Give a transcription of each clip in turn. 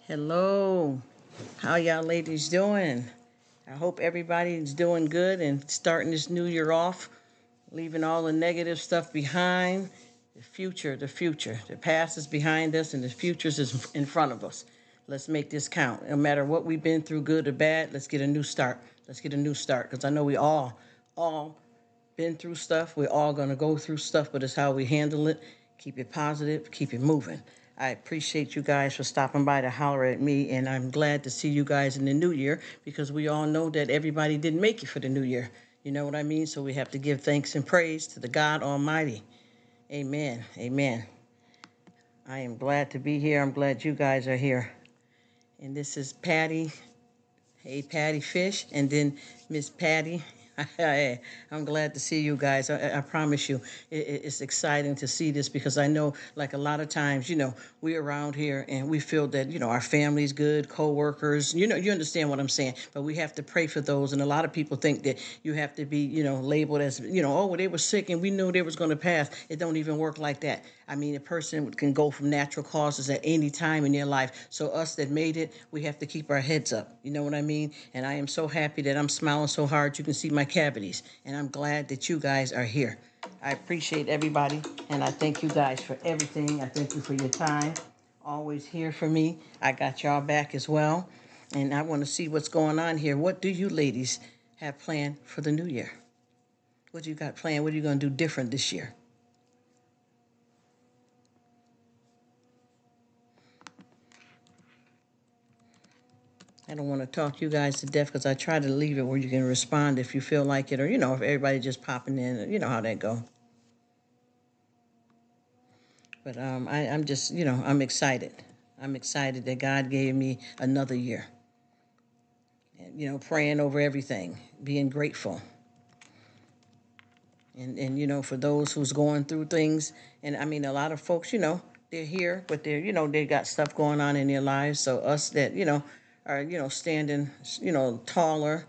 Hello. How y'all ladies doing? I hope everybody's doing good and starting this new year off, leaving all the negative stuff behind. The future. The past is behind us and the future is in front of us. Let's make this count. No matter what we've been through, good or bad, let's get a new start. Let's get a new start because I know we all been through stuff. We're all going to go through stuff, but it's how we handle it. Keep it positive, keep it moving. I appreciate you guys for stopping by to holler at me, and I'm glad to see you guys in the new year because we all know that everybody didn't make it for the new year. You know what I mean? So we have to give thanks and praise to the God Almighty. Amen. Amen. I am glad to be here. I'm glad you guys are here. And this is Patty. Hey, Patty Fish, and then Miss Patty. I'm glad to see you guys. I promise you, it's exciting to see this because I know, like a lot of times, we're around here and we feel that, our family's good, co-workers, you understand what I'm saying. But we have to pray for those. And a lot of people think that you have to be, labeled as, oh, well, they were sick and we knew they was going to pass. It don't even work like that. I mean, a person can go from natural causes at any time in their life. So us that made it, we have to keep our heads up. You know what I mean? And I am so happy that I'm smiling so hard you can see my cavities. And I'm glad that you guys are here. I appreciate everybody, and I thank you guys for everything. I thank you for your time. Always here for me. I got y'all back as well. And I want to see what's going on here. What do you ladies have planned for the new year? What do you got planned? What are you going to do different this year? I don't want to talk you guys to death because I try to leave it where you can respond if you feel like it, or if everybody just popping in, you know how that go. But I'm just, I'm excited. I'm excited that God gave me another year. And, praying over everything, being grateful. And for those who's going through things, and I mean, a lot of folks, they're here, but they're, they got stuff going on in their lives. So us that, are, standing, taller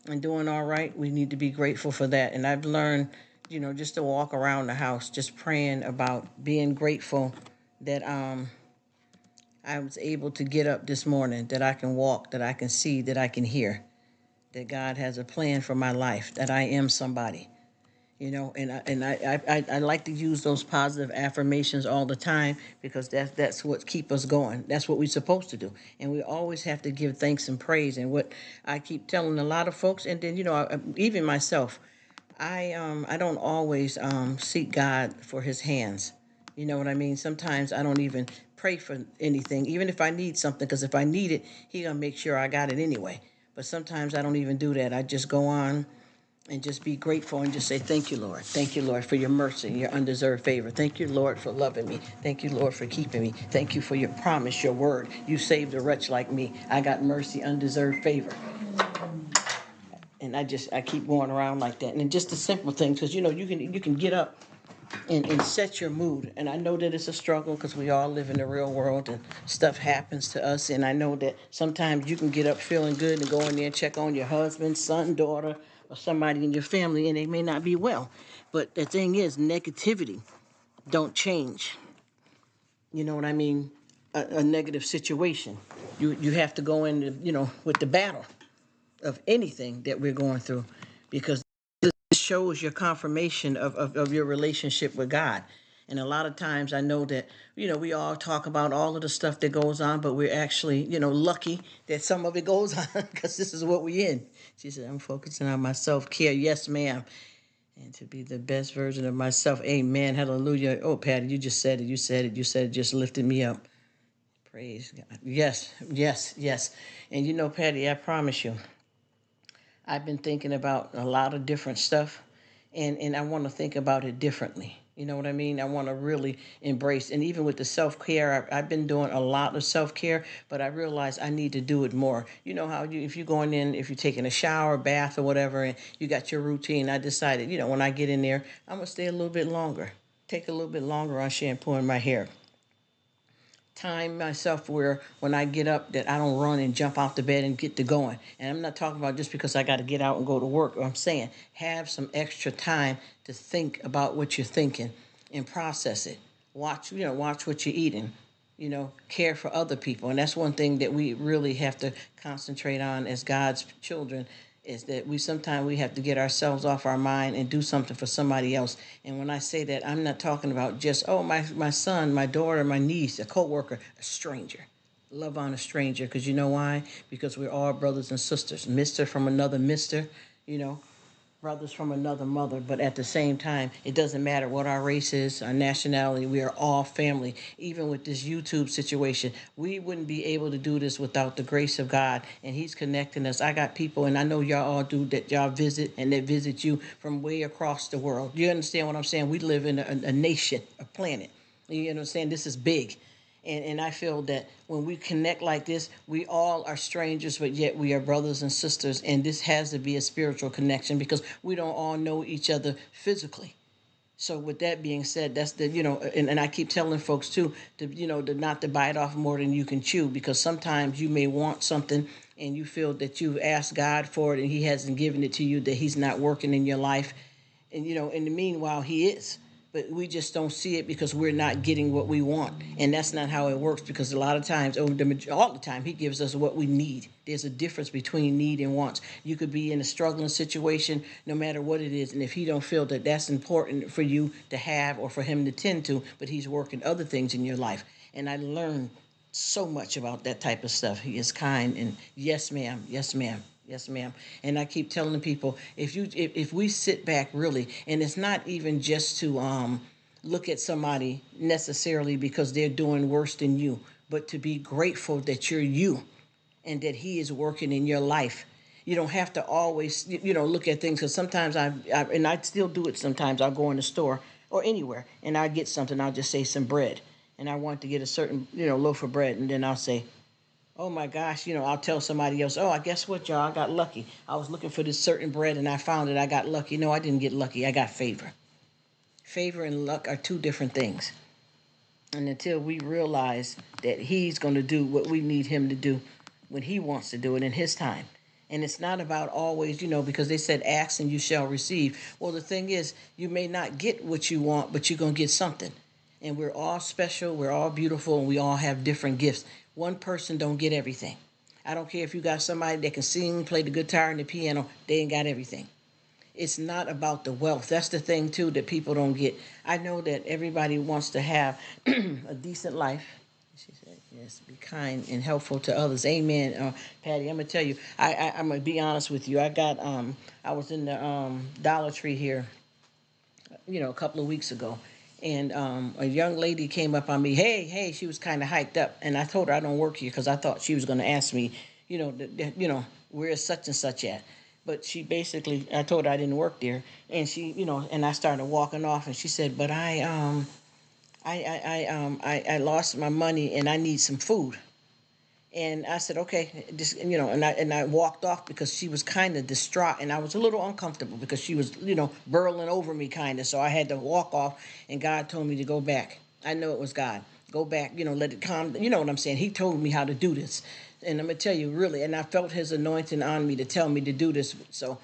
and doing all right, we need to be grateful for that. And I've learned, just to walk around the house, just praying about being grateful that I was able to get up this morning, that I can walk, that I can see, that I can hear, that God has a plan for my life, that I am somebody. And I like to use those positive affirmations all the time because that's what keep us going. That's what we're supposed to do, and we always have to give thanks and praise. And what I keep telling a lot of folks, and then even myself, I don't always seek God for His hands. You know what I mean? Sometimes I don't even pray for anything, even if I need something, because if I need it, He gonna make sure I got it anyway. But sometimes I don't even do that. I just go on and just be grateful and just say, thank you, Lord. Thank you, Lord, for your mercy, your undeserved favor. Thank you, Lord, for loving me. Thank you, Lord, for keeping me. Thank you for your promise, your word. You saved a wretch like me. I got mercy, undeserved favor. And I keep going around like that. And just the simple things, because, you can get up and set your mood. And I know that it's a struggle because we all live in the real world and stuff happens to us. And I know that sometimes you can get up feeling good and go in there and check on your husband, son, daughter, or somebody in your family, and they may not be well. But the thing is, negativity don't change. You know what I mean? A negative situation. You have to go in, with the battle of anything that we're going through because shows your confirmation of your relationship with God. And a lot of times I know that, we all talk about all of the stuff that goes on, but we're actually, lucky that some of it goes on because this is what we're in. She said, I'm focusing on my self-care. Yes, ma'am. And to be the best version of myself. Amen. Hallelujah. Oh, Patty, you just said it. You said it. You said it just lifted me up. Praise God. Yes, yes, yes. And Patty, I promise you, I've been thinking about a lot of different stuff, and I want to think about it differently. You know what I mean? I want to really embrace, and even with the self-care, I've been doing a lot of self-care, but I realize I need to do it more. You know how if you're going in, if you're taking a shower, bath, or whatever, and you got your routine, I decided, when I get in there, I'm going to stay a little bit longer, take a little bit longer on shampooing my hair, time myself where when I get up that I don't run and jump off the bed and get to going. And I'm not talking about just because I got to get out and go to work. I'm saying have some extra time to think about what you're thinking and process it. Watch what you're eating. care for other people. And that's one thing that we really have to concentrate on as God's children, is that we have to get ourselves off our mind and do something for somebody else. And when I say that, I'm not talking about just, oh, my son, my daughter, my niece, a coworker, a stranger. Love on a stranger, because you know why? Because we're all brothers and sisters. Mister from another mister, you know, brothers from another mother. But at the same time, it doesn't matter what our race is, our nationality. We are all family. Even with this YouTube situation, we wouldn't be able to do this without the grace of God, and He's connecting us. I got people, and I know y'all all do, that y'all visit, and they visit you from way across the world. You understand what I'm saying? We live in a nation, a planet. You know what I'm saying? This is big. And I feel that when we connect like this, we all are strangers, but yet we are brothers and sisters. And this has to be a spiritual connection, because we don't all know each other physically. So with that being said, that's and I keep telling folks too, to not to bite off more than you can chew, because sometimes you may want something and you feel that you've asked God for it and He hasn't given it to you, that He's not working in your life. And in the meanwhile, He is. But we just don't see it because we're not getting what we want. And that's not how it works, because a lot of times, all the time, He gives us what we need. There's a difference between need and wants. You could be in a struggling situation, no matter what it is, and if He don't feel that that's important for you to have or for Him to tend to, but He's working other things in your life. And I learned so much about that type of stuff. He is kind, and yes, ma'am, yes, ma'am. Yes, ma'am. And I keep telling people, if we sit back really, and it's not even just to look at somebody necessarily because they're doing worse than you, but to be grateful that you're you and that He is working in your life. You don't have to always, look at things, because sometimes and I still do it sometimes. I'll go in the store or anywhere and I'll get something. I'll just say some bread, and I want to get a certain, loaf of bread, and then I'll say, oh my gosh, I'll tell somebody else, oh, I guess what, y'all, I got lucky. I was looking for this certain bread and I found it. I got lucky. No, I didn't get lucky. I got favor. Favor and luck are two different things. And until we realize that He's going to do what we need Him to do when He wants to do it in His time. And it's not about always, because they said, ask and you shall receive. Well, the thing is, you may not get what you want, but you're going to get something. And we're all special, we're all beautiful, and we all have different gifts. One person don't get everything. I don't care if you got somebody that can sing, play the guitar and the piano, they ain't got everything. It's not about the wealth. That's the thing, too, that people don't get. I know that everybody wants to have a decent life. She said, yes, be kind and helpful to others. Amen. Patty, I'm going to tell you, I'm going to be honest with you. I was in the Dollar Tree here, a couple of weeks ago. And a young lady came up on me. Hey, she was kind of hyped up. And I told her I don't work here, because I thought she was going to ask me, where is such and such at? But she basically, I told her I didn't work there. And she, and I started walking off. And she said, but I lost my money and I need some food. And I said, okay, just, and I walked off, because she was kind of distraught, and I was a little uncomfortable because she was, burling over me kind of. So I had to walk off, and God told me to go back. I know it was God. Go back, let it calm. You know what I'm saying? He told me how to do this. And I'm going to tell you, really, and I felt His anointing on me to tell me to do this. So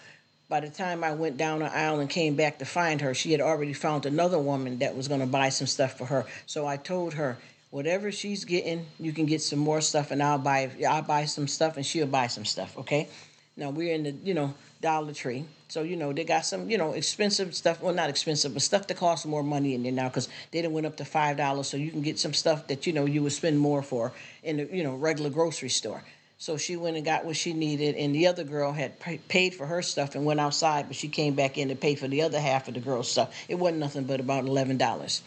by the time I went down the aisle and came back to find her, she had already found another woman that was going to buy some stuff for her. So I told her, whatever she's getting, you can get some more stuff, and I'll buy some stuff, and she'll buy some stuff, okay? Now, we're in the, Dollar Tree. So, they got some, expensive stuff. Well, not expensive, but stuff that costs more money in there now, because they done went up to $5. So you can get some stuff that, you would spend more for in the, regular grocery store. So she went and got what she needed, and the other girl had paid for her stuff and went outside, but she came back in to pay for the other half of the girl's stuff. It wasn't nothing but about $11.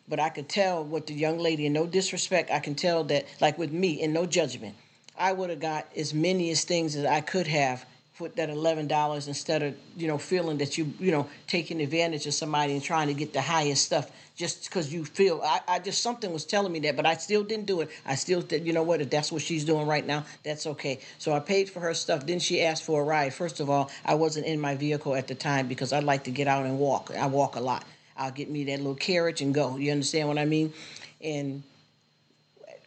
But I could tell what the young lady, and no disrespect, I can tell that, like with me, and no judgment, I would have got as many as things as I could have for that $11, instead of, feeling that you taking advantage of somebody and trying to get the highest stuff just because you feel. I just, something was telling me that, but I still didn't do it. I still did, what, if that's what she's doing right now, that's okay. So I paid for her stuff. Then she asked for a ride. First of all, I wasn't in my vehicle at the time, because I like to get out and walk. I walk a lot. I'll get me that little carriage and go. You understand what I mean? And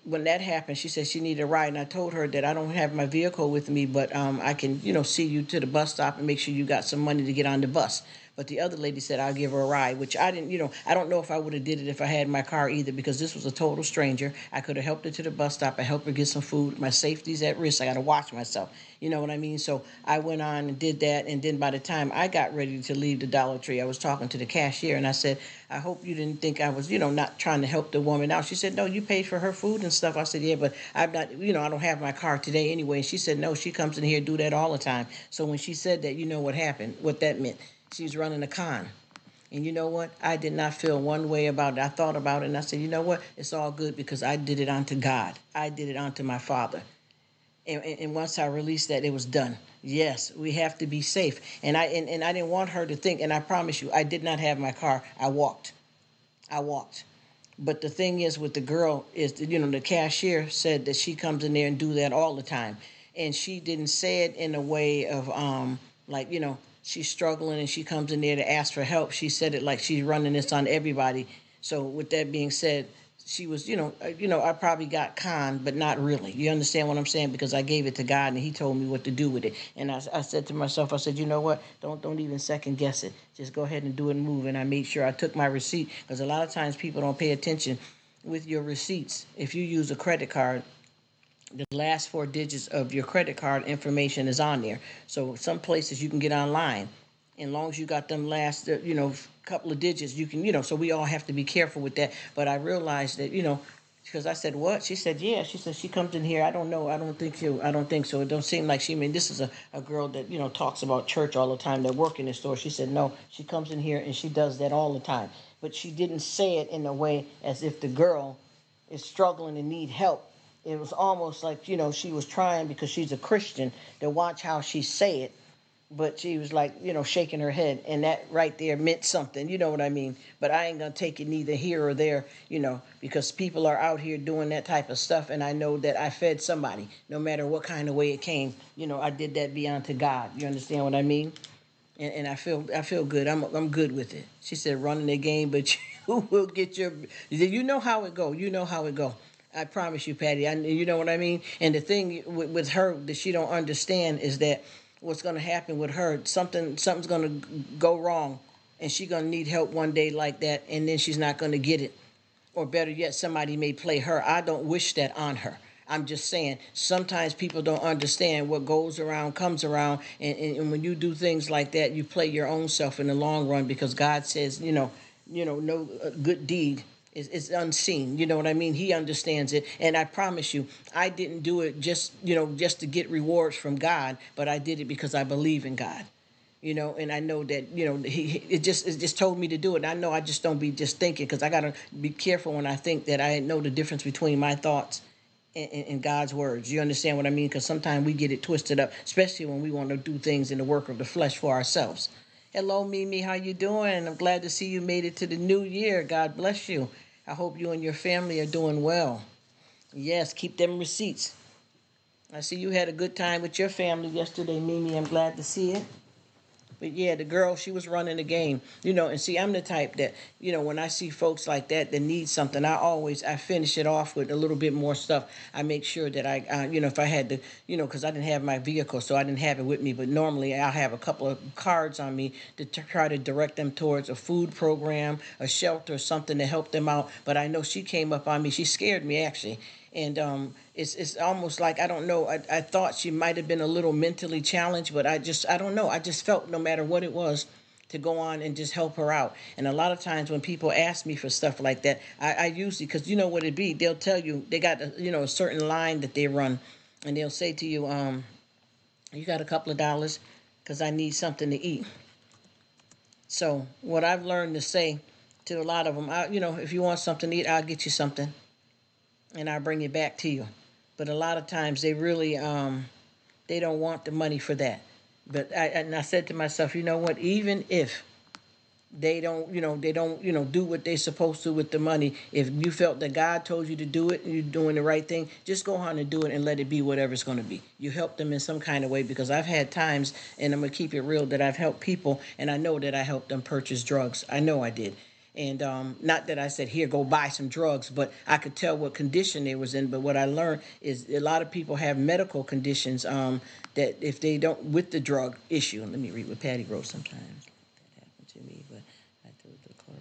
when that happened, she said she needed a ride, and I told her that I don't have my vehicle with me, but I can, see you to the bus stop and make sure you got some money to get on the bus. But the other lady said, I'll give her a ride, which I didn't, I don't know if I would have did it if I had my car either, because this was a total stranger. I could have helped her to the bus stop. I helped her get some food. My safety's at risk. I got to watch myself. You know what I mean? So I went on and did that. And then by the time I got ready to leave the Dollar Tree, I was talking to the cashier and I said, I hope you didn't think I was, not trying to help the woman out. She said, no, you paid for her food and stuff. I said, yeah, but I'm not, I don't have my car today anyway. And she said, no, she comes in here and do that all the time. So when she said that, you know what happened, what that meant. She's running a con. And you know what? I did not feel one way about it. I thought about it and I said, you know what? It's all good because I did it unto God. I did it unto my Father. And once I released that, it was done. Yes, we have to be safe. And I didn't want her to think, and I promise you, I did not have my car. I walked. I walked. But the thing is with the girl is, the cashier said that she comes in there and do that all the time. And she didn't say it in a way of, like, she's struggling and she comes in there to ask for help. She said it like she's running this on everybody. So with that being said, she was, I probably got conned, but not really. You understand what I'm saying? Because I gave it to God and he told me what to do with it. And I said to myself, I said, you know what? Don't even second guess it. Just go ahead and do it and move. And I made sure I took my receipt, because a lot of times people don't pay attention with your receipts. If you use a credit card, the last four digits of your credit card information is on there. So some places you can get online. And long as you got them last, couple of digits, you can, so we all have to be careful with that. But I realized that, because I said, what? She said, yeah. She said, she comes in here. I don't know. I don't think so. It don't seem like this is a girl that, talks about church all the time, that work in the store. She said, no, she comes in here and she does that all the time. But she didn't say it in a way as if the girl is struggling and need help. It was almost like, she was trying, because she's a Christian, to watch how she say it. But she was like, shaking her head. And that right there meant something. You know what I mean? But I ain't going to take it neither here or there, because people are out here doing that type of stuff. And I know that I fed somebody, no matter what kind of way it came. I did that beyond to God. You understand what I mean? And I feel good. I'm good with it. She said, running the game, but you will get your. You know how it go. You know how it go. I promise you, Patty. You know what I mean. And the thing with her that she don't understand is that what's going to happen with her, something's going to go wrong, and she's going to need help one day like that, and then she's not going to get it. Or better yet, somebody may play her. I don't wish that on her. I'm just saying, sometimes people don't understand what goes around comes around, and when you do things like that, you play your own self in the long run, because God says, no good deed is unseen. You know what I mean? He understands it. And I promise you, I didn't do it just to get rewards from God, but I did it because I believe in God. And I know that, it just told me to do it. And I know I just don't be just thinking, because I got to be careful when I think, that I know the difference between my thoughts and God's words. You understand what I mean? Because sometimes we get it twisted up, especially when we want to do things in the work of the flesh for ourselves. Hello, Mimi. How you doing? I'm glad to see you made it to the new year. God bless you. I hope you and your family are doing well. Yes, keep them receipts. I see you had a good time with your family yesterday, Mimi. I'm glad to see it. But yeah, the girl, she was running the game, and see, I'm the type that, when I see folks like that need something, I finish it off with a little bit more stuff. I make sure that if I had to, because I didn't have my vehicle, so I didn't have it with me, but normally I'll have a couple of cards on me to try to direct them towards a food program, a shelter, something to help them out. But I know she came up on me. She scared me, actually. And it's almost like, I don't know, I thought she might have been a little mentally challenged, but I don't know. I just felt, no matter what it was, to go on and just help her out. And a lot of times when people ask me for stuff like that, I usually, because you know what it be, they'll tell you, they got a certain line that they run, and they'll say to you, you got a couple of dollars, because I need something to eat. So what I've learned to say to a lot of them, if you want something to eat, I'll get you something, and I'll bring it back to you. But a lot of times they really, they don't want the money for that. But I said to myself, you know what, even if they don't, do what they're supposed to with the money, if you felt that God told you to do it and you're doing the right thing, just go on and do it and let it be whatever it's going to be. You help them in some kind of way, because I've had times, and I'm going to keep it real, that I've helped people, and I know that I helped them purchase drugs. I know I did. And not that I said, here, go buy some drugs, but I could tell what condition they was in. But what I learned is a lot of people have medical conditions that if they don't, with the drug issue, and let me read what Patty wrote sometimes. That happened to me, but I do the clerk.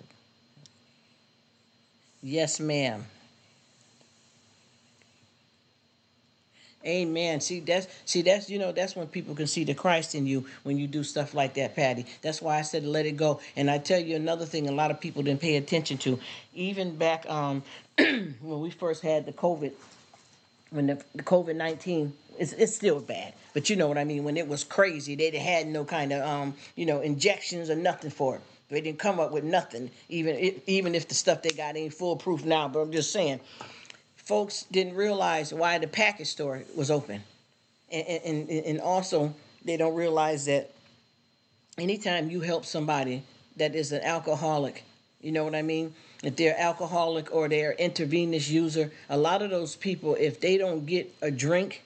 Yes, ma'am. Amen. See that's that's when people can see the Christ in you when you do stuff like that, Patty. That's why I said let it go. And I tell you another thing a lot of people didn't pay attention to. Even back when we first had the COVID, when the COVID-19, it's still bad, but you know what I mean. When it was crazy, they had no kind of injections or nothing for it. They didn't come up with nothing, even if the stuff they got ain't foolproof now. But I'm just saying, folks didn't realize why the package store was open, and also they don't realize that anytime you help somebody that is an alcoholic, you know what I mean? If they're alcoholic or they're intravenous user, a lot of those people, if they don't get a drink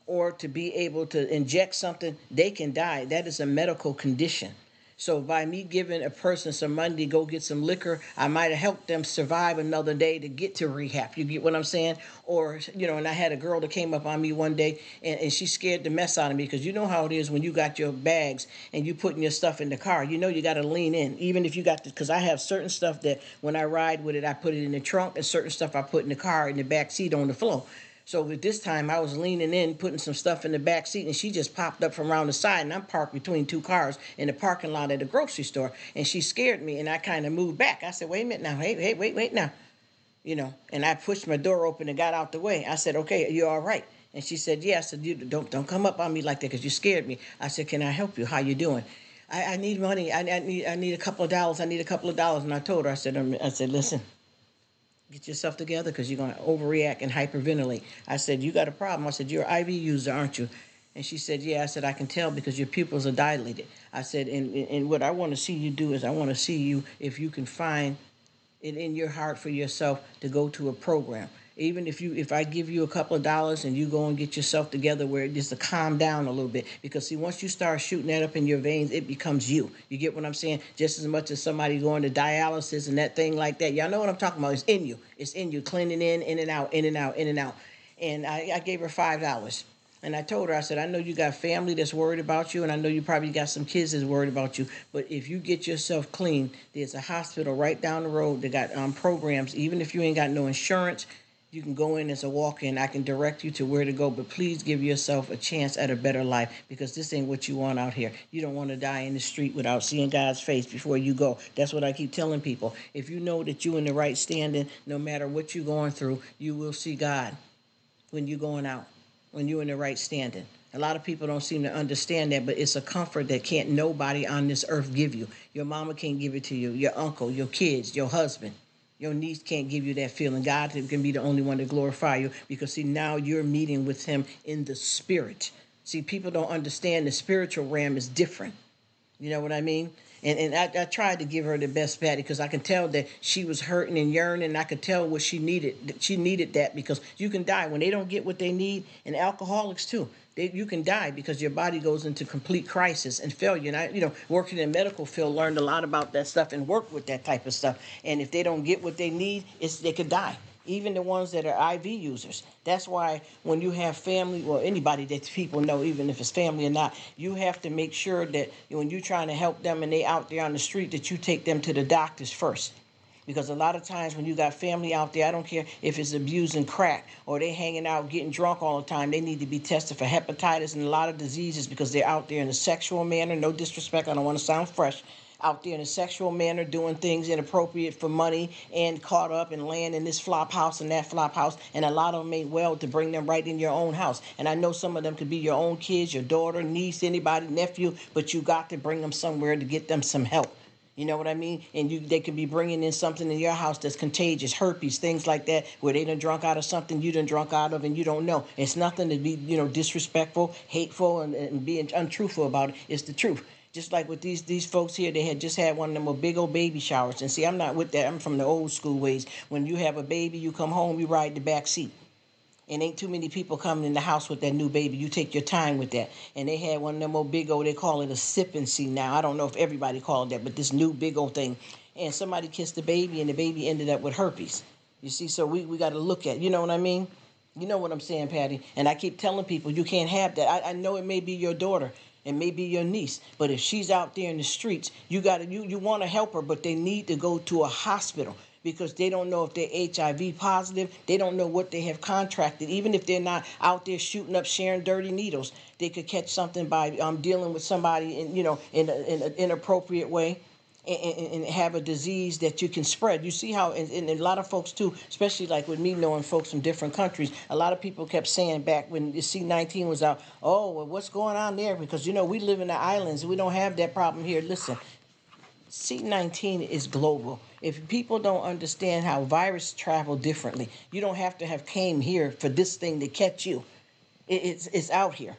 or to be able to inject something, they can die. That is a medical condition. So by me giving a person some money to go get some liquor, I might have helped them survive another day to get to rehab. You get what I'm saying? Or, and I had a girl that came up on me one day, and she scared the mess out of me, because you know how it is when you got your bags and you putting your stuff in the car. You got to lean in, even if you got to, because I have certain stuff that when I ride with it, I put it in the trunk, and certain stuff I put in the car in the back seat on the floor. So with this time, I was leaning in, putting some stuff in the back seat, and she just popped up from around the side, and I'm parked between two cars in the parking lot at the grocery store, and she scared me, and I kind of moved back. I said, wait a minute now, hey, wait now, and I pushed my door open and got out the way. I said, okay, you all right? And she said, yeah. I said, you don't come up on me like that, because you scared me. I said, can I help you? How you doing? I need money. I need a couple of dollars. I need a couple of dollars. And I told her, I said, listen, get yourself together, because you're going to overreact and hyperventilate. I said, you got a problem. I said, you're an IV user, aren't you? And she said, yeah. I said, I can tell, because your pupils are dilated. I said, and what I want to see you do is I want to see you, if you can find it in your heart for yourself to go to a program. Even if I give you a couple of dollars and you go and get yourself together, where just to calm down a little bit, because see, once you start shooting that up in your veins, it becomes you. You get what I'm saying? Just as much as somebody going to dialysis and that thing like that. Y'all know what I'm talking about. It's in you. It's in you, cleaning in and out, in and out, in and out. And I gave her $5. And I told her, I said, I know you got family that's worried about you, and I know you probably got some kids that's worried about you. But if you get yourself clean, there's a hospital right down the road that got programs. Even if you ain't got no insurance, you can go in as a walk-in. I can direct you to where to go. But please give yourself a chance at a better life, because this ain't what you want out here. You don't want to die in the street without seeing God's face before you go. That's what I keep telling people. If you know that you're in the right standing, no matter what you're going through, you will see God when you're going out, when you're in the right standing. A lot of people don't seem to understand that, but it's a comfort that can't nobody on this earth give you. Your mama can't give it to you. Your uncle, your kids, your husband, your niece can't give you that feeling. God can be the only one to glorify you, because, see, now you're meeting with him in the spirit. See, people don't understand the spiritual realm is different. You know what I mean? And I tried to give her the best Patty, because I can tell that she was hurting and yearning, and I could tell what she needed. She needed that, because you can die when they don't get what they need, and alcoholics too. You can die because your body goes into complete crisis and failure. And I, working in medical field, learned a lot about that stuff and worked with that type of stuff. And if they don't get what they need, they could die. Even the ones that are IV users. That's why when you have family, or anybody that people know, even if it's family or not, you have to make sure that when you're trying to help them and they out there on the street, that you take them to the doctors first. Because a lot of times when you got family out there, I don't care if it's abusing crack or they hanging out getting drunk all the time, they need to be tested for hepatitis and a lot of diseases, because they're out there in a sexual manner. No disrespect, I don't want to sound fresh. Out there in a sexual manner, doing things inappropriate for money, and caught up and laying in this flop house and that flop house. And a lot of them ain't well to bring them right in your own house. And I know some of them could be your own kids, your daughter, niece, anybody, nephew, but you got to bring them somewhere to get them some help. You know what I mean? And they could be bringing in something in your house that's contagious, herpes, things like that, where they done drunk out of something you done drunk out of and you don't know. It's nothing to be, disrespectful, hateful, and being untruthful about it. It's the truth. Just like with these folks here, they had just had one of them big old baby showers. And see, I'm not with that. I'm from the old school ways. When you have a baby, you come home, you ride the back seat. And ain't too many people coming in the house with that new baby. You take your time with that. And they had one of them old big old, they call it a sipping seat now. I don't know if everybody called that, but this new big old thing. And somebody kissed the baby, and the baby ended up with herpes. You see, so we got to look at, you know what I mean? You know what I'm saying, Patty? And I keep telling people, you can't have that. I know it may be your daughter, and maybe your niece. But if she's out there in the streets, you want to help her, but they need to go to a hospital because they don't know if they're HIV positive. They don't know what they have contracted. Even if they're not out there shooting up, sharing dirty needles, they could catch something by dealing with somebody in an inappropriate way. And have a disease that you can spread. You see how, and a lot of folks too, especially like with me knowing folks from different countries, a lot of people kept saying back when the C-19 was out, oh, well, what's going on there? Because, we live in the islands. We don't have that problem here. Listen, C-19 is global. If people don't understand how viruses travel differently, you don't have to have came here for this thing to catch you. It's out here.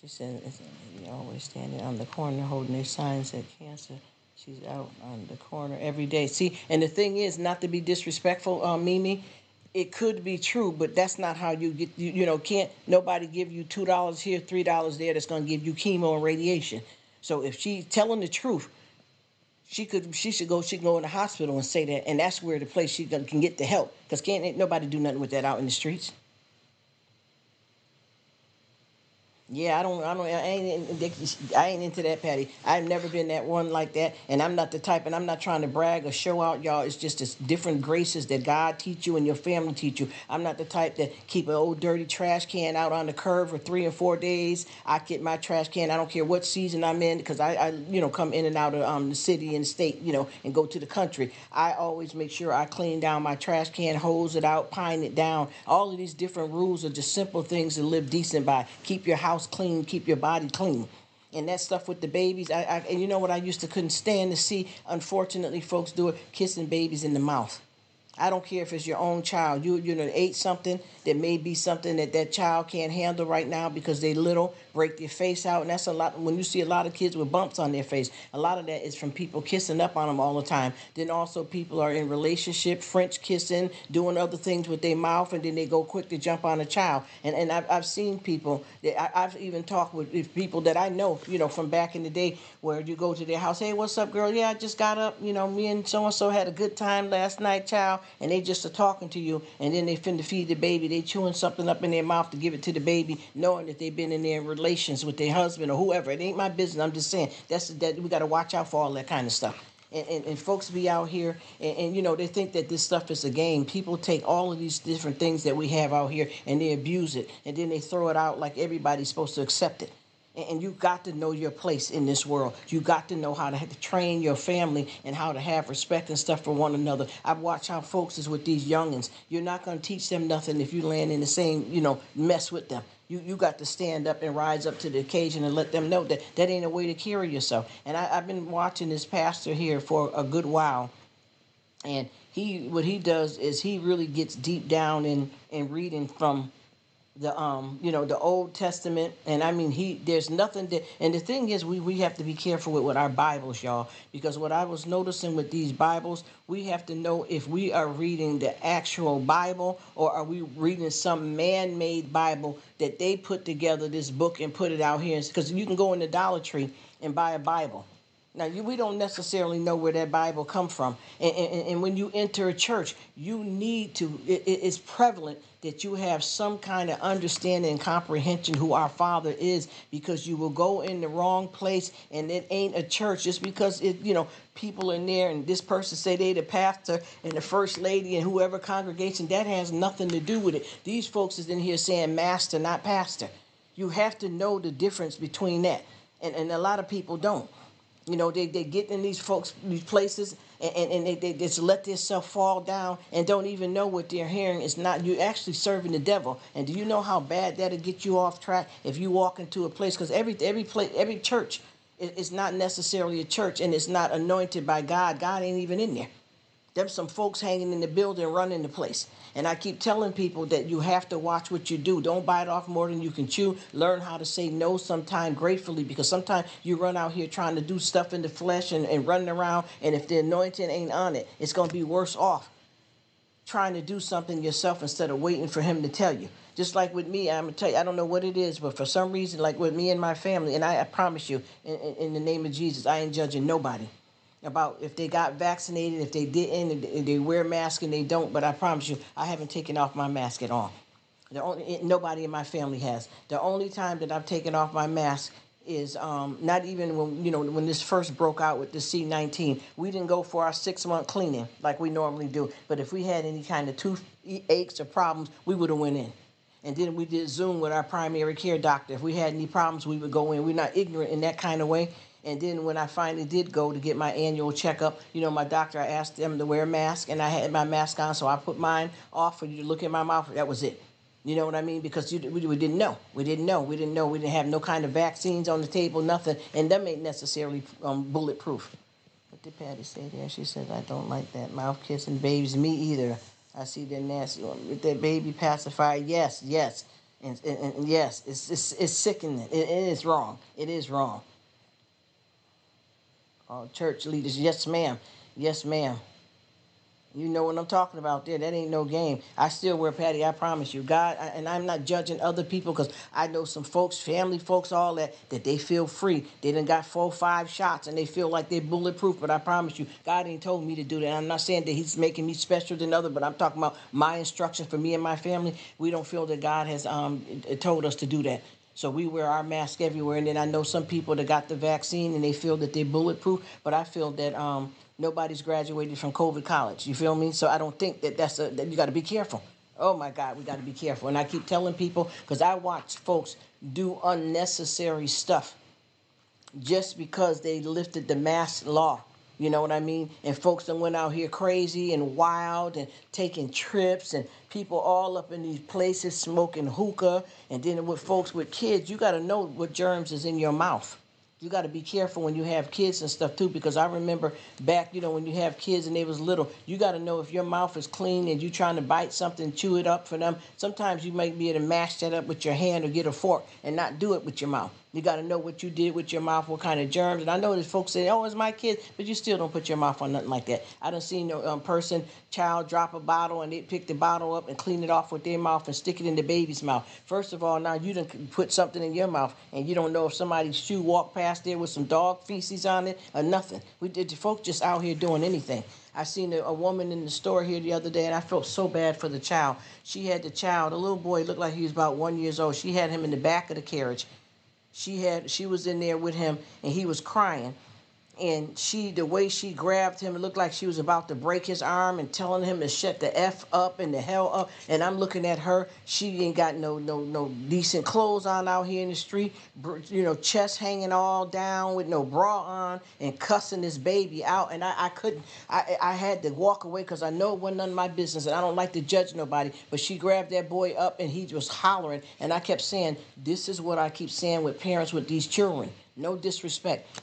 She said, you're always standing on the corner holding their signs that cancer. She's out on the corner every day. See, and the thing is, not to be disrespectful, Mimi, it could be true, but that's not how you get, can't nobody give you $2 here, $3 there that's going to give you chemo and radiation. So if she's telling the truth, she can go in the hospital and say that, and that's where the place she can get the help, because ain't nobody do nothing with that out in the streets. Yeah, I ain't into that, Patty. I've never been that one like that, and I'm not the type, and I'm not trying to brag or show out, y'all. It's just this different graces that God teach you and your family teach you. I'm not the type that keep an old dirty trash can out on the curb for 3 and 4 days. I get my trash can. I don't care what season I'm in, because I come in and out of the city and state, and go to the country. I always make sure I clean down my trash can, hose it out, pine it down. All of these different rules are just simple things to live decent by. Keep your house clean, keep your body clean. And that stuff with the babies, and you know what I used to couldn't stand to see, unfortunately, folks do it, kissing babies in the mouth. I don't care if it's your own child. You ate something that may be something that child can't handle right now because they little, break their face out. And that's a lot. When you see a lot of kids with bumps on their face, a lot of that is from people kissing up on them all the time. Then also people are in relationship, French kissing, doing other things with their mouth, and then they go quick to jump on a child. And I've seen people, I've even talked with people that I know, from back in the day, where you go to their house, hey, what's up, girl? Yeah, I just got up, me and so-and-so had a good time last night, child. And they just are talking to you, and then they finna feed the baby. They chewing something up in their mouth to give it to the baby, knowing that they've been in their relations with their husband or whoever. It ain't my business. I'm just saying that we got to watch out for all that kind of stuff. And folks be out here, and they think that this stuff is a game. People take all of these different things that we have out here, and they abuse it, and then they throw it out like everybody's supposed to accept it. And you got to know your place in this world. You got to know how to train your family and how to have respect and stuff for one another. I've watched how folks is with these youngins. You're not going to teach them nothing if you land in the same, mess with them. You got to stand up and rise up to the occasion and let them know that that ain't a way to carry yourself. And I've been watching this pastor here for a good while. And what he does is he really gets deep down in reading from the Old Testament. And I mean, there's nothing that, and the thing is, we have to be careful with our Bibles, y'all, because what I was noticing with these Bibles, we have to know if we are reading the actual Bible or are we reading some man-made Bible that they put together this book and put it out here, because you can go in the Dollar Tree and buy a Bible. Now, we don't necessarily know where that Bible come from. And when you enter a church, you need to, it's prevalent that you have some kind of understanding and comprehension who our Father is, because you will go in the wrong place and it ain't a church just because people in there and this person say they the pastor and the first lady and whoever congregation. That has nothing to do with it. These folks is in here saying master, not pastor. You have to know the difference between that. And a lot of people don't. They get in these places and they just let themselves fall down and don't even know what they're hearing is not. You're actually serving the devil. And do you know how bad that'll get you off track if you walk into a place? Because every church is not necessarily a church, and it's not anointed by God. God ain't even in there. There's some folks hanging in the building running the place. And I keep telling people that you have to watch what you do. Don't bite off more than you can chew. Learn how to say no sometime gratefully, because sometimes you run out here trying to do stuff in the flesh and running around, and if the anointing ain't on it, it's going to be worse off trying to do something yourself instead of waiting for him to tell you. Just like with me, I'm going to tell you, I don't know what it is, but for some reason, like with me and my family, and I promise you, in the name of Jesus, I ain't judging nobody about if they got vaccinated, if they didn't, and they wear masks and they don't. But I promise you, I haven't taken off my mask at all. Nobody in my family has. The only time that I've taken off my mask is not even when when this first broke out with the C-19, we didn't go for our 6-month cleaning like we normally do. But if we had any kind of toothaches or problems, we would have went in. And then we did Zoom with our primary care doctor. If we had any problems, we would go in. We're not ignorant in that kind of way. And then when I finally did go to get my annual checkup, my doctor, I asked them to wear a mask, and I had my mask on, so I put mine off for you to look in my mouth. That was it. You know what I mean? Because we didn't know. We didn't know. We didn't know. We didn't have no kind of vaccines on the table, nothing. And them ain't necessarily bulletproof. What did Patty say there? She said, I don't like that mouth kissing babies. Me either. I see that nasty one. With that baby pacifier, yes, yes. And yes, it's sickening. It is wrong. It is wrong. All church leaders, yes, ma'am. Yes, ma'am. You know what I'm talking about there. That ain't no game. I still wear Patty, I promise you. God, and I'm not judging other people because I know some folks, family folks, all that they feel free. They done got 4 or 5 shots and they feel like they're bulletproof. But I promise you, God ain't told me to do that. I'm not saying that he's making me special than others, but I'm talking about my instruction for me and my family. We don't feel that God has told us to do that. So we wear our mask everywhere. And then I know some people that got the vaccine and they feel that they're bulletproof. But I feel that nobody's graduated from COVID college. You feel me? So I don't think that that you got to be careful. Oh my God, we got to be careful. And I keep telling people, because I watch folks do unnecessary stuff just because they lifted the mask law. You know what I mean? And folks that went out here crazy and wild and taking trips, and people all up in these places smoking hookah. And then with folks with kids, you got to know what germs is in your mouth. You got to be careful when you have kids and stuff too, because I remember back, when you have kids and they was little, you got to know if your mouth is clean and you trying to bite something, chew it up for them. Sometimes you might be able to mash that up with your hand or get a fork and not do it with your mouth. You got to know what you did with your mouth, what kind of germs. And I know that folks say, oh, it's my kid, but you still don't put your mouth on nothing like that. I done seen a child drop a bottle and they pick the bottle up and clean it off with their mouth and stick it in the baby's mouth. First of all, now you done put something in your mouth and you don't know if somebody's shoe walked past there with some dog feces on it or nothing. The folks just out here doing anything. I seen a woman in the store here the other day, and I felt so bad for the child. She had the child, a little boy, looked like he was about 1 year old. She had him in the back of the carriage. She was in there with him, and he was crying. And the way she grabbed him, it looked like she was about to break his arm and telling him to shut the F up and the hell up. And I'm looking at her. She ain't got no decent clothes on out here in the street. Chest hanging all down with no bra on and cussing this baby out. And I couldn't. I had to walk away because I know it wasn't none of my business. And I don't like to judge nobody. But she grabbed that boy up and he was hollering. And I kept saying, this is what I keep saying with parents with these children. No disrespect.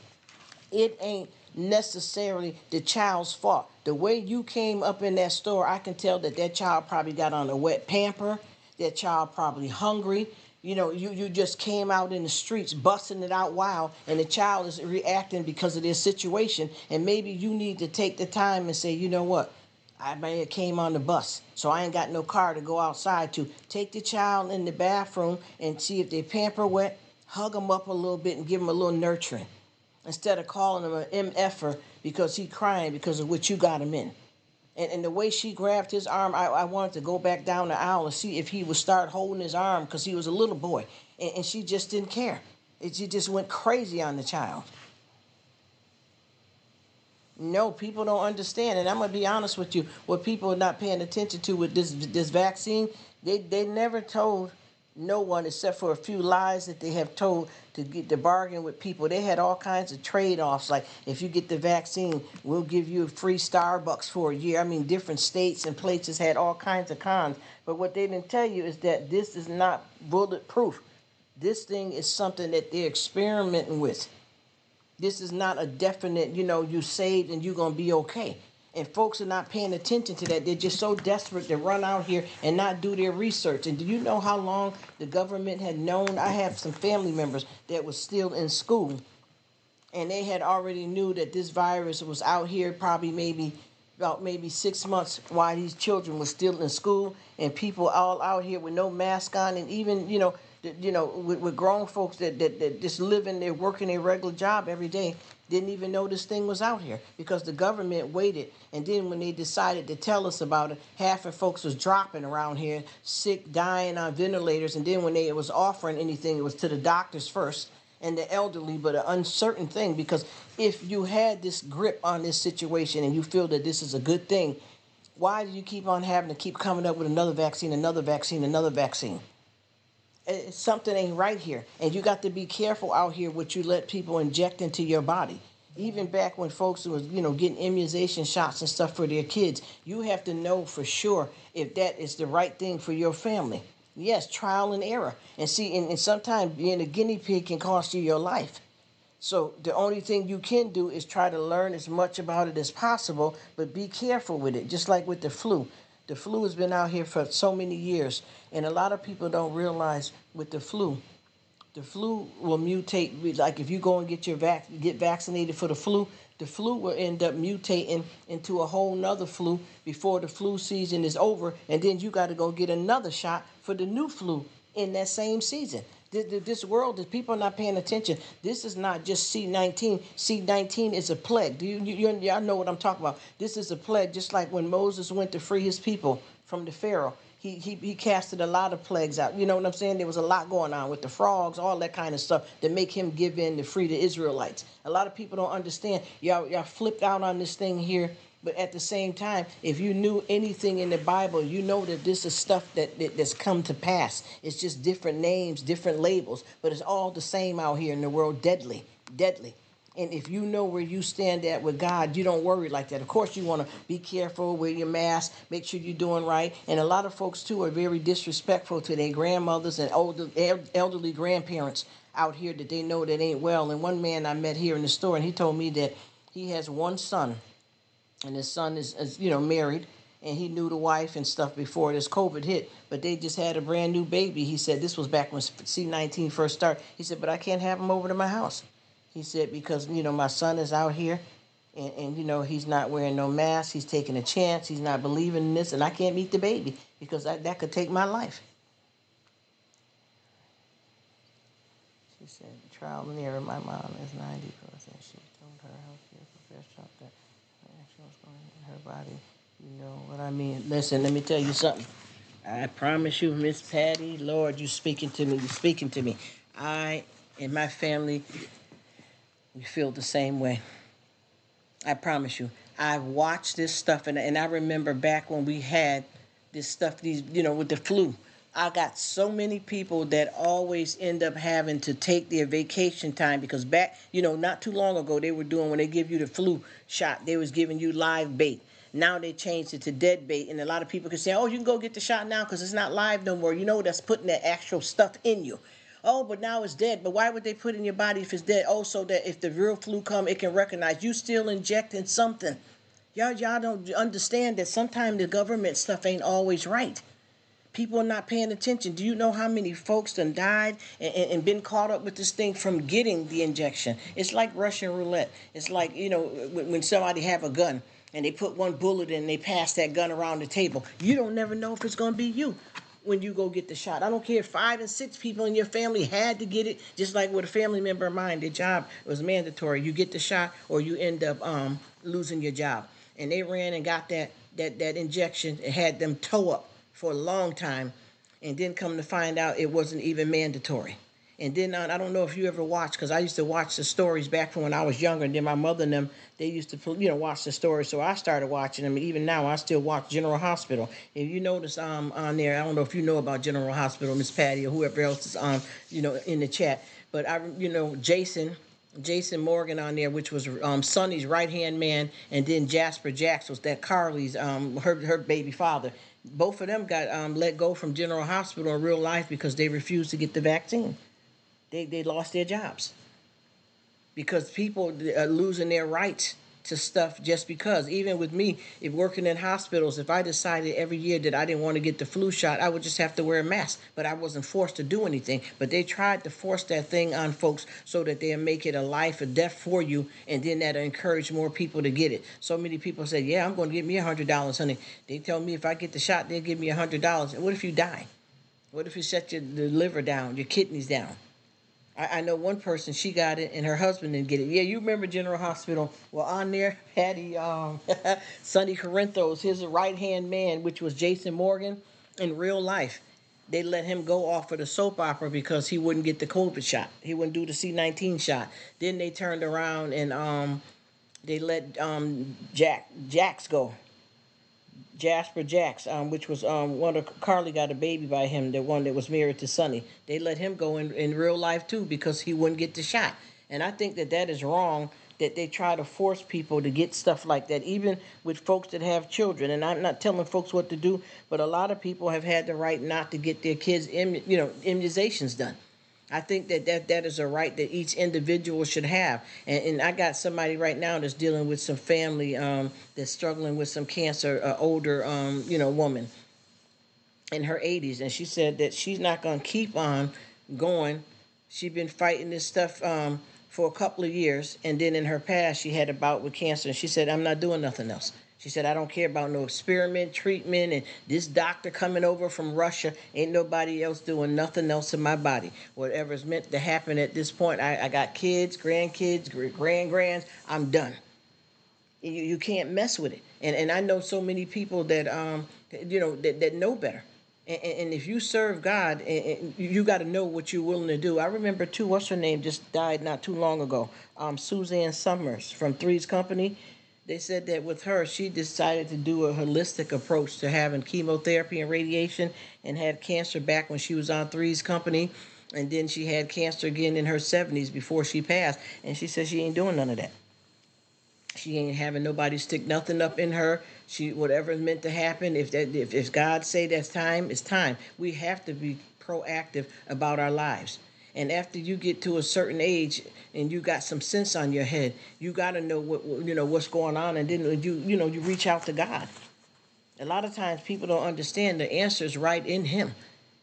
It ain't necessarily the child's fault. The way you came up in that store, I can tell that child probably got on a wet pamper. That child probably hungry. You just came out in the streets busting it out wild, and the child is reacting because of their situation. And maybe you need to take the time and say, you know what? I may have came on the bus, so I ain't got no car to go outside to. Take the child in the bathroom and see if their pamper wet. Hug them up a little bit and give them a little nurturing, instead of calling him an MFer because he crying because of what you got him in. And the way she grabbed his arm, I wanted to go back down the aisle and see if he would start holding his arm because he was a little boy. And she just didn't care. She just went crazy on the child. No, people don't understand. And I'm going to be honest with you. What people are not paying attention to with this vaccine, they never told no one, except for a few lies that they have told to get the bargain with people. They had all kinds of trade-offs, like if you get the vaccine, we'll give you a free Starbucks for a year. I mean, different states and places had all kinds of cons. But what they didn't tell you is that this is not bulletproof. This thing is something that they're experimenting with. This is not a definite, you saved and you're going to be okay. And folks are not paying attention to that. They're just so desperate to run out here and not do their research. And do you know how long the government had known? I have some family members that was still in school, and they had already knew that this virus was out here probably maybe 6 months while these children were still in school, and people all out here with no mask on, and even, with grown folks that just living, they're working their regular job every day, didn't even know this thing was out here because the government waited. And then when they decided to tell us about it, half of folks was dropping around here, sick, dying on ventilators. And then when they was offering anything, it was to the doctors first. and the elderly, but an uncertain thing, because if you had this grip on this situation and you feel that this is a good thing, why do you keep on having to keep coming up with another vaccine, another vaccine, another vaccine? Something ain't right here, and you got to be careful out here what you let people inject into your body. Even back when folks was, getting immunization shots and stuff for their kids, you have to know for sure if that is the right thing for your family. Yes, trial and error. And see, and sometimes being a guinea pig can cost you your life. So the only thing you can do is try to learn as much about it as possible, but be careful with it. Just like with the flu. The flu has been out here for so many years, and a lot of people don't realize with the flu will mutate. Like if you go and get vaccinated for the flu will end up mutating into a whole nother flu before the flu season is over, and then you got to go get another shot for the new flu in that same season. This world, that people are not paying attention. This is not just C-19. C-19 is a plague. Y'all know what I'm talking about? This is a plague, just like when Moses went to free his people from the Pharaoh. He casted a lot of plagues out. You know what I'm saying? There was a lot going on with the frogs, all that kind of stuff that make him give in to free the Israelites. A lot of people don't understand. Y'all flipped out on this thing here. But at the same time, if you knew anything in the Bible, you know that this is stuff that's come to pass. It's just different names, different labels, but it's all the same out here in the world. Deadly, deadly. And if you know where you stand at with God, you don't worry like that. Of course, you want to be careful, wear your mask, make sure you're doing right. And a lot of folks, too, are very disrespectful to their grandmothers and elderly grandparents out here that they know that ain't well. And one man I met here in the store, and he told me that he has one son, and his son is married, and he knew the wife and stuff before this COVID hit, but they just had a brand new baby. He said this was back when C-19 first started. He said, but I can't have him over to my house. He said, because, my son is out here, and he's not wearing no mask. He's taking a chance. He's not believing in this, and I can't meet the baby because that could take my life. She said, trial and error. My mom is 90%. She told her healthcare professional that action was going in her body. You know what I mean? Listen, let me tell you something. I promise you, Miss Patty, Lord, you speaking to me. You speaking to me. I and my family, we feel the same way. I promise you. I've watched this stuff, and I remember back when we had this stuff, with the flu. I got so many people that always end up having to take their vacation time because back, not too long ago, they were doing, when they give you the flu shot, they was giving you live bait. Now they changed it to dead bait, and a lot of people can say, oh, you can go get the shot now because it's not live no more. That's putting that actual stuff in you. Oh, but now it's dead. But why would they put it in your body if it's dead? Oh, so that if the real flu come, it can recognize you still injecting something. Y'all don't understand that sometimes the government stuff ain't always right. People are not paying attention. Do you know how many folks done died and been caught up with this thing from getting the injection? It's like Russian roulette. It's like, when somebody have a gun and they put one bullet in and they pass that gun around the table. You don't never know if it's going to be you when you go get the shot. I don't care if 5 and 6 people in your family had to get it, just like with a family member of mine, their job was mandatory. You get the shot or you end up losing your job. And they ran and got that injection and had them toe up for a long time, and then come to find out it wasn't even mandatory. And then I don't know if you ever watched, because I used to watch the stories back from when I was younger, and then my mother and them, they used to watch the stories, so I started watching them. Even now I still watch General Hospital. If you notice on there, I don't know if you know about General Hospital, Miss Patty, or whoever else is on, in the chat, but Jason Morgan on there, which was Sonny's right-hand man, and then Jasper Jacks was that Carly's, her baby father. Both of them got let go from General Hospital in real life because they refused to get the vaccine. They lost their jobs because people are losing their rights to stuff just because. Even with me, if working in hospitals, if I decided every year that I didn't want to get the flu shot, I would just have to wear a mask. But I wasn't forced to do anything. But they tried to force that thing on folks so that they'll make it a life or death for you, and then that'll encourage more people to get it. So many people say, yeah, I'm going to give me $100, honey. They tell me if I get the shot, they'll give me $100. And what if you die? What if you shut the liver down, your kidneys down? I know one person, she got it, and her husband didn't get it. Yeah, you remember General Hospital. Well, on there, Patty, Sonny Corinthos, his right-hand man, which was Jason Morgan, in real life. They let him go off of the soap opera because he wouldn't get the COVID shot. He wouldn't do the C-19 shot. Then they turned around and they let Jax go. Jasper Jacks, which was one of Carly got a baby by him, the one that was married to Sonny. They let him go in real life too because he wouldn't get the shot. And I think that is wrong that they try to force people to get stuff like that, even with folks that have children. And I'm not telling folks what to do, but a lot of people have had the right not to get their kids, immunizations done. I think that is a right that each individual should have. And I got somebody right now that's dealing with some family that's struggling with some cancer, older, woman in her 80s. And she said that she's not going to keep on going. She's been fighting this stuff for a couple of years. And then in her past, she had a bout with cancer. And she said, I'm not doing nothing else. She said, I don't care about no experiment, treatment, and this doctor coming over from Russia. Ain't nobody else doing nothing else in my body. Whatever's meant to happen at this point, I got kids, grandkids, grand-grands. I'm done. You can't mess with it. And I know so many people that, that know better. And if you serve God, you got to know what you're willing to do. I remember, too, what's her name just died not too long ago, Suzanne Summers from Three's Company. They said that with her, she decided to do a holistic approach to having chemotherapy and radiation, and had cancer back when she was on Three's Company. And then she had cancer again in her 70s before she passed. And she said she ain't doing none of that. She ain't having nobody stick nothing up in her. She, whatever is meant to happen, if God say that's time, it's time. We have to be proactive about our lives. And after you get to a certain age and you got some sense on your head, you got to know what's going on, and then you reach out to God. A lot of times people don't understand the answer is right in Him.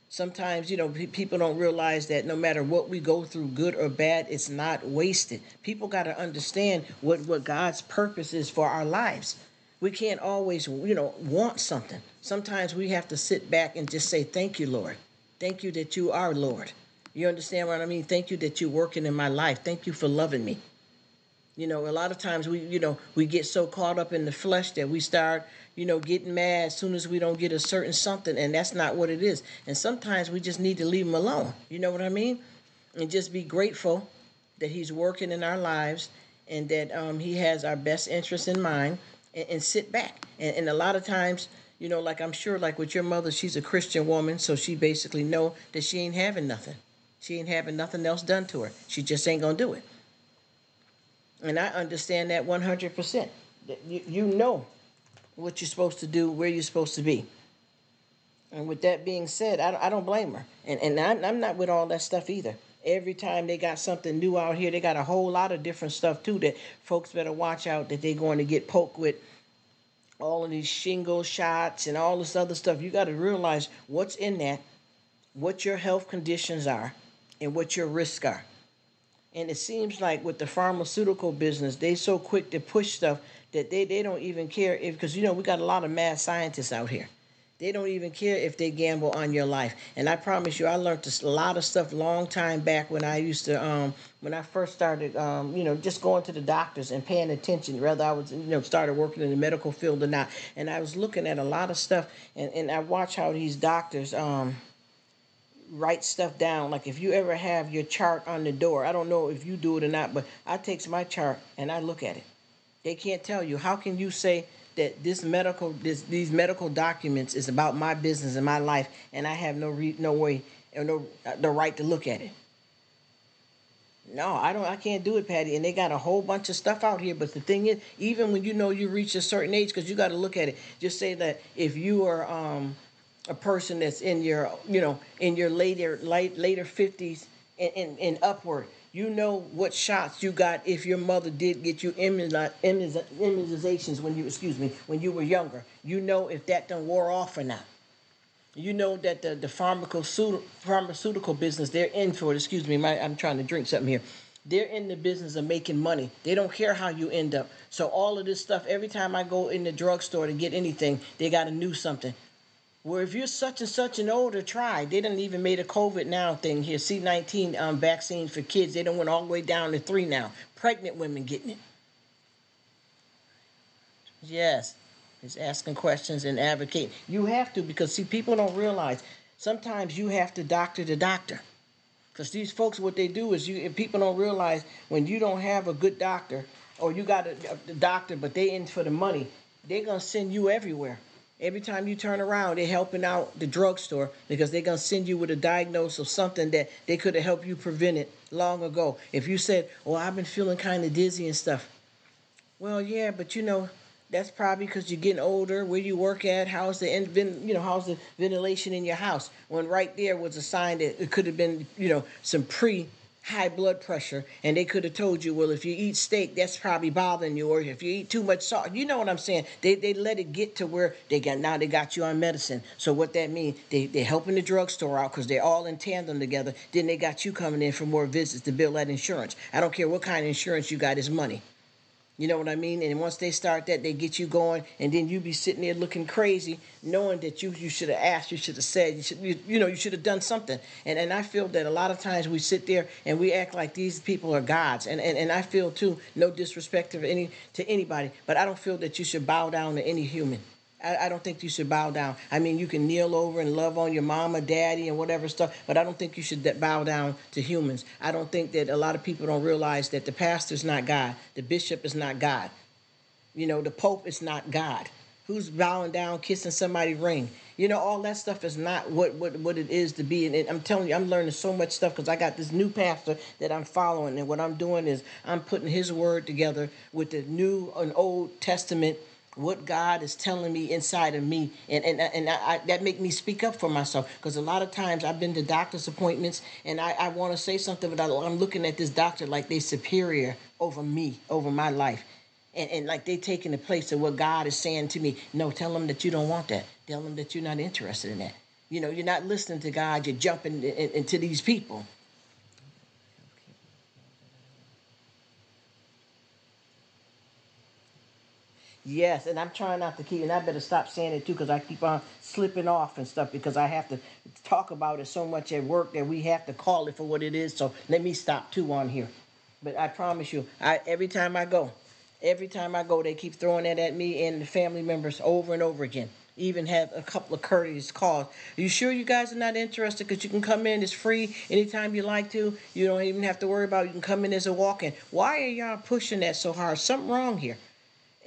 Sometimes, people don't realize that no matter what we go through, good or bad, it's not wasted. People got to understand what God's purpose is for our lives. We can't always, want something. Sometimes we have to sit back and just say, thank you, Lord. Thank you that you are Lord. You understand what I mean? Thank you that you're working in my life. Thank you for loving me. A lot of times we get so caught up in the flesh that we start, getting mad as soon as we don't get a certain something, and that's not what it is. And sometimes we just need to leave him alone. You know what I mean? And just be grateful that he's working in our lives, and that he has our best interests in mind, and sit back. And a lot of times, like I'm sure, like with your mother, she's a Christian woman, so she basically know that she ain't having nothing. She ain't having nothing else done to her. She just ain't gonna do it. And I understand that 100%. You know what you're supposed to do, where you're supposed to be. And with that being said, I don't blame her. And I'm not with all that stuff either. Every time they got something new out here, they got a whole lot of different stuff too that folks better watch out that they're going to get poked with. All of these shingle shots and all this other stuff. You got to realize what's in that, what your health conditions are, and what your risks are. And it seems like with the pharmaceutical business, they so quick to push stuff that they don't even care if, because we got a lot of mad scientists out here. They don't even care if they gamble on your life. And I promise you, I learned a lot of stuff long time back when I used to, when I first started, just going to the doctors and paying attention, whether I was, started working in the medical field or not. And I was looking at a lot of stuff, and I watch how these doctors, write stuff down. Like if you ever have your chart on the door, I don't know if you do it or not, but I takes my chart and I look at it. They can't tell you. How can you say that these medical documents is about my business and my life, and I have no way or the right to look at it? No, I can't do it, Patty. And they got a whole bunch of stuff out here. But the thing is, even when you reach a certain age, because you got to look at it. Just say that if you are a person that's in your later 50s and upward, what shots you got if your mother did get you immunizations when you were younger. If that done wore off or not. That the pharmaceutical business, they're in for it. I'm trying to drink something here. They're in the business of making money. They don't care how you end up. So all of this stuff, every time I go in the drugstore to get anything, they got to know something. Where if you're such and such an older, try. They done even made a COVID now thing here. C-19 vaccine for kids. They done went all the way down to 3 now. Pregnant women getting it. Yes. It's asking questions and advocating. You have to, because see, people don't realize Sometimes you have to doctor the doctor. Because these folks, what they do is, if people don't realize, when you don't have a good doctor, or you got a doctor, but they in for the money, they're going to send you everywhere. Every time you turn around, they're helping out the drugstore because they're going to send you with a diagnosis of something that they could have helped you prevent it long ago. If you said, oh, I've been feeling kind of dizzy and stuff. Well, yeah, but that's probably because you're getting older. Where you work at, how's how's the ventilation in your house? When right there was a sign that it could have been, some high blood pressure, and they could have told you, well, if you eat steak, that's probably bothering you, or if you eat too much salt. You know what I'm saying? They let it get to where they got you on medicine. So what that means, they're helping the drugstore out because they're all in tandem together. Then they got you coming in for more visits to build that insurance. I don't care what kind of insurance you got, it's money. You know what I mean? And once they start that, they get you going, and then you be sitting there looking crazy, knowing that you should have asked, you should have said, you should have done something. And I feel that a lot of times we sit there and we act like these people are gods. And I feel too, no disrespect to anybody, but I don't feel that you should bow down to any human. I don't think you should bow down. I mean, you can kneel over and love on your mama, daddy, and whatever stuff, but I don't think you should bow down to humans. I don't think that a lot of people don't realize that the pastor's not God. The bishop is not God. The pope is not God. Who's bowing down, kissing somebody's ring? All that stuff is not what it is to be. And I'm telling you, I'm learning so much stuff because I got this new pastor that I'm following. And what I'm doing is I'm putting his word together with the New and Old Testament, what God is telling me inside of me, and that make me speak up for myself, because a lot of times I've been to doctor's appointments and I want to say something, but I'm looking at this doctor like they superior over me, over my life, and like they taking the place of what God is saying to me. No, tell them that you don't want that. Tell them that you're not interested in that. You're not listening to God. You're jumping into these people. Yes, and I'm trying not to keep, and I better stop saying it too, because I keep on slipping off and stuff, because I have to talk about it so much at work that we have to call it for what it is. So let me stop too on here. But I promise you, every time I go, they keep throwing that at me and the family members over and over again. Even have a couple of courteous calls. Are you sure you guys are not interested? Because you can come in, it's free anytime you like to. You don't even have to worry about it. You can come in as a walk-in. Why are y'all pushing that so hard? Something wrong here.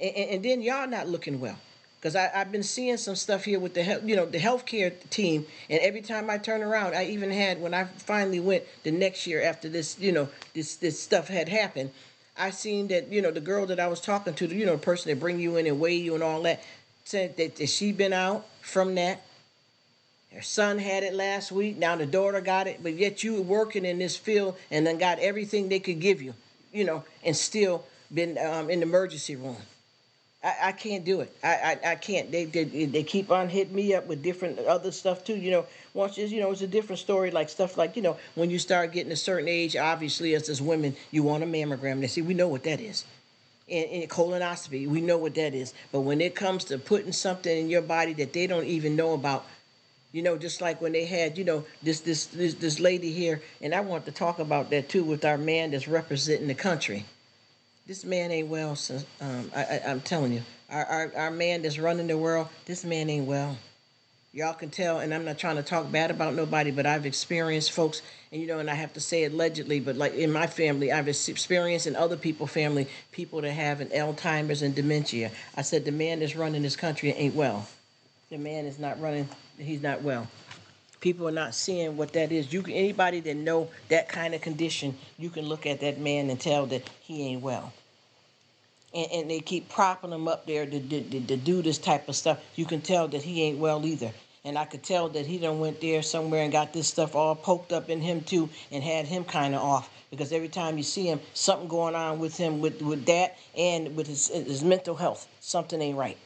And then y'all not looking well, because I've been seeing some stuff here with the healthcare team, and every time I turn around, I even had, when I finally went the next year after this, this stuff had happened, I seen that the girl that I was talking to, the person that bring you in and weigh you and all that, said that she been out from that. Her son had it last week. Now the daughter got it, but yet you were working in this field and then got everything they could give you, and still been in the emergency room. I can't do it. I can't. They keep on hitting me up with different other stuff too. Once it's a different story. Like stuff like when you start getting a certain age, obviously as women, you want a mammogram. They say we know what that is, and colonoscopy, we know what that is. But when it comes to putting something in your body that they don't even know about, just like when they had this lady here, and I want to talk about that too with our man that's representing the country. This man ain't well, so I'm telling you, our man that's running the world, this man ain't well. Y'all can tell, and I'm not trying to talk bad about nobody, but I've experienced folks, and I have to say it allegedly, but like in my family, I've experienced in other people's family, people that have an Alzheimer's and dementia. I said the man that's running this country ain't well. The man is not running, he's not well. People are not seeing what that is. Anybody that know that kind of condition, you can look at that man and tell that he ain't well. And they keep propping him up there to do this type of stuff. You can tell that he ain't well either. And I could tell that he done went there somewhere and got this stuff all poked up in him too, and had him kind of off. Because every time you see him, something going on with him with that and with his mental health. Something ain't right.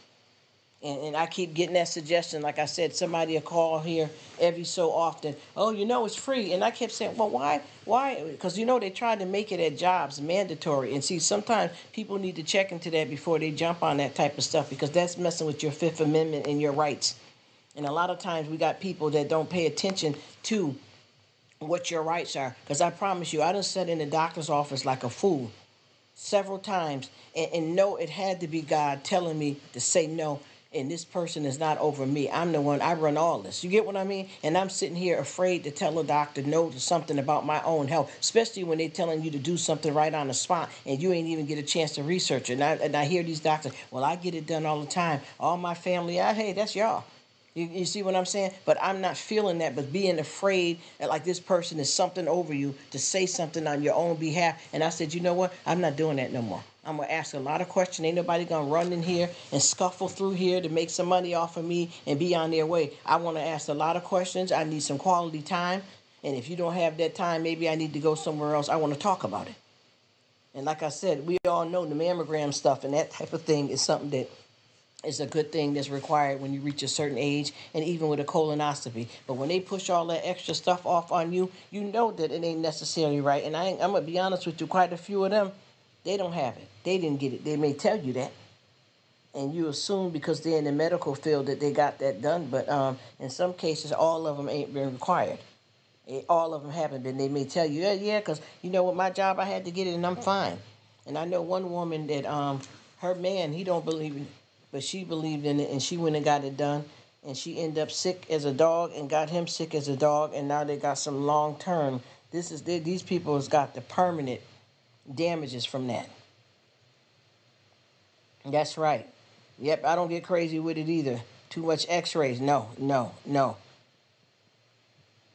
And I keep getting that suggestion. Like I said, somebody will call here every so often. Oh, it's free. And I kept saying, well, why? Because, they tried to make it at jobs mandatory. And see, sometimes people need to check into that before they jump on that type of stuff, because that's messing with your Fifth Amendment and your rights. And a lot of times we got people that don't pay attention to what your rights are. Because I promise you, I done sat in the doctor's office like a fool several times. And no, it had to be God telling me to say no. and this person is not over me. I'm the one, I run all this. You get what I mean? And I'm sitting here afraid to tell a doctor no to something about my own health, especially when they're telling you to do something right on the spot and you ain't even get a chance to research it. And I hear these doctors, well, I get it done all the time. All my family, hey, that's y'all. You see what I'm saying? But I'm not feeling that, but being afraid that like this person is something over you to say something on your own behalf. And I said, you know what? I'm not doing that no more. I'm going to ask a lot of questions. Ain't nobody going to run in here and scuffle through here to make some money off of me and be on their way. I want to ask a lot of questions. I need some quality time. And if you don't have that time, maybe I need to go somewhere else. I want to talk about it. And like I said, we all know the mammogram stuff and that type of thing is something that is a good thing that's required when you reach a certain age, and even with a colonoscopy. But when they push all that extra stuff off on you, you know that it ain't necessarily right. And I'm going to be honest with you, quite a few of them, they don't have it. They didn't get it. They may tell you that. And you assume because they're in the medical field that they got that done. But in some cases, all of them ain't been required. All of them haven't been. They may tell you, yeah, because you know what, my job, I had to get it and I'm fine. And I know one woman that her man, he don't believe in it, but she believed in it and she went and got it done. And she ended up sick as a dog and got him sick as a dog. And now they got some long term. These people has got the permanent damages from that. That's right. Yep, I don't get crazy with it either. Too much x-rays. No, no, no.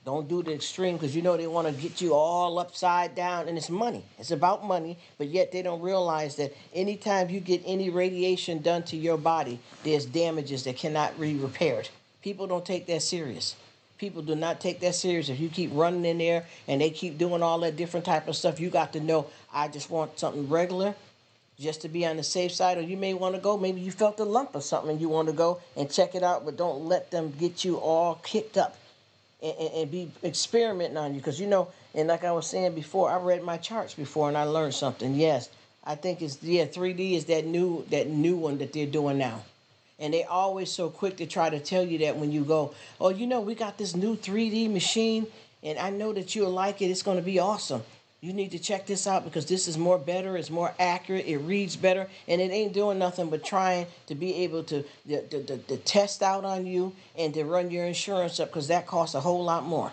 Don't do the extreme because you know they want to get you all upside down, and it's money. It's about money, but yet they don't realize that anytime you get any radiation done to your body, there's damages that cannot be repaired. People don't take that serious. People do not take that serious. If you keep running in there and they keep doing all that different type of stuff, you got to know, I just want something regular just to be on the safe side, or you may want to go, maybe you felt a lump or something and you want to go and check it out, but don't let them get you all kicked up and be experimenting on you. Because, you know, and like I was saying before, I read my charts before and I learned something. Yes, I think it's, 3D is that new one that they're doing now. And they always so quick to try to tell you that when you go, oh, you know, we got this new 3D machine and I know that you'll like it. It's going to be awesome. You need to check this out because this is more better, it's more accurate, it reads better, and it ain't doing nothing but trying to be able to test out on you and to run your insurance up because that costs a whole lot more.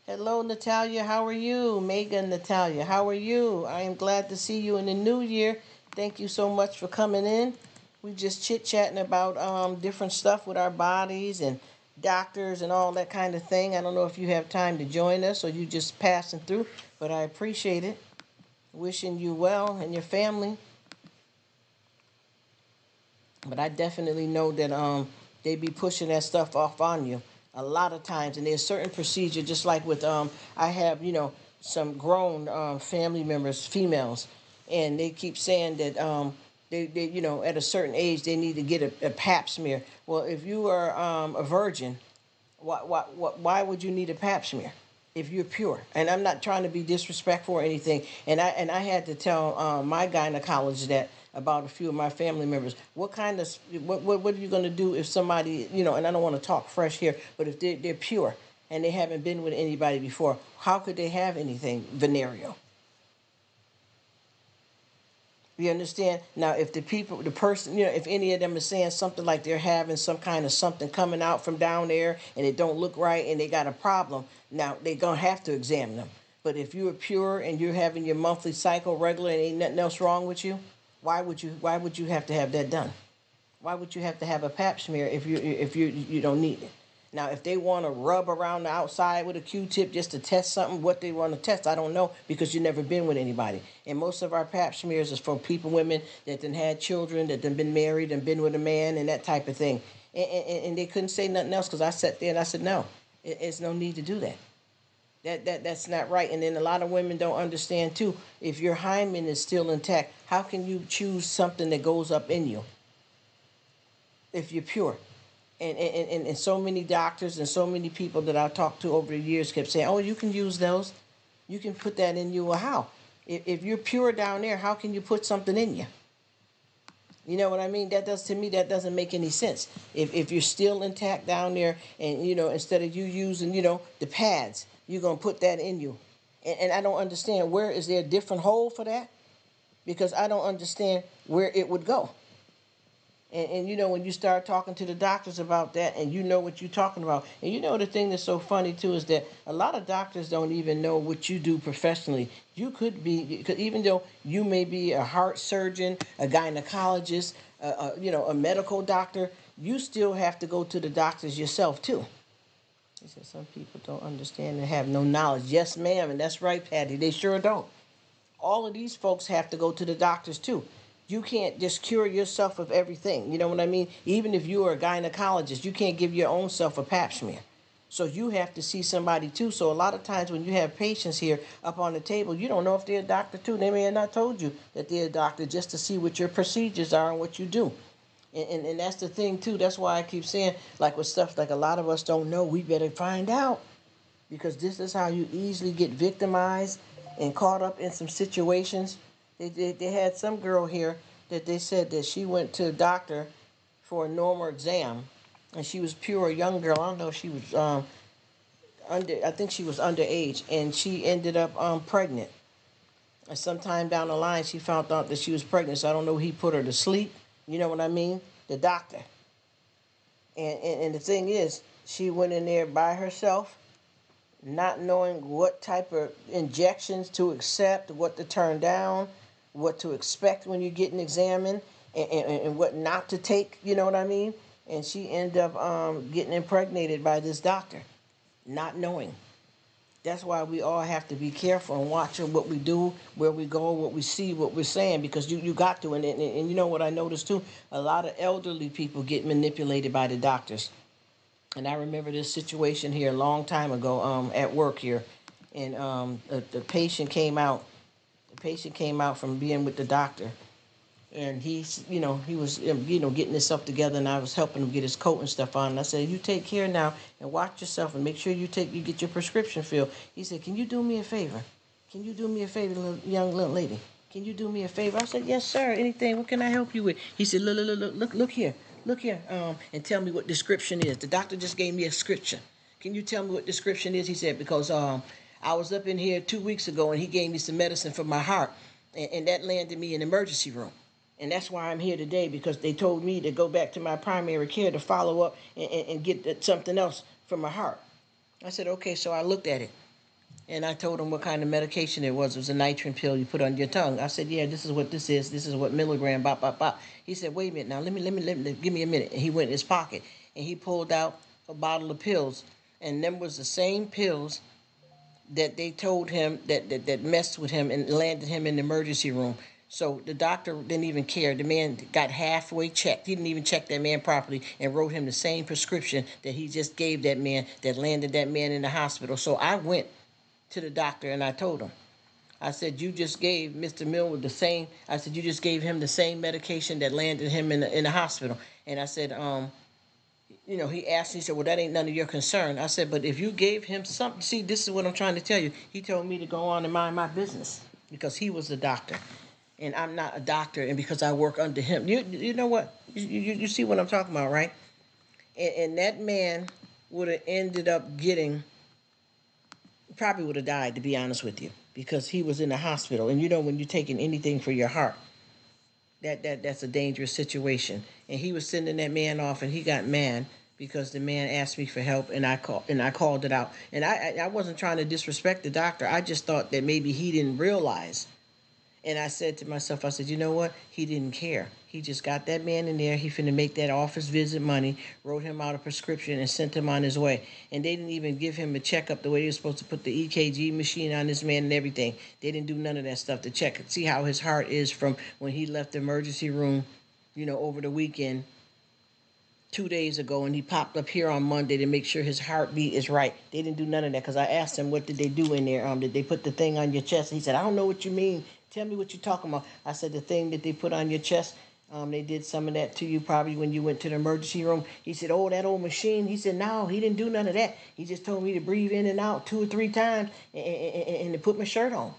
Hello, Natalia. How are you? Megan, Natalia. How are you? I am glad to see you in the new year. Thank you so much for coming in. We just chit-chatting about different stuff with our bodies and doctors and all that kind of thing. I don't know if you have time to join us or you just passing through, but I appreciate it. Wishing you well and your family. But I definitely know that they be pushing that stuff off on you a lot of times, and there's certain procedure, just like with I have, you know, some grown family members, females, and they keep saying that they you know, at a certain age they need to get a pap smear. Well, if you are a virgin, why would you need a pap smear if you're pure? And I'm not trying to be disrespectful or anything. And I had to tell my gynecologist that about a few of my family members. What are you going to do if somebody, you know, and I don't want to talk fresh here, but if they're pure and they haven't been with anybody before, how could they have anything venereal? You understand? Now, if the person, you know, if any of them is saying something like they're having some kind of something coming out from down there and it don't look right and they got a problem, now they're going to have to examine them. But if you're pure and you're having your monthly cycle regular and ain't nothing else wrong with you, why would you have to have that done? Why would you have to have a pap smear if you don't need it? Now, if they want to rub around the outside with a Q-tip just to test something, what they want to test, I don't know, because you've never been with anybody. And most of our pap smears is for women that done had children, that done been married and been with a man and that type of thing. And they couldn't say nothing else because I sat there and I said, no, it's no need to do that. That's not right. And then a lot of women don't understand, too. If your hymen is still intact, how can you choose something that goes up in you if you're pure? And so many doctors and so many people that I've talked to over the years kept saying, oh, you can use those. You can put that in you. Well, how? If you're pure down there, how can you put something in you? You know what I mean? That doesn't make any sense. If you're still intact down there and, you know, instead of you using, you know, the pads, you're going to put that in you. And I don't understand, where is there a different hole for that? Because I don't understand where it would go. And you know, when you start talking to the doctors about that, and you know what you're talking about, and you know the thing that's so funny too is that a lot of doctors don't even know what you do professionally. You could be, even though you may be a heart surgeon, a gynecologist, you know, a medical doctor, you still have to go to the doctors yourself too. He said some people don't understand and have no knowledge. Yes, ma'am, and that's right, Patty. They sure don't. All of these folks have to go to the doctors too. You can't just cure yourself of everything. You know what I mean? Even if you are a gynecologist, you can't give your own self a pap smear. So you have to see somebody too. So a lot of times when you have patients here up on the table, you don't know if they're a doctor too. They may have not told you that they're a doctor just to see what your procedures are and what you do. And that's the thing too. That's why I keep saying, like with stuff like a lot of us don't know, we better find out, because this is how you easily get victimized and caught up in some situations. They had some girl here that they said that she went to a doctor for a normal exam, and she was pure, a young girl. I don't know if she was I think she was underage, and she ended up pregnant. And sometime down the line, she found out that she was pregnant. So I don't know, he put her to sleep. You know what I mean? The doctor. And the thing is, she went in there by herself, not knowing what type of injections to accept, what to turn down, what to expect when you're getting examined, and what not to take, you know what I mean? And she ended up getting impregnated by this doctor, not knowing. That's why we all have to be careful and watch what we do, where we go, what we see, what we're saying, because you got to. And you know what I noticed too? A lot of elderly people get manipulated by the doctors. And I remember this situation here a long time ago at work here. And the patient came out. The patient came out from being with the doctor. And he's, you know, he was, you know, getting himself together, and I was helping him get his coat and stuff on. And I said, you take care now and watch yourself and make sure you get your prescription filled. He said, can you do me a favor? Can you do me a favor, young little lady? Can you do me a favor? I said, yes, sir. Anything. What can I help you with? He said, look here. Look here, and tell me what description is. The doctor just gave me a description. Can you tell me what description is? He said, because I was up in here 2 weeks ago, and he gave me some medicine for my heart, and that landed me in the emergency room. And that's why I'm here today, because they told me to go back to my primary care to follow up and get something else for my heart. I said, okay, so I looked at it. And I told him what kind of medication it was. It was a nitrin pill you put on your tongue. I said, yeah, this is what this is. This is what milligram, bop, bop, bop. He said, wait a minute now, let me, give me a minute. And he went in his pocket, and he pulled out a bottle of pills. And them was the same pills that they told him that messed with him and landed him in the emergency room. So the doctor didn't even care. The man got halfway checked. He didn't even check that man properly and wrote him the same prescription that he just gave that man that landed that man in the hospital. So I went to the doctor and I told him, I said, you just gave Mr. Millwood the same, I said, you just gave him the same medication that landed him in the hospital. And I said, you know, he asked me, he said, well, that ain't none of your concern. I said, but if you gave him something, see, this is what I'm trying to tell you. He told me to go on and mind my business because he was a doctor. And I'm not a doctor, and because I work under him. You know what? You see what I'm talking about, right? And that man would have ended up getting, probably would have died, to be honest with you, because he was in the hospital. And you know, when you're taking anything for your heart, that's a dangerous situation. And he was sending that man off, and he got mad because the man asked me for help, and I called it out. And I wasn't trying to disrespect the doctor. I just thought that maybe he didn't realize. And I said to myself, I said, you know what? He didn't care. He just got that man in there. He finna make that office visit money, wrote him out a prescription, and sent him on his way. And they didn't even give him a checkup the way they were supposed to put the EKG machine on this man and everything. They didn't do none of that stuff to check, see how his heart is from when he left the emergency room, you know, over the weekend 2 days ago, and he popped up here on Monday to make sure his heartbeat is right. They didn't do none of that, because I asked him, what did they do in there? Did they put the thing on your chest? And he said, I don't know what you mean. Tell me what you're talking about. I said, the thing that they put on your chest, they did some of that to you probably when you went to the emergency room. He said, oh, that old machine. He said, no, he didn't do none of that. He just told me to breathe in and out 2 or 3 times and to put my shirt on.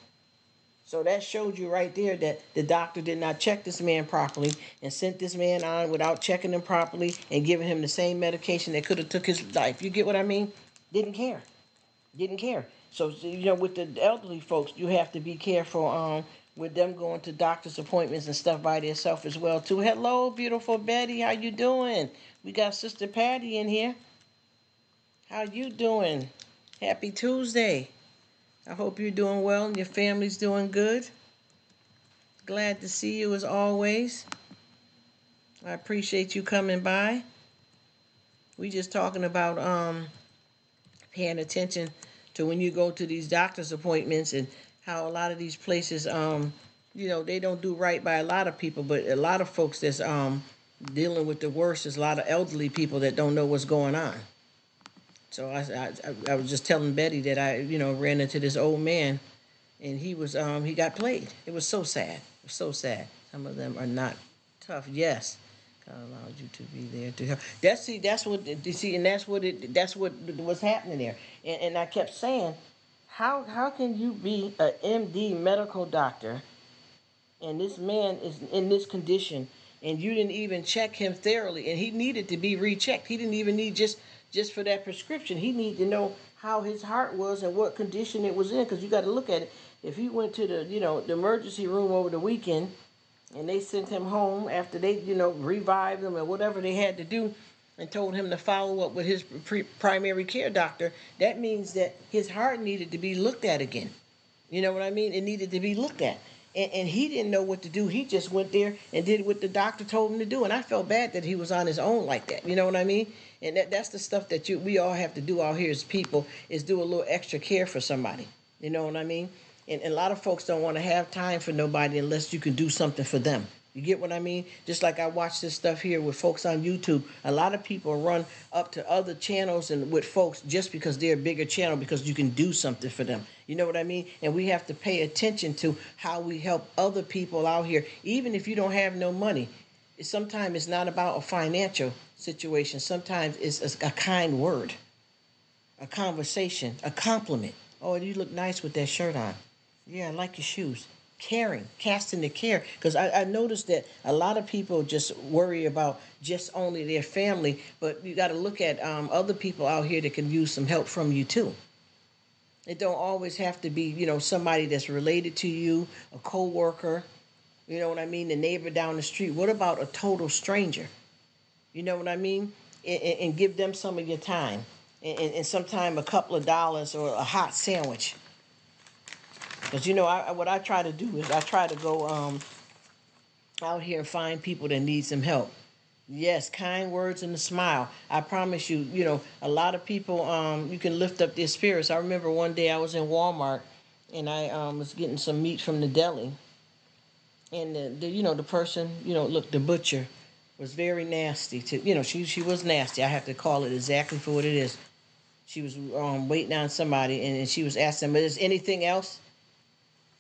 So that showed you right there that the doctor did not check this man properly and sent this man on without checking him properly and giving him the same medication that could have took his life. You get what I mean? Didn't care. So, you know, with the elderly folks, you have to be careful with them going to doctor's appointments and stuff by themselves as well too. Hello, beautiful Betty, how you doing? We got Sister Patty in here. How you doing? Happy Tuesday. I hope you're doing well and your family's doing good. Glad to see you as always. I appreciate you coming by. We just talking about paying attention to when you go to these doctor's appointments and how a lot of these places they don't do right by a lot of people, but a lot of folks that's dealing with the worst is a lot of elderly people that don't know what's going on. So I was just telling Betty that I ran into this old man, and he got played. It was so sad. It was so sad. Some of them are not tough. Yes, God allowed you to be there to help. That's what was happening there. And I kept saying, how can you be a MD medical doctor, and this man is in this condition, and you didn't even check him thoroughly, and he needed to be rechecked. He didn't even need just for that prescription. He needed to know how his heart was and what condition it was in, because you got to look at it. If he went to the emergency room over the weekend, and they sent him home after they revived him or whatever they had to do, and told him to follow up with his primary care doctor, that means that his heart needed to be looked at again. You know what I mean? It needed to be looked at. And he didn't know what to do. He just went there and did what the doctor told him to do. And I felt bad that he was on his own like that. You know what I mean? And that's the stuff that we all have to do out here as people, is do a little extra care for somebody. You know what I mean? And a lot of folks don't want to have time for nobody unless you can do something for them. You get what I mean? Just like I watch this stuff here with folks on YouTube. A lot of people run up to other channels and with folks just because they're a bigger channel, because you can do something for them. You know what I mean? And we have to pay attention to how we help other people out here, even if you don't have no money. Sometimes it's not about a financial situation. Sometimes it's a kind word, a conversation, a compliment. Oh, you look nice with that shirt on. Yeah, I like your shoes. Caring, casting the care, because I noticed that a lot of people just worry about just only their family, but you got to look at other people out here that can use some help from you too. It don't always have to be somebody that's related to you, a co-worker, you know what I mean, the neighbor down the street. What about a total stranger? You know what I mean? And give them some of your time, and sometimes a couple of dollars or a hot sandwich. Because, what I try to do is I try to go out here and find people that need some help. Yes, kind words and a smile. I promise you, a lot of people, you can lift up their spirits. I remember one day I was in Walmart, and I was getting some meat from the deli. And, the person, look, the butcher was very nasty. She was nasty. I have to call it exactly for what it is. She was waiting on somebody, and she was asking, but is anything else?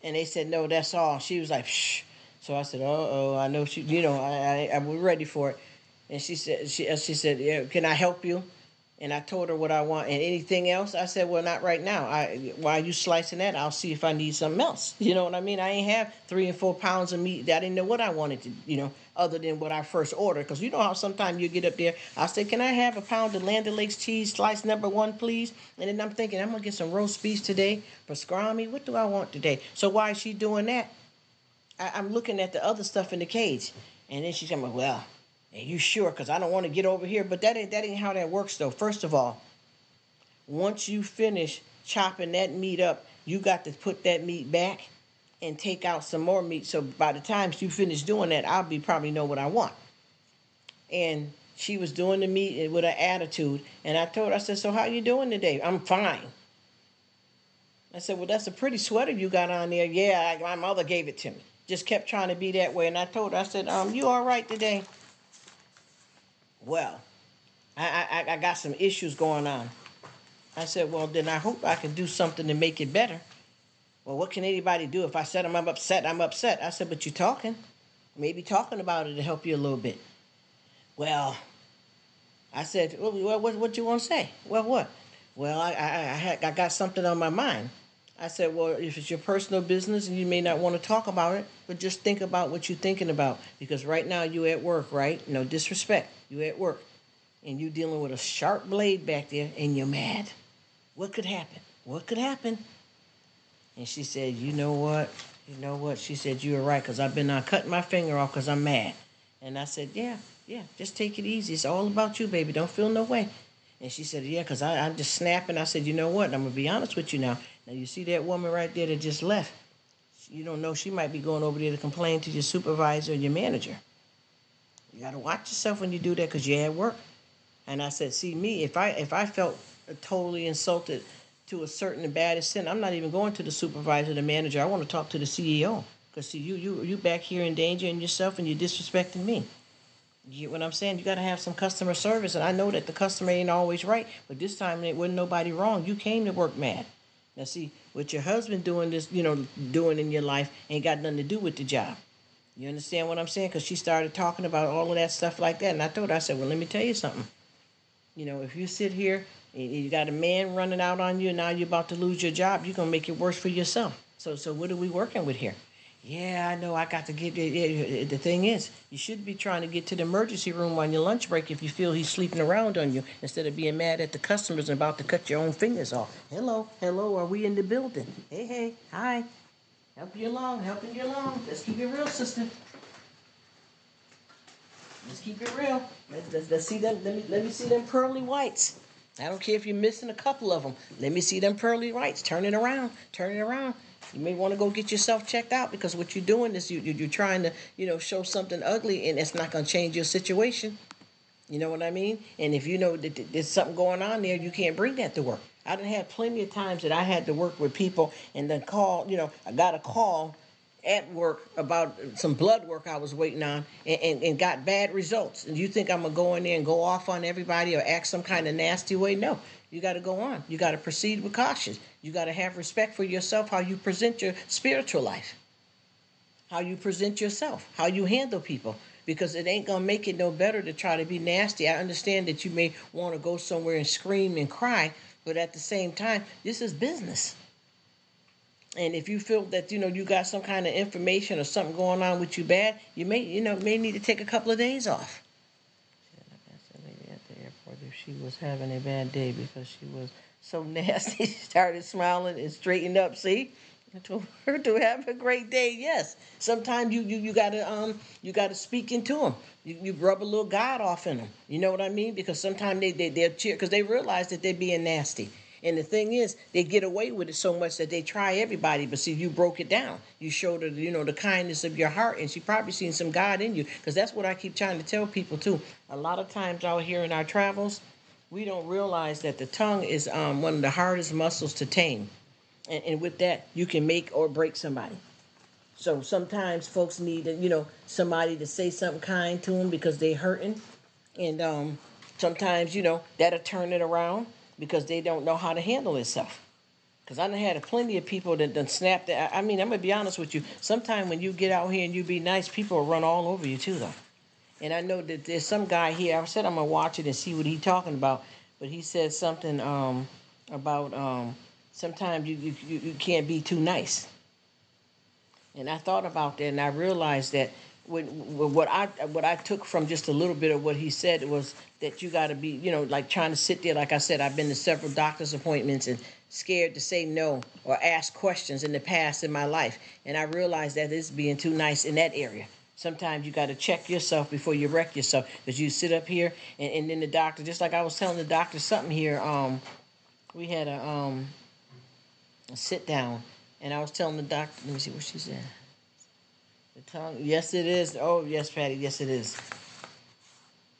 And they said, no, that's all. She was like, shh. So I said, uh-oh, I know she, I'm ready for it. And she said, yeah, can I help you? And I told her what I want. And anything else? I said, well, not right now. While you slicing that, I'll see if I need something else. You know what I mean? I ain't have 3 and 4 pounds of meat. I didn't know what I wanted to, other than what I first ordered. Because you know how sometimes you get up there, I'll say, can I have a pound of Land O'Lakes cheese, slice number 1, please? And then I'm thinking, I'm going to get some roast beef today, pastrami. What do I want today? So why is she doing that? I'm looking at the other stuff in the cage. And then she's going, well, are you sure? Because I don't want to get over here. But that ain't how that works, though. First of all, once you finish chopping that meat up, you got to put that meat back and take out some more meat. So by the time you finish doing that, I'll probably know what I want. And she was doing the meat with an attitude. And I told her, I said, so how you doing today? I'm fine. I said, well, that's a pretty sweater you got on there. Yeah, my mother gave it to me. Just kept trying to be that way. And I told her, I said, you all right today? Well, I got some issues going on. I said, well, then I hope I can do something to make it better. Well, what can anybody do? If I said I'm upset, I'm upset. I said, but you're talking. Maybe talking about it to help you a little bit. Well, I said, well, what you want to say? Well, what? Well, I got something on my mind. I said, well, if it's your personal business and you may not want to talk about it, but just think about what you're thinking about. Because right now you at work, right? No disrespect. You at work. And you dealing with a sharp blade back there and you're mad. What could happen? What could happen? And she said, you know what? You know what? She said, you were right, because I've been cutting my finger off because I'm mad. And I said, yeah, just take it easy. It's all about you, baby. Don't feel no way. And she said, yeah, because I'm just snapping. I said, you know what? I'm going to be honest with you now. Now, you see that woman right there that just left? You don't know, she might be going over there to complain to your supervisor or your manager. You got to watch yourself when you do that, because you're at work. And I said, see, me, if I felt totally insulted to a certain and bad extent, I'm not even going to the supervisor, the manager. I want to talk to the CEO. Because see, you back here endangering yourself and you're disrespecting me. You get what I'm saying? You got to have some customer service. And I know that the customer ain't always right, but this time it wasn't nobody wrong. You came to work mad. Now see, what your husband doing this, doing in your life ain't got nothing to do with the job. You understand what I'm saying? Because she started talking about all of that stuff like that. And I told her, I said, well, let me tell you something. If you sit here and you got a man running out on you and now you're about to lose your job, you're going to make it worse for yourself. So what are we working with here? Yeah, I know I got to get it. The thing is, you should be trying to get to the emergency room on your lunch break if you feel he's sleeping around on you, instead of being mad at the customers and about to cut your own fingers off. Hello, are we in the building? Hey, hi. Helping you along. Let's keep it real, sister. Let's keep it real. Let's see them. Let me see them pearly whites. I don't care if you're missing a couple of them. Let me see them pearly whites. Turn it around. You may want to go get yourself checked out, because what you're doing is you're trying to show something ugly, and it's not going to change your situation. You know what I mean? And if you know that there's something going on there, you can't bring that to work. I done had plenty of times that I had to work with people and then call. I got a call at work about some blood work I was waiting on, and got bad results. And you think I'm going to go in there and go off on everybody or act some kind of nasty way? No. You got to go on. You got to proceed with caution. You got to have respect for yourself, how you present your spiritual life, how you present yourself, how you handle people, because it ain't going to make it no better to try to be nasty. I understand that you may want to go somewhere and scream and cry, but at the same time, this is business. And if you feel that you got some kind of information or something going on with you bad, you may need to take a couple of days off. I asked that lady at the airport if she was having a bad day because she was so nasty. She started smiling and straightened up. See, I told her to have a great day. Yes, sometimes you gotta speak into them. You rub a little God off in them. You know what I mean? Because sometimes they'll cheer because they realize that they're being nasty. And the thing is, they get away with it so much that they try everybody. But see, you broke it down. You showed her, the kindness of your heart, and she probably seen some God in you. Because that's what I keep trying to tell people too. A lot of times out here in our travels, we don't realize that the tongue is one of the hardest muscles to tame. And with that, you can make or break somebody. So sometimes folks need, somebody to say something kind to them because they're hurting. And sometimes, that'll turn it around because they don't know how to handle themselves. Because I done had plenty of people that done snapped that. I mean, I'm going to be honest with you. Sometimes when you get out here and you be nice, people will run all over you too, though. And I know that there's some guy here. I said I'm going to watch it and see what he's talking about. But he said something about sometimes you can't be too nice. And I thought about that, and I realized that what I took from just a little bit of what he said was that you got to be, like trying to sit there. Like I said, I've been to several doctor's appointments and scared to say no or ask questions in the past in my life. And I realized that it's being too nice in that area. Sometimes you got to check yourself before you wreck yourself, because you sit up here and then the doctor, just like I was telling the doctor something here, we had a sit down, and I was telling the doctor, let me see what she said. The tongue, yes it is. Oh yes, Patty, yes it is.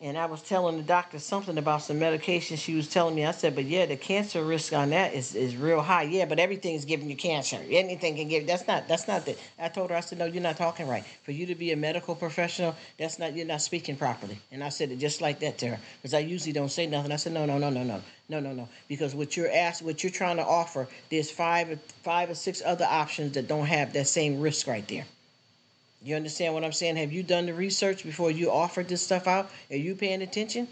And I was telling the doctor something about some medication she was telling me. I said, but yeah, the cancer risk on that is real high. Yeah, but everything's giving you cancer. Anything can give. That's not the. I told her, I said, no, you're not talking right. For you to be a medical professional, you're not speaking properly. And I said it just like that to her, because I usually don't say nothing. I said, no. Because what you're trying to offer, there's five or six other options that don't have that same risk right there. You understand what I'm saying? Have you done the research before you offered this stuff out? Are you paying attention?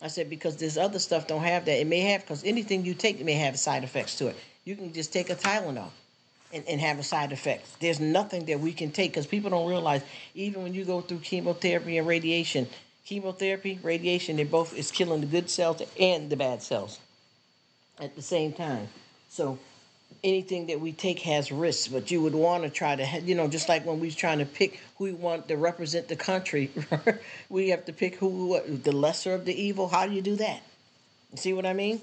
I said, because this other stuff don't have that. It may have, because anything you take, it may have side effects to it. You can just take a Tylenol and have a side effect. There's nothing that we can take, because people don't realize, even when you go through chemotherapy and radiation, radiation, they both is killing the good cells and the bad cells at the same time. So anything that we take has risks, but you would want to try to, just like when we was trying to pick who we want to represent the country, we have to pick the lesser of the evil. How do you do that? You see what I mean?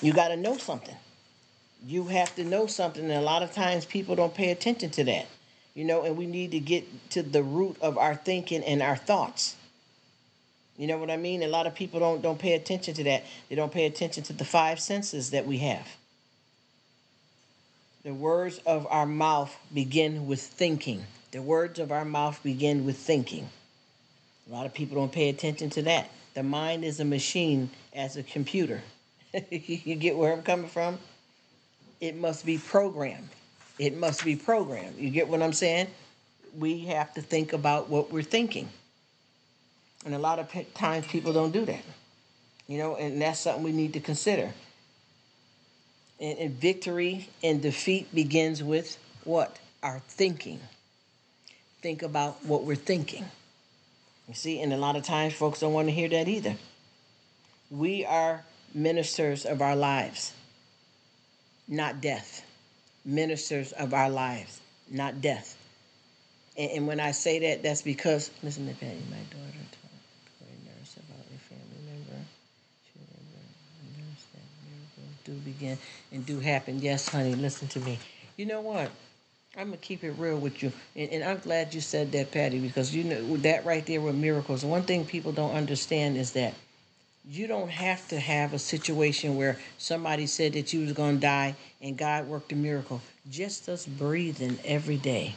You got to know something. You have to know something, and a lot of times people don't pay attention to that, and we need to get to the root of our thinking and our thoughts. You know what I mean? A lot of people don't pay attention to that. They don't pay attention to the five senses that we have. The words of our mouth begin with thinking. The words of our mouth begin with thinking. A lot of people don't pay attention to that. The mind is a machine as a computer. You get where I'm coming from? It must be programmed. It must be programmed. You get what I'm saying? We have to think about what we're thinking. And a lot of times people don't do that. And that's something we need to consider. And victory and defeat begins with what? Our thinking. Think about what we're thinking. You see, and a lot of times folks don't want to hear that either. We are ministers of our lives, not death. Ministers of our lives, not death. And when I say that, that's because, listen to Patty, my daughter told a nurse about a family member. She remembered a nurse that miracles do begin and do happen. Yes, honey, listen to me. You know what? I'm going to keep it real with you. And I'm glad you said that, Patty, because that right there with miracles. One thing people don't understand is that you don't have to have a situation where somebody said that you was going to die and God worked a miracle. Just us breathing every day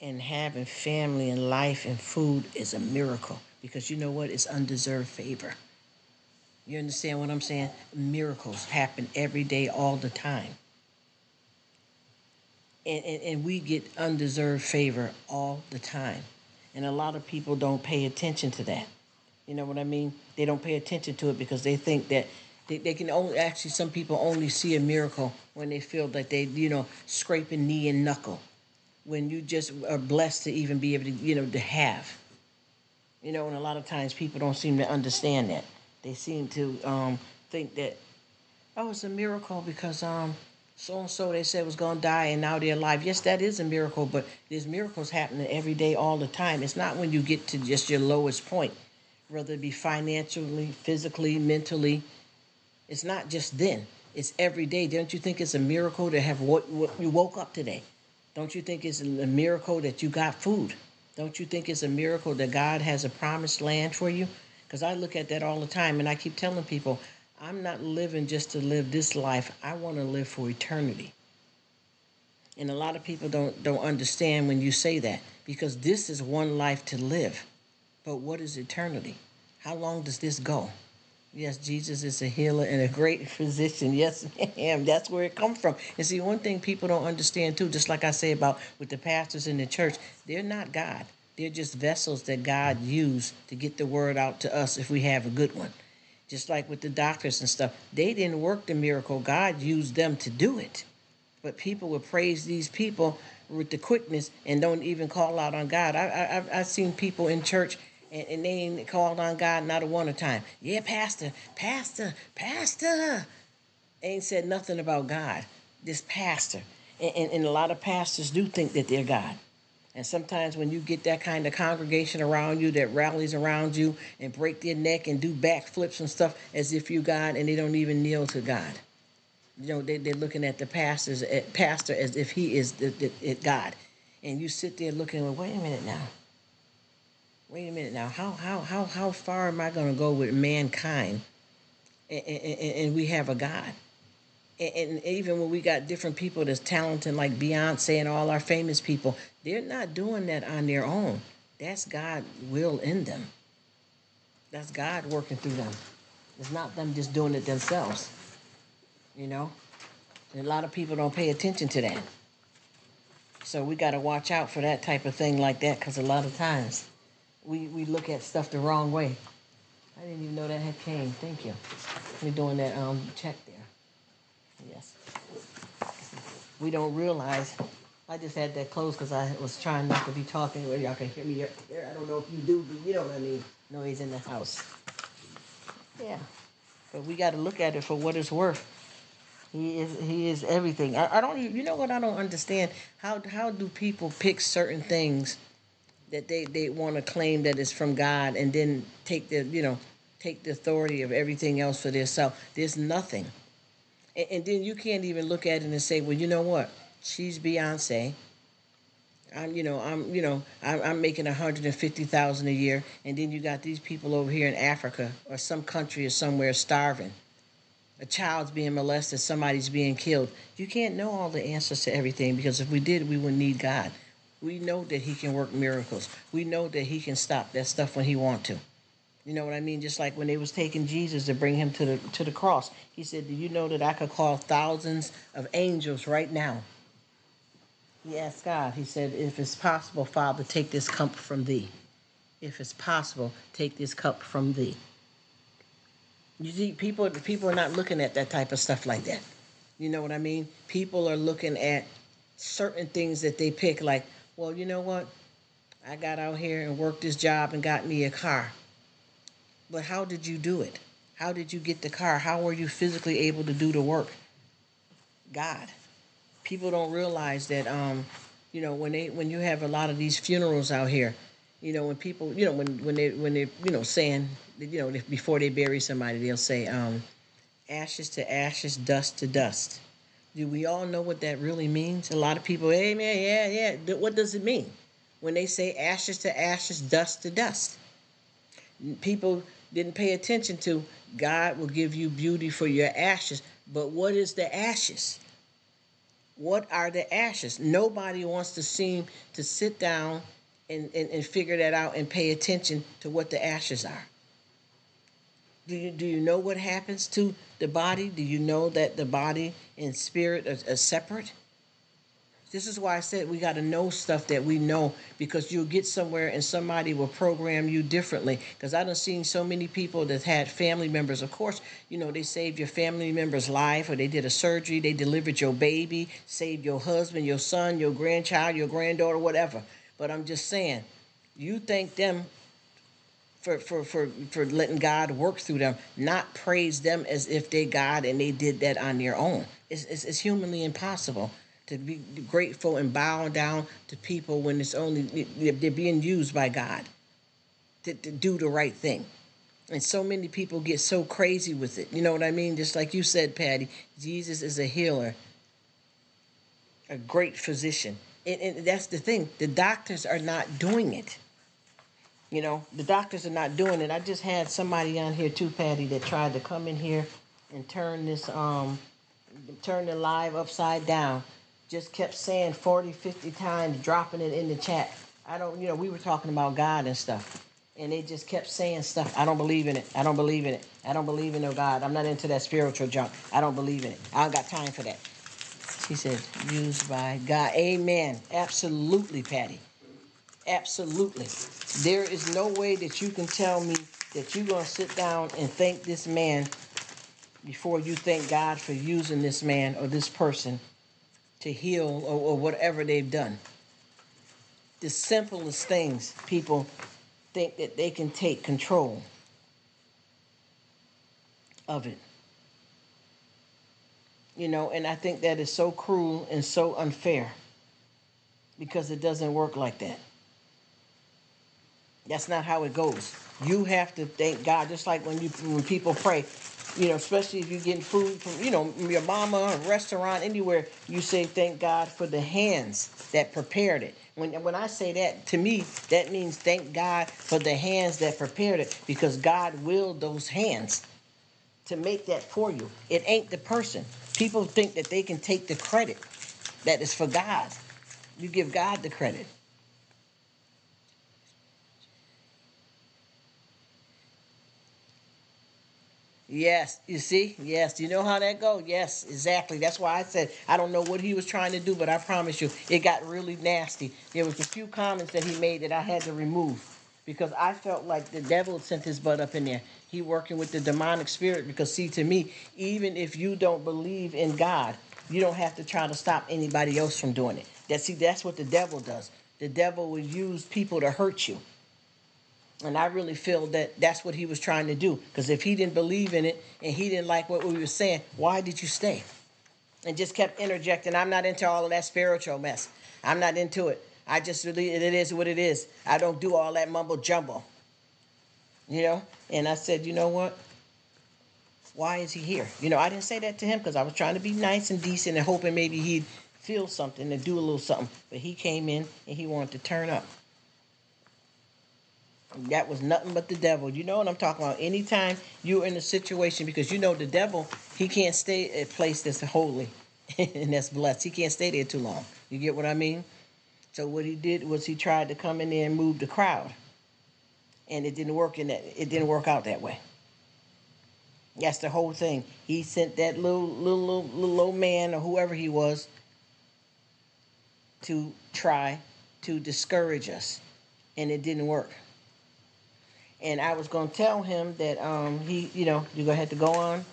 and having family and life and food is a miracle, because you know what? It's undeserved favor. You understand what I'm saying? Miracles happen every day, all the time. And we get undeserved favor all the time. And a lot of people don't pay attention to that. You know what I mean? They don't pay attention to it because they think that they can only, actually, some people only see a miracle when they feel that they, scraping knee and knuckle. When you just are blessed to even be able to, to have. And a lot of times people don't seem to understand that. They seem to think that, oh, it's a miracle because so-and-so they said was going to die and now they're alive. Yes, that is a miracle, but there's miracles happening every day, all the time. It's not when you get to just your lowest point, whether it be financially, physically, mentally. It's not just then. It's every day. Don't you think it's a miracle to have what you woke up today? Don't you think it's a miracle that you got food? Don't you think it's a miracle that God has a promised land for you? Because I look at that all the time, and I keep telling people, I'm not living just to live this life. I want to live for eternity. And a lot of people don't understand when you say that, because this is one life to live. But what is eternity? How long does this go? Yes, Jesus is a healer and a great physician. Yes, ma'am. That's where it comes from. And see, one thing people don't understand, too, just like I say about with the pastors in the church, they're not God. They're just vessels that God used to get the word out to us if we have a good one. Just like with the doctors and stuff. They didn't work the miracle. God used them to do it. But people will praise these people with the quickness and don't even call out on God. I've seen people in church and they ain't called on God not a one time. Yeah, pastor. Ain't said nothing about God. This pastor. And a lot of pastors do think that they're God. And sometimes when you get that kind of congregation around you that rallies around you and break their neck and do backflips and stuff as if you're God, and they don't even kneel to God. They're looking at the pastor as if he is God. And you sit there looking, well, wait a minute now. How far am I going to go with mankind? And we have a God. And even when we got different people that's talented like Beyonce and all our famous people, they're not doing that on their own. That's God's will in them. That's God working through them. It's not them just doing it themselves. And a lot of people don't pay attention to that. So we got to watch out for that type of thing like that, because a lot of times we look at stuff the wrong way. I didn't even know that had came. Thank you. We're doing that check there. Yes. We don't realize. I just had that closed because I was trying not to be talking. Well, y'all can hear me here. I don't know if you do, but you know what I mean. Noise in the house. Yeah. But we got to look at it for what it's worth. He is everything. I don't even, you know what I don't understand? How do people pick certain things that they want to claim that it's from God and then take the authority of everything else for themselves? There's nothing. And then you can't even look at it and say, well, you know what? She's Beyonce. I'm making 150,000 a year, and then you got these people over here in Africa or some country or somewhere starving. A child's being molested, somebody's being killed. You can't know all the answers to everything, because if we did, we wouldn't need God. We know that He can work miracles. We know that He can stop that stuff when He want to. You know what I mean? Just like when they was taking Jesus to bring him to the cross, He said, "Do you know that I could call thousands of angels right now?" He asked God. He said, "If it's possible, Father, take this cup from Thee. If it's possible, take this cup from Thee." You see, people are not looking at that type of stuff like that. You know what I mean? People are looking at certain things that they pick, like, well, you know what? I got out here and worked this job and got me a car. But how did you do it? How did you get the car? How were you physically able to do the work? God. People don't realize that, when you have a lot of these funerals out here, when people, when they saying, before they bury somebody, they'll say, ashes to ashes, dust to dust. Do we all know what that really means? A lot of people, hey man, yeah. What does it mean when they say ashes to ashes, dust to dust? People didn't pay attention to God will give you beauty for your ashes. But what is the ashes? What are the ashes? Nobody wants to seem to sit down and figure that out and pay attention to what the ashes are. Do you know what happens to the body? Do you know that the body and spirit are separate? This is why I said we got to know stuff that we know, because you'll get somewhere and somebody will program you differently. Because I done seen so many people that had family members. Of course, they saved your family member's life, or they did a surgery, they delivered your baby, saved your husband, your son, your grandchild, your granddaughter, whatever. But I'm just saying, you thank them for letting God work through them, not praise them as if they God and they did that on their own. It's humanly impossible to be grateful and bow down to people when it's only they're being used by God to do the right thing. And so many people get so crazy with it. You know what I mean? Just like you said, Patty, Jesus is a healer, a great physician. And that's the thing. The doctors are not doing it. The doctors are not doing it. I just had somebody on here too, Patty, that tried to come in here and turn the live upside down. Just kept saying 40, 50 times, dropping it in the chat. We were talking about God and stuff. And they just kept saying stuff. I don't believe in it. I don't believe in it. I don't believe in no God. I'm not into that spiritual junk. I don't believe in it. I don't got time for that. She said, used by God. Amen. Absolutely, Patty. Absolutely. There is no way that you can tell me that you're going to sit down and thank this man before you thank God for using this man or this person to heal or whatever they've done. The simplest things, people think that they can take control of it. And I think that is so cruel and so unfair, because it doesn't work like that. That's not how it goes. You have to thank God, just like when people pray, especially if you're getting food from, your mama, a restaurant, anywhere, you say thank God for the hands that prepared it. When I say that, to me, that means thank God for the hands that prepared it, because God willed those hands to make that for you. It ain't the person. People think that they can take the credit that is for God. You give God the credit. Yes, you see? Yes, you know how that goes? Yes, exactly. That's why I said I don't know what he was trying to do, but I promise you, it got really nasty. There was a few comments that he made that I had to remove, because I felt like the devil sent his butt up in there. He working with the demonic spirit, because see, to me, even if you don't believe in God, you don't have to try to stop anybody else from doing it. That's what the devil does. The devil will use people to hurt you. And I really feel that that's what he was trying to do. Because if he didn't believe in it and he didn't like what we were saying, why did you stay? and just kept interjecting. I'm not into all of that spiritual mess. I'm not into it. I just really, it is what it is. I don't do all that mumble jumble, you know? And I said, you know what? Why is he here? You know, I didn't say that to him because I was trying to be nice and decent and hoping maybe he'd feel something and do a little something. But he came in and he wanted to turn up. That was nothing but the devil. You know what I'm talking about? Anytime you're in a situation, because you know the devil, he can't stay at a place that's holy and that's blessed. He can't stay there too long. You get what I mean? So what he did was he tried to come in there and move the crowd. And it didn't work it didn't work out that way. That's the whole thing. He sent that little old man or whoever he was to try to discourage us. And it didn't work. And I was going to tell him that you're going to have to go on.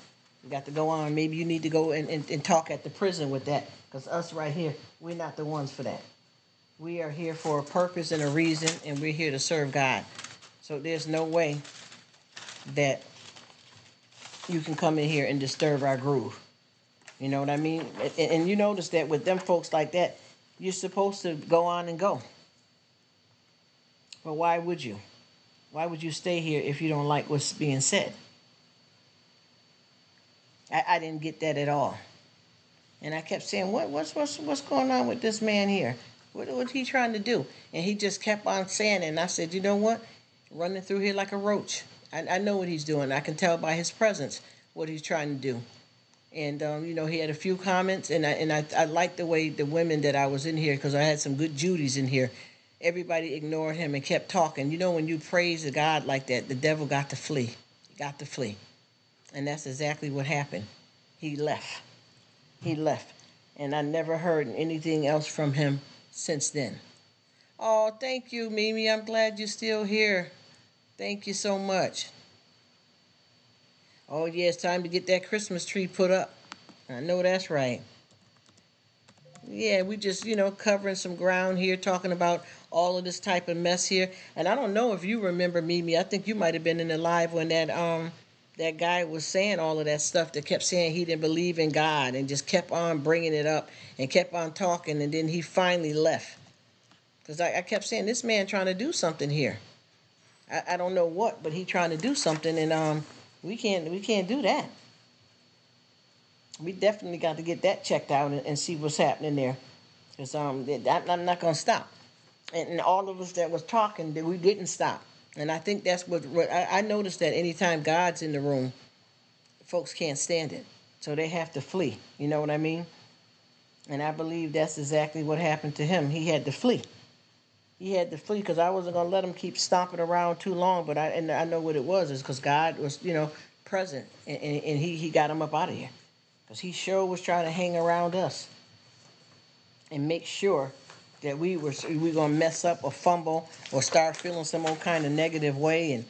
You got to go on. Maybe you need to go and talk at the prison with that. Because us right here, we're not the ones for that. We are here for a purpose and a reason, and we're here to serve God. So there's no way that you can come in here and disturb our groove. You know what I mean? And you notice that with them folks like that, you're supposed to go on and go. But why would you? Why would you stay here if you don't like what's being said? I didn't get that at all. And I kept saying, what's going on with this man here? What's he trying to do? And he just kept on saying it. And I said, you know what? Running through here like a roach. I know what he's doing. I can tell by his presence what he's trying to do. And, he had a few comments. And I liked the way the women that I was in here, because I had some good Judys in here. Everybody ignored him and kept talking. You know, when you praise a God like that, the devil got to flee. He got to flee. And that's exactly what happened. He left. He left. And I never heard anything else from him since then. Oh, thank you, Mimi. I'm glad you're still here. Thank you so much. Oh, yeah, it's time to get that Christmas tree put up. I know that's right. Yeah, we just, covering some ground here, talking about all of this type of mess here. And I don't know if you remember, Mimi. I think you might have been in the live when that guy was saying all of that stuff, that kept saying he didn't believe in God and just kept on bringing it up and kept on talking, and then he finally left. Because I kept saying, this man trying to do something here. I don't know what, but he trying to do something, and we can't do that. We definitely got to get that checked out and see what's happening there. Because I'm not going to stop. And all of us that was talking, that we didn't stop. And I think that's what I noticed, that anytime God's in the room, folks can't stand it. So they have to flee. You know what I mean? And I believe that's exactly what happened to him. He had to flee. He had to flee, because I wasn't going to let him keep stomping around too long. But I know what it was. It's because God was, present. And he got him up out of here. Because he sure was trying to hang around us and make sure that we going to mess up or fumble or start feeling some old kind of negative way, and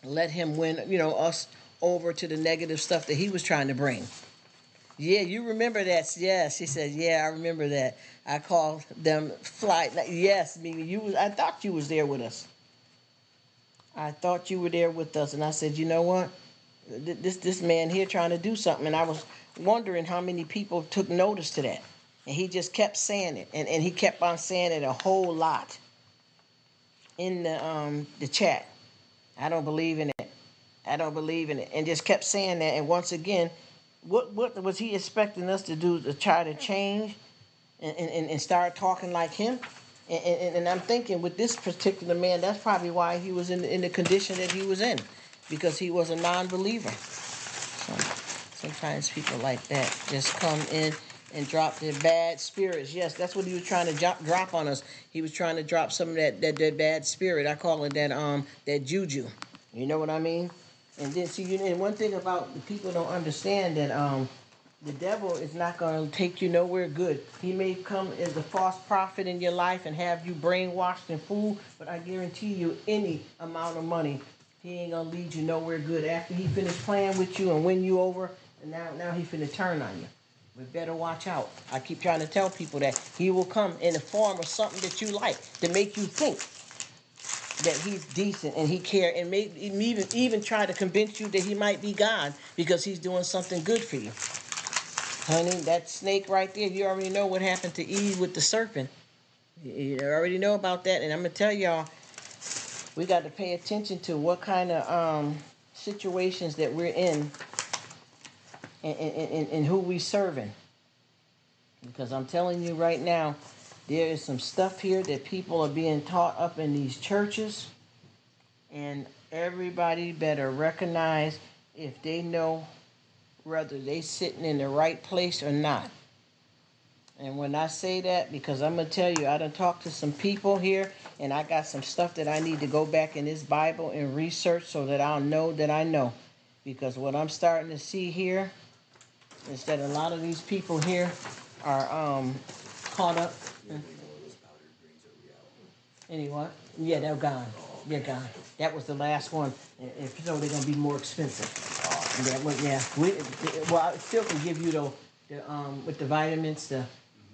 let him win, us over to the negative stuff that he was trying to bring. Yeah, you remember that? Yes, she said, yeah, I remember that. I called them flight. Yes, Mimi, I thought you was there with us. I thought you were there with us, and I said, you know what? This man here trying to do something, and I was wondering how many people took notice to that. And he just kept saying it, and he kept on saying it a whole lot in the chat. I don't believe in it. I don't believe in it. And just kept saying that. And once again, what was he expecting us to do, to try to change and start talking like him? And I'm thinking, with this particular man, that's probably why he was in the condition that he was in, because he was a non-believer. So sometimes people like that just come in and drop their bad spirits. Yes, that's what he was trying to drop on us. He was trying to drop some of that bad spirit. I call it that juju. You know what I mean? And then see, and one thing about the people don't understand, that the devil is not going to take you nowhere good. He may come as a false prophet in your life and have you brainwashed and fooled, but I guarantee you, any amount of money, he ain't going to lead you nowhere good. After he finished playing with you and win you over, and now he finna turn on you. We better watch out. I keep trying to tell people that he will come in the form of something that you like, to make you think that he's decent and he cares, and even try to convince you that he might be God because he's doing something good for you. Honey, that snake right there, you already know what happened to Eve with the serpent. You already know about that. And I'm going to tell y'all, we got to pay attention to what kind of situations that we're in and who we serving. Because I'm telling you right now, there is some stuff here that people are being taught up in these churches. And everybody better recognize if they know whether they sitting in the right place or not. And when I say that, because I'm going to tell you, I done talked to some people here, and I got some stuff that I need to go back in this Bible and research so that I'll know that I know. Because what I'm starting to see here is that a lot of these people here are caught up. Anyway, yeah, they're gone. They're gone. That was the last one. If you know, they're going to be more expensive. Yeah. Well, I still can give you the with the vitamins,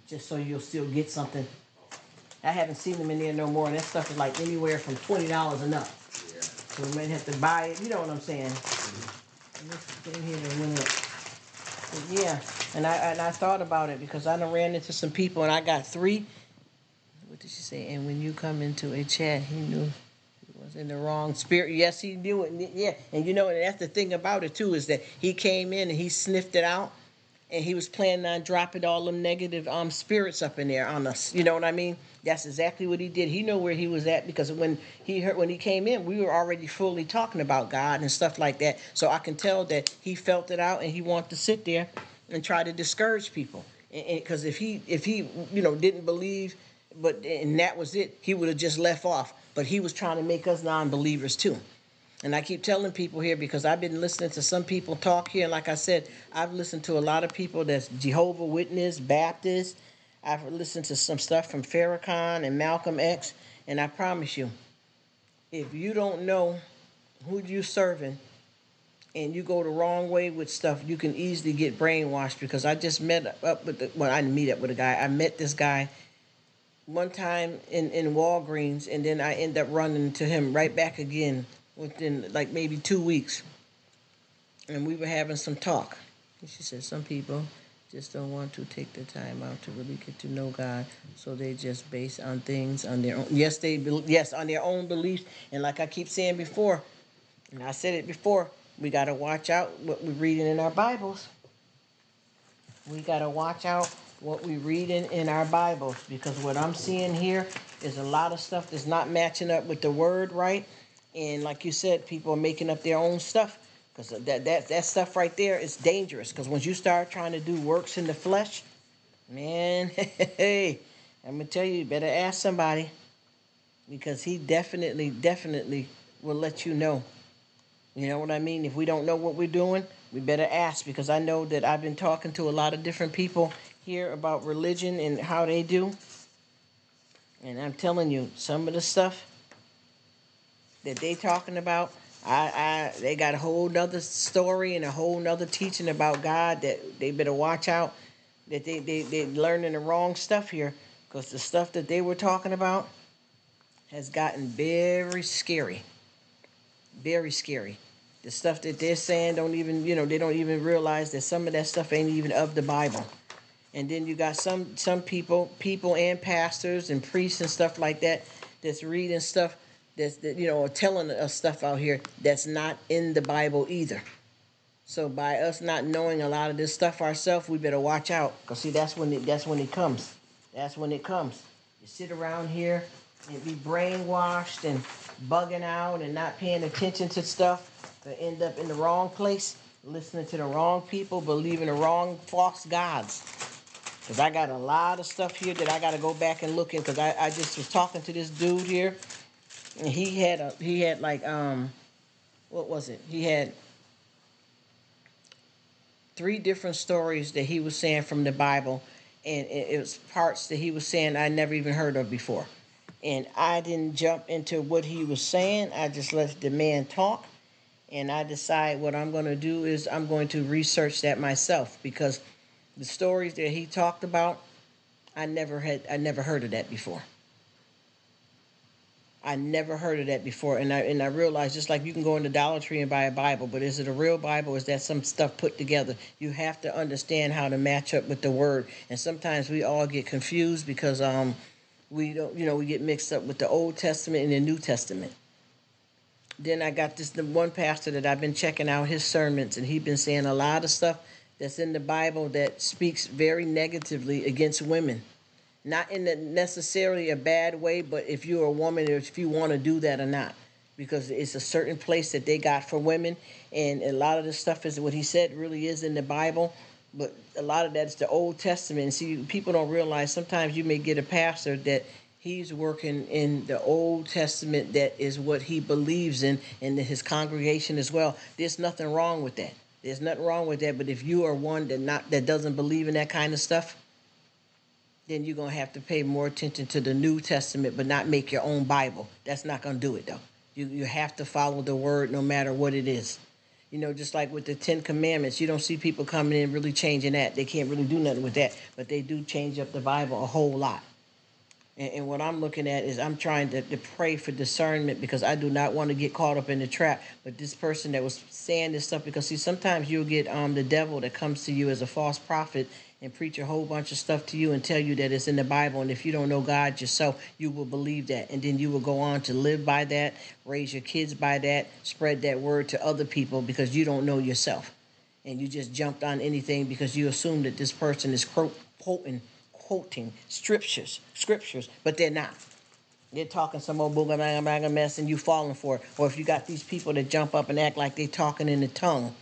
just so you'll still get something. I haven't seen them in there no more, and that stuff is like anywhere from $20 and up. So we might have to buy it. You know what I'm saying? But yeah, and I thought about it because I done ran into some people, and I got 3. What did she say? And when you come into a chat, he knew he was in the wrong spirit. Yes, he knew it. Yeah, and you know, and that's the thing about it too, is that he came in and he sniffed it out. And he was planning on dropping all them negative spirits up in there on us. You know what I mean? That's exactly what he did. He knew where he was at, because when he came in, we were already fully talking about God and stuff like that. So I can tell that he felt it out, and he wanted to sit there and try to discourage people. Because if he didn't believe, and that was it, he would have just left off. But he was trying to make us non-believers too. And I keep telling people here, because I've been listening to some people talk here. And like I said, I've listened to a lot of people that's Jehovah Witness, Baptist. I've listened to some stuff from Farrakhan and Malcolm X. And I promise you, if you don't know who you're serving and you go the wrong way with stuff, you can easily get brainwashed. Because I just met up with I didn't meet up with a guy. I met this guy one time in Walgreens, and then I end up running to him right back again within like maybe 2 weeks, and we were having some talk. And she said some people just don't want to take the time out to really get to know God, so they just base on things on their own. Yes, on their own beliefs. And like I keep saying before, and I said it before, we got to watch out what we're reading in our Bibles. We got to watch out what we're reading in our Bibles, because what I'm seeing here is a lot of stuff that's not matching up with the word, right? And like you said, people are making up their own stuff, because that stuff right there is dangerous. Because once you start trying to do works in the flesh, man, hey, I'm going to tell you, you better ask somebody, because he definitely will let you know. You know what I mean? If we don't know what we're doing, we better ask, because I know that I've been talking to a lot of different people here about religion and how they do. And I'm telling you, some of the stuff that they talking about, they got a whole nother story and a whole nother teaching about God that they better watch out, that they're learning the wrong stuff here, because the stuff that they were talking about has gotten very scary. Very scary. The stuff that they're saying they don't even realize that some of that stuff ain't even of the Bible. And then you got some people and pastors and priests and stuff like that that's reading stuff or telling us stuff out here that's not in the Bible either. So by us not knowing a lot of this stuff ourselves, we better watch out. Because see, that's when it comes. That's when it comes. You sit around here and be brainwashed and bugging out and not paying attention to stuff, to end up in the wrong place, listening to the wrong people, believing the wrong false gods. Because I got a lot of stuff here that I got to go back and look in, because I just was talking to this dude here, and he had like, what was it? He had 3 different stories that he was saying from the Bible, and it was parts that he was saying I never even heard of before. And I didn't jump into what he was saying. I just let the man talk, and I decide what I'm going to do is I'm going to research that myself, because the stories that he talked about, I never heard of that before. I never heard of that before, and I realized, just like you can go in the Dollar Tree and buy a Bible, but is it a real Bible? Or is that some stuff put together? You have to understand how to match up with the Word, and sometimes we all get confused because we don't, we get mixed up with the Old Testament and the New Testament. Then I got the one pastor that I've been checking out his sermons, and he's been saying a lot of stuff that's in the Bible that speaks very negatively against women. Not in necessarily a bad way, but if you're a woman, or if you want to do that or not, because it's a certain place that they got for women, and a lot of the stuff is what he said really is in the Bible, but a lot of that's the Old Testament. And see, people don't realize sometimes you may get a pastor that he's working in the Old Testament, that is what he believes in, and his congregation as well. There's nothing wrong with that. There's nothing wrong with that. But if you are one that doesn't believe in that kind of stuff, then you're going to have to pay more attention to the New Testament, but not make your own Bible. That's not going to do it, though. You have to follow the Word no matter what it is. Just like with the Ten Commandments, you don't see people coming in really changing that. They can't really do nothing with that, but they do change up the Bible a whole lot. And what I'm looking at is I'm trying to pray for discernment, because I do not want to get caught up in the trap. But this person that was saying this stuff, because see, sometimes you'll get the devil that comes to you as a false prophet and preach a whole bunch of stuff to you and tell you that it's in the Bible. And if you don't know God yourself, you will believe that. And then you will go on to live by that, raise your kids by that, spread that word to other people, because you don't know yourself. And you just jumped on anything because you assume that this person is quoting scriptures, but they're not. They're talking some old booga banga mess, and you falling for it. Or if you got these people that jump up and act like they talking in the tongue,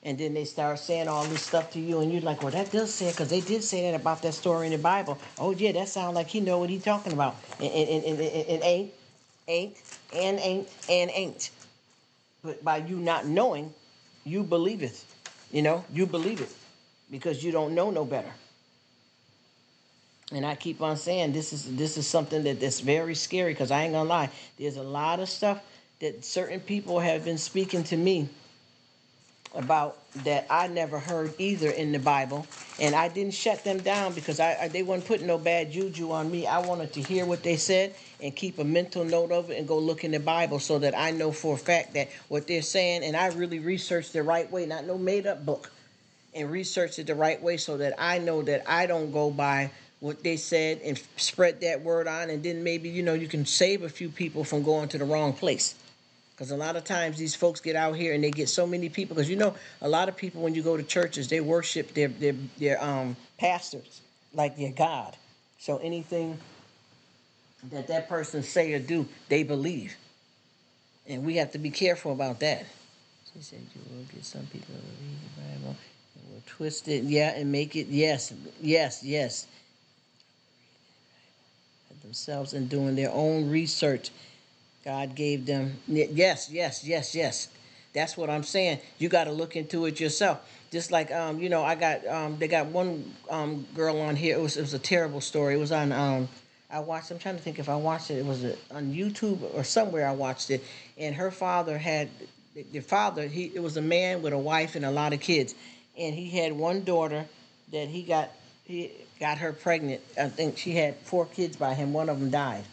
and then they start saying all this stuff to you, and you're like, well, that does say it, because they did say that about that story in the Bible. Oh yeah, that sounds like he know what he's talking about. And ain't. But by you not knowing, you believe it. You believe it because you don't know no better. And I keep on saying this is something that's very scary, because I ain't gonna lie. There's a lot of stuff that certain people have been speaking to me about that I never heard either in the Bible, and I didn't shut them down because they weren't putting no bad juju on me. I wanted to hear what they said and keep a mental note of it and go look in the Bible, so that I know for a fact that what they're saying, and I really researched the right way, not no made up book, and researched it the right way, so that I know that I don't go by what they said and spread that word on, and then maybe you can save a few people from going to the wrong place. Because a lot of times these folks get out here and they get so many people. Because a lot of people, when you go to churches, they worship their pastors like their God. So anything that person say or do, they believe. And we have to be careful about that. She said you will get some people to read the Bible and will twist it, and make it, yes. Themselves and doing their own research. God gave them, yes. That's what I'm saying. You got to look into it yourself. Just like, I got, they got one girl on here. It was a terrible story. It was on, I watched, I'm trying to think if I watched it. It was on YouTube or somewhere I watched it. And her father it was a man with a wife and a lot of kids. And he had one daughter that he got her pregnant. I think she had 4 kids by him. One of them died.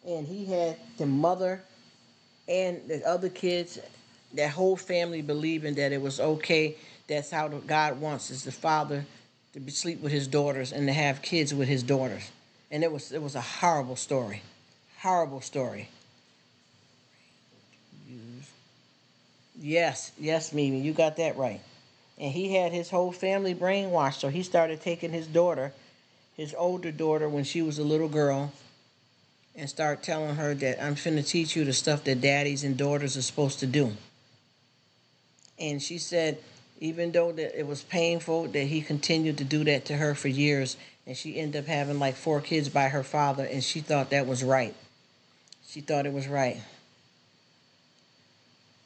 And he had the mother and the other kids, that whole family believing that it was okay. That's how God wants, is the father to sleep with his daughters and to have kids with his daughters. And it was a horrible story. Horrible story. Yes, Mimi, you got that right. And he had his whole family brainwashed, so he started taking his older daughter, when she was a little girl, and start telling her that I'm finna teach you the stuff that daddies and daughters are supposed to do. And she said, even though that it was painful, that he continued to do that to her for years, and she ended up having like 4 kids by her father, and she thought that was right. She thought it was right.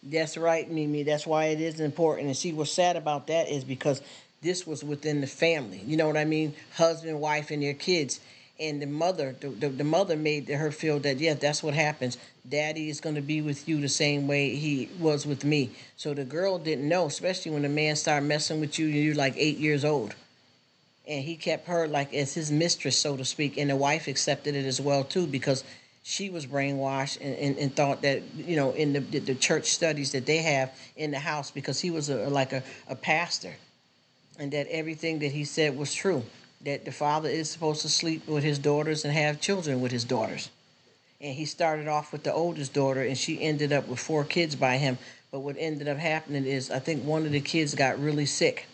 That's right, Mimi. That's why it is important. And see, what's sad about that is because this was within the family. You know what I mean? Husband, wife, and their kids. And the mother made her feel that, yeah, that's what happens. Daddy is going to be with you the same way he was with me. So the girl didn't know, especially when the man started messing with you and you're like 8 years old. and he kept her like as his mistress, so to speak. And the wife accepted it as well too, because she was brainwashed and thought that, in the church studies that they have in the house, because he was a pastor, and that everything that he said was true. That the father is supposed to sleep with his daughters and have children with his daughters. And he started off with the oldest daughter, and she ended up with 4 kids by him. But what ended up happening is, I think one of the kids got really sick,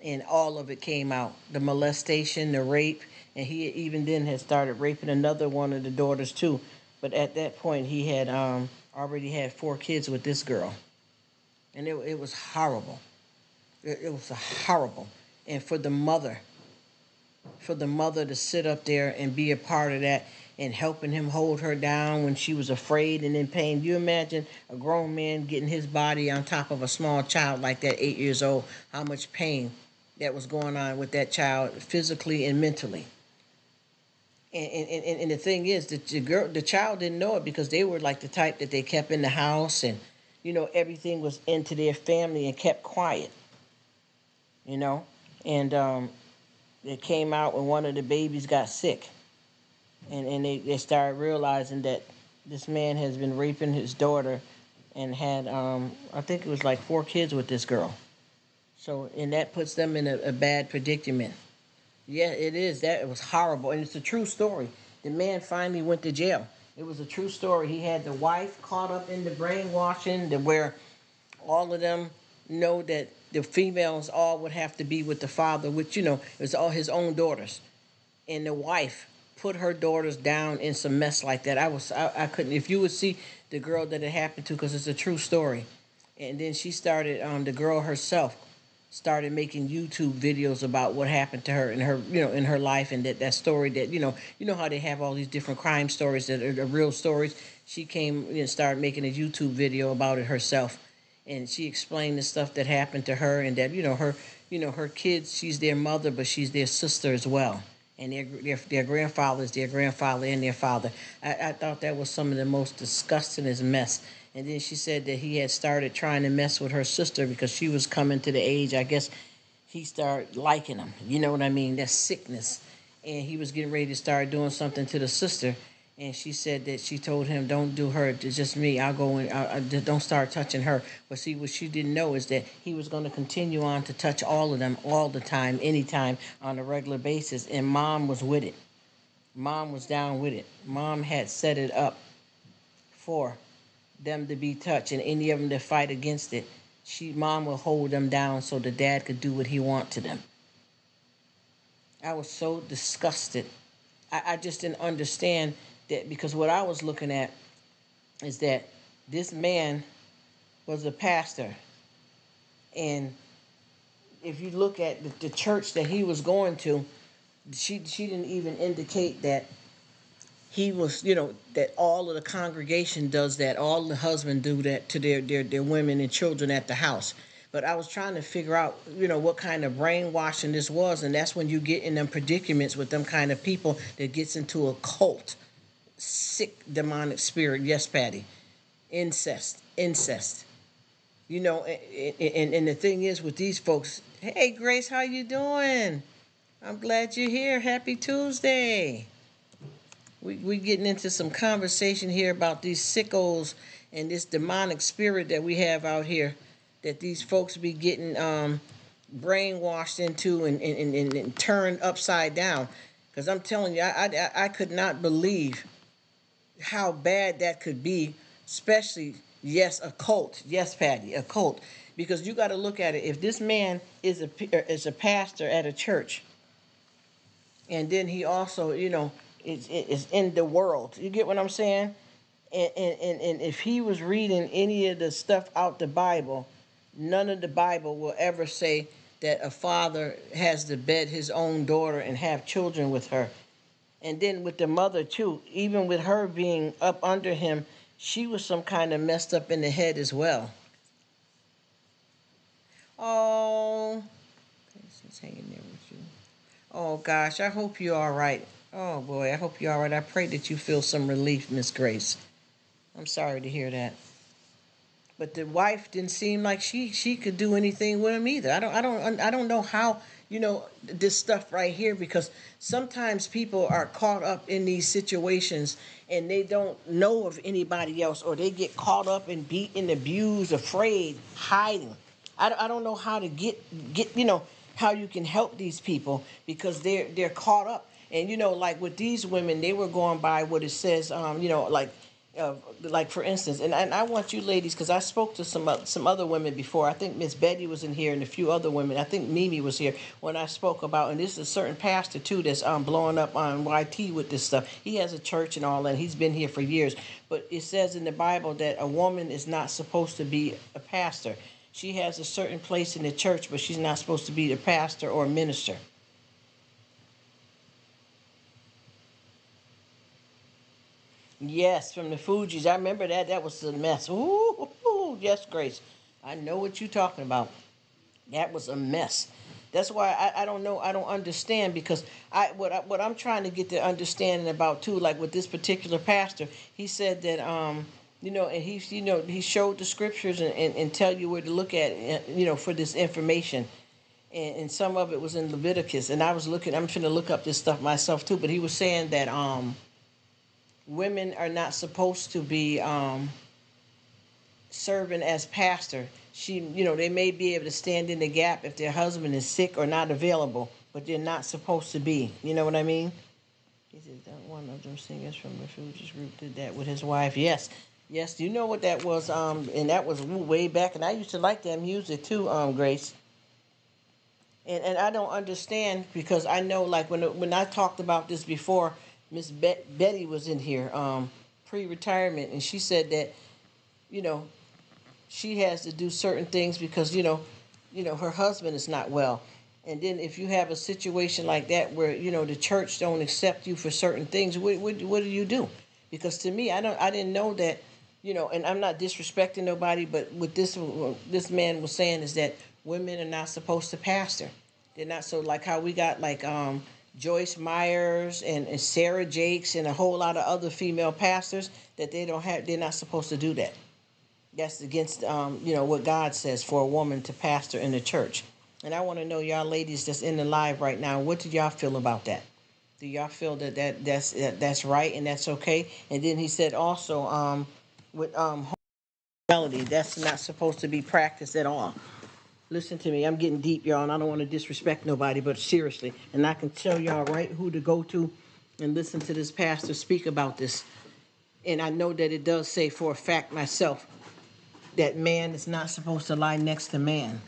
and all of it came out: the molestation, the rape, and he even then had started raping another one of the daughters too. But at that point, he had already had 4 kids with this girl, and it was horrible. It was horrible. And for the mother to sit up there and be a part of that, and helping him hold her down when she was afraid and in pain. You imagine a grown man getting his body on top of a small child like that, 8 years old, how much pain that was going on with that child physically and mentally. And the thing is that the child didn't know it, because they were like the type that they kept in the house, and everything was into their family and kept quiet, you know. And it came out when one of the babies got sick, and they started realizing that this man has been raping his daughter, and had I think it was like 4 kids with this girl. So, and that puts them in a bad predicament. Yeah, it is. That it was horrible, and it's a true story. The man finally went to jail. It was a true story. He had the wife caught up in the brainwashing, where all of them know that the females all would have to be with the father, which it was all his own daughters, and the wife put her daughters down in some mess like that. I couldn't. If you would see the girl that it happened to, because it's a true story, and then she started. The girl herself started making YouTube videos about what happened to her in her in her life, and that story that how they have all these different crime stories that are the real stories. She came and started making a YouTube video about it herself, and she explained the stuff that happened to her, and that her kids, she's their mother, but she's their sister as well, and their grandfather is their grandfather and their father. I thought that was some of the most disgustingest mess. And then she said that he had started trying to mess with her sister, because she was coming to the age, I guess, he started liking him. You know what I mean? That's sickness. And he was getting ready to start doing something to the sister. And she said that she told him, "Don't do her. It's just me. I'll go in. Don't start touching her." But see, what she didn't know is that he was going to continue on to touch all of them all the time, anytime, on a regular basis. And Mom was with it. Mom was down with it. Mom had set it up for them to be touched, and any of them that fight against it, Mom will hold them down so the dad could do what he want to them. I was so disgusted. I just didn't understand that, because what I was looking at is that this man was a pastor, and if you look at the church that he was going to, she didn't even indicate that he was, that all of the congregation does that. All the husbands do that to their women and children at the house. But I was trying to figure out, what kind of brainwashing this was. And that's when you get in them predicaments with them kind of people that gets into a cult. Sick demonic spirit. Yes, Patty. Incest. And the thing is with these folks, hey, Grace, how you doing? I'm glad you're here. Happy Tuesday. We getting into some conversation here about these sickos and this demonic spirit that we have out here, that these folks be getting brainwashed into and turned upside down. Because I'm telling you, I could not believe how bad that could be, especially, yes, a cult. Yes, Patty, a cult. Because you got to look at it. If this man is a pastor at a church, and then he also, is in the world. You get what I'm saying? And if he was reading any of the stuff out the Bible, none of the Bible will ever say that a father has to bed his own daughter and have children with her. And then with the mother too, even with her being up under him, she was some kind of messed up in the head as well. Oh, she's hanging there with you. Oh gosh, I hope you're all right. Oh boy, I hope you're all right. I pray that you feel some relief, Miss Grace. I'm sorry to hear that. But the wife didn't seem like she could do anything with him either. I don't know how this stuff right here, because sometimes people are caught up in these situations and they don't know of anybody else, or they get caught up and beaten, abused, afraid, hiding. I don't know how to get how you can help these people, because they're caught up. And like with these women, they were going by what it says, like for instance, and I want you ladies, because I spoke to some other women before. I think Miss Betty was in here and a few other women. I think Mimi was here when I spoke about, and this is a certain pastor too that's blowing up on YT with this stuff. He has a church and all that. He's been here for years, but it says in the Bible that a woman is not supposed to be a pastor. She has a certain place in the church, but she's not supposed to be the pastor or minister. Yes, from the Fugees. I remember that. That was a mess. Ooh, yes, Grace. I know what you're talking about. That was a mess. That's why I don't know. I don't understand, because what I'm trying to get the understanding about too, like with this particular pastor, he said that and he showed the scriptures and tell you where to look at, for this information. And some of it was in Leviticus, and I was looking. I'm trying to look up this stuff myself too. But he was saying that women are not supposed to be serving as pastor. They may be able to stand in the gap if their husband is sick or not available, but they're not supposed to be. You know what I mean? He said that one of those singers from the Fugees group did that with his wife. Yes, yes. You know what that was? And that was way back. And I used to like that music too, Grace. And I don't understand, because I know, like when I talked about this before, Miss Betty was in here, pre-retirement, and she said that, you know, she has to do certain things because her husband is not well. And then if you have a situation like that where the church don't accept you for certain things, what do you do? Because to me, I didn't know that, and I'm not disrespecting nobody, but what this man was saying is that women are not supposed to pastor. They're not. So like how we got like Joyce Myers and Sarah Jakes and a whole lot of other female pastors, that they're not supposed to do that. That's against what God says for a woman to pastor in the church. And I want to know, y'all ladies that's in the live right now, what do y'all feel about that? Do y'all feel that's right and that's okay? And then he said also with homosexuality, that's not supposed to be practiced at all. Listen to me, I'm getting deep, y'all, and I don't want to disrespect nobody, but seriously, and I can tell y'all right who to go to and listen to this pastor speak about this. And I know that it does say for a fact myself that man is not supposed to lie next to man.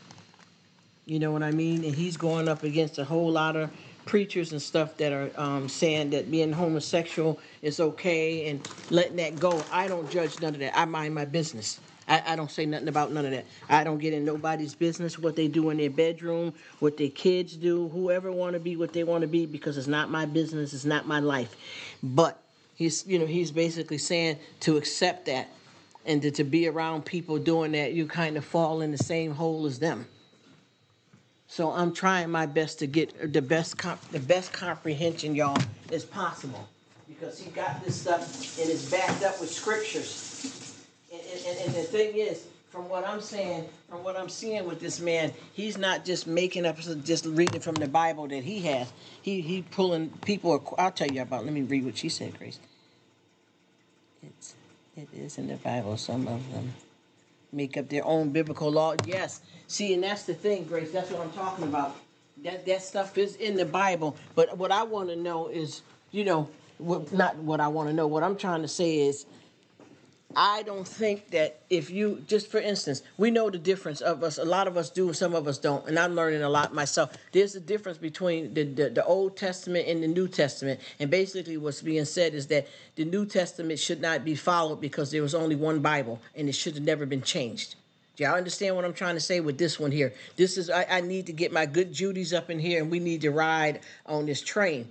You know what I mean? And he's going up against a whole lot of preachers and stuff that are saying that being homosexual is okay and letting that go. I don't judge none of that. I mind my business. I don't say nothing about none of that. I don't get in nobody's business, what they do in their bedroom, what their kids do, whoever want to be what they want to be, because it's not my business, it's not my life. But he's basically saying to accept that, and to be around people doing that, you kind of fall in the same hole as them. So I'm trying my best to get the best comprehension, y'all, as possible, because he got this stuff and it's backed up with scriptures. And the thing is, from what I'm saying, from what I'm seeing with this man, he's not just making up, just reading from the Bible that he has. He pulling people. I'll tell you about. Let me read what she said, Grace. It is in the Bible. Some of them make up their own biblical law. Yes. See, and that's the thing, Grace. That's what I'm talking about. That stuff is in the Bible. But what I want to know is, not what I want to know. What I'm trying to say is, I don't think that if you, just for instance, we know the difference of us. A lot of us do, some of us don't. And I'm learning a lot myself. There's a difference between the Old Testament and the New Testament. And basically what's being said is that the New Testament should not be followed because there was only one Bible and it should have never been changed. Do y'all understand what I'm trying to say with this one here? This is, I need to get my good Judies up in here, and we need to ride on this train.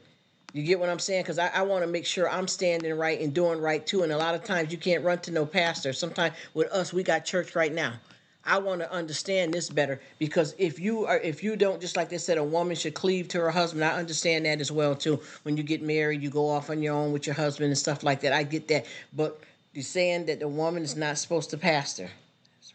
You get what I'm saying? Because I want to make sure I'm standing right and doing right too. And a lot of times you can't run to no pastor. Sometimes with us, we got church right now. I want to understand this better, because if you don't, just like they said, a woman should cleave to her husband. I understand that as well too. When you get married, you go off on your own with your husband and stuff like that. I get that. But you're saying that the woman is not supposed to pastor. That's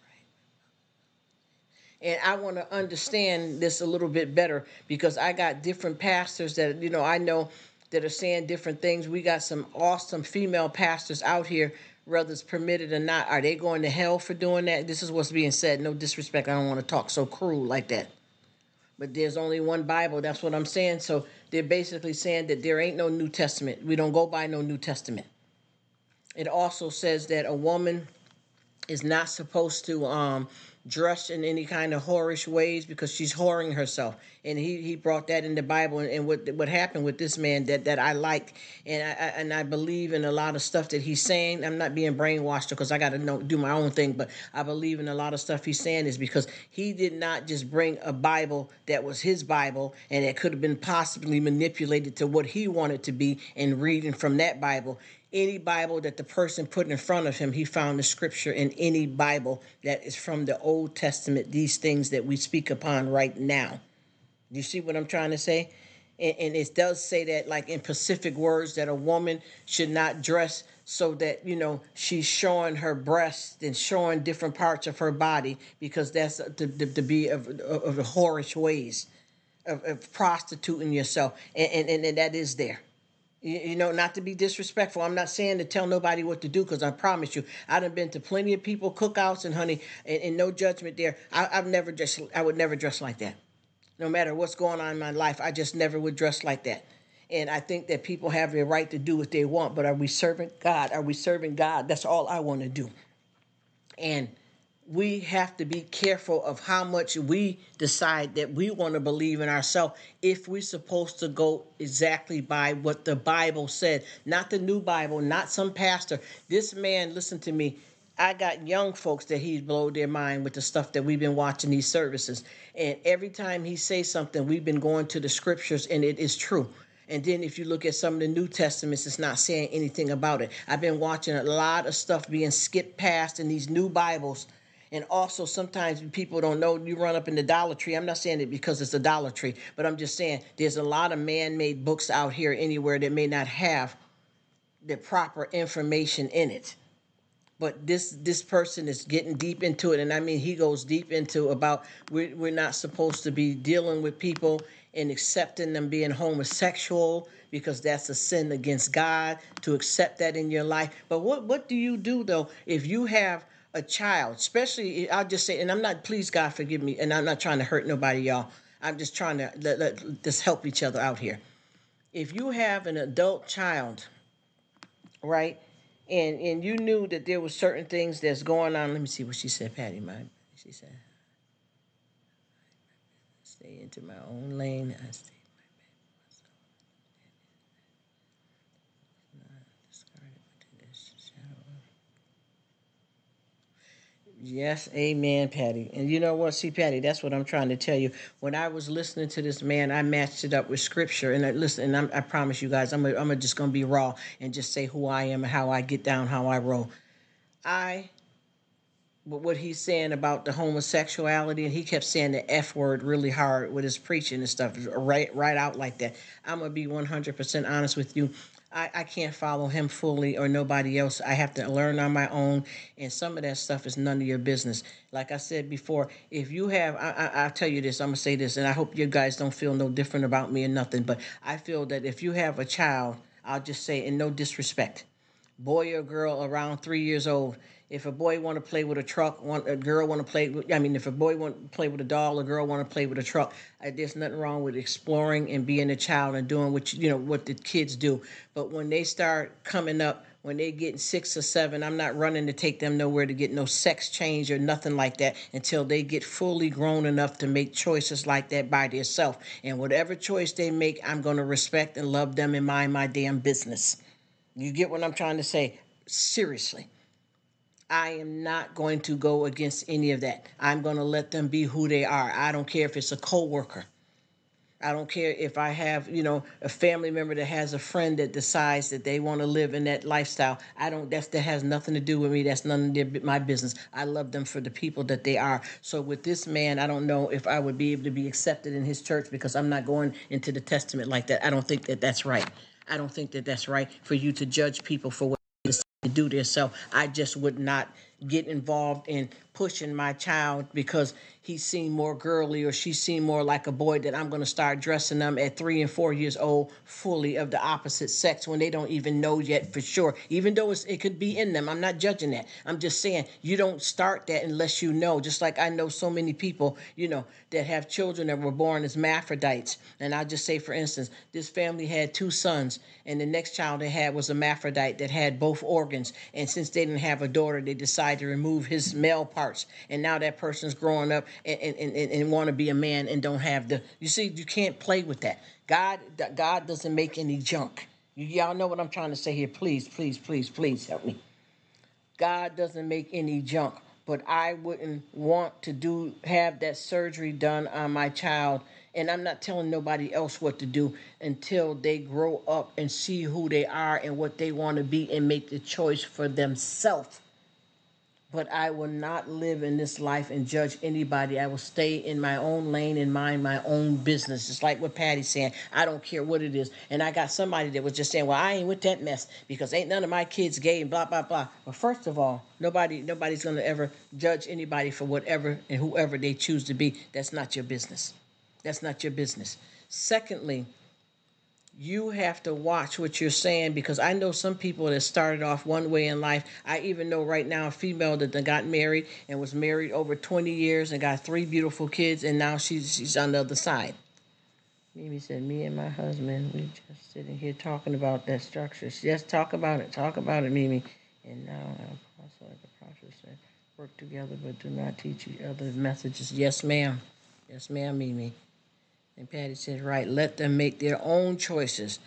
right. And I want to understand this a little bit better because I got different pastors that, I know that are saying different things. We got some awesome female pastors out here, whether it's permitted or not. Are they going to hell for doing that? This is what's being said. No disrespect. I don't want to talk so cruel like that. But there's only one Bible. That's what I'm saying. So they're basically saying that there ain't no New Testament. We don't go by no New Testament. It also says that a woman is not supposed to dress in any kind of whorish ways because she's whoring herself. And he brought that in the Bible. And what happened with this man that I like, and I believe in a lot of stuff that he's saying. I'm not being brainwashed because I got to do my own thing, but I believe in a lot of stuff he's saying is because he did not just bring a Bible that was his Bible and that could have been possibly manipulated to what he wanted to be and reading from that Bible. Any Bible that the person put in front of him, he found the scripture in any Bible that is from the Old Testament, these things that we speak upon right now. You see what I'm trying to say? And it does say that, like in specific words, that a woman should not dress so that, she's showing her breasts and showing different parts of her body, because that's to be of the whorish ways of prostituting yourself. And that is there. Not to be disrespectful. I'm not saying to tell nobody what to do, because I promise you, I done been to plenty of people cookouts, and honey, and no judgment there. I would never dress like that. No matter what's going on in my life, I just never would dress like that. And I think that people have the right to do what they want, but are we serving God? Are we serving God? That's all I want to do. And we have to be careful of how much we decide that we want to believe in ourselves, if we're supposed to go exactly by what the Bible said, not the new Bible, not some pastor. This man, listen to me. I got young folks that he's blowed their mind with the stuff that we've been watching these services. And every time he says something, we've been going to the scriptures, and it is true. And then if you look at some of the New Testaments, it's not saying anything about it. I've been watching a lot of stuff being skipped past in these new Bibles. And also, sometimes people don't know, you run up in the Dollar Tree. I'm not saying it because it's a Dollar Tree, but I'm just saying there's a lot of man-made books out here anywhere that may not have the proper information in it. But this person is getting deep into it, and I mean, he goes deep into about we're not supposed to be dealing with people and accepting them being homosexual, because that's a sin against God to accept that in your life. But what do you do, though, if you have a child, especially, I'll just say, and I'm not, please God forgive me, and I'm not trying to hurt nobody, y'all. I'm just trying to let's help each other out here. If you have an adult child, right, and you knew that there were certain things that's going on. Let me see what she said, Patty. She said, stay into my own lane. I stay in my bed myself. Not discarded within this shadow. Yes, amen, Patty. And you know what? See, Patty, that's what I'm trying to tell you. When I was listening to this man, I matched it up with scripture. And listen, and I promise you guys, I'm just going to be raw and just say who I am and how I get down, how I roll. But what he's saying about the homosexuality, and he kept saying the F word really hard with his preaching and stuff, right out like that. I'm going to be 100% honest with you. I can't follow him fully or nobody else. I have to learn on my own, and some of that stuff is none of your business. Like I said before, if you have, I'll tell you this, I'm going to say this, and I hope you guys don't feel no different about me or nothing, but I feel that if you have a child, I'll just say, in no disrespect, boy or girl around 3 years old, if a boy want to play with a truck, a girl want to play with, if a boy want to play with a doll, a girl want to play with a truck, there's nothing wrong with exploring and being a child and doing what the kids do. But when they start coming up, when they get 6 or 7, I'm not running to take them nowhere to get no sex change or nothing like that until they get fully grown enough to make choices like that by themselves. And whatever choice they make, I'm going to respect and love them and mind my damn business. You get what I'm trying to say? Seriously. I am not going to go against any of that. I'm going to let them be who they are. I don't care if it's a coworker. I don't care if I have, a family member that has a friend that decides that they want to live in that lifestyle. That has nothing to do with me. That's none of my business. I love them for the people that they are. So with this man, I don't know if I would be able to be accepted in his church, because I'm not going into the testament like that. I don't think that that's right. I don't think that that's right for you to judge people for what they decide to do themselves. I just would not get involved in pushing my child because he seemed more girly or she seemed more like a boy, that I'm going to start dressing them at 3 and 4 years old fully of the opposite sex when they don't even know yet for sure, even though it could be in them. I'm not judging that. I'm just saying you don't start that unless you know. Just like I know so many people, that have children that were born as hermaphrodites. And I'll just say, for instance, this family had 2 sons, and the next child they had was a hermaphrodite that had both organs. And since they didn't have a daughter, they decided to remove his male parts. And now that person's growing up and want to be a man and don't have the. You see, you can't play with that. God doesn't make any junk. Y'all know what I'm trying to say here. Please, please, please, please help me. God doesn't make any junk, but I wouldn't want to have that surgery done on my child. And I'm not telling nobody else what to do until they grow up and see who they are and what they want to be and make the choice for themselves. But I will not live in this life and judge anybody. I will stay in my own lane and mind my own business. Just like what Patty's saying. I don't care what it is. And I got somebody that was just saying, well, I ain't with that mess because ain't none of my kids gay and blah, blah, blah. Well, first of all, nobody's going to ever judge anybody for whatever and whoever they choose to be. That's not your business. That's not your business. Secondly, you have to watch what you're saying, because I know some people that started off one way in life. I even know right now a female that got married and was married over 20 years and got 3 beautiful kids, and now she's on the other side. Mimi said, me and my husband, we just sitting here talking about that structure. Yes, talk about it, Mimi. And now, also like the prophet said, work together but do not teach each other messages. Yes, ma'am. Yes, ma'am, Mimi. And Patty says, right, let them make their own choices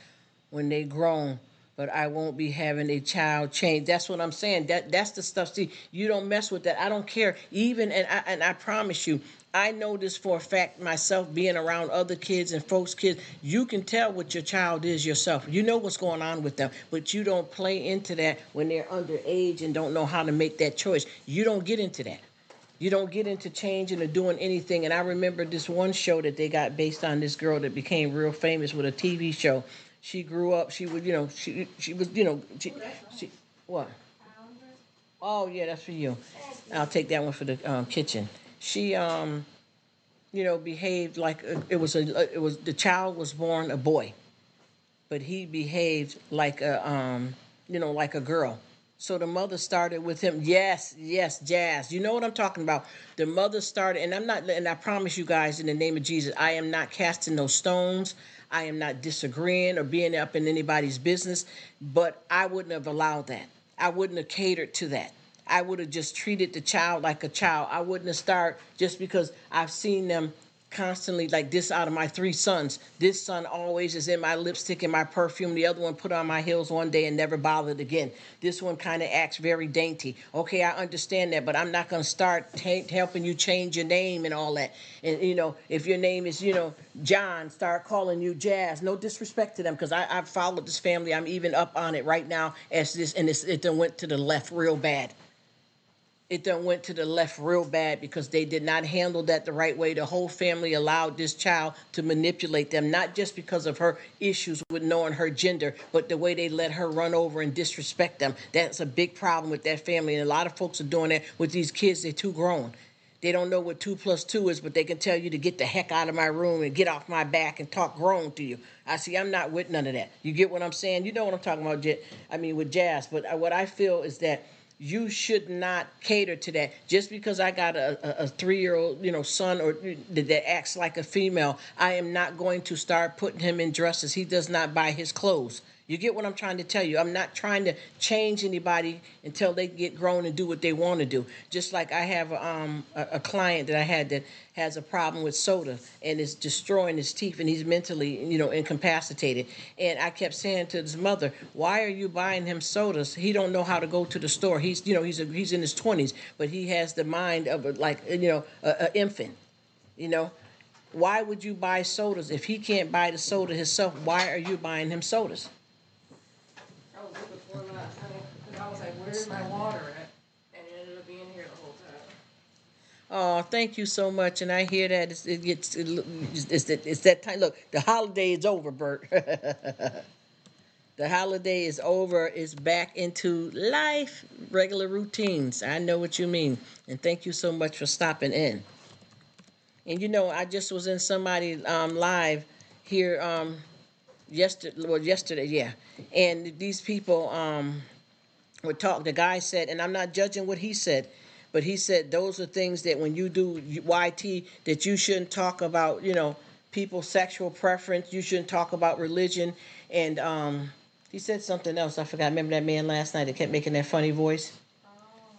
when they grown, but I won't be having a child change. That's what I'm saying. That's the stuff. See, you don't mess with that. I don't care. Even, and I promise you, I know this for a fact myself, being around other kids and folks' kids. You can tell what your child is yourself. You know what's going on with them, but you don't play into that when they're underage and don't know how to make that choice. You don't get into that. You don't get into changing or doing anything. And I remember this one show that they got based on this girl that became real famous with a TV show. She grew up. She would, she was, she what? Oh yeah, that's for you. I'll take that one for the kitchen. She behaved like it was the child was born a boy, but he behaved like like a girl. So the mother started with him. Yes, yes, Jazz. You know what I'm talking about. The mother started, and I promise you guys, in the name of Jesus, I am not casting no stones. I am not disagreeing or being up in anybody's business, but I wouldn't have allowed that. I wouldn't have catered to that. I would have just treated the child like a child. I wouldn't have started just because I've seen them constantly like this. Out of my 3 sons, this son always is in my lipstick and my perfume. The other one put on my heels one day and never bothered again. This one kind of acts very dainty. Okay, I understand that, but I'm not going to start helping you change your name and all that. And if your name is John, start calling you Jazz. No disrespect to them, because I've followed this family. I'm even up on it right now as this, and it done went to the left real bad. It done went to the left real bad because they did not handle that the right way. The whole family allowed this child to manipulate them, not just because of her issues with knowing her gender, but the way they let her run over and disrespect them. That's a big problem with that family, and a lot of folks are doing that with these kids. They're too grown. They don't know what 2 + 2 is, but they can tell you to get the heck out of my room and get off my back and talk grown to you. I'm not with none of that. You get what I'm saying? You know what I'm talking about, with Jazz. But what I feel is that you should not cater to that. Just because I got a 3-year-old, son or that acts like a female, I am not going to start putting him in dresses. He does not buy his clothes. You get what I'm trying to tell you? I'm not trying to change anybody until they get grown and do what they want to do. Just like I have a client that I had that has a problem with soda and is destroying his teeth, and he's mentally, incapacitated. And I kept saying to his mother, "Why are you buying him sodas? He don't know how to go to the store. He's in his 20s, but he has the mind of an infant. Why would you buy sodas if he can't buy the soda himself? Why are you buying him sodas?" I was looking for him last night because I was like, "Where's my water at?" And it ended up being here the whole time. Oh, thank you so much. And I hear that it's that time. Look, the holiday is over, Bert. The holiday is over. It's back into life, regular routines. I know what you mean. And thank you so much for stopping in. And I just was in somebody live here yesterday, yeah. And these people would talk. The guy said, and I'm not judging what he said, but he said those are things that when you do YT that you shouldn't talk about. People's sexual preference. You shouldn't talk about religion. And he said something else. I forgot. Remember that man last night that kept making that funny voice?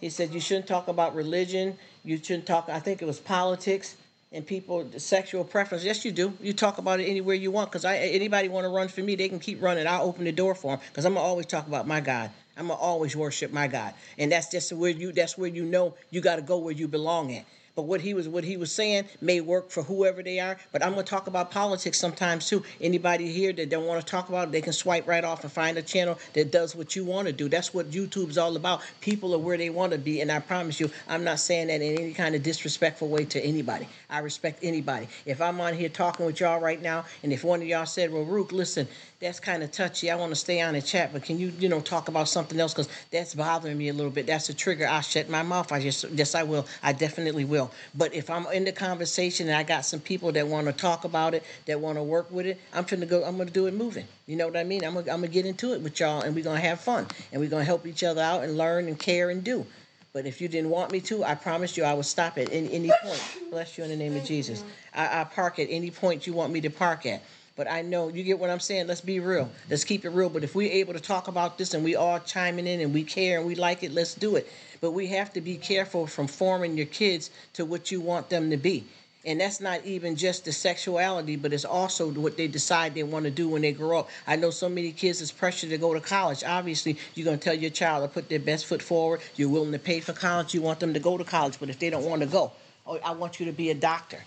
He said you shouldn't talk about religion. You shouldn't talk. I think it was politics and people sexual preference. Yes, you do. You talk about it anywhere you want. Because anybody want to run for me, they can keep running. I'll open the door for them. Because I'm gonna always talk about my God. I'm gonna always worship my God. And that's just where you. That's where you know you got to go where you belong at. But what he was saying may work for whoever they are. But I'm gonna talk about politics sometimes too. Anybody here that don't want to talk about it, they can swipe right off and find a channel that does what you want to do. That's what YouTube's all about. People are where they want to be, and I promise you, I'm not saying that in any kind of disrespectful way to anybody. I respect anybody. If I'm on here talking with y'all right now, and if one of y'all said, "Well, Rruk, listen, that's kind of touchy. I want to stay on the chat, but can you, talk about something else because that's bothering me a little bit. That's a trigger." I'll shut my mouth. Yes, I will. I definitely will. But if I'm in the conversation and I got some people that want to talk about it, that want to work with it, I'm going to do it moving. You know what I mean? I'm gonna get into it with y'all, and we're gonna have fun, and we're gonna help each other out and learn and care and do. But if you didn't want me to, I promised you I would stop at any point. Bless you in the name of Jesus. I park at any point you want me to park at. But I know you get what I'm saying. Let's be real. Let's keep it real. But if we're able to talk about this and we all chiming in and we care and we like it, let's do it. But we have to be careful from forming your kids to what you want them to be. And that's not even just the sexuality, but it's also what they decide they want to do when they grow up. I know so many kids is pressured to go to college. Obviously, you're going to tell your child to put their best foot forward. You're willing to pay for college. You want them to go to college. But if they don't want to go, oh, I want you to be a doctor.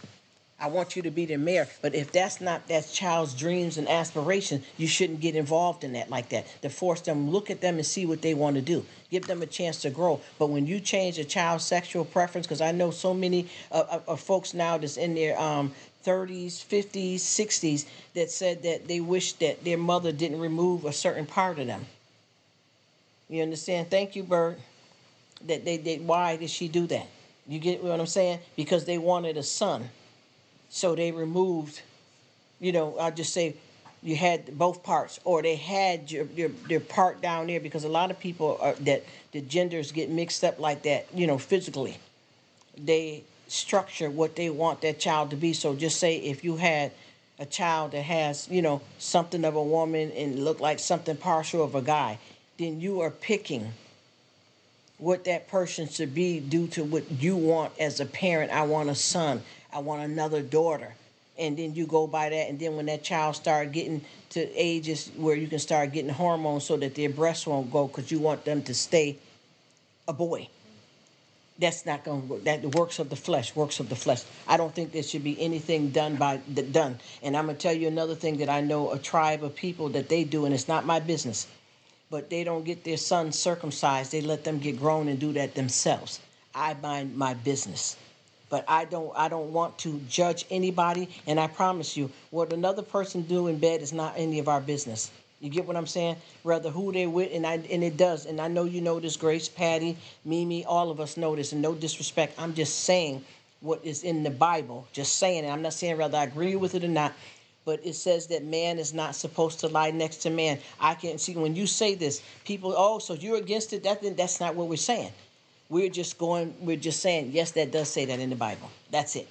I want you to be the mayor. But if that's not that child's dreams and aspirations, you shouldn't get involved in that like that. To force them, look at them and see what they want to do. Give them a chance to grow. But when you change a child's sexual preference, because I know so many folks now that's in their 30s, 50s, 60s that said that they wish that their mother didn't remove a certain part of them. You understand? Thank you, Bert. Why did she do that? You get what I'm saying? Because they wanted a son. So they removed, I'll just say you had both parts, or they had your part down there, because a lot of people that the genders get mixed up like that, physically. They structure what they want that child to be. So just say if you had a child that has, something of a woman and look like something partial of a guy, then you are picking what that person should be due to what you want as a parent. I want a son. I want another daughter. And then you go by that. And then when that child start getting to ages where you can start getting hormones so that their breasts won't go because you want them to stay a boy. That's not going to work. That the works of the flesh. I don't think there should be anything done. And I'm going to tell you another thing that I know a tribe of people that they do, and it's not my business. But they don't get their sons circumcised. They let them get grown and do that themselves. I mind my business. But I don't want to judge anybody, and I promise you, what another person do in bed is not any of our business. You get what I'm saying? Rather who they with, and it does. And I know you know this, Grace, Patty, Mimi, all of us know this, and no disrespect. I'm just saying what is in the Bible. Just saying it. I'm not saying whether I agree with it or not. But it says that man is not supposed to lie next to man. I can see when you say this, people, oh, so you're against it? That's not what we're saying. We're just saying, yes, that does say that in the Bible. That's it.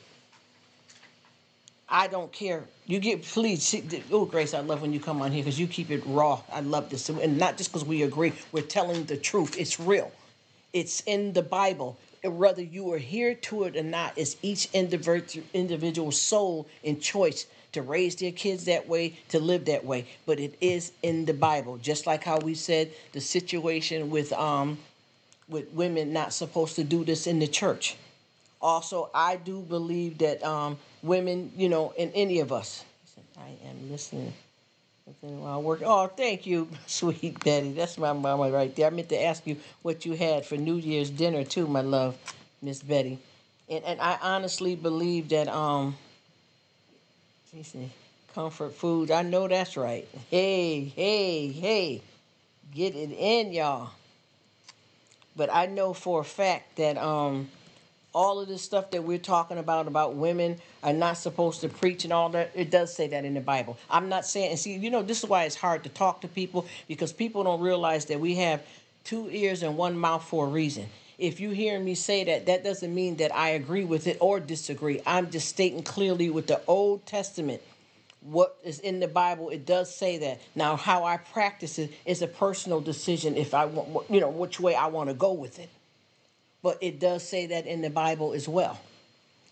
I don't care. Please, oh, Grace, I love when you come on here because you keep it raw. I love this. And not just because we agree. We're telling the truth. It's real. It's in the Bible. Whether you are here to it or not, it's each individual soul and choice to raise their kids that way, to live that way. But it is in the Bible. Just like how we said the situation with women not supposed to do this in the church. Also, I do believe that women, in any of us. I am listening while working. Oh, thank you, sweet Betty. That's my mama right there. I meant to ask you what you had for New Year's dinner too, my love, Miss Betty. And I honestly believe that comfort food. I know that's right. Hey, get it in, y'all. But I know for a fact that All of this stuff that we're talking about women are not supposed to preach and all that, it does say that in the Bible. I'm not saying, and see, this is why it's hard to talk to people, because people don't realize that we have two ears and one mouth for a reason. If you hear me say that, that doesn't mean that I agree with it or disagree. I'm just stating clearly with the Old Testament what is in the Bible. It does say that. Now, how I practice it is a personal decision, if I want, which way I want to go with it. But it does say that in the Bible as well.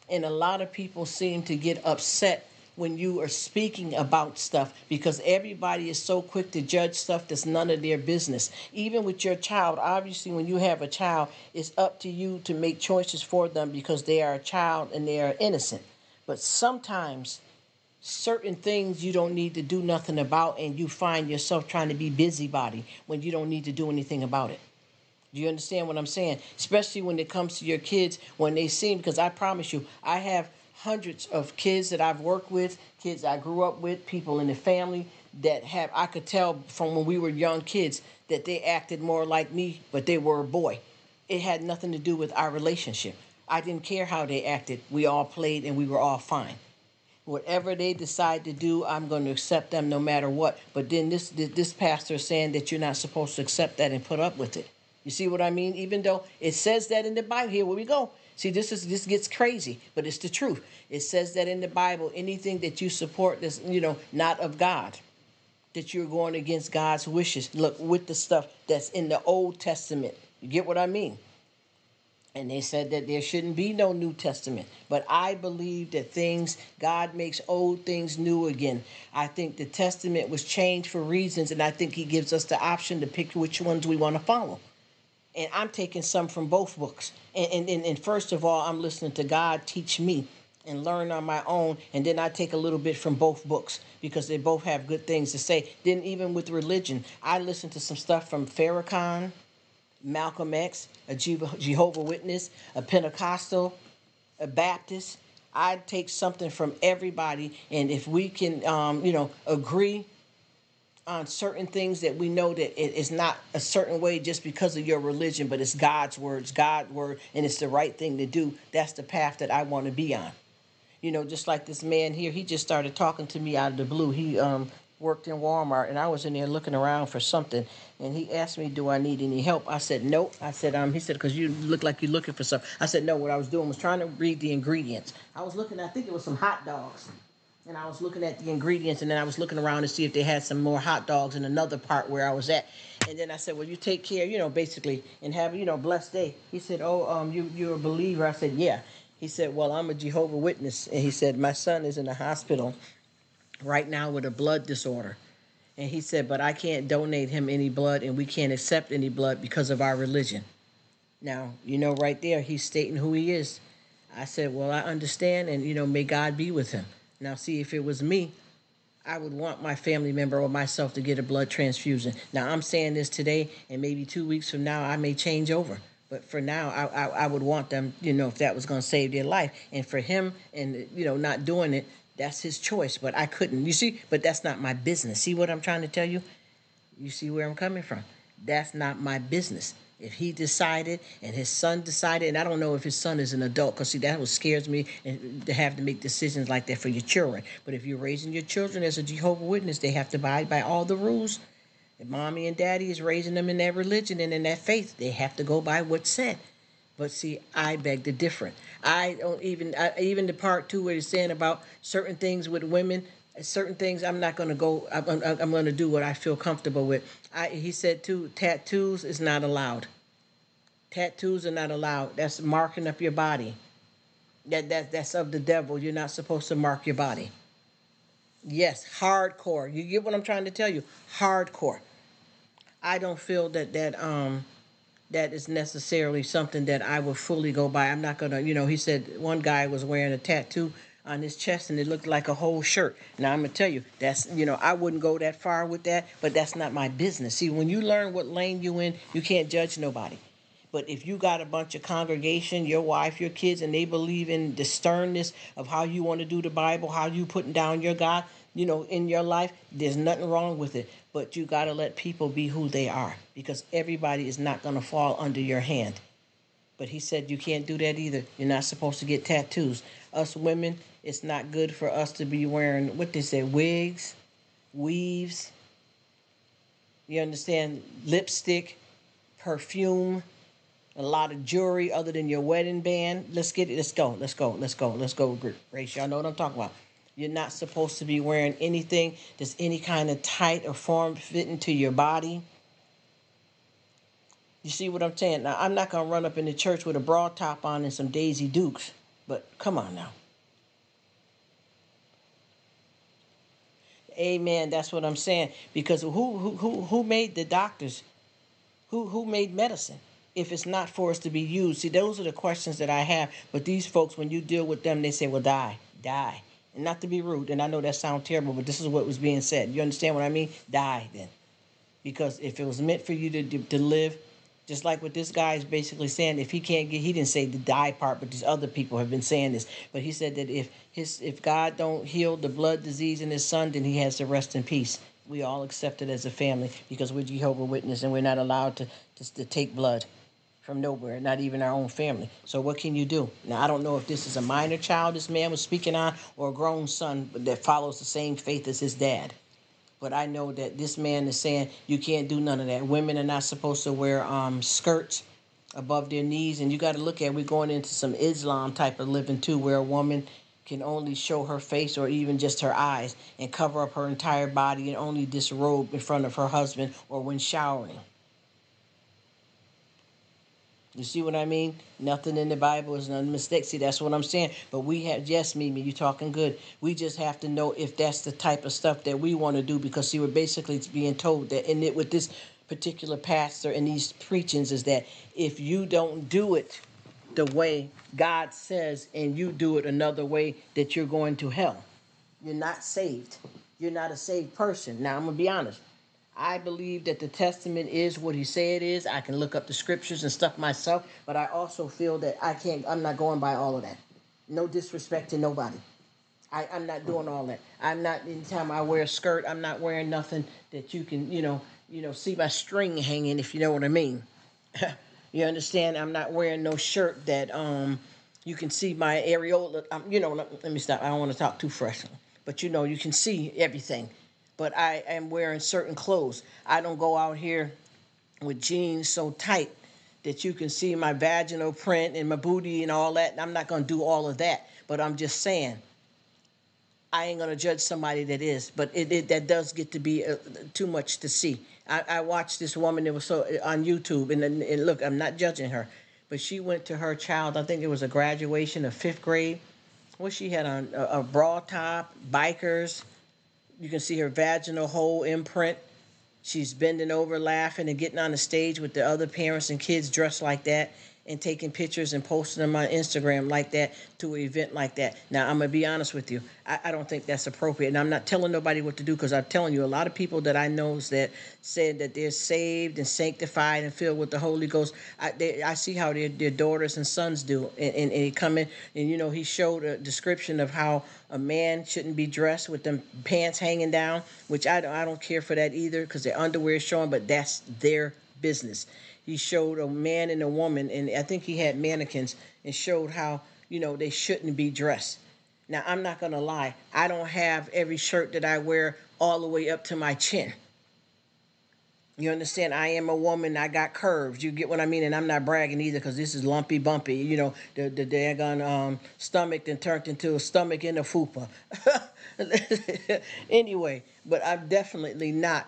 And a lot of people seem to get upset when you are speaking about stuff, because everybody is so quick to judge stuff that's none of their business. Even with your child, obviously when you have a child, it's up to you to make choices for them because they are a child and they are innocent. But sometimes certain things you don't need to do nothing about, and you find yourself trying to be busybody when you don't need to do anything about it. Do you understand what I'm saying? Especially when it comes to your kids, when they see them, because I promise you, I have hundreds of kids that I've worked with, kids I grew up with, people in the family that have, I could tell from when we were young kids that they acted more like me, but they were a boy. It had nothing to do with our relationship. I didn't care how they acted. We all played and we were all fine. Whatever they decide to do, I'm going to accept them no matter what. But then this pastor is saying that you're not supposed to accept that and put up with it. You see what I mean? Even though it says that in the Bible, here where we go. See, this gets crazy, but it's the truth. It says that in the Bible, anything that you support that's, not of God, that you're going against God's wishes. Look, with the stuff that's in the Old Testament. You get what I mean? And they said that there shouldn't be no New Testament. But I believe that God makes old things new again. I think the Testament was changed for reasons, and I think he gives us the option to pick which ones we want to follow. And I'm taking some from both books. And first of all, I'm listening to God teach me and learn on my own. And then I take a little bit from both books because they both have good things to say. Then even with religion, I listen to some stuff from Farrakhan, Malcolm X, a Jehovah Witness, a Pentecostal, a Baptist. I take something from everybody. And if we can, agree on certain things that we know that it is not a certain way just because of your religion, but it's God's words, God's word, and it's the right thing to do. That's the path that I want to be on. Just like this man here, he just started talking to me out of the blue. He worked in Walmart, and I was in there looking around for something, and he asked me, do I need any help? I said, nope. I said, he said, because you look like you're looking for something. I said, no, what I was doing was trying to read the ingredients. I was looking, I think it was some hot dogs. And I was looking at the ingredients, and then I was looking around to see if they had some more hot dogs in another part where I was at. And then I said, well, you take care, basically, and have, blessed day. He said, oh, you're a believer? I said, yeah. He said, well, I'm a Jehovah Witness. And he said, my son is in the hospital right now with a blood disorder. And he said, but I can't donate him any blood, and we can't accept any blood because of our religion. Now, right there, he's stating who he is. I said, well, I understand, and, may God be with him. Now, see, if it was me, I would want my family member or myself to get a blood transfusion. Now, I'm saying this today, and maybe 2 weeks from now, I may change over. But for now, I would want them, if that was going to save their life. And for him and, not doing it, that's his choice. But I couldn't. You see? But that's not my business. See what I'm trying to tell you? You see where I'm coming from? That's not my business. If he decided and his son decided, and I don't know if his son is an adult, because see, that what scares me, and to have to make decisions like that for your children. But if you're raising your children as a Jehovah Witness, they have to abide by all the rules. If mommy and daddy is raising them in that religion and in that faith, they have to go by what's said. But see, I beg to differ. I don't even the part two where it's saying about certain things with women, certain things I'm not going to go. I'm going to do what I feel comfortable with. He said too, tattoos is not allowed. Tattoos are not allowed. That's marking up your body. That's of the devil. You're not supposed to mark your body. Yes, hardcore. You get what I'm trying to tell you? Hardcore. I don't feel that is necessarily something that I would fully go by. I'm not gonna, he said one guy was wearing a tattoo on his chest and it looked like a whole shirt. Now I'm gonna tell you, that's, I wouldn't go that far with that, but that's not my business. See, when you learn what lane you in, you can't judge nobody. But if you got a bunch of congregation, your wife, your kids, and they believe in the sternness of how you want to do the Bible, how you putting down your God, in your life, there's nothing wrong with it. But you got to let people be who they are, because everybody is not going to fall under your hand. But he said you can't do that either. You're not supposed to get tattoos. Us women, it's not good for us to be wearing, what they say, wigs, weaves, you understand, lipstick, perfume, a lot of jewelry other than your wedding band. Let's get it. Let's go, Grace. Y'all know what I'm talking about. You're not supposed to be wearing anything that's any kind of tight or form fitting to your body. You see what I'm saying? Now, I'm not going to run up in the church with a broad top on and some Daisy Dukes, but come on now. Amen. That's what I'm saying. Because who made the doctors? Who made medicine? If it's not for us to be used. See, those are the questions that I have. But these folks, when you deal with them, they say, well, die. And not to be rude, and I know that sounds terrible, but this is what was being said. You understand what I mean? Die then. Because if it was meant for you to live, just like what this guy is basically saying, if he can't get, he didn't say the die part, but these other people have been saying this. But he said that if God don't heal the blood disease in his son, then he has to rest in peace. We all accept it as a family because we're Jehovah's Witness and we're not allowed to take blood from nowhere, not even our own family. So what can you do? Now, I don't know if this is a minor child this man was speaking on or a grown son that follows the same faith as his dad. But I know that this man is saying you can't do none of that. Women are not supposed to wear skirts above their knees. And you got to look at, we're going into some Islam type of living too, where a woman can only show her face or even just her eyes and cover up her entire body and only disrobe in front of her husband or when showering. You see what I mean? Nothing in the Bible is a mistake. See, that's what I'm saying. But we have, yes, Mimi, you talking good. We just have to know if that's the type of stuff that we want to do because, see, we're basically being told that, and it, with this particular pastor and these preachings is that if you don't do it the way God says and you do it another way, that you're going to hell. You're not saved. You're not a saved person. Now, I'm going to be honest. I believe that the testament is what he said it is. I can look up the scriptures and stuff myself, but I also feel that I'm not going by all of that. No disrespect to nobody. I'm not doing all that. I'm not, anytime I wear a skirt, I'm not wearing nothing that you can, see my string hanging, if you know what I mean. You understand? I'm not wearing no shirt that you can see my areola. Let me stop. I don't want to talk too fresh. But you can see everything. But I am wearing certain clothes. I don't go out here with jeans so tight that you can see my vaginal print and my booty and all that. And I'm not going to do all of that. But I'm just saying, I ain't going to judge somebody that is. But that does get to be too much to see. I watched this woman that was so on YouTube. And look, I'm not judging her. But she went to her child, I think it was a graduation of 5th grade. What she had on, a bra top, bikers. You can see her vaginal hole imprint. She's bending over, laughing, and getting on the stage with the other parents and kids dressed like that and taking pictures and posting them on Instagram like that to an event like that. Now, I'm going to be honest with you. I don't think that's appropriate. And I'm not telling nobody what to do because I'm telling you, a lot of people that I know that said that they're saved and sanctified and filled with the Holy Ghost, I see how their daughters and sons do. And they come in, and, he showed a description of how a man shouldn't be dressed with them pants hanging down, which I don't care for that either because their underwear is showing, but that's their business. He showed a man and a woman, and I think he had mannequins, and showed how, they shouldn't be dressed. Now, I'm not going to lie. I don't have every shirt that I wear all the way up to my chin. You understand? I am a woman. I got curves. You get what I mean? And I'm not bragging either because this is lumpy bumpy. The daggone stomach then turned into a stomach in a fupa. Anyway, but I'm definitely not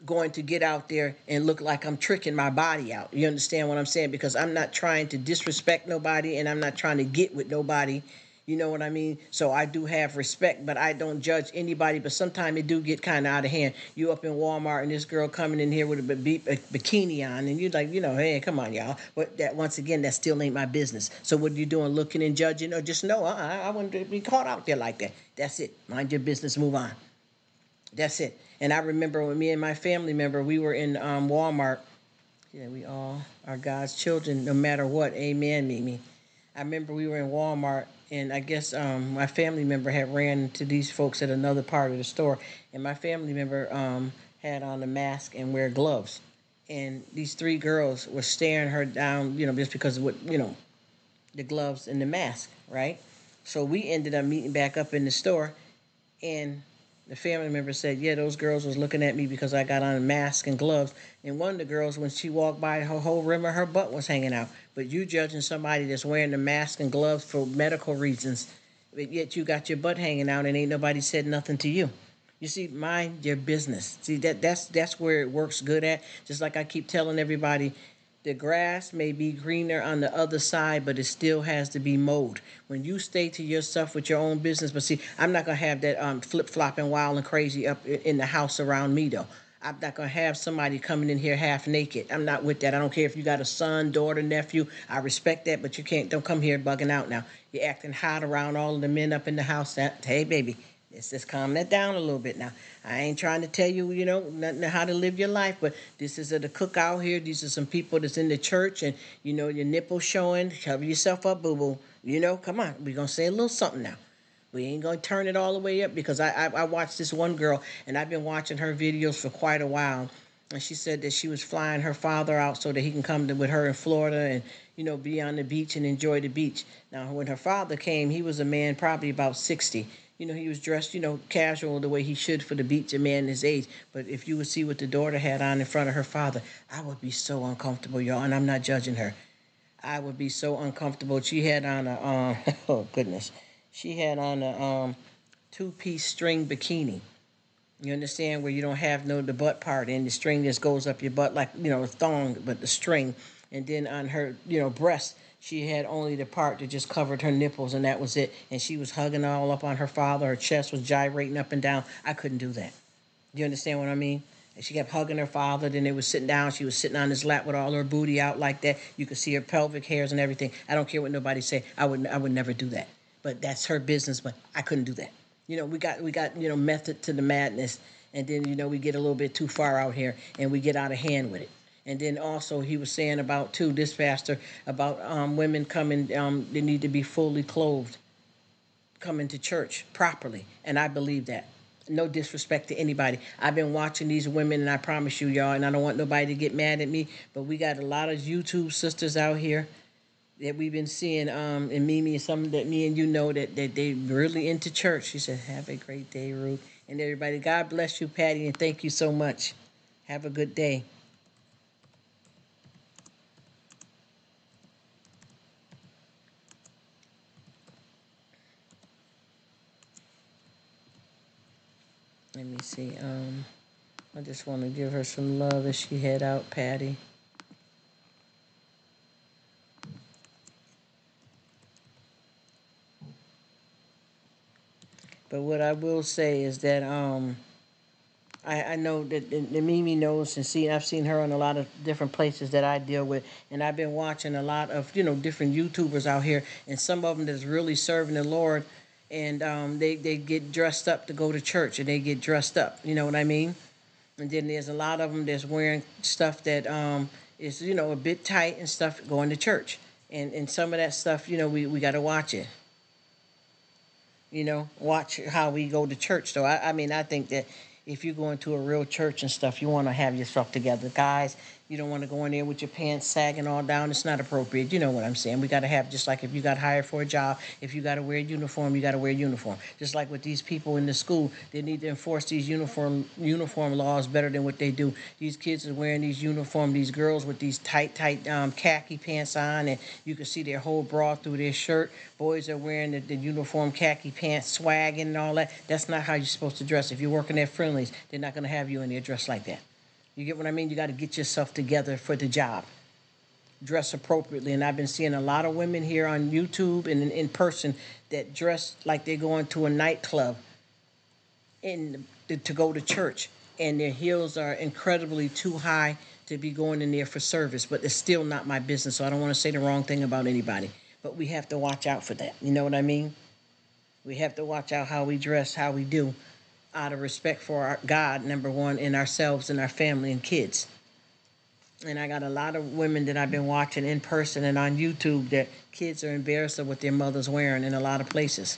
going to get out there and look like I'm tricking my body out. You understand what I'm saying? Because I'm not trying to disrespect nobody and I'm not trying to get with nobody. You know what I mean? So I do have respect, but I don't judge anybody. But sometimes it do get kind of out of hand. You up in Walmart and this girl coming in here with a bikini on, and you're like, hey, come on, y'all. But that, once again, that still ain't my business. So what are you doing, looking and judging? Or just know, I wouldn't be caught out there like that. That's it. Mind your business. Move on. That's it. And I remember when me and my family member, we were in Walmart. Yeah, we all are God's children, no matter what. Amen, Mimi. I remember we were in Walmart, and I guess my family member had ran into these folks at another part of the store, and my family member had on a mask and wear gloves. and these three girls were staring her down, just because of what, the gloves and the mask, right? So we ended up meeting back up in the store, and the family member said, yeah, those girls was looking at me because I got on a mask and gloves. And one of the girls, when she walked by, her whole rim of her butt was hanging out. But you judging somebody that's wearing the mask and gloves for medical reasons, but yet you got your butt hanging out and ain't nobody said nothing to you. You see, mind your business. See, that's where it works good at. Just like I keep telling everybody, the grass may be greener on the other side, but it still has to be mowed. When you stay to yourself with your own business, but see, I'm not gonna have that flip flopping wild and crazy up in the house around me though. I'm not gonna have somebody coming in here half naked. I'm not with that. I don't care if you got a son, daughter, nephew. I respect that, but you can't. Don't come here bugging out now. You're acting hot around all of the men up in the house. Hey, baby, let's just calm that down a little bit now. I ain't trying to tell you, nothing how to live your life, but this is at the cookout here. These are some people that's in the church, and your nipples showing. Cover yourself up, boo boo. Come on, we gonna say a little something now. We ain't gonna turn it all the way up because I watched this one girl, and I've been watching her videos for quite a while. And she said that she was flying her father out so that he can come with her in Florida and be on the beach and enjoy the beach. Now, when her father came, he was a man probably about 60. He was dressed, casual the way he should for the beach, a man his age. But if you would see what the daughter had on in front of her father, I would be so uncomfortable, y'all, and I'm not judging her. I would be so uncomfortable. She had on a, oh goodness, she had on a two-piece string bikini. You understand, where you don't have the butt part and the string just goes up your butt like a thong, but the string, and then on her breast she had only the part that just covered her nipples and that was it. And she was hugging all up on her father. Her chest was gyrating up and down. I couldn't do that. You understand what I mean? And she kept hugging her father. Then they was sitting down. She was sitting on his lap with all her booty out like that. You could see her pelvic hairs and everything. I don't care what nobody say. I would never do that. But that's her business. But I couldn't do that. We got method to the madness. And then we get a little bit too far out here and we get out of hand with it. And then also he was saying about too, this pastor, about women coming, they need to be fully clothed, coming to church properly. And I believe that. No disrespect to anybody. I've been watching these women, and I promise you, y'all, and I don't want nobody to get mad at me, but we got a lot of YouTube sisters out here that we've been seeing, and Mimi, and some that me and you know that they really into church. She said, have a great day, Rruk. And everybody, God bless you, Patty, and thank you so much. Have a good day. Let me see. I just want to give her some love as she head out, Patty. But what I will say is that I know that the Mimi knows, and I've seen her on a lot of different places that I deal with, and I've been watching a lot of different YouTubers out here, and some of them that's really serving the Lord, and they get dressed up to go to church, and they get dressed up. You know what I mean? And then there's a lot of them that's wearing stuff that is a bit tight and stuff going to church, and some of that stuff we got to watch it. Watch how we go to church. So I mean, I think that if you go into a real church and stuff, you want to have yourself together, guys. You don't want to go in there with your pants sagging all down. It's not appropriate. You know what I'm saying? We got to have, just like if you got hired for a job, if you got to wear a uniform, you got to wear a uniform. Just like with these people in the school, they need to enforce these uniform laws better than what they do. These kids are wearing these uniform, these girls with these tight khaki pants on, and you can see their whole bra through their shirt. Boys are wearing the uniform khaki pants, swagging and all that. That's not how you're supposed to dress. If you're working at Friendlies, they're not going to have you in there dressed like that. You get what I mean? You got to get yourself together for the job. Dress appropriately. And I've been seeing a lot of women here on YouTube and in person that dress like they're going to a nightclub to go to church. And their heels are incredibly too high to be going in there for service. But it's still not my business, so I don't want to say the wrong thing about anybody. But we have to watch out for that. You know what I mean? We have to watch out how we dress, how we do, out of respect for our God, number one, and ourselves and our family and kids. And I got a lot of women that I've been watching in person and on YouTube that kids are embarrassed of what their mother's wearing in a lot of places.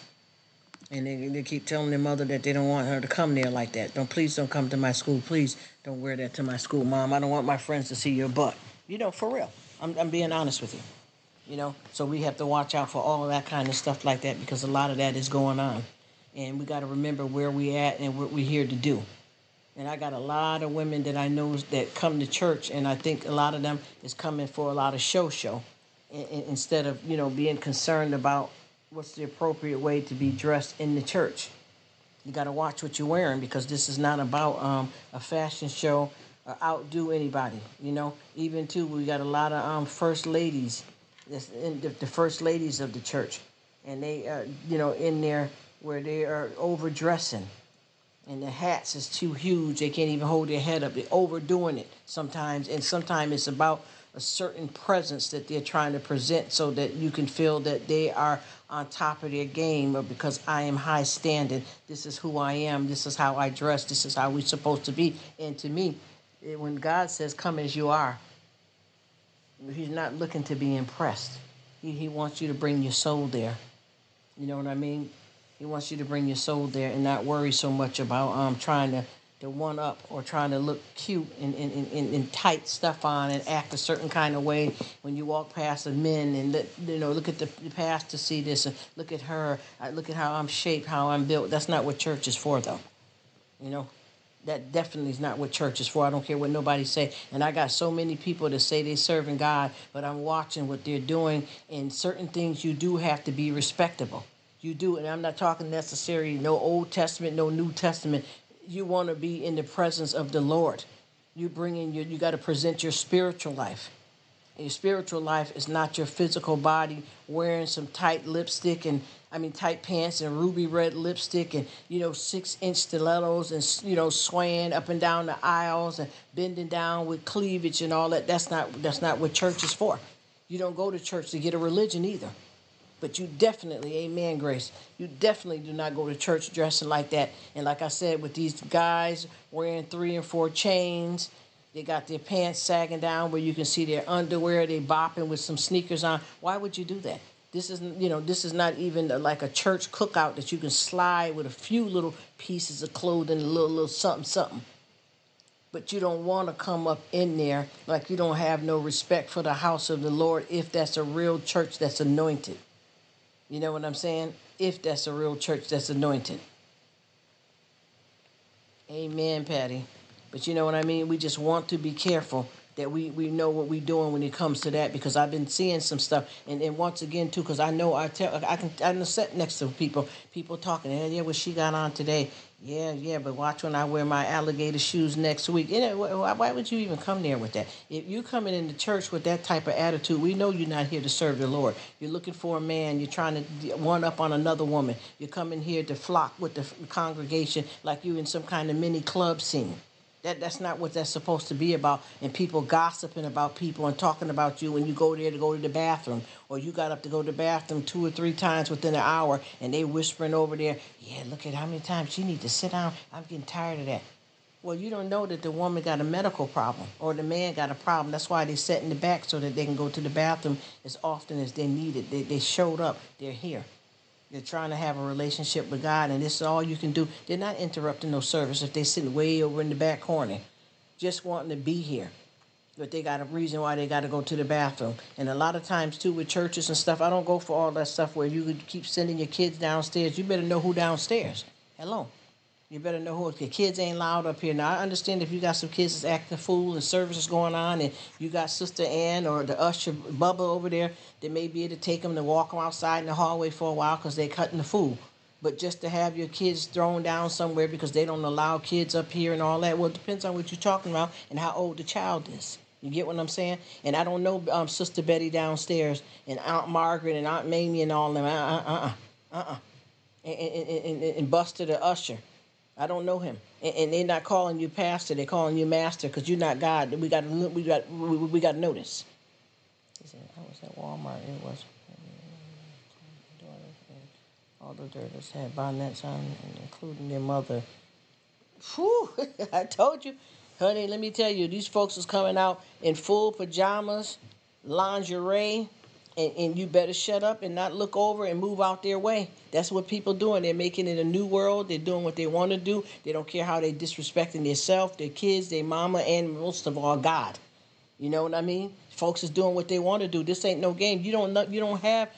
And they keep telling their mother that they don't want her to come there like that. Please don't come to my school. Please don't wear that to my school, Mom. I don't want my friends to see your butt. For real. I'm being honest with you. So we have to watch out for all of that kind of stuff like that, because a lot of that is going on. And we got to remember where we at and what we're here to do. And I got a lot of women that I know that come to church, and I think a lot of them is coming for a lot of show, instead of, being concerned about what's the appropriate way to be dressed in the church. You got to watch what you're wearing, because this is not about a fashion show or outdo anybody. Even too, we got a lot of first ladies, the first ladies of the church, and they are, in there where they are overdressing. And the hats is too huge. They can't even hold their head up. They're overdoing it sometimes. And sometimes it's about a certain presence that they're trying to present, so that you can feel that they are on top of their game, or because I am high standing. This is who I am. This is how I dress. This is how we're supposed to be. And to me, when God says, come as you are, he's not looking to be impressed. He wants you to bring your soul there. You know what I mean? He wants you to bring your soul there and not worry so much about trying to one up, or trying to look cute and tight stuff on and act a certain kind of way when you walk past the men, and look at the pastor, see this, and look at her, look at how I'm shaped, how I'm built. That's not what church is for, though. That definitely is not what church is for. I don't care what nobody say. And I got so many people that say they serving God, but I'm watching what they're doing. And certain things, you do have to be respectable. You do, and I'm not talking necessarily no Old Testament, no New Testament. You want to be in the presence of the Lord. You got to present your spiritual life. And your spiritual life is not your physical body wearing some tight lipstick tight pants and ruby red lipstick and 6-inch stilettos and swaying up and down the aisles and bending down with cleavage and all that. That's not what church is for. You don't go to church to get a religion either. But you definitely, amen, Grace, you definitely do not go to church dressing like that. And like I said, with these guys wearing 3 and 4 chains, they got their pants sagging down where you can see their underwear, they bopping with some sneakers on. Why would you do that? This is not even like a church cookout that you can slide with a few little pieces of clothing, a little something. But you don't want to come up in there like you don't have no respect for the house of the Lord, if that's a real church that's anointed. You know what I'm saying? If that's a real church that's anointed. Amen, Patty. But you know what I mean? We just want to be careful that we know what we're doing when it comes to that, because I've been seeing some stuff. And once again, too, because I know I can sit next to people talking, yeah, what she got on today. Yeah, but watch when I wear my alligator shoes next week. Why would you even come there with that? If you're coming into church with that type of attitude, we know you're not here to serve the Lord. You're looking for a man. You're trying to one up on another woman. You're coming here to flock with the congregation like you in some kind of mini club scene. That's not what that's supposed to be about. And people gossiping about people and talking about you when you go there to go to the bathroom, or you got up to go to the bathroom 2 or 3 times within an hour, and they whispering over there, yeah, look at how many times she need to sit down. I'm getting tired of that. Well, you don't know that the woman got a medical problem or the man got a problem. That's why they sit in the back, so that they can go to the bathroom as often as they need it. They showed up. They're here. They're trying to have a relationship with God, and this is all you can do. They're not interrupting no service if they're sitting way over in the back corner, just wanting to be here. But they got a reason why they got to go to the bathroom. And a lot of times, too, with churches and stuff, I don't go for all that stuff where you could keep sending your kids downstairs. You better know who downstairs. Hello. You better know who. If your kids ain't loud up here. Now, I understand if you got some kids that's acting a fool and services going on, and you got Sister Ann or the usher Bubba over there, they may be able to take them to walk them outside in the hallway for a while because they're cutting the fool. But just to have your kids thrown down somewhere because they don't allow kids up here and all that, well, it depends on what you're talking about and how old the child is. You get what I'm saying? And I don't know Sister Betty downstairs and Aunt Margaret and Aunt Mamie and all them. And Buster the usher. I don't know him, and they're not calling you pastor. They're calling you master, because you're not God. We got notice. He said, I was at Walmart. It was all the daughters had bonnets on, including their mother. Whew, I told you, honey. Let me tell you, these folks is coming out in full pajamas, lingerie, And you better shut up and not look over and move out their way. That's what people doing. They're making it a new world. They're doing what they want to do. They don't care how they disrespecting themselves, their kids, their mama, and most of all, God. You know what I mean? Folks is doing what they want to do. This ain't no game. You don't know. You don't have.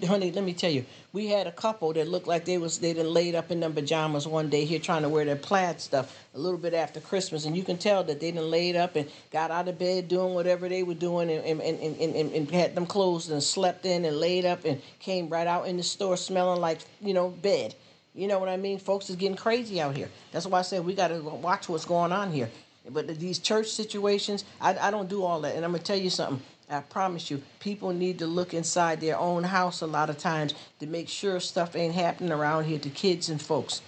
Honey, let me tell you. We had a couple that looked like they done laid up in them pajamas one day here trying to wear their plaid stuff a little bit after Christmas, and you can tell that they done laid up and got out of bed doing whatever they were doing and had them clothes and slept in and laid up and came right out in the store smelling like bed. You know what I mean? Folks is getting crazy out here. That's why I said we got to watch what's going on here. But these church situations, I don't do all that. And I'm going to tell you something. I promise you, people need to look inside their own house a lot of times to make sure stuff ain't happening around here to kids and folks.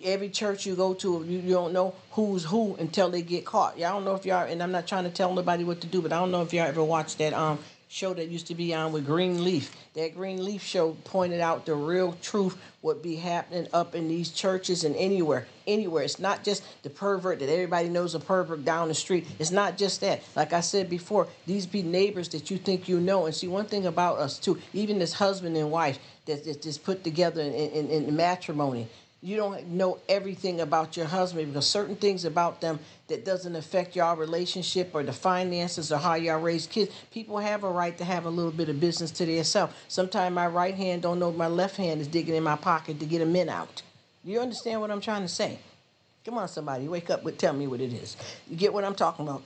Every church you go to, you don't know who's who until they get caught. Yeah, I don't know if y'all, and I'm not trying to tell nobody what to do, but I don't know if y'all ever watched that show that used to be on with Greenleaf. That Greenleaf show pointed out the real truth, what be happening up in these churches and anywhere. It's not just the pervert that everybody knows a pervert down the street. It's not just that. Like I said before, these be neighbors that you think you know. And see, one thing about us too, even this husband and wife that's just put together in matrimony, you don't know everything about your husband because certain things about them that doesn't affect your relationship or the finances or how y'all raise kids. People have a right to have a little bit of business to themselves. Sometimes my right hand don't know my left hand is digging in my pocket to get a mint out. You understand what I'm trying to say? Come on, somebody, wake up and tell me what it is. You get what I'm talking about?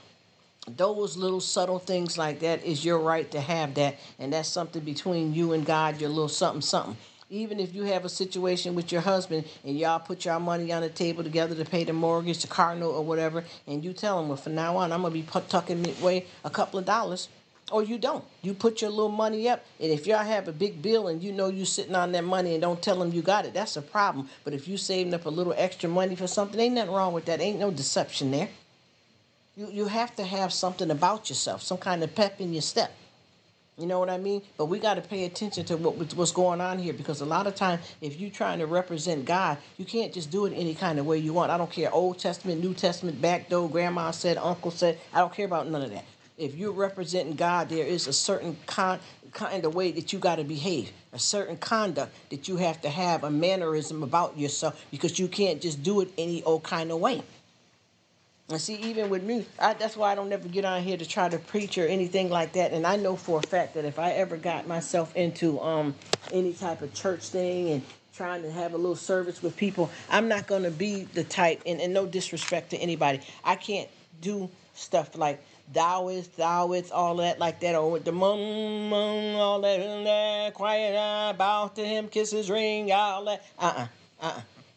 Those little subtle things like that is your right to have that, and that's something between you and God, your little something. Even if you have a situation with your husband and y'all put your money on the table together to pay the mortgage, the car note, or whatever, and you tell him, well, from now on, I'm going to be tucking away a couple of dollars, or you don't. You put your little money up, and if y'all have a big bill and you know you sitting on that money and don't tell them you got it, that's a problem. But if you saving up a little extra money for something, ain't nothing wrong with that. Ain't no deception there. You have to have something about yourself, some kind of pep in your step. You know what I mean? But we got to pay attention to what's going on here because a lot of time, if you're trying to represent God, you can't just do it any kind of way you want. I don't care, Old Testament, New Testament, back door, grandma said, uncle said. I don't care about none of that. If you're representing God, there is a certain kind of way that you got to behave, a certain conduct that you have to have, a mannerism about yourself because you can't just do it any old kind of way. And see, even with me, that's why I don't ever get on here to try to preach or anything like that. And I know for a fact that if I ever got myself into any type of church thing and trying to have a little service with people, I'm not going to be the type, and no disrespect to anybody, I can't do stuff like thou is, all that like that, or with the all that, quiet, bow to him, kiss his ring, all that.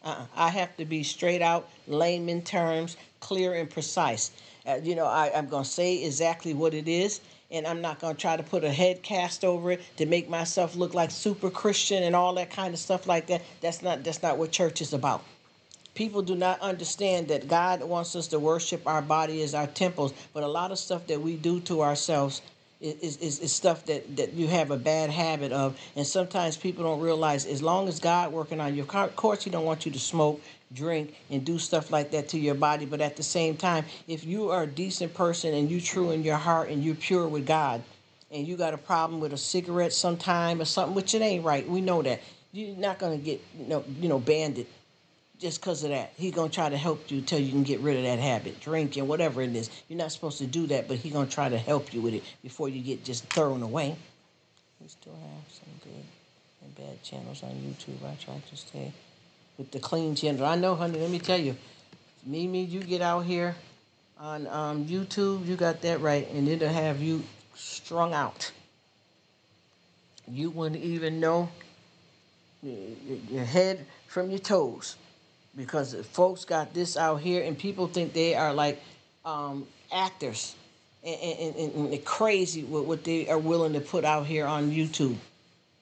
I have to be straight out, layman terms, clear and precise. I'm going to say exactly what it is, and I'm not going to try to put a head cast over it to make myself look like super Christian and all that kind of stuff like that. That's not what church is about. People do not understand that God wants us to worship our body as our temples, but a lot of stuff that we do to ourselves is stuff that you have a bad habit of. And sometimes people don't realize as long as God working on you, of course he don't want you to smoke, drink, and do stuff like that to your body. But at the same time, if you are a decent person and you true in your heart and you're pure with God, and you got a problem with a cigarette sometime or something, which it ain't right, we know that. You're not going to get banded just because of that. He's going to try to help you till you can get rid of that habit, drinking, whatever it is. You're not supposed to do that, but he's going to try to help you with it before you get just thrown away. We still have some good and bad channels on YouTube. I try to stay with the clean channel. I know, honey, let me tell you, you get out here on YouTube, you got that right, and it'll have you strung out. You wouldn't even know your head from your toes. Because folks got this out here and people think they are like actors and they're crazy with what they are willing to put out here on YouTube.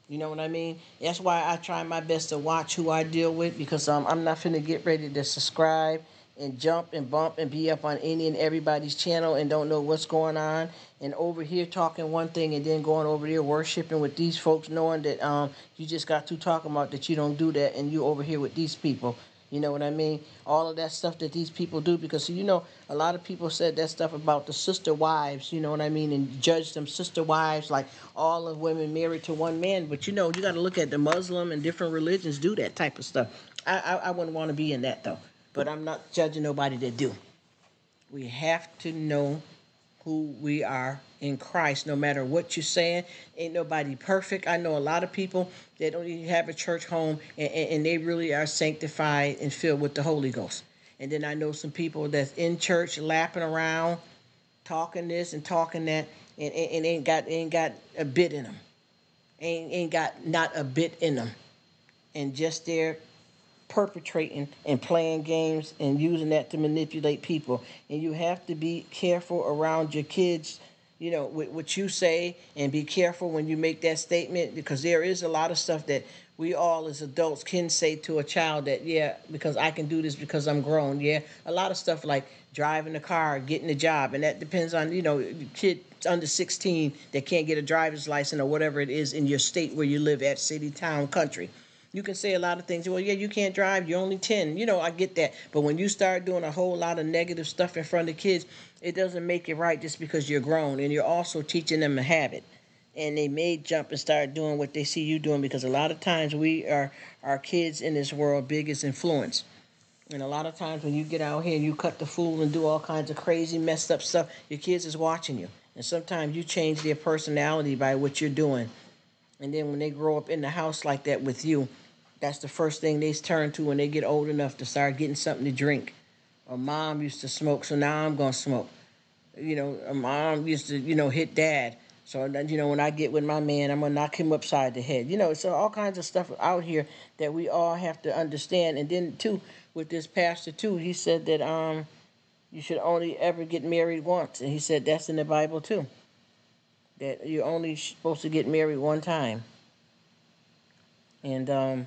You know what I mean? That's why I try my best to watch who I deal with because I'm not finna get ready to subscribe and jump and bump and be up on any and everybody's channel and don't know what's going on. And over here talking one thing and then going over there worshiping with these folks knowing that you just got to talking about that you don't do that and you over here with these people. You know what I mean? All of that stuff that these people do, because you know, a lot of people said that stuff about the sister wives, you know what I mean, and judged them sister wives like all of women married to one man. But you know, you got to look at the Muslim and different religions do that type of stuff. I wouldn't want to be in that though. But I'm not judging nobody that do. We have to know who we are in Christ, no matter what you're saying. Ain't nobody perfect. I know a lot of people that don't even have a church home, and they really are sanctified and filled with the Holy Ghost. And then I know some people that's in church lapping around, talking this and talking that, and ain't got a bit in them. Ain't got not a bit in them. And just there perpetrating and playing games and using that to manipulate people. And you have to be careful around your kids, you know, with what you say, and be careful when you make that statement, because there is a lot of stuff that we all as adults can say to a child that, yeah, because I can do this because I'm grown. Yeah, a lot of stuff like driving a car, getting a job, and that depends on, you know, kids under 16 that can't get a driver's license or whatever it is in your state where you live at, city, town, country. You can say a lot of things. Well, yeah, you can't drive. You're only 10. You know, I get that. But when you start doing a whole lot of negative stuff in front of kids, it doesn't make it right just because you're grown. And you're also teaching them a habit. And they may jump and start doing what they see you doing, because a lot of times we are our kids in this world biggest influence. And a lot of times when you get out here and you cut the fool and do all kinds of crazy, messed up stuff, your kids is watching you. And sometimes you change their personality by what you're doing. And then when they grow up in the house like that with you, that's the first thing they turn to when they get old enough to start getting something to drink. Or mom used to smoke, so now I'm going to smoke. You know, a mom used to, you know, hit dad. So, you know, when I get with my man, I'm going to knock him upside the head. You know, so all kinds of stuff out here that we all have to understand. And then, too, with this pastor, too, he said that you should only ever get married once. And he said that's in the Bible, too, that you're only supposed to get married one time. And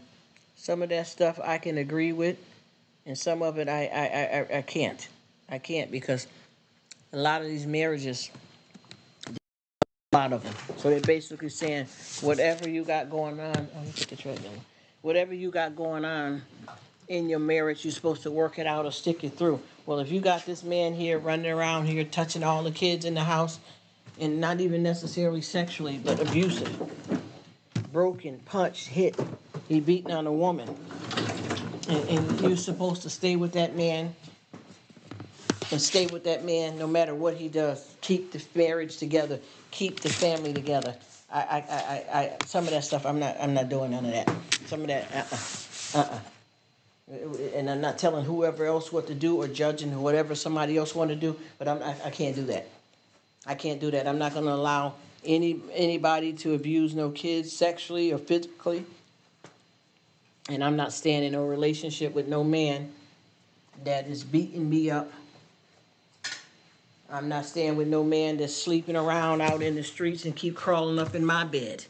some of that stuff I can agree with, and some of it I can't. I can't, because a lot of these marriages, a lot of them. So they're basically saying, whatever you got going on, let me put the treadmill. Whatever you got going on in your marriage, you're supposed to work it out or stick it through. Well, if you got this man here running around here touching all the kids in the house, and not even necessarily sexually, but abusive, broken, punched, hit, he beating on a woman, and you're supposed to stay with that man and stay with that man no matter what he does. Keep the marriage together. Keep the family together. Some of that stuff, I'm not doing none of that. Some of that, And I'm not telling whoever else what to do or judging whatever somebody else want to do, but I can't do that. I can't do that. I'm not going to allow anybody to abuse no kids sexually or physically. And I'm not staying in a relationship with no man that is beating me up. I'm not staying with no man that's sleeping around out in the streets and keep crawling up in my bed.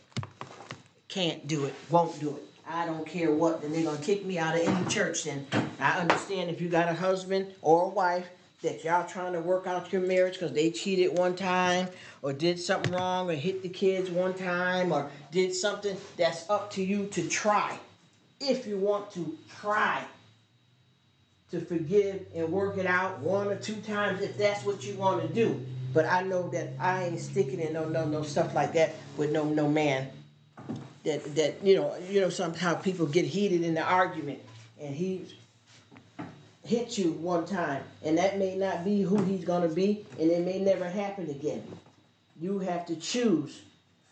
Can't do it. Won't do it. I don't care what. Then they're going to kick me out of any church then. I understand if you got a husband or a wife that y'all trying to work out your marriage because they cheated one time or did something wrong or hit the kids one time or did something, that's up to you to try. If you want to try to forgive and work it out one or two times, if that's what you want to do. But I know that I ain't sticking in no stuff like that with no man. That you know somehow people get heated in the argument and he hit you one time and that may not be who he's gonna be and it may never happen again. You have to choose.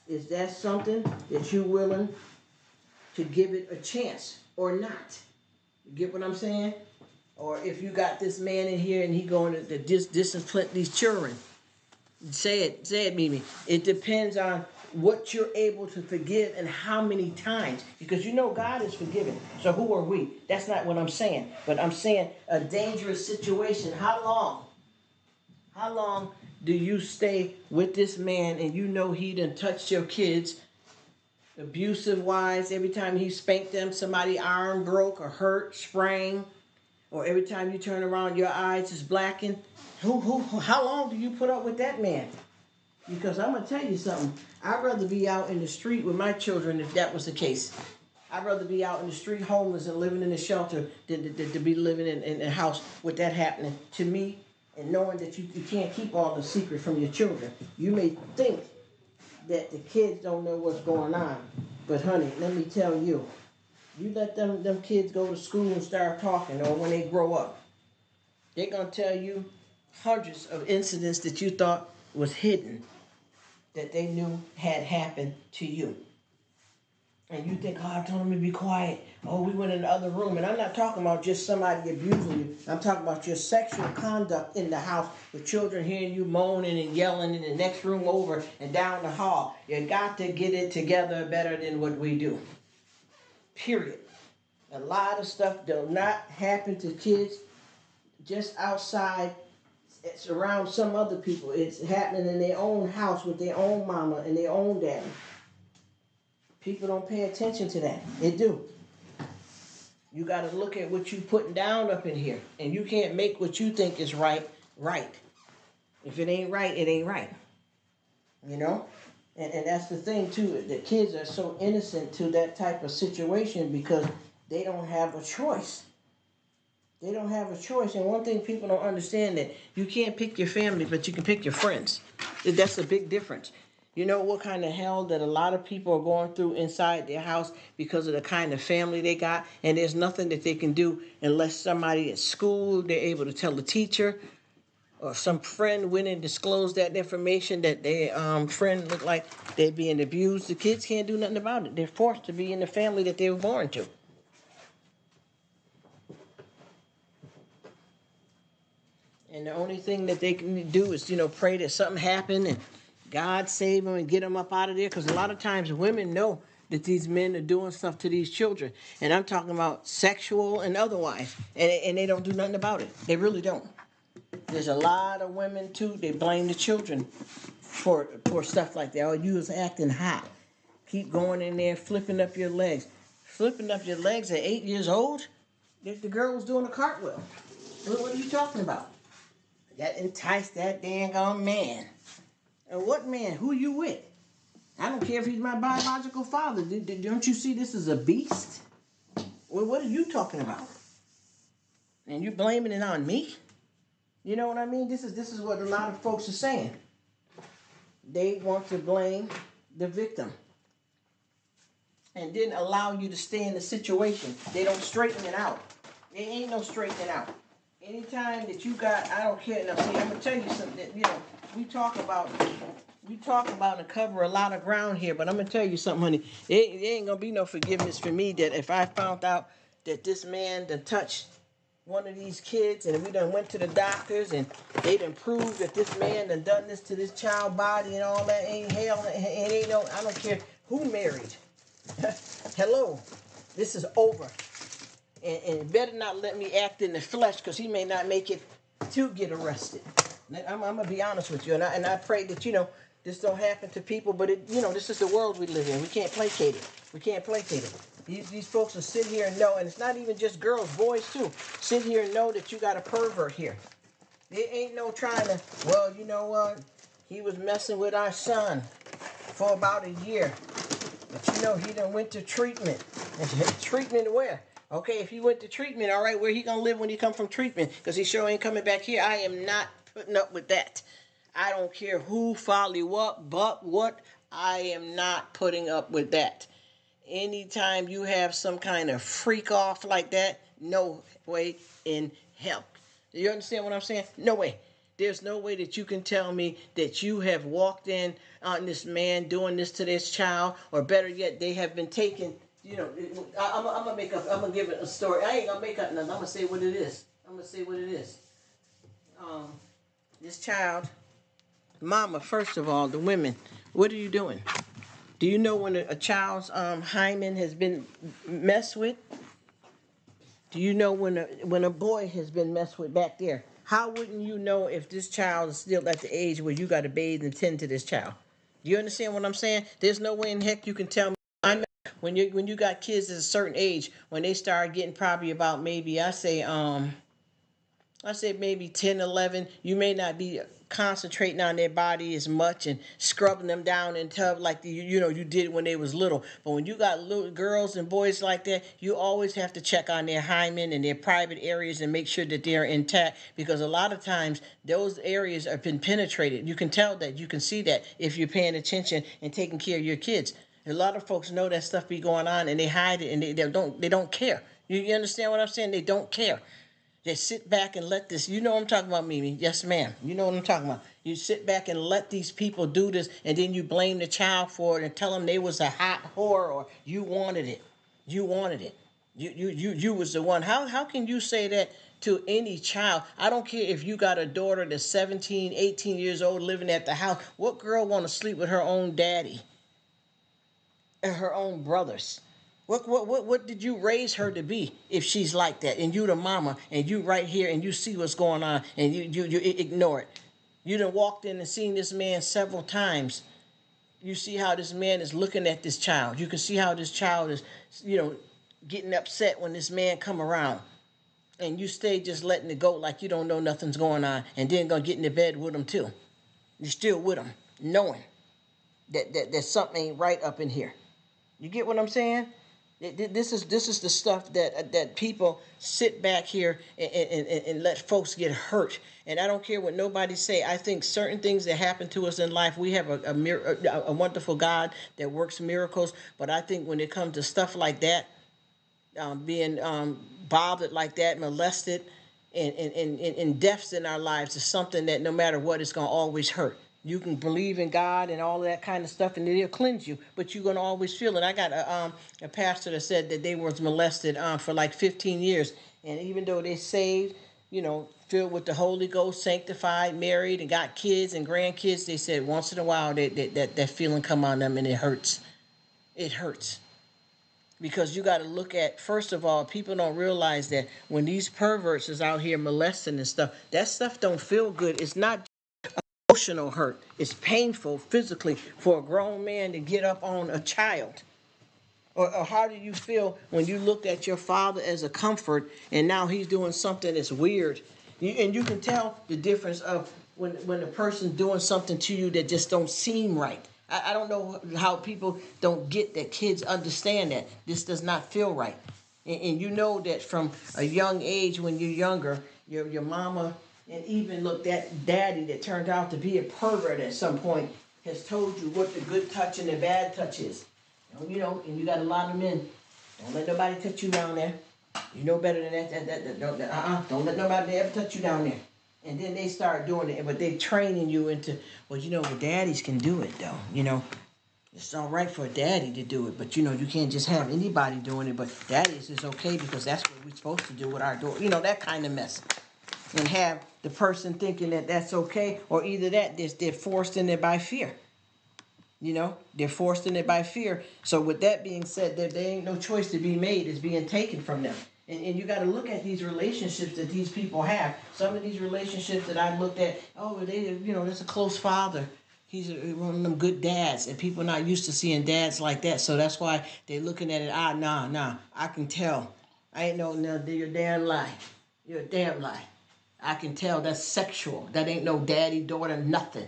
Is that something that you're willing to give it a chance or not? You get what I'm saying? Or if you got this man in here and he going to discipline these children, say it, Mimi. It depends on what you're able to forgive and how many times, because you know God is forgiving. So who are we? That's not what I'm saying. But I'm saying a dangerous situation. How long do you stay with this man and you know he done touched your kids abusive wise? Every time he spanked them, somebody's arm broke or hurt, sprang, or every time you turn around your eyes is blackened. How long do you put up with that man? Because I'm going to tell you something. I'd rather be out in the street with my children if that was the case. I'd rather be out in the street homeless and living in a shelter than to be living in a house with that happening to me, and knowing that you can't keep all the secret from your children. You may think that the kids don't know what's going on, but honey, let me tell you, you let them kids go to school and start talking, or when they grow up, they're going to tell you hundreds of incidents that you thought was hidden that they knew had happened to you. And you think, oh, I told them to be quiet. Oh, we went in the other room. And I'm not talking about just somebody abusing you. I'm talking about your sexual conduct in the house with children hearing you moaning and yelling in the next room over and down the hall. You got to get it together better than what we do. Period. A lot of stuff does not happen to kids just outside. It's around some other people. It's happening in their own house with their own mama and their own daddy. People don't pay attention to that. They do. You got to look at what you putting down up in here. And you can't make what you think is right, right. If it ain't right, it ain't right. You know? And that's the thing, too. The kids are so innocent to that type of situation because they don't have a choice. They don't have a choice. And one thing people don't understand, that you can't pick your family, but you can pick your friends. That's a big difference. You know what kind of hell that a lot of people are going through inside their house because of the kind of family they got, and there's nothing that they can do unless somebody at school, they're able to tell the teacher, or some friend went and disclosed that information that their friend looked like they're being abused. The kids can't do nothing about it. They're forced to be in the family that they were born to. And the only thing that they can do is, pray that something happened and God save them and get them up out of there. Because a lot of times women know that these men are doing stuff to these children. And I'm talking about sexual and otherwise. And they don't do nothing about it. They really don't. There's a lot of women, too, they blame the children for stuff like that. Oh, you was acting hot. Keep going in there, flipping up your legs. Flipping up your legs at 8 years old? The girl was doing a cartwheel. What are you talking about? That enticed that dang on man. And what man? Who you with? I don't care if he's my biological father. Don't you see this is a beast? Well, what are you talking about? And you're blaming it on me? You know what I mean? This is what a lot of folks are saying. They want to blame the victim and didn't allow you to stay in the situation. They don't straighten it out. There ain't no straightening out. Anytime that you got, I don't care. Now, see, I'm gonna tell you something. That, we talk about and cover a lot of ground here, but I'm gonna tell you something, honey. There ain't gonna be no forgiveness for me that if I found out that this man done touched one of these kids and we done went to the doctors and they done proved that this man done this to this child body and all that. Ain't hell, it ain't no. I don't care who married. Hello, this is over. And better not let me act in the flesh, because he may not make it to get arrested. I'm going to be honest with you. And I pray that, this don't happen to people. But, this is the world we live in. We can't placate it. We can't placate it. These folks will sit here and know. And it's not even just girls, boys too. Sit here and know that you got a pervert here. There ain't no trying to, well, you know what? He was messing with our son for about a year. But, he done went to treatment. Treatment where? Okay, if he went to treatment, all right, where he gonna live when he come from treatment? Because he sure ain't coming back here. I am not putting up with that. I don't care who folly what, but what. I am not putting up with that. Anytime you have some kind of freak off like that, no way in hell. You understand what I'm saying? No way. There's no way that you can tell me that you have walked in on this man doing this to this child, or better yet, they have been taken. I'm gonna give it a story. I ain't gonna make up nothing. I'm gonna say what it is. This child, mama, first of all, the women, what are you doing? Do you know when a child's hymen has been messed with? Do you know when a boy has been messed with back there? How wouldn't you know if this child is still at the age where you got to bathe and tend to this child? You understand what I'm saying? There's no way in heck you can tell me. I know when you got kids at a certain age, when they start getting probably about maybe I say maybe 10, 11, you may not be concentrating on their body as much and scrubbing them down in tub like you did when they was little. But when you got little girls and boys like that, you always have to check on their hymen and their private areas and make sure that they're intact, because a lot of times those areas have been penetrated. You can tell that, you can see that if you're paying attention and taking care of your kids. A lot of folks know that stuff be going on and they hide it and they don't care. You understand what I'm saying? They don't care. They sit back and let this, you know what I'm talking about, Mimi? Yes, ma'am. You know what I'm talking about. You sit back and let these people do this, and then you blame the child for it and tell them they was a hot whore or you wanted it. You wanted it. You was the one. How can you say that to any child? I don't care if you got a daughter that's 17, 18 years old living at the house. What girl want to sleep with her own daddy and her own brothers? What did you raise her to be if she's like that? And you the mama, and you right here, and you see what's going on, and you ignore it. You done walked in and seen this man several times. You see how this man is looking at this child. You can see how this child is, getting upset when this man come around. And you stay just letting it go like you don't know nothing's going on, and then gonna get in the bed with him too. You're still with him, knowing that something ain't right up in here. You get what I'm saying? This is the stuff that people sit back here and let folks get hurt. And I don't care what nobody say. I think certain things that happen to us in life, we have a wonderful God that works miracles. But I think when it comes to stuff like that, being bothered like that, molested, and deaths in our lives is something that no matter what, it's going to always hurt. You can believe in God and all of that kind of stuff, and it'll cleanse you, but you're going to always feel it. I got a pastor that said that they was molested for like 15 years, and even though they saved, filled with the Holy Ghost, sanctified, married, and got kids and grandkids, they said once in a while that feeling come on them, and it hurts. It hurts. Because you got to look at, first of all, people don't realize that when these perverts is out here molesting and stuff, that stuff don't feel good. It's not emotional hurt. It's painful physically for a grown man to get up on a child. Or how do you feel when you looked at your father as a comfort and now he's doing something that's weird? And you can tell the difference of when a person's doing something to you that just don't seem right. I don't know how people don't get that kids understand that this does not feel right. And you know that from a young age when you're younger, your mama, and even look, that daddy that turned out to be a pervert at some point has told you what the good touch and the bad touch is. And you got a lot of men. Don't let nobody touch you down there. You know better than that. Don't let nobody ever touch you down there. And then they start doing it, but they training you into, well, daddies can do it though. It's all right for a daddy to do it, but you can't just have anybody doing it. But daddies is okay because that's what we're supposed to do with our daughter. That kind of mess. And have the person thinking that that's okay, or either that they're forced in it by fear. They're forced in it by fear. So with that being said, there ain't no choice to be made. It's being taken from them. And you got to look at these relationships that these people have. Some of these relationships that I looked at, that's a close father. He's one of them good dads, and people are not used to seeing dads like that. So that's why they're looking at it. Nah. I can tell. I ain't no, you're a damn lie. You're a damn lie. I can tell that's sexual. That ain't no daddy, daughter, nothing.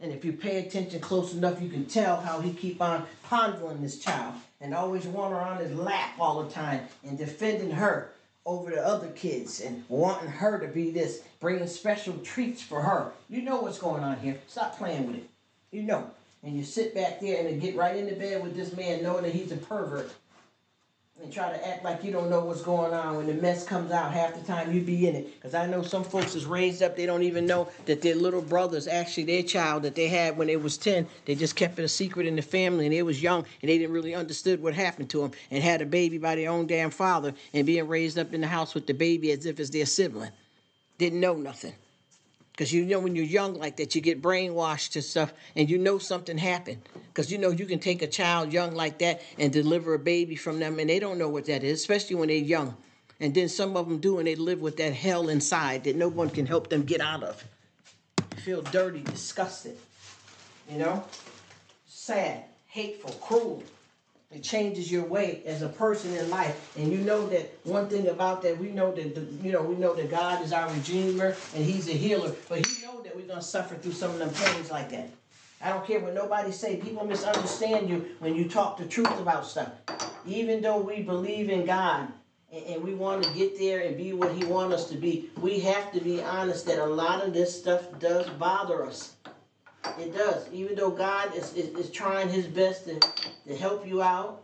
And if you pay attention close enough, you can tell how he keep on pondering this child and always want her on his lap all the time and defending her over the other kids and wanting her to be this, bringing special treats for her. You know what's going on here. Stop playing with it. And you sit back there and get right into bed with this man knowing that he's a pervert and try to act like you don't know what's going on. When the mess comes out, half the time you be in it. Because I know some folks is raised up, they don't even know that their little brother's actually their child that they had when they was 10. They just kept it a secret in the family, and they was young, and they didn't really understood what happened to them, and had a baby by their own damn father, and being raised up in the house with the baby as if it's their sibling. Didn't know nothing. Because when you're young like that, you get brainwashed to stuff, and something happened. Because you can take a child young like that and deliver a baby from them, and they don't know what that is, especially when they're young. And then some of them do, and they live with that hell inside that no one can help them get out of. Feel dirty, disgusted, sad, hateful, cruel. It changes your way as a person in life. And you know that one thing about that, we know that we know that God is our Redeemer and He's a healer. But He knows that we're gonna suffer through some of them pains like that. I don't care what nobody say. People misunderstand you when you talk the truth about stuff. Even though we believe in God and we want to get there and be what He wants us to be, we have to be honest that a lot of this stuff does bother us. It does. Even though God is trying His best to help you out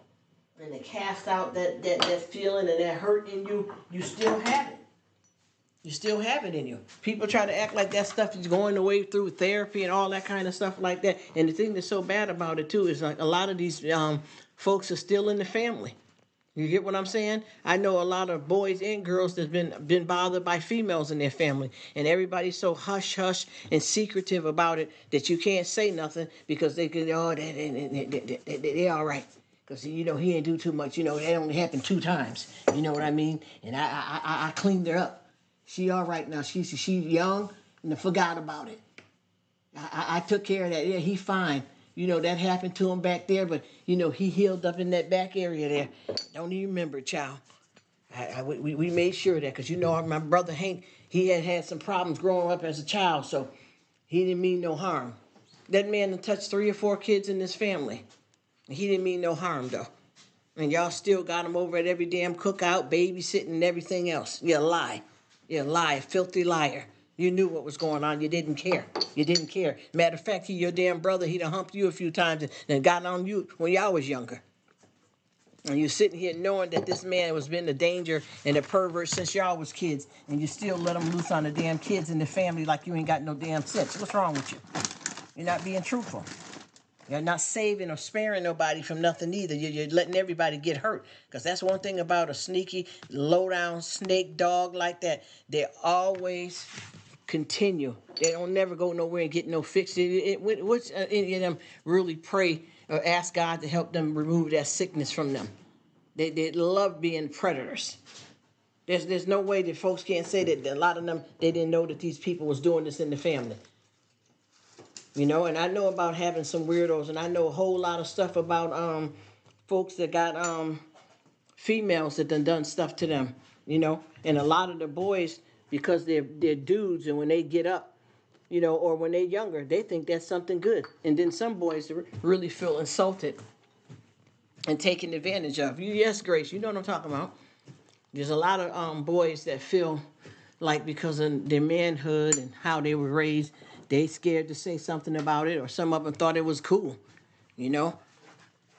and to cast out that feeling and that hurt in you, you still have it. You still have it in you. People try to act like that stuff is going away through therapy and all that kind of stuff like that. And the thing that's so bad about it too is like a lot of these folks are still in the family. You get what I'm saying? I know a lot of boys and girls that's been bothered by females in their family, and everybody's so hush hush and secretive about it that you can't say nothing because they can they all right because he didn't do too much. It only happened 2 times. You know what I mean? And I cleaned her up. She all right now. She's young and I forgot about it. I took care of that. Yeah, he fine. That happened to him back there, but, he healed up in that back area there. Don't even remember, child. We made sure of that because, my brother Hank, he had some problems growing up as a child, so he didn't mean no harm. That man touched 3 or 4 kids in this family. He didn't mean no harm, though. And y'all still got him over at every damn cookout, babysitting, and everything else. You lie. You lie, filthy liar. You knew what was going on. You didn't care. You didn't care. Matter of fact, your damn brother, he done humped you a few times and got on you when y'all was younger. And you're sitting here knowing that this man was been a danger and a pervert since y'all was kids, and you still let him loose on the damn kids in the family like you ain't got no damn sense. What's wrong with you? You're not being truthful. You're not saving or sparing nobody from nothing either. You're letting everybody get hurt. Because that's one thing about a sneaky, low-down snake dog like that. They always continue. They don't never go nowhere and get no fix. Which any of them really pray or ask God to help them remove that sickness from them. They love being predators. There's no way that folks can't say that a lot of them, they didn't know that these people was doing this in the family. And I know about having some weirdos, and I know a whole lot of stuff about folks that got females that done stuff to them, and a lot of the boys, because they're dudes, and when they get up, or when they're younger, they think that's something good, and then some boys really feel insulted and taken advantage of. Yes, Grace, you know what I'm talking about. There's a lot of boys that feel like because of their manhood and how they were raised, they scared to say something about it, or some of them thought it was cool. I'm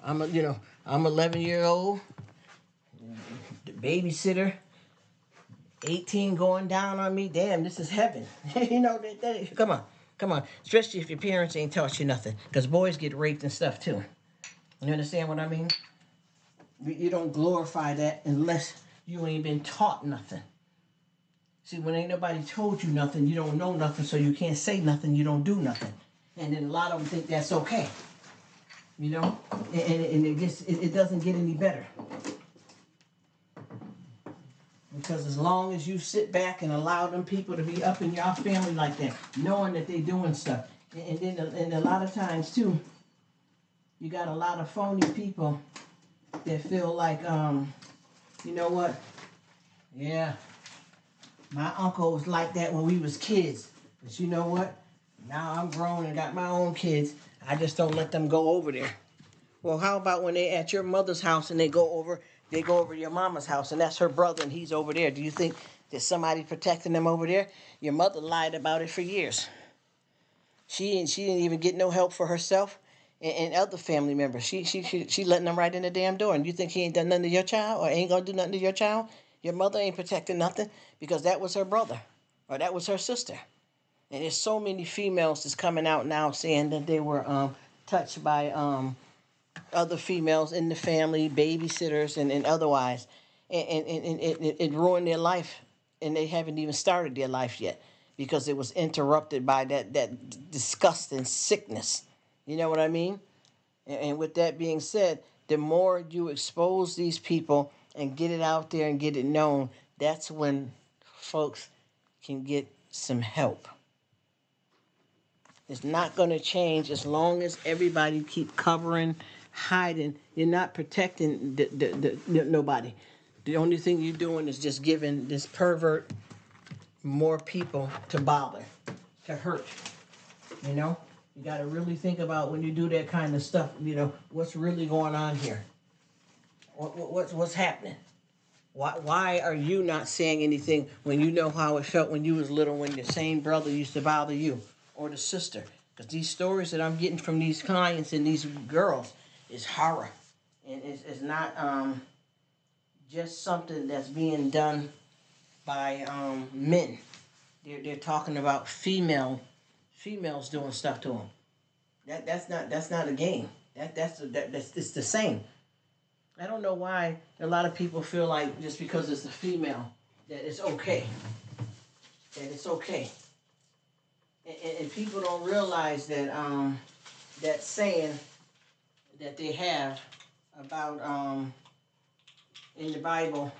11-year-old, the babysitter, 18 going down on me. Damn, this is heaven. Come on. Especially if your parents ain't taught you nothing, because boys get raped and stuff too. You understand what I mean? You don't glorify that unless you ain't been taught nothing. See, when ain't nobody told you nothing, you don't know nothing, so you can't say nothing, you don't do nothing. And then a lot of them think that's okay. And it doesn't get any better. Because as long as you sit back and allow them people to be up in your family like that, knowing that they doing stuff. And a lot of times, too, you got a lot of phony people that feel like, you know what? Yeah. My uncle was like that when we was kids. But you know what? Now I'm grown and got my own kids. I just don't let them go over there. Well, how about when they at your mother's house and they go over to your mama's house and that's her brother and he's over there? Do you think there's somebody protecting them over there? Your mother lied about it for years. She didn't even get no help for herself and other family members. She letting them right in the damn door. And you think he ain't done nothing to your child or ain't gonna do nothing to your child? Your mother ain't protecting nothing because that was her brother or that was her sister. And there's so many females that's coming out now saying that they were touched by other females in the family, babysitters and otherwise. And it ruined their life, and they haven't even started their life yet because it was interrupted by that disgusting sickness. You know what I mean? And with that being said, the more you expose these people and get it out there and get it known, that's when folks can get some help. It's not going to change as long as everybody keep covering hiding. You're not protecting nobody. The only thing you're doing is just giving this pervert more people to bother, to hurt. You know, you got to really think about when you do that kind of stuff. You know, what's really going on here? What's happening? Why are you not saying anything when you know how it felt when you was little, when your same brother used to bother you, or the sister? Because these stories that I'm getting from these clients and these girls is horror, and it's not just something that's being done by men. They're talking about females doing stuff to them. That's not a game. That's it's the same. I don't know why a lot of people feel like just because it's a female that it's okay. That it's okay. And people don't realize that that saying that they have about in the Bible,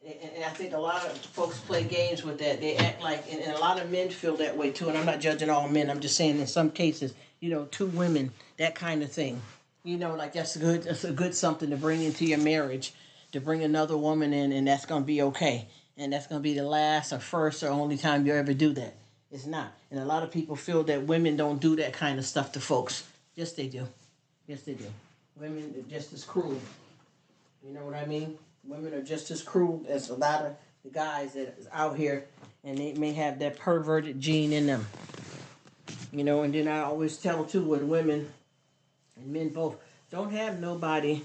and I think a lot of folks play games with that. They act like, and a lot of men feel that way too. And I'm not judging all men. I'm just saying in some cases, you know, two women, that kind of thing. You know, like that's good. That's a good something to bring into your marriage, to bring another woman in, and that's gonna be okay. And that's gonna be the last or first or only time you ever do that. It's not. And a lot of people feel that women don't do that kind of stuff to folks. Yes, they do. Yes, they do. Women are just as cruel. You know what I mean? Women are just as cruel as a lot of the guys that is out here, and they may have that perverted gene in them. You know, and then I always tell too with women and men both, don't have nobody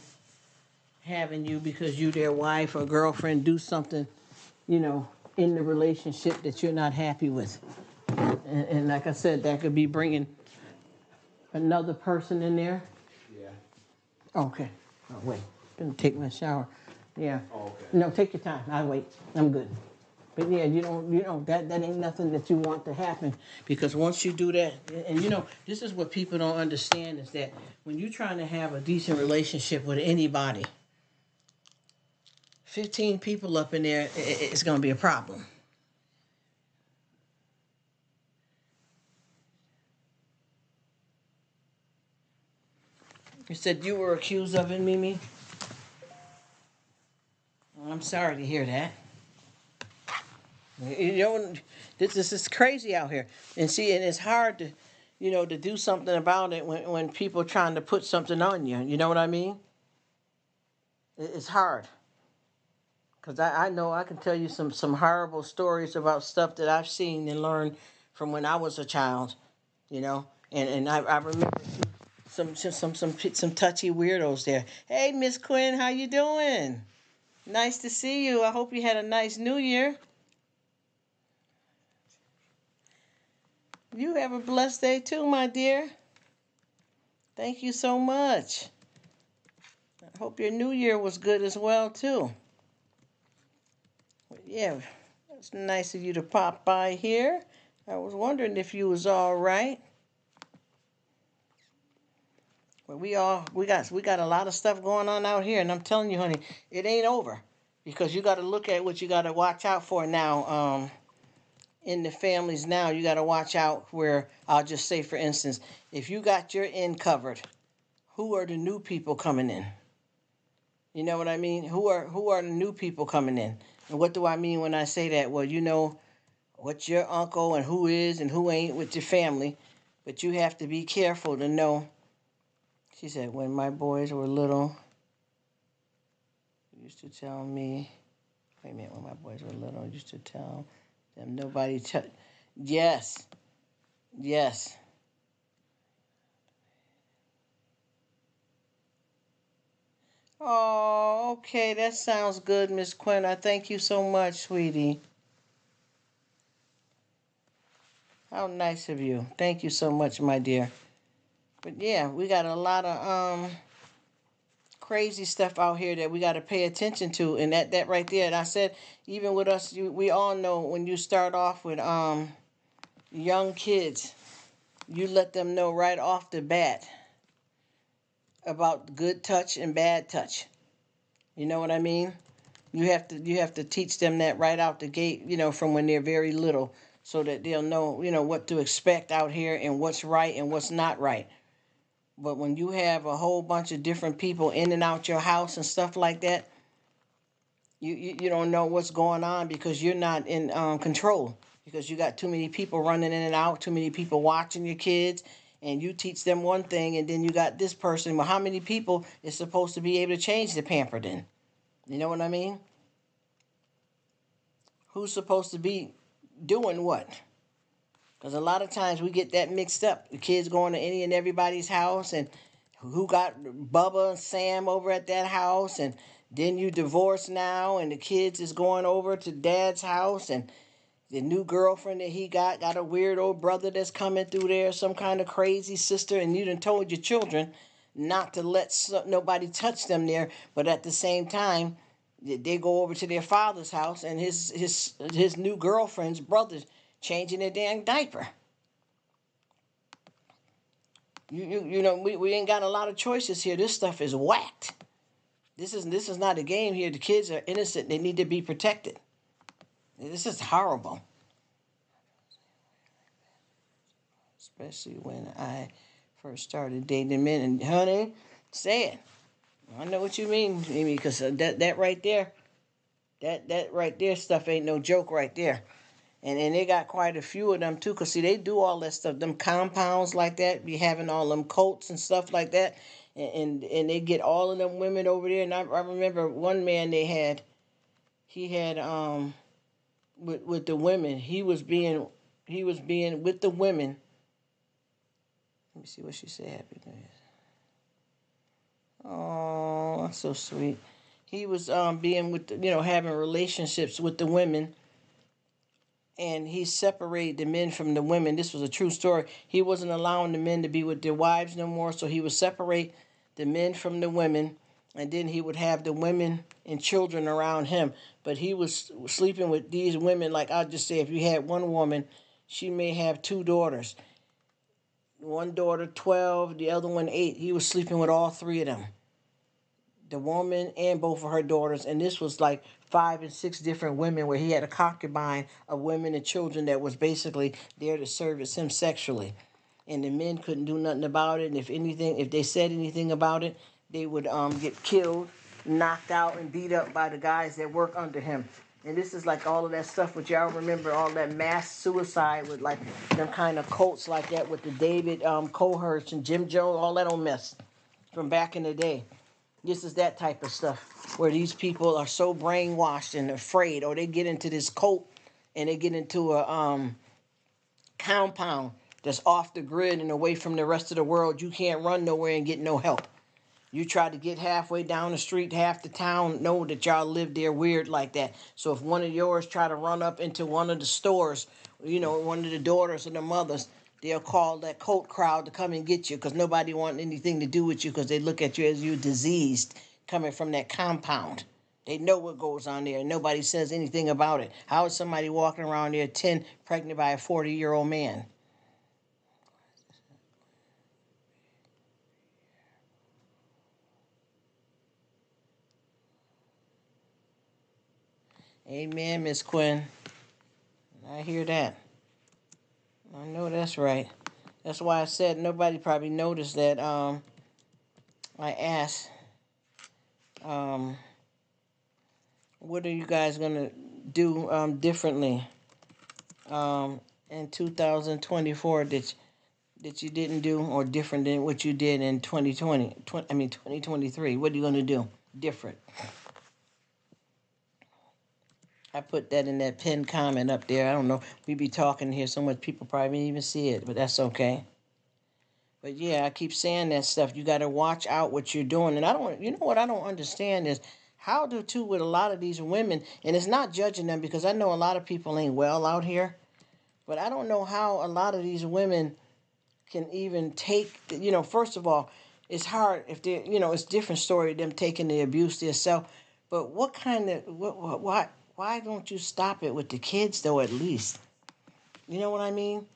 having you because you their wife or girlfriend do something, you know, in the relationship that you're not happy with. And like I said, that could be bringing another person in there. Yeah. Okay. Oh, wait. I'm going to take my shower. Yeah. Oh, okay. No, take your time. I'll wait. I'm good. But yeah, you know, that ain't nothing that you want to happen, because once you do that, and you know, this is what people don't understand is that when you're trying to have a decent relationship with anybody, 15 people up in there, it's going to be a problem. You said you were accused of it, Mimi? Well, I'm sorry to hear that. You know, this is crazy out here. And see, and it's hard to, you know, to do something about it when people are trying to put something on you. You know what I mean? It's hard. Because I know I can tell you some horrible stories about stuff that I've seen and learned from when I was a child, you know. And I remember some touchy weirdos there. Hey, Miss Quinn, how you doing? Nice to see you. I hope you had a nice New Year. You have a blessed day too, my dear. Thank you so much. I hope your New Year was good as well too. Yeah, it's nice of you to pop by here. I was wondering if you was all right. But we got a lot of stuff going on out here, and I'm telling you, honey, it ain't over, because you got to look at what you got to watch out for now. In the families now, you got to watch out where, I'll just say, for instance, if you got your end covered, who are the new people coming in? You know what I mean? Who are the new people coming in? And what do I mean when I say that? Well, you know what your uncle and who is and who ain't with your family, but you have to be careful to know. She said, when my boys were little, used to tell me, wait a minute, when my boys were little, I used to tell them nobody yes, yes. Oh, okay, that sounds good, Miss Quinn. I thank you so much, sweetie. How nice of you. Thank you so much, my dear. But yeah, we got a lot of crazy stuff out here that we got to pay attention to, and that right there. And I said, even with us, we all know when you start off with young kids, you let them know right off the bat about good touch and bad touch. You know what I mean? You have to teach them that right out the gate, you know, from when they're very little, so that they'll know, you know, what to expect out here and what's right and what's not right. But when you have a whole bunch of different people in and out your house and stuff like that, you don't know what's going on because you're not in control, because you got too many people running in and out, too many people watching your kids, and you teach them one thing, and then you got this person. Well, how many people is supposed to be able to change the pamper then? You know what I mean? Who's supposed to be doing what? Because a lot of times we get that mixed up. The kids going to any and everybody's house, and who got Bubba and Sam over at that house, and then you divorced now, and the kids is going over to dad's house, and the new girlfriend that he got a weird old brother that's coming through there, some kind of crazy sister, and you done told your children not to let nobody touch them there, but at the same time, they go over to their father's house, and his new girlfriend's brother's changing their damn diaper. You know, we ain't got a lot of choices here. This stuff is whacked. This is not a game here. The kids are innocent. They need to be protected. This is horrible. Especially when I first started dating men. And honey, say it. I know what you mean, Amy, because that right there, that right there stuff ain't no joke right there. And they got quite a few of them too, because see, they do all that stuff, them compounds like that, be having all them cults and stuff like that, and they get all of them women over there. And I remember one man he had with the women, he was being with the women. Let me see what she said. Happy New Year. Oh, that's so sweet. He was being with having relationships with the women, and he separated the men from the women. This was a true story. He wasn't allowing the men to be with their wives no more, so he would separate the men from the women, and then he would have the women and children around him. But he was sleeping with these women, like I'll just say, if you had one woman, she may have two daughters. One daughter 12, the other one 8. He was sleeping with all three of them, the woman and both of her daughters. And this was like 5 and 6 different women, where he had a concubine of women and children that was basically there to service him sexually. And the men couldn't do nothing about it. And if they said anything about it, they would get killed, knocked out, and beat up by the guys that work under him. And this is like all of that stuff, which y'all remember, all that mass suicide with like them kind of cults like that with the David Cohorts and Jim Jones, all that old mess from back in the day. This is that type of stuff where these people are so brainwashed and afraid, or they get into this cult and they get into a compound that's off the grid and away from the rest of the world. You can't run nowhere and get no help. You try to get halfway down the street, half the town know that y'all live there weird like that. So if one of yours try to run up into one of the stores, one of the daughters or the mothers, they'll call that cult crowd to come and get you, because nobody wants anything to do with you, because they look at you as you diseased coming from that compound. They know what goes on there, and nobody says anything about it. How is somebody walking around there 10 pregnant by a 40-year-old man? Amen, Miss Quinn. I hear that. I know that's right. That's why I said nobody probably noticed that I asked, what are you guys going to do differently in 2024 that you didn't do, or different than what you did in 2023? What are you going to do different? I put that in that pinned comment up there. I don't know. We be talking here so much, people probably didn't even see it, but that's okay. But yeah, I keep saying that stuff. You got to watch out what you're doing. And what I don't understand is how do too with a lot of these women, and it's not judging them, because I know a lot of people ain't well out here, but I don't know how a lot of these women can even take, first of all, it's hard if they're, it's a different story, them taking the abuse themselves. But why don't you stop it with the kids, though, at least? You know what I mean?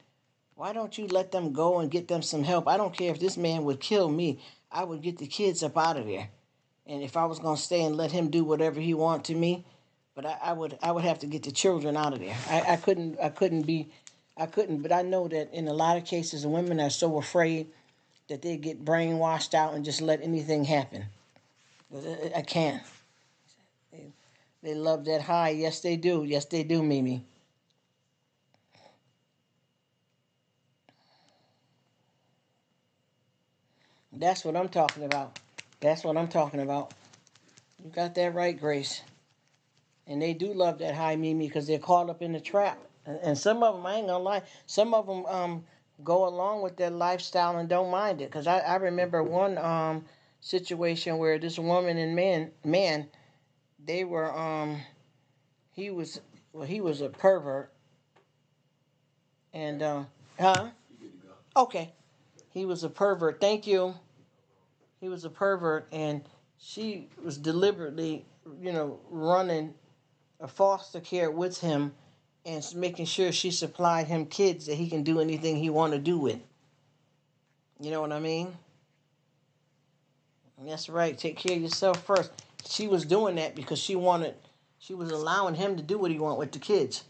Why don't you let them go and get them some help? I don't care if this man would kill me. I would get the kids up out of there. And if I was going to stay and let him do whatever he want to me, but I would have to get the children out of there. I couldn't, but I know that in a lot of cases, women are so afraid that they get brainwashed out and just let anything happen. I can't. They love that high. Yes, they do. Yes, they do, Mimi. That's what I'm talking about. That's what I'm talking about. You got that right, Grace. And they do love that high, Mimi, because they're caught up in the trap. And some of them, I ain't gonna lie, some of them go along with their lifestyle and don't mind it. Because I remember one situation where this woman and man, they were he was he was a pervert, and huh? Okay, he was a pervert. Thank you. He was a pervert, and she was deliberately, running a foster care with him and making sure she supplied him kids that he can do anything he want to do with. You know what I mean? And that's right. Take care of yourself first. She was doing that because she was allowing him to do what he want with the kids.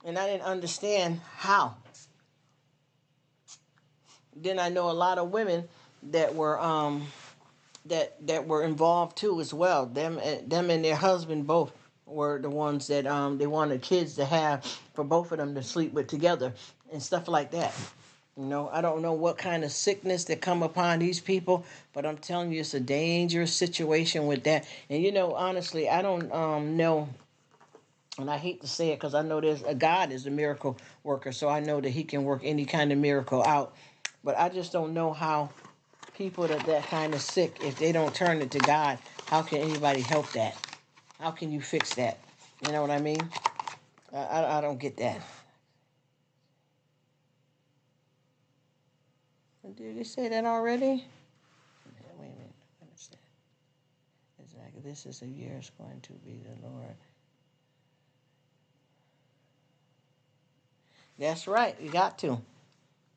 And I didn't understand how. Then I know a lot of women that were that were involved too as well. Them and their husband both were the ones that they wanted kids to have for both of them to sleep with together and stuff like that. I don't know what kind of sickness that come upon these people, but I'm telling you, it's a dangerous situation with that. And honestly, I don't know, and I hate to say it because I know there's a God is a miracle worker, so I know that He can work any kind of miracle out. But I just don't know how people that kind of sick, if they don't turn it to God, how can anybody help that? How can you fix that? You know what I mean? I don't get that. Did they say that already? Wait a minute. What's that? Exactly. This is a year it's going to be the Lord. That's right. You got to.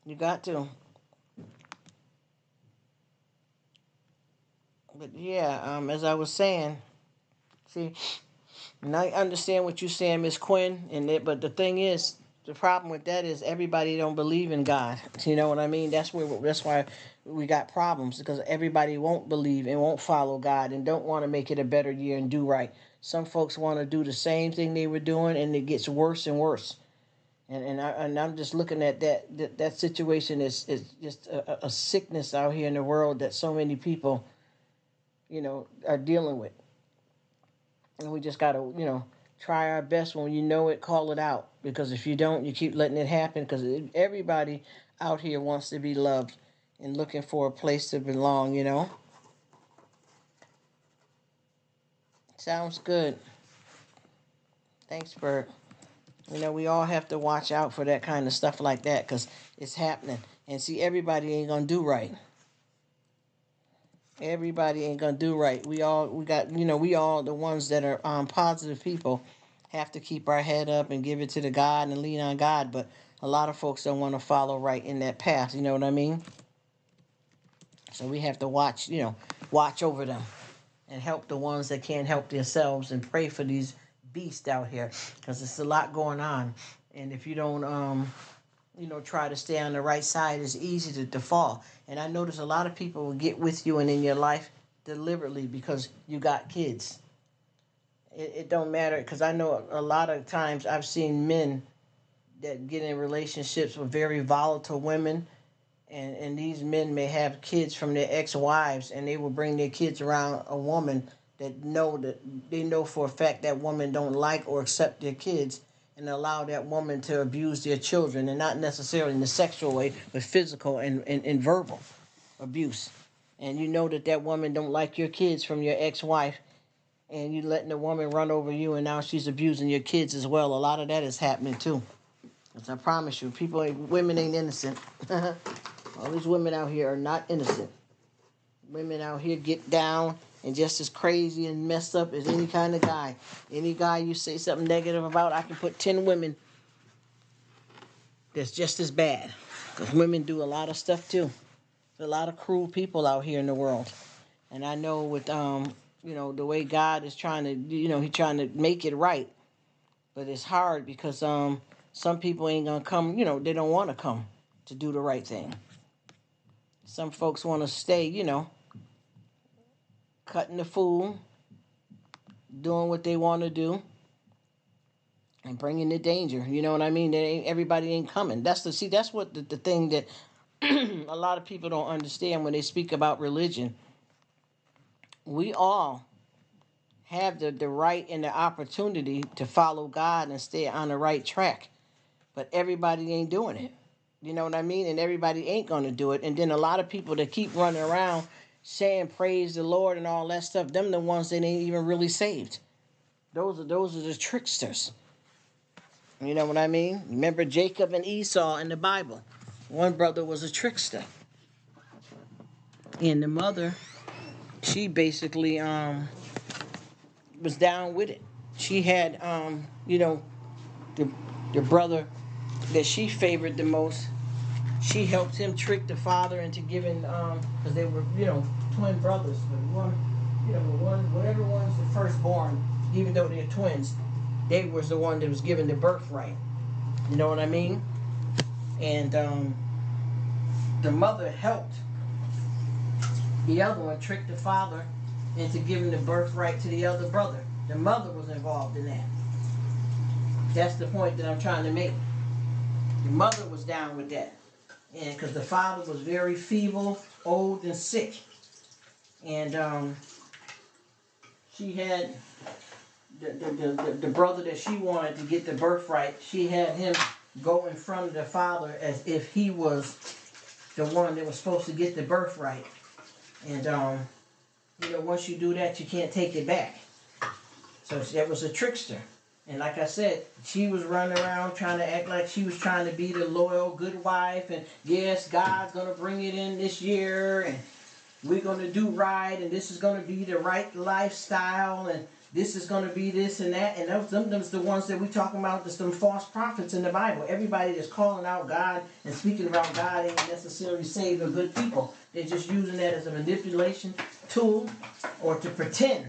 You got to. But yeah, as I was saying, see, and I understand what you're saying, Miss Quinn, but the thing is, the problem with that is everybody don't believe in God. You know what I mean? That's why we got problems, because everybody won't believe and won't follow God and don't want to make it a better year and do right. Some folks want to do the same thing they were doing, and it gets worse and worse. And I'm just looking at that situation is just a sickness out here in the world that so many people, are dealing with. And we just got to, try our best. When you know it, call it out. Because if you don't, you keep letting it happen. Because everybody out here wants to be loved and looking for a place to belong. Sounds good. Thanks, Bert. We all have to watch out for that kind of stuff like that, because it's happening. And see, everybody ain't going to do right. Everybody ain't gonna do right. We all the ones that are positive people have to keep our head up and give it to the God and lean on God. But a lot of folks don't want to follow right in that path. You know what I mean? So we have to watch over them and help the ones that can't help themselves, and pray for these beasts out here, because it's a lot going on. And if you don't try to stay on the right side, it's easy to fall. And I notice a lot of people will get with you and in your life deliberately because you got kids. It don't matter, because I know a lot of times I've seen men that get in relationships with very volatile women, and these men may have kids from their ex-wives, and they will bring their kids around a woman that they know for a fact that woman don't like or accept their kids, and allow that woman to abuse their children, and not necessarily in the sexual way, but physical and verbal abuse. And you know that woman don't like your kids from your ex-wife, and you letting the woman run over you, and now she's abusing your kids as well. A lot of that is happening too. Because I promise you, women ain't innocent. All these women out here are not innocent. Women out here get down and just as crazy and messed up as any kind of guy. Any guy you say something negative about, I can put 10 women that's just as bad. Because women do a lot of stuff too. There's a lot of cruel people out here in the world. And I know with the way God is trying to, He's trying to make it right. But it's hard because some people ain't gonna come, they don't want to come to do the right thing. Some folks want to stay, cutting the fool, doing what they want to do, and bringing the danger. You know what I mean? Everybody ain't coming. That's what the thing that a lot of people don't understand when they speak about religion. We all have the right and the opportunity to follow God and stay on the right track. But everybody ain't doing it. You know what I mean? And everybody ain't going to do it. And then a lot of people that keep running around saying praise the Lord and all that stuff, them the ones that ain't even really saved. Those are the tricksters. You know what I mean? Remember Jacob and Esau in the Bible. One brother was a trickster. And the mother, she basically was down with it. She had the the brother that she favored the most. She helped him trick the father into giving because they were twin brothers, but whatever one's the firstborn, even though they're twins, they was the one that was given the birthright. You know what I mean? And the mother helped the other one trick the father into giving the birthright to the other brother. The mother was involved in that. That's the point that I'm trying to make. The mother was down with that. And because the father was very feeble, old, and sick. And she had the brother that she wanted to get the birthright, she had him go in front of the father as if he was the one that was supposed to get the birthright. And, once you do that, you can't take it back. So that was a trickster. And like I said, she was running around trying to act like she was trying to be the loyal, good wife. And yes, God's going to bring it in this year. And we're going to do right. And this is going to be the right lifestyle. And this is going to be this and that. And them's the ones that we talking about, there's some false prophets in the Bible. Everybody that's calling out God and speaking about God ain't necessarily saved or good people. They're just using that as a manipulation tool or to pretend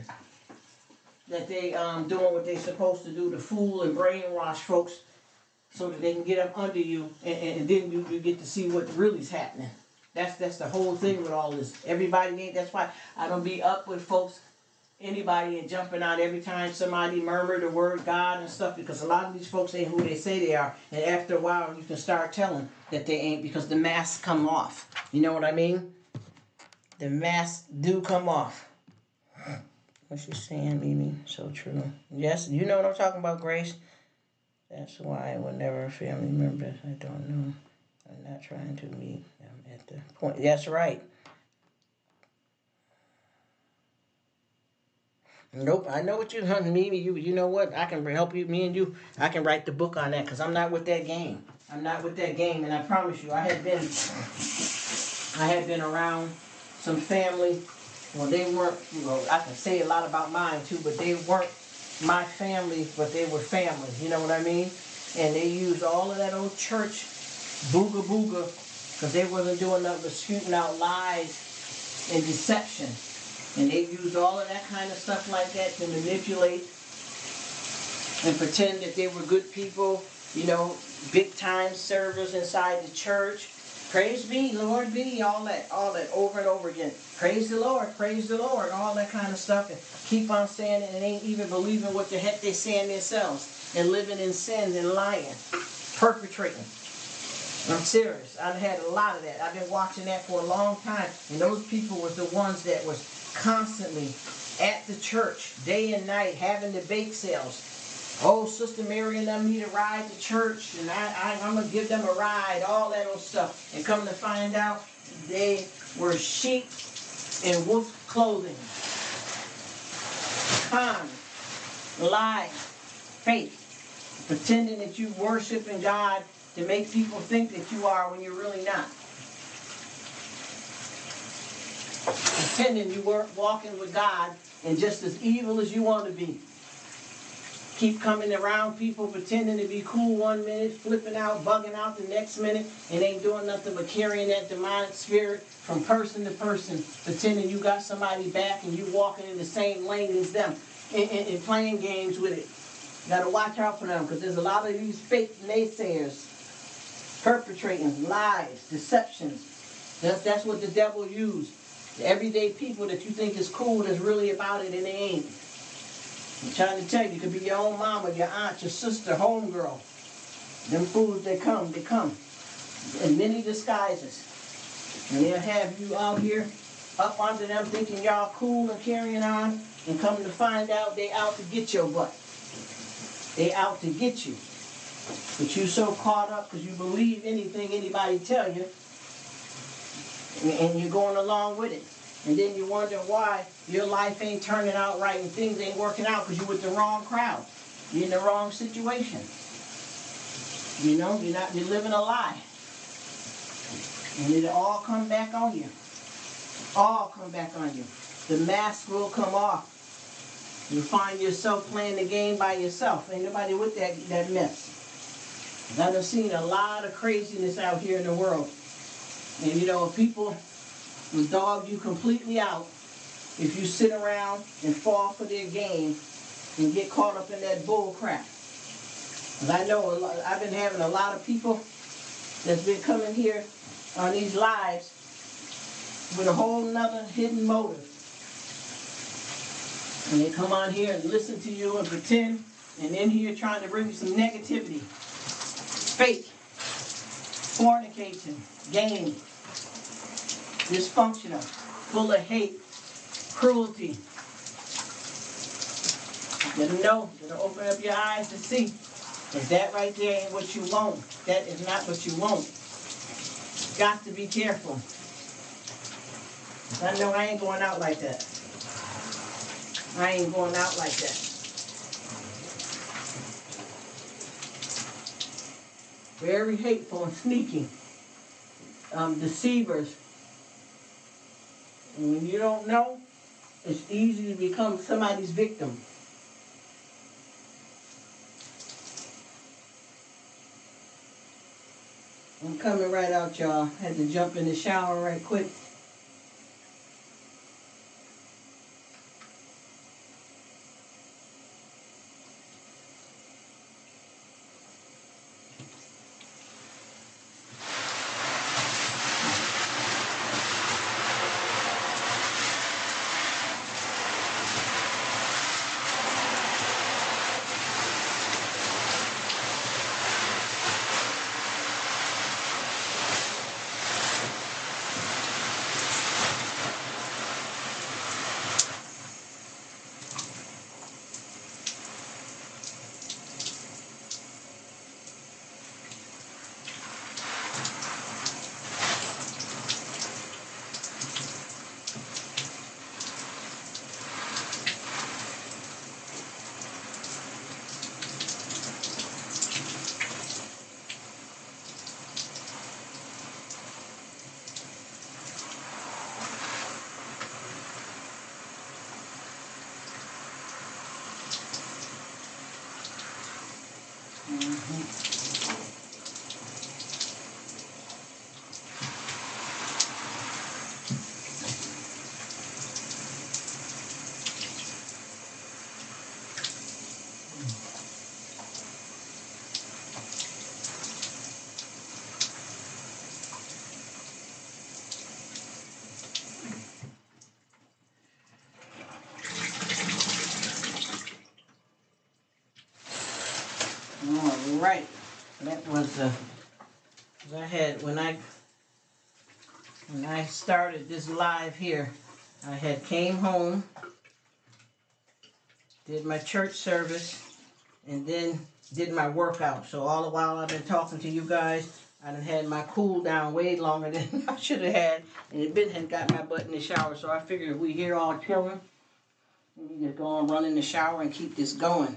that they doing what they're supposed to do to fool and brainwash folks so that they can get up under you and then you get to see what really is happening. That's the whole thing with all this. Everybody ain't, that's why I don't be up with folks, anybody, and jumping out every time somebody murmur the word God and stuff, because a lot of these folks ain't who they say they are. And after a while you can start telling that they ain't, because the masks come off. You know what I mean? The masks do come off. What's she saying, Mimi? So true. Yes, you know what I'm talking about, Grace. That's why whenever a family member, I don't know, I'm not trying to meet them at the point. That's right. Nope, I know what you're hunting, Mimi. You know what? I can help you, me and you. I can write the book on that, because I'm not with that game. I'm not with that game, and I promise you, I had been around some family. Well, they weren't, I can say a lot about mine too, but they weren't my family, but they were family. You know what I mean? And they used all of that old church booga booga, because they wasn't doing nothing but shooting out lies and deception. And they used all of that kind of stuff like that to manipulate and pretend that they were good people, big time servers inside the church. Praise be, Lord be, all that over and over again. Praise the Lord, all that kind of stuff. And keep on saying it and ain't even believing what the heck they're saying themselves. And living in sin and lying, perpetrating. I'm serious. I've had a lot of that. I've been watching that for a long time. And those people was the ones that was constantly at the church, day and night, having the bake sales. Oh, Sister Mary and them need a ride to church, and I'm going to give them a ride, all that old stuff. And come to find out, they were sheep in wolf clothing. Con, lie, fake, pretending that you worshiping God to make people think that you are when you're really not. Pretending you weren't walking with God and just as evil as you want to be. Keep coming around people pretending to be cool one minute, flipping out, bugging out the next minute, and ain't doing nothing but carrying that demonic spirit from person to person, pretending you got somebody back and you walking in the same lane as them and playing games with it. You got to watch out for them, because there's a lot of these fake naysayers perpetrating lies, deceptions, That's what the devil used. The everyday people that you think is cool that's really about it and they ain't. I'm trying to tell you, it could be your own mama, your aunt, your sister, homegirl. Them fools, they come in many disguises. And they'll have you out here up under them thinking y'all cool and carrying on, and come to find out they out to get your butt. They out to get you. But you so caught up because you believe anything anybody tell you, and you're going along with it. And then you wonder why your life ain't turning out right and things ain't working out because you're with the wrong crowd. You're in the wrong situation. You know, you're living a lie. And it'll all come back on you. All come back on you. The mask will come off. You find yourself playing the game by yourself. Ain't nobody with that mess. I've seen a lot of craziness out here in the world. And you know, people will dog you completely out if you sit around and fall for their game and get caught up in that bull crap. And I know I've been having a lot of people that's been coming here on these lives with a whole nother hidden motive. And they come on here and listen to you and pretend, and in here trying to bring you some negativity. Fake, fornication, game, dysfunctional, full of hate, cruelty. You know, you gotta open up your eyes to see if that right there ain't what you want. That is not what you want. Got to be careful. I know I ain't going out like that. I ain't going out like that. Very hateful and sneaky. Deceivers. And when you don't know, it's easy to become somebody's victim. I'm coming right out, y'all. Had to jump in the shower right quick. All right, that was I had when I started this live here. I had came home, did my church service, and then did my workout. So all the while I've been talking to you guys, I done had my cool down way longer than I should have had, and it been had got my butt in the shower. So I figured if we here all chilling, we just go and run in the shower and keep this going.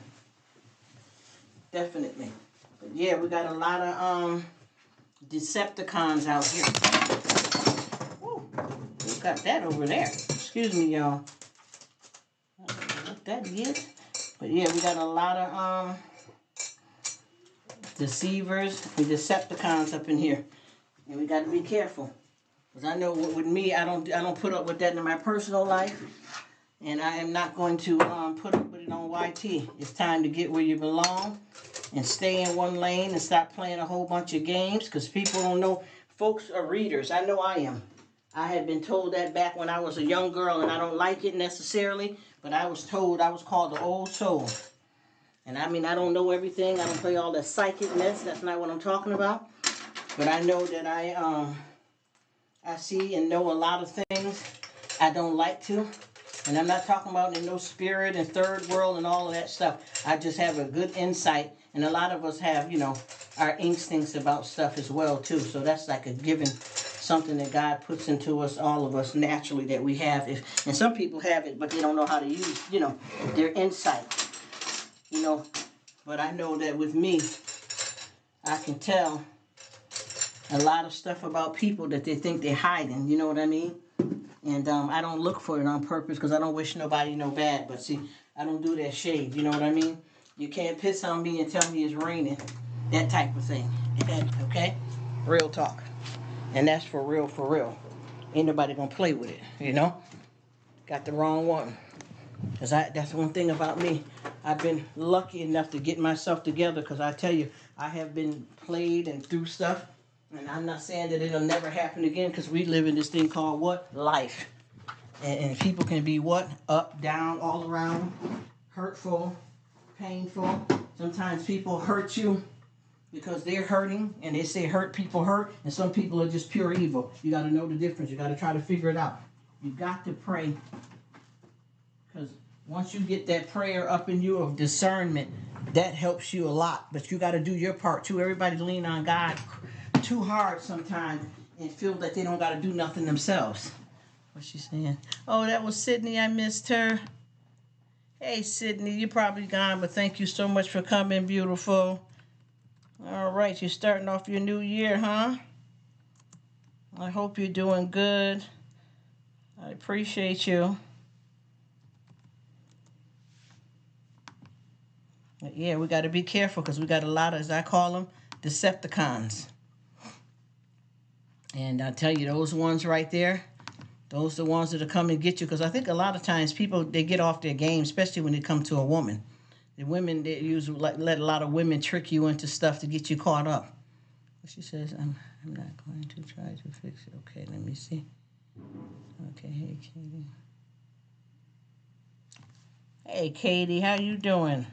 Definitely. But yeah, we got a lot of Decepticons out here. Woo, we got that over there. Excuse me, y'all. I don't know what that is. But yeah, we got a lot of deceivers and Decepticons up in here. And we got to be careful. Because I know with me, I don't put up with that in my personal life. And I am not going to put up with it on YT. It's time to get where you belong and stay in one lane and stop playing a whole bunch of games, because people don't know folks are readers. I know I am. I had been told that back when I was a young girl, and I don't like it necessarily, but I was told I was called the old soul. And I mean, I don't know everything. I don't play all that psychic mess. That's not what I'm talking about. But I know that I see and know a lot of things I don't like to. And I'm not talking about in no spirit and third world and all of that stuff. I just have a good insight. And a lot of us have, our instincts about stuff as well, too. So that's like a given, something that God puts into us, all of us, naturally, that we have. And some people have it, but they don't know how to use, their insight. But I know that with me, I can tell a lot of stuff about people that they think they're hiding, you know what I mean? And I don't look for it on purpose because I don't wish nobody no bad. But see, I don't do that shade, you know what I mean? You can't piss on me and tell me it's raining. That type of thing. Okay? Real talk. And that's for real, for real. Ain't nobody gonna play with it, Got the wrong one. Because that's one thing about me. I've been lucky enough to get myself together because I tell you, I have been played and through stuff. And I'm not saying that it'll never happen again because we live in this thing called what? Life. And people can be what? Up, down, all around. Hurtful, painful. Sometimes people hurt you because they're hurting. And they say hurt people hurt. And some people are just pure evil. You got to know the difference. You got to try to figure it out. You got to pray. Because once you get that prayer up in you of discernment, that helps you a lot. But you got to do your part too. Everybody lean on God too hard sometimes and feel that they don't got to do nothing themselves. What's she saying? Oh, that was Sydney. I missed her. Hey, Sydney, you're probably gone, but thank you so much for coming, beautiful. All right, you're starting off your new year, huh? I hope you're doing good. I appreciate you. Yeah, we got to be careful because we got a lot of, as I call them, Decepticons. And I tell you, those ones right there, those are the ones that will come and get you. Because I think a lot of times people, they get off their game, especially when it comes to a woman. The women, they usually let a lot of women trick you into stuff to get you caught up. She says, I'm not going to try to fix it. Okay, let me see. Okay, hey, Katie. Hey, Katie, how you doing?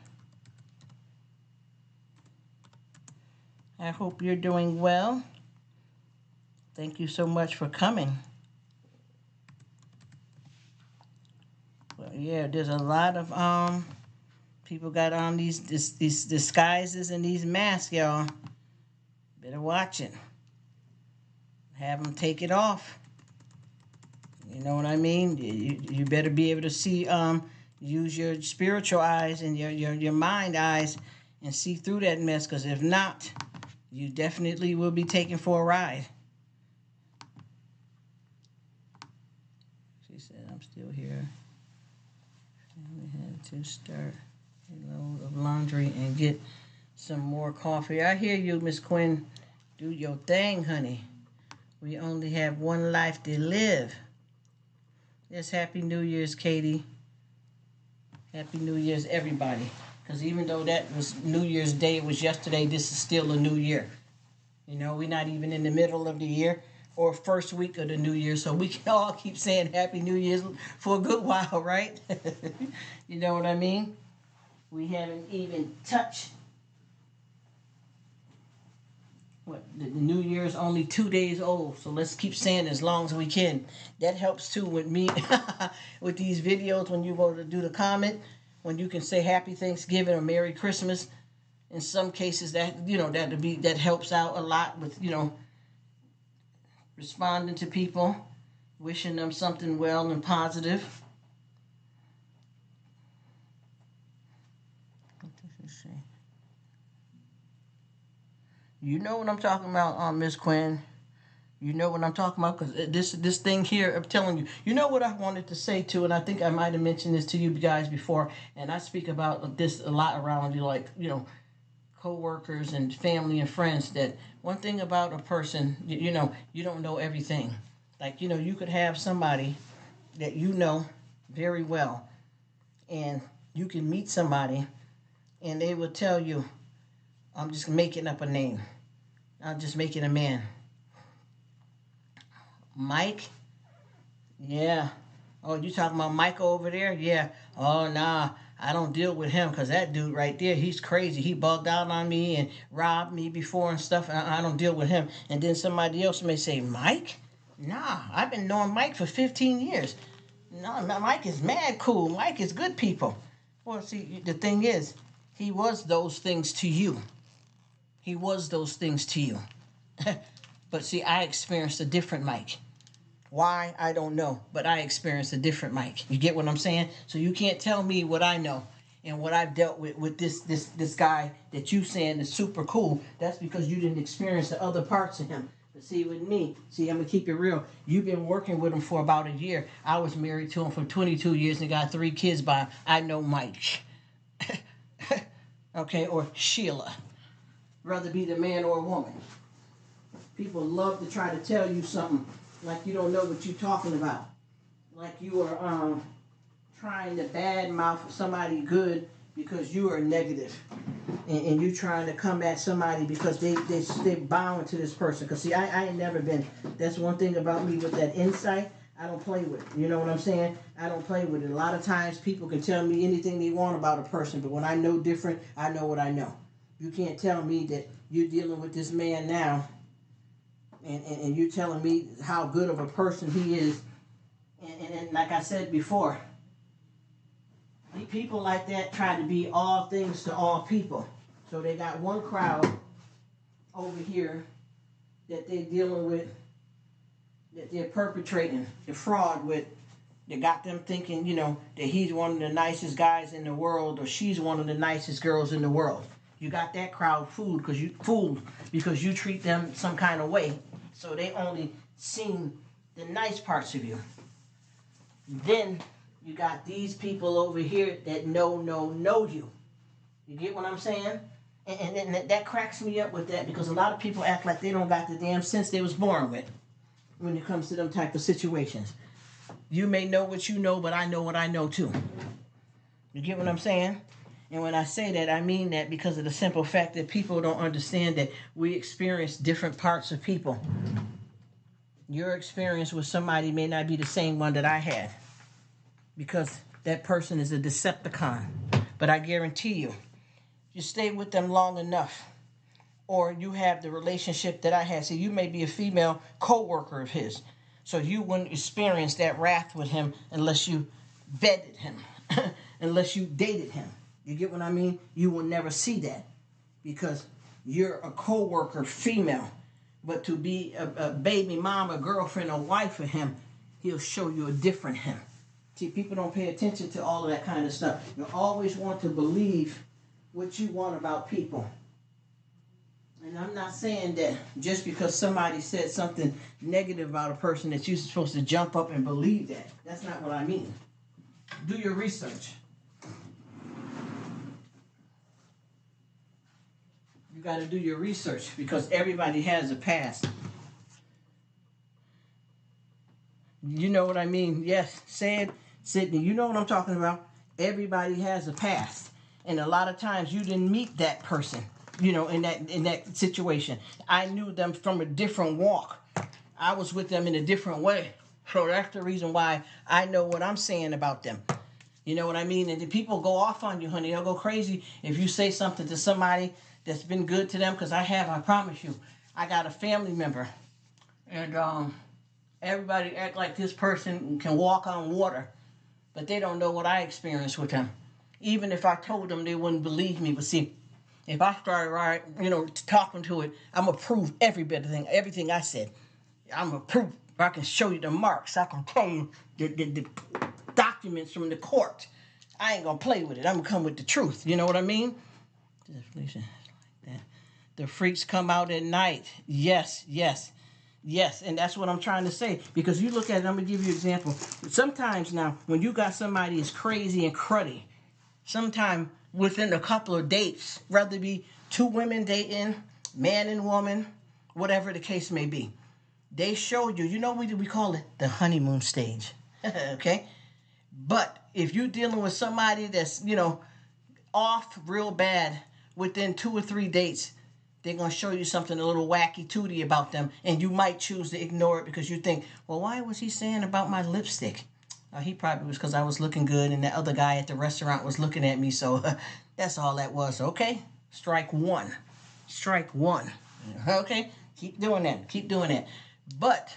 I hope you're doing well. Thank you so much for coming. Well, yeah, there's a lot of people got on these disguises and these masks, y'all. Better watch it. Have them take it off. You know what I mean? You better be able to see, use your spiritual eyes and your mind eyes and see through that mess, because if not, you definitely will be taken for a ride. She said, I'm still here. We had to start a load of laundry and get some more coffee. I hear you, Miss Quinn. Do your thing, honey. We only have one life to live. Yes, Happy New Year's, Katie. Happy New Year's, everybody. Because even though that was New Year's Day, it was yesterday, this is still a new year. We're not even in the middle of the year or first week of the new year, so we can all keep saying Happy New Year's for a good while, right? You know what I mean? We haven't even touched the New Year's only 2 days old, so let's keep saying as long as we can. That helps too with me with these videos when you go to do the comment, when you can say Happy Thanksgiving or Merry Christmas. In some cases, that helps out a lot with responding to people, wishing them something well and positive. What does it say? You know what I'm talking about, Miss Quinn. You know what I'm talking about, because this thing here, I'm telling you. You know what I wanted to say too, and I think I might have mentioned this to you guys before, and I speak about this a lot around you, like, co-workers and family and friends, that one thing about a person, you don't know everything. Like, you could have somebody that you know very well, and you can meet somebody, and they will tell you, I'm just making up a name. I'm just making a man. Mike? Yeah. Oh, you talking about Michael over there? Yeah. Oh, nah. I don't deal with him because that dude right there, he's crazy. He bugged out on me and robbed me before and stuff. And I don't deal with him. And then somebody else may say, Mike? Nah, I've been knowing Mike for 15 years. No, Mike is mad cool. Mike is good people. Well, see, the thing is, he was those things to you. He was those things to you. But see, I experienced a different Mike. Why? I don't know. But I experienced a different Mike. You get what I'm saying? So you can't tell me what I know and what I've dealt with this guy that you saying is super cool. That's because you didn't experience the other parts of him. But see, with me, see, I'm going to keep it real. You've been working with him for about a year. I was married to him for 22 years and got 3 kids by him. I know Mike. Okay, or Sheila. Rather be the man or a woman. People love to try to tell you something like you don't know what you're talking about. Like you are trying to badmouth somebody good because you are negative. And you trying to come at somebody because they bound to this person. Because see, I ain't never been. That's one thing about me with that insight. I don't play with it. You know what I'm saying? I don't play with it. A lot of times people can tell me anything they want about a person. But when I know different, I know what I know. You can't tell me that you're dealing with this man now and you're telling me how good of a person he is. And like I said before, people like that try to be all things to all people. So they got one crowd over here that they're dealing with, that they're perpetrating the fraud with. They got them thinking, that he's one of the nicest guys in the world or she's one of the nicest girls in the world. You got that crowd fooled because you treat them some kind of way. So they only seen the nice parts of you. Then you got these people over here that know you. You get what I'm saying? And that cracks me up with that because a lot of people act like they don't got the damn sense they was born with when it comes to them type of situations. You may know what you know, but I know what I know too. You get what I'm saying? And when I say that, I mean that because of the simple fact that people don't understand that we experience different parts of people. Your experience with somebody may not be the same one that I had because that person is a Decepticon. But I guarantee you stay with them long enough or you have the relationship that I had. See, you may be a female co-worker of his. So you wouldn't experience that wrath with him unless you vetted him, unless you dated him. You get what I mean? You will never see that because you're a co-worker female. But to be a baby mama, girlfriend, or wife of him, he'll show you a different him. See, people don't pay attention to all of that kind of stuff. You always want to believe what you want about people. And I'm not saying that just because somebody said something negative about a person that you're supposed to jump up and believe that. That's not what I mean. Do your research. You got to do your research because everybody has a past. You know what I mean? Yes, say it, Sydney. You know what I'm talking about? Everybody has a past. And a lot of times you didn't meet that person, in that situation. I knew them from a different walk. I was with them in a different way. So that's the reason why I know what I'm saying about them. You know what I mean? And the people go off on you, honey. They'll go crazy if you say something to somebody that's been good to them, because I promise you. I got a family member, and everybody act like this person can walk on water, but they don't know what I experienced with them. Even if I told them, they wouldn't believe me. But see, if I started talking to it, I'm going to prove everything I said. I'm going to prove. I can show you the marks. I can tell you the documents from the court. I ain't going to play with it. I'm going to come with the truth. You know what I mean? The freaks come out at night. Yes. And that's what I'm trying to say. Because you look at it, I'm going to give you an example. Sometimes now, when you got somebody as crazy and cruddy, sometime within a couple of dates, whether it be 2 women dating, man and woman, whatever the case may be, they show you, we call it the honeymoon stage. Okay? But if you're dealing with somebody that's, off real bad within 2 or 3 dates, they're going to show you something a little wacky tooty about them, and you might choose to ignore it because you think, well, why was he saying about my lipstick? He probably was because I was looking good and the other guy at the restaurant was looking at me, so that's all that was. Okay, strike one. Strike one. Okay, keep doing that. Keep doing that. But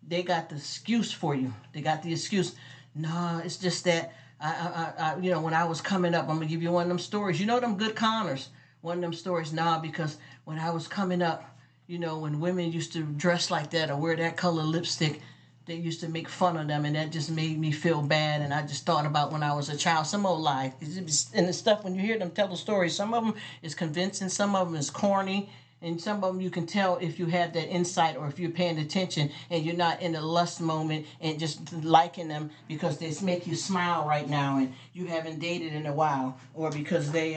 they got the excuse for you. They got the excuse. No, it's just that when I was coming up, I'm gonna give you one of them stories. You know them good conners. One of them stories. Nah, because when I was coming up, when women used to dress like that or wear that color lipstick, they used to make fun of them, and that just made me feel bad. And I just thought about when I was a child. Some old lie. And the stuff, when you hear them tell the stories, some of them is convincing, some of them is corny, and some of them you can tell if you have that insight or if you're paying attention and you're not in a lust moment and just liking them because they make you smile right now and you haven't dated in a while, or because they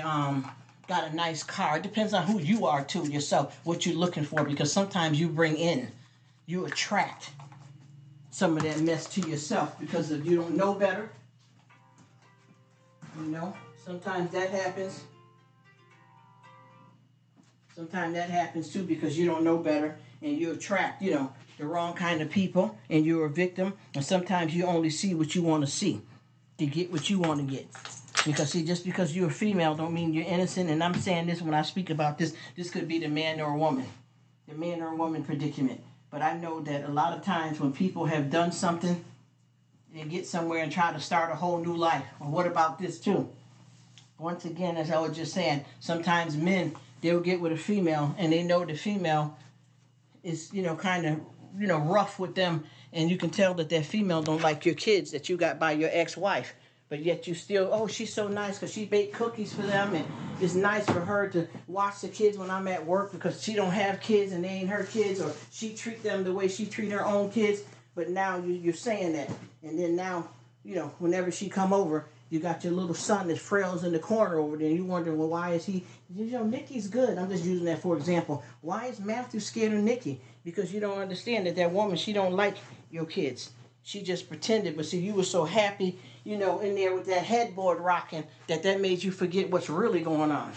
got a nice car. It depends on who you are too yourself, what you're looking for, because sometimes you attract some of that mess to yourself because if you don't know better, sometimes that happens. Sometimes that happens too because you don't know better and you attract, the wrong kind of people and you're a victim. And sometimes you only see what you want to see to get what you want to get. Because see, just because you're a female don't mean you're innocent. And I'm saying this when I speak about this. This could be the man or a woman. The man or woman predicament. But I know that a lot of times when people have done something, they get somewhere and try to start a whole new life. Well, what about this too? Once again, as I was just saying, sometimes men, they'll get with a female and they know the female is, kind of, rough with them. And you can tell that female don't like your kids that you got by your ex-wife. But yet you still, oh, she's so nice because she baked cookies for them. And it's nice for her to watch the kids when I'm at work because she don't have kids and they ain't her kids. Or she treat them the way she treat her own kids. But now you're saying that. And then now, whenever she come over, you got your little son that frails in the corner over there. And you wonder, well, why is he, Nikki's good. I'm just using that for example. Why is Matthew scared of Nikki? Because you don't understand that woman, she don't like your kids. She just pretended. But see, you were so happy, in there with that headboard rocking that made you forget what's really going on.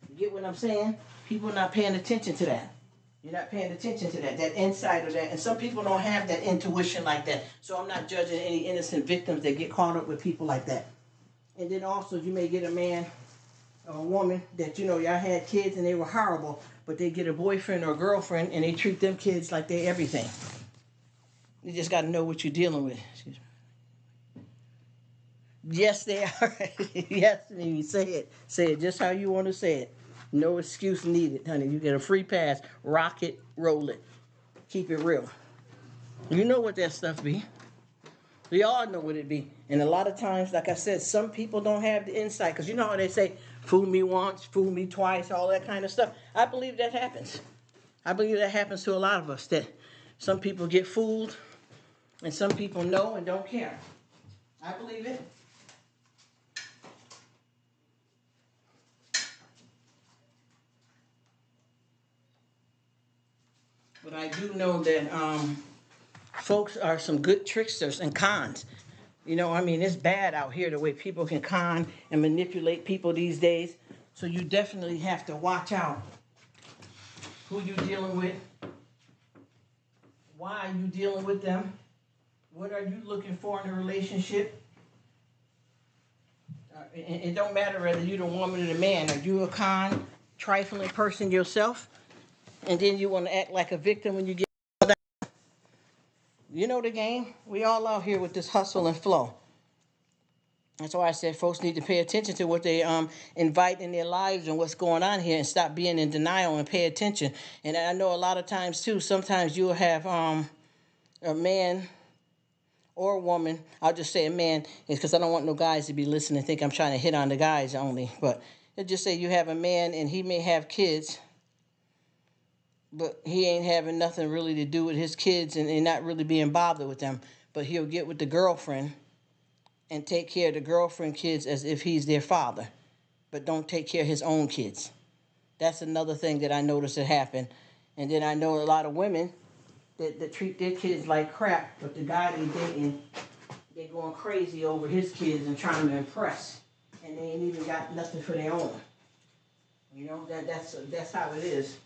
You get what I'm saying? People are not paying attention to that. You're not paying attention to that insight of that. And some people don't have that intuition like that. So I'm not judging any innocent victims that get caught up with people like that. And then also you may get a man or a woman that, y'all had kids and they were horrible, but they get a boyfriend or a girlfriend and they treat them kids like they're everything. You just got to know what you're dealing with. Excuse me. Yes, they are. Yes, you say it. Say it just how you want to say it. No excuse needed, honey. You get a free pass. Rock it, roll it. Keep it real. You know what that stuff be. We all know what it be. And a lot of times, like I said, some people don't have the insight. Because you know how they say, fool me once, fool me twice, all that kind of stuff. I believe that happens. I believe that happens to a lot of us. That some people get fooled. And some people know and don't care. I believe it. But I do know that folks are some good tricksters and cons. It's bad out here the way people can con and manipulate people these days. So you definitely have to watch out who you're dealing with. Why are you dealing with them? What are you looking for in a relationship? It don't matter whether you're the woman or the man. Are you a con, trifling person yourself? And then you want to act like a victim when you get down. You know the game. We all out here with this hustle and flow. That's why I said folks need to pay attention to what they invite in their lives and what's going on here and stop being in denial and pay attention. And I know a lot of times, too, sometimes you'll have a man or a woman. I'll just say a man because I don't want no guys to be listening and think I'm trying to hit on the guys only. But let's just say you have a man and he may have kids, but he ain't having nothing really to do with his kids and not really being bothered with them. But he'll get with the girlfriend and take care of the girlfriend kids as if he's their father, but don't take care of his own kids. That's another thing that I noticed that happen. And then I know a lot of women that treat their kids like crap, but the guy they dating, they going crazy over his kids and trying to impress, and they ain't even got nothing for their own. You know, that's how it is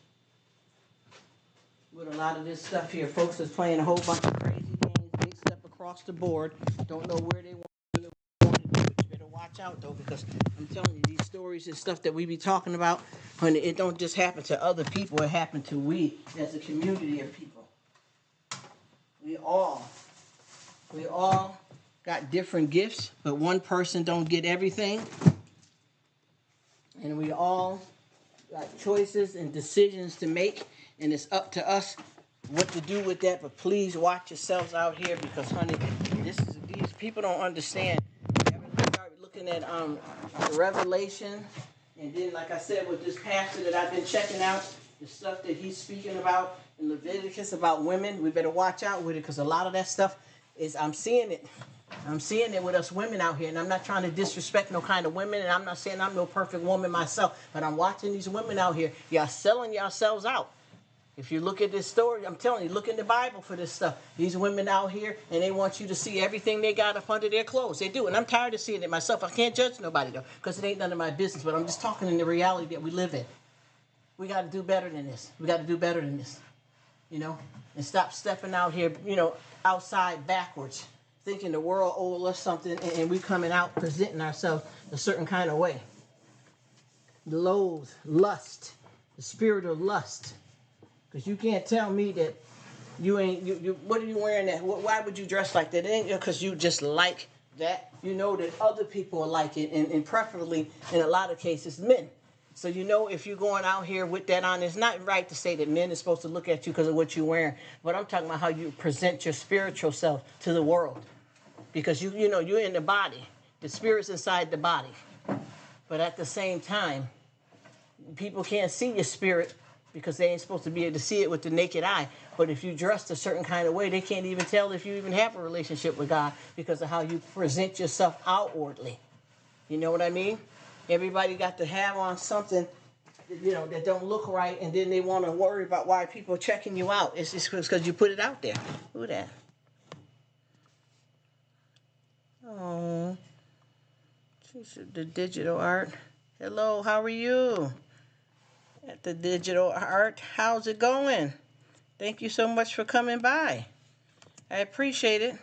with a lot of this stuff here. Folks is playing a whole bunch of crazy games, mixed up across the board. Don't know where they want to do. But you better watch out though, because I'm telling you, these stories and stuff that we be talking about, honey, it don't just happen to other people. It happened to we as a community of people. We all got different gifts, but one person don't get everything. And we all got choices and decisions to make, and it's up to us what to do with that. But please watch yourselves out here, because honey, these people don't understand. You ever start looking at Revelation, and then like I said with this pastor that I've been checking out, the stuff that he's speaking about in Leviticus about women, we better watch out with it, because a lot of that stuff is I'm seeing it with us women out here, and I'm not trying to disrespect no kind of women, and I'm not saying I'm no perfect woman myself, but I'm watching these women out here. Y'all selling yourselves out. If you look at this story, I'm telling you, look in the Bible for this stuff. These women out here, and they want you to see everything they got up under their clothes. They do, and I'm tired of seeing it myself. I can't judge nobody, though, because it ain't none of my business, but I'm just talking in the reality that we live in. We got to do better than this. We got to do better than this, you know, and stop stepping out here, you know, outside backwards, thinking the world owes us something, and we coming out presenting ourselves a certain kind of way. Loathe, lust, the spirit of lust. Because you can't tell me that you ain't, what are you wearing that? Why would you dress like that? It ain't because you just like that. You know that other people like it, and preferably, in a lot of cases, men. So you know if you're going out here with that on, it's not right to say that men are supposed to look at you because of what you're wearing. But I'm talking about how you present your spiritual self to the world. Because you know, you're in the body. The spirit's inside the body. But at the same time, people can't see your spirit because they ain't supposed to be able to see it with the naked eye. But if you dress a certain kind of way, they can't even tell if you even have a relationship with God because of how you present yourself outwardly. You know what I mean? Everybody got to have on something, you know, that don't look right, and then they want to worry about why people are checking you out. It's just because you put it out there. Who that? Oh, the digital art. Hello, how are you? At the digital art, how's it going? Thank you so much for coming by. I appreciate it.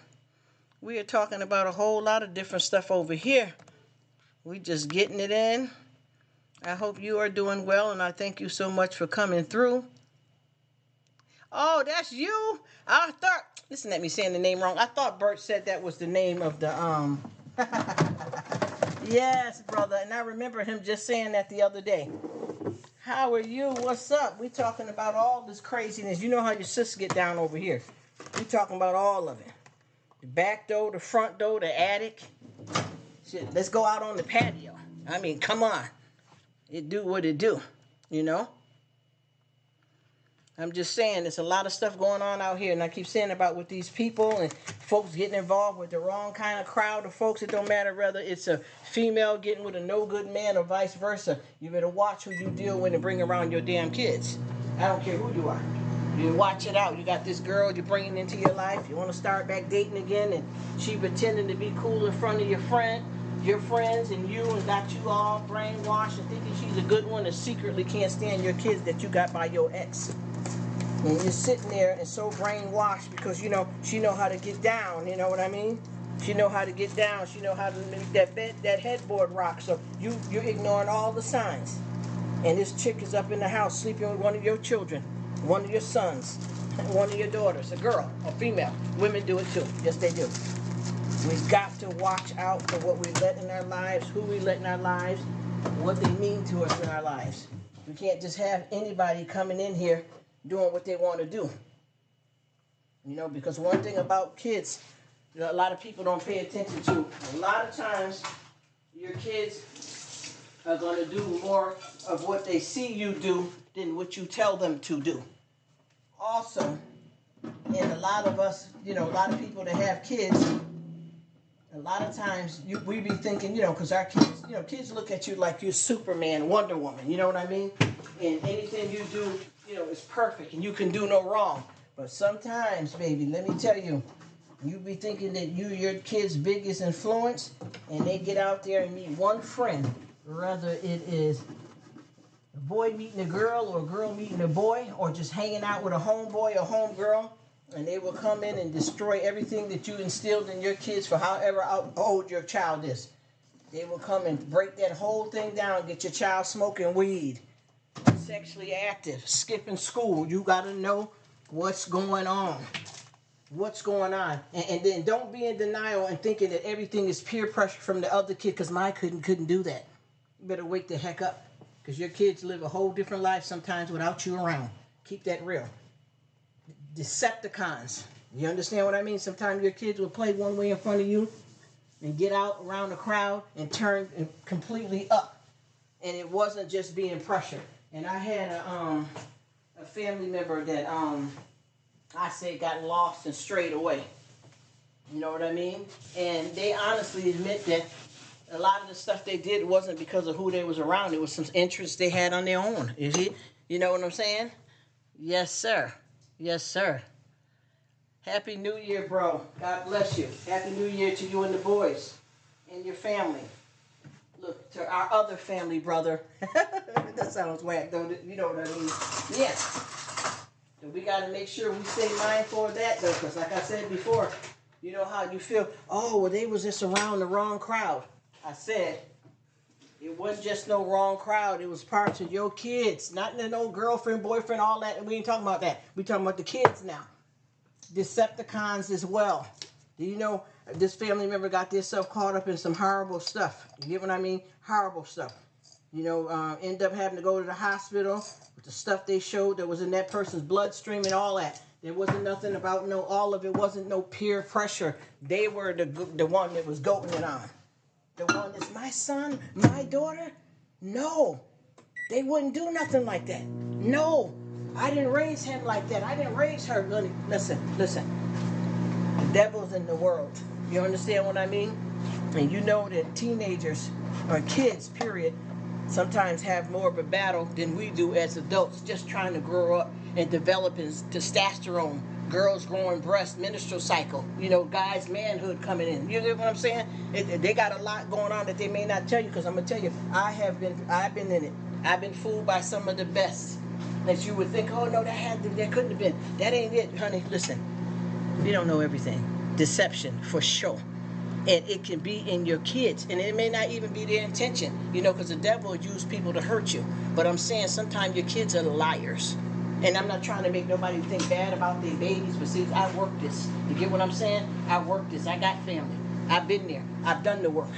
We are talking about a whole lot of different stuff over here. We just getting it in. I hope you are doing well, and I thank you so much for coming through. Oh, that's you? I thought, listen at me saying the name wrong. I thought Bert said that was the name of the, Yes, brother, and I remember him just saying that the other day. How are you? What's up? We talking about all this craziness. You know how your sisters get down over here. We talking about all of it. The back door, the front door, the attic. Shit, let's go out on the patio. I mean, come on. It do what it do, you know? I'm just saying, there's a lot of stuff going on out here, and I keep saying about with these people and folks getting involved with the wrong kind of crowd of folks. It don't matter whether it's a female getting with a no-good man or vice versa. You better watch who you deal with and bring around your damn kids. I don't care who you are. You watch it out. You got this girl you're bringing into your life. You want to start back dating again, and she pretending to be cool in front of your friends and you, and got you all brainwashed and thinking she's a good one, and secretly can't stand your kids that you got by your ex. And you're sitting there and so brainwashed because, you know, she know how to get down, you know what I mean? She know how to get down. She know how to make that headboard rock. So you're ignoring all the signs. And this chick is up in the house sleeping with one of your children, one of your sons, one of your daughters, a girl, a female. Women do it too. Yes, they do. We've got to watch out for what we let in our lives, who we let in our lives, what they mean to us in our lives. We can't just have anybody coming in here doing what they want to do. You know, because one thing about kids, a lot of people don't pay attention to. A lot of times, your kids are going to do more of what they see you do than what you tell them to do. Also, and a lot of us, you know, a lot of people that have kids, a lot of times we be thinking, you know, because our kids, you know, kids look at you like you're Superman, Wonder Woman, you know what I mean? And anything you do, you know, is perfect and you can do no wrong. But sometimes, baby, let me tell you, you be thinking that you're your kid's biggest influence, and they get out there and meet one friend, whether it is boy meeting a girl or a girl meeting a boy or just hanging out with a homeboy or homegirl, and they will come in and destroy everything that you instilled in your kids for however old your child is. They will come and break that whole thing down, get your child smoking weed, sexually active, skipping school. You got to know what's going on. What's going on. And then don't be in denial and thinking that everything is peer pressure from the other kid, because my couldn't do that. You better wake the heck up, because your kids live a whole different life sometimes without you around. Keep that real. Decepticons. You understand what I mean? Sometimes your kids will play one way in front of you and get out around the crowd and turn completely up. And it wasn't just being pressured. And I had a family member that I said got lost and strayed away. You know what I mean? And they honestly admit that a lot of the stuff they did wasn't because of who they was around. It was some interest they had on their own. You know what I'm saying? Yes, sir. Yes, sir. Happy New Year, bro. God bless you. Happy New Year to you and the boys and your family. Look, to our other family brother. That sounds whack, don't it? You know what I mean? Yeah. So we got to make sure we stay mindful of that, though, because like I said before, you know how you feel, oh, well, they was just around the wrong crowd. I said, it wasn't just no wrong crowd. It was parts of your kids. Not no girlfriend, boyfriend, all that. We ain't talking about that. We talking about the kids now. Decepticons as well. Do you know this family member got themselves caught up in some horrible stuff? You get what I mean? Horrible stuff. You know, end up having to go to the hospital with the stuff they showed that was in that person's bloodstream and all that. There wasn't nothing about all of it wasn't no peer pressure. They were the one that was goating it on. The one that's my son, my daughter. No, they wouldn't do nothing like that. No, I didn't raise him like that. I didn't raise her. Listen. The devil's in the world. You understand what I mean? And you know that teenagers or kids, period, sometimes have more of a battle than we do as adults, just trying to grow up and developing testosterone, girls growing breasts, menstrual cycle, guys' manhood coming in. You know what I'm saying? They got a lot going on that they may not tell you, because I'm going to tell you, I've been in it. I've been fooled by some of the best that you would think, oh, no, that couldn't have been. That ain't it, honey. Listen, we don't know everything. Deception, for sure. And it can be in your kids, and it may not even be their intention, because the devil will use people to hurt you. But I'm saying sometimes your kids are liars. And I'm not trying to make nobody think bad about their babies, but see, I work this. You get what I'm saying? I work this. I got family. I've been there. I've done the work.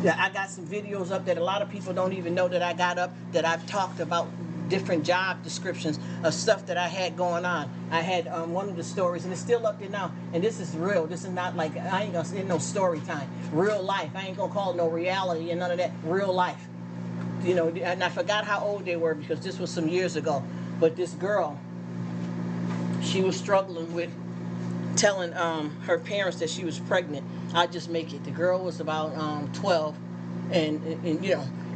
Yeah, I got some videos up that a lot of people don't even know that I got up, that I've talked about different job descriptions of stuff that I had going on. I had one of the stories, and it's still up there now, and this is real. This is not like, I ain't gonna say no story time. Real life. I ain't gonna call it no reality and none of that. Real life. And I forgot how old they were, because this was some years ago. But this girl, she was struggling with telling her parents that she was pregnant. I'll just make it. The girl was about 12, and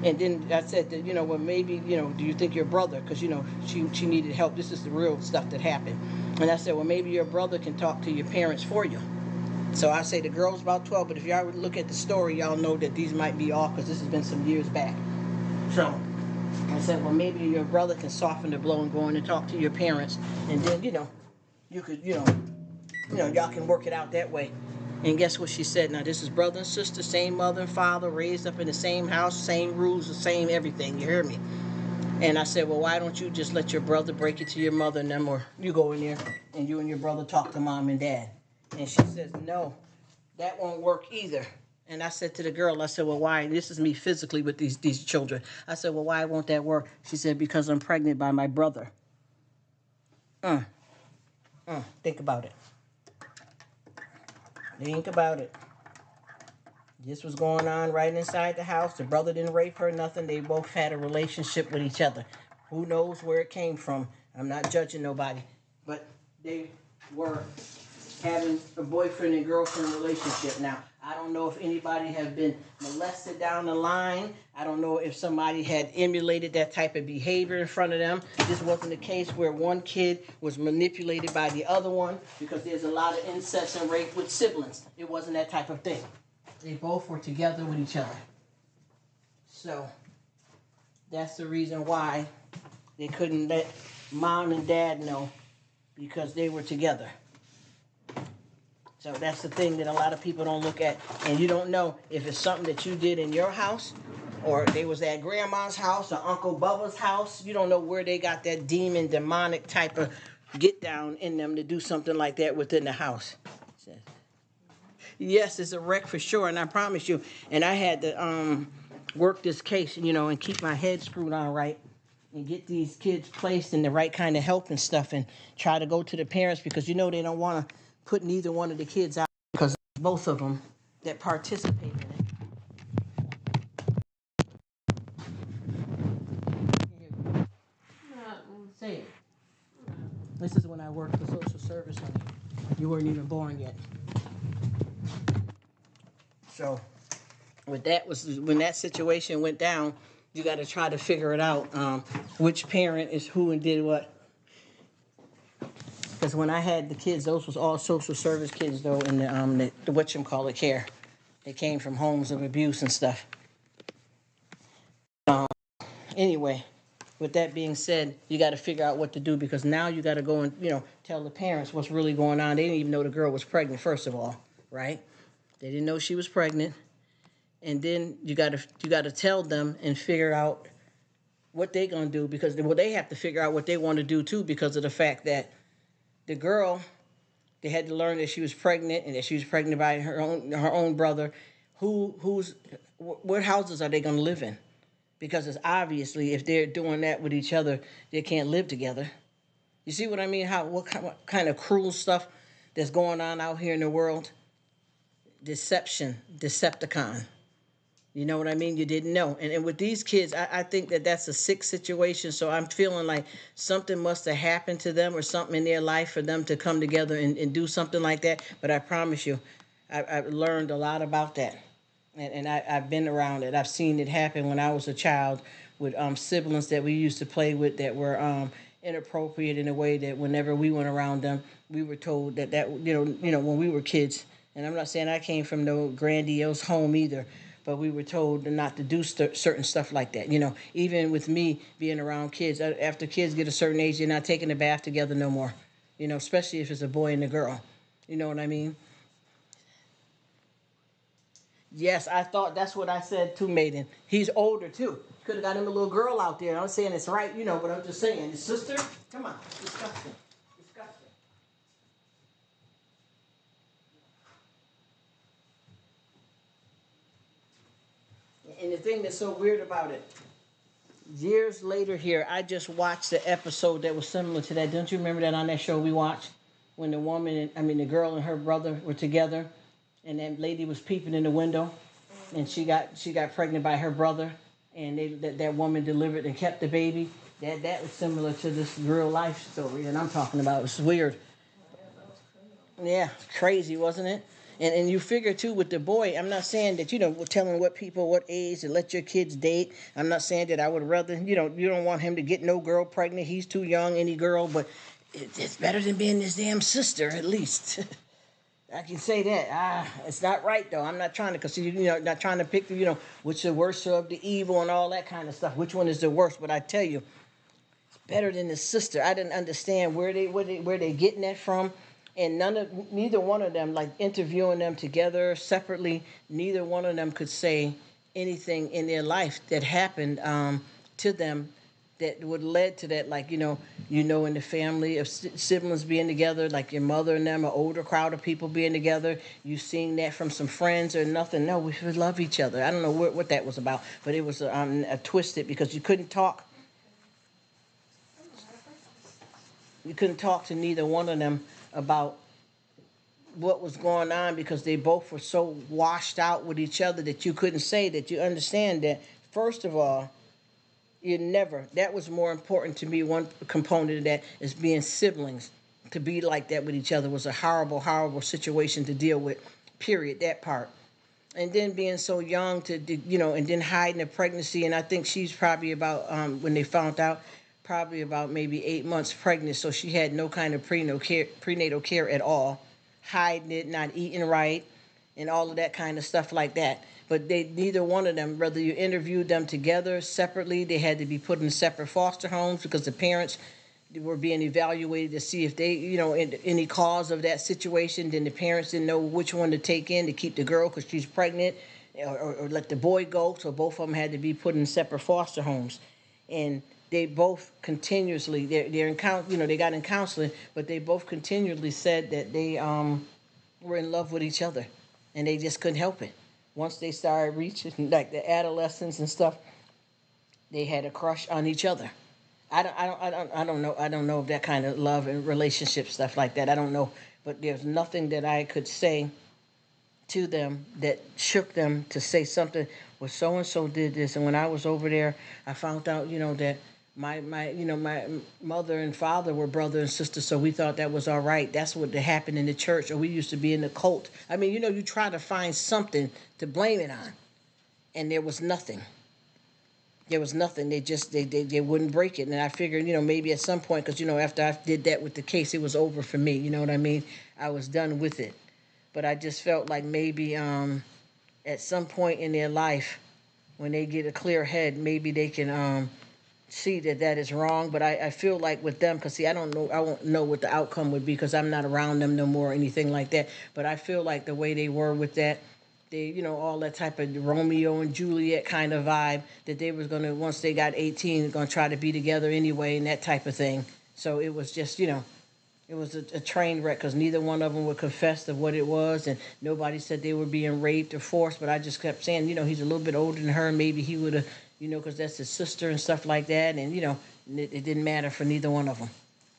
then I said that, well, maybe, do you think your brother, because, she needed help. This is the real stuff that happened. And I said, well, maybe your brother can talk to your parents for you. So I say the girl's about 12, but if y'all would look at the story, y'all know that these might be off, because this has been some years back. So I said, well, maybe your brother can soften the blow and go in and talk to your parents. And then, you could, y'all can work it out that way. And guess what she said? Now, this is brother and sister, same mother and father, raised up in the same house, same rules, the same everything. You hear me? And I said, well, why don't you just let your brother break it to your mother and them, or you go in there and you and your brother talk to mom and dad. And she says, no, that won't work either. And I said to the girl, I said, well, why? This is me physically with these children. I said, well, why won't that work? She said, because I'm pregnant by my brother. Think about it. Think about it. This was going on right inside the house. The brother didn't rape her, nothing. They both had a relationship with each other. Who knows where it came from? I'm not judging nobody. But they were having a boyfriend and girlfriend relationship. Now, I don't know if anybody has been molested down the line. I don't know if somebody had emulated that type of behavior in front of them. This wasn't a case where one kid was manipulated by the other one, because there's a lot of incest and rape with siblings. It wasn't that type of thing. They both were together with each other. So That's the reason why they couldn't let mom and dad know, because they were together. So that's the thing that a lot of people don't look at, and you don't know if it's something that you did in your house, or they was at grandma's house or Uncle Bubba's house. You don't know where they got that demon, demonic type of get down in them to do something like that within the house. Yes, it's a wreck for sure, and I promise you. And I had to work this case, and keep my head screwed on right, and get these kids placed in the right kind of help and stuff, and try to go to the parents, because they don't want to put neither one of the kids out, because both of them that participate in it. Say it. This is when I worked for social service, honey. You weren't even born yet. So, when that situation went down, you got to try to figure it out, which parent is who and did what. Because when I had the kids, those was all social service kids, though, in the whatchamacallit care. They came from homes of abuse and stuff. Anyway, with that being said, you got to figure out what to do, because now you got to go and tell the parents what's really going on. They didn't even know the girl was pregnant, first of all, right? They didn't know she was pregnant, and then you got to tell them and figure out what they're gonna do, because they have to figure out what they want to do too, because of the fact that the girl, they had to learn that she was pregnant, and that she was pregnant by her own brother. What houses are they gonna live in? Because it's obviously, if they're doing that with each other, they can't live together. You see what I mean? What kind of cruel stuff that's going on out here in the world? Deception, Decepticon. You know what I mean? You didn't know. And with these kids, I think that's a sick situation. So I'm feeling like something must have happened to them, or something in their life, for them to come together and do something like that. But I promise you, I've learned a lot about that. And I've been around it. I've seen it happen when I was a child, with siblings that we used to play with, that were inappropriate, in a way that whenever we went around them, we were told that when we were kids. And I'm not saying I came from no grandiose home either, but we were told not to do certain stuff like that. Even with me being around kids, after kids get a certain age, they're not taking a bath together no more. Especially if it's a boy and a girl. You know what I mean? Yes, I thought that's what I said too, Maiden. He's older too. Could have got him a little girl out there. I'm saying it's right, but I'm just saying, his sister, come on, disgusting. Disgusting. And the thing that's so weird about it, years later here, I just watched the episode that was similar to that. Don't you remember that on that show we watched? When the girl and her brother were together, and that lady was peeping in the window, and she got pregnant by her brother, and that woman delivered and kept the baby. That was similar to this real life story that I'm talking about. It's weird. Yeah, crazy, wasn't it? And you figure too with the boy, I'm not saying that telling what age to let your kids date. I'm not saying that I would rather you don't want him to get no girl pregnant. He's too young, any girl, but it's better than being his damn sister, at least. I can say that. It's not right though. I'm not trying to, cause not trying to pick which is the worst of the evil and all that kind of stuff. Which one is the worst? But I tell you, it's better than the sister. I didn't understand where they getting that from. And neither one of them, like interviewing them together separately, neither one of them could say anything in their life that happened to them that would led to that, like in the family of siblings being together, like your mother and them, an older crowd of people being together. You seen that from some friends or nothing? No, we should love each other. I don't know what that was about, but it was a twisted, because you couldn't talk. You couldn't talk to neither one of them about what was going on, because they both were so washed out with each other that you couldn't say that you understand that. First of all, that was more important to me. One component of that is being siblings. To be like that with each other was a horrible, horrible situation to deal with, period, that part. And then being so young and then hiding a pregnancy. And I think she's probably about, when they found out, probably about maybe 8 months pregnant. So she had no kind of prenatal care at all. Hiding it, not eating right, and all of that kind of stuff like that. but they neither one of them, whether you interviewed them together, separately, they had to be put in separate foster homes because the parents were being evaluated to see if they, any cause of that situation. Then the parents didn't know which one to take in to keep the girl because she's pregnant, or let the boy go. So both of them had to be put in separate foster homes, and they both continuously they're in they got in counseling, but they both continually said that they were in love with each other, and they just couldn't help it. Once they started reaching like the adolescence and stuff, they had a crush on each other. I don't know if that kind of love and relationship stuff like that. I don't know, but there's nothing that I could say to them that shook them to say something. Well, so and so did this, and when I was over there, I found out, that my mother and father were brother and sister, so we thought that was all right. That's what happened in the church, or we used to be in the cult. I mean, you try to find something to blame it on, and there was nothing. There was nothing. They wouldn't break it. And I figured, maybe at some point, because, after I did that with the case, it was over for me. You know what I mean? I was done with it. But I just felt like maybe at some point in their life, when they get a clear head, maybe they can see that is wrong. But I feel like with them, because, see, I won't know what the outcome would be because I'm not around them no more or anything like that. But I feel like the way they were with that, they, all that type of Romeo and Juliet kind of vibe, that they was going to, once they got 18, going to try to be together anyway and that type of thing. So it was just, it was a train wreck because neither one of them would confess to what it was, and nobody said they were being raped or forced. But I just kept saying, he's a little bit older than her. Maybe he would have, because that's his sister and stuff like that. And, it didn't matter for neither one of them.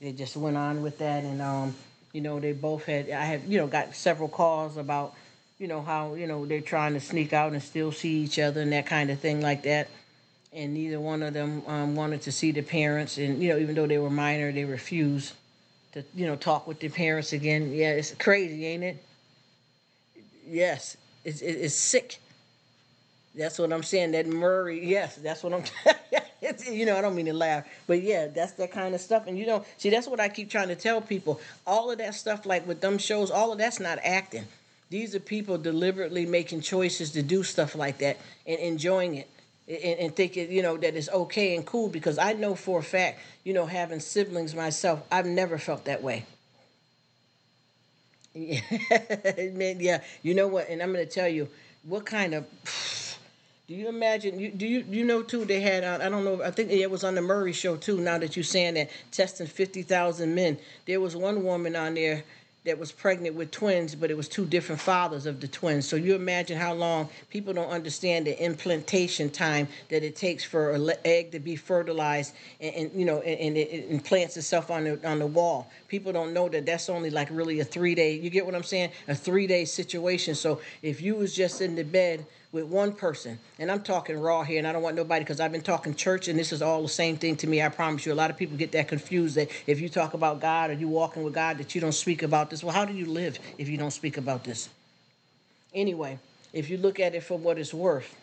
They just went on with that. And, they both had, I had, got several calls about, how, they're trying to sneak out and still see each other and that kind of thing like that. And neither one of them wanted to see the parents. And, even though they were minor, they refused to, talk with their parents again. Yeah, it's crazy, ain't it? Yes, it's sick. That's what I'm saying. That Murray, yes, that's what I'm. I don't mean to laugh, but yeah, that's that kind of stuff. And see, that's what I keep trying to tell people. All of that stuff, like with them shows, all of that's not acting. These are people deliberately making choices to do stuff like that and enjoying it, and thinking, that it's okay and cool. Because I know for a fact, having siblings myself, I've never felt that way. Man, yeah, you know what? And I'm going to tell you what kind of. Do you imagine? You know too? They had I don't know. I think it was on the Murray show too. Now that you're saying that, testing 50,000 men, there was one woman on there that was pregnant with twins, but it was two different fathers of the twins. So you imagine how long people don't understand the implantation time that it takes for an egg to be fertilized, and it implants itself on the wall. People don't know that that's only like really a 3-day. You get what I'm saying? A 3-day situation. So if you was just in the bed with one person, and I'm talking raw here, and I don't want nobody, because I've been talking church, and this is all the same thing to me. I promise you, a lot of people get that confused, that if you talk about God or you walking with God, that you don't speak about this. Well, how do you live if you don't speak about this? Anyway, if you look at it for what it's worth,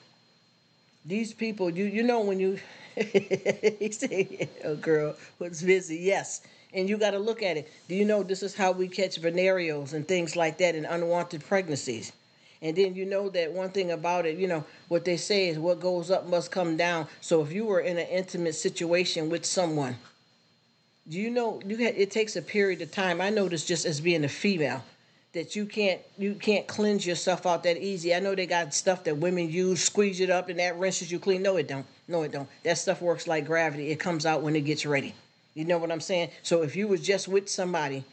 these people, when you, he said, oh girl was busy, yes. And you got to look at it. Do you know this is how we catch venereals and things like that, and unwanted pregnancies? And then that one thing about it, what they say is what goes up must come down. So if you were in an intimate situation with someone, it takes a period of time. I know this just as being a female, that you can't cleanse yourself out that easy. I know they got stuff that women use, squeeze it up, and that rinses you clean. No, it don't. No, it don't. That stuff works like gravity. It comes out when it gets ready. You know what I'm saying? So if you was just with somebody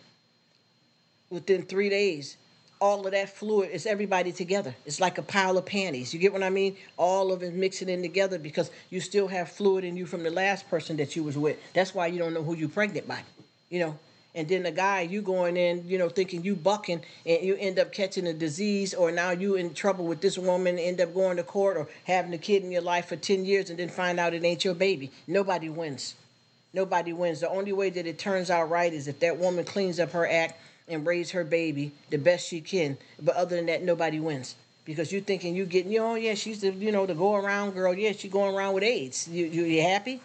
within 3 days, all of that fluid is everybody together. It's like a pile of panties. You get what I mean? All of it mixing in together because you still have fluid in you from the last person that you was with. That's why you don't know who you pregnant by, And then the guy, you going in, thinking you bucking, and you end up catching a disease, or now you in trouble with this woman, end up going to court or having a kid in your life for 10 years and then find out it ain't your baby. Nobody wins. Nobody wins. The only way that it turns out right is if that woman cleans up her act and raise her baby the best she can. But other than that, nobody wins. Because you're thinking she's the, the go around girl. Yeah, she going around with AIDS. You happy?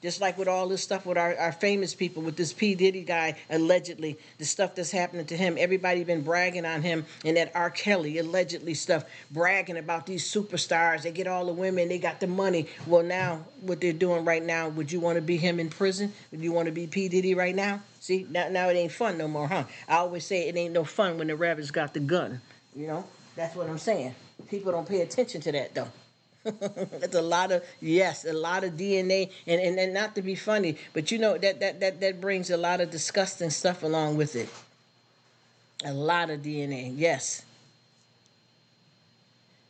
Just like with all this stuff with our famous people, with this P. Diddy guy, allegedly, the stuff that's happening to him, everybody been bragging on him, and that R. Kelly, allegedly stuff, bragging about these superstars. They get all the women, they got the money. Well, now, what they're doing right now, would you want to be him in prison? Would you want to be P. Diddy right now? See, now it ain't fun no more, huh? I always say it ain't no fun when the rabbit's got the gun. You know? That's what I'm saying. People don't pay attention to that, though. It's a lot of DNA, and not to be funny, but you know that brings a lot of disgusting stuff along with it. A lot of DNA, yes.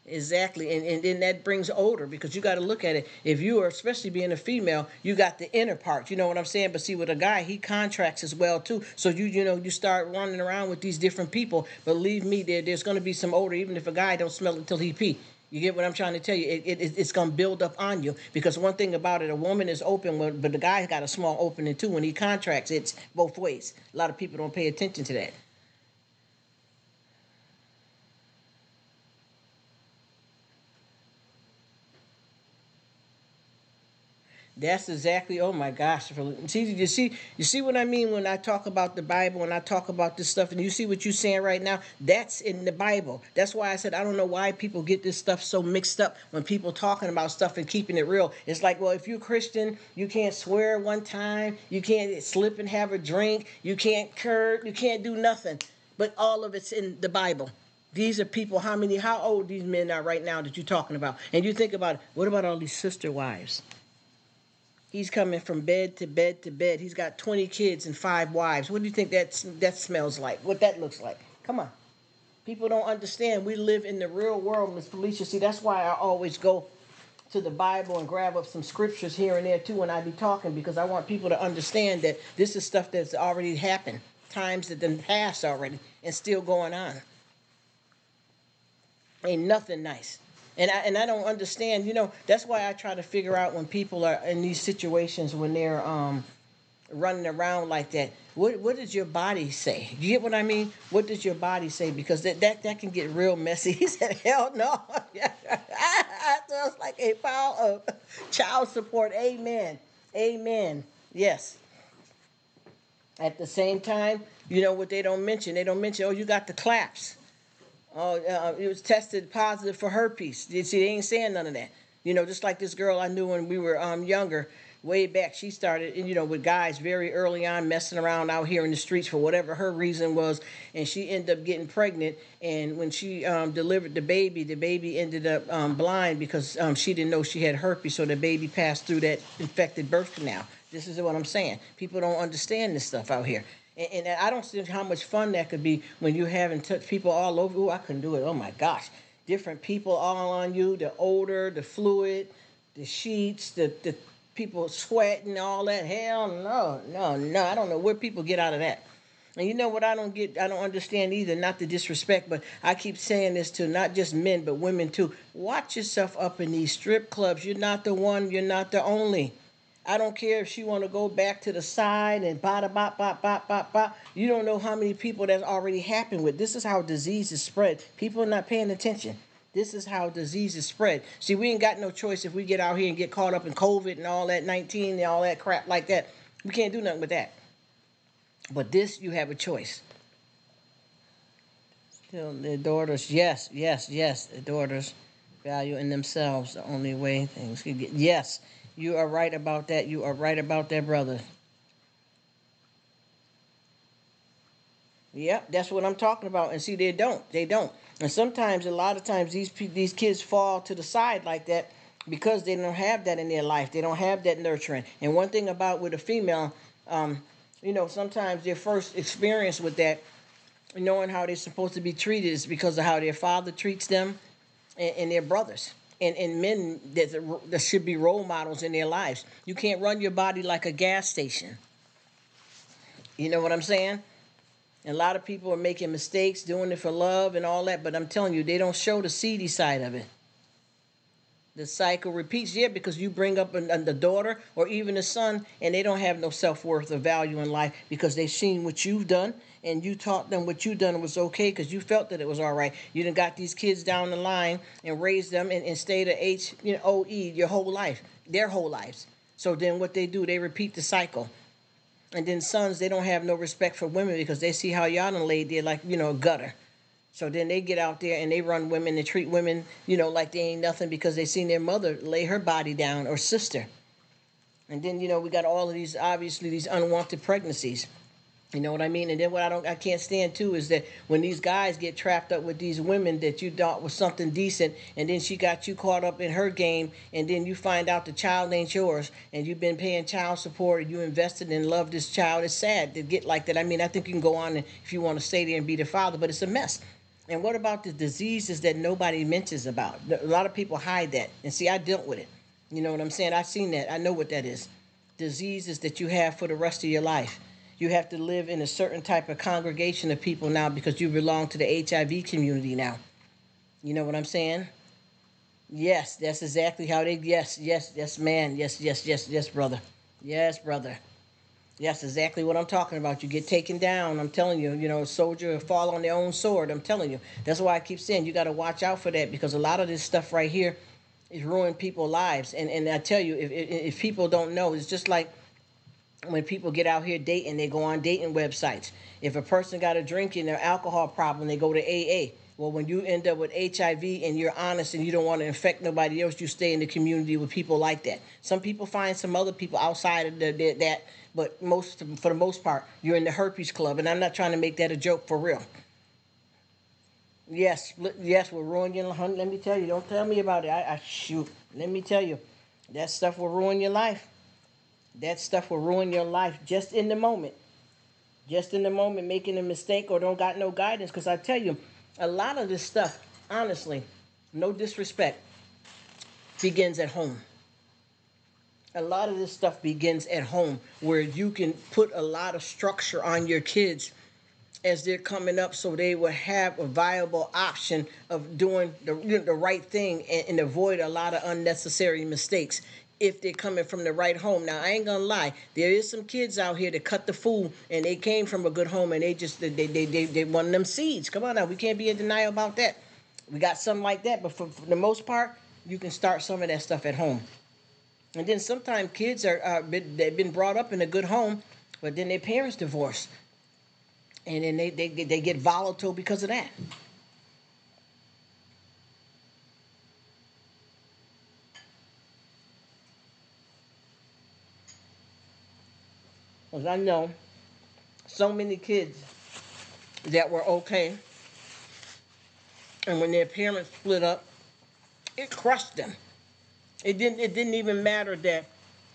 Exactly, and then that brings odor, because you got to look at it. If you are, especially being a female, you got the inner part. You know what I'm saying? But see, with a guy, he contracts as well too. So you start running around with these different people. Believe me, there's going to be some odor, even if a guy don't smell it until he pee. You get what I'm trying to tell you? It's going to build up on you, because one thing about it, a woman is open, but the guy's got a small opening too. When he contracts, it's both ways. A lot of people don't pay attention to that. That's exactly. Oh my gosh! You see what I mean when I talk about the Bible, when I talk about this stuff, and you see what you're saying right now. That's in the Bible. That's why I said I don't know why people get this stuff so mixed up when people talking about stuff and keeping it real. It's like, well, if you're Christian, you can't swear one time, you can't slip and have a drink, you can't curse, you can't do nothing. But all of it's in the Bible. These are people. How old these men are right now that you're talking about? And you think about, what about all these sister wives? He's coming from bed to bed to bed. He's got 20 kids and 5 wives. What do you think that smells like? What that looks like? Come on. People don't understand. We live in the real world, Miss Felicia. See, that's why I always go to the Bible and grab up some scriptures here and there too when I be talking, because I want people to understand that this is stuff that's already happened, times that done passed already, and still going on. Ain't nothing nice. And I don't understand, that's why I try to figure out when people are in these situations, when they're running around like that, what does your body say? You get what I mean? What does your body say? Because that can get real messy. He said, hell no. Sounds like a pile of child support. Amen. Amen. Yes. At the same time, you know what they don't mention? They don't mention, oh, you got the claps. Oh, it was tested positive for herpes. You see, they ain't saying none of that. Just like this girl I knew when we were younger, way back, she started, with guys very early on, messing around out here in the streets for whatever her reason was, and she ended up getting pregnant. And when she delivered the baby ended up blind, because she didn't know she had herpes, so the baby passed through that infected birth canal. This is what I'm saying. People don't understand this stuff out here. And I don't see how much fun that could be when you're having people all over. Oh, I couldn't do it. Oh, my gosh. Different people all on you, the odor, the fluid, the sheets, the people sweating, all that. Hell no, no, no. I don't know where people get out of that. And you know what I don't understand either, not to disrespect, but I keep saying this to not just men, but women too. Watch yourself up in these strip clubs. You're not the one. You're not the only. I don't care if she want to go back to the side and bada bop bop bop bop bop. You don't know how many people that's already happened with. This is how disease is spread. People are not paying attention. This is how disease is spread. See, we ain't got no choice if we get out here and get caught up in COVID and all that 19 and all that crap like that. We can't do nothing with that. But this, you have a choice. Still, their daughters, yes. The daughters value in themselves the only way things can get. Yes. You are right about that. You are right about that, brother. Yep, that's what I'm talking about. And see, they don't. And sometimes, a lot of times, these kids fall to the side like that because they don't have that in their life. They don't have that nurturing. And one thing about with a female, sometimes their first experience with that, knowing how they're supposed to be treated, is because of how their father treats them and their brothers. And men that should be role models in their lives. You can't run your body like a gas station. You know what I'm saying? And a lot of people are making mistakes, doing it for love and all that, but I'm telling you, they don't show the seedy side of it. The cycle repeats, because you bring up the daughter or even a son, and they don't have no self-worth or value in life because they've seen what you've done, and you taught them what you done was okay because you felt that it was all right. You done got these kids down the line and raised them and stayed at HOE your whole life, their whole lives. So then what they do, they repeat the cycle. And then sons, they don't have no respect for women because they see how y'all done laid there like, gutter. So then they get out there and they run women and treat women, like they ain't nothing because they seen their mother lay her body down or sister. And then, we got all of these, obviously, these unwanted pregnancies. You know what I mean? And then what I can't stand too is that when these guys get trapped up with these women that you thought was something decent, and then she got you caught up in her game, and then you find out the child ain't yours, and you've been paying child support, and you invested and loved this child. It's sad to get like that. I mean, I think you can go on and, if you want to stay there and be the father, but it's a mess. And what about the diseases that nobody mentions about? A lot of people hide that. And see, I dealt with it. You know what I'm saying? I've seen that. I know what that is. Diseases that you have for the rest of your life. You have to live in a certain type of congregation of people now because you belong to the HIV community now. You know what I'm saying? Yes, that's exactly how they, yes, man. Yes, brother. Yes, brother. That's exactly what I'm talking about. You get taken down. I'm telling you, a soldier will fall on their own sword. I'm telling you. That's why I keep saying you got to watch out for that because a lot of this stuff right here is ruining people's lives. And I tell you, if people don't know, it's just like when people get out here dating, they go on dating websites. If a person got a drinking or alcohol problem, they go to AA. Well, when you end up with HIV and you're honest and you don't want to infect nobody else, you stay in the community with people like that. Some people find some other people outside of that, but for the most part, you're in the herpes club. And I'm not trying to make that a joke, for real. Yes, will ruin your life. Let me tell you, don't tell me about it. Shoot, let me tell you, that stuff will ruin your life. That stuff will ruin your life just in the moment. Just in the moment, making a mistake or don't got no guidance. Because I tell you, a lot of this stuff, honestly, no disrespect, begins at home. A lot of this stuff begins at home where you can put a lot of structure on your kids as they're coming up so they will have a viable option of doing the right thing and avoid a lot of unnecessary mistakes if they're coming from the right home. Now, I ain't gonna lie, there is some kids out here that cut the fool and they came from a good home and they one of them seeds. Come on now, we can't be in denial about that. We got something like that, but for the most part, you can start some of that stuff at home. And then sometimes kids they've been brought up in a good home, but then their parents divorce. And then they get volatile because of that. Because I know so many kids that were okay, and when their parents split up, it crushed them. It didn't even matter that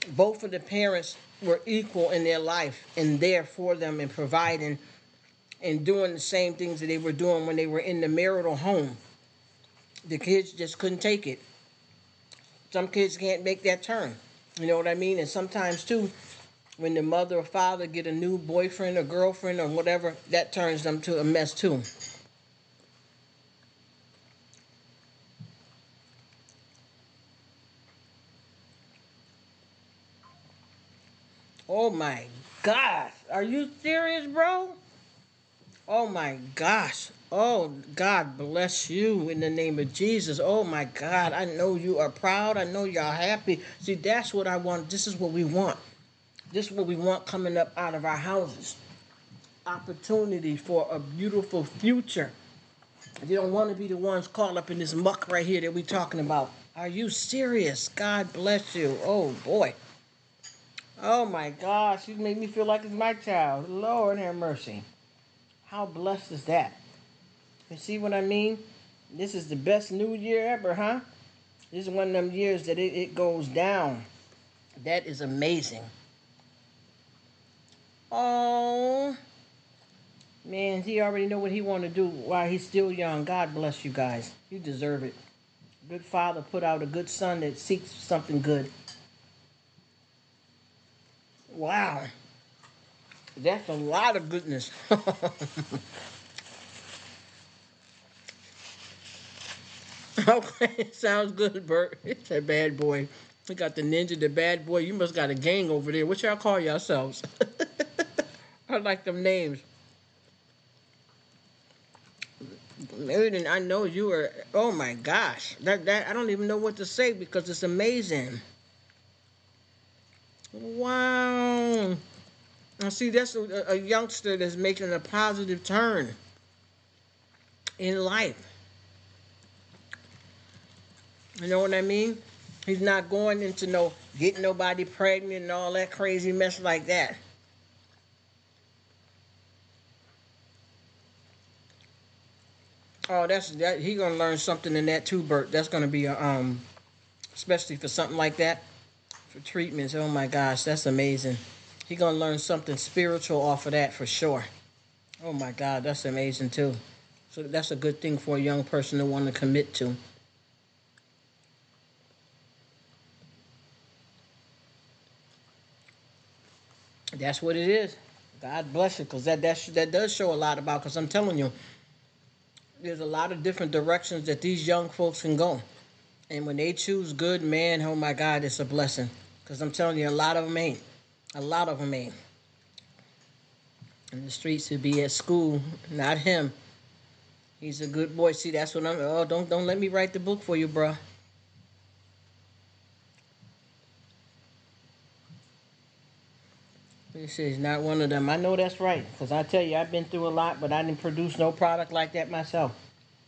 both of the parents were equal in their life and there for them and providing and doing the same things that they were doing when they were in the marital home. The kids just couldn't take it. Some kids can't make that turn. You know what I mean? And sometimes, too, when the mother or father get a new boyfriend or girlfriend or whatever, that turns them to a mess, too. Oh, my gosh. Are you serious, bro? Oh my gosh. Oh, God bless you in the name of Jesus. Oh my God. I know you are proud. I know y'all happy. See, that's what I want. This is what we want. This is what we want coming up out of our houses. Opportunity for a beautiful future. You don't want to be the ones caught up in this muck right here that we're talking about. Are you serious? God bless you. Oh boy. Oh my gosh. You make me feel like it's my child. Lord have mercy. How blessed is that? You see what I mean? This is the best new year ever, huh? This is one of them years that it goes down. That is amazing. Oh, man, he already know what he want to do while he's still young. God bless you guys. You deserve it. Good father put out a good son that seeks something good. Wow. That's a lot of goodness. Okay, sounds good, Bert. It's a bad boy. We got the ninja, the bad boy. You must got a gang over there. What y'all call yourselves? I like them names. Aiden, I know you are. Oh my gosh, that I don't even know what to say because it's amazing. Wow. And see, that's a youngster that's making a positive turn in life. You know what I mean? He's not going into no getting nobody pregnant and all that crazy mess like that. Oh, that's that. He gonna learn something in that too, Bert. That's gonna be a especially for something like that, for treatments. Oh my gosh, that's amazing. He gonna learn something spiritual off of that for sure. Oh my God, that's amazing too. So that's a good thing for a young person to want to commit to. That's what it is. God bless you, because that does show a lot about. Because I'm telling you, there's a lot of different directions that these young folks can go, and when they choose good, man, oh my God, it's a blessing. Because I'm telling you, a lot of them ain't. A lot of them ain't. In the streets, to be at school, not him. He's a good boy. See, that's what I'm. Oh, don't let me write the book for you, bro. This is not one of them. I know that's right, because I tell you, I've been through a lot, but I didn't produce no product like that myself.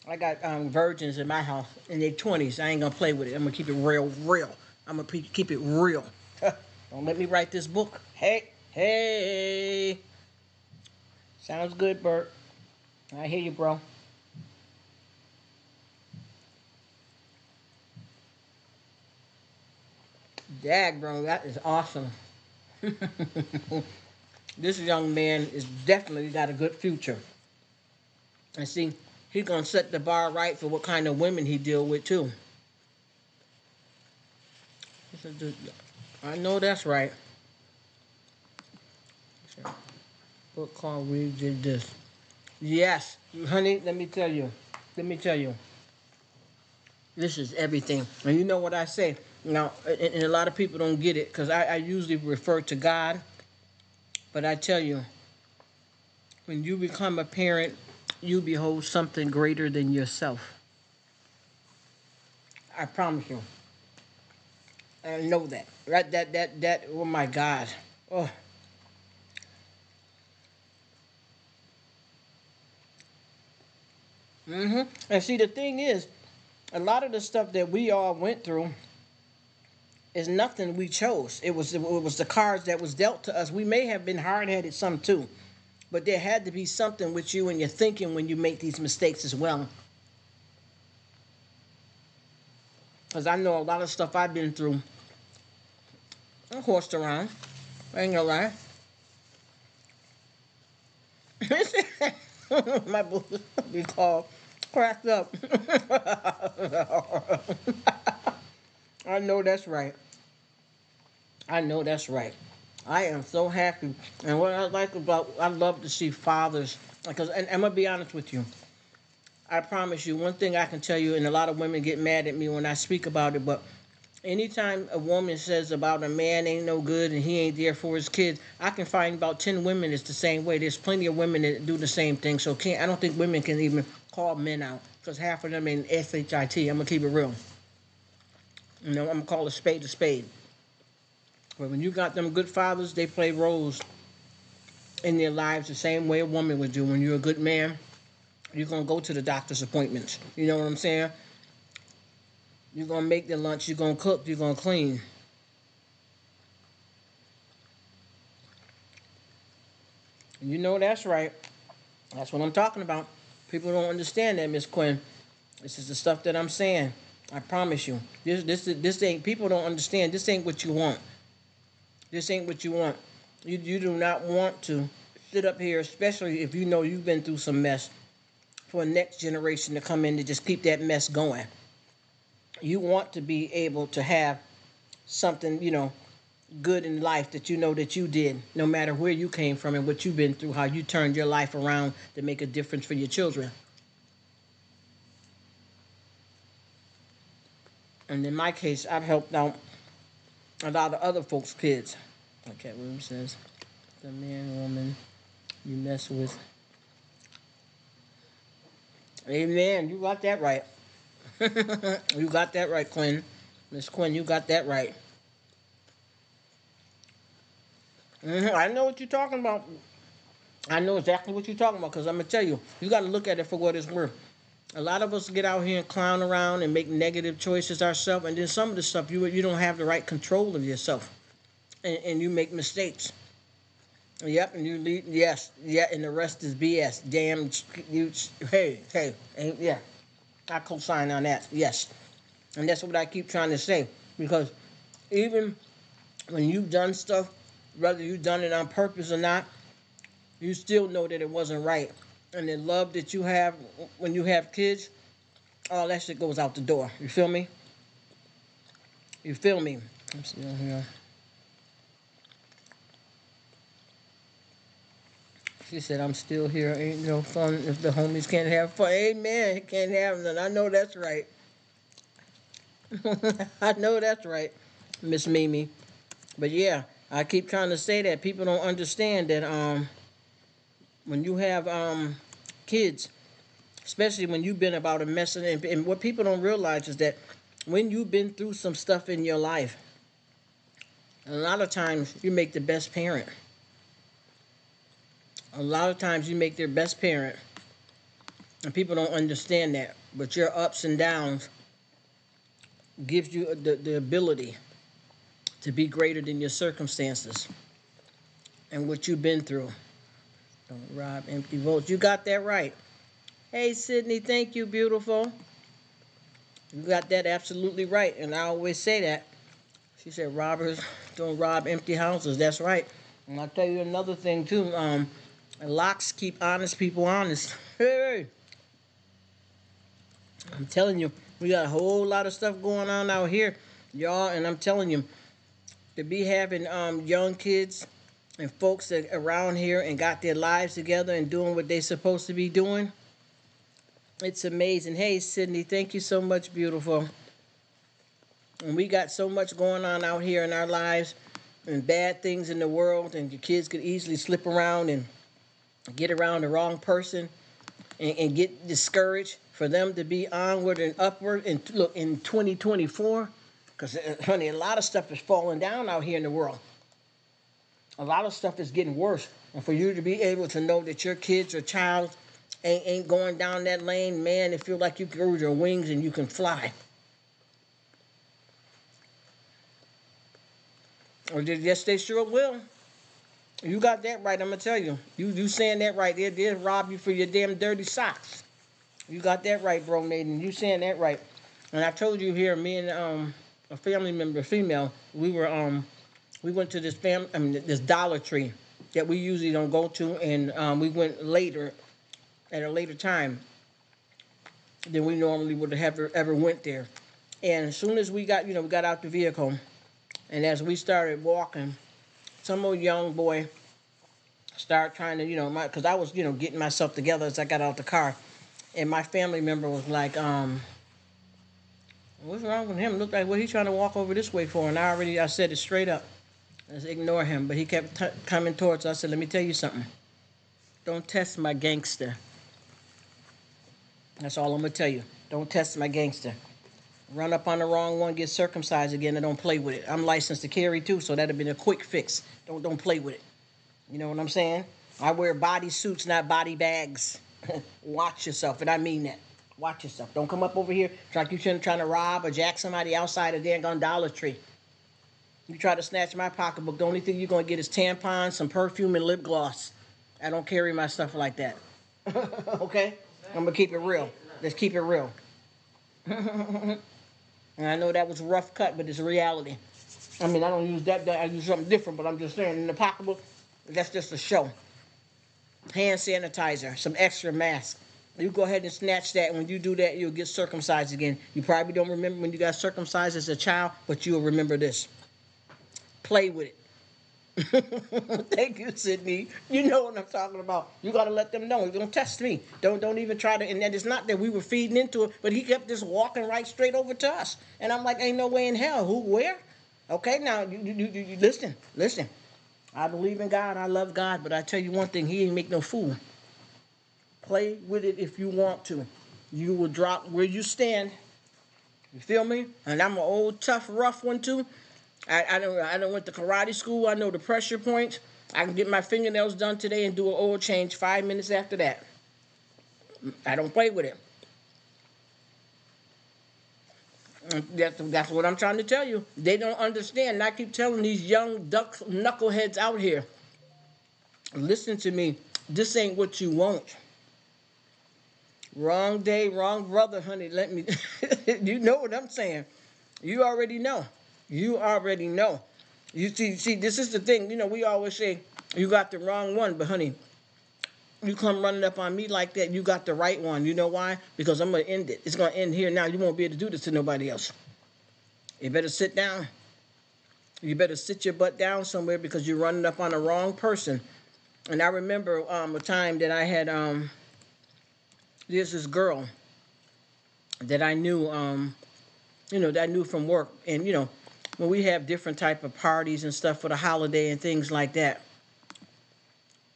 I got virgins in my house in their 20s. I ain't gonna play with it. I'm gonna keep it real, real. I'm gonna keep it real. Don't let me write this book. Hey, hey. Sounds good, Bert. I hear you, bro. Dag, bro, that is awesome. This young man is definitely got a good future. And see, he's gonna set the bar right for what kind of women he deal with too. I know that's right. Book called We Did This. Yes, honey, let me tell you. Let me tell you. This is everything. And you know what I say? Now, and a lot of people don't get it because I usually refer to God. But I tell you, when you become a parent, you behold something greater than yourself. I promise you. I know that. Right? That, oh my God. Oh. And see, the thing is, a lot of the stuff that we all went through is nothing we chose. It was the cards that was dealt to us. We may have been hard headed some too, but there had to be something with you and your thinking when you make these mistakes as well. Because I know a lot of stuff I've been through. I horsed around. I ain't gonna lie. My book be called cracked up. I know that's right. I know that's right. I am so happy. And what I like about, I love to see fathers, because, and I'm going to be honest with you. I promise you, one thing I can tell you, and a lot of women get mad at me when I speak about it, but anytime a woman says about a man ain't no good and he ain't there for his kids, I can find about 10 women that's the same way. There's plenty of women that do the same thing, so I don't think women can even call men out, because half of them ain't SHIT. I'm going to keep it real. You know, I'm going to call a spade a spade. But when you got them good fathers, they play roles in their lives the same way a woman would do. When you're a good man, you're going to go to the doctor's appointments. You know what I'm saying? You're going to make the lunch, you're going to cook, you're going to clean. You know that's right. That's what I'm talking about. People don't understand that, Miss Quinn. This is the stuff that I'm saying. I promise you. This ain't, people don't understand. This ain't what you want. This ain't what you want. You do not want to sit up here, especially if you know you've been through some mess, for a next generation to come in to just keep that mess going. You want to be able to have something, good in life that you know that you did, no matter where you came from and what you've been through, how you turned your life around to make a difference for your children. And in my case, I've helped out a lot of other folks' kids. Okay, what it says, the man, woman you mess with. Amen. You got that right. You got that right, Quinn. Miss Quinn, you got that right. I know what you're talking about. I know exactly what you're talking about because I'm going to tell you, you got to look at it for what it's worth. A lot of us get out here and clown around and make negative choices ourselves, and then some of the stuff you don't have the right control of yourself, and you make mistakes. Yep, and you leave. Yes, yeah, and the rest is BS. Damn, you. Hey, yeah, I co-sign on that. Yes, and that's what I keep trying to say because even when you've done stuff, whether you've done it on purpose or not, you still know that it wasn't right. And the love that you have when you have kids, all that shit goes out the door. You feel me? You feel me? I'm still here. She said, I'm still here. Ain't no fun if the homies can't have fun. Amen. Can't have none. I know that's right. I know that's right, Miss Mimi. But yeah, I keep trying to say that people don't understand that when you have kids, especially when you've been about a mess, and what people don't realize is that when you've been through some stuff in your life, a lot of times you make the best parent. A lot of times you make their best parent, and people don't understand that. But your ups and downs gives you the ability to be greater than your circumstances and what you've been through. Don't rob empty votes. You got that right. Hey, Sydney, thank you, beautiful. You got that absolutely right, and I always say that. She said, robbers don't rob empty houses. That's right. And I'll tell you another thing, too. Locks keep honest people honest. Hey, I'm telling you, we got a whole lot of stuff going on out here, y'all, and I'm telling you, to be having young kids and folks that around here and got their lives together and doing what they're supposed to be doing, it's amazing. Hey, Sydney, thank you so much, beautiful. And we got so much going on out here in our lives and bad things in the world, and your kids could easily slip around and get around the wrong person and get discouraged. For them to be onward and upward and look in 2024, because honey, a lot of stuff is falling down out here in the world. A lot of stuff is getting worse, and for you to be able to know that your kids or child ain't going down that lane, man, it feels like you grew your wings and you can fly. Or yes, they sure will. You got that right. I'm gonna tell you. You saying that right? They'll rob you for your damn dirty socks. You got that right, bro, Nathan. You saying that right. And I told you here, me and a family member, female, we went to this Dollar Tree that we usually don't go to, and we went later, at a later time than we normally would have ever went there. And as soon as we got out the vehicle, and as we started walking, some old young boy started trying to, because I was, getting myself together as I got out the car. And my family member was like, what's wrong with him? Looked like, what he trying to walk over this way for? And I said it straight up. Just ignore him. But he kept coming towards us. I said, let me tell you something. Don't test my gangster. That's all I'm going to tell you. Don't test my gangster. Run up on the wrong one, get circumcised again, and don't play with it. I'm licensed to carry too, so that'd have been a quick fix. Don't play with it. You know what I'm saying? I wear body suits, not body bags. Watch yourself, and I mean that. Watch yourself. Don't come up over here like you're trying to rob or jack somebody outside a dang Dollar Tree. You try to snatch my pocketbook, the only thing you're going to get is tampons, some perfume, and lip gloss. I don't carry my stuff like that. Okay? I'm going to keep it real. Let's keep it real. And I know that was a rough cut, but it's a reality. I mean, I don't use that. I use something different, but I'm just saying, in the pocketbook, that's just a show. Hand sanitizer, some extra mask. You go ahead and snatch that, and when you do that, you'll get circumcised again. You probably don't remember when you got circumcised as a child, but you'll remember this. Play with it. Thank you, Sydney. You know what I'm talking about. You got to let them know. Don't test me. Don't even try to. And that it's not that we were feeding into it, but he kept just walking right straight over to us. And I'm like, ain't no way in hell. Who? Where? Okay, now, you listen. I believe in God. I love God. But I tell you one thing. He ain't make no fool. Play with it if you want to. You will drop where you stand. You feel me? And I'm an old, tough, rough one, too. I done went to karate school. I know the pressure points. I can get my fingernails done today and do an oil change 5 minutes after that. I don't play with it. That's what I'm trying to tell you. They don't understand. And I keep telling these young duck knuckleheads out here, listen to me. This ain't what you want. Wrong day, wrong brother, honey. Let me. You know what I'm saying. You already know. You already know. You see, this is the thing. You know, we always say, you got the wrong one. But, honey, you come running up on me like that, you got the right one. You know why? Because I'm going to end it. It's going to end here now. You won't be able to do this to nobody else. You better sit down. You better sit your butt down somewhere because you're running up on the wrong person. And I remember a time that I had, there's this girl that I knew, that I knew from work. And, when we have different type of parties and stuff for the holiday and things like that,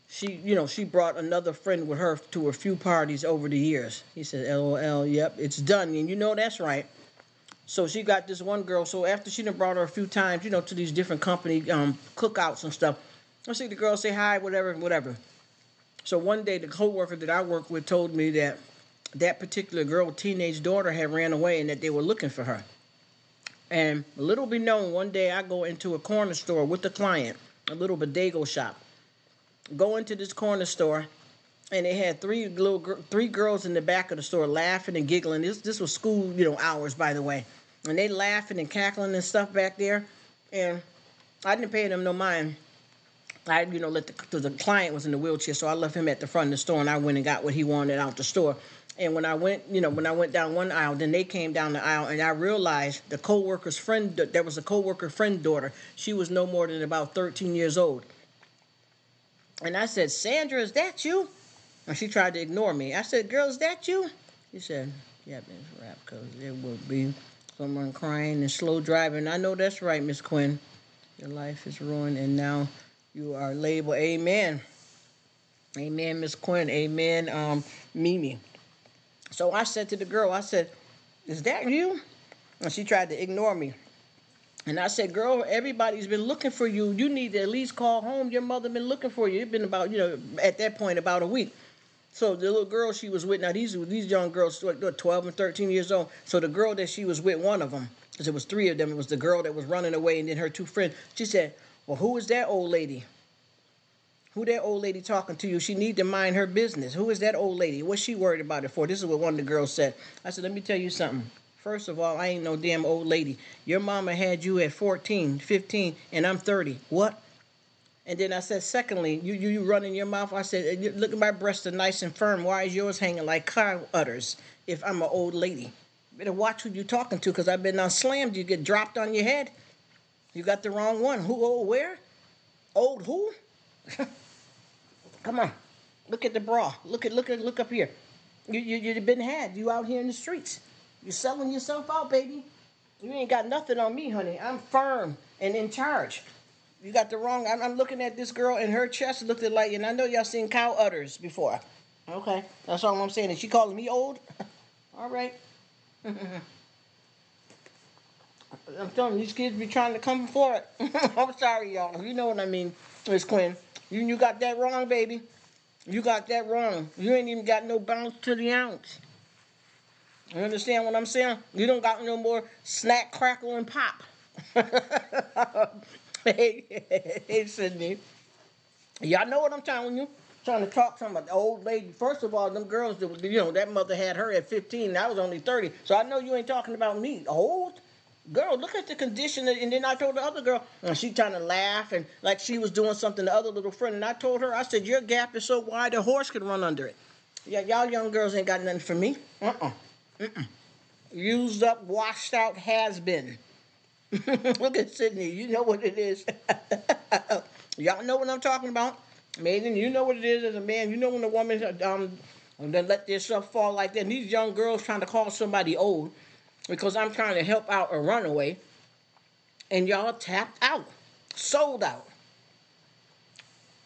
she brought another friend with her to a few parties over the years. He said, LOL, yep, it's done. And you know that's right. So she got this one girl. So after she done brought her a few times, to these different company cookouts and stuff, I see the girl say hi, whatever. So one day the coworker that I work with told me that that particular girl, teenage daughter, had ran away and that they were looking for her. And little be known, one day I go into a corner store with a client, a little bodega shop. Go into this corner store, and they had three girls in the back of the store laughing and giggling. This was school, hours, by the way. And they laughing and cackling and stuff back there. And I didn't pay them no mind. I, the client was in the wheelchair, so I left him at the front of the store, and I went and got what he wanted out the store. And when I went down one aisle, then they came down the aisle, and I realized the coworker's friend, there was a coworker friend daughter. She was no more than about 13 years old. And I said, Sandra, is that you? And she tried to ignore me. I said, girl, is that you? She said, yeah, Miss Rap, because there will be someone crying and slow driving. I know that's right, Miss Quinn. Your life is ruined, and now you are labeled. Amen. Amen, Miss Quinn. Amen, Mimi. So I said to the girl, I said, is that you? And she tried to ignore me. And I said, girl, everybody's been looking for you. You need to at least call home. Your mother been looking for you. It's been about, at that point, about a week. So the little girl she was with, now these young girls, 12 and 13 years old. So the girl that she was with, one of them, because it was three of them, it was the girl that was running away and then her two friends. She said, well, who is that old lady? Who that old lady talking to you? She need to mind her business. Who is that old lady? What's she worried about it for? This is what one of the girls said. I said, let me tell you something. First of all, I ain't no damn old lady. Your mama had you at 14, 15, and I'm 30. What? And then I said, secondly, you running your mouth. I said, look at my breasts are nice and firm. Why is yours hanging like cow udders if I'm an old lady? You better watch who you talking to, because I've been slammed. You get dropped on your head. You got the wrong one. Who, old where? Old who? Come on. Look at the bra. Look up here. You've been had. You out here in the streets. You're selling yourself out, baby. You ain't got nothing on me, honey. I'm firm and in charge. You got the wrong. I'm looking at this girl, and her chest looked like, and I know y'all seen cow udders before. Okay, that's all I'm saying. Is she calling me old? All right. I'm telling you, these kids be trying to come for it. I'm sorry, y'all. You know what I mean, Miss Quinn. You got that wrong, baby. You got that wrong. You ain't even got no bounce to the ounce. You understand what I'm saying? You don't got no more snack, crackle, and pop. Hey, Sydney. Y'all know what I'm telling you. Trying to talk to some old lady. First of all, them girls, that mother had her at 15. And I was only 30. So I know you ain't talking about me. Old? Girl, look at the condition. And then I told the other girl, and she trying to laugh and like she was doing something, the other little friend. And I told her, I said, your gap is so wide a horse could run under it. Yeah, y'all young girls ain't got nothing for me. Used up, washed out, has been. Look at Sydney. You know what it is. Y'all know what I'm talking about. Maiden, you know what it is as a man. You know when a woman then let their stuff fall like that. And these young girls trying to call somebody old because I'm trying to help out a runaway. And y'all tapped out. Sold out.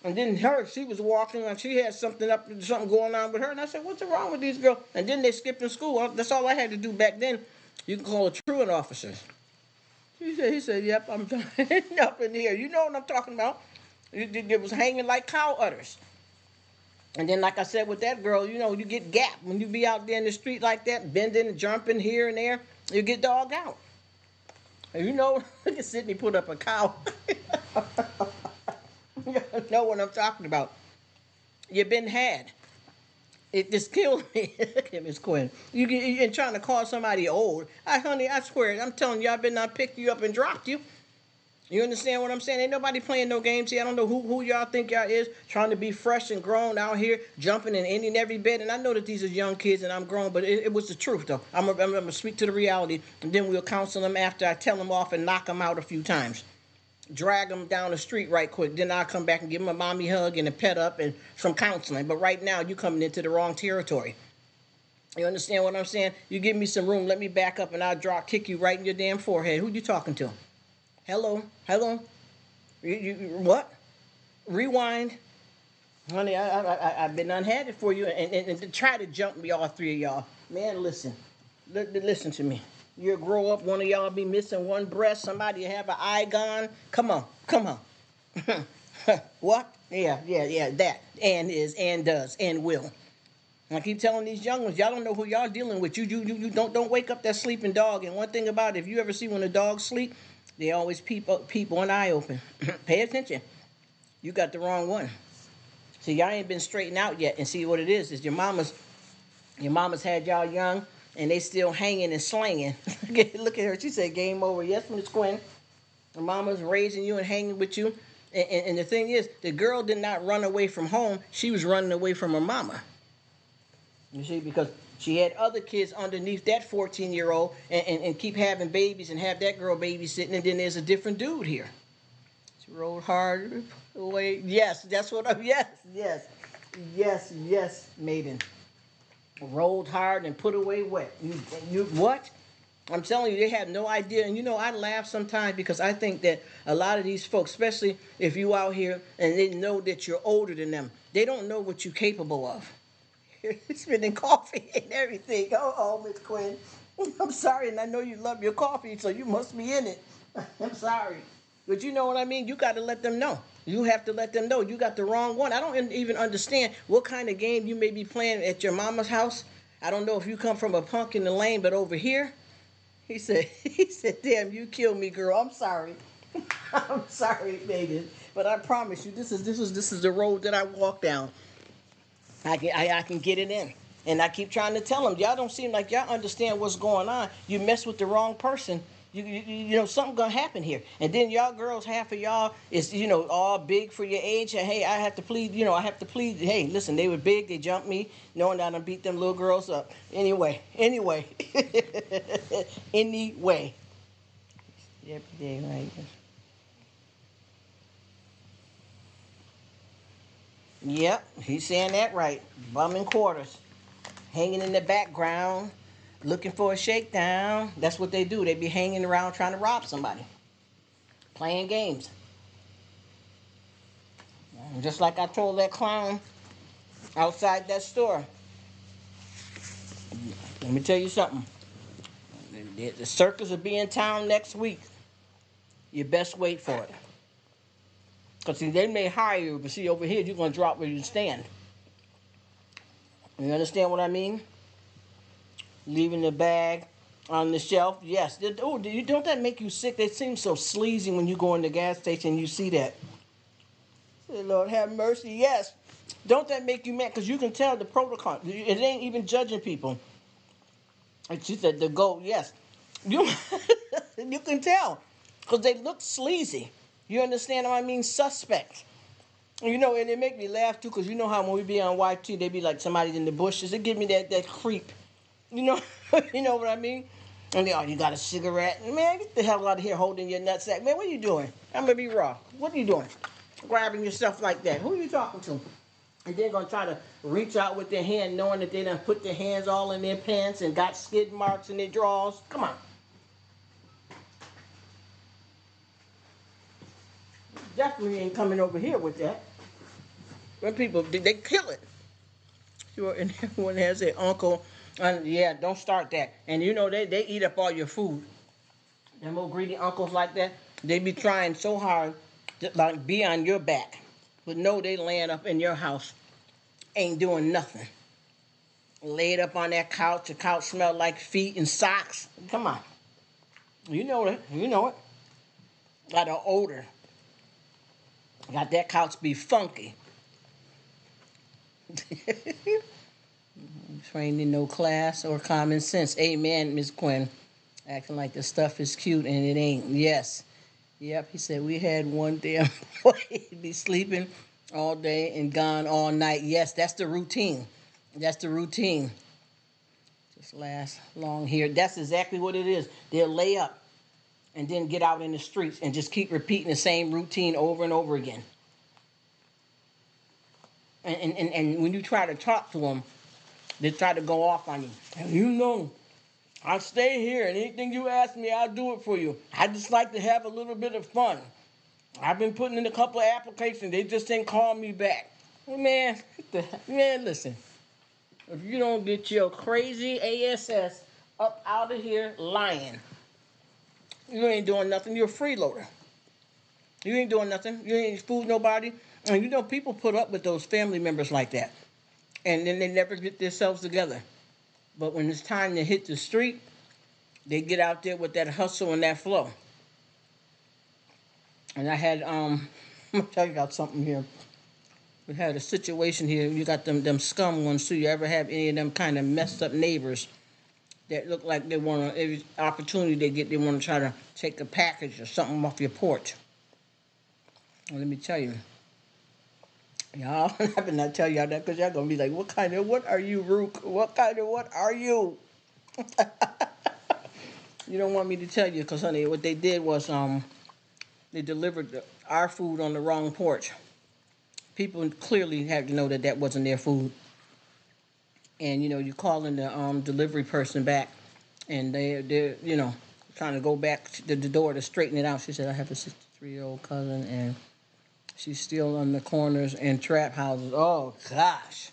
And then she was walking and she had something going on with her. And I said, what's wrong with these girls? And then they skipped in school. That's all I had to do back then. You can call a truant officer. He said, yep, I'm done up in here. You know what I'm talking about. It was hanging like cow udders. And then, like I said, with that girl, you get gapped. When you be out there in the street like that, bending and jumping here and there, you get dogged out. And look at Sydney put up a cow. You know what I'm talking about. You've been had. It just killed me. Look at Miss Quinn. You're trying to call somebody old. Honey, I swear, I'm telling you, I've been picked you up and dropped you. You understand what I'm saying? Ain't nobody playing no games here. I don't know who y'all think y'all is, trying to be fresh and grown out here, jumping in any and every bed. And I know that these are young kids and I'm grown, but it was the truth, though. I'm going to speak to the reality, and then we'll counsel them after I tell them off and knock them out a few times. Drag them down the street right quick. Then I'll come back and give them a mommy hug and a pet up and some counseling. But right now, you coming into the wrong territory. You understand what I'm saying? You give me some room, let me back up, and I'll kick you right in your damn forehead. Who you talking to? Hello? What? Rewind. Honey, I've been unhad it for you, and to try to jump me, all three of y'all. Man, listen. Listen to me. You'll grow up, one of y'all be missing one breast, somebody have an eye gone. Come on. What? Yeah, that. And is, and does, and will. And I keep telling these young ones, y'all don't know who y'all dealing with. You don't wake up that sleeping dog. And one thing about it, if you ever see when a dog sleep, they always peep one eye open. Pay attention. You got the wrong one. See, y'all ain't been straightened out yet. And see what it is your mama's had y'all young, and they still hanging and slanging. Look at her. She said, game over. Yes, Miss Quinn. The mama's raising you and hanging with you. And the thing is, the girl did not run away from home. She was running away from her mama. You see, because she had other kids underneath that 14-year-old and keep having babies and have that girl babysitting, and then there's a different dude here. She rolled hard away. Yes, that's what I'm, yes, maiden. Rolled hard and put away wet. You what? I'm telling you, they have no idea. And I laugh sometimes because I think that a lot of these folks, especially if you out here and they know that you're older than them, they don't know what you're capable of. Spilling coffee and everything. Oh, Miss Quinn. I'm sorry, and I know you love your coffee, so you must be in it. I'm sorry. But you know what I mean? You got to let them know. You have to let them know you got the wrong one. I don't even understand what kind of game you may be playing at your mama's house. I don't know if you come from a punk in the lane, but over here, he said, damn, you killed me, girl. I'm sorry. I'm sorry, baby. But I promise you, this is the road that I walk down. I can get it in. And I keep trying to tell them, y'all don't seem like y'all understand what's going on. You mess with the wrong person, something gonna happen here. And then y'all girls, half of y'all is, all big for your age. And hey, I have to plead, hey, listen, they were big, they jumped me, knowing that I done beat them little girls up. Anyway. Anyway. Yep, right. Yep, he's saying that right. Bumming quarters. Hanging in the background, looking for a shakedown. That's what they do. They be hanging around trying to rob somebody. Playing games. Just like I told that clown outside that store. Let me tell you something. The circus will be in town next week. You best wait for it. Because, see, they may hire you, but see, over here, you're going to drop where you stand. You understand what I mean? Leaving the bag on the shelf. Yes. Oh, don't that make you sick? They seem so sleazy when you go in the gas station and you see that. Say, Lord, have mercy. Yes. Don't that make you mad? Because you can tell the protocol. It ain't even judging people. And she said, the goat, yes. You can tell. Because they look sleazy. You understand what I mean? Suspect. And it make me laugh, too, because you know how when we be on YT, they be like somebody's in the bushes. It give me that creep. You know what I mean? And you got a cigarette. Man, get the hell out of here holding your nutsack. Man, what are you doing? I'm going to be raw. What are you doing? Grabbing yourself like that. Who are you talking to? And they're going to try to reach out with their hand knowing that they done put their hands all in their pants and got skid marks in their drawers. Come on. Definitely ain't coming over here with that. When people, they kill it. Sure, and everyone has their uncle. Yeah, don't start that. And they eat up all your food. Them old greedy uncles like that, they be trying so hard like be on your back. But no, they laying up in your house, ain't doing nothing. Laid up on that couch, the couch smelled like feet and socks. Come on. You know it. You know it. Got an odor. Got that couch be funky. Trained in no class or common sense. Amen, Miss Quinn. Acting like the stuff is cute and it ain't. Yes. Yep, he said we had one damn boy be sleeping all day and gone all night. Yes, that's the routine. That's the routine. Just last long here. That's exactly what it is. They'll lay up and then get out in the streets and just keep repeating the same routine over and over again. And when you try to talk to them, they try to go off on you. And you know, I'll stay here and anything you ask me, I'll do it for you. I just like to have a little bit of fun. I've been putting in a couple of applications. They just ain't called me back. Well, man, listen. If you don't get your crazy ASS up out of here lying, you ain't doing nothing. You're a freeloader. You ain't doing nothing. You ain't fooled nobody. And you know, people put up with those family members like that. And then they never get themselves together. But when it's time to hit the street, they get out there with that hustle and that flow. And I had, I'm going to tell you about something here. We had a situation here. You got them scum ones too. You ever have any of them kind of messed up neighbors that look like they want to, every opportunity they get, they want to try to take a package or something off your porch? Well, let me tell you. Y'all, I better not tell y'all that because y'all going to be like, what are you, Rruk? What are you? You don't want me to tell you because, honey, what they did was they delivered our food on the wrong porch. People clearly had to know that that wasn't their food. And, you know, you calling the delivery person back and they're, you know, trying to go back to the door to straighten it out. She said, I have a 63-year-old cousin and she's still on the corners and trap houses. Oh, gosh.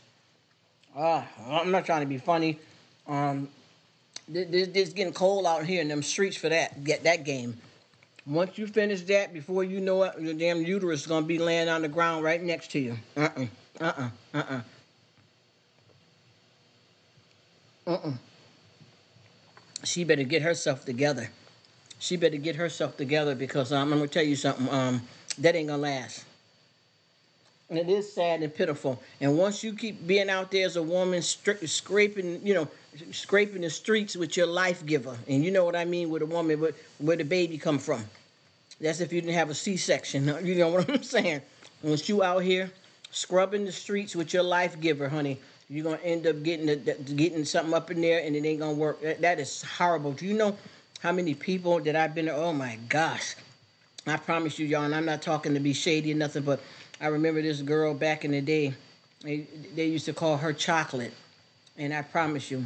I'm not trying to be funny. It's getting cold out here in them streets for that. Get that game. Once you finish that, before you know it, your damn uterus is going to be laying on the ground right next to you. She better get herself together. She better get herself together because I'm going to tell you something. That ain't going to last. And it is sad and pitiful. And once you keep being out there as a woman, scraping the streets with your life giver, and you know what I mean with a woman, where the baby come from. That's if you didn't have a C-section. You know what I'm saying? Once you out here scrubbing the streets with your life giver, honey, you're going to end up getting something up in there, and it ain't going to work. That is horrible. Do you know how many people that I've been, oh, my gosh. I promise you, y'all, and I'm not talking to be shady or nothing, but I remember this girl back in the day. They used to call her Chocolate. And I promise you,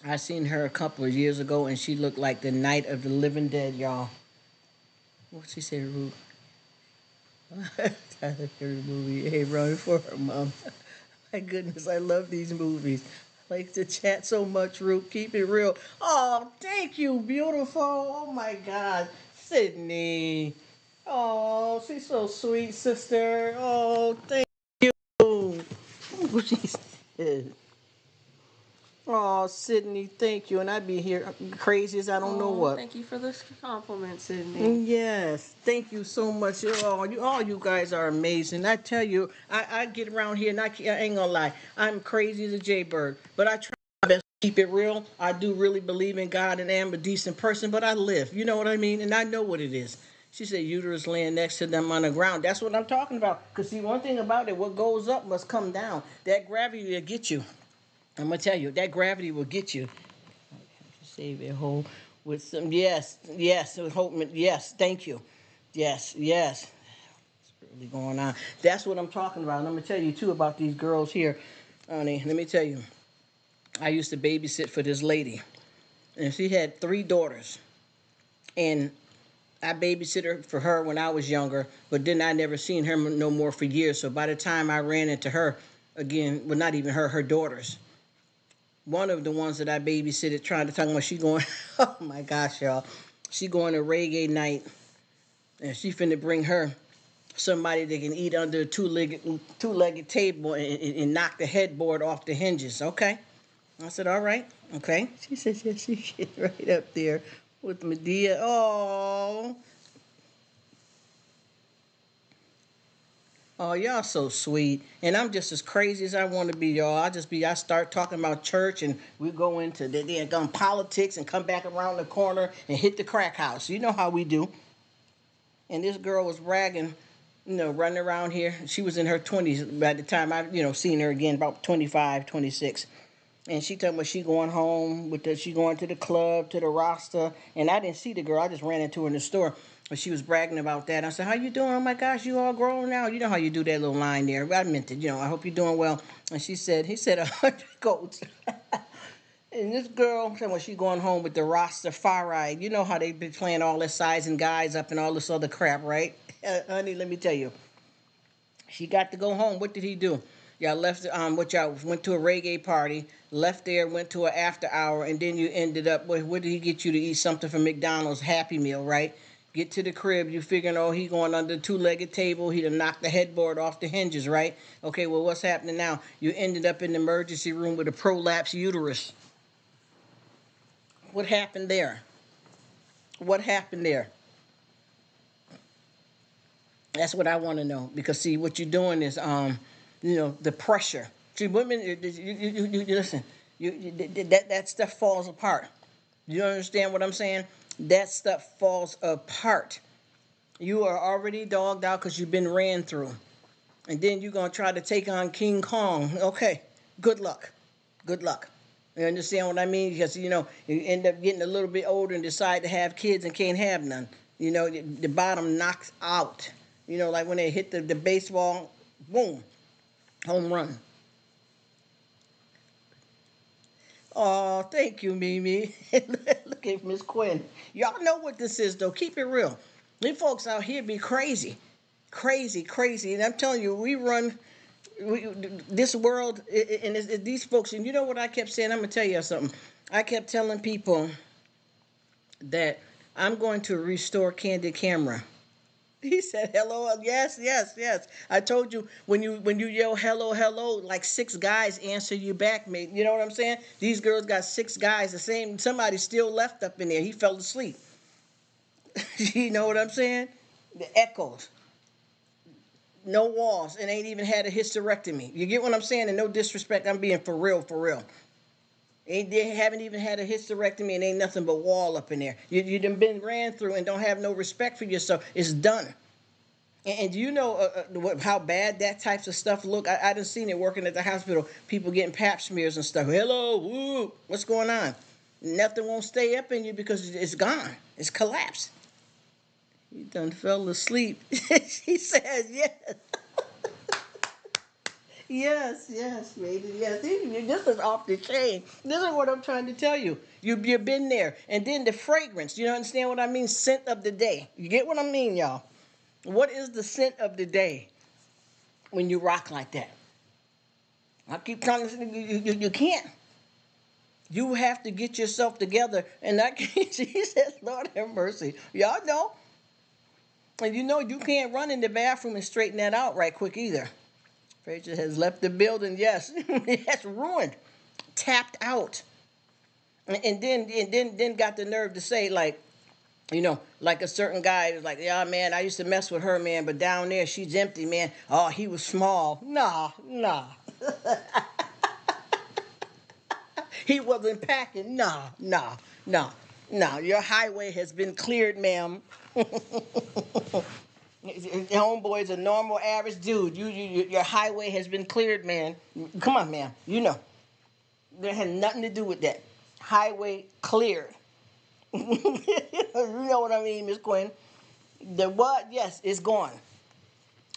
I seen her a couple of years ago, and she looked like the Night of the Living Dead, y'all. What she say, Rruk? That's a favorite movie. Hey, run for her, Mom. My goodness, I love these movies. I like to chat so much, Rruk. Keep it real. Oh, thank you, beautiful. Oh, my God. Sydney. Oh, she's so sweet, sister. Oh, thank you. What she said. Oh, Sydney, thank you. And I'd be here crazy as I don't know what. Thank you for this compliment, Sydney. Yes, thank you so much. All you guys are amazing. I tell you, I get around here and I ain't gonna lie. I'm crazy as a jaybird, but I try my best to keep it real. I do really believe in God and am a decent person, but I live. You know what I mean? And I know what it is. She said uterus laying next to them on the ground. That's what I'm talking about. Because see, one thing about it, what goes up must come down. That gravity will get you. I'm going to tell you, that gravity will get you. Save it whole with some, yes, thank you. Yes. What's really going on? That's what I'm talking about. And I'm going to tell you, too, about these girls here. Honey, let me tell you, I used to babysit for this lady. And she had 3 daughters. And I babysitted for her when I was younger, but then I never seen her no more for years. So by the time I ran into her again, well, not even her daughters. One of the ones that I babysitted trying to talk about, she going, oh my gosh, y'all. She going to reggae night, and she finna bring her somebody that can eat under a two-legged table and knock the headboard off the hinges. Okay. I said, all right. Okay. She said, yes, she get right up there with Medea. Oh. Oh, y'all so sweet. And I'm just as crazy as I want to be, y'all. I start talking about church and we go into the politics and come back around the corner and hit the crack house. You know how we do. And this girl was bragging, running around here. She was in her 20s by the time I, seen her again, about 25, 26. And she told me she going home she going to the club, to the Rasta. And I didn't see the girl. I just ran into her in the store. But she was bragging about that. I said, how you doing? Oh, my gosh, you all grown now. You know how you do that little line there. I meant it, I hope you're doing well. And he said, 100 goats. And this girl said, well, she going home with the Rastafari. You know how they be playing all this size and guys up and all this other crap, right? Honey, let me tell you. She got to go home. What did he do? Y'all left, y'all went to a reggae party, left there, went to an after hour, and then you ended up, what did he get you to eat? Something from McDonald's, Happy Meal, right? Get to the crib, you figuring, oh, he going under the two-legged table, he done knocked the headboard off the hinges, right? Okay, well, what's happening now? You ended up in the emergency room with a prolapsed uterus. What happened there? What happened there? That's what I want to know. Because, see, what you're doing is, the pressure. See, women, you listen, that stuff falls apart. You understand what I'm saying? That stuff falls apart. You are already dogged out because you've been ran through. And then you're going to try to take on King Kong. Okay, good luck. Good luck. You understand what I mean? Because, you end up getting a little bit older and decide to have kids and can't have none. The bottom knocks out. Like when they hit the baseball, boom, home run. Oh, thank you, Mimi. Look at Miss Quinn. Y'all know what this is, though. Keep it real. These folks out here be crazy. Crazy, crazy. And I'm telling you, this world, and these folks, and you know what I kept saying? I'm going to tell you something. I kept telling people that I'm going to restore candid camera. He said, hello, yes, yes, yes. I told you, when you yell hello, hello, like 6 guys answer you back, mate. You know what I'm saying? These girls got 6 guys, the same, somebody still left up in there. He fell asleep. You know what I'm saying? The echoes. No walls, and ain't even had a hysterectomy. You get what I'm saying? And no disrespect, I'm being for real, for real. They haven't even had a hysterectomy and ain't nothing but wall up in there. You done been ran through and don't have no respect for yourself. It's done. And do you know how bad that types of stuff look? I done seen it working at the hospital. People getting pap smears and stuff. Hello, woo, what's going on? Nothing won't stay up in you because it's gone. It's collapsed. You done fell asleep. She says yes. Yes, baby, yes. This is off the chain. This is what I'm trying to tell you. You've been there. And then the fragrance. You understand what I mean? Scent of the day. You get what I mean, y'all? What is the scent of the day when you rock like that? I keep trying to say, you can't. You have to get yourself together. And she says, Lord have mercy. Y'all know. And you can't run in the bathroom and straighten that out right quick either. Frazier has left the building, yes. Yes, ruined. Tapped out. And then got the nerve to say, like, like a certain guy was like, yeah, man, I used to mess with her, man, but down there, she's empty, man. Oh, he was small. Nah. He wasn't packing. Nah. Your highway has been cleared, ma'am. Homeboy's a normal, average dude. Your highway has been cleared, man. Come on, ma'am. That had nothing to do with that. Highway cleared. You know what I mean, Miss Quinn? The what? Yes, it's gone.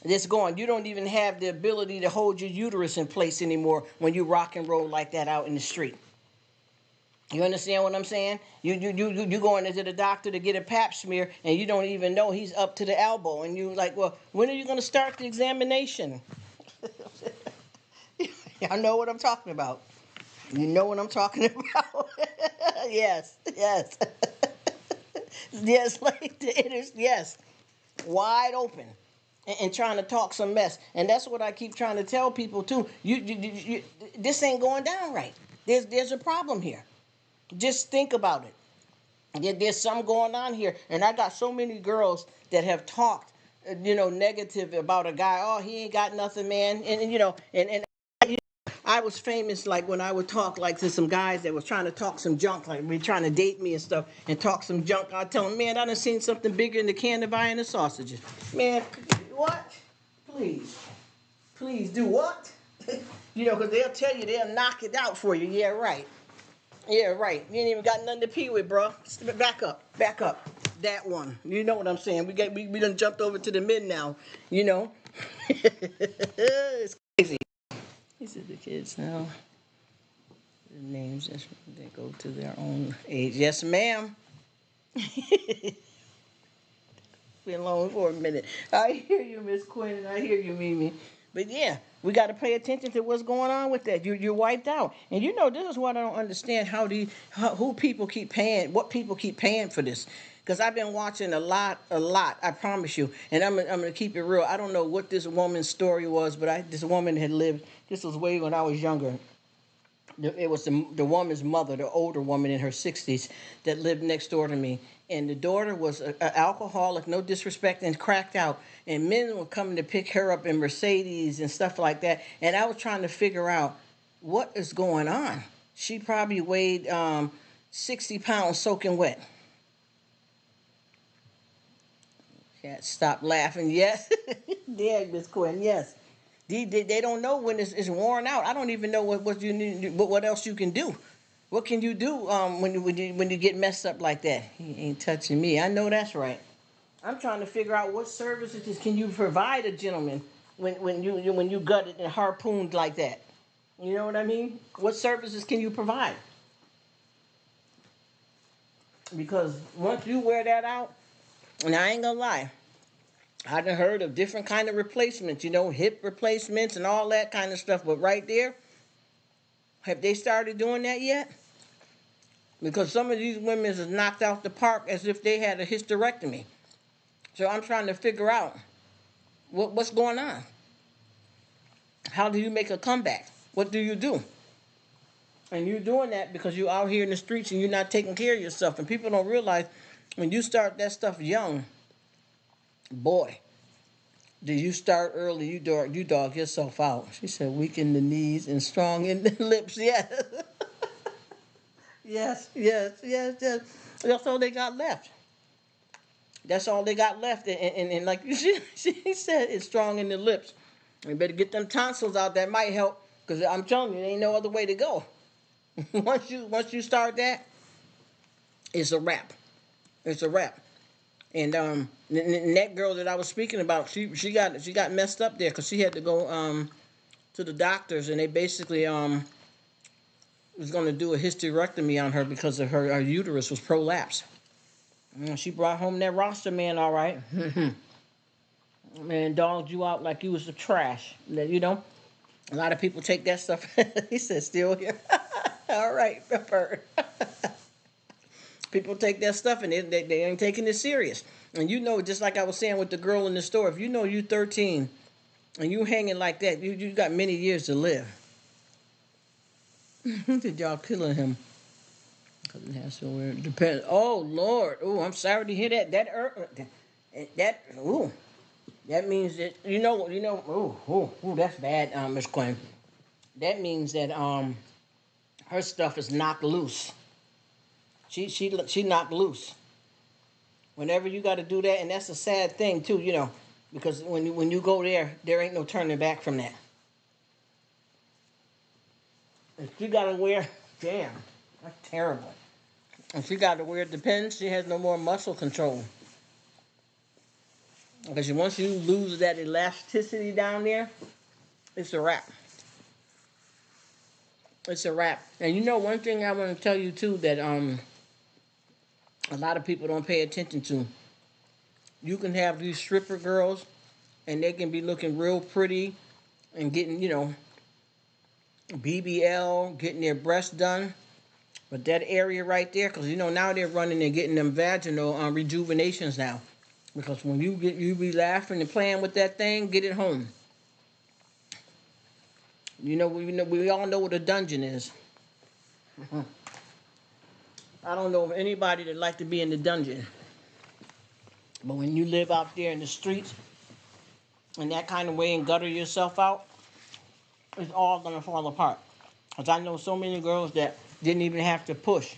It's gone. You don't even have the ability to hold your uterus in place anymore when you rock and roll like that out in the street. You understand what I'm saying? You going into the doctor to get a pap smear, and you don't even know he's up to the elbow, and you like, well, when are you going to start the examination? Y'all know what I'm talking about. You know what I'm talking about. Yes. Yes, like it is. Yes, wide open. and trying to talk some mess. And that's what I keep trying to tell people too. This ain't going down right. There's a problem here. Just think about it. There's something going on here, and I got so many girls that have talked, negative about a guy. Oh, he ain't got nothing, man. And I was famous like when I would talk like to some guys that was trying to talk some junk, like me trying to date me and stuff, and talk some junk. I tell them, man, I done seen something bigger in the can of buying the sausages. Man, what? Please do what? Because they'll tell you they'll knock it out for you. Yeah, right. Yeah, right. You ain't even got nothing to pee with, bro. Back up. That one. You know what I'm saying? We done jumped over to the mid now. It's crazy. These are the kids now. The names just they go to their own age. Yes, ma'am. Been alone for a minute. I hear you, Miss Quinn, and I hear you, Mimi. But yeah, we got to pay attention to what's going on with that. You're wiped out, and this is what I don't understand: who people keep paying, what people keep paying for this. Because I've been watching a lot. I promise you, and I'm gonna keep it real. I don't know what this woman's story was, but this woman had lived. This was way when I was younger. It was the woman's mother, the older woman in her 60s, that lived next door to me. And the daughter was an alcoholic, no disrespect, and cracked out. And men were coming to pick her up in Mercedes and stuff like that. And I was trying to figure out what is going on. She probably weighed 60 pounds soaking wet. Can't stop laughing. Yes. Yeah, Miss Quinn, yes. They don't know when it's worn out. I don't even know what you need, what else you can do. What can you do when you get messed up like that? He ain't touching me. I know that's right. I'm trying to figure out what services can you provide a gentleman when you gutted and harpooned like that. You know what I mean? What services can you provide? Because once you wear that out, and I ain't gonna lie, I done heard of different kind of replacements, hip replacements and all that kind of stuff. But right there, have they started doing that yet? Because some of these women is knocked out the park as if they had a hysterectomy. So I'm trying to figure out what's going on. How do you make a comeback? What do you do? And you're doing that because you're out here in the streets and you're not taking care of yourself. And people don't realize when you start that stuff young, boy, do you start early, you dog yourself out. She said, weak in the knees and strong in the lips. Yes. yes. That's all they got left. That's all they got left. And like she said, it's strong in the lips. You better get them tonsils out. That might help. Because I'm telling you, there ain't no other way to go. once you start that, it's a wrap. It's a wrap. And that girl that I was speaking about, she got messed up there because she had to go to the doctors, and they basically was going to do a hysterectomy on her because of her uterus was prolapsed. And she brought home that roster man, all right. Man, dogged you out like you was the trash. A lot of people take that stuff. He said, still here. All right, bird. People take that stuff and they ain't taking it serious. And just like I was saying with the girl in the store, if you 13 and you hanging like that, you got many years to live. Did y'all killing him? Because it has to wear. Depends. Oh Lord. Oh, I'm sorry to hear that. That means that that's bad, Miss Quinn. That means that her stuff is knocked loose. She knocked loose. Whenever you got to do that, and that's a sad thing too, because when you go there ain't no turning back from that. If she got to wear, damn, that's terrible. If she got to wear Depends, she has no more muscle control. Because once you lose that elasticity down there, it's a wrap. It's a wrap. And one thing I want to tell you too that a lot of people don't pay attention to. You can have these stripper girls, and they can be looking real pretty and getting, BBL, getting their breasts done. But that area right there, because, now they're running and getting them vaginal rejuvenations now. Because when you be laughing and playing with that thing, get it home. We all know what a dungeon is. I don't know of anybody that like to be in the dungeon. But when you live out there in the streets in that kind of way and gutter yourself out, it's all gonna fall apart. Cause I know so many girls that didn't even have to push.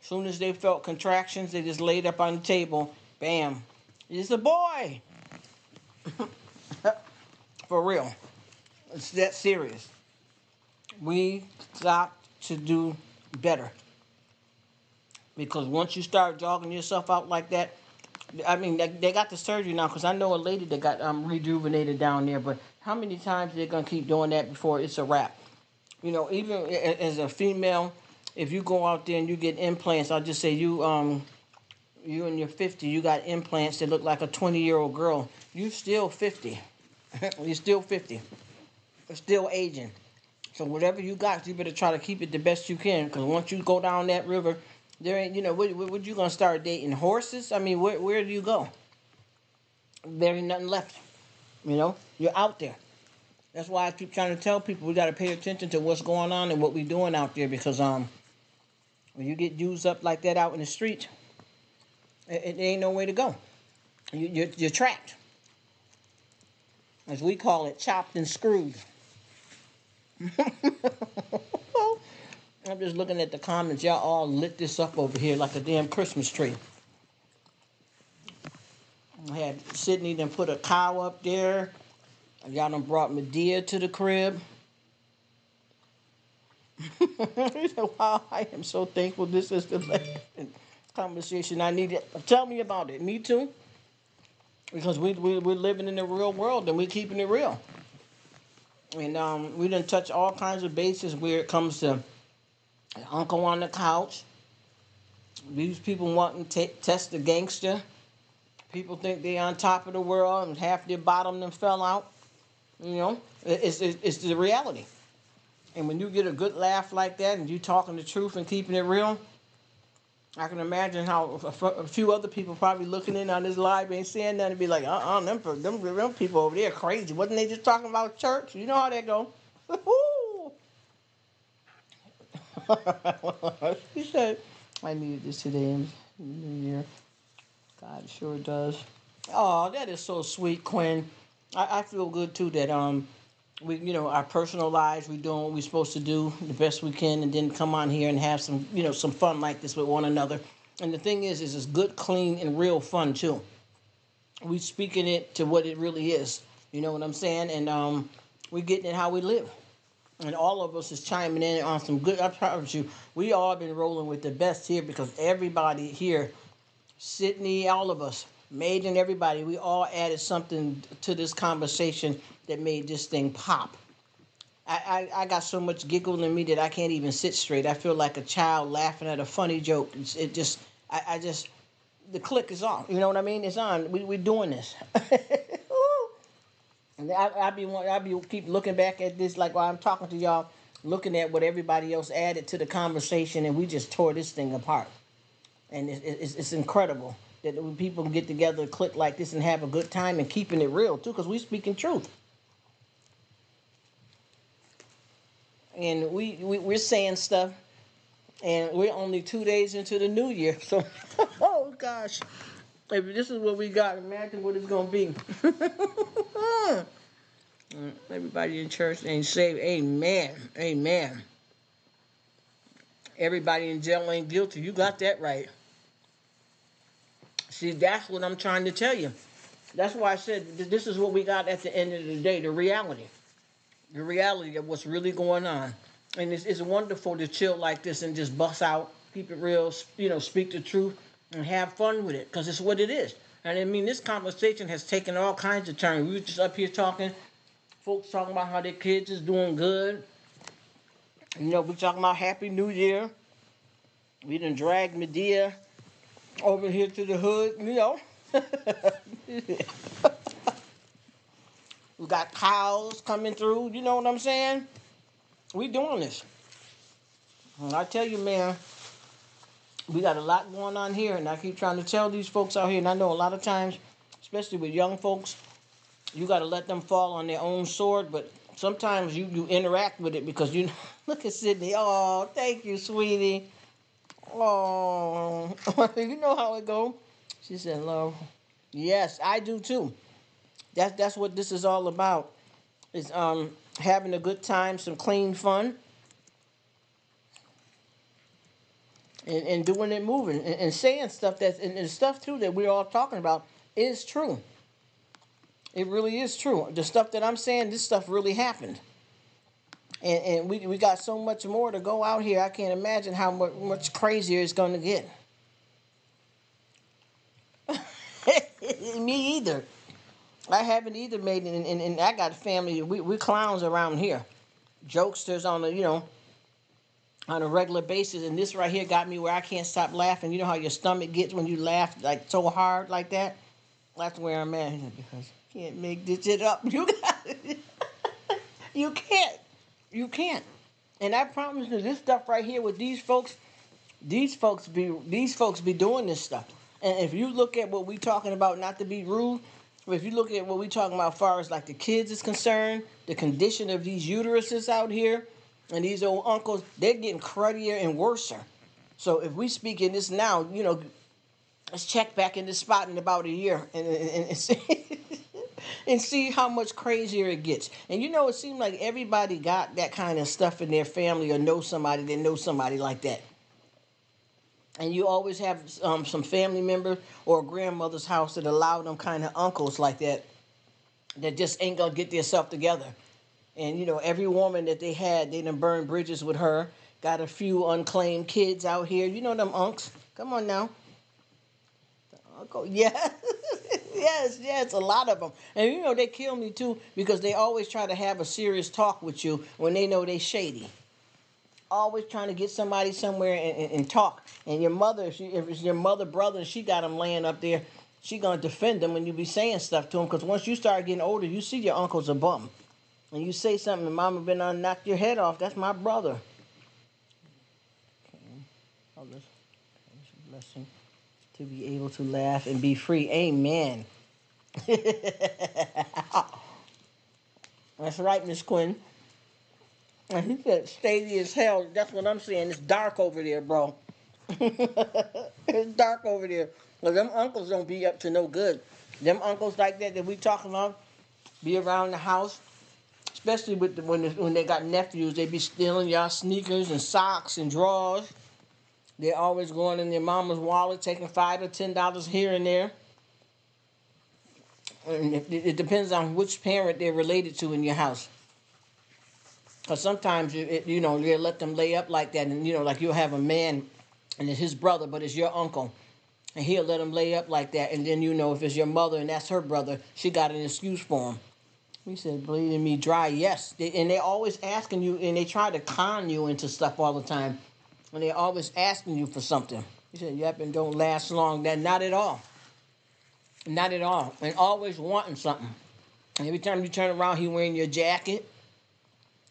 As soon as they felt contractions, they just laid up on the table. Bam, it's a boy. For real, it's that serious. We got to do better. Because once you start jogging yourself out like that, I mean, they got the surgery now. Because I know a lady that got rejuvenated down there. But how many times they're gonna keep doing that before it's a wrap? Even as a female, if you go out there and you get implants, I'll just say you in your 50, you got implants that look like a 20-year-old girl. You still 50. You're still 50. You're still aging. So whatever you got, you better try to keep it the best you can. Because once you go down that river, there ain't, what you gonna start dating horses? I mean, where do you go? There ain't nothing left. You're out there. That's why I keep trying to tell people we gotta pay attention to what's going on and what we're doing out there. Because when you get used up like that out in the street, it ain't no way to go. You're trapped. As we call it, chopped and screwed. I'm just looking at the comments. Y'all all lit this up over here like a damn Christmas tree. I had Sydney then put a cow up there. Y'all done brought Medea to the crib. Wow, I am so thankful this is the conversation I needed. Tell me about it. Me too. Because we're living in the real world and we're keeping it real. And we done touch all kinds of bases where it comes to uncle on the couch. These people wanting to test the gangster. People think they on top of the world and half their bottom them fell out. It's the reality. And when you get a good laugh like that and you talking the truth and keeping it real, I can imagine how a few other people probably looking in on this live ain't saying nothing and be like, them people over there crazy. Wasn't they just talking about church? You know how that go. She said, I needed this today in the new year. God sure does. Oh, that is so sweet, Quinn. I feel good too that we our personal lives, we doing what we're supposed to do the best we can, and then come on here and have some some fun like this with one another. And the thing is it's good, clean, and real fun too. We speaking it to what it really is. You know what I'm saying? And we getting it how we live. And all of us is chiming in on some good. I promise you, we all been rolling with the best here because everybody here, Sydney, all of us, Made and everybody, we all added something to this conversation that made this thing pop. I got so much giggle in me that I can't even sit straight. I feel like a child laughing at a funny joke. I just, the click is on. You know what I mean? It's on. We're doing this. And I be keep looking back at this like while I'm talking to y'all, looking at what everybody else added to the conversation, and we just tore this thing apart. And it's incredible that when people get together, click like this, and have a good time, and keeping it real too, because we speaking truth. And we're saying stuff, and we're only 2 days into the new year. So, oh gosh, if this is what we got, imagine what it's gonna be. Everybody in church ain't saved. Amen. Amen. Everybody in jail ain't guilty. You got that right. See, that's what I'm trying to tell you. That's why I said this is what we got at the end of the day, the reality. The reality of what's really going on. And it's wonderful to chill like this and just bust out, keep it real, speak the truth, and have fun with it, because it's what it is. And I mean, this conversation has taken all kinds of turns. We were just up here talking, folks talking about how their kids is doing good. We talking about Happy New Year. We done dragged Medea over here to the hood, We got cows coming through, you know what I'm saying? We doing this. And I tell you, man, we got a lot going on here, and I keep trying to tell these folks out here, and I know a lot of times especially with young folks. You got to let them fall on their own sword, but sometimes you interact with it because you look at Sydney. Oh, thank you, sweetie. Oh, you know how it go. She said, "Love." Yes, I do too. That's what this is all about. Is having a good time, some clean fun, and doing it, moving, and saying stuff and stuff too that we're all talking about is true. It really is true. The stuff that I'm saying, this stuff really happened. And we got so much more to go out here. I can't imagine how much crazier it's going to get. Me either. I haven't either made it, and I got a family. We clowns around here. Jokesters on a regular basis. And this right here got me where I can't stop laughing. You know how your stomach gets when you laugh like so hard like that? That's where I'm at. Because you can't make this shit up. You got it. You can't. You can't. And I promise you, this stuff right here with these folks be doing this stuff. And if you look at what we talking about, not to be rude, but if you look at what we talking about as far as like the kids is concerned, the condition of these uteruses out here, and these old uncles, they're getting cruddier and worser. So if we speak in this now, let's check back in this spot in about a year and see, and see how much crazier it gets. And it seems like everybody got that kind of stuff in their family or know somebody that knows somebody like that. And you always have some family member or a grandmother's house that allow them kind of uncles like that just ain't gonna get themselves together. And every woman that they had, they done burned bridges with her. Got a few unclaimed kids out here. You know them unks. Come on now. Uncle, yeah. yes, a lot of them. And they kill me too because they always try to have a serious talk with you when they know they shady. Always trying to get somebody somewhere and talk. And your mother, if it's your mother, brother, and she got them laying up there, she gonna defend them when you be saying stuff to them. Because once you start getting older, you see your uncle's a bum. And you say something, and mama been on knock your head off. That's my brother. Okay. Oh, this is a blessing to be able to laugh and be free. Amen. That's right, Miss Quinn. And he said, "Steady as hell." That's what I'm saying. It's dark over there, bro. It's dark over there. Well, them uncles don't be up to no good. Them uncles like that we talking about be around the house. Especially when they got nephews, they be stealing y'all sneakers and socks and drawers. They're always going in their mama's wallet, taking $5 or $10 here and there. And it depends on which parent they're related to in your house. Because sometimes, they'll let them lay up like that. And, like you'll have a man and it's his brother, but it's your uncle. And he'll let him lay up like that. And then, if it's your mother and that's her brother, she got an excuse for him. He said, "Bleeding me dry." Yes. And they're always asking you, and they try to con you into stuff all the time. And they're always asking you for something. He said, "Yep, and don't last long." That not at all. Not at all. And always wanting something. And every time you turn around, he wearing your jacket.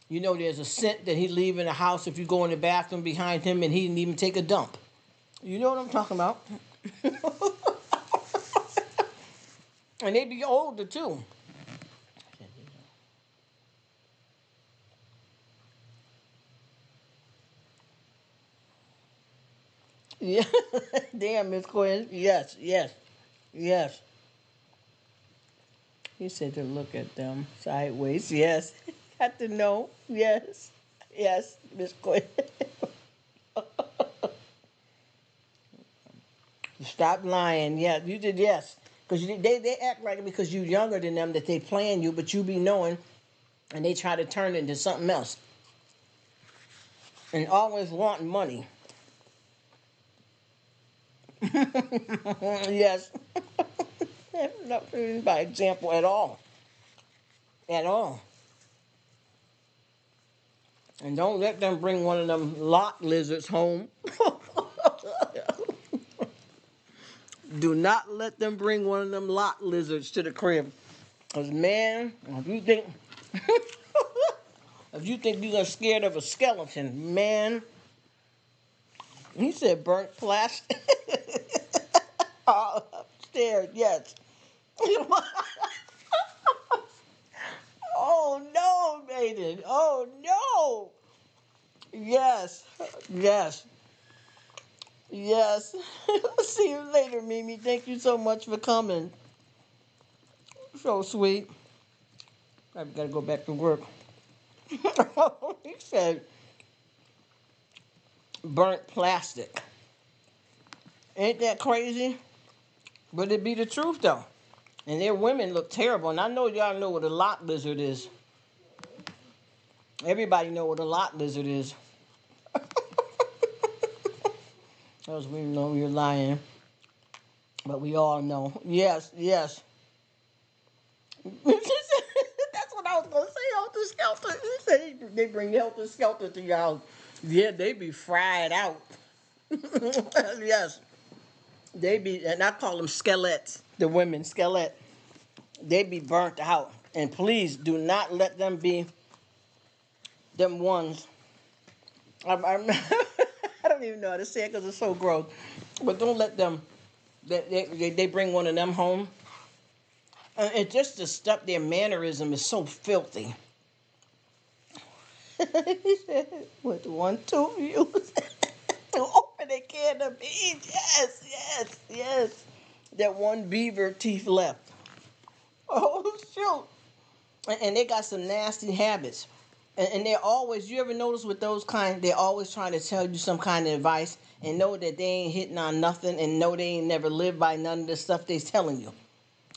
There's a scent that he leave in the house if you go in the bathroom behind him and he didn't even take a dump. You know what I'm talking about. And they be older, too. Yeah, damn, Miss Quinn. Yes. He said to look at them sideways. Yes, got to know. Yes, Miss Quinn. Stop lying. Yeah, you did. Yes, because they act like it because you're younger than them that they playing you, but you be knowing, and they try to turn it into something else, and always wanting money. Yes. Not by example at all. At all. And don't let them bring one of them lot lizards home. Do not let them bring one of them lot lizards to the crib. Because, man, if you think you're scared of a skeleton, man, he said burnt plastic. Oh, upstairs, yes. Oh no, Maiden. Oh no. Yes. Yes. Yes. See you later, Mimi. Thank you so much for coming. So sweet. I've got to go back to work. He said burnt plastic. Ain't that crazy? But it be the truth though. And their women look terrible. And I know y'all know what a lot lizard is. Everybody know what a lot lizard is. Because we know you're lying. But we all know. Yes, yes. That's what I was going to say, Helter Skelter. He said they bring Helter Skelter to y'all. Yeah, they be fried out. Yes. They be, and I call them skeletons, the women, skeleton. They be burnt out. And please do not let them be them ones. I don't even know how to say it because it's so gross. But don't let them, they bring one of them home. And just the stuff, their mannerism is so filthy. He said, with 1, 2 views to open a can of beans. Yes, yes, yes. That one beaver teeth left. Oh, shoot. And they got some nasty habits. And they're always, you ever notice with those kind, they're always trying to tell you some kind of advice and know that they ain't hitting on nothing and know they ain't never lived by none of the stuff they're telling you.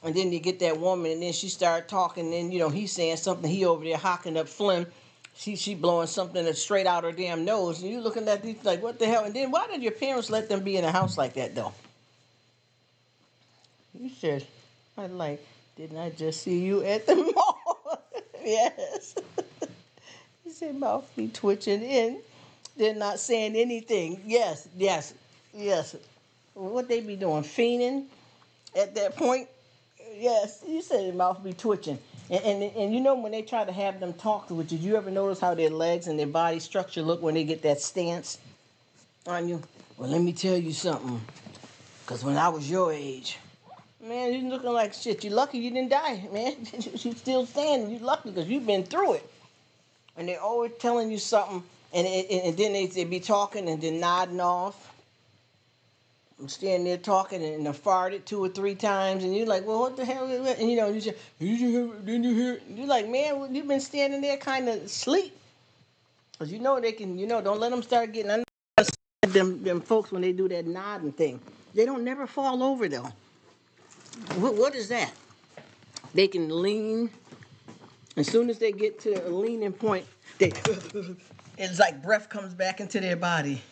And then you get that woman and then she start talking and, he's saying something, he over there hocking up phlegm. She blowing something that's straight out her damn nose. And you looking at these like, what the hell? And then why did your parents let them be in a house like that, though? You said, didn't I just see you at the mall? Yes. He said, mouth be twitching in. They're not saying anything. Yes, yes, yes. What they be doing? Fiending at that point? Yes. You said their mouth be twitching. And when they try to have them talk with you, you ever notice how their legs and their body structure look when they get that stance on you? Well, let me tell you something. Because when I was your age, man, you looking like shit. You're lucky you didn't die, man. You're still standing. You're lucky because you've been through it. And they're always telling you something, and then they be talking and then nodding off. I'm standing there talking and I farted 2 or 3 times, and you're like, well, what the hell is that? And you say, didn't you hear it? You're like, man, you've been standing there kind of asleep. Because they can, don't let them start getting under them folks when they do that nodding thing. They don't never fall over, though. What is that? They can lean. As soon as they get to a leaning point, it's like breath comes back into their body.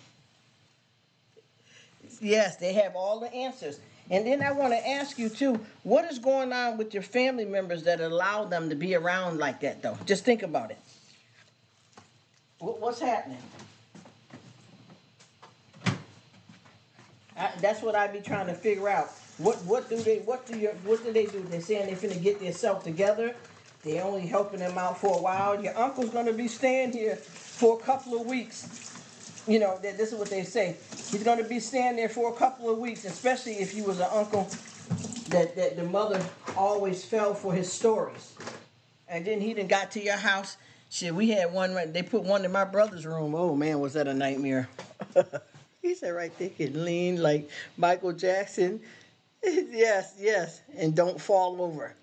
Yes, they have all the answers. And then I want to ask you too, what is going on with your family members that allow them to be around like that, though? Just think about it. What's happening? That's what I be trying to figure out. What do they do? They're saying they're finna get themselves together. They only helping them out for a while. Your uncle's gonna be staying here for a couple of weeks. This is what they say. He's gonna be staying there for a couple of weeks, especially if you was an uncle that the mother always fell for his stories. And then he done got to your house. Shit, we had one. They put one in my brother's room. Oh man, was that a nightmare? He said right there, can lean like Michael Jackson. Yes, yes, and don't fall over.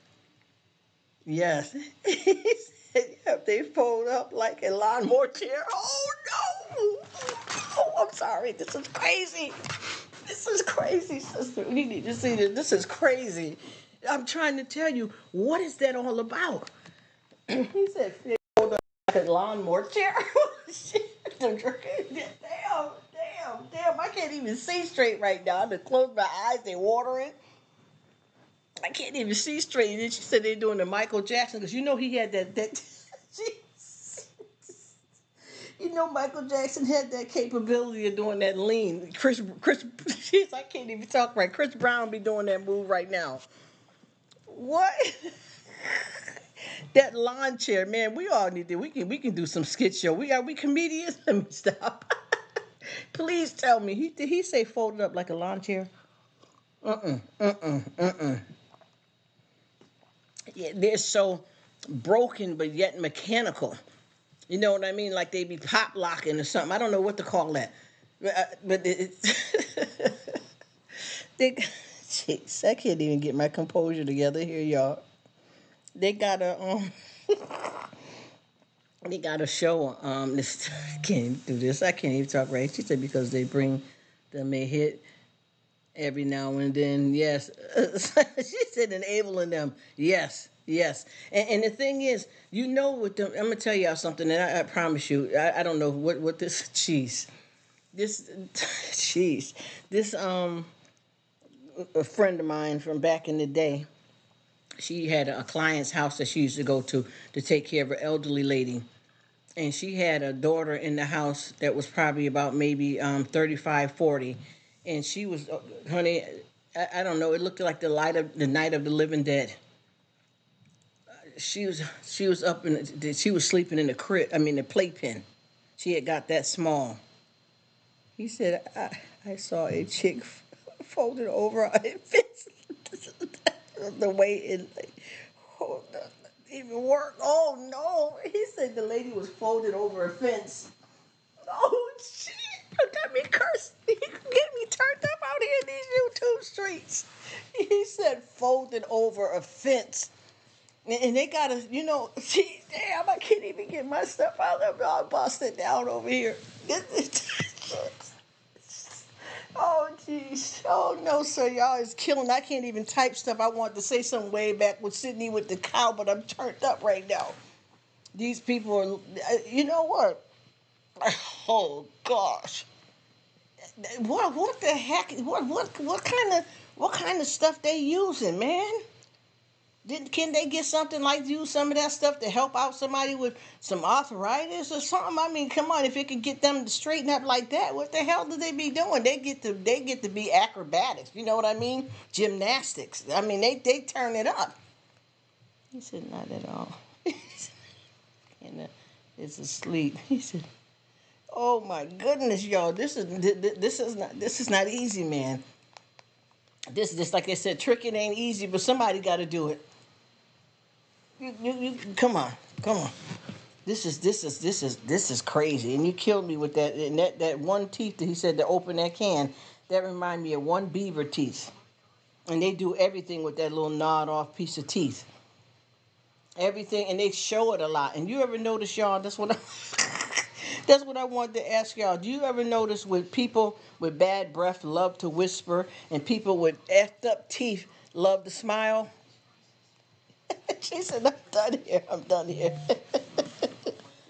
Yes. He said, yep, they fold up like a lawnmower chair. Oh no! Oh, I'm sorry. This is crazy. This is crazy, sister. You need to see this. This is crazy. I'm trying to tell you, what is that all about? He said, fold up like a lawnmower chair. Shit, I'm drinking. Damn. I can't even see straight right now. I just close my eyes. They're watering. I can't even see straight. And then she said they're doing the Michael Jackson because he had that. Michael Jackson had that capability of doing that lean. Chris, I can't even talk right. Chris Brown be doing that move right now. What? That lawn chair, man. We all need to. We can do some skit show. We comedians. Let me stop. Please tell me. Did he say folded up like a lawn chair? they're so broken but yet mechanical. You know what I mean? Like they be pop locking or something. I don't know what to call that. But they, jeez, I can't even get my composure together here, y'all. They got a they got a show. This I can't do this. I can't even talk right. She said because they bring them a hit every now and then. Yes, she said enabling them. Yes, yes. And the thing is, you know, with them, I'm gonna tell y'all something, and I promise you, I don't know what this cheese, this cheese, this a friend of mine from back in the day. She had a client's house that she used to go to take care of her elderly lady, and she had a daughter in the house that was probably about maybe 35, 40, and she was, honey, I don't know, it looked like the night of the living dead. She was up in she was sleeping in the crib. I mean the playpen. She had got that small. He said, I saw a chick folded over a fence. The way it oh, even work. Oh no! He said the lady was folded over a fence. Oh shit! Got me cursed. He get me turned up out here in these YouTube streets. He said folded over a fence. And they gotta, see, damn, I can't even get my stuff out of there. I'm busted down over here. Oh, jeez. Oh, no, sir. Y'all is killing. I can't even type stuff. I wanted to say something way back with Sydney with the cow, but I'm turned up right now. These people are, you know what? Oh, gosh. What the heck? What kind of stuff they using, man? Can they get something like use some of that stuff to help out somebody with some arthritis or something? I mean, come on, if it could get them to straighten up like that, what the hell do they be doing? They get to be acrobatics. You know what I mean? Gymnastics. I mean, they turn it up. He said, not at all. And it's asleep. He said, oh my goodness, y'all, this is not easy, man. This like I said, tricking ain't easy, but somebody got to do it. You come on. This is crazy, and you killed me with that. And that one teeth that he said to open that can, that remind me of one beaver teeth, and they do everything with that little gnawed off piece of teeth. Everything, and they show it a lot. And you ever notice, y'all? That's what I wanted to ask y'all. Do you ever notice with people with bad breath love to whisper, and people with effed up teeth love to smile? She said, I'm done here.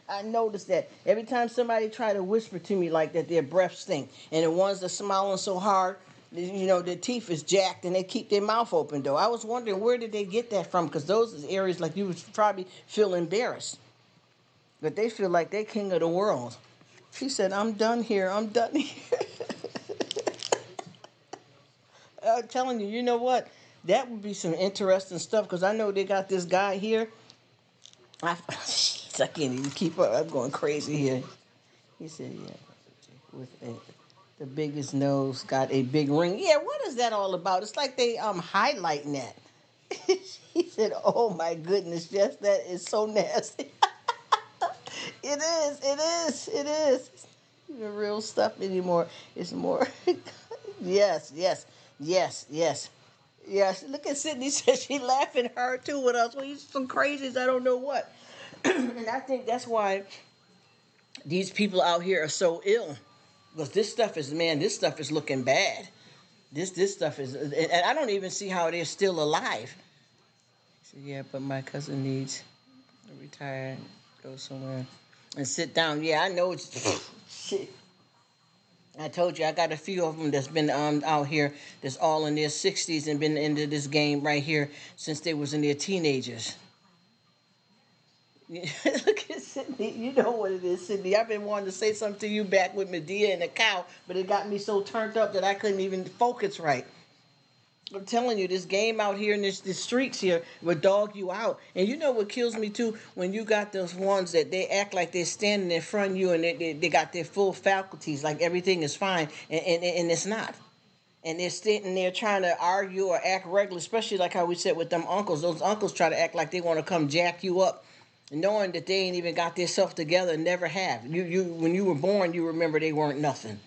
I noticed that. Every time somebody try to whisper to me like that, their breath stink. And the ones that smiling so hard, their teeth is jacked and they keep their mouth open, though. I was wondering, where did they get that from? Because those is areas like you would probably feel embarrassed. But they feel like they king of the world. She said, I'm done here. I'm done here. I'm telling you, you know what? That would be some interesting stuff, because I know they got this guy here. I can't even keep up. I'm going crazy here. He said, yeah, with the biggest nose, got a big ring. Yeah, what is that all about? It's like they highlighting that. He said, oh my goodness, yes, that is so nasty. It is. It's not even real stuff anymore. It's more, yes. Yes, look at Sydney says she laughing her too with us. Well, you some crazies, I don't know what. And I think that's why these people out here are so ill. Because this stuff is looking bad. This stuff is, and I don't even see how they're still alive. So yeah, but my cousin needs to retire, go somewhere, and sit down. Yeah, I know it's shit. I told you I got a few of them that's been out here that's all in their 60s and been into this game right here since they was in their teenagers. Look at Sydney. You know what it is, Sydney. I've been wanting to say something to you back with Medea and the cow, but it got me so turned up that I couldn't even focus right. I'm telling you, this game out here in the streets here will dog you out. And you know what kills me too? When you got those ones that they act like they're standing in front of you and they got their full faculties, like everything is fine, and it's not. and they're sitting there trying to argue or act regular, especially like how we said with them uncles. Those uncles try to act like they want to come jack you up, knowing that they ain't even got themselves together and never have. When you were born, you remember they weren't nothing.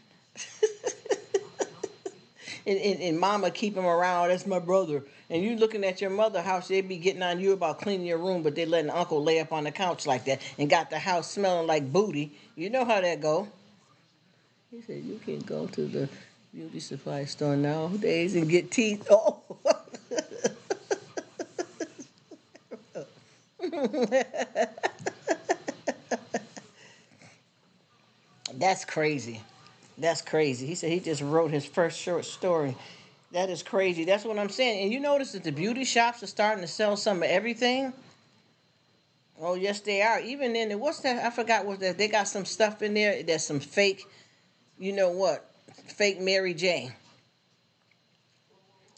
And mama keep him around. That's my brother. And you looking at your mother house, they be getting on you about cleaning your room, but they letting uncle lay up on the couch like that and got the house smelling like booty. You know how that go. He said, you can go to the beauty supply store nowadays and get teeth. Oh. That's crazy. That's crazy. He said he just wrote his first short story. That is crazy. That's what I'm saying. And you notice that the beauty shops are starting to sell some of everything? Oh, yes, they are. Even in the, what's that? I forgot what that. They got some stuff in there that's some fake, you know what? Fake Mary J.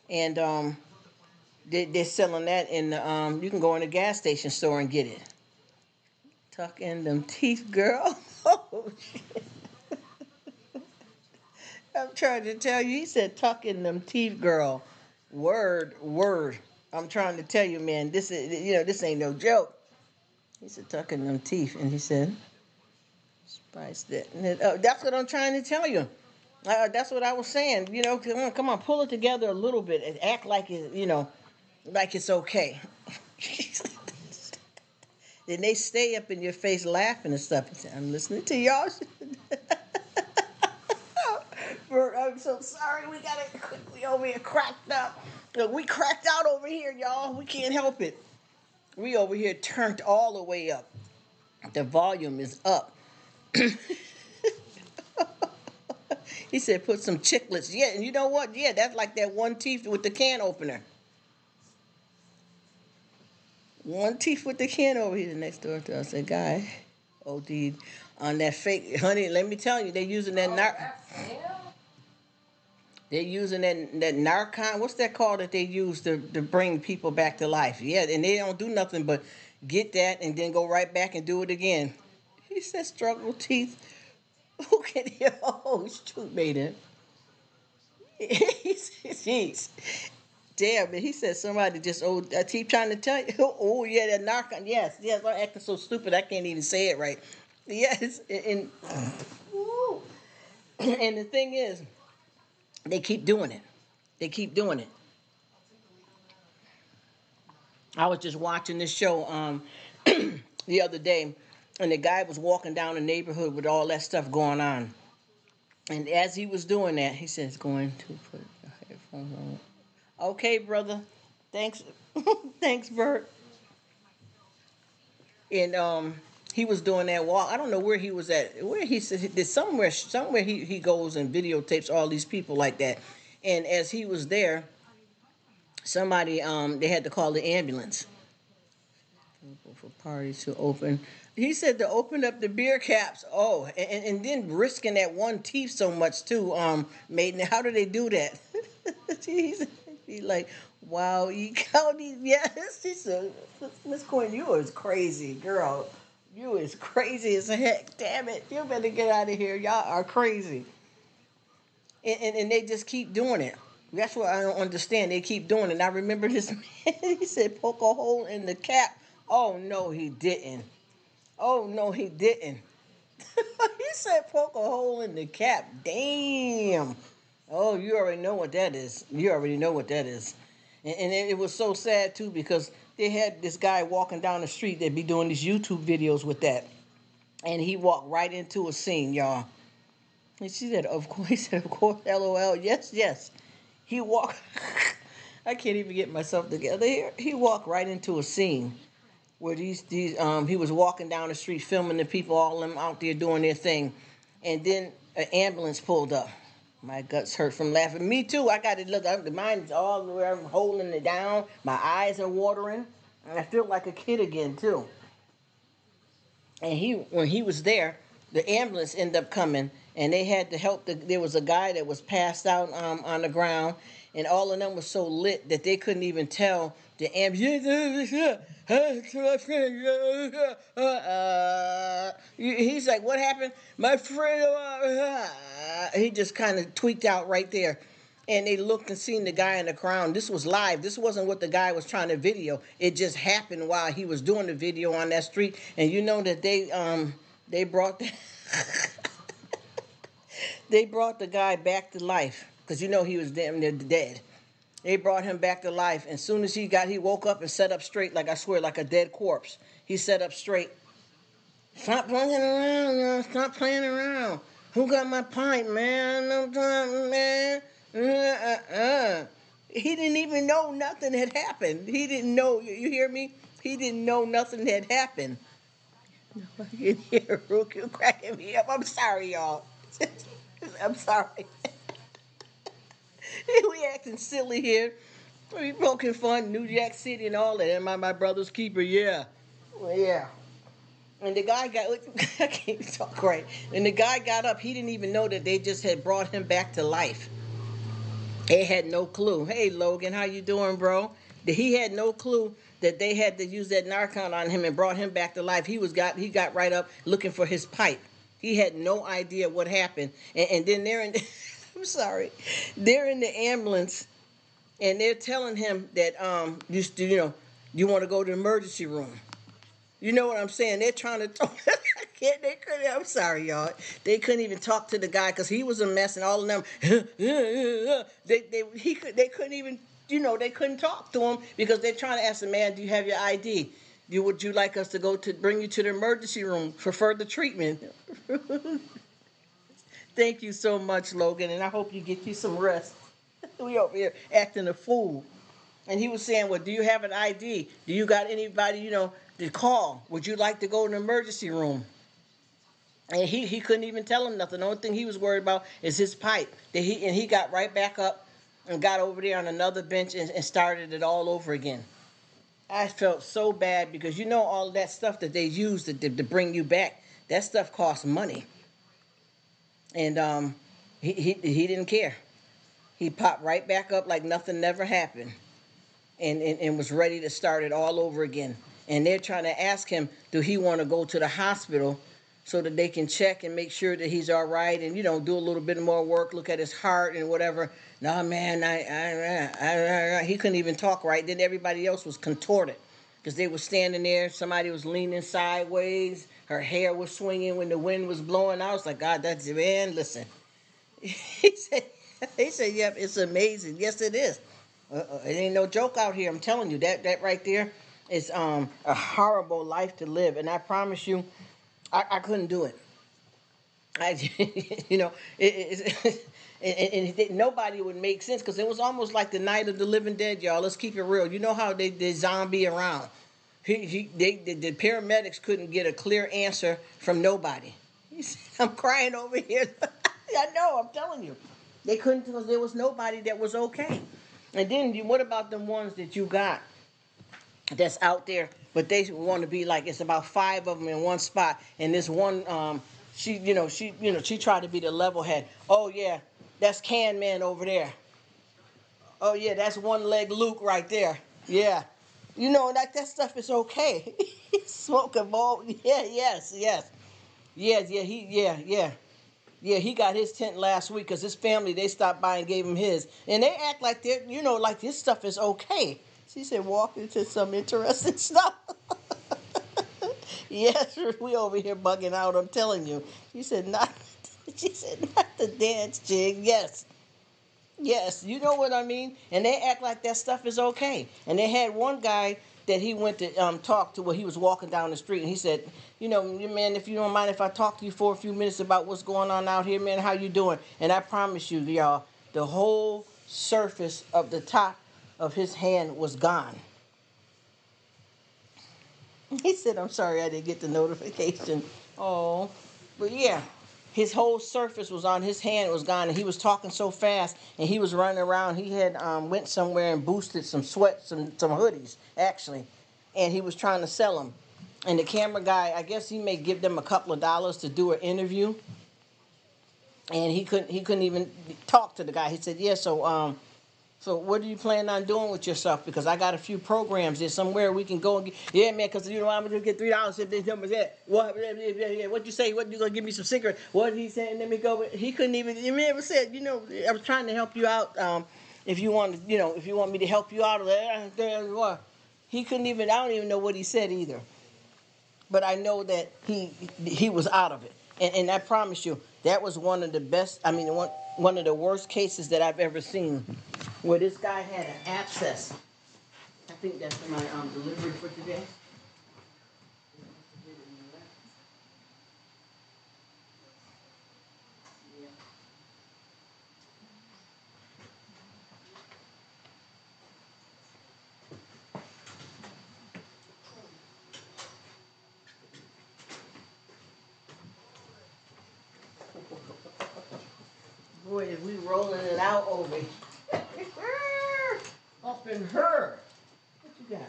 And they're selling that in the, you can go in a gas station store and get it. Tuck in them teeth, girl. Oh, shit. I'm trying to tell you. He said, tuck in them teeth, girl. Word, word. I'm trying to tell you, man, this is, this ain't no joke. He said, tuck in them teeth. And he said, spice that. That's what I'm trying to tell you. That's what I was saying. Come on, pull it together a little bit and act like like it's okay. Then they stay up in your face laughing and stuff. He said, I'm listening to y'all. I'm so sorry. We over here cracked up. Look, we cracked out over here, y'all. We can't help it. We over here turned all the way up. The volume is up. He said, put some chiclets. Yeah, and you know what? Yeah, that's like that one teeth with the can opener. One teeth with the can over here next door to us. A guy OD'd on that fake. Honey, let me tell you, they're using that they're using that narcon. What's that called that they use to bring people back to life? Yeah, and they don't do nothing but get that and then go right back and do it again. He said, struggle teeth. Who can hear? Oh, shoot, made it. Jeez. Damn, man. He said somebody just, I keep trying to tell you. Oh, yeah, that narcon. Yes, I'm acting so stupid I can't even say it right. Yes, and and the thing is, they keep doing it. They keep doing it. I was just watching this show the other day, and the guy was walking down the neighborhood with all that stuff going on. And as he was doing that, he says, going to put the headphones on. Okay, brother. Thanks. Thanks, Bert. And he was doing that walk. I don't know where he was at. Where he said there's somewhere he goes and videotapes all these people like that. And as he was there, somebody they had to call the ambulance for parties to open. He said to open up the beer caps. Oh, and then risking that one teeth so much too. Maiden, how do they do that? He's like, wow, you count these? Yes, she said, Miss Quinn, you is crazy, girl. You is crazy as heck. Damn it, you better get out of here. Y'all are crazy. And they just keep doing it. That's what I don't understand. They keep doing it. And I remember this man, he said, poke a hole in the cap. Oh, no, he didn't. Oh, no, he didn't. He said, poke a hole in the cap. Damn. Oh, you already know what that is. You already know what that is. And it was so sad, too, because they had this guy walking down the street that'd be doing these YouTube videos with that. And he walked right into a scene, y'all. And she said, of course. He said, of course, LOL. Yes, yes. He walked. I can't even get myself together here. He walked right into a scene where he was walking down the street filming the people, all of them out there doing their thing. And then an ambulance pulled up. My guts hurt from laughing. Me too. I got to look. Mine's all the way. I'm holding it down. My eyes are watering. And I feel like a kid again, too. And when he was there, the ambulance ended up coming, and they had to help. There was a guy that was passed out on the ground, and all of them was so lit that they couldn't even tell the ambulance. He's like, what happened? My friend. He just kind of tweaked out right there. and they looked and seen the guy in the crown. This was live. This wasn't what the guy was trying to video. It just happened while he was doing the video on that street. And you know that they brought the, they brought the guy back to life because you know he was damn near dead. They brought him back to life. And as soon as he woke up and sat up straight, like I swear, like a dead corpse. He sat up straight. Stop playing around, y'all. Stop playing around. Who got my pipe, man? No time, man. He didn't even know nothing had happened. He didn't know. You hear me? He didn't know nothing had happened. You hear Rruk, you cracking me up. I'm sorry, y'all. I'm sorry. We acting silly here. We poking fun, New Jack City and all that. Am I my brother's keeper? Yeah. Well, yeah. And the guy got, I can't talk right. And the guy got up. He didn't even know that they just had brought him back to life. They had no clue. Hey, Logan, how you doing, bro? He had no clue that they had to use that narcon on him and brought him back to life. He got right up looking for his pipe. He had no idea what happened. And then they're in, I'm sorry, they're in the ambulance, and they're telling him that you want to go to the emergency room. You know what I'm saying? They're trying to talk. I'm sorry, y'all. They couldn't even talk to the guy because he was a mess, and all of them. They couldn't even, they couldn't talk to him because they're trying to ask the man, "Do you have your ID? Would you like us to bring you to the emergency room for further treatment?" Thank you so much, Logan, and I hope you get you some rest. We over here acting a fool. And he was saying, "Well, do you have an ID? Do you got anybody, to call? Would you like to go in the emergency room?" And he couldn't even tell him nothing. The only thing he was worried about is his pipe. He got right back up and got over there on another bench and started it all over again. I felt so bad because all that stuff that they use to bring you back, that stuff costs money. And he didn't care. He popped right back up like nothing never happened. And was ready to start it all over again. And they're trying to ask him, do he want to go to the hospital so that they can check and make sure that he's all right and, do a little bit more work, look at his heart and whatever. No, man, he couldn't even talk right. Then everybody else was contorted because they were standing there. Somebody was leaning sideways. Her hair was swinging when the wind was blowing. I was like, God, that's, man, listen. He said, yep, it's amazing. Yes, it is. It ain't no joke out here. I'm telling you, that right there is a horrible life to live. And I promise you, I couldn't do it. Nobody would make sense because it was almost like the Night of the Living Dead, y'all. Let's keep it real. You know how they zombie around. The paramedics couldn't get a clear answer from nobody. He said, I'm crying over here. I know, I'm telling you. They couldn't because there was nobody that was okay. And then what about the ones that you got that's out there, but they want to be like, it's about 5 of them in one spot, and this one, she tried to be the level head. Oh yeah, that's Can Man over there. Oh yeah, that's One Leg Luke right there. Yeah, that stuff is okay. Smoking ball. Yeah, yes. Yeah, he got his tent last week because his family, they stopped by and gave him his. And they act like they're, like this stuff is okay. She said, walk into some interesting stuff. Yes, we over here bugging out, I'm telling you. She said, not the dance jig. Yes, you know what I mean? And they act like that stuff is okay. And they had one guy that he went to talk to. Well, he was walking down the street, and he said, man, if you don't mind if I talk to you for a few minutes about what's going on out here, man, how you doing? And I promise you, y'all, the whole surface of the top of his hand was gone. He said, I'm sorry I didn't get the notification. Oh, but yeah. His whole surface was on his hand. It was gone, and he was talking so fast, and he was running around. He had went somewhere and boosted some sweats, some hoodies, actually, and he was trying to sell them. And the camera guy, I guess he may give them a couple of dollars to do an interview, and he couldn't even talk to the guy. He said, yeah, so So what are you planning on doing with yourself? Because I got a few programs there somewhere we can go and get. Yeah, man, because you know I'm gonna get $3 if this number's that. What you say? What you gonna give me some cigarette? What he saying? Let me go. He couldn't even. He never said. You know, I was trying to help you out. If you want, if you want me to help you out, he couldn't even. I don't even know what he said either. But I know that he was out of it, and I promise you that was one of the best. I mean, one of the worst cases that I've ever seen, where this guy had an abscess. I think that's my delivery for today. Boy, if we rolling it out over here. Up in her. What you got?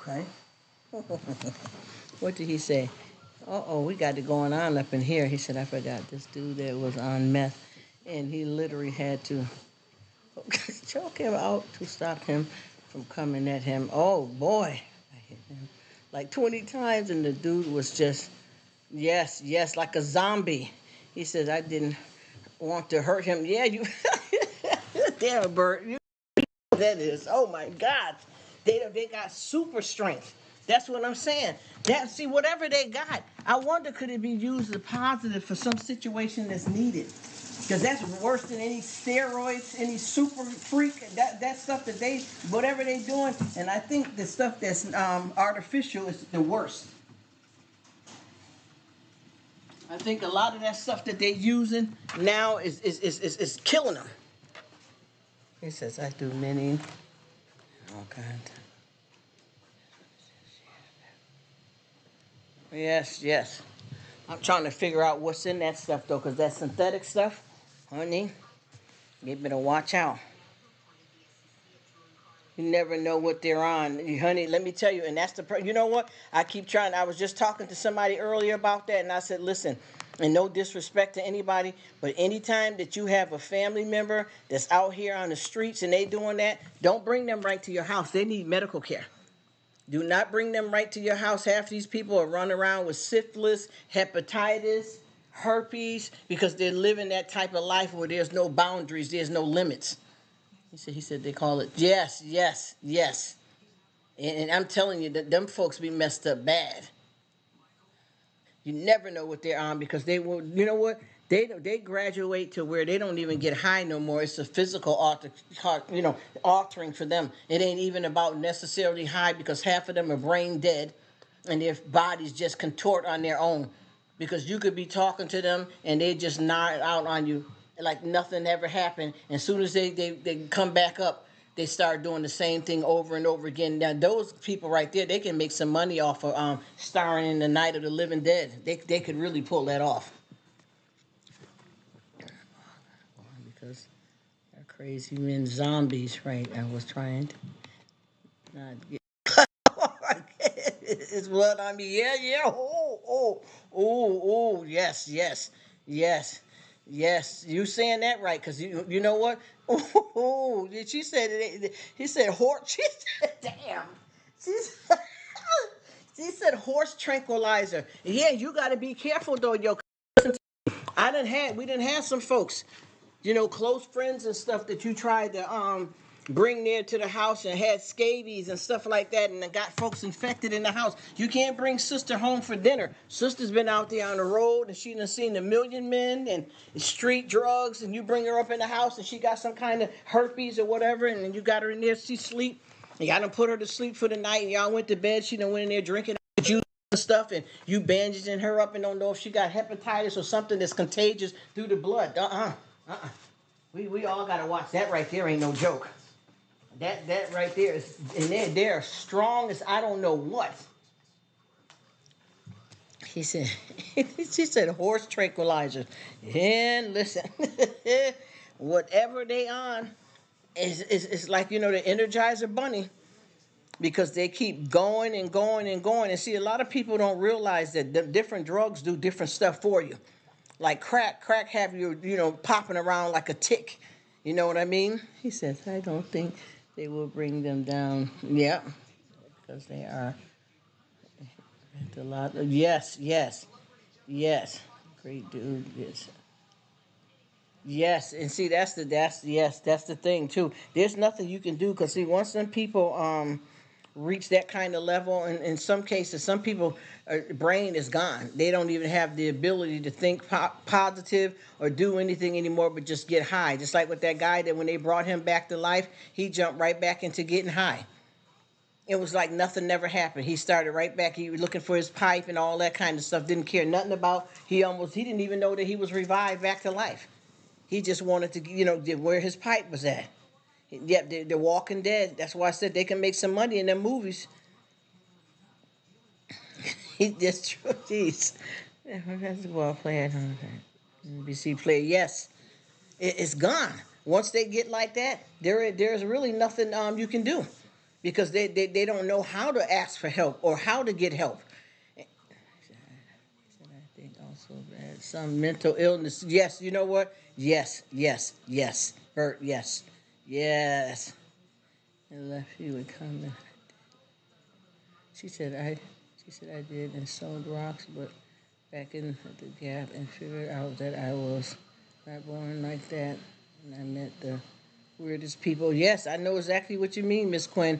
Okay. What did he say? We got it going on up in here. He said, I forgot this dude that was on meth, and he literally had to choke him out to stop him from coming at him. Oh boy, I hit him like 20 times, and the dude was just, yes, like a zombie. He says, I didn't want to hurt him. Yeah, you, damn, Bert, you know that is. Oh my God, they got super strength. That's what I'm saying. See, whatever they got, I wonder could it be used as positive for some situation that's needed. Because that's worse than any steroids, any super freak, that stuff that whatever they doing. And I think the stuff that's artificial is the worst. I think a lot of that stuff that they're using now is killing them. He says, I do many, all kinds. Yes. I'm trying to figure out what's in that stuff, though, because that synthetic stuff, honey, you better watch out. You never know what they're on. Honey, let me tell you, and that's you know what? I keep trying. I was just talking to somebody earlier about that, and I said, listen, and no disrespect to anybody, but anytime that you have a family member that's out here on the streets and they doing that, don't bring them right to your house. They need medical care. Do not bring them right to your house. Half these people are running around with syphilis, hepatitis, herpes, because they're living that type of life where there's no boundaries, there's no limits. He said they call it, yes. And I'm telling you that them folks be messed up bad. You never know what they're on because they will, you know what? They graduate to where they don't even get high no more. It's a physical altering for them. It ain't even about necessarily high because half of them are brain dead and their bodies just contort on their own. Because you could be talking to them and they just nod out on you like nothing ever happened. And as soon as they come back up, they start doing the same thing over and over again. Now, those people right there, they can make some money off of starring in the Night of the Living Dead. They could really pull that off. Because they're crazy men, zombies, right? I was trying to not get. It's blood on me. Yeah. Yes. You saying that right? Because you know what? Oh, she said it. He said horse. She said, damn. She said, she said horse tranquilizer. Yeah, you got to be careful though, yo. We didn't have some folks, close friends and stuff that you tried to bring there to the house and had scabies and stuff like that and got folks infected in the house. You can't bring sister home for dinner. Sister's been out there on the road and she done seen a million men and street drugs, and you bring her up in the house and she got some kind of herpes or whatever, and then you got her in there, she sleep. And y'all done put her to sleep for the night and y'all went to bed. She done went in there drinking juice and stuff, and you bandaging her up and don't know if she got hepatitis or something that's contagious through the blood. We all gotta watch that right there. Ain't no joke. That right there is, and they're strong as I don't know what. He said, she said horse tranquilizers. And listen, whatever they on is like the Energizer Bunny. Because they keep going and going and going. And see, a lot of people don't realize that the different drugs do different stuff for you. Like crack have you, popping around like a tick. You know what I mean? He says, I don't think they will bring them down. Yeah, because they are a lot of, yes, yes, yes. Great dude, yes. Yes, and see that's the thing too. There's nothing you can do because see once some people reach that kind of level, and in some cases, some people brain is gone. They don't even have the ability to think positive or do anything anymore, but just get high. Just like with that guy that when they brought him back to life, he jumped right back into getting high. It was like nothing never happened. He started right back. He was looking for his pipe and all that kind of stuff. Didn't care nothing about. He didn't even know that he was revived back to life. He just wanted to, where his pipe was at. Yep, they're Walking Dead. That's why I said they can make some money in their movies. He just, jeez. Basketball player, NBC player. Yes, it's gone. Once they get like that, there's really nothing you can do because they don't know how to ask for help or how to get help. I think also that some mental illness. Yes, you know what? Yes, yes, yes. Hurt. Yes, yes. And left you would come. She said I. She said I did and sold rocks, but back in the gap and figured out that I was not born like that, and I met the weirdest people. Yes, I know exactly what you mean, Miss Quinn.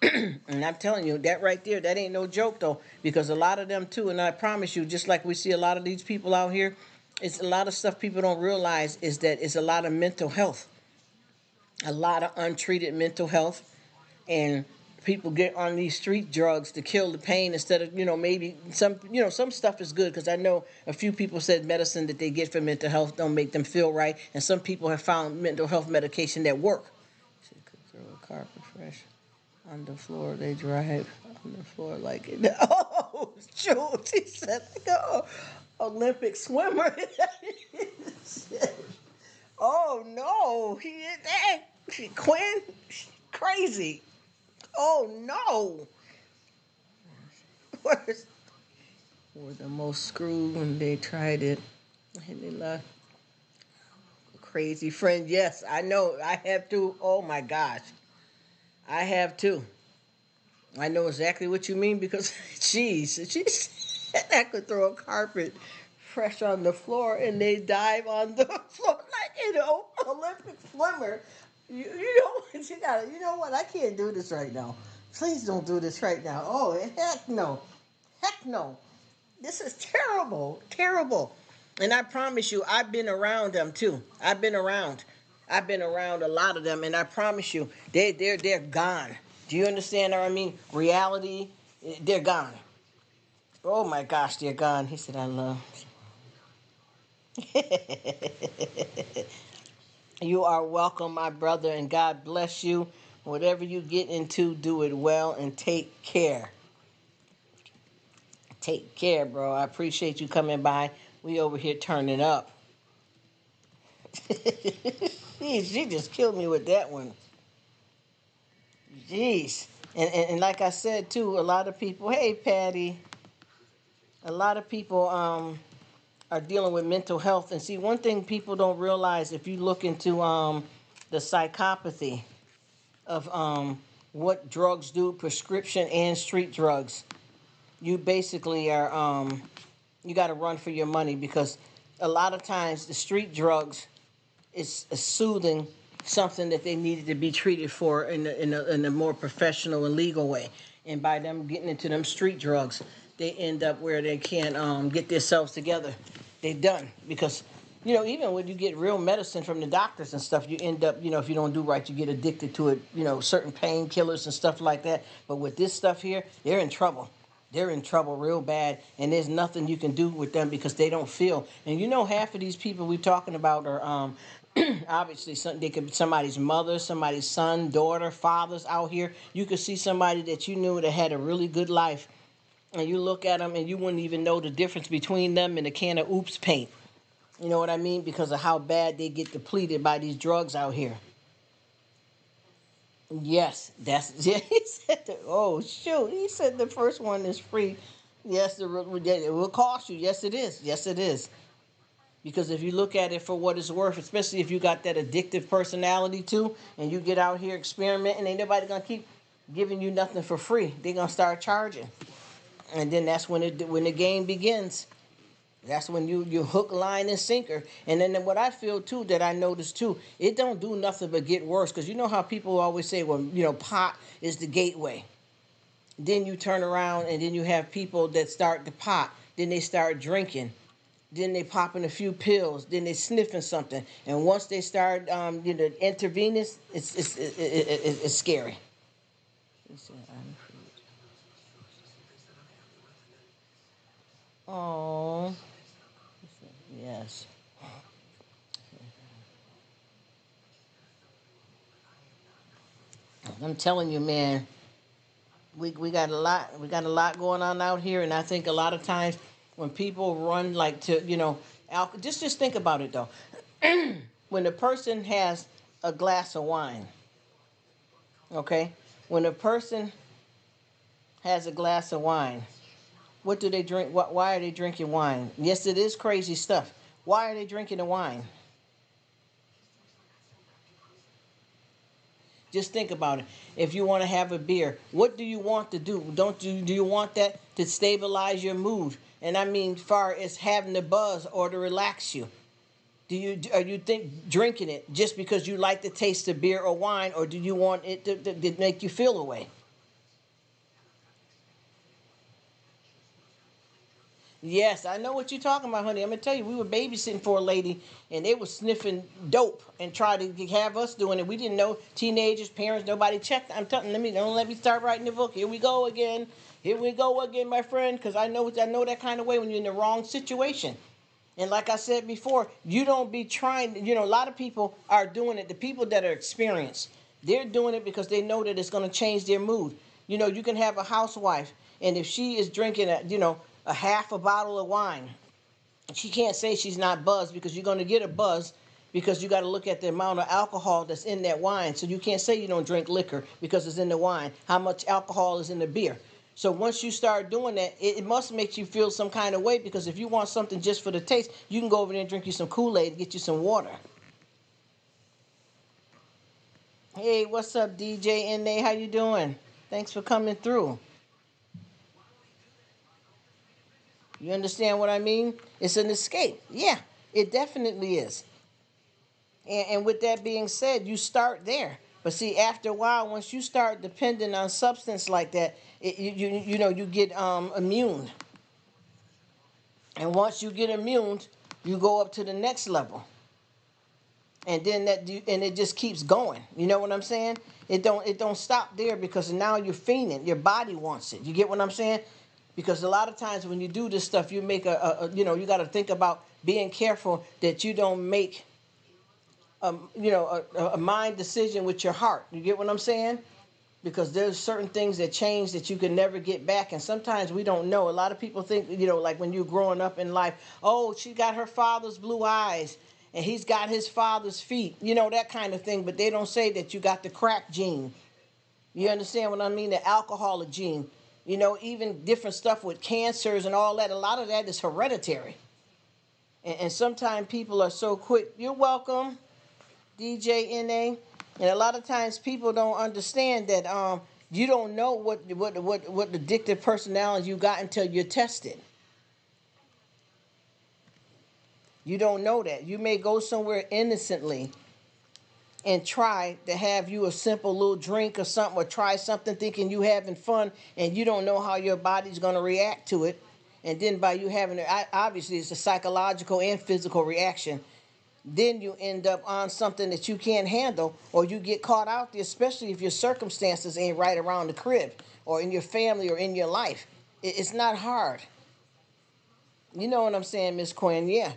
And I'm telling you, that right there, that ain't no joke though, because a lot of them too, and I promise you, just like we see a lot of these people out here, it's a lot of stuff people don't realize is that it's a lot of mental health, a lot of untreated mental health, and people get on these street drugs to kill the pain instead of maybe some stuff is good because I know a few people said medicine that they get for mental health don't make them feel right, and some people have found mental health medication that work. She could throw a carpet fresh on the floor. They drive on the floor like it. Oh, shoot! He said like a Olympic swimmer. Oh no, he is that Quinn crazy. Oh no! Where's were the most screwed when they tried it and they left. Crazy friend. Yes, I know. I have too. Oh my gosh, I have too. I know exactly what you mean because, she's I could throw a carpet fresh on the floor and they dive on the floor like Olympic swimmer. You know what you got? You know what? I can't do this right now. Please don't do this right now. Oh heck no, heck no. This is terrible, terrible. And I promise you, I've been around them too. I've been around. I've been around a lot of them, and I promise you, they're gone. Do you understand what I mean? Reality, they're gone. Oh my gosh, they're gone. He said, I love. You are welcome, my brother, and God bless you. Whatever you get into, do it well and take care. Take care, bro. I appreciate you coming by. We over here turning up. She just killed me with that one. Jeez. And like I said too, a lot of people, hey Patty, a lot of people are dealing with mental health. And see, one thing people don't realize if you look into the psychopathy of what drugs do, prescription and street drugs, you basically are you got to run for your money because a lot of times the street drugs is soothing something that they needed to be treated for in a more professional and legal way. And by them getting into them street drugs, they end up where they can't get themselves together. They done because even when you get real medicine from the doctors and stuff, you end up if you don't do right, you get addicted to it. Certain painkillers and stuff like that. But with this stuff here, they're in trouble. They're in trouble real bad, and there's nothing you can do with them because they don't feel. And half of these people we're talking about are obviously they could be somebody's mother, somebody's son, daughter, fathers out here. You could see somebody that you knew that had a really good life, and you look at them and you wouldn't even know the difference between them and a can of Oops paint. You know what I mean? Because of how bad they get depleted by these drugs out here. Yes, that's yeah. He said, "Oh shoot!" He said the first one is free. Yes, it will cost you. Yes, it is. Yes, it is. Because if you look at it for what it's worth, especially if you got that addictive personality too, and you get out here experimenting, ain't nobody gonna keep giving you nothing for free. They're gonna start charging, and then that's when the game begins. That's when you hook, line, and sinker. And then what I feel too, that I noticed too, it don't do nothing but get worse. Because you know how people always say, well, pot is the gateway. Then you turn around and then you have people that start the pot. Then they start drinking. Then they popping a few pills. Then they sniffing something. And once they start, intravenous, it's scary. Oh, yes. I'm telling you, man, we got a lot going on out here, and I think a lot of times when people run like to just think about it though. When a person has a glass of wine, okay, when a person has a glass of wine, what do they drink? Why are they drinking wine? Yes, it is crazy stuff. Why are they drinking the wine? Just think about it. If you want to have a beer, what do you want to do? Do you want that to stabilize your mood? And I mean, far as having the buzz or to relax you. Are you think drinking it just because you like the taste of beer or wine, or do you want it to make you feel a way? Yes, I know what you're talking about, honey. I'm gonna tell you, we were babysitting for a lady, and they was sniffing dope and tried to have us doing it. We didn't know, teenagers, parents, nobody checked. I'm telling, don't let me start writing the book. Here we go again. Here we go again, my friend. Because I know that kind of way when you're in the wrong situation. And like I said before, you don't be trying. A lot of people are doing it. The people that are experienced, they're doing it because they know that it's going to change their mood. You can have a housewife, and if she is drinking a half a bottle of wine, she can't say she's not buzzed, because you're going to get a buzz, because you got to look at the amount of alcohol that's in that wine. So you can't say you don't drink liquor because it's in the wine. How much alcohol is in the beer? So once you start doing that, it must make you feel some kind of way, because if you want something just for the taste, you can go over there and drink you some Kool-Aid, get you some water. Hey, what's up, DJ NA? How you doing? Thanks for coming through. You understand what I mean? It's an escape. Yeah, it definitely is. And with that being said, you start there. But see, after a while, once you start depending on substance like that, you get immune. And once you get immune, you go up to the next level. And then it just keeps going. You know what I'm saying? It don't stop there, because now you're fiending. Your body wants it. You get what I'm saying? Because a lot of times when you do this stuff, you make you got to think about being careful that you don't make a mind decision with your heart. You get what I'm saying? Because there's certain things that change that you can never get back, and sometimes we don't know. A lot of people think, like when you're growing up in life, oh, she got her father's blue eyes, and he's got his father's feet, that kind of thing. But they don't say that you got the crack gene. You understand what I mean? The alcoholic gene. Even different stuff with cancers and all that. A lot of that is hereditary. And sometimes people are so quick. You're welcome, DJ NA. And a lot of times people don't understand that you don't know what addictive personality you got until you're tested. You don't know that. You may go somewhere innocently and try to have you a simple little drink or something, or try something thinking you having fun, and you don't know how your body's going to react to it. And then by you having it, obviously it's a psychological and physical reaction. Then you end up on something that you can't handle, or you get caught out there, especially if your circumstances ain't right around the crib, or in your family, or in your life. It's not hard. You know what I'm saying, Miss Quinn? Yeah.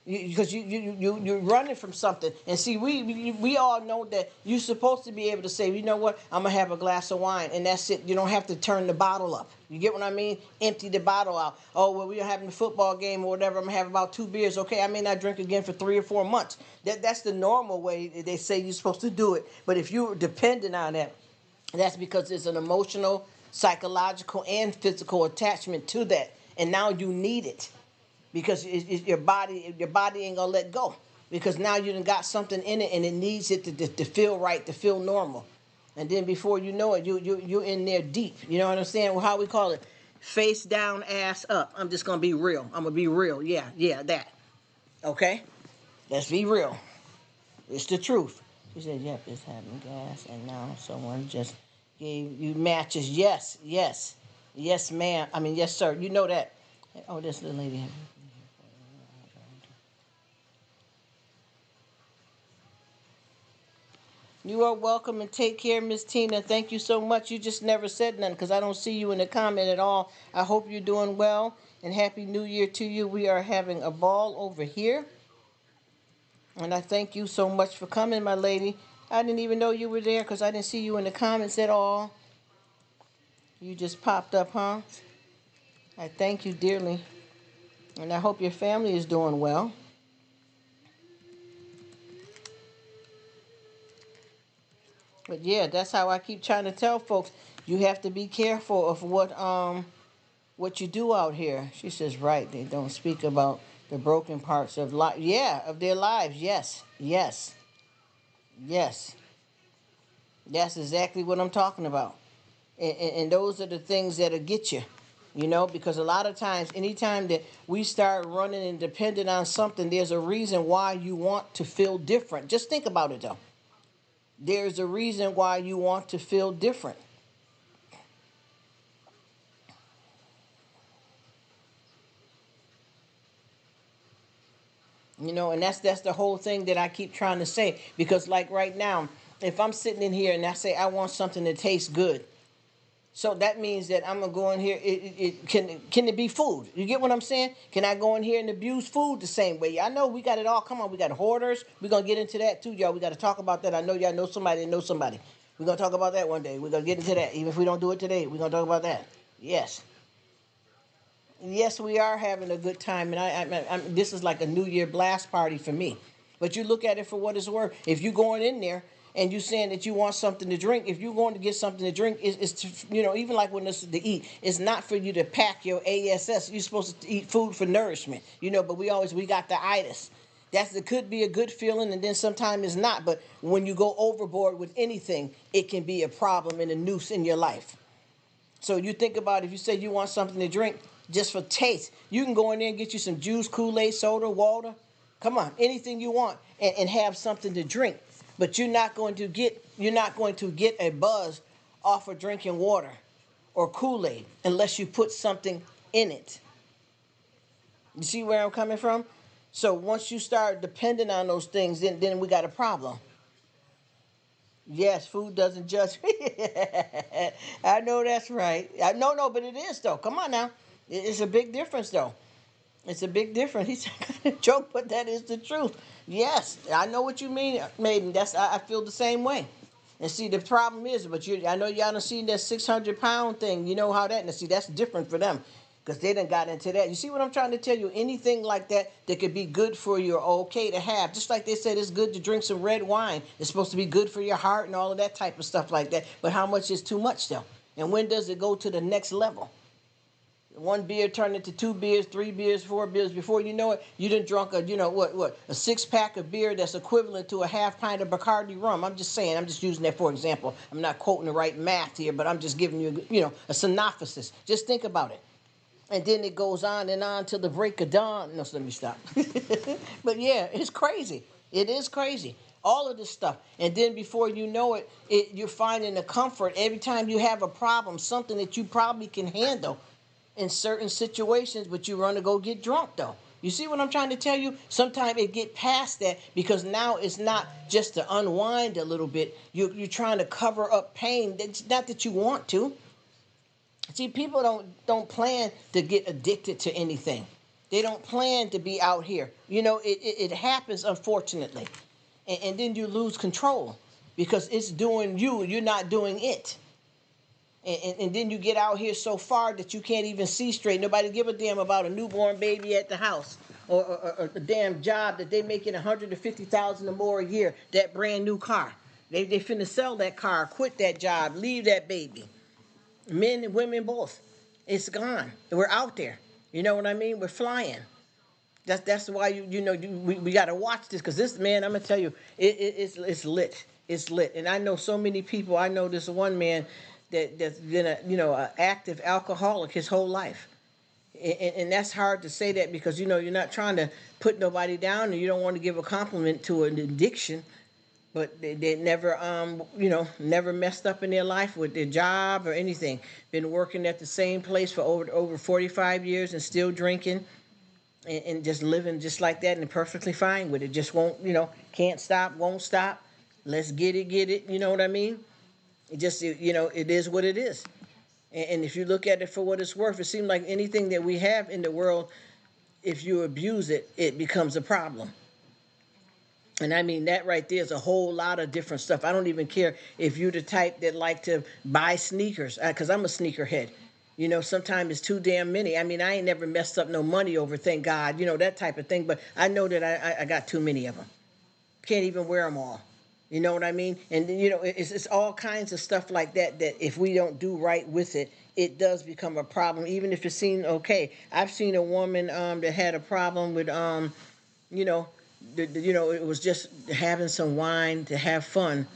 Because you're running from something. And see, we all know that you're supposed to be able to say, you know what, I'm going to have a glass of wine, and that's it. You don't have to turn the bottle up. You get what I mean? Empty the bottle out. Oh, well, we're having a football game or whatever. I'm going to have about 2 beers. Okay, I may not drink again for 3 or 4 months. That's the normal way they say you're supposed to do it. But if you're dependent on that, that's because there's an emotional, psychological, and physical attachment to that. And now you need it. because your body ain't gonna let go, because now you done got something in it and it needs it to feel right, to feel normal. And then before you know it, you in there deep. You know what I'm saying? Well, how we call it? Face down, ass up. I'm just gonna be real. I'm gonna be real. Yeah, that. Okay? Let's be real. It's the truth. She said, yep, it's having gas, and now someone just gave you matches. Yes, yes. Yes, ma'am. I mean, yes, sir. You know that. Oh, this little lady. You are welcome and take care, Miss Tina. Thank you so much. You just never said nothing because I don't see you in the comment at all. I hope you're doing well and Happy New Year to you. We are having a ball over here. And I thank you so much for coming, my lady. I didn't even know you were there because I didn't see you in the comments at all. You just popped up, huh? I thank you dearly. And I hope your family is doing well. But yeah, that's how I keep trying to tell folks. You have to be careful of what you do out here. She says, right, they don't speak about the broken parts of life. Yeah, of their lives. Yes, yes, yes. That's exactly what I'm talking about. And those are the things that'll get you. You know, because a lot of times, anytime that we start running and dependent on something, there's a reason why you want to feel different. Just think about it, though. There's a reason why you want to feel different. You know, and that's the whole thing that I keep trying to say. Because like right now, if I'm sitting in here and I say I want something that tastes good, so that means that I'm gonna go in here. Can it be food? You get what I'm saying? Can I go in here and abuse food the same way? I know we got it all. Come on, we got hoarders. We're gonna get into that too, y'all. We got to talk about that. I know y'all know somebody that knows somebody. We're gonna talk about that one day. We're gonna get into that. Even if we don't do it today, we're gonna talk about that. Yes. Yes, we are having a good time, and this is like a New Year blast party for me. But you look at it for what it's worth. If you're going in there and you saying that you want something to drink, if you're going to get something to drink, it's to, you know, even like when it's to eat, it's not for you to pack your ass. You're supposed to eat food for nourishment, you know. But we got the itis. It could be a good feeling, and then sometimes it's not. But when you go overboard with anything, it can be a problem and a noose in your life. So you think about, if you say you want something to drink just for taste, you can go in there and get you some juice, Kool-Aid, soda, water. Come on, anything you want, and have something to drink. But you're not going to get a buzz off of drinking water or Kool-Aid unless you put something in it. You see where I'm coming from? So once you start depending on those things, then we got a problem. Yes, food doesn't judge me. I know that's right. I no, but it is though. Come on now, it's a big difference though. It's a big difference. He's kind of joke, but that is the truth. Yes, I know what you mean, Maiden. I feel the same way. And see, the problem is, I know y'all done seen that 600-pound thing. You know how that, and see, that's different for them. Because they done got into that. You see what I'm trying to tell you? Anything like that could be good for you or okay to have. Just like they said it's good to drink some red wine. It's supposed to be good for your heart and all of that type of stuff like that. But how much is too much though? And when does it go to the next level? One beer turned into 2 beers, 3 beers, 4 beers. Before you know it, you done drunk a 6-pack of beer that's equivalent to a half pint of Bacardi rum. I'm just saying, I'm just using that for example. I'm not quoting the right math here, but I'm just giving you, a synopsis. Just think about it. And then it goes on and on till the break of dawn. No, so let me stop. But yeah, it's crazy. It is crazy. All of this stuff. And then before you know it, you're finding the comfort every time you have a problem, something that you probably can handle in certain situations, but you run to go get drunk though. You see what I'm trying to tell you? Sometimes it get past that because now it's not just to unwind a little bit. You're trying to cover up pain. It's not that you want to. See, people don't plan to get addicted to anything. They don't plan to be out here. It happens, unfortunately. And then you lose control because it's doing you. You're not doing it. And then you get out here so far that you can't even see straight. Nobody give a damn about a newborn baby at the house or a damn job that they making $150,000 or more a year, that brand new car. They finna sell that car, quit that job, leave that baby. Men and women both. It's gone. We're out there. You know what I mean? We're flying. That's why we got to watch this, because this man, I'm gonna tell you, it's lit. It's lit. And I know so many people. I know this one man that's been a active alcoholic his whole life. And that's hard to say that, because you're not trying to put nobody down, and you don't want to give a compliment to an addiction. But they never never messed up in their life with their job or anything. Been working at the same place for over 45 years and still drinking, and just living just like that, and perfectly fine with it. Just won't, can't stop, won't stop. Let's get it. You know what I mean? It just, it is what it is. And if you look at it for what it's worth, it seems like anything that we have in the world, if you abuse it, it becomes a problem. And I mean, that right there is a whole lot of different stuff. I don't even care if you're the type that like to buy sneakers, because I'm a sneakerhead. Sometimes it's too damn many. I mean, I ain't never messed up no money over, thank God, that type of thing. But I know that I got too many of them. Can't even wear them all. You know what I mean? And, it's all kinds of stuff like that if we don't do right with it, it does become a problem, even if it seems okay. I've seen a woman that had a problem with, it was just having some wine to have fun.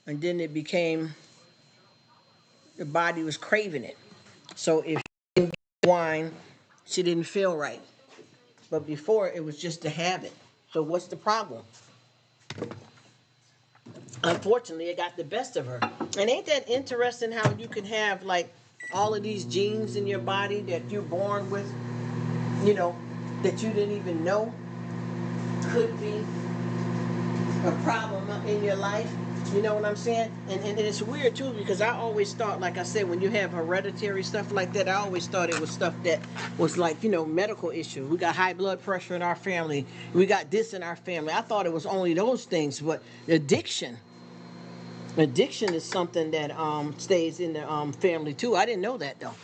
And then it became, the body was craving it. So if she didn't get wine, she didn't feel right. But before, it was just to have it. So what's the problem? Unfortunately, it got the best of her. And ain't that interesting how you can have like all of these genes in your body that you're born with, that you didn't even know could be a problem in your life. You know what I'm saying? And it's weird too, because I always thought, like I said, when you have hereditary stuff like that, I always thought it was stuff that was like, medical issues. We got high blood pressure in our family. We got this in our family. I thought it was only those things, but addiction is something that stays in the family too. I didn't know that though.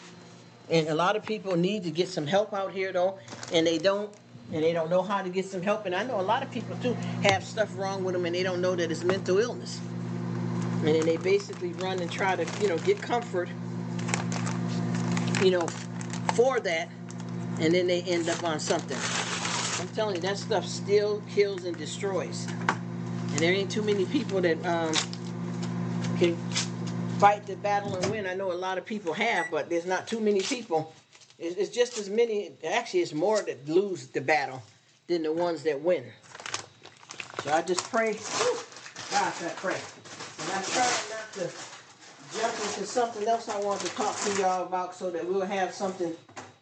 And a lot of people need to get some help out here though, and they don't. And they don't know how to get some help. And I know a lot of people too have stuff wrong with them, and they don't know that it's mental illness. And then they basically run and try to, get comfort, for that, and then they end up on something. I'm telling you, that stuff still kills and destroys. And there ain't too many people that can fight the battle and win. I know a lot of people have, but there's not too many people. It's just as many, actually it's more that lose the battle than the ones that win. So I just pray, gosh, I pray. And I try not to jump into something else I want to talk to y'all about, so that we'll have something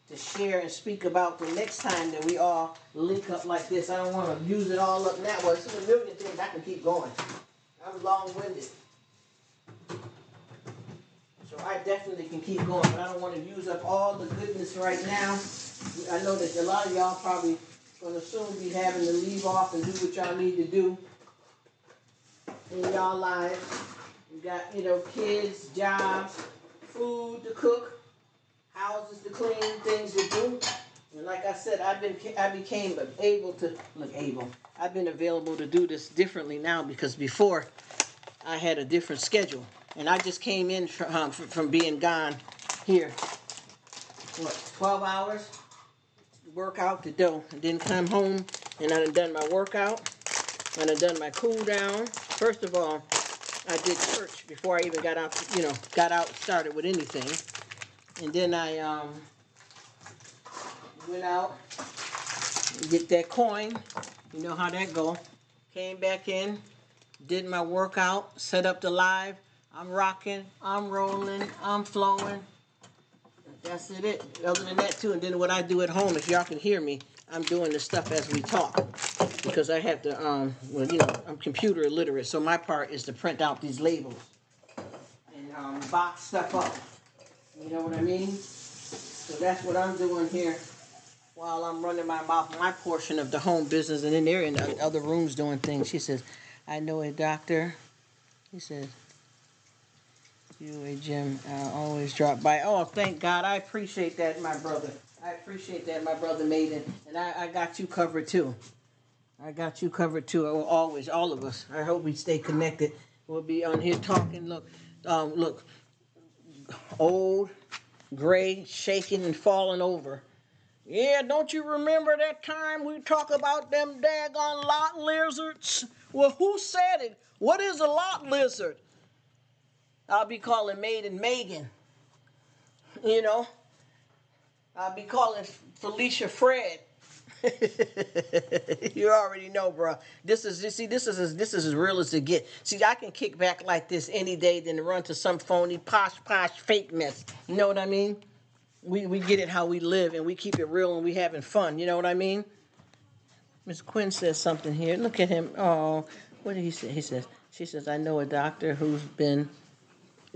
to share and speak about the next time that we all link up like this. I don't want to use it all up now. Well, it's a million things I can keep going. I'm long-winded. So I definitely can keep going, but I don't want to use up all the goodness right now. I know that a lot of y'all probably going to soon be having to leave off and do what y'all need to do in y'all lives. You got, kids, jobs, food to cook, houses to clean, things to do. And like I said, I've been available to do this differently now, because before I had a different schedule. And I just came in from being gone here, 12 hours, work out the dough, and then come home, and I done my workout, and I done my cool down. First of all, I did church before I even got out, started with anything. And then I went out, get that coin, you know how that go. Came back in, did my workout, set up the live. I'm rocking, I'm rolling, I'm flowing. That's it. Other than that too, and then what I do at home, if y'all can hear me, I'm doing the stuff as we talk, because I have to, I'm computer illiterate, so my part is to print out these labels and box stuff up. You know what I mean? So that's what I'm doing here while I'm running my portion of the home business, and then they're in the other rooms doing things. She says, I know a doctor. He says, you a Jim, always drop by. Oh, thank God. I appreciate that, my brother. I appreciate that, my brother Maiden. And I got you covered too. I got you covered too. Always, all of us. I hope we stay connected. We'll be on here talking. Look, old, gray, shaking and falling over. Yeah, don't you remember that time we talk about them daggone lot lizards? Well, who said it? What is a lot lizard? I'll be calling Maiden Megan. You know, I'll be calling Felicia Fred. You already know, bro. This is as real as it get. See, I can kick back like this any day than to run to some phony posh fake mess. You know what I mean? We get it how we live and we keep it real and we having fun. You know what I mean? Miss Quinn says something here. Look at him. Oh, what did he say? She says, I know a doctor who's been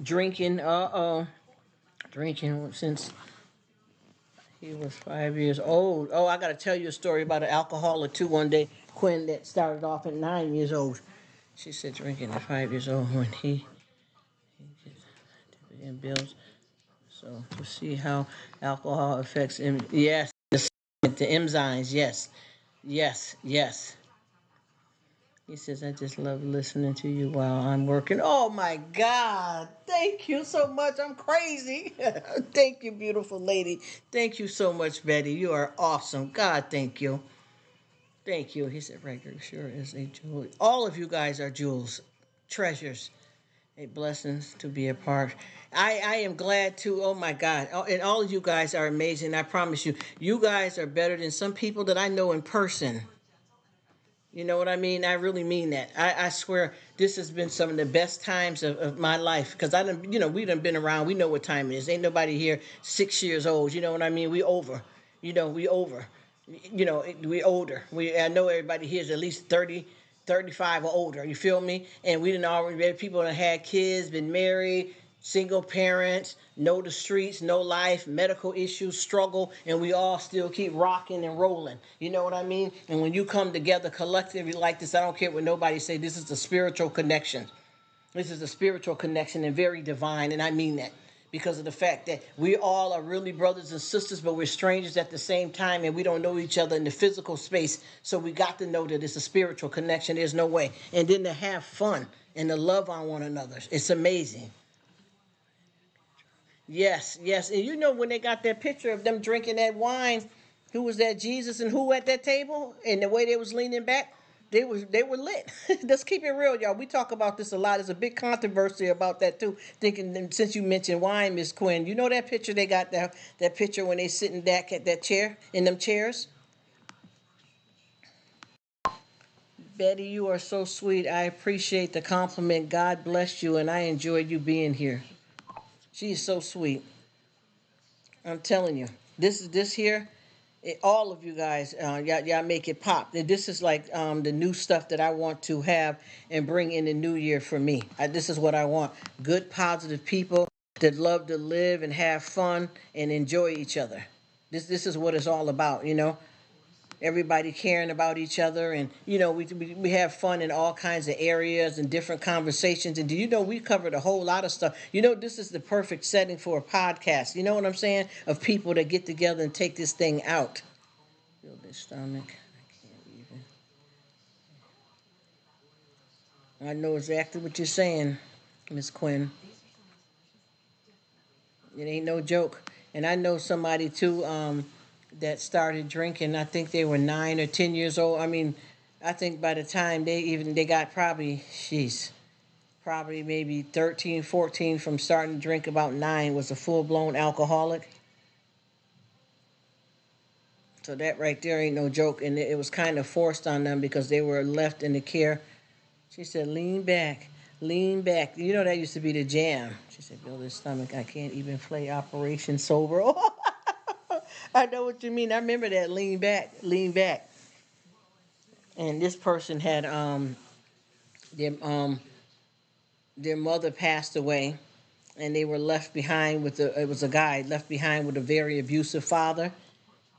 drinking. Drinking since he was 5 years old. Oh, I got to tell you a story about an alcoholic too. One day, Quinn, that started off at 9 years old. She said drinking at 5 years old when he and bills. So to see how alcohol affects him. Yes, the enzymes. Yes, yes. He says, I just love listening to you while I'm working. Oh my God. Thank you so much. I'm crazy. Thank you, beautiful lady. Thank you so much, Betty. You are awesome. God, thank you. Thank you. He said, Rruk sure is a jewel. All of you guys are jewels, treasures, a blessings to be a part. I am glad to, oh my God. And all of you guys are amazing. I promise you, you guys are better than some people that I know in person. You know what I mean? I really mean that. I swear this has been some of the best times of my life because I done, we done been around. We know what time it is. Ain't nobody here 6 years old. You know what I mean? We over. We over. We older. I know everybody here is at least 30, 35 or older. You feel me? And we done already people that had kids, been married, single parents, know the streets, know life, medical issues, struggle, and we all still keep rocking and rolling. You know what I mean? And when you come together collectively like this, I don't care what nobody say, this is a spiritual connection. This is a spiritual connection and very divine, and I mean that. Because of the fact that we all are really brothers and sisters, but we're strangers at the same time, and we don't know each other in the physical space. So we got to know that it's a spiritual connection. There's no way. And then to have fun and to love on one another. It's amazing. Yes. And when they got that picture of them drinking that wine, who was that, Jesus and who at that table? And the way they was leaning back, they were lit. Let's keep it real, y'all. We talk about this a lot. There's a big controversy about that too. Thinking since you mentioned wine, Miss Quinn, you know that picture they got that picture when they sitting back at that chair in them chairs? Betty, you are so sweet. I appreciate the compliment. God bless you, and I enjoyed you being here. She is so sweet. I'm telling you, this here, all of you guys, y'all make it pop. This is like the new stuff that I want to have and bring in the new year for me. This is what I want: good, positive people that love to live and have fun and enjoy each other. This is what it's all about. Everybody caring about each other, and we have fun in all kinds of areas and different conversations. And do you know we covered a whole lot of stuff? This is the perfect setting for a podcast. You know what I'm saying? Of people that get together and take this thing out. Feel this stomach. I can't even. I know exactly what you're saying, Miss Quinn. It ain't no joke. And I know somebody too that started drinking. I think they were 9 or 10 years old. I mean, I think by the time they got probably maybe 13, 14 from starting to drink. About 9 was a full blown alcoholic. So that right there ain't no joke, and it was kind of forced on them because they were left in the care. She said, lean back, lean back. That used to be the jam. She said, build his stomach. I can't even play Operation Sober. I know what you mean. I remember that, lean back, lean back. And this person had their their mother passed away, and they were left behind it was a guy left behind with a very abusive father,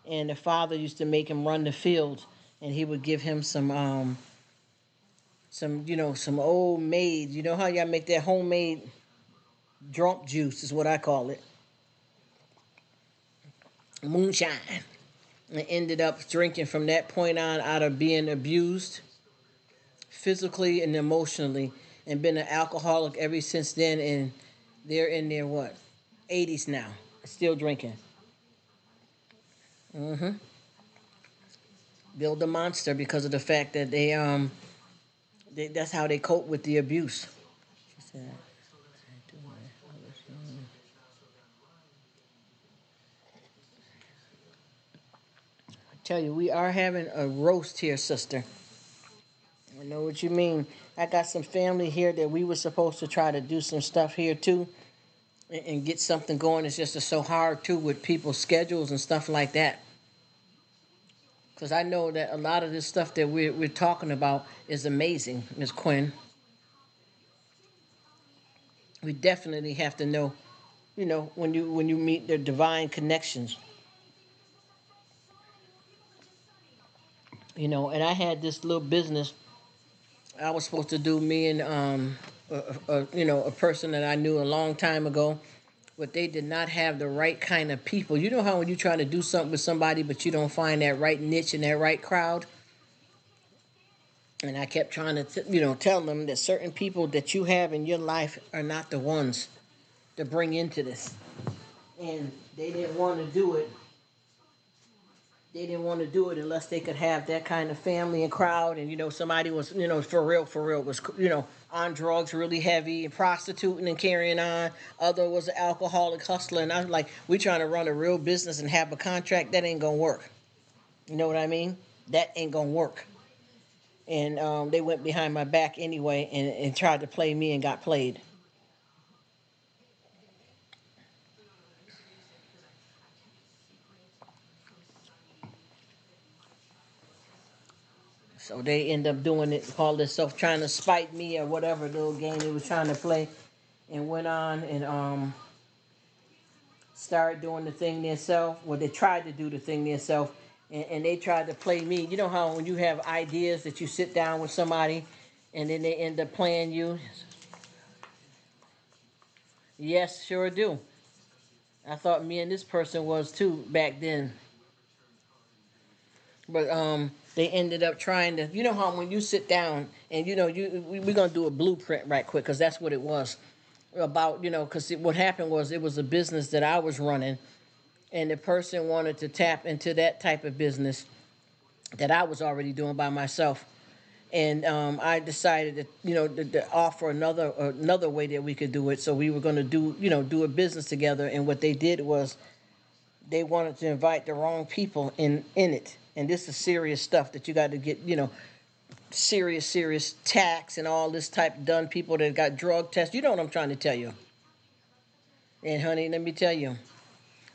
and the father used to make him run the field, and he would give him some old made. You know how y'all make that homemade drunk juice is what I call it, moonshine. And ended up drinking from that point on out of being abused physically and emotionally, and been an alcoholic ever since then. And they're in their what 80s now, still drinking. Mm-hmm. Build a monster because of the fact that that's how they cope with the abuse. She said, I tell you, we are having a roast here, sister. I know what you mean. I got some family here that we were supposed to try to do some stuff here too and get something going. It's just so hard too with people's schedules and stuff like that. Because I know that a lot of this stuff that we're talking about is amazing, Miss Quinn. We definitely have to know, when you meet the divine connections. And I had this little business I was supposed to do, me and a person that I knew a long time ago, but they did not have the right kind of people. You know how when you try to do something with somebody, but you don't find that right niche and that right crowd. And I kept trying to, tell them that certain people that you have in your life are not the ones to bring into this, and they didn't want to do it. They didn't want to do it unless they could have that kind of family and crowd. And somebody was, for real, was, on drugs really heavy and prostituting and carrying on. Other was an alcoholic hustler. And I was like, we trying to run a real business and have a contract. That ain't going to work. You know what I mean? That ain't going to work. And they went behind my back anyway and tried to play me and got played. So they end up doing it, called themselves trying to spite me or whatever little game they was trying to play, and went on and started doing the thing themselves. Well, they tried to do the thing themselves, and they tried to play me. You know how when you have ideas that you sit down with somebody, and then they end up playing you. Yes, sure do. I thought me and this person was too back then. But they ended up trying to. You know how when you sit down and we're gonna do a blueprint right quick because that's what it was about. Because what happened was it was a business that I was running, and the person wanted to tap into that type of business that I was already doing by myself. And I decided that to offer another way that we could do it. So we were going to do a business together. And what they did was they wanted to invite the wrong people in it. And this is serious stuff that you got to get serious tax and all this type done. People that got drug tests. You know what I'm trying to tell you. And honey, let me tell you,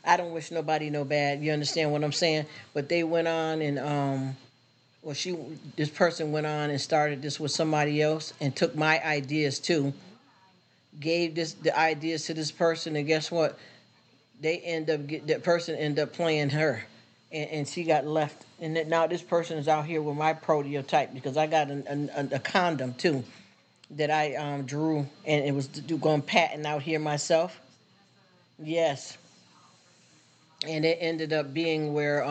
I don't wish nobody no bad. You understand what I'm saying? But they went on and well, this person went on and started this with somebody else and took my ideas too. Gave the ideas to this person, and guess what? That person ended up playing her, and she got left. And now this person is out here with my prototype because I got a condom too that I drew, and it was going patent out here myself. Yes, and it ended up being where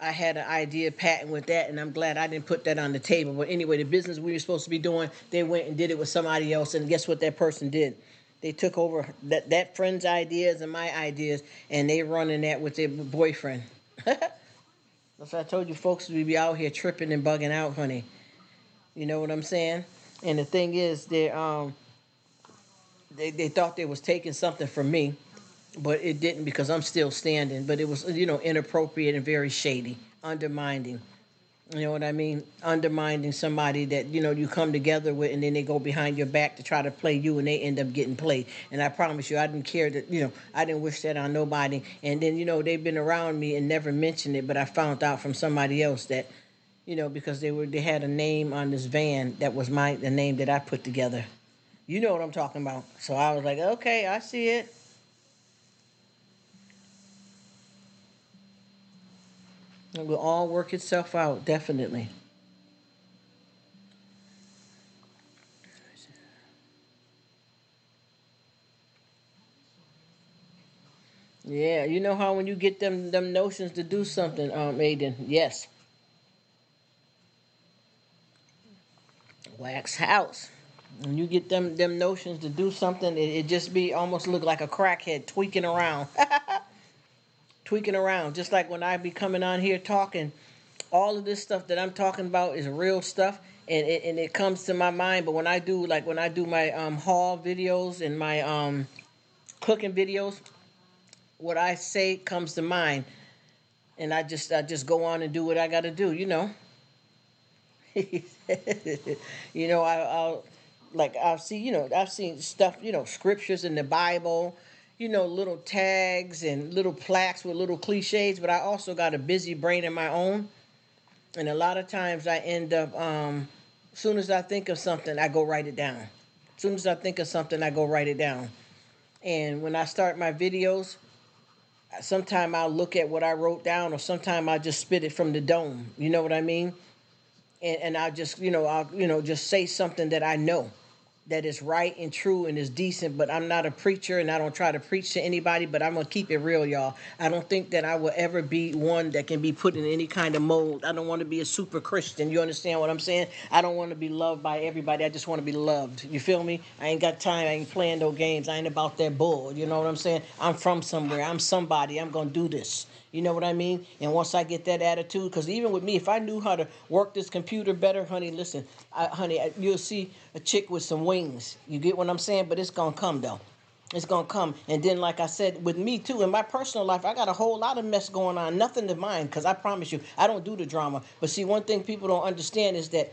I had an idea patent with that, and I'm glad I didn't put that on the table. But anyway, the business we were supposed to be doing, they went and did it with somebody else, and guess what that person did? They took over that friend's ideas and my ideas, and they running that with their boyfriend. That's what I told you, folks. We be out here tripping and bugging out, honey. You know what I'm saying? And the thing is, they thought they was taking something from me, but it didn't because I'm still standing. But it was inappropriate and very shady, undermining. You know what I mean? Undermining somebody that you come together with, and then they go behind your back to try to play you, and they end up getting played. And I promise you, I didn't care that I didn't wish that on nobody. And then they've been around me and never mentioned it, but I found out from somebody else that because they had a name on this van that was the name that I put together. You know what I'm talking about. So I was like, okay, I see it. It will all work itself out, definitely. Yeah, you know how when you get them notions to do something, Aiden. Yes, wax house. When you get them notions to do something, it just be almost look like a crackhead tweaking around, tweaking around. Just like when I be coming on here talking, all of this stuff that I'm talking about is real stuff, and it comes to my mind. But when I do my haul videos and my cooking videos, what I say comes to mind, and I just go on and do what I got to do. I'll like I'll see, I've seen stuff, scriptures in the Bible, little tags and little plaques with little cliches, but I also got a busy brain of my own. And a lot of times I end up, as soon as I think of something, I go write it down. As soon as I think of something, I go write it down. And when I start my videos, sometime I'll look at what I wrote down, or sometime I just spit it from the dome. You know what I mean? And I'll just, just say something that I know that is right and true and is decent. But I'm not a preacher, and I don't try to preach to anybody, but I'm going to keep it real, y'all. I don't think that I will ever be one that can be put in any kind of mold. I don't want to be a super Christian. You understand what I'm saying? I don't want to be loved by everybody. I just want to be loved. You feel me? I ain't got time. I ain't playing no games. I ain't about that bull. You know what I'm saying? I'm from somewhere. I'm somebody. I'm going to do this. You know what I mean? And once I get that attitude, because even with me, if I knew how to work this computer better, honey, listen, you'll see a chick with some wings. You get what I'm saying? But it's going to come, though. It's going to come. And then, like I said, with me, too, in my personal life, I got a whole lot of mess going on. Nothing to mind, because I promise you, I don't do the drama. But see, one thing people don't understand is that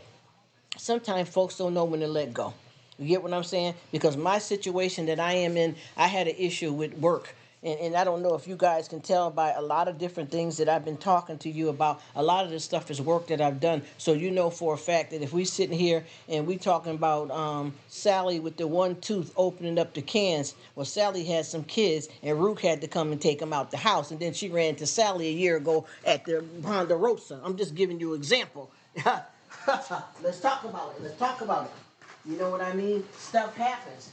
sometimes folks don't know when to let go. You get what I'm saying? Because my situation that I am in, I had an issue with work. And I don't know if you guys can tell by a lot of different things that I've been talking to you about. A lot of this stuff is work that I've done. So you know for a fact that if we sitting here and we talking about Sally with the one tooth opening up the cans, well, Sally had some kids, and Rruk had to come and take them out the house. And then she ran to Sally a year ago at the Ponderosa. I'm just giving you an example. Let's talk about it. Let's talk about it. You know what I mean? Stuff happens.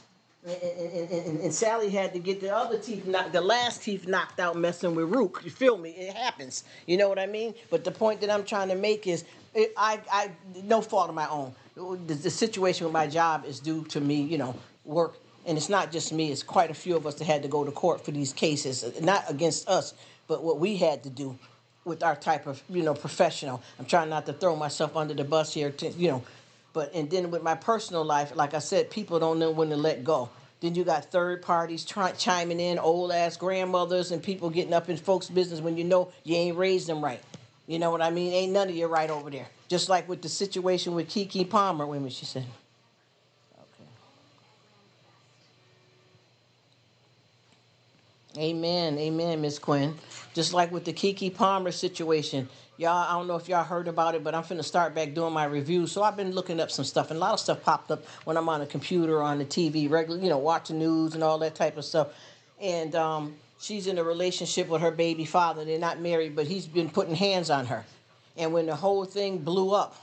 And Sally had to get the last teeth knocked out messing with Rruk. You feel me? It happens. You know what I mean? But the point that I'm trying to make is, I no fault of my own. The situation with my job is due to me, work. And it's not just me. It's quite a few of us that had to go to court for these cases. Not against us, but what we had to do with our type of, professional. I'm trying not to throw myself under the bus here, But and then with my personal life, like I said, people don't know when to let go. Then you got third parties chiming in, old ass grandmothers and people getting up in folks' business when you know you ain't raised them right. You know what I mean? Ain't none of you right over there. Just like with the situation with Keke Palmer. Wait a minute, she said. Amen, amen, Miss Quinn. Just like with the Keke Palmer situation, y'all, I don't know if y'all heard about it, but I'm finna start back doing my reviews. So I've been looking up some stuff, and a lot of stuff popped up when I'm on a computer or on the TV, regular, watching news and all that type of stuff. And she's in a relationship with her baby father. They're not married, but he's been putting hands on her. And when the whole thing blew up,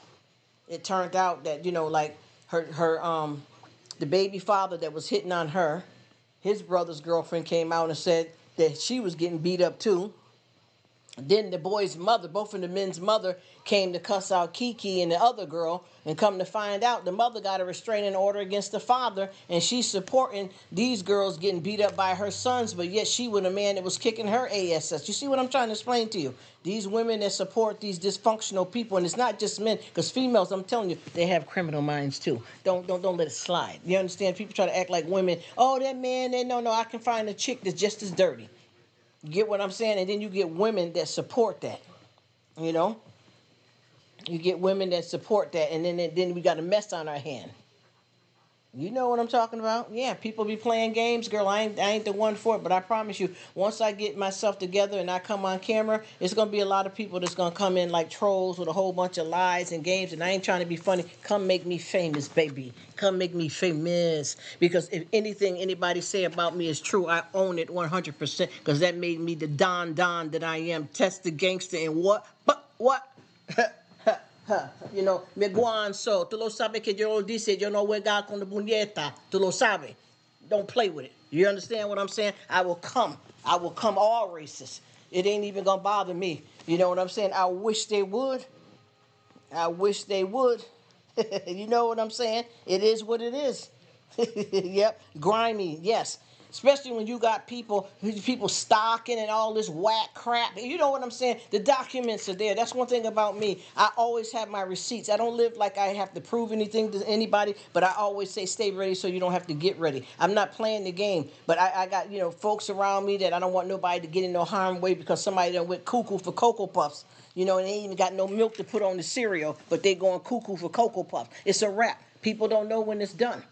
it turned out that like the baby father that was hitting on her, his brother's girlfriend came out and said that she was getting beat up too. Then the boy's mother, both of the men's mother, came to cuss out Keke and the other girl, and come to find out the mother got a restraining order against the father, and she's supporting these girls getting beat up by her sons, but yet she was a man that was kicking her ass. You see what I'm trying to explain to you? These women that support these dysfunctional people, and it's not just men, because females, I'm telling you, they have criminal minds too. Don't let it slide. You understand? People try to act like women. Oh, that man, no, I can find a chick that's just as dirty. You get what I'm saying? And then you get women that support that, you know? You get women that support that, and then we got a mess on our hand. You know what I'm talking about? Yeah, people be playing games, girl. I ain't the one for it, but I promise you, once I get myself together and I come on camera, it's going to be a lot of people that's going to come in like trolls with a whole bunch of lies and games, and I ain't trying to be funny. Come make me famous, baby. Come make me famous. Because if anything anybody say about me is true, I own it 100%, because that made me the Don that I am. Test the gangster and what? But what? Me guan so. Tú lo sabes que yo lo dice, yo no juega con la puñeta. Tú lo sabes. Don't play with it. You understand what I'm saying? I will come all races. It ain't even gonna bother me. You know what I'm saying? I wish they would. You know what I'm saying? It is what it is. Yep. Grimy, yes. especially when you got people stocking and all this whack crap. You know what I'm saying? The documents are there. That's one thing about me. I always have my receipts. I don't live like I have to prove anything to anybody, but I always say stay ready so you don't have to get ready. I'm not playing the game, but I got, folks around me that I don't want nobody to get in no harm way because somebody done went cuckoo for Cocoa Puffs. And they ain't even got no milk to put on the cereal, but they going cuckoo for Cocoa Puffs. It's a wrap. People don't know when it's done.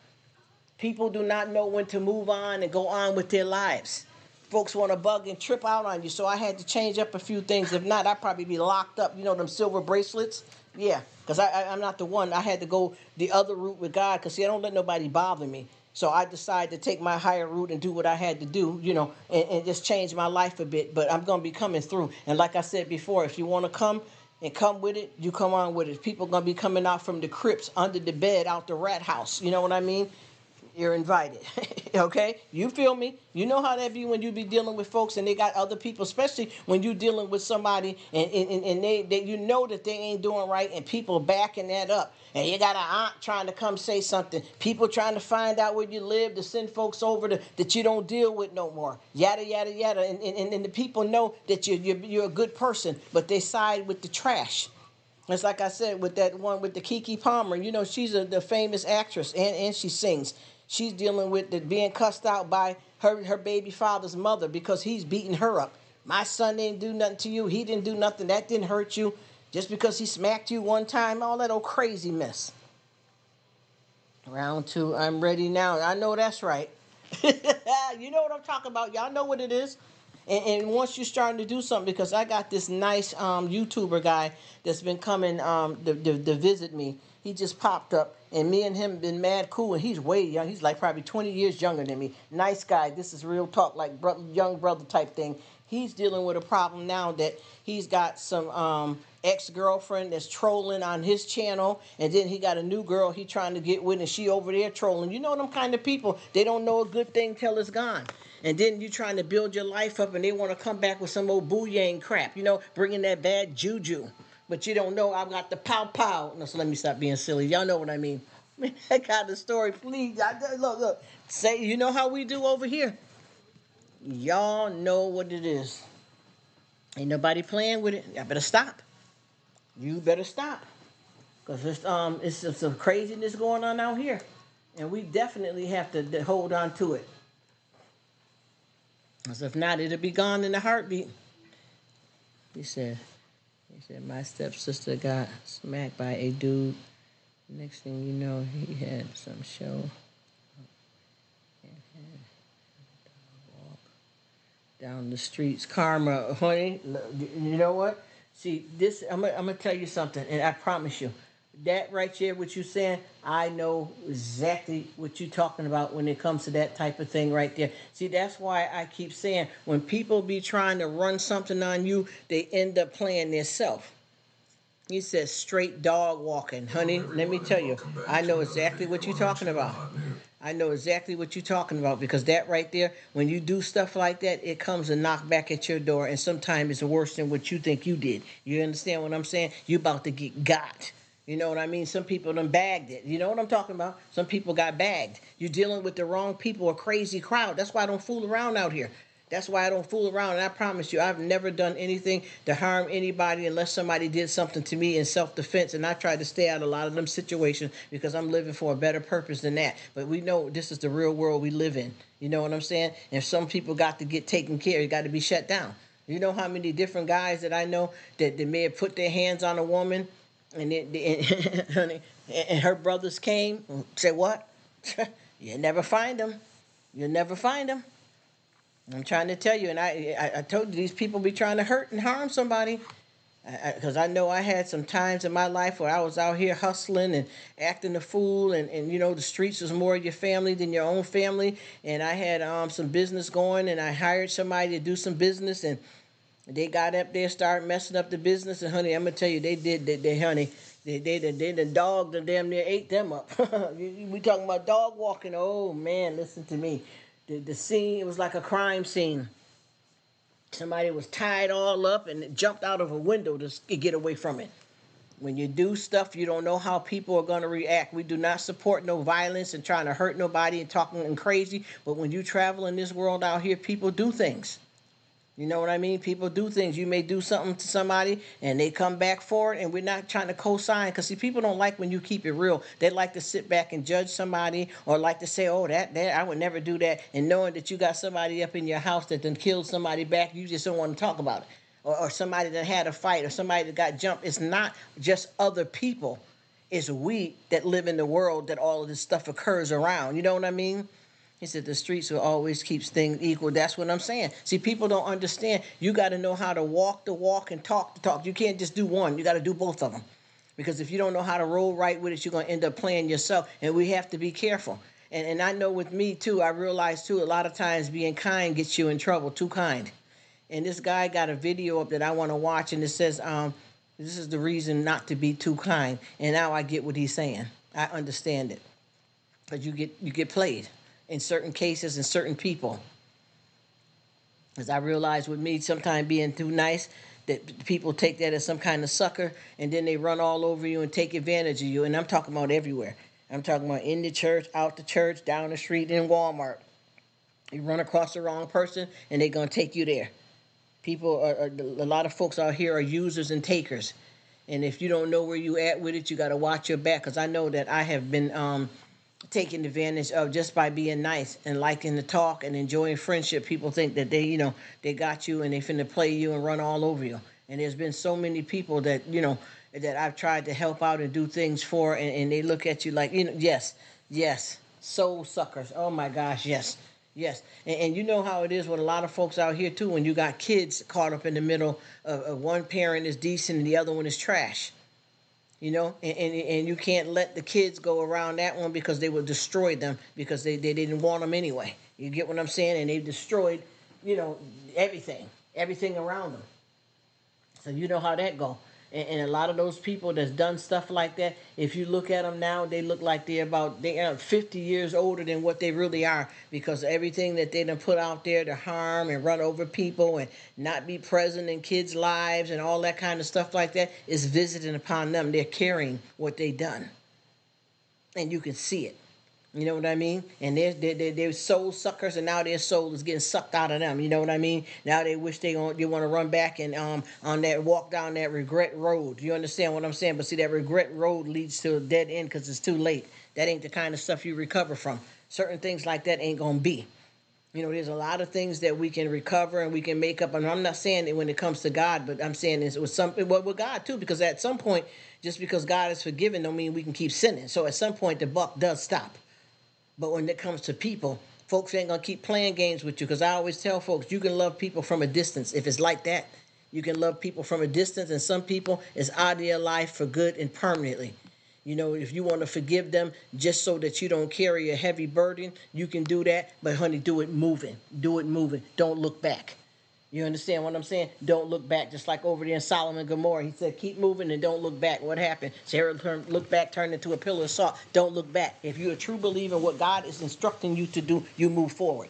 People do not know when to move on and go on with their lives. Folks want to bug and trip out on you, so I had to change up a few things. If not, I'd probably be locked up. Them silver bracelets? Yeah, because I'm not the one. I had to go the other route with God because, see, I don't let nobody bother me. So I decided to take my higher route and do what I had to do, and just change my life a bit. But I'm going to be coming through. And like I said before, if you want to come and come with it, you come on with it. People going to be coming out from the crypts, under the bed, out the rat house. You know what I mean? You're invited. Okay? You feel me? You know how that be when you be dealing with folks and they got other people, especially when you dealing with somebody and they you know that they ain't doing right and people backing that up. And you got an aunt trying to come say something. People trying to find out where you live to send folks over that you don't deal with no more. Yada, yada, yada. And the people know that you're a good person, but they side with the trash. It's like I said with that one with the Kiki Palmer. She's the famous actress and she sings. She's dealing with being cussed out by her baby father's mother because he's beating her up. My son didn't do nothing to you. He didn't do nothing. That didn't hurt you. Just because he smacked you one time. All that old crazy mess. Round two. I'm ready now. I know that's right. You know what I'm talking about. Y'all know what it is. And once you're starting to do something, because I got this nice YouTuber guy that's been coming to visit me. He just popped up, and me and him been mad cool, and he's way young. He's like probably 20 years younger than me. Nice guy. This is real talk, like young brother type thing. He's dealing with a problem now that he's got some ex-girlfriend that's trolling on his channel, and then he got a new girl he trying to get with, and she over there trolling. You know them kind of people. They don't know a good thing till it's gone. And then you trying to build your life up, and they want to come back with some old booyang crap, bringing that bad juju. But you don't know I've got the pow-pow. No, so let me stop being silly. Y'all know what I mean. That kind of story, please. Look. Say, you know how we do over here. Y'all know what it is. Ain't nobody playing with it. Y'all better stop. You better stop. Because it's some craziness going on out here. And we definitely have to hold on to it. Because if not, it'll be gone in a heartbeat. He said, my stepsister got smacked by a dude. Next thing you know, he had some show. And had walk down the streets. Karma, honey, you know what? See, this, I'm gonna tell you something, and I promise you, that right there, what you saying, I know exactly what you're talking about when it comes to that type of thing right there. See, that's why I keep saying, when people be trying to run something on you, they end up playing their self. He says straight dog walking. Honey, let me tell you, I know exactly what you're talking about. I know exactly what you're talking about, because that right there, when you do stuff like that, it comes and knock back at your door, and sometimes it's worse than what you think you did. You understand what I'm saying? You about to get got. You know what I mean? Some people done bagged it. You know what I'm talking about? Some people got bagged. You're dealing with the wrong people, a crazy crowd. That's why I don't fool around out here. That's why I don't fool around. And I promise you, I've never done anything to harm anybody unless somebody did something to me in self-defense. And I try to stay out of a lot of them situations because I'm living for a better purpose than that. But we know this is the real world we live in. You know what I'm saying? And some people got to get taken care of. Got to be shut down. You know how many different guys that I know that may have put their hands on a woman and her brothers came and said, what? You'll never find them. You'll never find them. I'm trying to tell you, and I told you, these people be trying to hurt and harm somebody. Because I know I had some times in my life where I was out here hustling and acting a fool, and the streets was more of your family than your own family. And I had some business going, and I hired somebody to do some business, and they got up there, started messing up the business. And honey, I'm gonna tell you, they did. The dog that damn near ate them up. We talking about dog walking. Oh man, listen to me. The scene, it was like a crime scene. Somebody was tied all up and jumped out of a window to get away from it. When you do stuff, you don't know how people are going to react. We do not support no violence and trying to hurt nobody and talking and crazy. But when you travel in this world out here, people do things. You know what I mean? People do things. You may do something to somebody and they come back for it, and we're not trying to co-sign, because see, people don't like when you keep it real. They like to sit back and judge somebody, or like to say, oh, that I would never do that. And knowing that you got somebody up in your house that done killed somebody back, you just don't want to talk about it. Or somebody that had a fight, or somebody that got jumped. It's not just other people. It's we that live in the world that all of this stuff occurs around. You know what I mean? He said the streets will always keep things equal. That's what I'm saying. See, people don't understand. You got to know how to walk the walk and talk the talk. You can't just do one. You got to do both of them. Because if you don't know how to roll right with it, you're going to end up playing yourself. And we have to be careful. And I know with me, too, I realize, too, a lot of times being kind gets you in trouble. Too kind. And this guy got a video up that I want to watch, and it says, this is the reason not to be too kind. And now I get what he's saying. I understand it. Because you get played in certain cases and certain people. As I realize with me, sometimes being too nice, that people take that as some kind of sucker, and then they run all over you and take advantage of you. And I'm talking about everywhere. I'm talking about in the church, out the church, down the street, in Walmart. You run across the wrong person, and they're going to take you there. People a lot of folks out here are users and takers. And if you don't know where you at with it, you got to watch your back, because I know that I have been taken advantage of just by being nice and liking to talk and enjoying friendship. People think that they got you and they finna play you and run all over you. And there's been so many people that, that I've tried to help out and do things for, and they look at you like, yes, soul suckers. Oh my gosh, yes. Yes, and you know how it is with a lot of folks out here too, when you got kids caught up in the middle of one parent is decent and the other one is trash. And you can't let the kids go around that one, because they will destroy them, because they didn't want them anyway. You get what I'm saying? And they destroyed, everything around them. So you know how that go. And a lot of those people that's done stuff like that, if you look at them now, they look like they are 50 years older than what they really are, because everything that they done put out there to harm and run over people and not be present in kids' lives and all that kind of stuff like that is visiting upon them. They're carrying what they done. And you can see it. You know what I mean? And they're soul suckers, and now their soul is getting sucked out of them. You know what I mean? Now they wish they want to run back and on that walk down that regret road. You understand what I'm saying? But see, that regret road leads to a dead end, because it's too late. That ain't the kind of stuff you recover from. Certain things like that ain't gonna be. There's a lot of things that we can recover and we can make up. And I'm not saying it when it comes to God, but I'm saying it's with God too, because at some point, just because God is forgiven don't mean we can keep sinning. So at some point, the buck does stop. But when it comes to people, folks ain't going to keep playing games with you, because I always tell folks, you can love people from a distance. If it's like that, you can love people from a distance, and some people is out of your life for good and permanently. If you want to forgive them just so that you don't carry a heavy burden, you can do that. But, honey, do it moving. Do it moving. Don't look back. You understand what I'm saying? Don't look back. Just like over there in Solomon and Gomorrah, he said, keep moving and don't look back. What happened? Sarah looked back, turned into a pillar of salt. Don't look back. If you're a true believer in what God is instructing you to do, you move forward.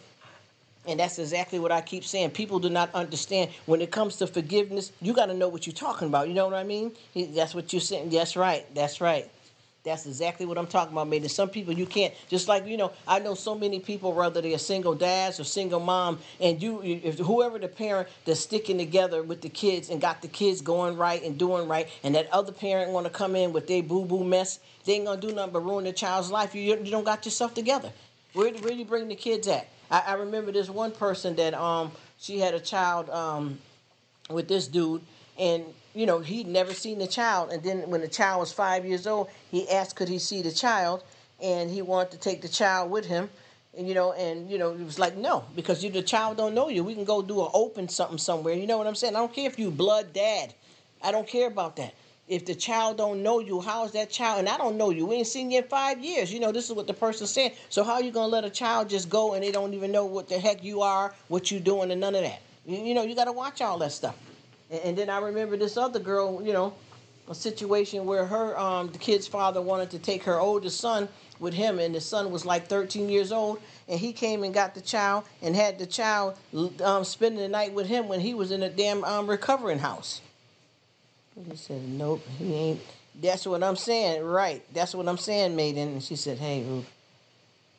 And that's exactly what I keep saying. People do not understand when it comes to forgiveness. You got to know what you're talking about. You know what I mean? That's what you're saying. That's right. That's right. That's exactly what I'm talking about, man. There's some people you can't, just like, I know so many people, whether they're single dads or single mom, and if whoever the parent that's sticking together with the kids and got the kids going right and doing right, and that other parent want to come in with their boo-boo mess, they ain't going to do nothing but ruin the child's life. You don't got yourself together. Where do you bring the kids at? I remember this one person that she had a child with this dude, and he'd never seen the child. And then when the child was 5 years old, he asked could he see the child, and he wanted to take the child with him. And he was like, no, because the child don't know you. We can go do an open something somewhere. You know what I'm saying? I don't care if you blood dad. I don't care about that. If the child don't know you, how is that child? And I don't know you. We ain't seen you in 5 years. This is what the person's saying. So how are you going to let a child just go and they don't even know what the heck you are, what you doing, and none of that? You got to watch all that stuff. And then I remember this other girl, a situation where the kid's father wanted to take her oldest son with him, and the son was like 13 years old, and he came and got the child and had the child spending the night with him when he was in a damn recovering house. He said, nope, he ain't. That's what I'm saying, right? That's what I'm saying, Maiden. And she said, "Hey, Rruk."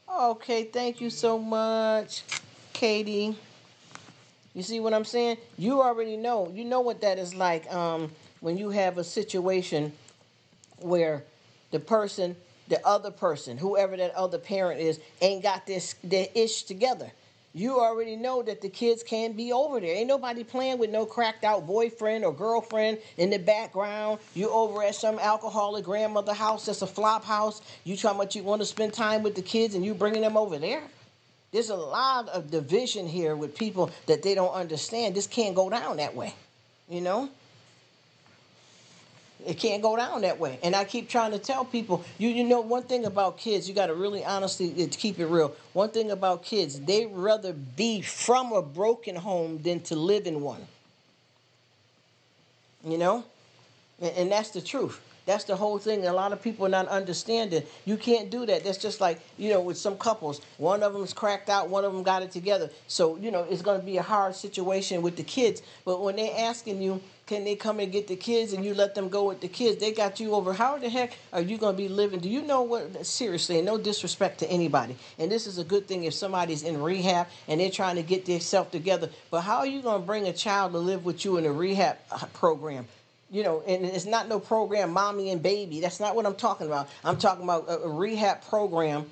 Okay, thank you so much, Katie. You see what I'm saying? You already know. You know what that is like. When you have a situation where the person, the other person, whoever that other parent is, ain't got their ish together. You already know that the kids can't be over there. Ain't nobody playing with no cracked out boyfriend or girlfriend in the background. You over at some alcoholic grandmother house that's a flop house. You talking about you want to spend time with the kids and you bringing them over there. There's a lot of division here with people that they don't understand. This can't go down that way. You know? It can't go down that way. And I keep trying to tell people, you know, one thing about kids, you got to really honestly keep it real. One thing about kids, they rather be from a broken home than to live in one. You know? And that's the truth. That's the whole thing. A lot of people are not understanding. You can't do that. That's just like, with some couples. One of them's cracked out, one of them got it together. So, it's going to be a hard situation with the kids. But when they're asking you, can they come and get the kids and you let them go with the kids, they got you over. How the heck are you going to be living? Do you know what? Seriously, and no disrespect to anybody. And this is a good thing if somebody's in rehab and they're trying to get themselves together. But how are you going to bring a child to live with you in a rehab program? And it's not no program, mommy and baby. That's not what I'm talking about. I'm talking about a rehab program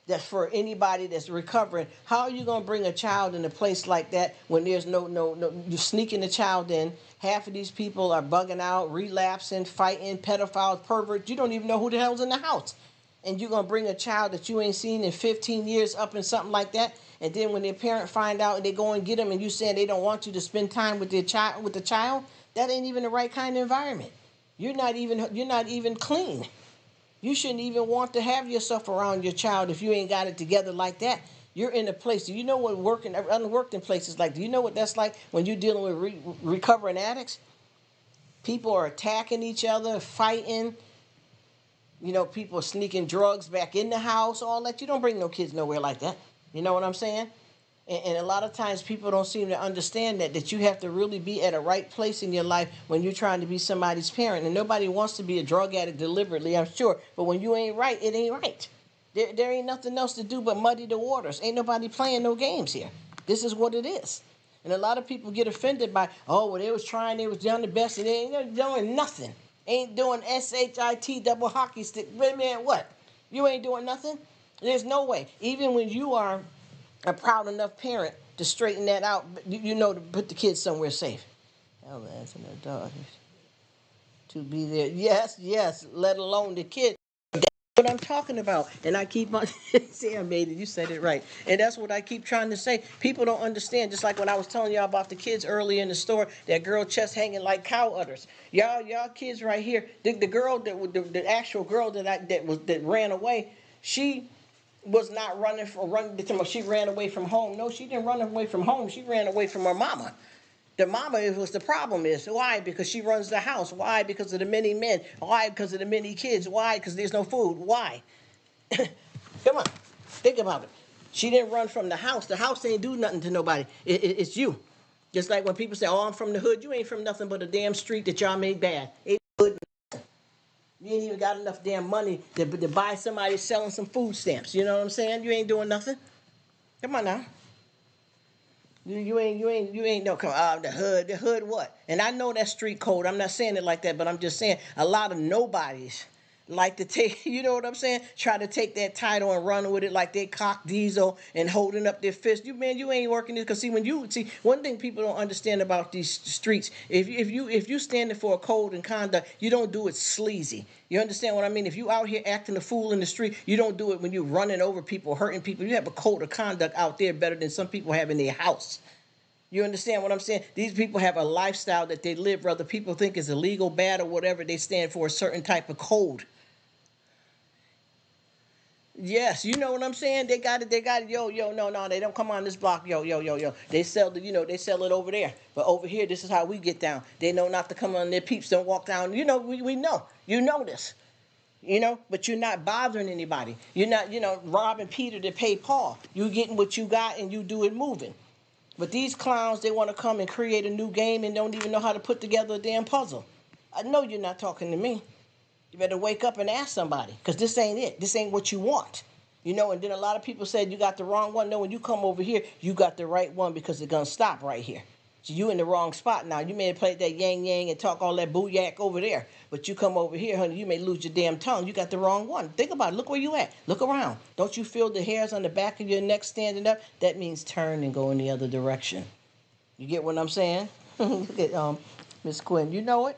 that's for anybody that's recovering. How are you going to bring a child in a place like that when there's no, you're sneaking the child in. Half of these people are bugging out, relapsing, fighting, pedophiles, perverts. You don't even know who the hell's in the house. And you're going to bring a child that you ain't seen in 15 years up in something like that. And then when their parent find out and they go and get them and you saying they don't want you to spend time with the child, that ain't even the right kind of environment. You're not even clean. You shouldn't even want to have yourself around your child if you ain't got it together like that. You're in a place. Do you know what unworked in places like? Do you know what that's like when you're dealing with recovering addicts? People are attacking each other, fighting. People are sneaking drugs back in the house, all that. You don't bring no kids nowhere like that. You know what I'm saying? And a lot of times people don't seem to understand that you have to really be at a right place in your life when you're trying to be somebody's parent. And nobody wants to be a drug addict deliberately, I'm sure. But when you ain't right, it ain't right. There ain't nothing else to do but muddy the waters. Ain't nobody playing no games here. This is what it is. And a lot of people get offended by, oh, well, they was doing the best, and they ain't doing nothing. Ain't doing SHIT double hockey stick. Wait, man, what? You ain't doing nothing? There's no way. Even when you are a proud enough parent to straighten that out, to put the kids somewhere safe. Hell, that's an adult to be there. Yes, let alone the kid. That's what I'm talking about. And I keep on saying, I made it. You said it right. And that's what I keep trying to say. People don't understand. Just like when I was telling y'all about the kids earlier in the store, that girl chest hanging like cow udders. Y'all kids right here. The girl the actual girl that ran away, she was not she ran away from home. No, she didn't run away from home. She ran away from her mama. The mama was the problem is. Why? Because she runs the house. Why? Because of the many men. Why? Because of the many kids. Why? Because there's no food. Why? Come on. Think about it. She didn't run from the house. The house ain't do nothing to nobody. It's you. Just like when people say, oh, I'm from the hood. You ain't from nothing but a damn street that y'all made bad. Ain't hood. You ain't even got enough damn money to buy somebody selling some food stamps. You know what I'm saying? You ain't doing nothing. Come on now. You ain't no come the hood what? And I know that's street code. I'm not saying it like that, but I'm just saying a lot of nobodies like to take, you know what I'm saying? Try to take that title and run with it like they cock diesel and holding up their fist. You ain't working this because see one thing people don't understand about these streets. If you standing for a code and conduct, you don't do it sleazy. You understand what I mean? If you out here acting a fool in the street, you don't do it when you're running over people, hurting people. You have a code of conduct out there better than some people have in their house. You understand what I'm saying? These people have a lifestyle that they live, whether people think is illegal, bad, or whatever. They stand for a certain type of code. Yes, you know what I'm saying? They got it. Yo, no, they don't come on this block. Yo. They sell they sell it over there. But over here, this is how we get down. They know not to come on their peeps, don't walk down. We know. You know this. But you're not bothering anybody. You're not, robbing Peter to pay Paul. You getting what you got and you do it moving. But these clowns, they want to come and create a new game and don't even know how to put together a damn puzzle. I know you're not talking to me. You better wake up and ask somebody, because this ain't it. This ain't what you want. You know, and then a lot of people said you got the wrong one. No, when you come over here, you got the right one, because it's going to stop right here. So you in the wrong spot now. You may have played that yang yang and talk all that booyak over there. But you come over here, honey, you may lose your damn tongue. You got the wrong one. Think about it. Look where you at. Look around. Don't you feel the hairs on the back of your neck standing up? That means turn and go in the other direction. You get what I'm saying? Look at Miss Quinn. You know it?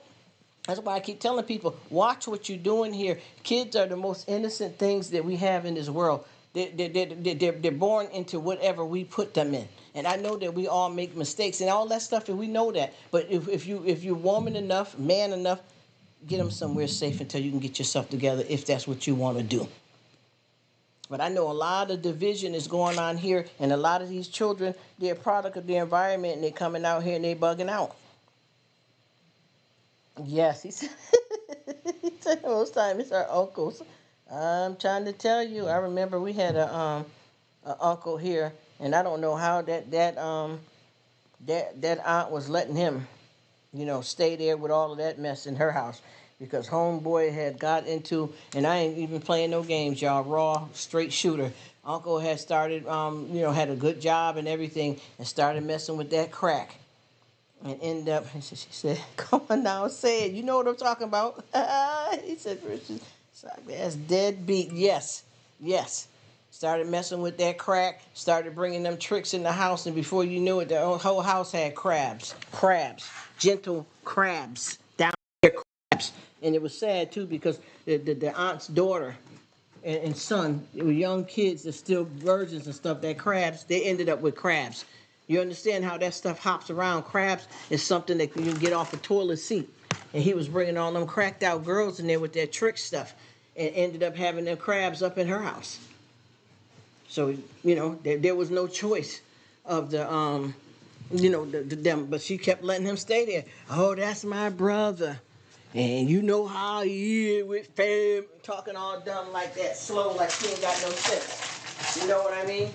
That's why I keep telling people, watch what you're doing here. Kids are the most innocent things that we have in this world. They're born into whatever we put them in. And I know that we all make mistakes and all that stuff, and we know that. But if you're woman enough, man enough, get them somewhere safe until you can get yourself together, if that's what you want to do. But I know a lot of division is going on here, and a lot of these children, they're a product of their environment, and they're coming out here and they're bugging out. Yes, he said. He said most time it's our uncles. I'm trying to tell you. I remember we had a uncle here, and I don't know how that aunt was letting him, stay there with all of that mess in her house, because homeboy had got into, and I ain't even playing no games, y'all. Raw, straight shooter. Uncle had started, had a good job and everything, and started messing with that crack. And end up, she said, come on now, say it. You know what I'm talking about. He said, Richard, that's deadbeat. Yes. Started messing with that crack, started bringing them tricks in the house, and before you knew it, the whole house had crabs, gentle crabs, down there crabs. And it was sad, too, because the aunt's daughter and son, they were young kids, they're still virgins and stuff, that crabs, they ended up with crabs. You understand how that stuff hops around? Crabs is something that you can get off a toilet seat. And he was bringing all them cracked out girls in there with that trick stuff, and ended up having them crabs up in her house. So, there was no choice of them, but she kept letting him stay there. Oh, that's my brother. And you know how he is with fam, talking all dumb like that, slow, like she ain't got no sense. You know what I mean?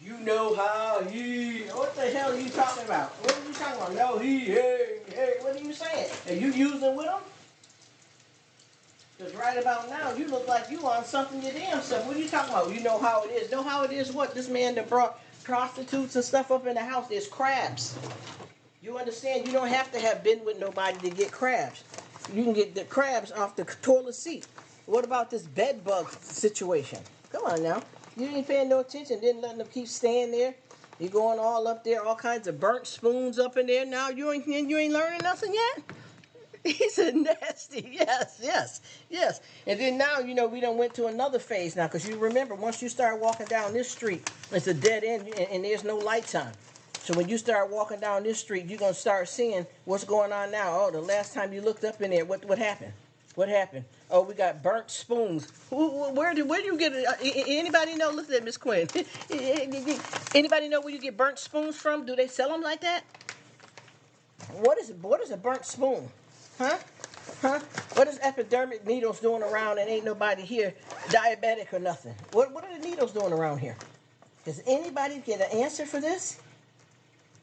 You know how he... What the hell are you talking about? What are you talking about? No, hey, what are you saying? Are you using with him? Because right about now, you look like you on something your damn self. What are you talking about? You know how it is. Know how it is what? This man that brought prostitutes and stuff up in the house. There's crabs. You understand? You don't have to have been with nobody to get crabs. You can get the crabs off the toilet seat. What about this bed bug situation? Come on now. You ain't paying no attention, didn't let them keep staying there. You going all up there, all kinds of burnt spoons up in there. Now you ain't learning nothing yet? He said nasty. Yes. And then now, we done went to another phase now, because you remember, once you start walking down this street, it's a dead end and there's no lights on. So when you start walking down this street, you're going to start seeing what's going on now. Oh, the last time you looked up in there, what happened? What happened? Oh, we got burnt spoons. Where do you get it? Anybody know? Look at that, Miss Quinn. Anybody know where you get burnt spoons from? Do they sell them like that? What is a burnt spoon? Huh? What is epidermic needles doing around and ain't nobody here diabetic or nothing? What are the needles doing around here? Does anybody get an answer for this?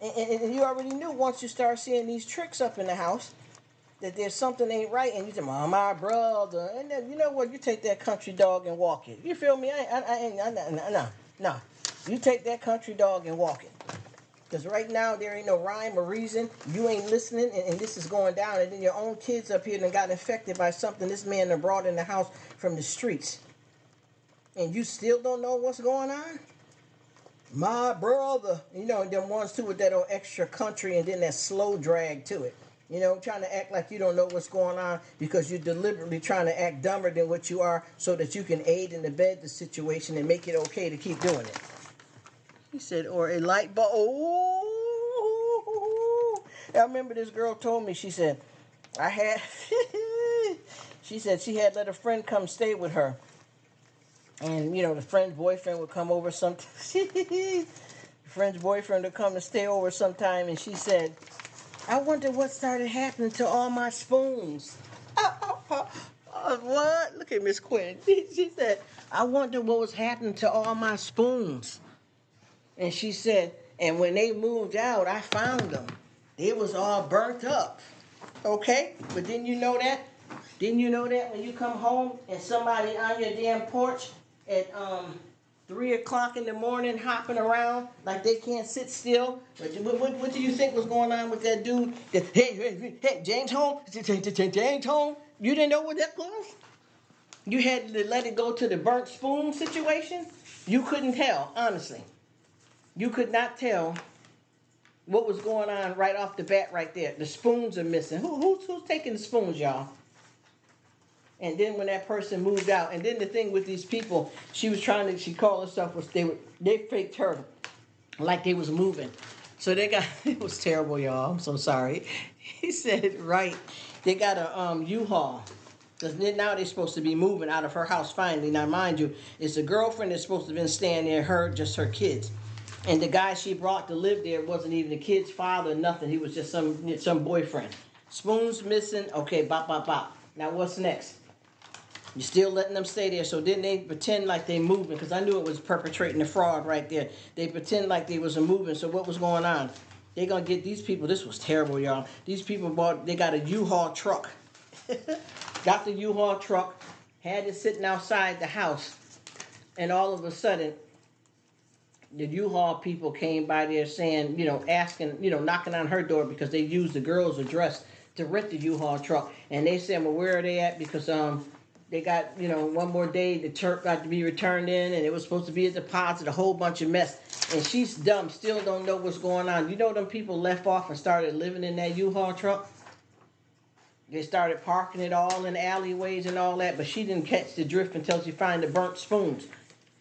And you already knew once you start seeing these tricks up in the house that there's something ain't right, and you say, my brother, and then, you know what, you take that country dog and walk it. You feel me? No. You take that country dog and walk it. Because right now, there ain't no rhyme or reason. You ain't listening, and this is going down, and then your own kids up here done got infected by something this man done brought in the house from the streets. And you still don't know what's going on? My brother. Them ones, too, with that old extra country and then that slow drag to it. Trying to act like you don't know what's going on because you're deliberately trying to act dumber than what you are so that you can aid and abet the situation and make it okay to keep doing it. He said, or a light bulb. Oh, I remember this girl told me, she said, she said she had let a friend come stay with her. And, the friend's boyfriend would come over sometime. The friend's boyfriend would come to stay over sometime, and she said, I wonder what started happening to all my spoons. What? Look at Miss Quinn. She said, I wonder what was happening to all my spoons. And she said, and when they moved out, I found them. It was all burnt up. Okay? But didn't you know that? Didn't you know that when you come home and somebody on your damn porch at 3 o'clock in the morning hopping around like they can't sit still? What do you think was going on with that dude? That, hey, James home? James home? You didn't know what that was? You had to let it go to the burnt spoon situation? You couldn't tell, honestly. You could not tell what was going on right off the bat right there. The spoons are missing. Who's taking the spoons, y'all? And then when that person moved out, and then the thing with these people, she called herself, they faked her like they was moving. So they got, it was terrible, y'all. I'm so sorry. He said, right, they got a U-Haul. Because now they're supposed to be moving out of her house finally. Now, mind you, it's a girlfriend that's supposed to have been staying there, just her kids. And the guy she brought to live there wasn't even the kid's father, nothing. He was just some boyfriend. Spoons missing, okay, bop, bop, bop. Now what's next? You're still letting them stay there. So then they pretend like they moving, because I knew it was perpetrating the fraud right there. They pretend like they was moving. So what was going on? They gonna get these people. This was terrible, y'all. These people they got a U-Haul truck. Got the U-Haul truck, had it sitting outside the house, and all of a sudden, the U-Haul people came by there saying, asking, knocking on her door because they used the girl's address to rent the U-Haul truck. And they said, well, where are they at? Because they got, one more day, the truck got to be returned in, and it was supposed to be a deposit, a whole bunch of mess. And she's dumb, still don't know what's going on. You know them people left off and started living in that U-Haul truck? They started parking it all in alleyways and all that, but she didn't catch the drift until she found the burnt spoons.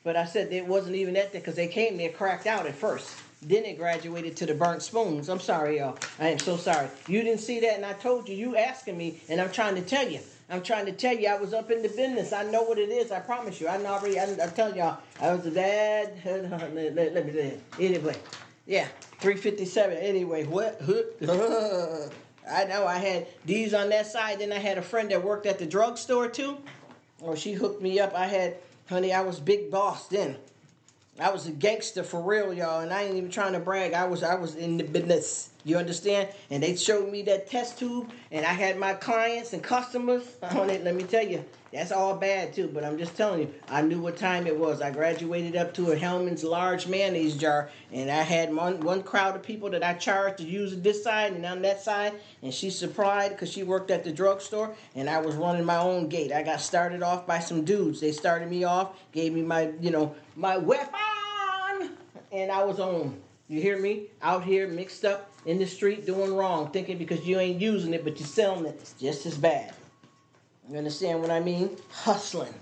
But I said it wasn't even that because they came there cracked out at first. Then it graduated to the burnt spoons. I'm sorry, y'all. I am so sorry. You didn't see that, and I told you. You asking me, and I'm trying to tell you. I was up in the business. I know what it is. I promise you. I'm telling y'all, I was a bad. Let me say it. Anyway, yeah, 357. Anyway, what? I know I had these on that side. Then I had a friend that worked at the drugstore too. Oh, she hooked me up. Honey, I was big boss then. I was a gangster for real, y'all, and I ain't even trying to brag. I was in the business. You understand? And they showed me that test tube, and I had my clients and customers on it. Let me tell you, that's all bad too. But I'm just telling you, I knew what time it was. I graduated up to a Hellman's large mayonnaise jar, and I had one crowd of people that I charged to use this side and on that side, and she supplied because she worked at the drugstore, and I was running my own gate. I got started off by some dudes. They started me off, gave me my my weapon, and I was on. You hear me? Out here mixed up in the street doing wrong, thinking because you ain't using it, but you're selling it just as bad. You understand what I mean? Hustling.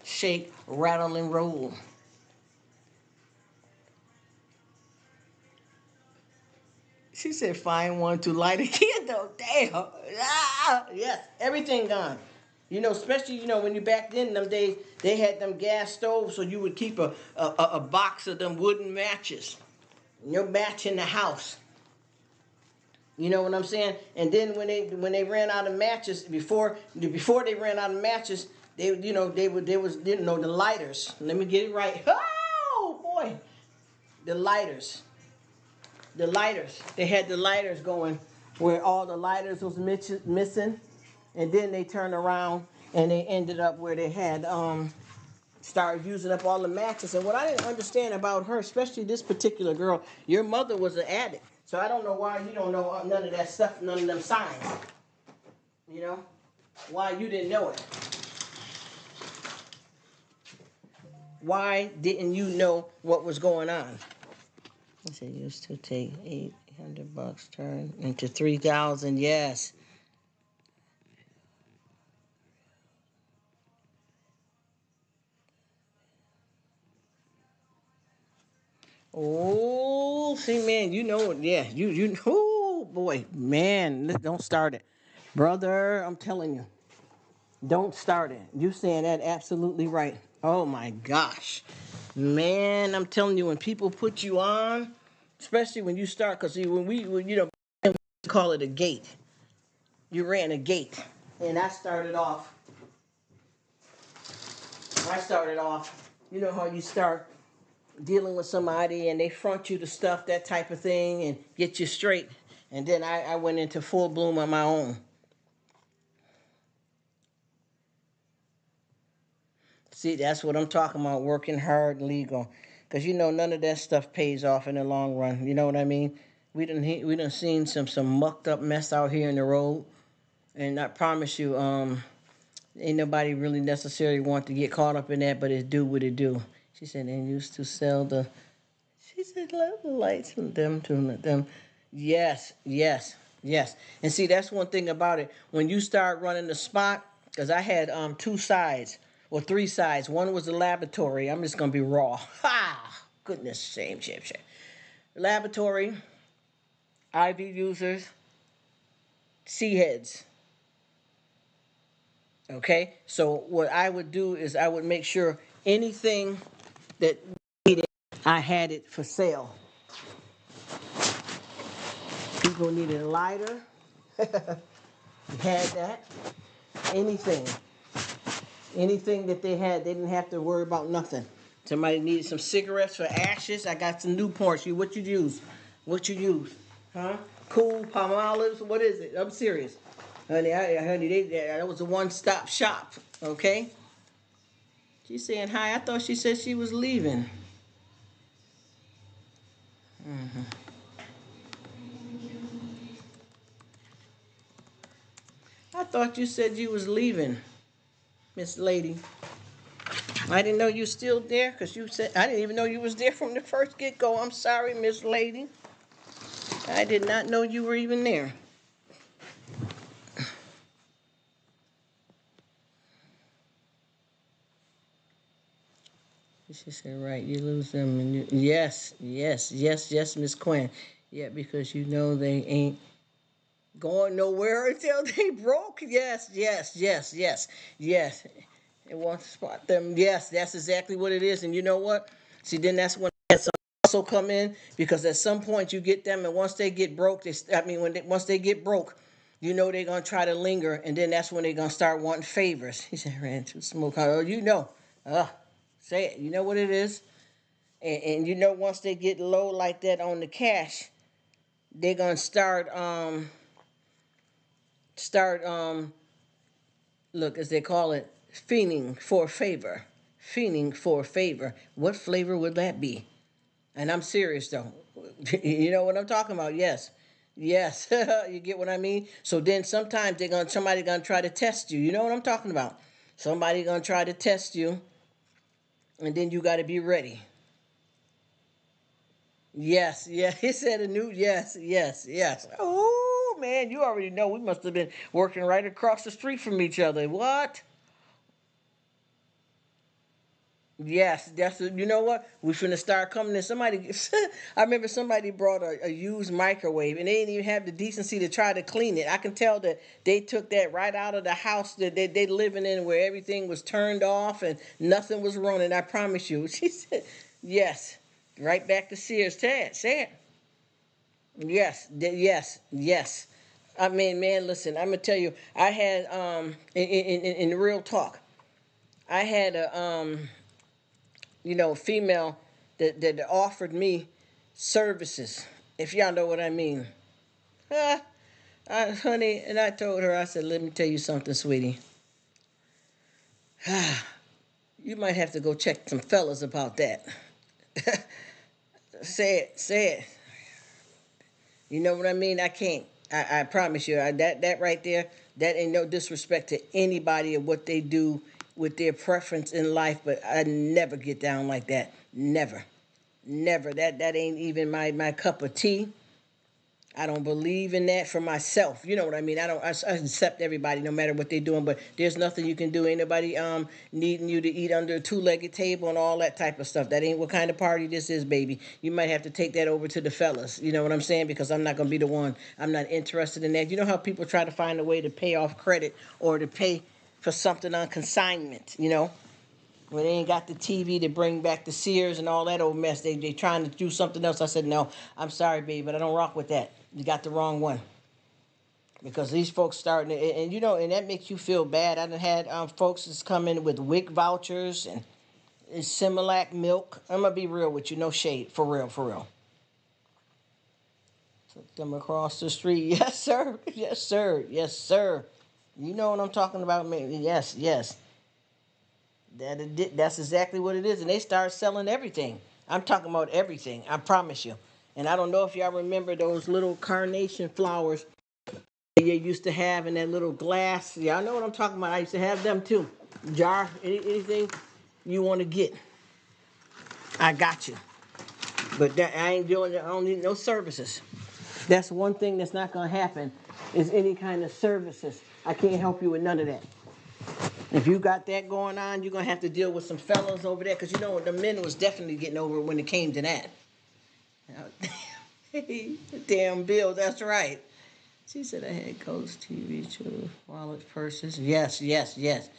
Shake, rattle, and roll. She said, find one to light a candle. Damn. Ah, yes, everything gone. Especially, when you back then, them days, they had them gas stoves, so you would keep a box of them wooden matches. Your match in the house. You know what I'm saying? And then when they ran out of matches, before they ran out of matches, the lighters. Let me get it right. Oh boy, the lighters. They had the lighters going where all the lighters was missing, and then they turned around and they ended up where they had started using up all the matches. And what I didn't understand about her, especially this particular girl, your mother was an addict. So I don't know why you don't know none of that stuff, none of them signs. Why you didn't know it. Why didn't you know what was going on? I said used to take $800 turn into 3,000. Yes. Oh, see, man, yeah, oh, boy, man, don't start it. Brother, I'm telling you, don't start it. You saying that absolutely right. Oh, my gosh. Man, I'm telling you, when people put you on, especially when you start, because when we call it a gate. You ran a gate. And I started off, you know how you start dealing with somebody and they front you the stuff, that type of thing, and get you straight. And then I went into full bloom on my own. See, that's what I'm talking about, working hard and legal. Because, none of that stuff pays off in the long run. You know what I mean? We done seen some mucked up mess out here in the road. And I promise you, ain't nobody really necessarily want to get caught up in that, but it do what it do. She said they used to sell she said, let the lights and them to them. Yes, yes, yes. And see, that's one thing about it. When you start running the spot, because I had two sides, or three sides. One was the laboratory. I'm just going to be raw. Ha! Goodness, shame. Laboratory, IV users, C heads. Okay? So what I would do is I would make sure anything that needed, I had it for sale. People needed a lighter. You had that. Anything. Anything that they had, they didn't have to worry about nothing. Somebody needed some cigarettes for ashes. I got some Newports. What you use? What you use? Huh? Cool, palm olives. What is it? I'm serious. Honey, that was a one-stop shop. Okay? She's saying hi. I thought she said she was leaving. I thought you said you was leaving, Miss Lady. I didn't know you were still there because you said, I didn't even know you was there from the first get-go. I'm sorry, Miss Lady. I did not know you were even there. She said, right, you lose them. And yes, Miss Quinn. Yeah, because they ain't going nowhere until they broke. Yes. It won't spot them. Yes, that's exactly what it is. And you know what? See, then that's when some also come in because at some point you get them, and once they get broke, once they get broke, they're gonna try to linger, and then that's when they're gonna start wanting favors. He said, "Ran to smoke." Oh, say it. You know what it is, and once they get low like that on the cash, they're gonna start look, as they call it, fiending for favor. Fiending for favor. What flavor would that be? And I'm serious though. You know what I'm talking about? Yes. Yes. You get what I mean? So then sometimes somebody gonna try to test you. You know what I'm talking about? Somebody gonna try to test you, and then you gotta be ready. Yes, yeah. He said a new yes. Oh man, you already know we must have been working right across the street from each other. What? Yes, you know what? We finna start coming in. Somebody, I remember somebody brought a used microwave and they didn't even have the decency to try to clean it. I can tell that they took that right out of the house that they living in where everything was turned off and nothing was running. I promise you. She said, yes. Right back to Sears. Say it. Yes, yes. I mean, man, listen, I'm gonna tell you, I had in real talk, I had a female that offered me services, if y'all know what I mean. Honey, and I told her, I said, let me tell you something, sweetie. You might have to go check some fellas about that. Say it. You know what I mean? I can't. I promise you, that right there, that ain't no disrespect to anybody and what they do with their preference in life, but I never get down like that. Never. Never. That ain't even my cup of tea. I don't believe in that for myself. You know what I mean? I accept everybody no matter what they're doing, but there's nothing you can do. Ain't nobody needing you to eat under a two-legged table and all that type of stuff. That ain't what kind of party this is, baby. You might have to take that over to the fellas. You know what I'm saying? Because I'm not gonna be the one. I'm not interested in that. You know how people try to find a way to pay off credit or to pay for something on consignment, when they ain't got the TV to bring back the Sears and all that old mess. They trying to do something else. I said, no, I'm sorry, baby, but I don't rock with that. You got the wrong one. Because these folks starting to, and that makes you feel bad. I done had folks that's come in with WIC vouchers and Similac milk. I'm gonna be real with you, no shade, for real. Took them across the street. Yes, sir. Yes, sir. You know what I'm talking about, man. Yes. That's exactly what it is. And they start selling everything. I'm talking about everything. I promise you. And I don't know if y'all remember those little carnation flowers you used to have in that little glass. Y'all know what I'm talking about. I used to have them too. Jar, anything you want to get, I got you. But that, I ain't doing. I don't need no services. That's one thing that's not gonna happen. Is any kind of services. I can't help you with none of that. If you got that going on, you're gonna have to deal with some fellows over there, because you know the men was definitely getting over it when it came to that. Damn Bill, that's right. She said I had coats, TV shows, wallets, purses. Yes, yes, yes.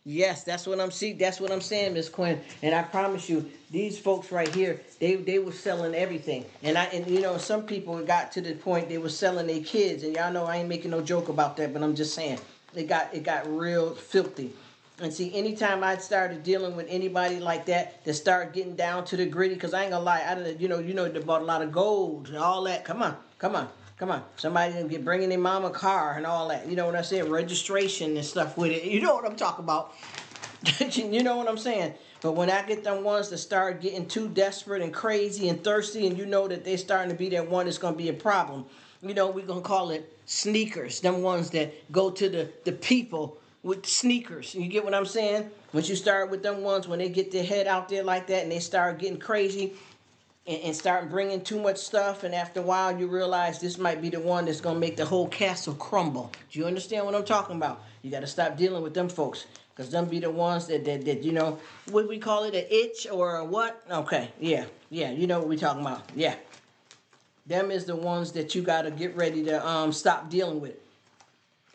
Yes, that's what I'm seeing. That's what I'm saying, Miss Quinn. And I promise you, these folks right here, they were selling everything. And you know, some people got to the point they were selling their kids. And y'all know I ain't making no joke about that, but I'm just saying it got real filthy. And see, anytime I started dealing with anybody like that start getting down to the gritty, because I ain't gonna lie, I don't, they bought a lot of gold and all that. Come on, come on. Come on, somebody gonna get bringing their mama a car and all that. You know what I'm saying? Registration and stuff with it. You know what I'm talking about. You know what I'm saying? But when I get them ones that start getting too desperate and crazy and thirsty, and you know that they starting to be that one that's gonna be a problem. You know, we're gonna call it sneakers. Them ones that go to the people with sneakers. You get what I'm saying? Once you start with them ones, when they get their head out there like that and they start getting crazy, and start bringing too much stuff, and after a while you realize this might be the one that's going to make the whole castle crumble. Do you understand what I'm talking about? You got to stop dealing with them folks, because them be the ones that you know, what we call it, an itch or a what? Okay, yeah, you know what we talking about. Yeah, them is the ones that you got to get ready to stop dealing with,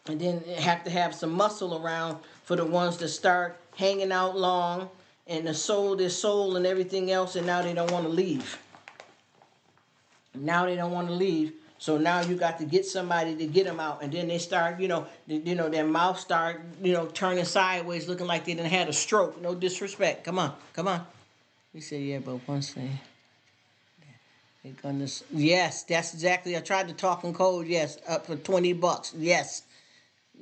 and then have to have some muscle around for the ones that start hanging out long and the soul, their soul and everything else, and now they don't want to leave. Now they don't want to leave, so now you got to get somebody to get them out, and then they start, their mouth start, turning sideways, looking like they done had a stroke. No disrespect. Come on, come on. He said, yeah, but once they gonna, yes, that's exactly. I tried to talk in code. Yes, up for $20. Yes.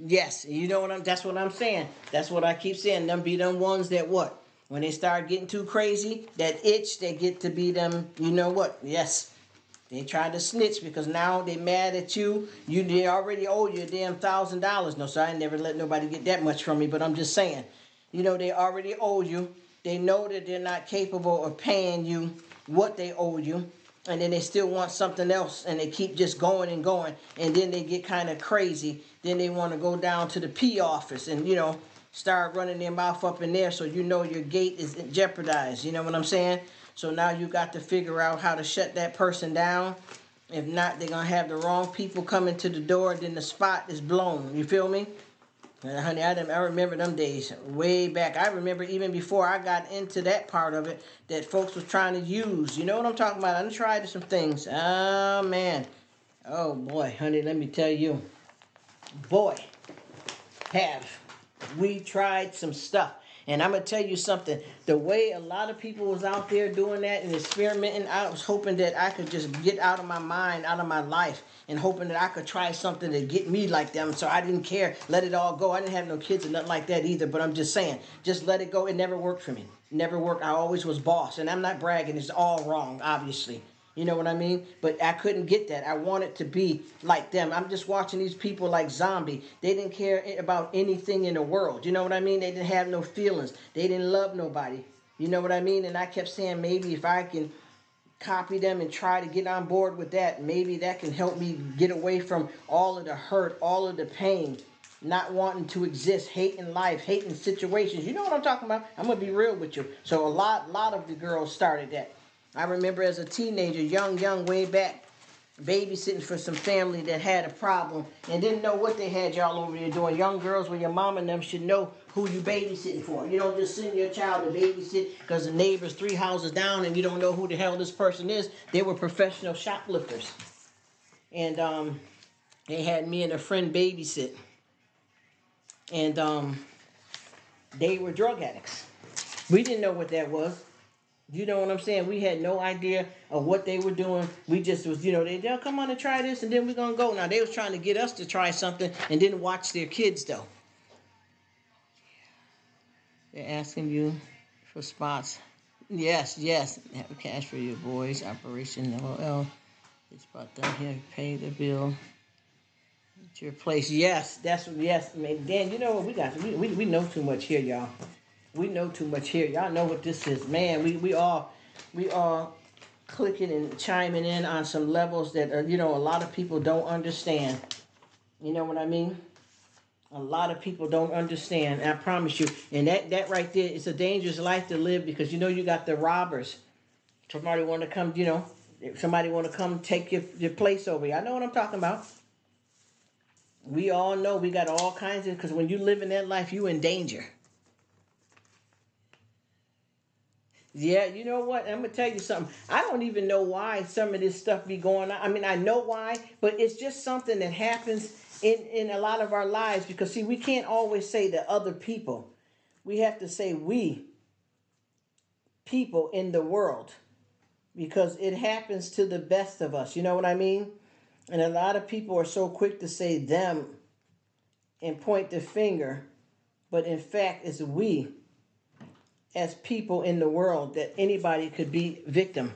Yes, you know that's what I'm saying. That's what I keep saying. Them be them ones that what? When they start getting too crazy, that itch, they get to be them, you know what? Yes. They try to snitch because now they mad at you. They already owe you a damn $1,000. No, so I ain't never let nobody get that much from me, but I'm just saying. They already owe you. They know that they're not capable of paying you what they owe you. And then they still want something else, and they keep just going and going, and then they get kind of crazy. Then they want to go down to the P office and start running their mouth up in there, so your gate is jeopardized. You know what I'm saying? So now you got to figure out how to shut that person down. If not, they're gonna have the wrong people coming to the door, and then the spot is blown. You feel me? And honey, I remember them days way back. I remember even before I got into that part of it, that folks was trying to use. You know what I'm talking about? I tried some things. Oh, man. Oh, boy, honey, let me tell you. Boy, have we tried some stuff. And I'm going to tell you something. The way a lot of people was out there doing that and experimenting, I was hoping that I could just get out of my mind, out of my life, and hoping that I could try something to get me like them. So I didn't care. Let it all go. I didn't have no kids or nothing like that either. But I'm just saying, just let it go. It never worked for me. Never worked. I always was boss. And I'm not bragging. It's all wrong, obviously. You know what I mean? But I couldn't get that. I wanted to be like them. I'm just watching these people like zombie. They didn't care about anything in the world. You know what I mean? They didn't have no feelings. They didn't love nobody. You know what I mean? And I kept saying, maybe if I can copy them and try to get on board with that, maybe that can help me get away from all of the hurt, all of the pain, not wanting to exist, hating life, hating situations. You know what I'm talking about? I'm going to be real with you. So a lot of the girls started that. I remember as a teenager, young, way back, babysitting for some family that had a problem and didn't know what they had y'all over there doing. Young girls, when your mom and them should know who you babysitting for. You don't just send your child to babysit because the neighbor's 3 houses down and you don't know who the hell this person is. They were professional shoplifters. And they had me and a friend babysit. And they were drug addicts. We didn't know what that was. You know what I'm saying? We had no idea of what they were doing. We just was, they'll come on and try this, and then we're going to go. Now, they was trying to get us to try something and didn't watch their kids, though. They're asking you for spots. Yes, yes. Have cash for your boys. Operation LOL. It's about done here. Pay the bill. It's your place. Yes, yes. I mean, Dan, you know what we got? We know too much here, y'all. We know too much here. Y'all know what this is, man. We all clicking and chiming in on some levels that are, a lot of people don't understand. You know what I mean? A lot of people don't understand. I promise you. And that right there, it's a dangerous life to live because you got the robbers. Somebody want to come, somebody want to come take your place over here. I know what I'm talking about. We all know we got all kinds of, because when you live in that life, you in danger. Yeah, you know what? I'm gonna tell you something. I don't even know why some of this stuff be going on. I mean, I know why, but it's just something that happens in a lot of our lives because see, we can't always say the other people. We have to say we people in the world because it happens to the best of us. You know what I mean? And a lot of people are so quick to say them and point the finger, but in fact, it's we as people in the world that anybody could be victim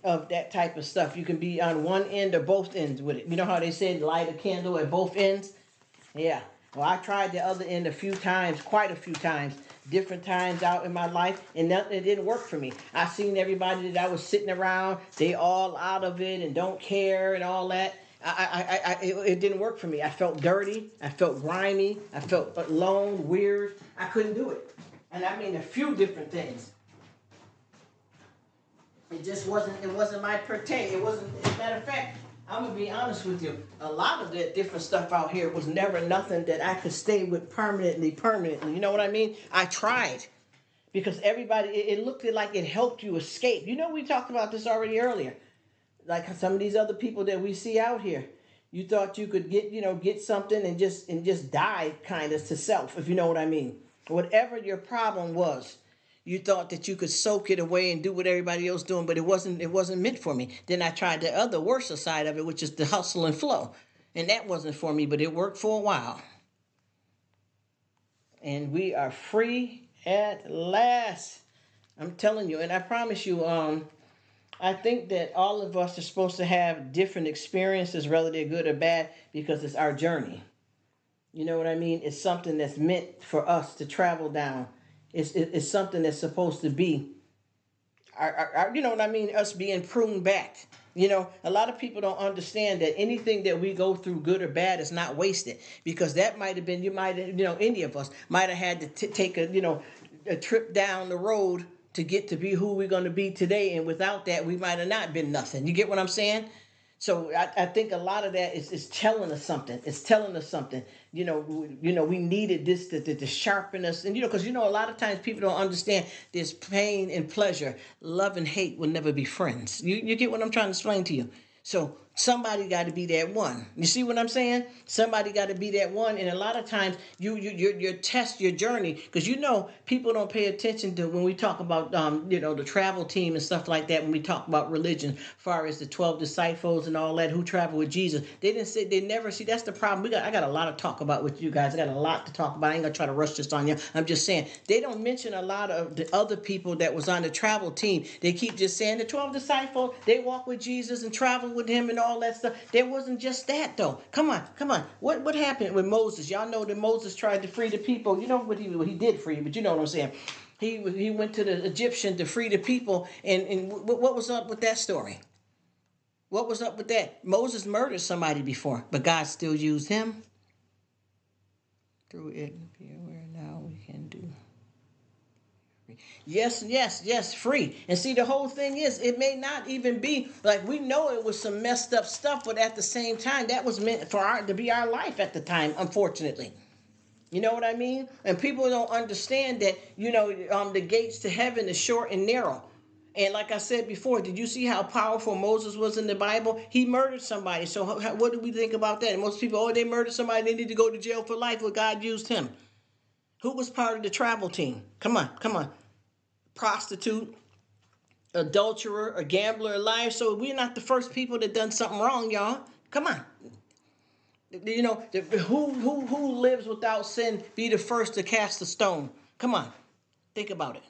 of that type of stuff. You can be on one end or both ends with it. You know how they say light a candle at both ends? Yeah. Well, I tried the other end a few times, quite a few times, different times out in my life, and it didn't work for me. I seen everybody that I was sitting around, they all out of it and don't care and all that. It didn't work for me. I felt dirty. I felt grimy. I felt alone, weird. I couldn't do it. And I mean a few different things. It wasn't my forte. It wasn't, as a matter of fact, I'm going to be honest with you. A lot of that different stuff out here was never nothing that I could stay with permanently. You know what I mean? I tried. Because everybody, it looked like it helped you escape. You know, we talked about this already earlier. Like some of these other people that we see out here. You thought you could get something and just die kind of to self, if you know what I mean. Whatever your problem was, you thought that you could soak it away and do what everybody else doing, but it wasn't meant for me. Then I tried the other worse side of it, which is the hustle and flow. And that wasn't for me, but it worked for a while. And we are free at last. I'm telling you, and I promise you, I think that all of us are supposed to have different experiences, whether they're good or bad, because it's our journey. You know what I mean? It's something that's meant for us to travel down. It's something that's supposed to be, you know what I mean? Us being pruned back. A lot of people don't understand that anything that we go through, good or bad, is not wasted. Because that might have been, any of us might have had to take a trip down the road to get to be who we're going to be today. And without that, we might have not been nothing. You get what I'm saying? So I think a lot of that is telling us something. It's telling us something. We needed this to sharpen us. And, because, a lot of times people don't understand there's pain and pleasure. Love and hate will never be friends. You get what I'm trying to explain to you? So somebody got to be that one. You see what I'm saying? Somebody got to be that one. And a lot of times you test your journey because people don't pay attention to when we talk about the travel team and stuff like that. When we talk about religion, as far as the 12 disciples and all that who traveled with Jesus, they never see. That's the problem. I got a lot to talk about with you guys. I got a lot to talk about. I ain't gonna try to rush this on you. I'm just saying they don't mention a lot of the other people that was on the travel team. They keep just saying the 12 disciples. They walk with Jesus and travel with him and all that stuff. There wasn't just that though. Come on. What happened with Moses? Y'all know that Moses tried to free the people. You know what he did free, but you know what I'm saying. He went to the Egyptian to free the people, and what was up with that story? What was up with that? Moses murdered somebody before, but God still used him. Through it, be aware now we can do. Yes, free. And see, the whole thing is, it may not even be, like, we know it was some messed up stuff, but at the same time, that was meant to be our life at the time, unfortunately. You know what I mean? And people don't understand that, the gates to heaven is short and narrow. And like I said before, did you see how powerful Moses was in the Bible? He murdered somebody. So what do we think about that? And most people, they murdered somebody, they need to go to jail for life. Well, God used him. Who was part of the travel team? Come on. Prostitute, adulterer, a gambler, a liar. So we're not the first people that done something wrong, y'all. Come on. Who lives without sin, be the first to cast a stone. Come on. Think about it.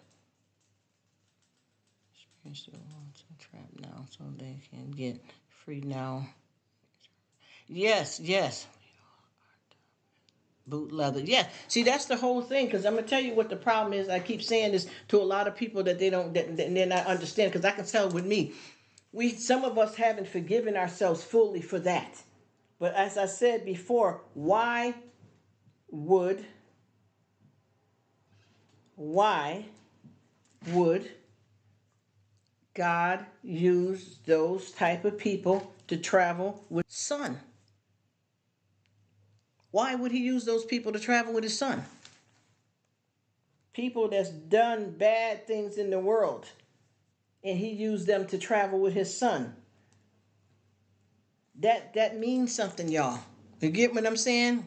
Still wants to trap now so they can get free now. Yes, yes. Boot leather. Yeah. See, that's the whole thing. Because I'm gonna tell you what the problem is. I keep saying this to a lot of people that they're not understand. Because I can tell with me, some of us haven't forgiven ourselves fully for that. But as I said before, would why would God use those type of people to travel with his son? Why would he use those people to travel with his son? People that's done bad things in the world, and he used them to travel with his son. That means something, y'all. You get what I'm saying?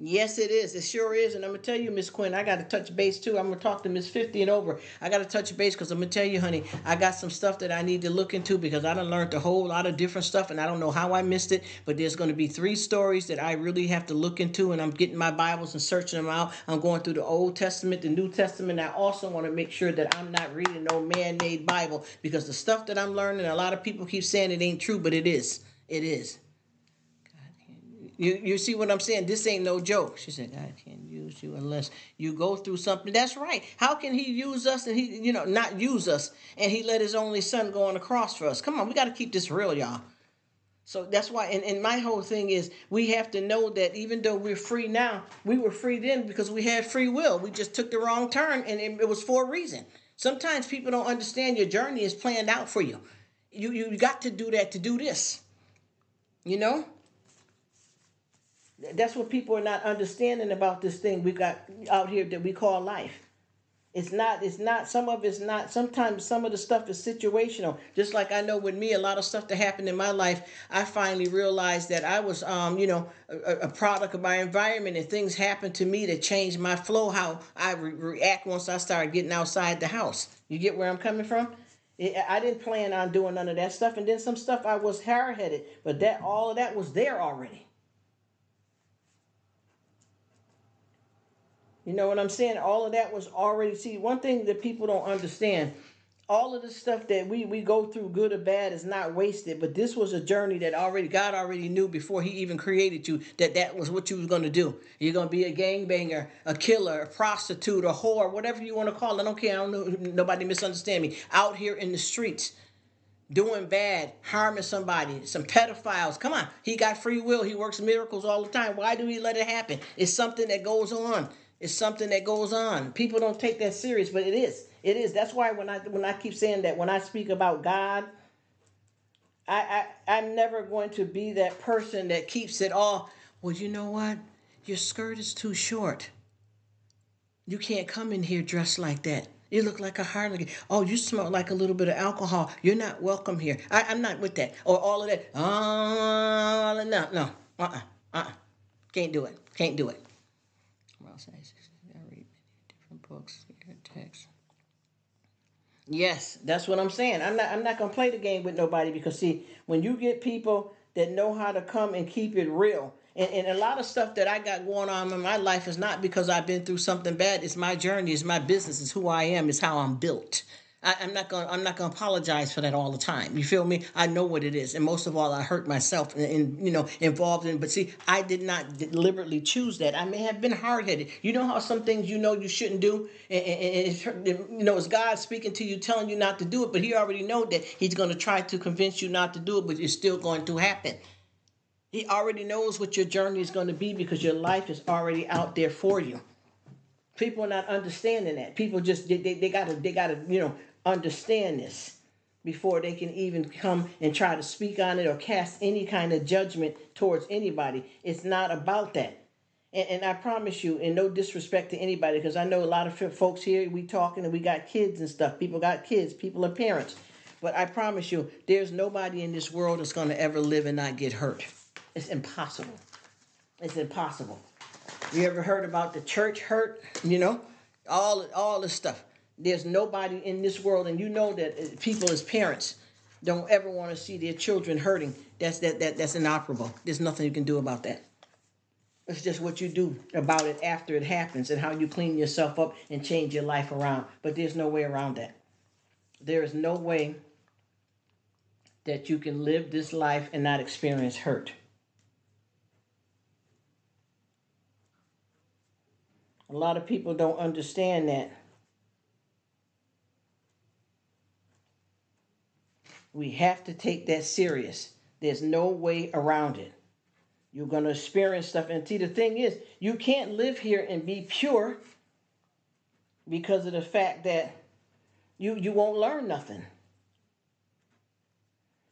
Yes, it is. It sure is. And I'm going to tell you, Miss Quinn, I got to touch base too. I'm going to talk to Miss 50 and over. I got to touch base because I'm going to tell you, honey, I got some stuff that I need to look into because I done learned a whole lot of different stuff and I don't know how I missed it. But there's going to be 3 stories that I really have to look into, and I'm getting my Bibles and searching them out. I'm going through the Old Testament, the New Testament. I also want to make sure that I'm not reading no man-made Bible because the stuff that I'm learning, a lot of people keep saying it ain't true, but it is. It is. You see what I'm saying? This ain't no joke. She said, God can't use you unless you go through something. That's right. How can he use us and he, not use us and he let his only son go on the cross for us? Come on, we got to keep this real, y'all. So that's why, and my whole thing is we have to know that even though we're free now, we were free then because we had free will. We just took the wrong turn and it was for a reason. Sometimes people don't understand your journey is planned out for you. You got to do that to do this, you know? That's what people are not understanding about this thing we got out here that we call life. It's not, some of it's not, sometimes some of the stuff is situational. Just like I know with me, a lot of stuff that happened in my life, I finally realized that I was, a product of my environment, and things happened to me that changed my flow, how I react once I started getting outside the house. You get where I'm coming from? I didn't plan on doing none of that stuff. And then some stuff I was hard-headed, but all of that was there already. You know what I'm saying? All of that was already, see, one thing that people don't understand, all of the stuff that we go through, good or bad, is not wasted. But this was a journey that God already knew before he even created you, that was what you was going to do. You're going to be a gangbanger, a killer, a prostitute, a whore, whatever you want to call it. I don't care. I don't know. Nobody misunderstand me. Out here in the streets, doing bad, harming somebody, some pedophiles. Come on. He got free will. He works miracles all the time. Why do he let it happen? It's something that goes on. It's something that goes on. People don't take that serious, but it is. It is. That's why when I keep saying that, when I speak about God, I'm never going to be that person that keeps it all. Well, you know what? Your skirt is too short. You can't come in here dressed like that. You look like a harlot. Oh, you smell like a little bit of alcohol. You're not welcome here. I'm not with that. Or all of that. Oh, no. Can't do it. Can't do it. Well, I read many different books, text. Yes, that's what I'm saying. I'm not gonna play the game with nobody because see, when you get people that know how to come and keep it real, and a lot of stuff that I got going on in my life is not because I've been through something bad. It's my journey. It's my business. It's who I am. It's how I'm built. I'm not gonna apologize for that all the time. You feel me? I know what it is, and most of all, I hurt myself and involved in. But see, I did not deliberately choose that. I may have been hard headed. You know how some things you shouldn't do, and it's God speaking to you, telling you not to do it, but He already know that He's going to try to convince you not to do it, but it's still going to happen. He already knows what your journey is going to be because your life is already out there for you. People are not understanding that. People just they gotta understand this before they can even come and try to speak on it or cast any kind of judgment towards anybody. It's not about that. And I promise you, and no disrespect to anybody, because I know a lot of folks here, we talking and we got kids and stuff. People got kids, people are parents. But I promise you, there's nobody in this world that's going to ever live and not get hurt. It's impossible. It's impossible. You ever heard about the church hurt? All this stuff. There's nobody in this world, and you know that people as parents don't ever want to see their children hurting. That's inoperable. There's nothing you can do about that. It's just what you do about it after it happens and how you clean yourself up and change your life around. But there's no way around that. There is no way that you can live this life and not experience hurt. A lot of people don't understand that. We have to take that serious. There's no way around it. You're going to experience stuff. And see, the thing is, you can't live here and be pure because of the fact that you won't learn nothing.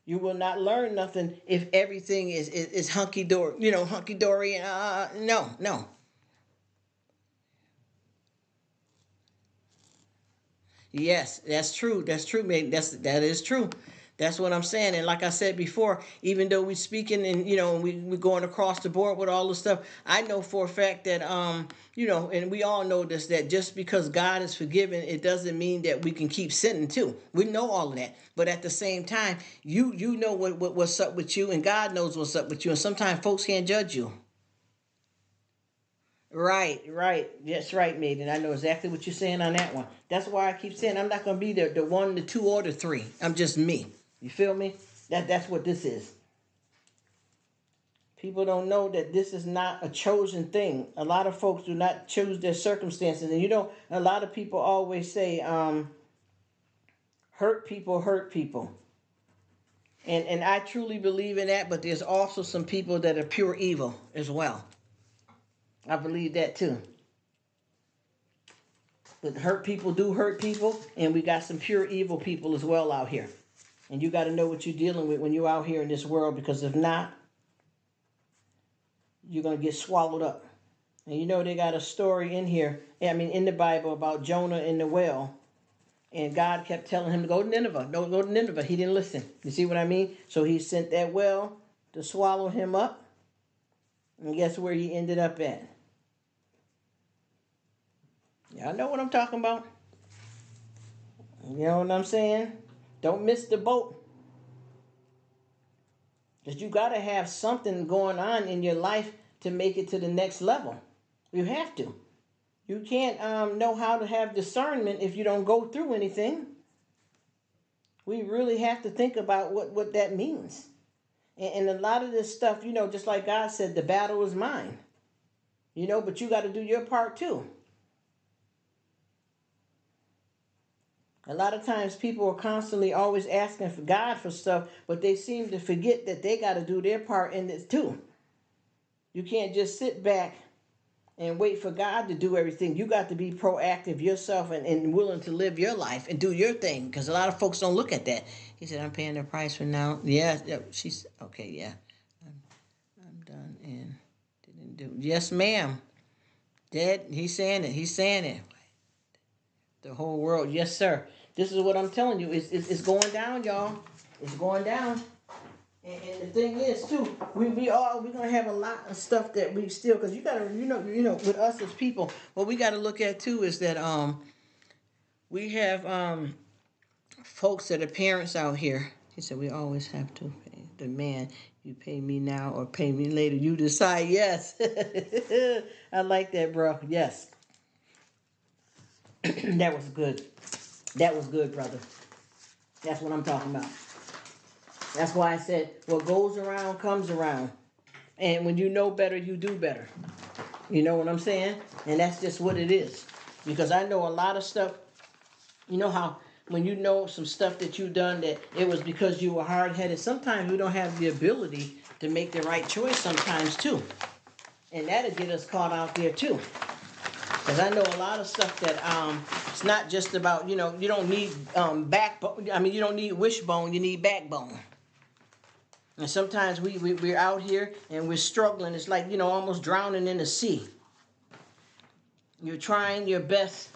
You will not learn nothing if everything is hunky dory, hunky dory. No. Yes, that's true. That's true, mate. That is true. That's what I'm saying. And like I said before, even though we're speaking and we're going across the board with all this stuff, I know for a fact that and we all know this, that just because God is forgiven, it doesn't mean that we can keep sinning too. We know all of that. But at the same time, you know what's up with you, and God knows what's up with you. And sometimes folks can't judge you. Right. That's right, mate. And I know exactly what you're saying on that one. That's why I keep saying I'm not going to be the one, the two, or the three. I'm just me. You feel me? That's what this is. People don't know that this is not a chosen thing. A lot of folks do not choose their circumstances. And a lot of people always say, hurt people. And I truly believe in that, but there's also some people that are pure evil as well. I believe that too. But hurt people do hurt people, and we got some pure evil people as well out here. And you got to know what you're dealing with when you're out here in this world, because if not, you're going to get swallowed up. And they got a story in here, in the Bible, about Jonah and the whale. And God kept telling him to go to Nineveh. Don't go to Nineveh. He didn't listen. You see what I mean? So he sent that whale to swallow him up. And guess where he ended up at? Y'all know what I'm talking about? You know what I'm saying? Don't miss the boat. Because you got to have something going on in your life to make it to the next level. You have to. You can't know how to have discernment if you don't go through anything. We really have to think about what that means. And a lot of this stuff, just like God said, the battle is mine. But you got to do your part too. A lot of times people are constantly always asking for God for stuff, but they seem to forget that they got to do their part in this too. You can't just sit back and wait for God to do everything. You got to be proactive yourself and willing to live your life and do your thing, because a lot of folks don't look at that. He said, I'm paying the price for now. Yeah, she's okay, yeah. I'm done and didn't do. Yes, ma'am. Dad, he's saying it. The whole world, yes, sir. This is what I'm telling you. It's going down, y'all. It's going down. And the thing is, too, we're gonna have a lot of stuff that we still, because you gotta, with us as people, what we gotta look at too is that we have folks that are parents out here. He said we always have to pay the man. You pay me now or pay me later. You decide. Yes, I like that, bro. Yes, that was good. That was good, brother. That's what I'm talking about. That's why I said what goes around comes around. And when you know better, you do better. You know what I'm saying? And that's just what it is. Because I know a lot of stuff. You know how when you know some stuff that you've done that it was because you were hard-headed. Sometimes we don't have the ability to make the right choice sometimes too. And that'll get us caught out there too. Because I know a lot of stuff that it's not just about, you don't need backbone. You don't need wishbone, you need backbone. And sometimes we're out here and we're struggling. It's like, almost drowning in the sea. You're trying your best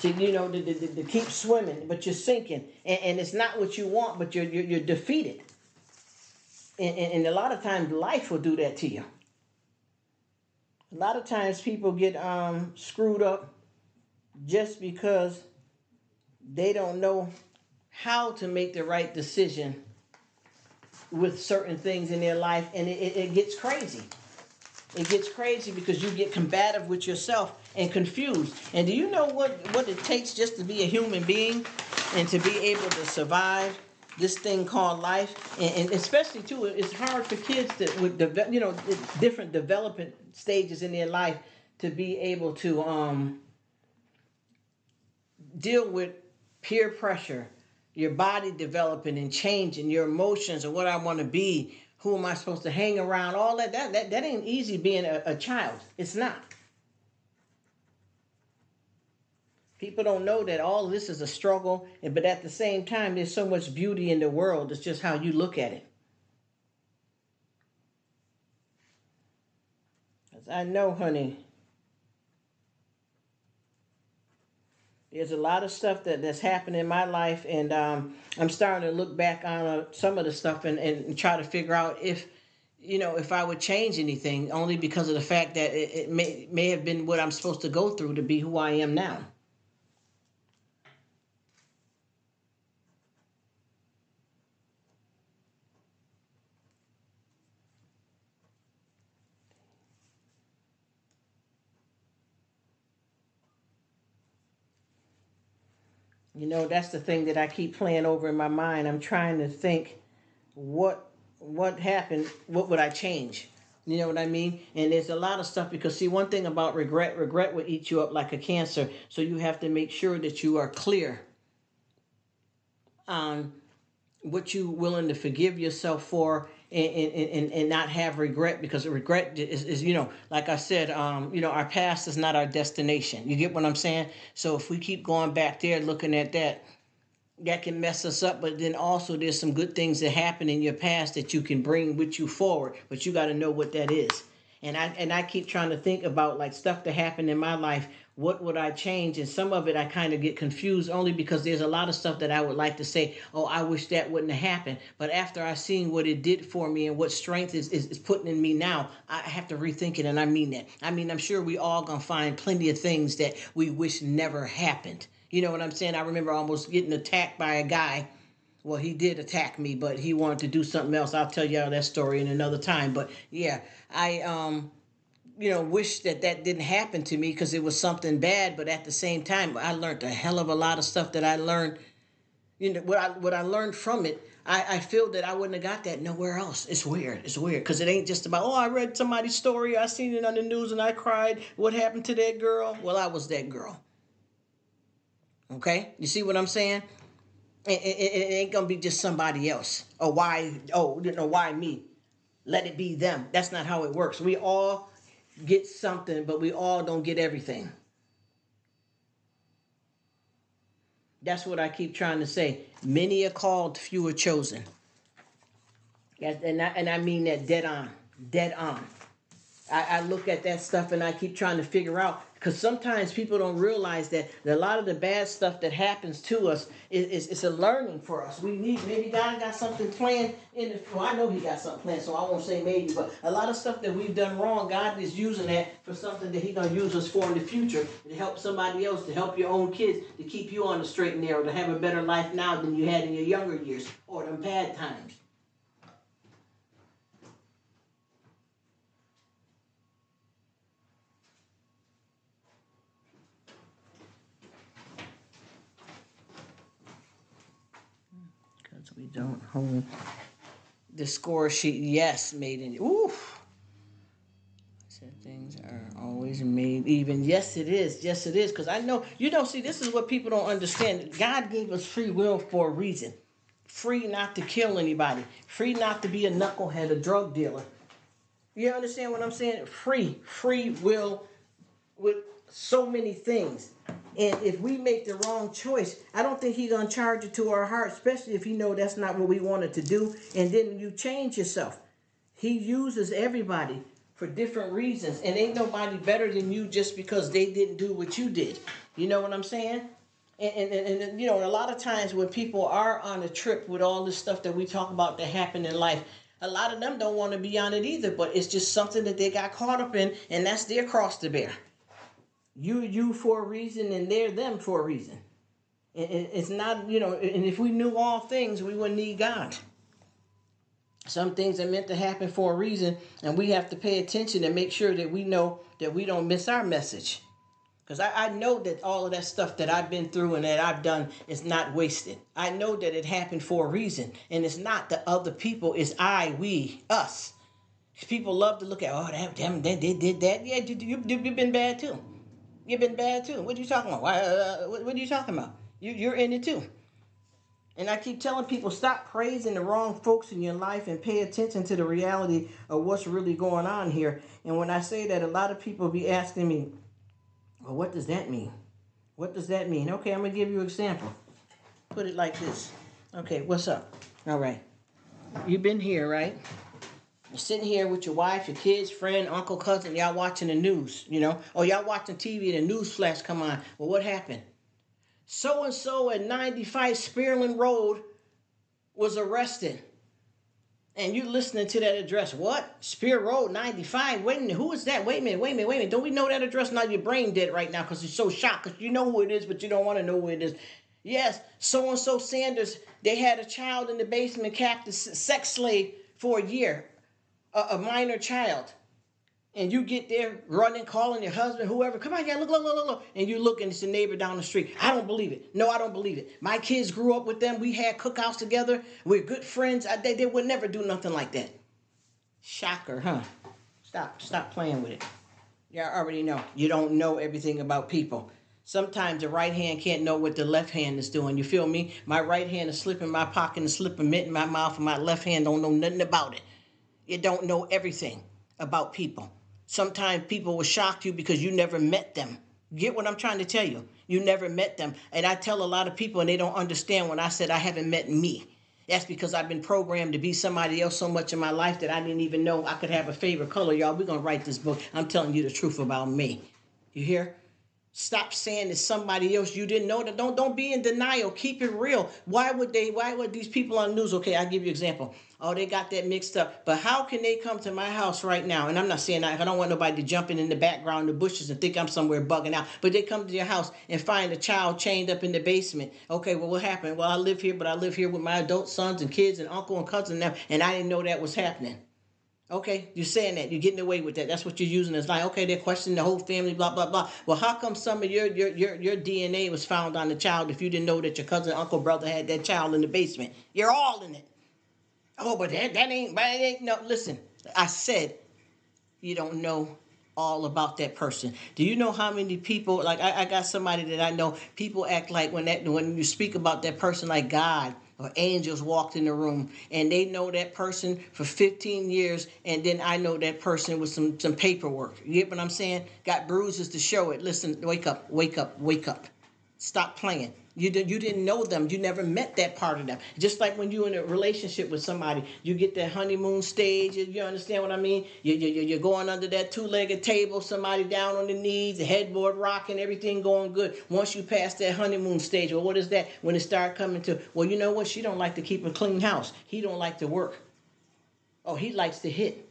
to, to keep swimming, but you're sinking. And it's not what you want, but you're defeated. And a lot of times life will do that to you. A lot of times people get screwed up just because they don't know how to make the right decision with certain things in their life, and it gets crazy. It gets crazy because you get combative with yourself and confused. And do you know what it takes just to be a human being and to be able to survive this thing called life? And especially too, it's hard for kids that with different development stages in their life to be able to deal with peer pressure, your body developing and changing, your emotions and what I want to be, who am I supposed to hang around, all that ain't easy being a child. It's not. People don't know that all of this is a struggle, but at the same time, there's so much beauty in the world. It's just how you look at it. As I know, honey, there's a lot of stuff that's happened in my life, and I'm starting to look back on some of the stuff and try to figure out if I would change anything, only because of the fact that it may have been what I'm supposed to go through to be who I am now. That's the thing that I keep playing over in my mind. I'm trying to think what happened, what would I change? You know what I mean? And there's a lot of stuff because see, one thing about regret will eat you up like a cancer. So you have to make sure that you are clear on what you willing to forgive yourself for and not have regret, because regret is like I said, our past is not our destination. You get what I'm saying? So if we keep going back there looking at that can mess us up, but then also there's some good things that happen in your past that you can bring with you forward, but you got to know what that is. And I keep trying to think about like stuff that happened in my life. What would I change? And some of it I kind of get confused only because there's a lot of stuff that I would like to say, oh, I wish that wouldn't have happened. But after I seen what it did for me and what strength is putting in me now, I have to rethink it. And I mean that. I mean, I'm sure we all gonna find plenty of things that we wish never happened. You know what I'm saying? I remember almost getting attacked by a guy. Well, he did attack me, but he wanted to do something else. I'll tell y'all that story in another time. But yeah, I wish that didn't happen to me because it was something bad. But at the same time, I learned a hell of a lot of stuff that I learned. What I learned from it. I feel that I wouldn't have got that nowhere else. It's weird. It's weird because it ain't just about, oh, I read somebody's story, I seen it on the news and I cried. What happened to that girl? Well, I was that girl. Okay? You see what I'm saying? It ain't gonna be just somebody else. Or why me? Let it be them. That's not how it works. We all get something, but we all don't get everything. That's what I keep trying to say. Many are called, few are chosen. Yes, and I mean that dead on. Dead on. I look at that stuff and I keep trying to figure out, because sometimes people don't realize that a lot of the bad stuff that happens to us is a learning for us. Maybe God got something planned well, I know he got something planned, so I won't say maybe, but a lot of stuff that we've done wrong, God is using that for something that he's going to use us for in the future, to help somebody else, to help your own kids, to keep you on the straight and narrow, to have a better life now than you had in your younger years or them bad times. Because we don't hold the score sheet. Yes, made in. Oof. Said things are always made even. Yes, it is. Yes, it is. Because I know, see, this is what people don't understand. God gave us free will for a reason. Free not to kill anybody. Free not to be a knucklehead, a drug dealer. You understand what I'm saying? Free will with so many things. And if we make the wrong choice, I don't think he's going to charge it to our heart, especially if you know that's not what we wanted to do. And then you change yourself. He uses everybody for different reasons. And ain't nobody better than you just because they didn't do what you did. You know what I'm saying? And a lot of times when people are on a trip with all this stuff that we talk about that happened in life, a lot of them don't want to be on it either, but it's just something that they got caught up in, and that's their cross to bear. You for a reason, and they're them for a reason. And it's not, and if we knew all things, we wouldn't need God. Some things are meant to happen for a reason, and we have to pay attention and make sure that we know that we don't miss our message. Because I know that all of that stuff that I've been through and that I've done is not wasted. I know that it happened for a reason. And it's not the other people, it's I, we, us. People love to look at, oh, damn, they did that. Yeah, you've been bad too. You've been bad too. What are you talking about? What are you talking about? You're in it too. And I keep telling people, stop praising the wrong folks in your life and pay attention to the reality of what's really going on here. And when I say that, a lot of people be asking me, well, what does that mean? What does that mean? Okay, I'm going to give you an example. Put it like this. Okay, what's up? All right. You've been here, right? You're sitting here with your wife, your kids, friend, uncle, cousin. Y'all watching the news, Or y'all watching TV and the news flash come on. Well, what happened? So-and-so at 95 Spearland Road was arrested. And you listening to that address. What? Spear Road, 95. Wait a minute. Who is that? Wait a minute. Don't we know that address? Now your brain dead right now because you're so shocked. Because you know who it is, but you don't want to know who it is. Yes, so-and-so Sanders, they had a child in the basement, capped a sex slave for a year. A minor child. And you get there running, calling your husband, whoever, come on, yeah, look. And you look and it's the neighbor down the street. I don't believe it. No, I don't believe it. My kids grew up with them. We had cookouts together. We're good friends. They would never do nothing like that. Shocker, huh? Stop playing with it. Y'all already know. You don't know everything about people. Sometimes the right hand can't know what the left hand is doing. You feel me? My right hand is slipping in my pocket and slipping mint in my mouth, and my left hand don't know nothing about it. You don't know everything about people. Sometimes people will shock you because you never met them. Get what I'm trying to tell you? You never met them. And I tell a lot of people, and they don't understand when I said I haven't met me. That's because I've been programmed to be somebody else so much in my life that I didn't even know I could have a favorite color. Y'all, we're going to write this book. I'm telling you the truth about me. You hear? Stop saying it's somebody else you didn't know. That don't be in denial. Keep it real. Why would these people on the news? Okay, I'll give you an example. Oh, they got that mixed up. But how can they come to my house right now? And I'm not saying that. I don't want nobody to jumping in the background, the bushes, and think I'm somewhere bugging out. But they come to your house and find a child chained up in the basement. Okay, well, what happened? Well, I live here, but I live here with my adult sons and kids and uncle and cousin now, and I didn't know that was happening. Okay, you're saying that. You're getting away with that. That's what you're using. It's like, okay, they're questioning the whole family, blah, blah, blah. Well, how come some of your DNA was found on the child if you didn't know that your cousin, uncle, brother had that child in the basement? You're all in it. Oh, but that ain't. No, listen, I said you don't know all about that person. Do you know how many people, like I got somebody that I know, people act like when you speak about that person like God or angels walked in the room and they know that person for 15 years and then I know that person with some paperwork. You get what I'm saying? Got bruises to show it. Listen, wake up. Stop playing. You didn't know them. You never met that part of them. Just like when you're in a relationship with somebody, you get that honeymoon stage. You understand what I mean? You're going under that two-legged table, somebody down on the knees, the headboard rocking, everything going good. Once you pass that honeymoon stage, well, what is that? When it start coming to, well, you know what? She don't like to keep a clean house. He don't like to work. Oh, he likes to hit.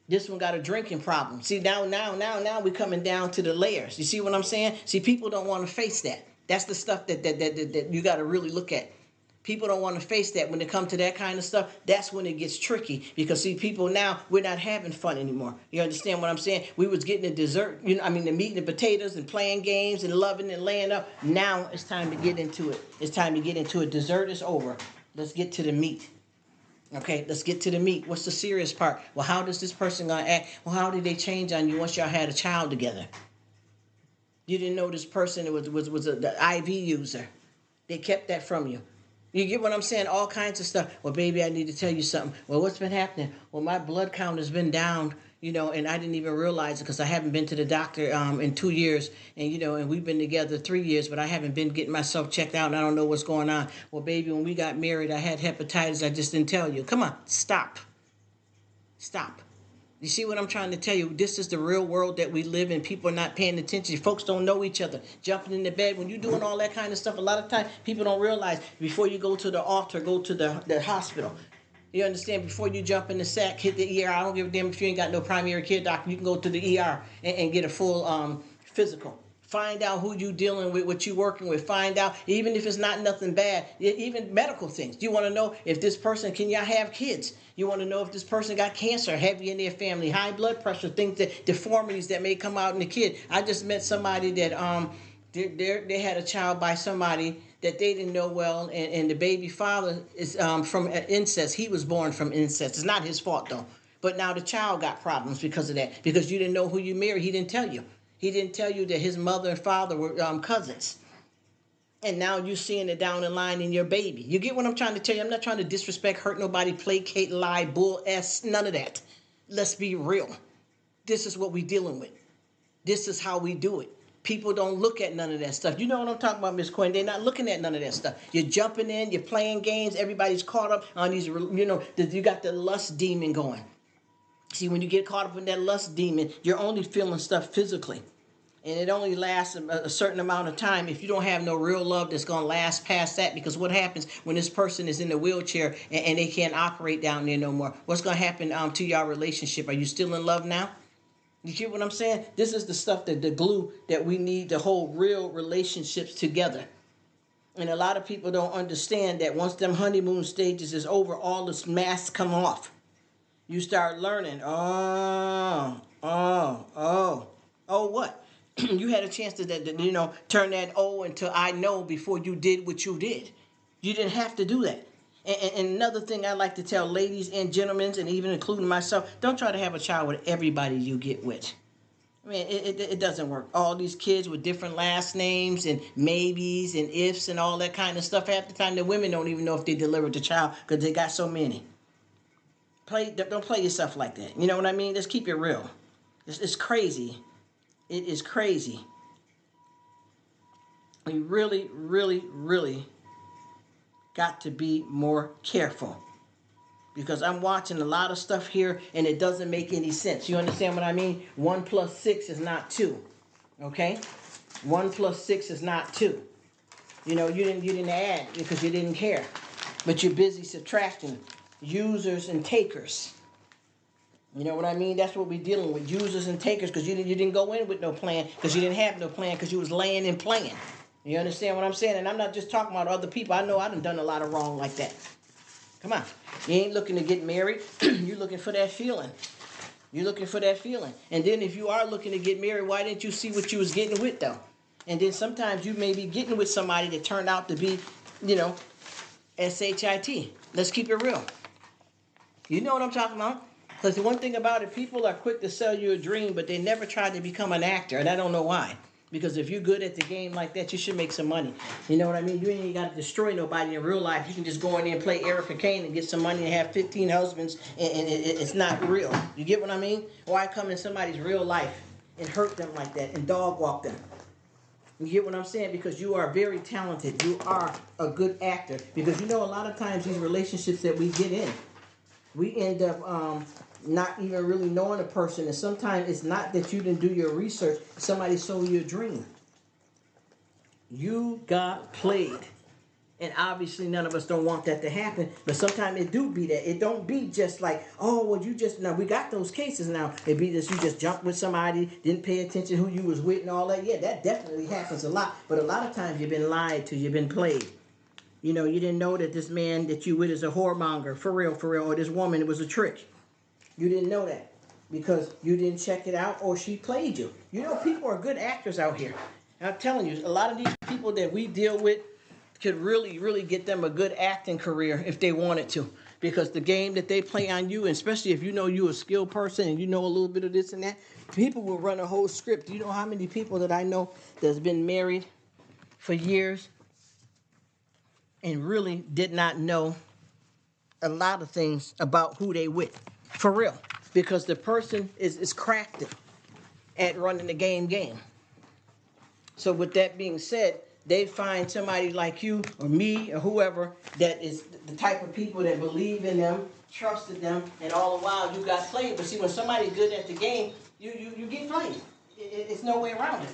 This one got a drinking problem. See, now we're coming down to the layers. You see what I'm saying? See, people don't want to face that. That's the stuff that you got to really look at. People don't want to face that. When it comes to that kind of stuff, that's when it gets tricky. Because, see, people now, we're not having fun anymore. You understand what I'm saying? We was getting the dessert, the meat and the potatoes and playing games and loving and laying up. Now it's time to get into it. It's time to get into it. Dessert is over. Let's get to the meat. Okay, let's get to the meat. What's the serious part? Well, how does this person gonna act? Well, how did they change on you once y'all had a child together? You didn't know this person was the IV user. They kept that from you. You get what I'm saying? All kinds of stuff. Well, baby, I need to tell you something. Well, what's been happening? Well, my blood count has been down, and I didn't even realize it because I haven't been to the doctor in 2 years. And we've been together 3 years, but I haven't been getting myself checked out, and I don't know what's going on. Well, baby, when we got married, I had hepatitis. I just didn't tell you. Come on, stop. You see what I'm trying to tell you? This is the real world that we live in. People are not paying attention. Folks don't know each other. Jumping in the bed. When you're doing all that kind of stuff, a lot of times people don't realize before you go to the altar, go to the hospital. You understand? Before you jump in the sack, hit the ER. I don't give a damn if you ain't got no primary care doctor. You can go to the ER and get a full physical Find out who you dealing with, what you working with. Find out, even if it's not nothing bad, even medical things. You want to know if this person, can y'all have kids? You want to know if this person got cancer, heavy in their family, high blood pressure, things that, deformities that may come out in the kid. I just met somebody that they had a child by somebody that they didn't know well, and the baby father is from incest. He was born from incest. It's not his fault though. But now the child got problems because of that. Because you didn't know who you married. He didn't tell you. He didn't tell you that his mother and father were cousins. And now you're seeing it down the line in your baby. You get what I'm trying to tell you? I'm not trying to disrespect, hurt nobody, placate, lie, bull, none of that. Let's be real. This is what we're dealing with. This is how we do it. People don't look at none of that stuff. You know what I'm talking about, Miss Quinn? They're not looking at none of that stuff. You're jumping in, you're playing games, everybody's caught up on these, you got the lust demon going. See, when you get caught up in that lust demon, you're only feeling stuff physically. And it only lasts a certain amount of time if you don't have no real love that's going to last past that. Because what happens when this person is in the wheelchair and they can't operate down there no more? What's going to happen to your relationship? Are you still in love now? You get what I'm saying? This is the stuff, that the glue that we need to hold real relationships together. And a lot of people don't understand that once them honeymoon stages is over, all this masks come off. You start learning, oh, what? You had a chance to, turn that O into I know before you did what you did. You didn't have to do that. And another thing I like to tell ladies and gentlemen, and even including myself, don't try to have a child with everybody you get with. I mean, it doesn't work. All these kids with different last names and maybes and ifs and all that kind of stuff. Half the time the women don't even know if they delivered the child because they got so many. Don't play yourself like that. You know what I mean? Let's keep it real. It's crazy. It is crazy. We really, really, really got to be more careful. Because I'm watching a lot of stuff here and it doesn't make any sense. You understand what I mean? 1 + 6 is not 2. Okay? 1 + 6 is not 2. You didn't add because you didn't care. But you're busy subtracting. Users and takers. You know what I mean? That's what we're dealing with. Users and takers, because you didn't go in with no plan, because you didn't have no plan, because you was laying and playing. You understand what I'm saying? And I'm not just talking about other people. I know I done a lot of wrong like that. Come on. You ain't looking to get married. You're looking for that feeling. You're looking for that feeling. And then if you are looking to get married, why didn't you see what you was getting with, though? And then sometimes you may be getting with somebody that turned out to be, SHIT. Let's keep it real. You know what I'm talking about? Because the one thing about it, people are quick to sell you a dream, but they never tried to become an actor. And I don't know why. Because if you're good at the game like that, you should make some money. You know what I mean? You ain't got to destroy nobody in real life. You can just go in there and play Erica Kane and get some money and have 15 husbands, and it's not real. You get what I mean? Why come in somebody's real life and hurt them like that and dog walk them? You get what I'm saying? Because you are very talented. You are a good actor. Because a lot of times these relationships that we get in, we end up not even really knowing a person. And sometimes it's not that you didn't do your research. Somebody sold you a dream. You got played. And obviously none of us don't want that to happen. But sometimes it do be that. It don't be just like, now we got those cases now. It be that you just jumped with somebody, didn't pay attention who you was with and all that. Yeah, that definitely happens a lot. But a lot of times you've been lied to. You've been played. You didn't know that this man that you with is a whoremonger, for real, or this woman, it was a trick. You didn't know that because you didn't check it out or she played you. People are good actors out here. I'm telling you, a lot of these people that we deal with could really, really get them a good acting career if they wanted to. Because the game that they play on you, and especially if you're a skilled person and you know a little bit of this and that, people will run a whole script. You know how many people that I know that's been married for years and really did not know a lot of things about who they with. For real. Because the person is crafted at running the game. So with that being said, they find somebody like you or me or whoever that is the type of people that believe in them, trusted them, and all the while you got played. But see, when somebody's good at the game, you get played. It's no way around it.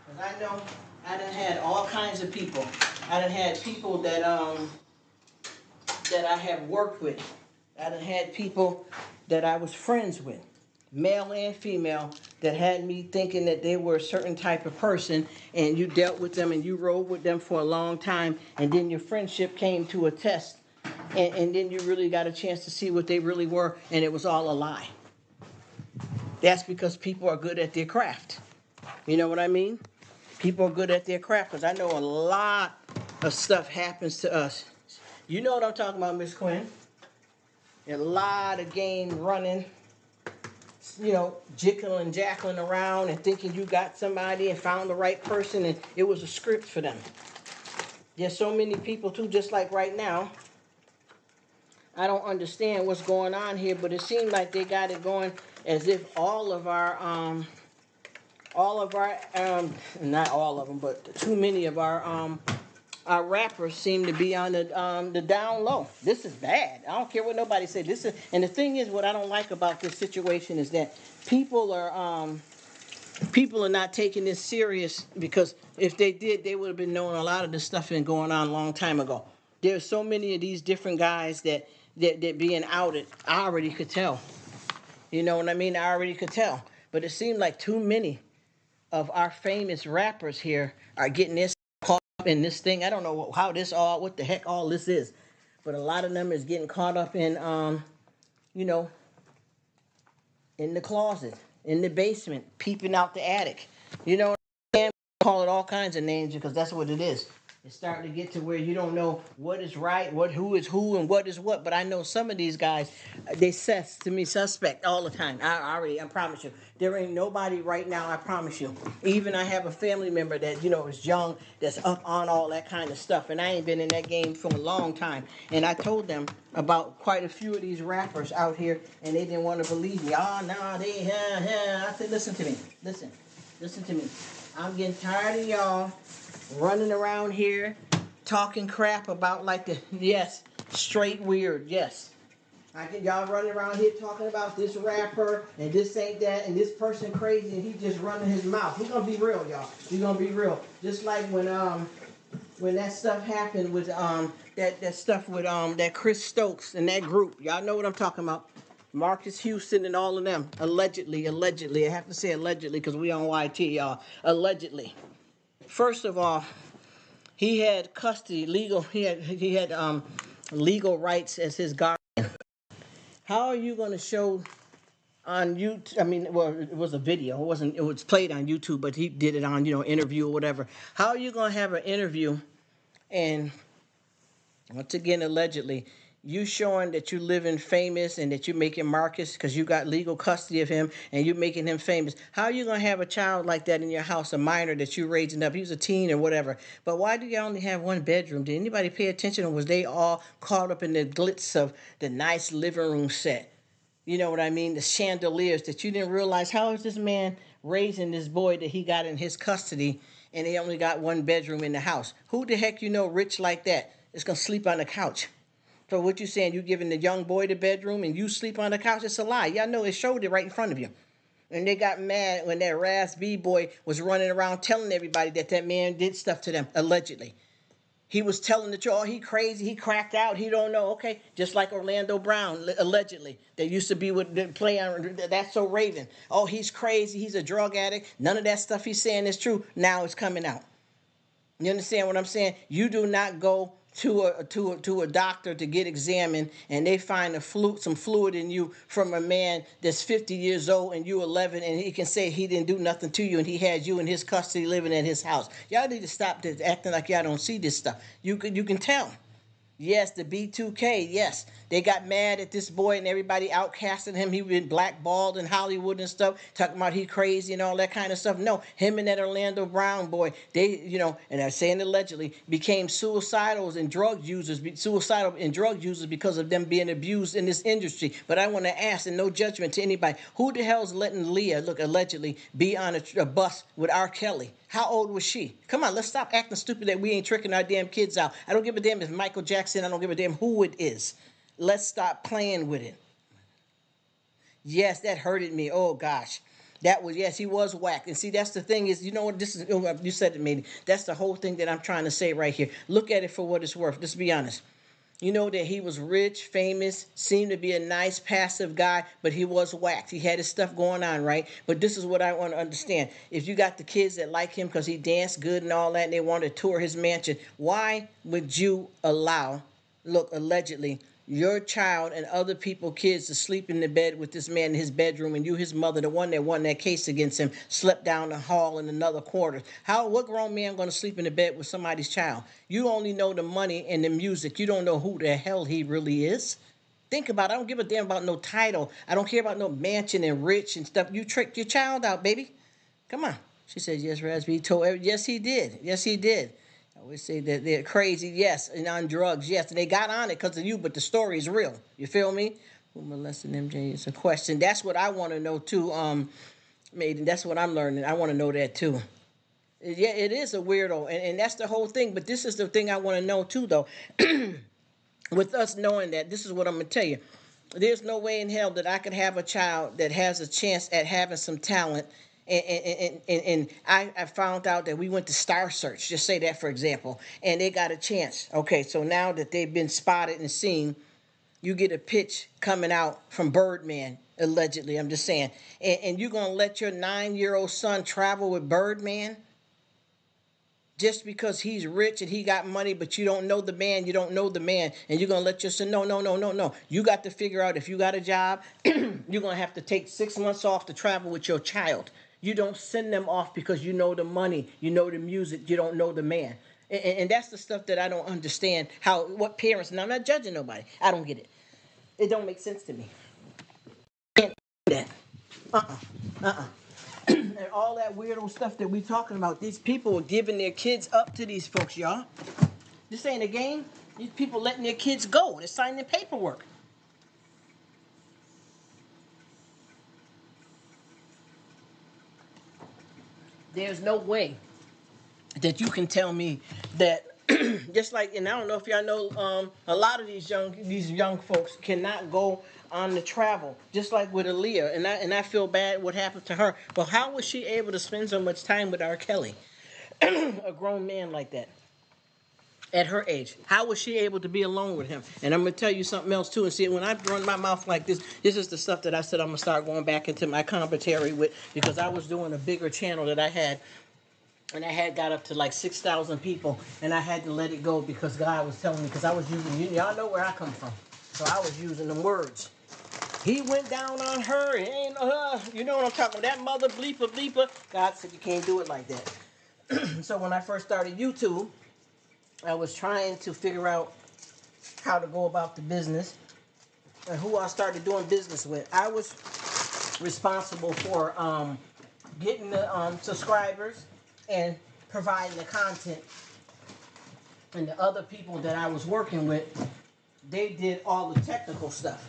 Because I know I done had all kinds of people. I done had people that I have worked with. I done had people that I was friends with, male and female, that had me thinking that they were a certain type of person, and you dealt with them and you rode with them for a long time, and then your friendship came to a test, and then you really got a chance to see what they really were, and it was all a lie. That's because people are good at their craft. You know what I mean? People are good at their craft, because I know a lot of stuff happens to us. You know what I'm talking about, Miss Quinn. A lot of game running, jickling and jackling around and thinking you got somebody and found the right person, and it was a script for them. There's so many people too, just like right now. I don't understand what's going on here, but it seems like they got it going as if all of our not all of them, but too many of our rappers seem to be on the down low. This is bad. I don't care what nobody says. And the thing is, what I don't like about this situation is that people are not taking this serious, because if they did, they would have been knowing a lot of this stuff been going on a long time ago. There's so many of these different guys that being outed. I already could tell. You know what I mean? I already could tell. But it seemed like too many of our famous rappers here are getting this caught up in this thing. I don't know what the heck all this is, but a lot of them is getting caught up in, in the closet, in the basement, peeping out the attic. You know, can't call it all kinds of names, because that's what it is. It's starting to get to where you don't know what is right, who is who, and what is what. But I know some of these guys, they says to me suspect all the time. I promise you, there ain't nobody right now. I promise you. Even I have a family member that is young, that's up on all that kind of stuff, and I ain't been in that game for a long time. And I told them about quite a few of these rappers out here, and they didn't want to believe me. Oh no, I said, listen to me, listen to me. I'm getting tired of y'all running around here talking crap about straight weird, yes. I get y'all running around here talking about this rapper and this ain't that and this person crazy and he just running his mouth. We're gonna be real, y'all. We're gonna be real. Just like when that stuff happened with that stuff with that Chris Stokes and that group. Y'all know what I'm talking about. Marcus Houston and all of them. Allegedly. I have to say allegedly because we on YT, y'all. Allegedly. First of all, he had custody, he had legal rights as his guardian. How are you going to show on YouTube? I mean, well, it was a video. It was played on YouTube, but he did it on, interview or whatever. How are you going to have an interview and, once again, allegedly, you showing that you living famous and that you're making Marcus, because you got legal custody of him and you're making him famous. How are you going to have a child like that in your house, a minor that you're raising up? He was a teen or whatever. But why do you only have one bedroom? Did anybody pay attention, or was they all caught up in the glitz of the nice living room set? You know what I mean? The chandeliers that you didn't realize. How is this man raising this boy that he got in his custody and he only got one bedroom in the house? Who the heck rich like that is going to sleep on the couch? So what you saying, you giving the young boy the bedroom and you sleep on the couch? It's a lie. Y'all know it showed it right in front of you. And they got mad when that Raz B boy was running around telling everybody that man did stuff to them, allegedly. He was telling the truth. Oh, he crazy. He cracked out. He don't know. Okay, just like Orlando Brown, allegedly. They used to be with the play on That's So Raven. Oh, he's crazy. He's a drug addict. None of that stuff he's saying is true. Now it's coming out. You understand what I'm saying? You do not go to a doctor to get examined and they find some fluid in you from a man that's 50 years old and you 11, and he can say he didn't do nothing to you and he had you in his custody living at his house. Y'all need to stop this, acting like y'all don't see this stuff. You can tell. Yes, the B2K, yes. They got mad at this boy and everybody outcasting him. He been blackballed in Hollywood and stuff, talking about he crazy and all that kind of stuff. No, him and that Orlando Brown boy, they, and I'm saying allegedly, became suicidal and drug users because of them being abused in this industry. But I want to ask, and no judgment to anybody, who the hell's letting Leah, allegedly, be on a bus with R. Kelly? How old was she? Come on, let's stop acting stupid that we ain't tricking our damn kids out. I don't give a damn if Michael Jackson, I don't give a damn who it is. Let's stop playing with it. Yes, that hurted me. Oh, gosh. Yes, he was whacked. And see, that's the thing is, you know what, you said it, maybe. That's the whole thing that I'm trying to say right here. Look at it for what it's worth. Let's be honest. You know that he was rich, famous, seemed to be a nice, passive guy, but he was whacked. He had his stuff going on, right? But this is what I want to understand. If you got the kids that like him because he danced good and all that, and they want to tour his mansion, why would you allow, look, allegedly, your child and other people, kids, to sleep in the bed with this man in his bedroom, and you, his mother, the one that won that case against him, slept down the hall in another quarter? What grown man going to sleep in the bed with somebody's child? You only know the money and the music. You don't know who the hell he really is. Think about it. I don't give a damn about no title. I don't care about no mansion and rich and stuff. You tricked your child out, baby. Come on. She said, yes, Raspy told. Yes, he did. Yes, he did. I always say that they're crazy, yes, and on drugs, yes, and they got on it because of you, but the story is real. You feel me? Who molested MJ is a question. That's what I want to know too, Maiden. That's what I'm learning. I want to know that too. Yeah, it is a weirdo, and that's the whole thing. But this is the thing I want to know too, though. With us knowing that, this is what I'm gonna tell you. There's no way in hell that I could have a child that has a chance at having some talent. And I found out that we went to Star Search, just say that for example, and they got a chance. Okay, so now that they've been spotted and seen, you get a pitch coming out from Birdman, allegedly, I'm just saying, and you're gonna let your 9-year-old son travel with Birdman? Just because he's rich and he got money, but you don't know the man, you don't know the man, and you're gonna let your son, no, no, no, no, no. You got to figure out if you got a job, you're gonna have to take 6 months off to travel with your child. You don't send them off because you know the money, you know the music, you don't know the man. And that's the stuff that I don't understand. What parents, and I'm not judging nobody, I don't get it. It don't make sense to me. Can't do that. And all that weirdo stuff that we talking about. These people are giving their kids up to these folks, y'all. This ain't a game. These people letting their kids go. They're signing paperwork. There's no way that you can tell me that just like, and I don't know if y'all know, a lot of these young folks cannot go on the travel, just like with Aaliyah, and I feel bad what happened to her. Well, how was she able to spend so much time with R. Kelly, a grown man like that, at her age? How was she able to be alone with him? And I'm gonna tell you something else too. And see, when I run my mouth like this is the stuff that I said I'm gonna start going back into my commentary with, because I was doing a bigger channel that I had. And I had got up to like 6,000 people, and I had to let it go because God was telling me, because I was using, y'all know where I come from, so I was using them words. He went down on her, and you know what I'm talking about, that mother bleeper bleeper. God said you can't do it like that. So when I first started YouTube, I was trying to figure out how to go about the business and who I started doing business with. I was responsible for getting the subscribers and providing the content, and the other people that I was working with, they did all the technical stuff.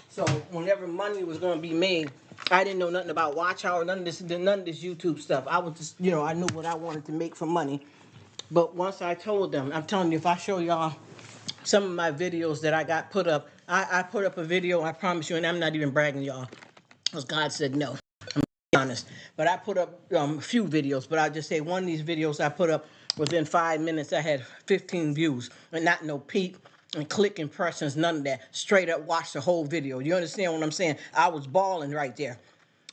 So whenever money was going to be made, I didn't know nothing about watch hour, none of this YouTube stuff. I was just, I knew what I wanted to make for money. But once I told them, I'm telling you, if I show y'all some of my videos that I got put up, I put up a video, I promise you, and I'm not even bragging, y'all, because God said no. Honest, but I put up a few videos, but I'll just say one of these videos I put up within 5 minutes, I had 15 views, and not no peep and click impressions, none of that. Straight up watch the whole video. You understand what I'm saying? I was balling right there,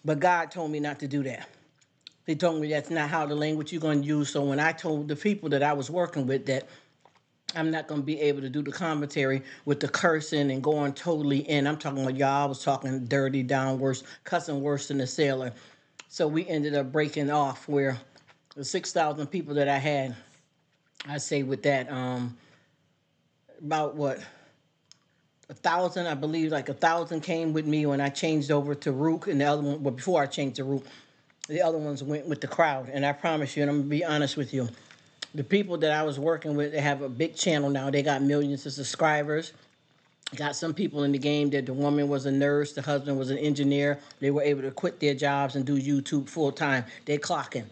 but God told me not to do that. He told me that's not how the language you're going to use. So when I told the people that I was working with that I'm not going to be able to do the commentary with the cursing and going totally in. I'm talking about y'all. I was talking dirty, down, worse, cussing worse than a sailor. So we ended up breaking off where the 6,000 people that I had, I say with that, about what, 1,000, I believe, like 1,000 came with me when I changed over to Rruk, and the other one, well, before I changed to Rruk, the other ones went with the crowd. And I promise you, and I'm going to be honest with you, the people that I was working with, they have a big channel now. They got millions of subscribers. Got some people in the game that the woman was a nurse, the husband was an engineer. They were able to quit their jobs and do YouTube full time. They clocking.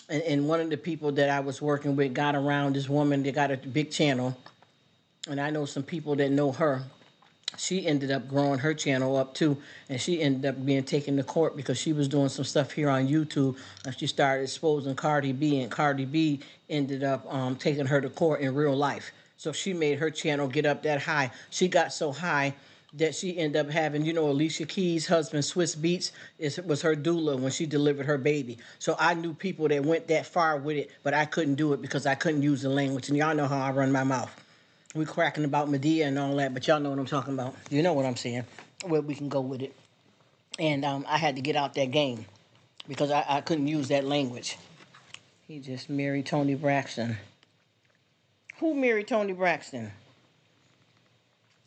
And one of the people that I was working with got around this woman. They got a big channel. And I know some people that know her. She ended up growing her channel up too, and she ended up being taken to court because she was doing some stuff here on YouTube, and she started exposing Cardi B, and Cardi B ended up taking her to court in real life. So she made her channel get up that high. She got so high that she ended up having, Alicia Keys' husband, Swiss Beats, was her doula when she delivered her baby. So I knew people that went that far with it, but I couldn't do it because I couldn't use the language. And y'all know how I run my mouth. We cracking about Medea and all that, but y'all know what I'm talking about. You know what I'm saying, where we can go with it. And I had to get out that game because I couldn't use that language. He just married Tony Braxton. Who married Tony Braxton?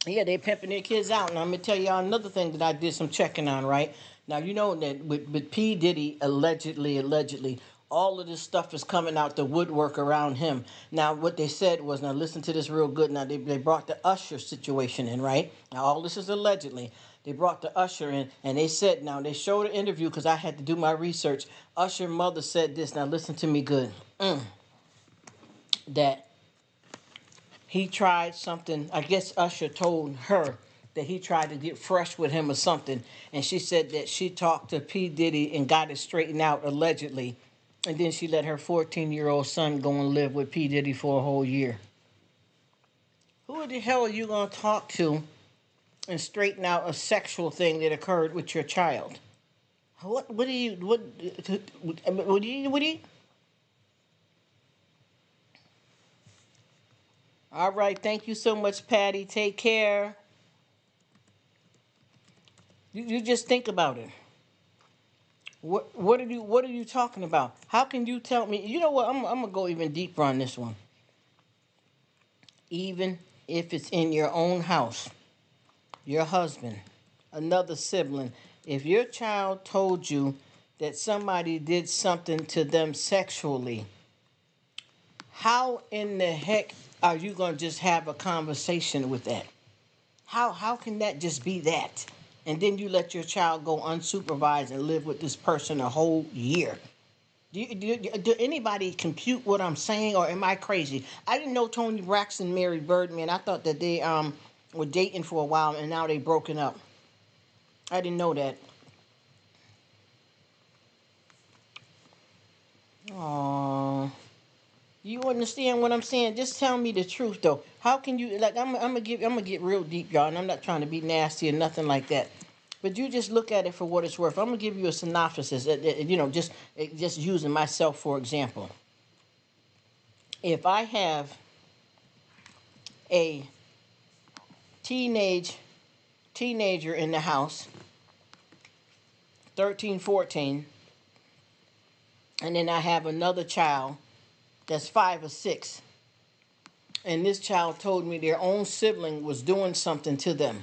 Yeah, they pimping their kids out. And I'm going to tell y'all another thing that I did some checking on, right? Now, you know that with P. Diddy, allegedly, all of this stuff is coming out the woodwork around him. Now, what they said was, now listen to this real good. Now, they brought the Usher situation in, right? Now, all this is allegedly. They brought the Usher in, and they said, now, they showed an interview because I had to do my research. Usher mother said this. Now, listen to me good. That he tried something. I guess Usher told her that he tried to get fresh with him or something. And she said that she talked to P. Diddy and got it straightened out, allegedly. And then she let her 14-year-old son go and live with P. Diddy for a whole year. Who the hell are you going to talk to and straighten out a sexual thing that occurred with your child? What do you? All right, thank you so much, Patty. Take care. You just think about it. What are you talking about? How can you tell me? You know what? I'm gonna go even deeper on this one. Even if it's in your own house, your husband, another sibling, if your child told you that somebody did something to them sexually, how in the heck are you gonna just have a conversation with that? How can that just be that? And then you let your child go unsupervised and live with this person a whole year. Do anybody compute what I'm saying, or am I crazy? I didn't know Tony Braxton married Birdman. I thought that they were dating for a while and now they broken up. I didn't know that. Aww. You understand what I'm saying? Just tell me the truth, though. How can you like? I'm gonna get real deep, y'all, and I'm not trying to be nasty or nothing like that. But you just look at it for what it's worth. I'm gonna give you a synopsis. Just using myself for example. If I have a teenager in the house, 13, 14, and then I have another child that's 5 or 6, and this child told me their own sibling was doing something to them.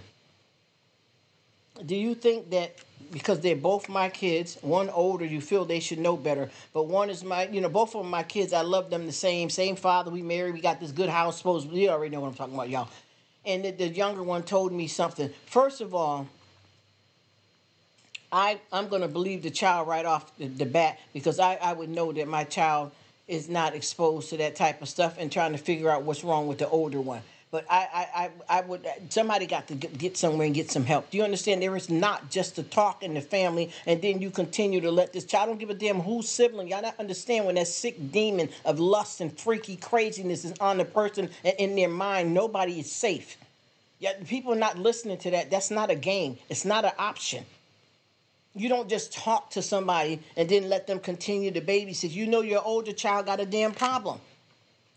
Do you think that because they're both my kids, one older, you feel they should know better, but one is both of them my kids, I love them the same father, we married, we got this good house, supposedly, you already know what I'm talking about, y'all. And the younger one told me something. First of all, I'm going to believe the child right off the bat because I would know that my child is not exposed to that type of stuff and trying to figure out what's wrong with the older one. But I would, somebody got to get somewhere and get some help. Do you understand? There is not just the talk in the family and then you continue to let this child, I don't give a damn who's sibling. Y'all not understand when that sick demon of lust and freaky craziness is on the person and in their mind, nobody is safe. Yeah, people are not listening to that. That's not a game. It's not an option. You don't just talk to somebody and then let them continue to babysit. You know your older child got a damn problem.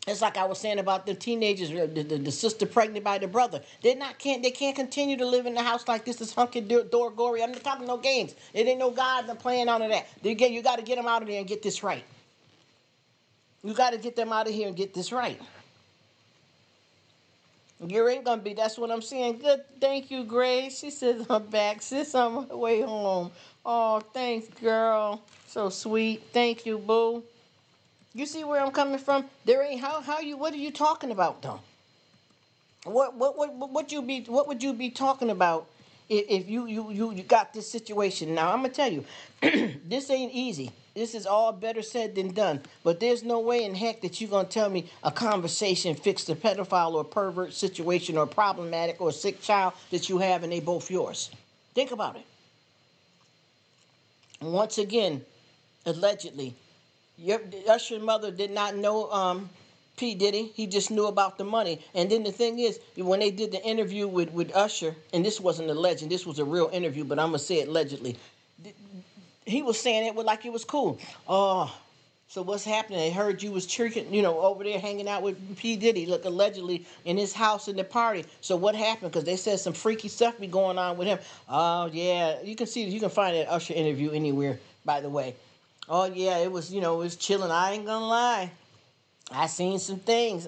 It's like I was saying about the teenagers, the sister pregnant by the brother. They can't continue to live in the house like this. Is hunky dory. I'm not talking no games. It ain't no God playing on of that. You got to get them out of there and get this right. You got to get them out of here and get this right. You ain't gonna be. That's what I'm saying. Good. Thank you, Grace. She says I'm back. Sis, on my way home. Oh, thanks, girl. So sweet. Thank you, boo. You see where I'm coming from? There ain't how you. What are you talking about, though? What would you be talking about if you got this situation? Now I'm gonna tell you, this ain't easy. This is all better said than done. But there's no way in heck that you're gonna tell me a conversation fixed a pedophile or pervert situation or problematic or sick child that you have and they both yours. Think about it. Once again, allegedly, your Usher mother did not know P. Diddy. He just knew about the money. And then the thing is, when they did the interview with Usher, and this wasn't a legend, this was a real interview, but I'm going to say it allegedly. He was saying it like it was cool. Oh, so what's happening? They heard you was tricking, over there hanging out with P. Diddy, look, allegedly in his house in the party. So what happened? Because they said some freaky stuff be going on with him. Oh, yeah. You can find that Usher interview anywhere, by the way. Oh, yeah, it was, it was chilling. I ain't going to lie. I seen some things.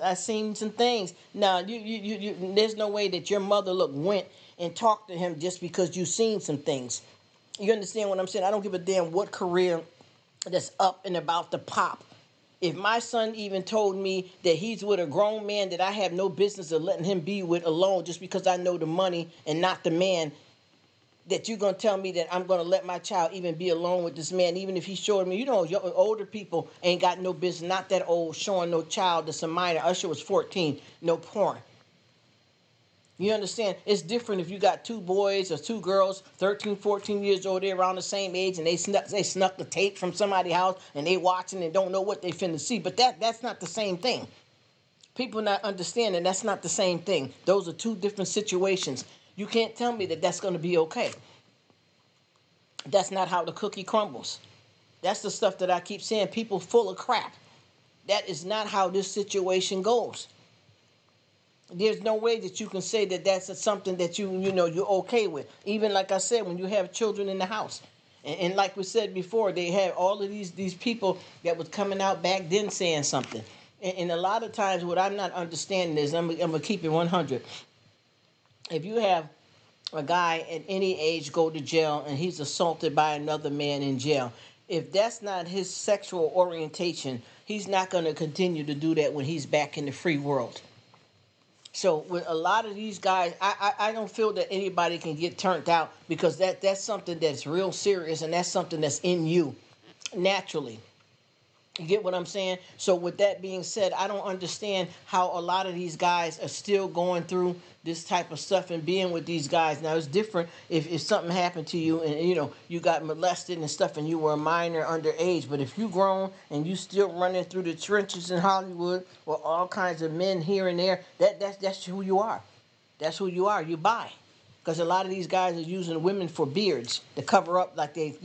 Now, there's no way that your mother went and talked to him just because you seen some things. You understand what I'm saying? I don't give a damn what career that's up and about to pop. If my son even told me that he's with a grown man that I have no business of letting him be with alone just because I know the money and not the man, that you're going to tell me that I'm going to let my child even be alone with this man, even if he showed me, older people ain't got no business, not that old, showing no child that's a minor. Usher was 14, no porn. You understand? It's different if you got two boys or two girls, 13, 14 years old, they're around the same age, and they snuck the tape from somebody's house, and they watching and don't know what they finna see. But that's not the same thing. People not understanding that's not the same thing. Those are two different situations. You can't tell me that that's going to be okay. That's not how the cookie crumbles. That's the stuff that I keep saying. People full of crap. That is not how this situation goes. There's no way that you can say that that's something that you're okay with. Even like I said, when you have children in the house. And like we said before, they had all of these people that was coming out back then saying something. And a lot of times what I'm not understanding is, I'm going to keep it 100. If you have a guy at any age go to jail and he's assaulted by another man in jail, if that's not his sexual orientation, he's not going to continue to do that when he's back in the free world. So with a lot of these guys, I don't feel that anybody can get turned out, because that's something that's real serious, and that's something that's in you naturally. You get what I'm saying? So with that being said, I don't understand how a lot of these guys are still going through this type of stuff and being with these guys. Now, it's different if something happened to you and, you got molested and stuff and you were a minor underage. But if you grown and you still running through the trenches in Hollywood with all kinds of men here and there, that's who you are. That's who you are. You buy. Because a lot of these guys are using women for beards to cover up, like they,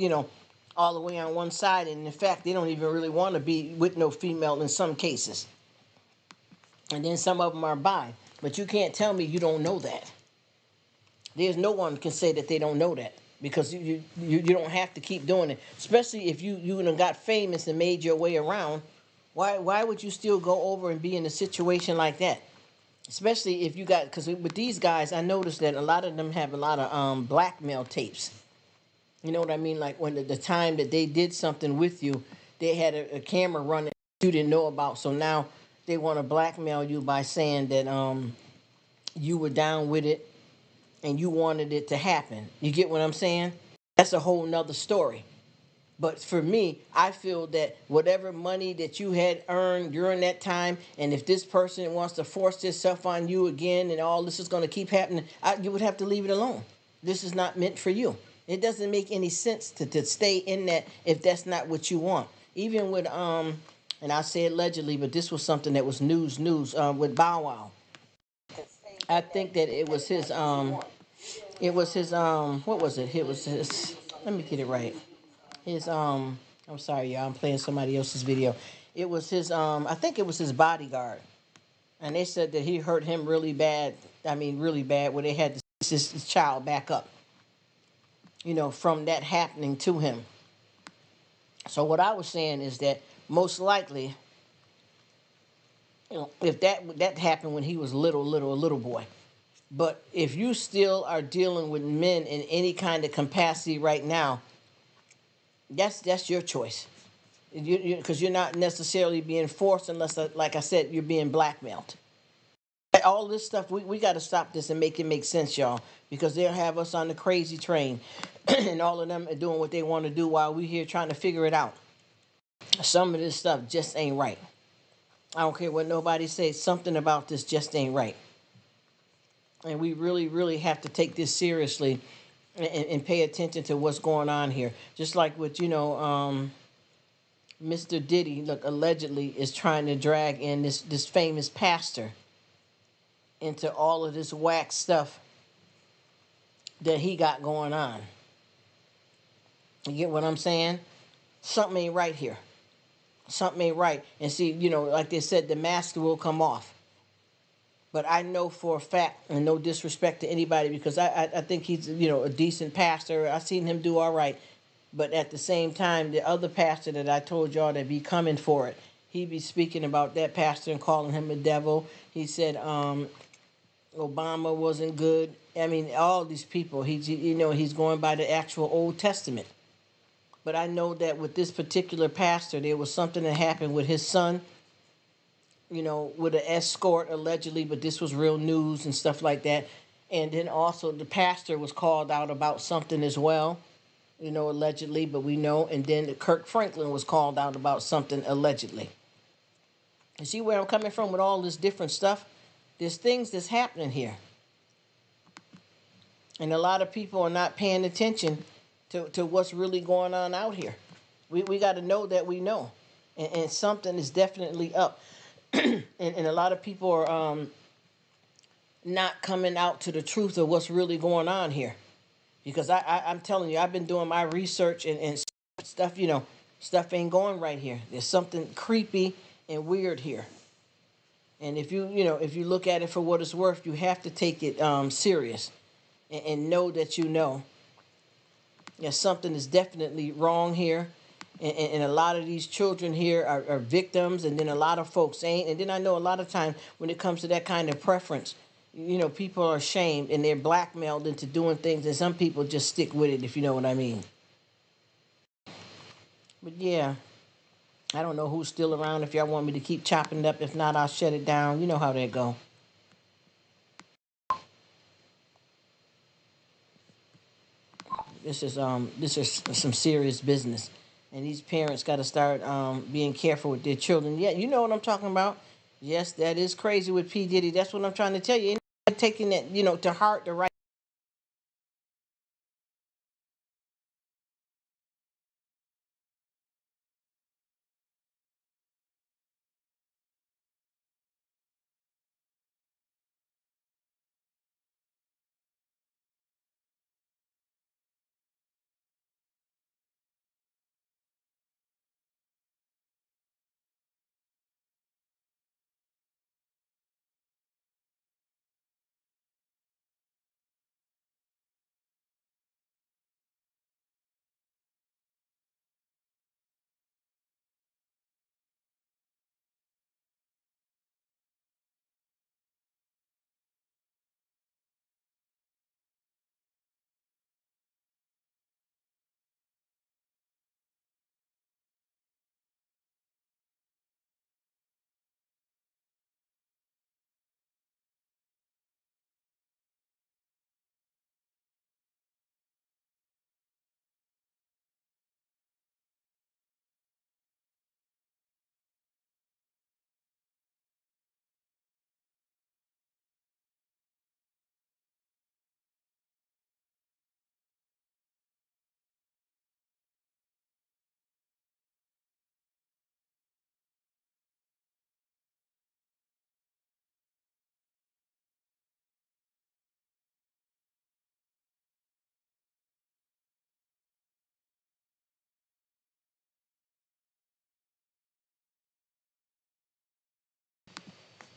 all the way on one side, and in fact, they don't even really want to be with no female in some cases. And then some of them are bi. But you can't tell me you don't know that. There's no one can say that they don't know that, because you don't have to keep doing it. Especially if you done got famous and made your way around. Why would you still go over and be in a situation like that? Especially if you got, because with these guys, I noticed that a lot of them have a lot of blackmail tapes. You know what I mean? Like when the time that they did something with you, they had a camera running you didn't know about. So now they want to blackmail you by saying that you were down with it and you wanted it to happen. You get what I'm saying? That's a whole nother story. But for me, I feel that whatever money that you had earned during that time, and if this person wants to force itself on you again and all this is going to keep happening, you would have to leave it alone. This is not meant for you. It doesn't make any sense to stay in that if that's not what you want. Even with, and I say allegedly, but this was something that was news, with Bow Wow. I think that what was it? It was his, let me get it right. His I'm sorry, y'all, I'm playing somebody else's video. It was his I think it was his bodyguard. And they said that he hurt him really bad. I mean really bad, where they had to send his child back up. From that happening to him. So what I was saying is that most likely, if that happened when he was little boy. But if you still are dealing with men in any kind of capacity right now, that's your choice. Because you're not necessarily being forced unless, like I said, you're being blackmailed. All this stuff, we got to stop this and make it make sense, y'all, because they'll have us on the crazy train and all of them are doing what they want to do while we here trying to figure it out. Some of this stuff just ain't right. I don't care what nobody says, something about this just ain't right. And we really, really have to take this seriously and pay attention to what's going on here. Just like with, Mr. Diddy, look, allegedly is trying to drag in this famous pastor into all of this whack stuff that he got going on. You get what I'm saying? Something ain't right here. Something ain't right. And see, like they said, the mask will come off. But I know for a fact, and no disrespect to anybody, because I think he's, a decent pastor. I've seen him do all right. But at the same time, the other pastor that I told y'all that be coming for it, he be speaking about that pastor and calling him a devil. He said Obama wasn't good. I mean, all these people, he's going by the actual Old Testament. But I know that with this particular pastor, there was something that happened with his son, with an escort allegedly, but this was real news and stuff like that. And then also the pastor was called out about something as well, allegedly, but we know. And then Kirk Franklin was called out about something allegedly. You see where I'm coming from with all this different stuff? There's things that's happening here. And a lot of people are not paying attention to what's really going on out here. We got to know that we know. And something is definitely up. and a lot of people are not coming out to the truth of what's really going on here. Because I'm telling you, I've been doing my research and stuff, stuff ain't going right here. There's something creepy and weird here. And if you look at it for what it's worth, you have to take it serious and know that you know. Yeah, something is definitely wrong here. And a lot of these children here are victims, and then a lot of folks ain't. And then I know a lot of times when it comes to that kind of preference, people are shamed and they're blackmailed into doing things, and some people just stick with it, if you know what I mean. But yeah, I don't know who's still around. If y'all want me to keep chopping it up, if not, I'll shut it down. You know how that go. This is some serious business, and these parents got to start being careful with their children. Yeah, you know what I'm talking about. Yes, that is crazy with P Diddy. That's what I'm trying to tell you. Ain't nobody taking that to heart the right.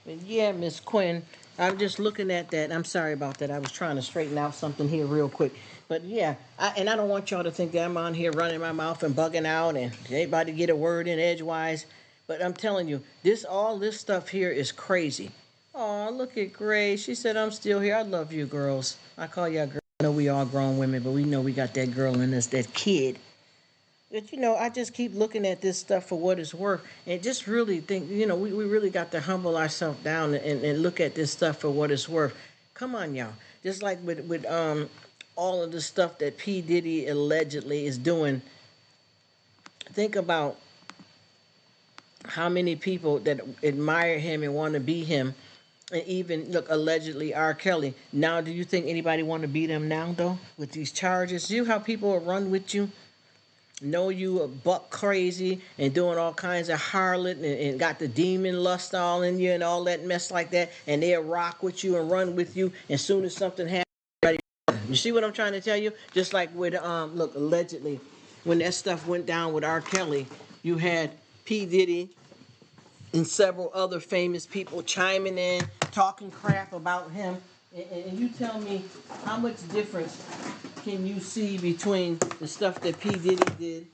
But yeah, Miss Quinn, I'm just looking at that. I'm sorry about that. I was trying to straighten out something here real quick. But yeah, I don't want y'all to think that I'm on here running my mouth and bugging out and anybody get a word in edgewise. But I'm telling you, all this stuff here is crazy. Oh, look at Grace. She said, I'm still here. I love you, girls. I call y'all girls. I know we all grown women, but we know we got that girl in us, that kid. But I just keep looking at this stuff for what it's worth, and just really think, we really got to humble ourselves down and look at this stuff for what it's worth. Come on, y'all. Just like with all of the stuff that P Diddy allegedly is doing. Think about how many people that admire him and want to be him, and even look allegedly R. Kelly. Now, do you think anybody want to be them now though with these charges? You how people will run with you. know you a buck crazy and doing all kinds of harlot and got the demon lust all in you and all that mess like that, and they'll rock with you and run with you. And soon as something happens, you see what I'm trying to tell you? Just like with look, allegedly, when that stuff went down with R. Kelly, you had P. Diddy and several other famous people chiming in, talking crap about him. And you tell me how much difference can you see between the stuff that P. Diddy did?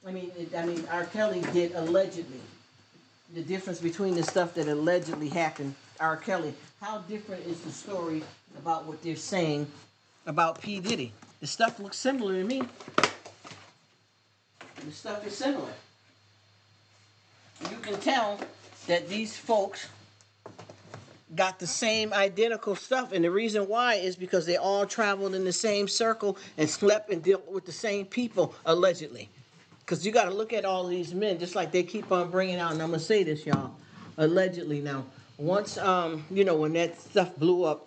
I mean, R. Kelly did allegedly. The difference between the stuff that allegedly happened, R. Kelly. How different is the story about what they're saying about P. Diddy? The stuff looks similar to me. The stuff is similar. You can tell that these folks got the same identical stuff, and the reason why is because they all traveled in the same circle and slept and dealt with the same people, allegedly. Because you got to look at all of these men, just like they keep on bringing out, and I'm going to say this, y'all, allegedly now. Once, when that stuff blew up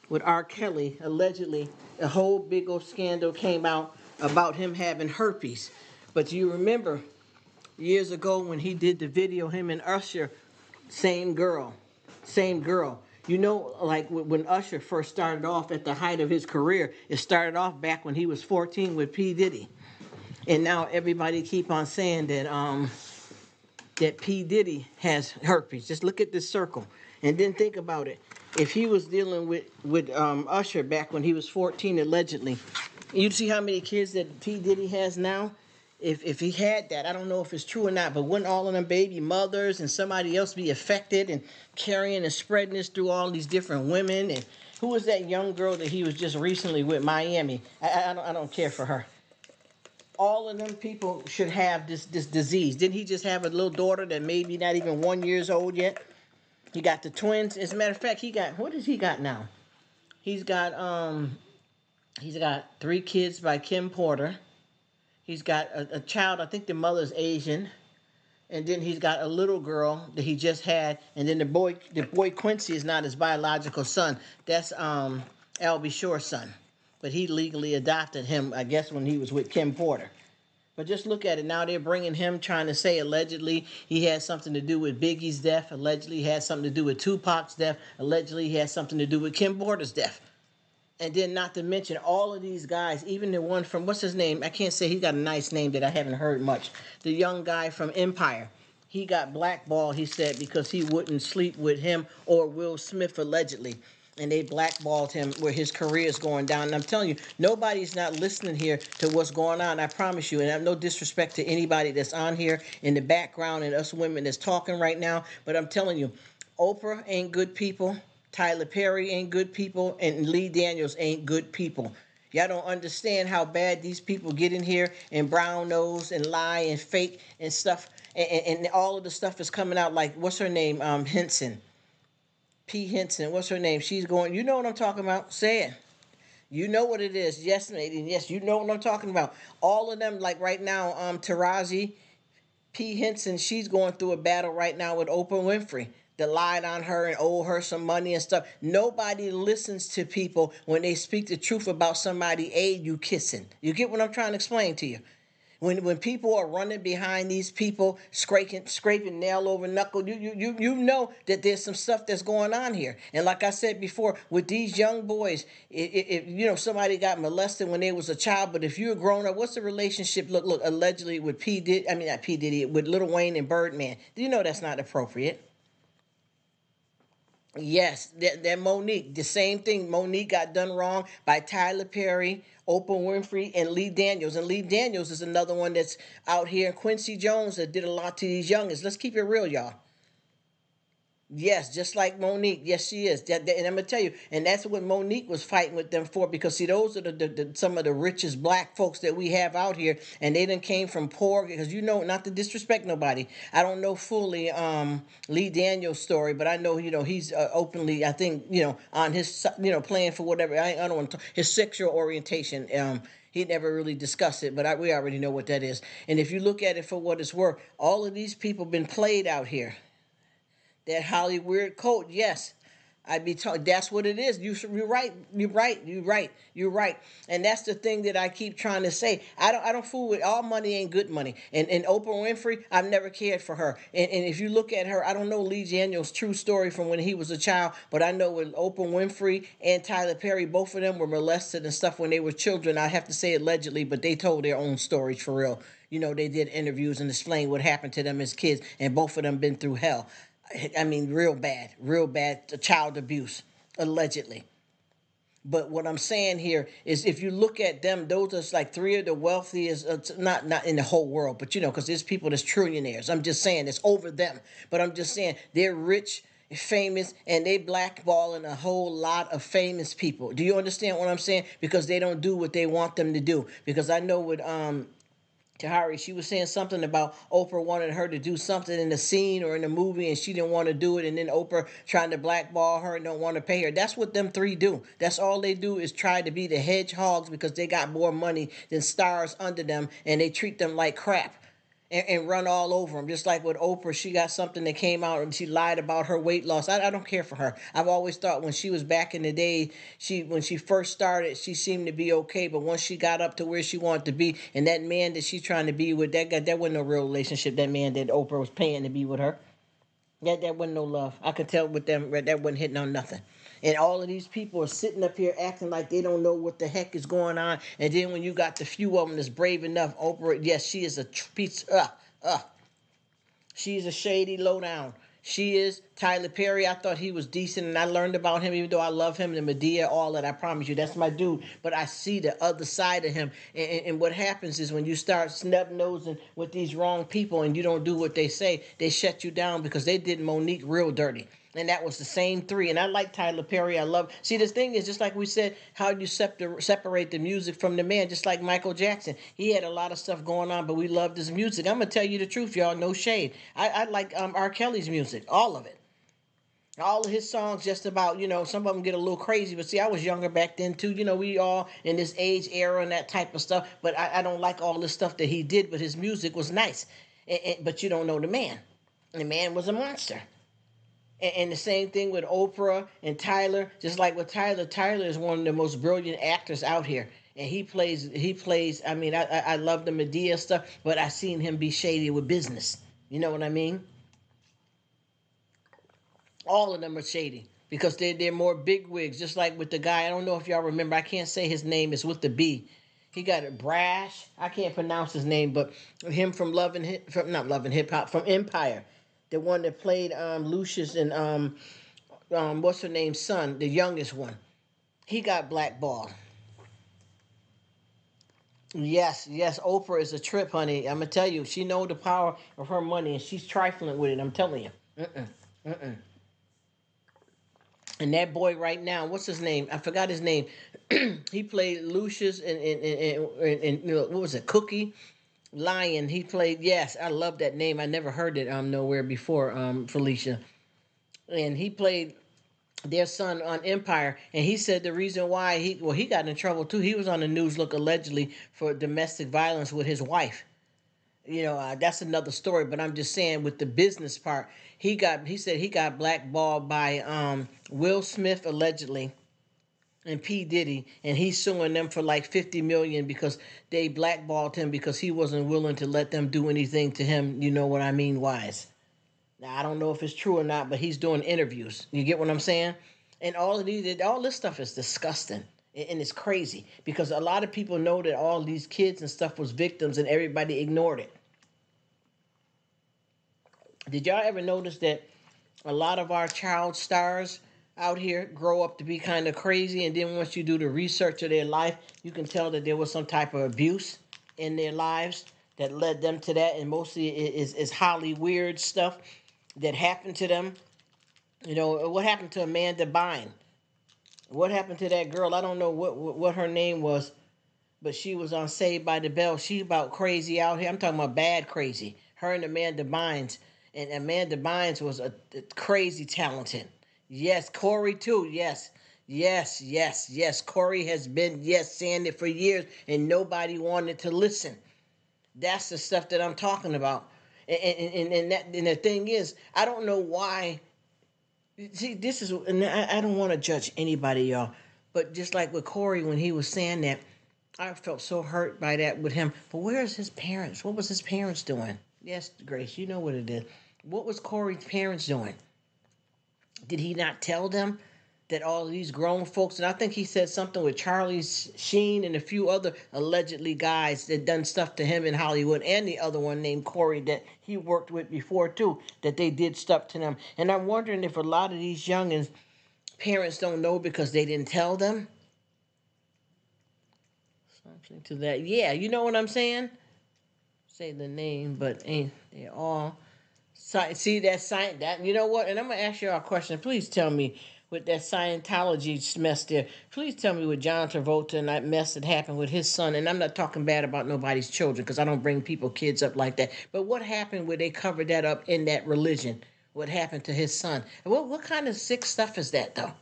with R. Kelly, allegedly, a whole big old scandal came out about him having herpes. But you remember years ago when he did the video, him and Usher, same girl. You know, like when Usher first started off at the height of his career, it started off back when he was 14 with P. Diddy. And now everybody keep on saying that P. Diddy has herpes. Just look at this circle. And then think about it. If he was dealing with Usher back when he was 14, allegedly, you see how many kids that P. Diddy has now? If he had that, I don't know if it's true or not, but wouldn't all of them baby mothers and somebody else be affected and carrying and spreading this through all these different women? And who was that young girl that he was just recently with, Miami? I don't care for her. All of them people should have this disease. Didn't he just have a little daughter that maybe not even 1 year old yet? He got the twins. As a matter of fact, what does he got now? He's got 3 kids by Kim Porter. He's got a child, I think the mother's Asian. And then he's got a little girl that he just had. And then the boy Quincy is not his biological son. That's Albie Shore's son. But he legally adopted him, I guess, when he was with Kim Porter. But just look at it. Now they're bringing him, trying to say allegedly he had something to do with Biggie's death. Allegedly he had something to do with Tupac's death. Allegedly he had something to do with Kim Porter's death. And then not to mention all of these guys, even the one from, what's his name? I can't say, he got a nice name that I haven't heard much. The young guy from Empire. He got blackballed, he said, because he wouldn't sleep with him or Will Smith, allegedly. And they blackballed him where his career is going down. And I'm telling you, nobody's not listening here to what's going on, I promise you. And I have no disrespect to anybody that's on here in the background and us women that's talking right now. But I'm telling you, Oprah ain't good people. Tyler Perry ain't good people, and Lee Daniels ain't good people. Y'all don't understand how bad these people get in here and brown nose and lie and fake and stuff, and all of the stuff is coming out like, what's her name? Henson. P. Henson. What's her name? She's going, you know what I'm talking about? Say it. You know what it is. Yes, Nadine. Yes, you know what I'm talking about. All of them, like right now, Taraji P. Henson, she's going through a battle right now with Oprah Winfrey that lied on her and owe her some money and stuff. Nobody listens to people when they speak the truth about somebody you kissing. You get what I'm trying to explain to you? When people are running behind these people, scraping nail over knuckle, you know that there's some stuff that's going on here. And like I said before, with these young boys, if somebody got molested when they was a child, but if you're a grown up, what's the relationship? Look, allegedly with not P Diddy, with Lil Wayne and Birdman. Do you know that's not appropriate? Yes, that Monique, the same thing. Monique got done wrong by Tyler Perry, Oprah Winfrey, and Lee Daniels. And Lee Daniels is another one that's out here. And Quincy Jones that did a lot to these youngins. Let's keep it real, y'all. Yes, just like Monique. Yes, she is. And I'm gonna tell you, and that's what Monique was fighting with them for, because see, those are some of the richest black folks that we have out here, and they done came from poor. Because not to disrespect nobody, I don't know fully Lee Daniels' story, but I know he's openly, I think on his playing for whatever. I don't want to his sexual orientation. He never really discussed it, but we already know what that is. And if you look at it for what it's worth, all of these people been played out here. That Hollywood code, yes. I be talking. That's what it is. You're right. You're right. You're right. You're right. And that's the thing that I keep trying to say. I don't fool with all money ain't good money. And Oprah Winfrey, I've never cared for her. And if you look at her, I don't know Lee Daniels' true story from when he was a child, but I know with Oprah Winfrey and Tyler Perry, both of them were molested and stuff when they were children. I have to say allegedly, but they told their own stories for real. They did interviews and explained what happened to them as kids, and both of them been through hell. I mean, real bad child abuse, allegedly. But what I'm saying here is, if you look at them, those are like three of the wealthiest, not in the whole world, but because there's people that's trillionaires. I'm just saying it's over them. But I'm just saying they're rich, famous, and they blackballing a whole lot of famous people. Do you understand what I'm saying? Because they don't do what they want them to do. Because I know with Tahari, she was saying something about Oprah wanted her to do something in the scene or in the movie, and she didn't want to do it, and then Oprah trying to blackball her and don't want to pay her. That's what them three do. That's all they do, is try to be the hedgehogs because they got more money than stars under them, and they treat them like crap. And run all over them. Just like with Oprah, she got something that came out and she lied about her weight loss. I don't care for her. I've always thought when she was back in the day, when she first started, she seemed to be okay. But once she got up to where she wanted to be, and that man that she's trying to be with, that wasn't no real relationship. That man that Oprah was paying to be with her. That wasn't no love. I could tell with them that wasn't hitting on nothing. And all of these people are sitting up here acting like they don't know what the heck is going on. And then when you got the few of them that's brave enough, Oprah, yes, she is a piece. She's a shady lowdown. She is. Tyler Perry, I thought he was decent, and I learned about him, even though I love him, the Medea, all that. I promise you, that's my dude. But I see the other side of him. And what happens is when you start snub nosing with these wrong people and you don't do what they say, they shut you down because they did Monique real dirty. And that was the same three. And I like Tyler Perry. I love. See, this thing is just like we said, how you separate the music from the man, just like Michael Jackson. He had a lot of stuff going on, but we loved his music. I'm going to tell you the truth, y'all. No shade. I like R. Kelly's music, all of it. All of his songs, just about, some of them get a little crazy. But see, I was younger back then, too. We all in this age era and that type of stuff. But I don't like all this stuff that he did, but his music was nice. But you don't know the man. The man was a monster. And the same thing with Oprah and Tyler. Just like with Tyler is one of the most brilliant actors out here. And he plays, I mean, I love the Medea stuff, but I seen him be shady with business. You know what I mean? All of them are shady because they're more big wigs. Just like with the guy, I don't know if y'all remember, I can't say his name, it's with the B. He got a Brash. I can't pronounce his name, but him from not Love and Hip Hop, from Empire. The one that played Lucius and what's her name's son, the youngest one. He got blackballed. Yes, Oprah is a trip, honey. I'm gonna tell you, she know the power of her money, and she's trifling with it. I'm telling you. And that boy right now, what's his name? I forgot his name. He played Lucius and what was it? Cookie Lion. He played. Yes, I love that name. I never heard it nowhere before. Felicia, and he played their son on Empire, and he said the reason why he got in trouble too. He was on the news, look, allegedly for domestic violence with his wife. That's another story, but I'm just saying with the business part, he said he got blackballed by Will Smith allegedly and P. Diddy, and he's suing them for like 50 million because they blackballed him because he wasn't willing to let them do anything to him, you know what I mean, wise. Now I don't know if it's true or not, but he's doing interviews. You get what I'm saying? And all this stuff is disgusting. And it's crazy because a lot of people know that all these kids and stuff was victims and everybody ignored it. Did y'all ever notice that a lot of our child stars out here grow up to be kind of crazy, and then once you do the research of their life, you can tell that there was some type of abuse in their lives that led them to that, and mostly is highly weird stuff that happened to them. What happened to Amanda Bynes? What happened to that girl? I don't know what her name was, but she was on Saved by the Bell. She about crazy out here. I'm talking about bad crazy. Her and Amanda Bynes. And Amanda Bynes was a crazy talented. Yes, Corey too. Yes. Corey has been, saying it for years, and nobody wanted to listen. That's the stuff that I'm talking about. And the thing is, I don't know why See, this is, and I don't want to judge anybody, y'all, but just like with Corey when he was saying that, I felt so hurt by that with him. But where's his parents? What was his parents doing? Yes, Grace, you know what it is. What was Corey's parents doing? Did he not tell them that all of these grown folks, and I think he said something with Charlie Sheen and a few other allegedly guys that done stuff to him in Hollywood, and the other one named Corey that he worked with before too, that they did stuff to them. And I'm wondering if a lot of these youngins parents don't know because they didn't tell them. Something to that. Yeah, you know what I'm saying? Say the name, but ain't they all? See that sign that you know what? And I'm gonna ask you all a question. Please tell me with that Scientology mess there. Please tell me with John Travolta and that mess that happened with his son. And I'm not talking bad about nobody's children because I don't bring people kids up like that. But what happened where they covered that up in that religion? What happened to his son? And what kind of sick stuff is that though?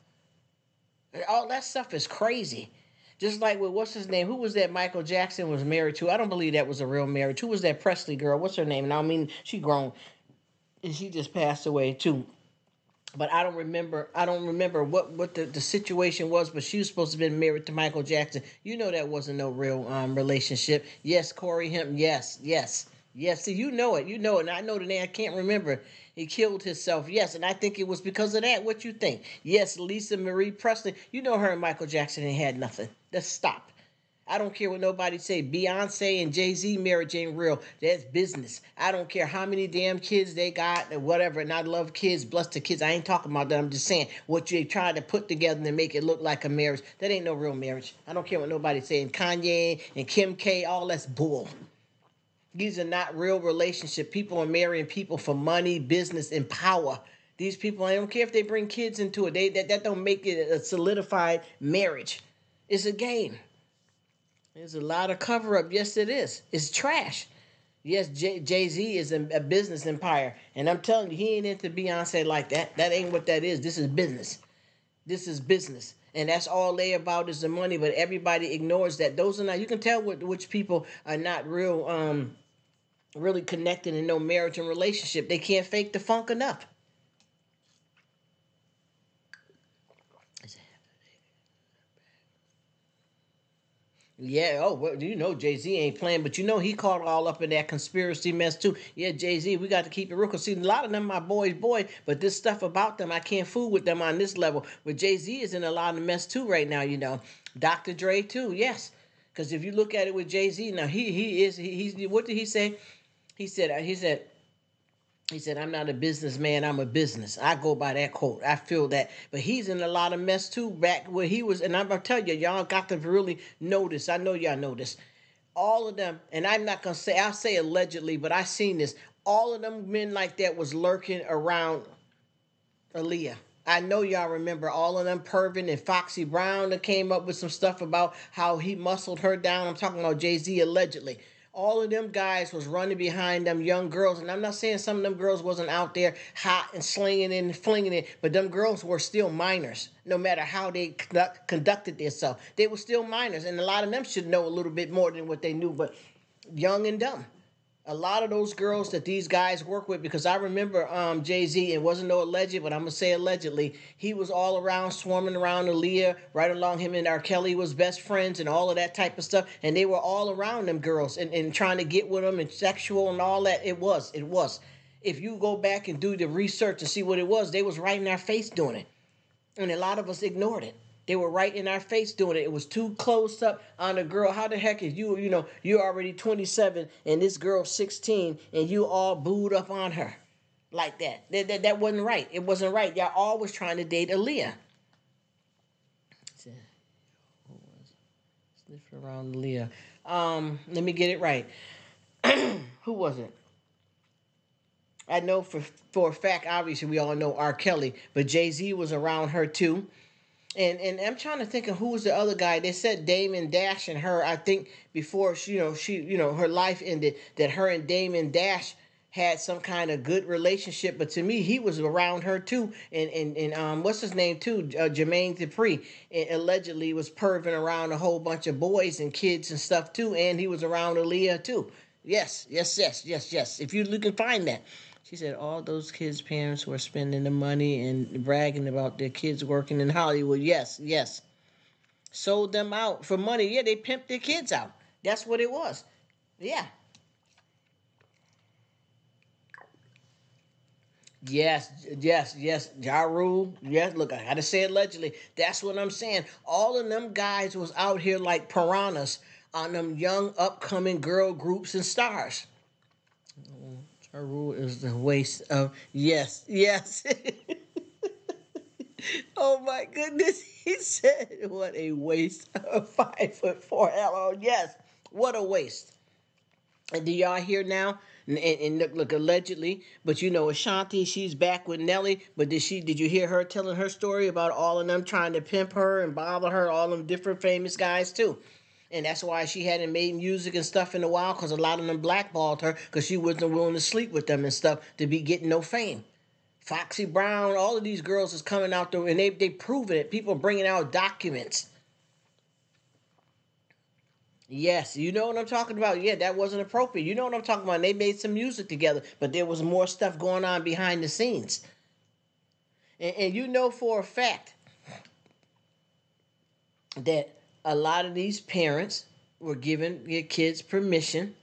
All that stuff is crazy. Just like with what's his name? Who was that Michael Jackson was married to? I don't believe that was a real marriage. Who was that Presley girl? What's her name? And I mean, she grown and she just passed away too. But I don't remember. I don't remember what the situation was. But she was supposed to have been married to Michael Jackson. You know that wasn't no real relationship. Yes, Corey him. Yes, yes, yes. See, you know it. You know it. And I know the name. I can't remember. He killed himself. Yes, and I think it was because of that. What you think? Yes, Lisa Marie Presley. You know her and Michael Jackson ain't had nothing. Let's stop. I don't care what nobody say. Beyonce and Jay-Z marriage ain't real. That's business. I don't care how many damn kids they got or whatever. And I love kids, bless the kids. I ain't talking about that. I'm just saying what you try to put together to make it look like a marriage. That ain't no real marriage. I don't care what nobody saying. Kanye and Kim K, all that's bull. These are not real relationship. People are marrying people for money, business, and power. These people, I don't care if they bring kids into it. That don't make it a solidified marriage. It's a game. There's a lot of cover up. Yes, it is. It's trash. Yes, Jay-Z is a business empire. And I'm telling you, he ain't into Beyonce like that. That ain't what that is. This is business. This is business. And that's all they about is the money. But everybody ignores that. Those are not, you can tell which people are not really connected in no marriage and relationship. They can't fake the funk enough. Yeah, oh, well, you know Jay-Z ain't playing, but you know he caught all up in that conspiracy mess too. Yeah, Jay-Z, we got to keep it real. Cause see, a lot of them my boy, but this stuff about them, I can't fool with them on this level. But Jay-Z is in a lot of mess too right now, you know. Dr. Dre too, yes. Because if you look at it with Jay-Z, now he's what did he say? He said, I'm not a businessman, I'm a business. I go by that quote. I feel that. But he's in a lot of mess too, back where he was. And I'm going to tell you, y'all got to really notice. I know y'all know this. All of them, and I'm not going to say, I'll say allegedly, but I seen this. All of them men like that was lurking around Aaliyah. I know y'all remember all of them Pervin and Foxy Brown that came up with some stuff about how he muscled her down. I'm talking about Jay-Z allegedly. All of them guys was running behind them young girls. And I'm not saying some of them girls wasn't out there hot and slinging it and flinging it, but them girls were still minors, no matter how they conducted themselves. They were still minors. And a lot of them should know a little bit more than what they knew, but young and dumb. A lot of those girls that these guys work with, because I remember Jay-Z, it wasn't no alleged, but I'm going to say allegedly, he was all around, swarming around Aaliyah, right along him and R. Kelly was best friends and all of that type of stuff, and they were all around them girls and trying to get with them and sexual and all that. It was. If you go back and do the research and see what it was, they was right in our face doing it. And a lot of us ignored it. They were right in our face doing it. It was too close up on a girl. How the heck is you're already 27 and this girl's 16 and you all booed up on her like that. That wasn't right. It wasn't right. Y'all always trying to date Aaliyah. Sniffing around Aaliyah. Let me get it right. Who was it? I know for a fact, obviously we all know R. Kelly, but Jay-Z was around her too. And I'm trying to think of who was the other guy. They said Damon Dash and her. I think before her life ended, that her and Damon Dash had some kind of good relationship. But to me, he was around her too. And what's his name too? Jermaine Dupri allegedly was perving around a whole bunch of boys and kids and stuff too. And he was around Aaliyah too. Yes. If you can find that. She said all those kids' parents were spending the money and bragging about their kids working in Hollywood. Yes, yes. Sold them out for money. Yeah, they pimped their kids out. That's what it was. Yeah. Yes, yes, yes. Ja Rule. Yes, look, I gotta say allegedly. That's what I'm saying. All of them guys was out here like piranhas on them young upcoming girl groups and stars. Ja Rule is the waste of yes, yes. Oh my goodness, he said, what a waste of 5'4" Hello, yes, what a waste. And do y'all hear now? And look, allegedly, but you know, Ashanti, she's back with Nelly. But did you hear her telling her story about all of them trying to pimp her and bother her, all them different famous guys too? And that's why she hadn't made music and stuff in a while, because a lot of them blackballed her because she wasn't willing to sleep with them and stuff to be getting no fame. Foxy Brown, all of these girls is coming out there and they proven it. People bringing out documents. Yes, you know what I'm talking about. Yeah, that wasn't appropriate. You know what I'm talking about. They made some music together, but there was more stuff going on behind the scenes. And you know for a fact that a lot of these parents were giving their kids permission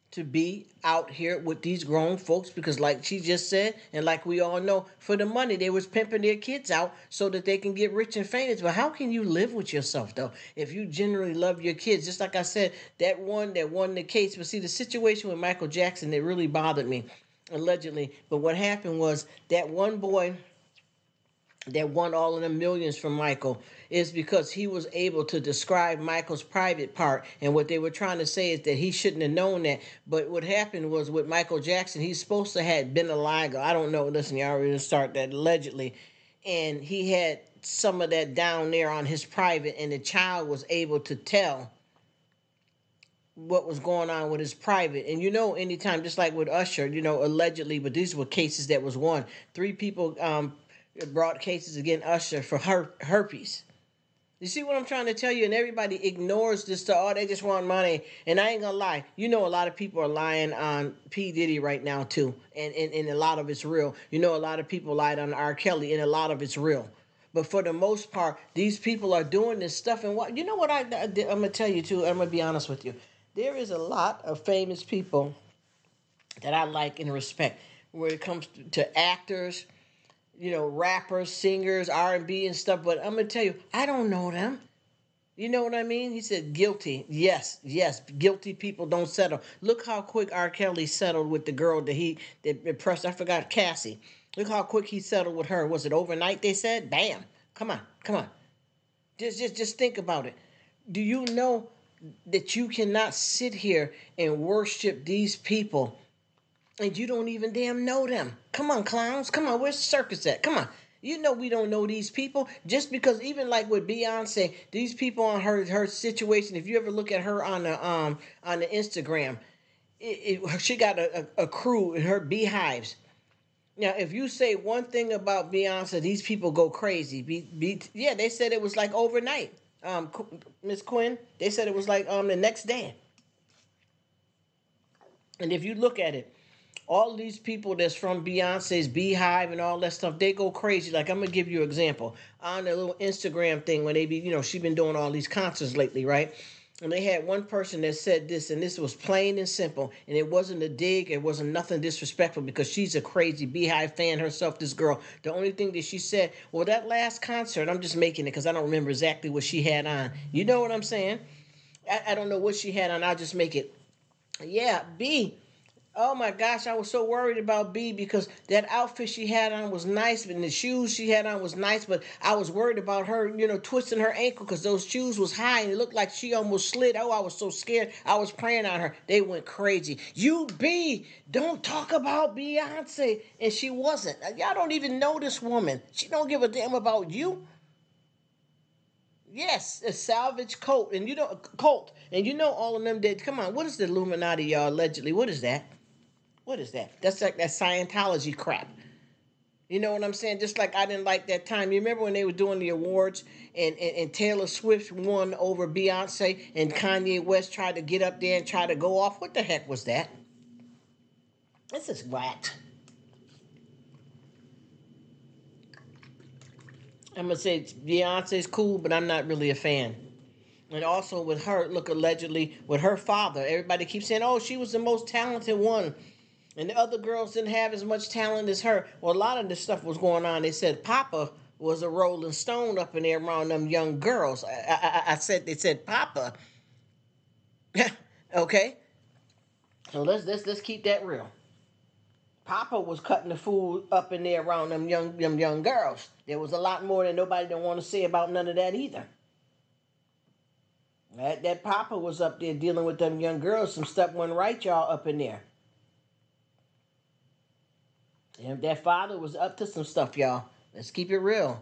to be out here with these grown folks because like she just said and like we all know, for the money they was pimping their kids out so that they can get rich and famous. But how can you live with yourself though if you generally love your kids? Just like I said, that one that won the case. But see, the situation with Michael Jackson, it really bothered me, allegedly. But what happened was that one boy that won all of the millions from Michael is because he was able to describe Michael's private part. And what they were trying to say is that he shouldn't have known that. But what happened was with Michael Jackson, he's supposed to have been alive. I don't know. Listen, y'all already start that allegedly. And he had some of that down there on his private, and the child was able to tell what was going on with his private. And you know, anytime, just like with Usher, you know, allegedly, but these were cases that was won. Three people brought cases against Usher for herpes. You see what I'm trying to tell you? And everybody ignores this stuff. Oh, they just want money. And I ain't gonna lie. You know, a lot of people are lying on P. Diddy right now, too. And a lot of it's real. You know, a lot of people lied on R. Kelly, and a lot of it's real. But for the most part, these people are doing this stuff. And what you know what I'm going to tell you, too. I'm going to be honest with you. There is a lot of famous people that I like and respect when it comes to actors, you know, rappers, singers, R&B and stuff. But I'm going to tell you, I don't know them. You know what I mean? He said guilty. Yes, yes. Guilty people don't settle. Look how quick R. Kelly settled with the girl that impressed. I forgot, Cassie. Look how quick he settled with her. Was it overnight, they said? Bam. Come on, come on. Just think about it. Do you know that you cannot sit here and worship these people and you don't even damn know them? Come on, clowns. Come on, where's the circus at? Come on. You know we don't know these people just because even like with Beyonce, these people on her situation. If you ever look at her on the Instagram, she got a crew in her beehives. Now, if you say one thing about Beyonce, these people go crazy. Yeah, they said it was like overnight. Miss Quinn, they said it was like the next day. And if you look at it, all these people that's from Beyonce's Beehive and all that stuff, they go crazy. Like, I'm gonna give you an example on the little Instagram thing when they be, you know, she been doing all these concerts lately, right? And they had one person that said this, and this was plain and simple, and it wasn't a dig, it wasn't nothing disrespectful because she's a crazy Beehive fan herself. This girl, the only thing that she said, well, that last concert, I'm just making it because I don't remember exactly what she had on. You know what I'm saying? I don't know what she had on. I'll just make it. Yeah, B. Oh my gosh, I was so worried about B because that outfit she had on was nice, and the shoes she had on was nice, but I was worried about her, you know, twisting her ankle because those shoes was high and it looked like she almost slid. Oh, I was so scared. I was praying on her. They went crazy. You B, don't talk about Beyonce. And she wasn't. Y'all don't even know this woman. She don't give a damn about you. Yes, a salvage coat. And you know, Colt. And you know all of them did. Come on, what is the Illuminati, y'all, allegedly? What is that? What is that? That's like that Scientology crap. You know what I'm saying? Just like I didn't like that time. You remember when they were doing the awards and Taylor Swift won over Beyonce and Kanye West tried to get up there and try to go off? What the heck was that? This is whack. I'm gonna say Beyonce's cool, but I'm not really a fan. And also with her, look, allegedly with her father, everybody keeps saying, "Oh, she was the most talented one," and the other girls didn't have as much talent as her. Well, a lot of this stuff was going on. They said Papa was a Rolling Stone up in there around them young girls. I said they said Papa. Okay, so let's keep that real. Papa was cutting the food up in there around them young girls. There was a lot more that nobody didn't want to say about none of that either. That Papa was up there dealing with them young girls. Some stuff went right, y'all, up in there. And that father was up to some stuff, y'all. Let's keep it real.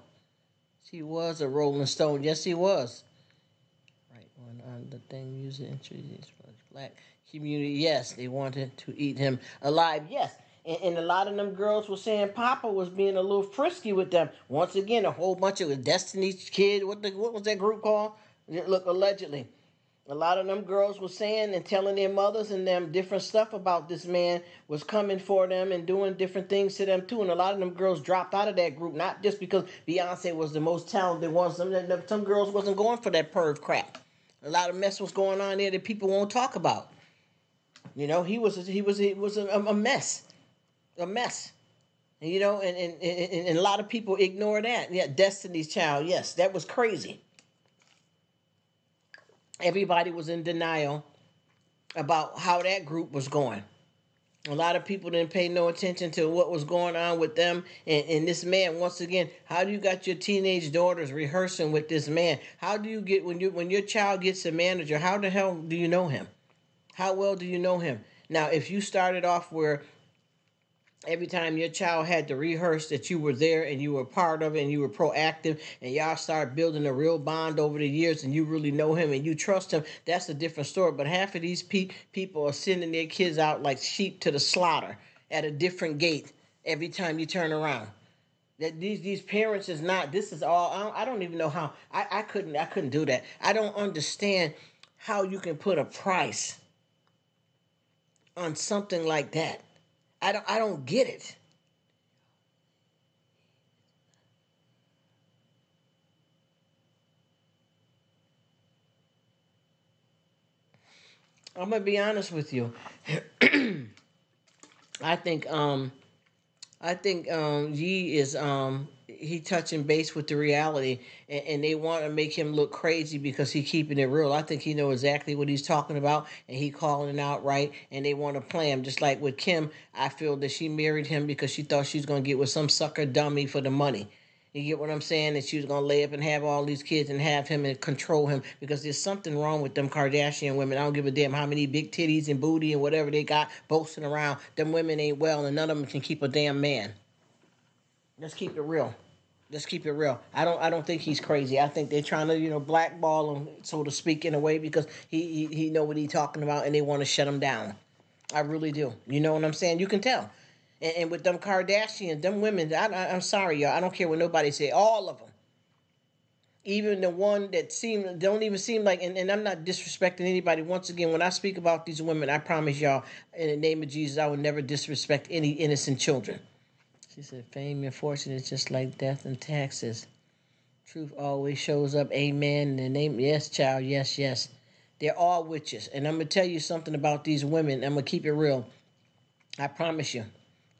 He was a Rolling Stone. Yes, he was. Right on the thing, music introduced for the black community. Yes, they wanted to eat him alive. Yes. And a lot of them girls were saying Papa was being a little frisky with them. Once again, a whole bunch of Destiny's Kid. What was that group called? Look, allegedly. A lot of them girls were saying and telling their mothers and them different stuff about this man was coming for them and doing different things to them too. And a lot of them girls dropped out of that group, not just because Beyonce was the most talented one. Some girls wasn't going for that perv crap. A lot of mess was going on there that people won't talk about. You know, he was a mess, a mess. And, you know, and a lot of people ignore that. Yeah, Destiny's Child. Yes, that was crazy. Everybody was in denial about how that group was going. A lot of people didn't pay no attention to what was going on with them and this man. Once again, how do you got your teenage daughters rehearsing with this man? How do you get when your child gets a manager? How the hell do you know him? How well do you know him? Now, if you started off where every time your child had to rehearse that you were there and you were part of it and you were proactive and y'all start building a real bond over the years and you really know him and you trust him, that's a different story. But half of these people are sending their kids out like sheep to the slaughter at a different gate every time you turn around. That these parents is not, this is all, I don't even know how, I couldn't do that. I don't understand how you can put a price on something like that. I don't get it. I'm gonna be honest with you. I think Yee is he touching base with the reality, and they want to make him look crazy because he keeping it real. I think he know exactly what he's talking about, and he calling it out right, and they want to play him just like with Kim. I feel that she married him because she thought she was gonna get with some sucker dummy for the money. You get what I'm saying? That she was gonna lay up and have all these kids and have him and control him because there's something wrong with them Kardashian women. I don't give a damn how many big titties and booty and whatever they got boasting around. Them women ain't well, and none of them can keep a damn man. Let's keep it real. Let's keep it real. I don't think he's crazy. I think they're trying to blackball him, so to speak, in a way because he know what he's talking about and they want to shut him down. I really do. You know what I'm saying? You can tell. And with them Kardashians, them women, I'm sorry, y'all. I don't care what nobody say. All of them. Even the one that don't even seem like, and I'm not disrespecting anybody. Once again, when I speak about these women, I promise y'all, in the name of Jesus, I will never disrespect any innocent children. She said, fame and fortune is just like death and taxes. Truth always shows up. Amen. In the name, yes, child, yes, yes. They're all witches. And I'm going to tell you something about these women. I'm going to keep it real. I promise you.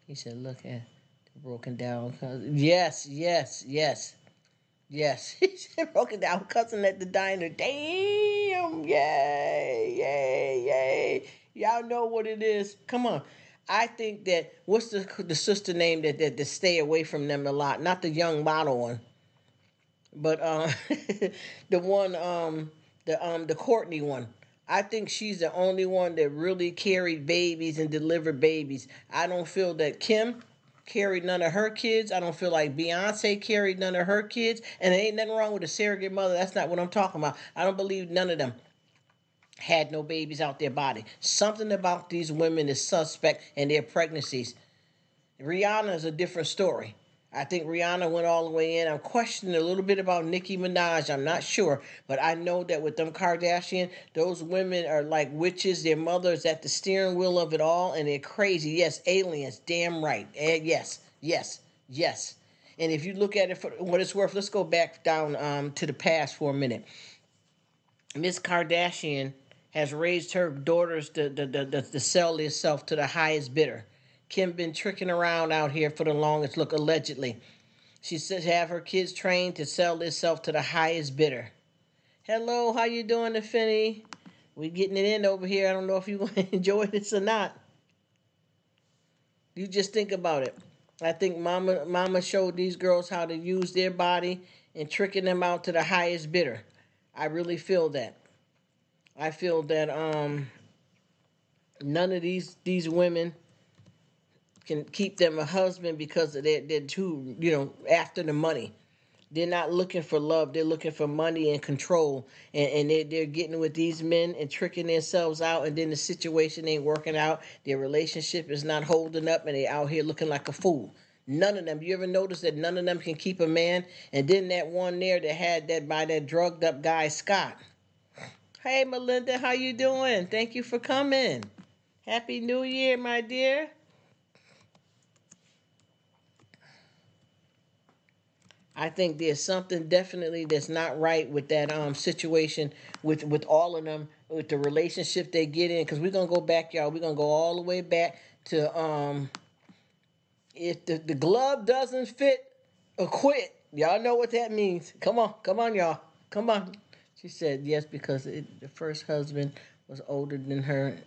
He said, look at the broken down cousin. Yes, yes, yes, yes. He said, broken down cousin at the diner. Damn. Yay, yay, yay. Y'all know what it is. Come on. I think that, what's the sister name that stay away from them a lot? Not the young model one, but the one, the Courtney one. I think she's the only one that really carried babies and delivered babies. I don't feel that Kim carried none of her kids. I don't feel like Beyonce carried none of her kids. And there ain't nothing wrong with a surrogate mother. That's not what I'm talking about. I don't believe none of them had no babies out their body. Something about these women is suspect in their pregnancies. Rihanna is a different story. I think Rihanna went all the way in. I'm questioning a little bit about Nicki Minaj. I'm not sure, but I know that with them Kardashian, those women are like witches. Their mother is at the steering wheel of it all, and they're crazy. Yes, aliens. Damn right. Yes, yes, yes. And if you look at it for what it's worth, let's go back down to the past for a minute. Miss Kardashian has raised her daughters to sell themselves to the highest bidder. Kim been tricking around out here for the longest. Look, allegedly, she says have her kids trained to sell themselves to the highest bidder. Hello, how you doing, Affinity? We getting it in over here. I don't know if you want to enjoy this or not. You just think about it. I think Mama showed these girls how to use their body and tricking them out to the highest bidder. I really feel that. I feel that none of these women can keep them a husband because they're too after the money. They're not looking for love. They're looking for money and control. And they're getting with these men and tricking themselves out. And then the situation ain't working out. Their relationship is not holding up. And they out here looking like a fool. None of them. You ever notice that none of them can keep a man? And then that one there that had that by that drugged up guy, Scott. Hey, Melinda, how you doing? Thank you for coming. Happy New Year, my dear. I think there's something definitely that's not right with that situation with all of them with the relationship they get in because we're gonna go back, y'all. We're gonna go all the way back to if the glove doesn't fit, quit. Y'all know what that means. Come on, y'all, come on. She said yes because the first husband was older than her,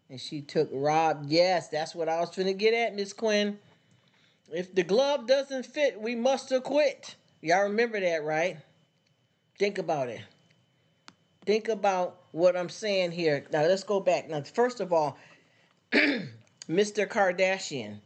and she took Rob. Yes, that's what I was trying to get at, Miss Quinn. If the glove doesn't fit, we must have quit. Y'all remember that, right? Think about it. Think about what I'm saying here. Now, let's go back. Now, first of all, Mr. Kardashian,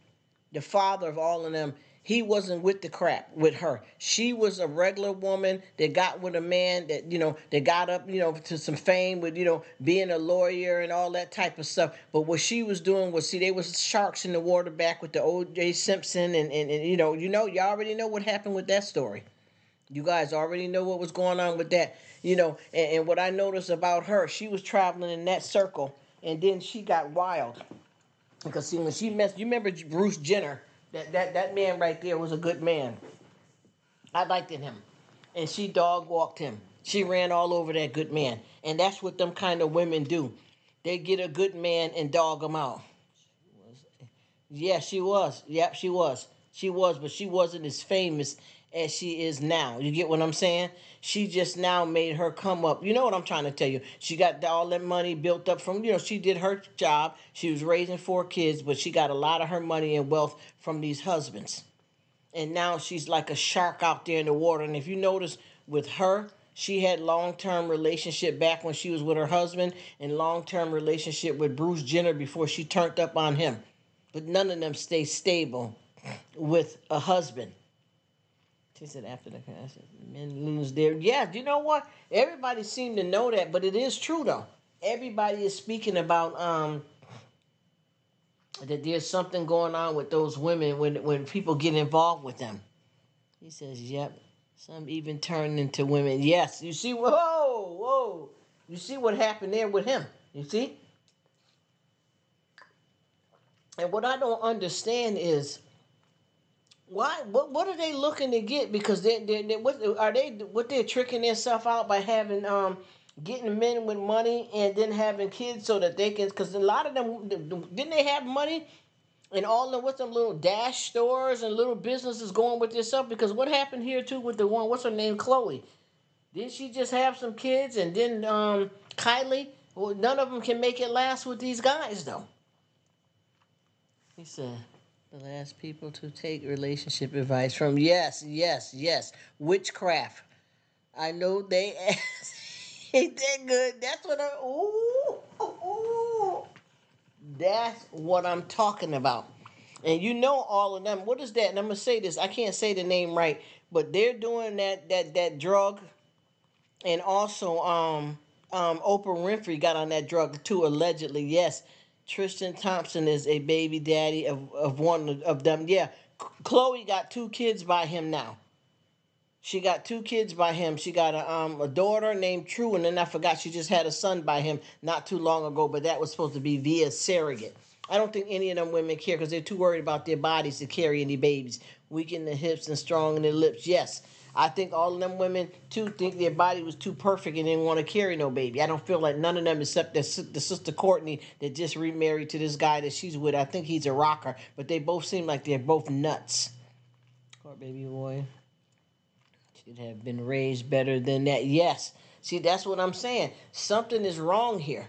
the father of all of them, he wasn't with the crap with her. She was a regular woman that got with a man that, that got up, to some fame with, being a lawyer and all that type of stuff. But what she was doing was, see, they was sharks in the water back with the O.J. Simpson and you already know what happened with that story. You guys already know what was going on with that, and what I noticed about her, she was traveling in that circle and then she got wild. Because see, when she messed, you remember Bruce Jenner? That man right there was a good man. I liked him, and she dog walked him. She ran all over that good man, and that's what them kind of women do. They get a good man and dog him out. Yeah, she was. Yep, she was. She was, but she wasn't as famous as she is now. You get what I'm saying? She just now made her come up. You know what I'm trying to tell you? She got all that money built up from, she did her job. She was raising 4 kids, but she got a lot of her money and wealth from these husbands. And now she's like a shark out there in the water. And if you notice with her, she had long-term relationship back when she was with her husband and long-term relationship with Bruce Jenner before she turned up on him. But none of them stay stable with a husband. She said after the men lose their... Yeah, you know what? Everybody seemed to know that, but it is true, though. Everybody is speaking about that there's something going on with those women when people get involved with them. He says, yep. Some even turn into women. Yes, you see... Whoa. You see what happened there with him. You see? And what I don't understand is why. What are they looking to get? Because what they're tricking themselves out by having getting men with money and then having kids so that they can. Because a lot of them didn't they have money and all them with them little dash stores and little businesses going with this stuff. Because what happened here too with the one, what's her name, Chloe? Didn't she just have some kids and then Kylie? Well, none of them can make it last with these guys though. He said, the last people to take relationship advice from. Yes. Witchcraft. I know they ask. Ain't that good? That's what ooh. That's what I'm talking about. And you know all of them. What is that? And I'm going to say this. I can't say the name right. But they're doing that drug. And also, Oprah Winfrey got on that drug too, allegedly. Yes. Tristan Thompson is a baby daddy of one of them. Yeah, Chloe got 2 kids by him now. She got 2 kids by him. She got a daughter named True, and then I forgot she just had a son by him not too long ago, but that was supposed to be via surrogate. I don't think any of them women care because they're too worried about their bodies to carry any babies. Weak in the hips and strong in the lips. Yes, I think all of them women, too, think their body was too perfect and didn't want to carry no baby. I don't feel like none of them except the sister Courtney that just remarried to this guy that she's with. I think he's a rocker, but they both seem like they're both nuts. Poor baby boy. Should have been raised better than that. Yes. See, that's what I'm saying. Something is wrong here.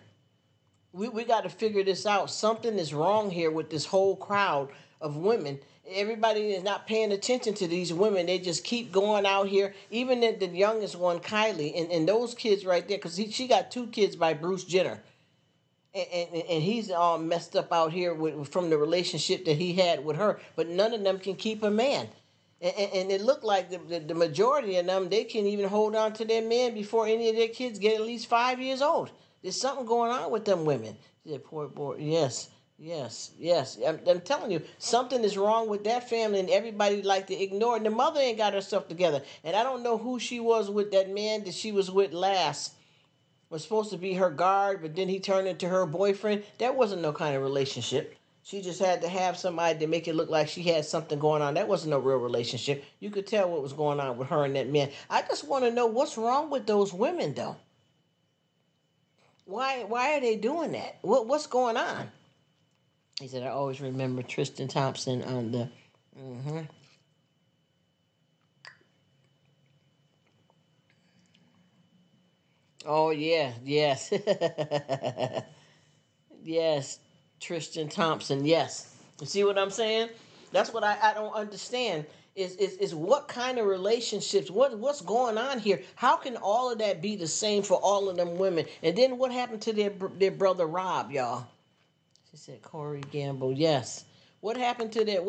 We got to figure this out. Something is wrong here with this whole crowd of women. Everybody is not paying attention to these women. They just keep going out here. Even the youngest one, Kylie, and those kids right there, because she got 2 kids by Bruce Jenner. And he's all messed up out here from the relationship that he had with her. But none of them can keep a man. And it looked like the majority of them, they can even hold on to their man before any of their kids get at least 5 years old. There's something going on with them women. Poor boy. Yes. I'm telling you, something is wrong with that family, and everybody like to ignore it. And the mother ain't got herself together. And I don't know who she was with that man that she was with last. Was supposed to be her guard, but then he turned into her boyfriend. That wasn't no kind of relationship. She just had to have somebody to make it look like she had something going on. That wasn't no real relationship. You could tell what was going on with her and that man. I just want to know what's wrong with those women, though. Why are they doing that? What's going on? He said, I always remember Tristan Thompson on the... Mm-hmm. Oh, yeah, yes. Yes, Tristan Thompson, yes. You see what I'm saying? That's what I don't understand. Is what kind of relationships, what's going on here? How can all of that be the same for all of them women? And then what happened to their brother Rob, y'all? She said Corey Gamble, yes. What happened to their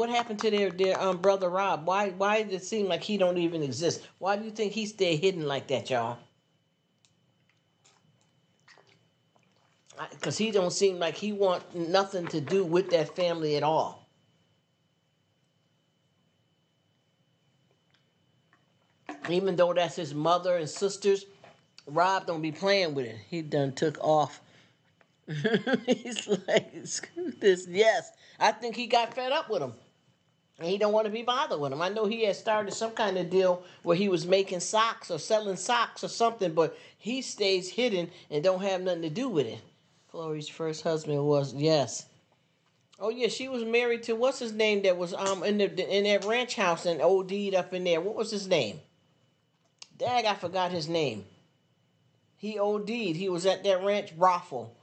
brother Rob? Why does it seem like he don't even exist? Why do you think he stay hidden like that, y'all? Because he don't seem like he want nothing to do with that family at all. Even though that's his mother and sisters, Rob don't be playing with it. He done took off. He's like, screw this. Yes, I think he got fed up with him. And he don't want to be bothered with him. I know he had started some kind of deal where he was making socks or selling socks or something, but he stays hidden and don't have nothing to do with it. Chloe's first husband was, yes. Oh yeah, she was married to what's his name that was in that ranch house and OD'd up in there. What was his name? Dag, I forgot his name. He OD'd. He was at that ranch brothel.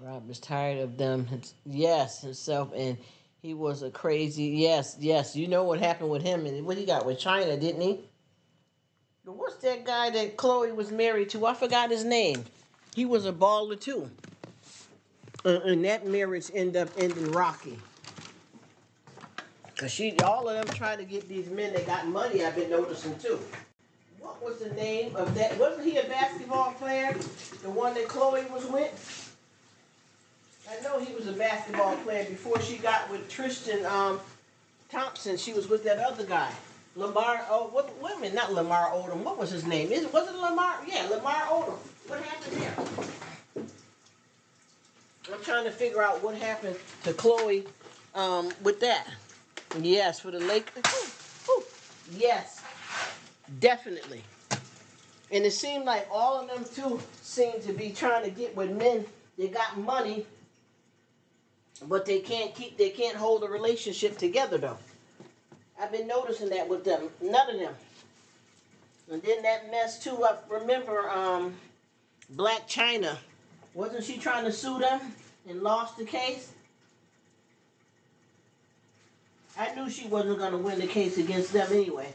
Rob was tired of them. Yes, himself, and he was a crazy. Yes. You know what happened with him and what he got with China, didn't he? What's that guy that Chloe was married to? I forgot his name. He was a baller too. And that marriage ended up ending rocky. Cause all of them trying to get these men that got money. I've been noticing too. What was the name of that? Wasn't he a basketball player? The one that Chloe was with? I know he was a basketball player before she got with Tristan Thompson. She was with that other guy. Lamar, wait a minute, not Lamar Odom. What was his name? Was it Lamar? Yeah, Lamar Odom. What happened there? I'm trying to figure out what happened to Chloe with that. Yes, for the Lakers. Yes, definitely. And it seemed like all of them too seem to be trying to get with men that got money, but they can't hold a relationship together though. I've been noticing that with them. None of them. And then that mess too. I remember Black China. Wasn't she trying to sue them and lost the case? I knew she wasn't going to win the case against them anyway.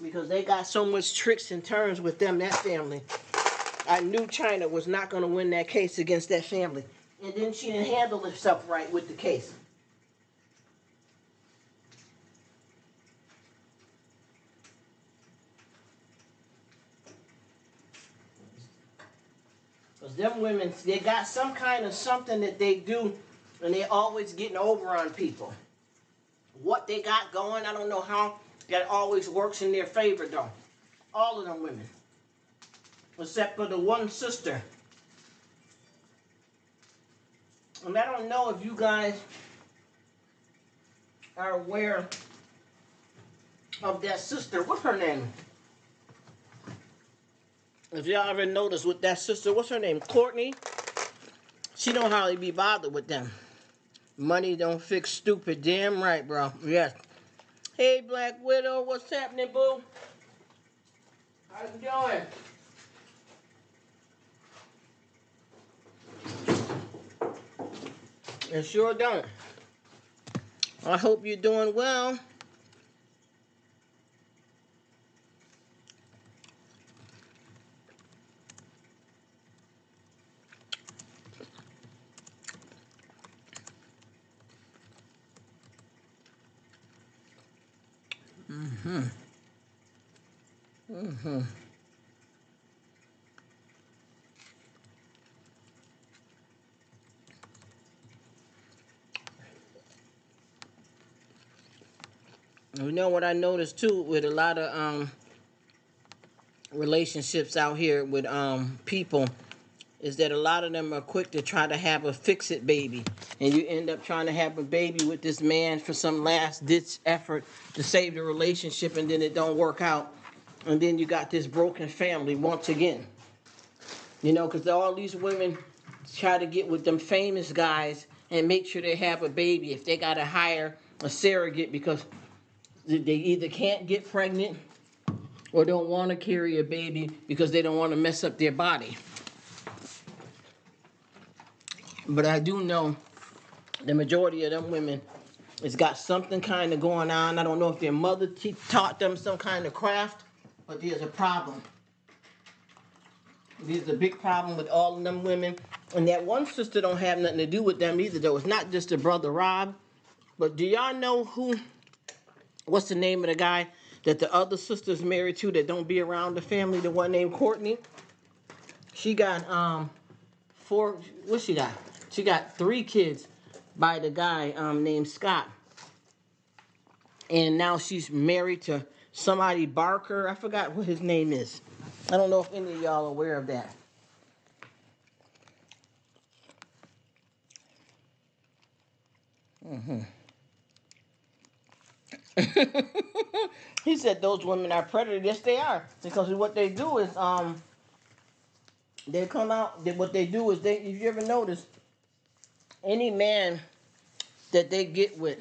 Because they got so much tricks and turns with them, that family. I knew China was not going to win that case against that family. And then she didn't handle herself right with the case. Because them women, they got some kind of something that they do And they're always getting over on people. What they got going, I don't know how that always works in their favor, though. All of them women. Except for the one sister. And I don't know if you guys are aware of that sister. What's her name? If y'all ever noticed with that sister, what's her name? Courtney? She don't hardly be bothered with them. Money don't fix stupid. Damn right, bro. Yes. Hey, Black Widow. What's happening, boo? How you doing? It sure don't. I hope you're doing well. You know what I noticed too with a lot of relationships out here with people is that a lot of them are quick to try to have a fix-it baby. And you end up trying to have a baby with this man for some last-ditch effort to save the relationship, and then it don't work out. And then you got this broken family once again. You know, because all these women try to get with them famous guys and make sure they have a baby. If they got to hire a surrogate because they either can't get pregnant or don't want to carry a baby because they don't want to mess up their body. But I do know the majority of them women has got something kind of going on. I don't know if their mother taught them some kind of craft, but there's a problem. There's a big problem with all of them women. And that one sister don't have nothing to do with them either, though. It's not just her brother Rob. But do y'all know what's the name of the guy that the other sister's married to that don't be around the family, the one named Courtney? She got what's she got? She got 3 kids by the guy named Scott. And now she's married to somebody Barker. I forgot what his name is. I don't know if any of y'all are aware of that. He said those women are predators. Yes, they are. Because what they do is they come out. What they do is if you ever notice, any man that they get with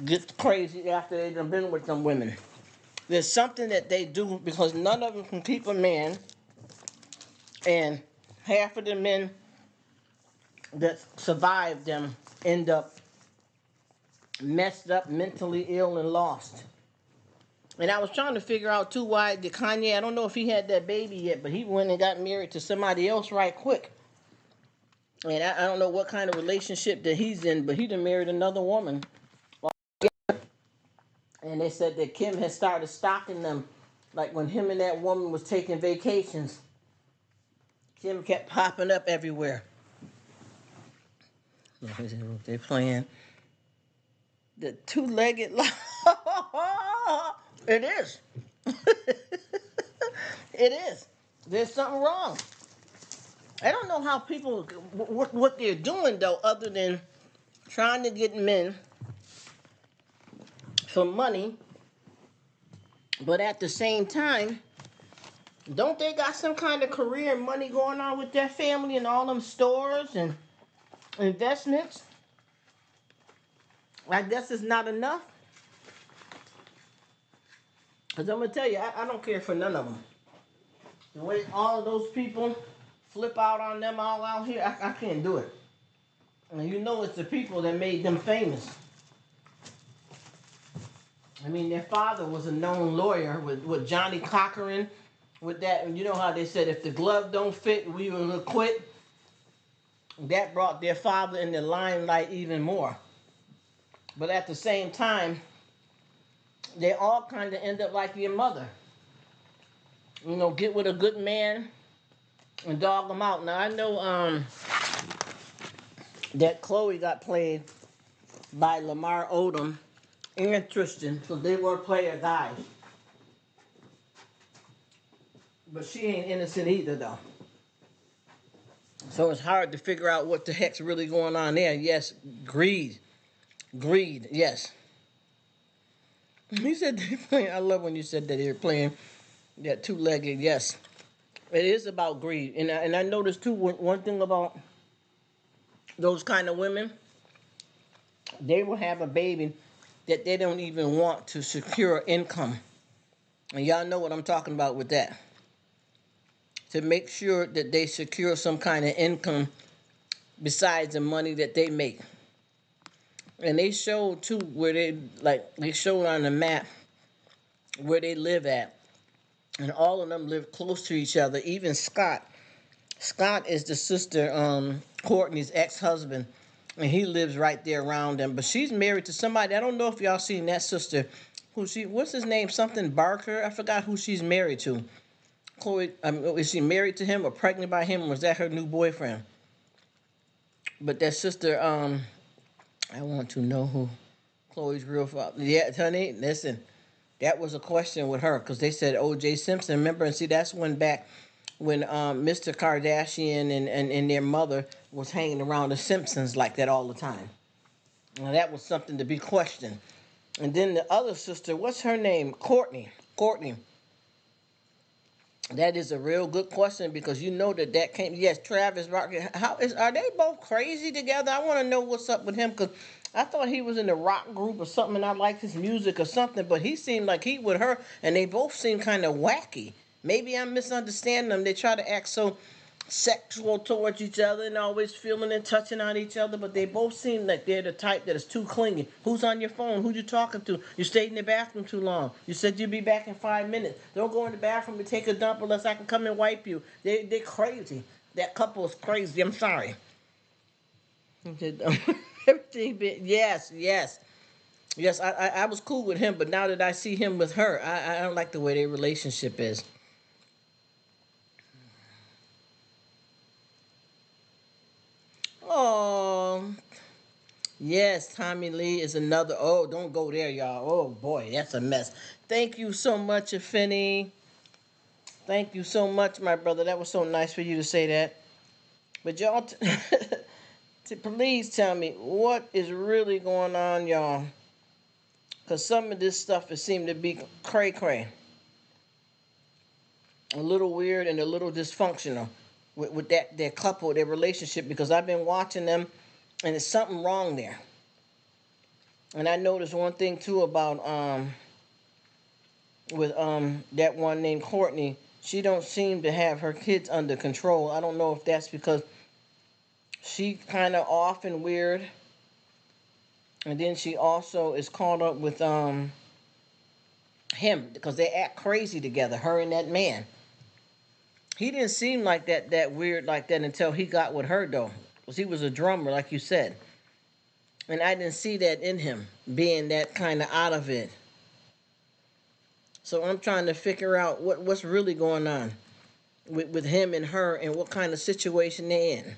gets crazy after they've been with them women. There's something that they do because none of them can keep a man, and half of the men that survive them end up messed up, mentally ill, and lost. And I was trying to figure out too why did Kanye, I don't know if he had that baby yet, but he went and got married to somebody else right quick. And I don't know what kind of relationship that he's in, but he done married another woman. And they said that Kim had started stalking them. Like when him and that woman was taking vacations, Kim kept popping up everywhere. They playing the two-legged It is. It is. There's something wrong. I don't know how people, what they're doing though, other than trying to get men for money, but at the same time, don't they got some kind of career and money going on with their family and all them stores and investments? I guess it's not enough. Because I'm going to tell you, I don't care for none of them. The way all of those people flip out on them all out here, I can't do it. And you know it's the people that made them famous. I mean, their father was a known lawyer with Johnny Cochran, with that. And you know how they said, if the glove don't fit, we will quit. That brought their father in the limelight even more. But at the same time, they all kind of end up like your mother. You know, get with a good man and dog them out. Now, I know that Chloe got played by Lamar Odom and Tristan, so they were player guys. But she ain't innocent either, though. So it's hard to figure out what the heck's really going on there. Yes, greed. Greed, yes. He said they're playing. I love when you said that they're playing that two-legged. Yes, it is about greed. And I noticed, too, one thing about those kind of women, they will have a baby that they don't even want to secure income. And y'all know what I'm talking about with that. To make sure that they secure some kind of income besides the money that they make. And they showed too where they showed on the map where they live at. And all of them live close to each other. Even Scott. Scott is the sister, Courtney's ex-husband. And he lives right there around them. But she's married to somebody. I don't know if y'all seen that sister. What's his name? Something Barker? I forgot who she's married to. Chloe, is she married to him or pregnant by him? Or was that her new boyfriend? But that sister, I want to know who Chloe's real father. Yeah, honey, listen, that was a question with her because they said O.J. Simpson. Remember, and see, that's back when Mr. Kardashian and their mother was hanging around the Simpsons like that all the time. Now, that was something to be questioned. And then the other sister, what's her name? Courtney. Courtney. That is a real good question because you know that came. Yes, Travis Barker. Are they both crazy together? I want to know what's up with him because I thought he was in the rock group or something, and I liked his music or something. But he seemed like he with her, and they both seem kind of wacky. Maybe I'm misunderstanding them. They try to act so sexual towards each other and always feeling and touching on each other, but they both seem like they're the type that is too clingy. Who's on your phone? Who you talking to? You stayed in the bathroom too long. You said you'd be back in 5 minutes. Don't go in the bathroom and take a dump unless I can come and wipe you. They're crazy. That couple is crazy. I'm sorry. Everything, yes, yes. Yes, I was cool with him, but now that I see him with her, I don't like the way their relationship is. Oh, yes, Tommy Lee is another. Oh, don't go there, y'all. Oh, boy, that's a mess. Thank you so much, Afeni. Thank you so much, my brother. That was so nice for you to say that. But y'all, please tell me what is really going on, y'all. Because some of this stuff it seemed to be cray-cray. A little weird and a little dysfunctional with their couple, their relationship, because I've been watching them, and there's something wrong there. And I noticed one thing too about with that one named Courtney. She don't seem to have her kids under control. I don't know if that's because she kind of off and weird, and then she also is caught up with him because they act crazy together. Her and that man. He didn't seem like that weird like that until he got with her though, because he was a drummer like you said. And I didn't see that in him, being that kind of out of it. So I'm trying to figure out what's really going on with him and her and what kind of situation they're in.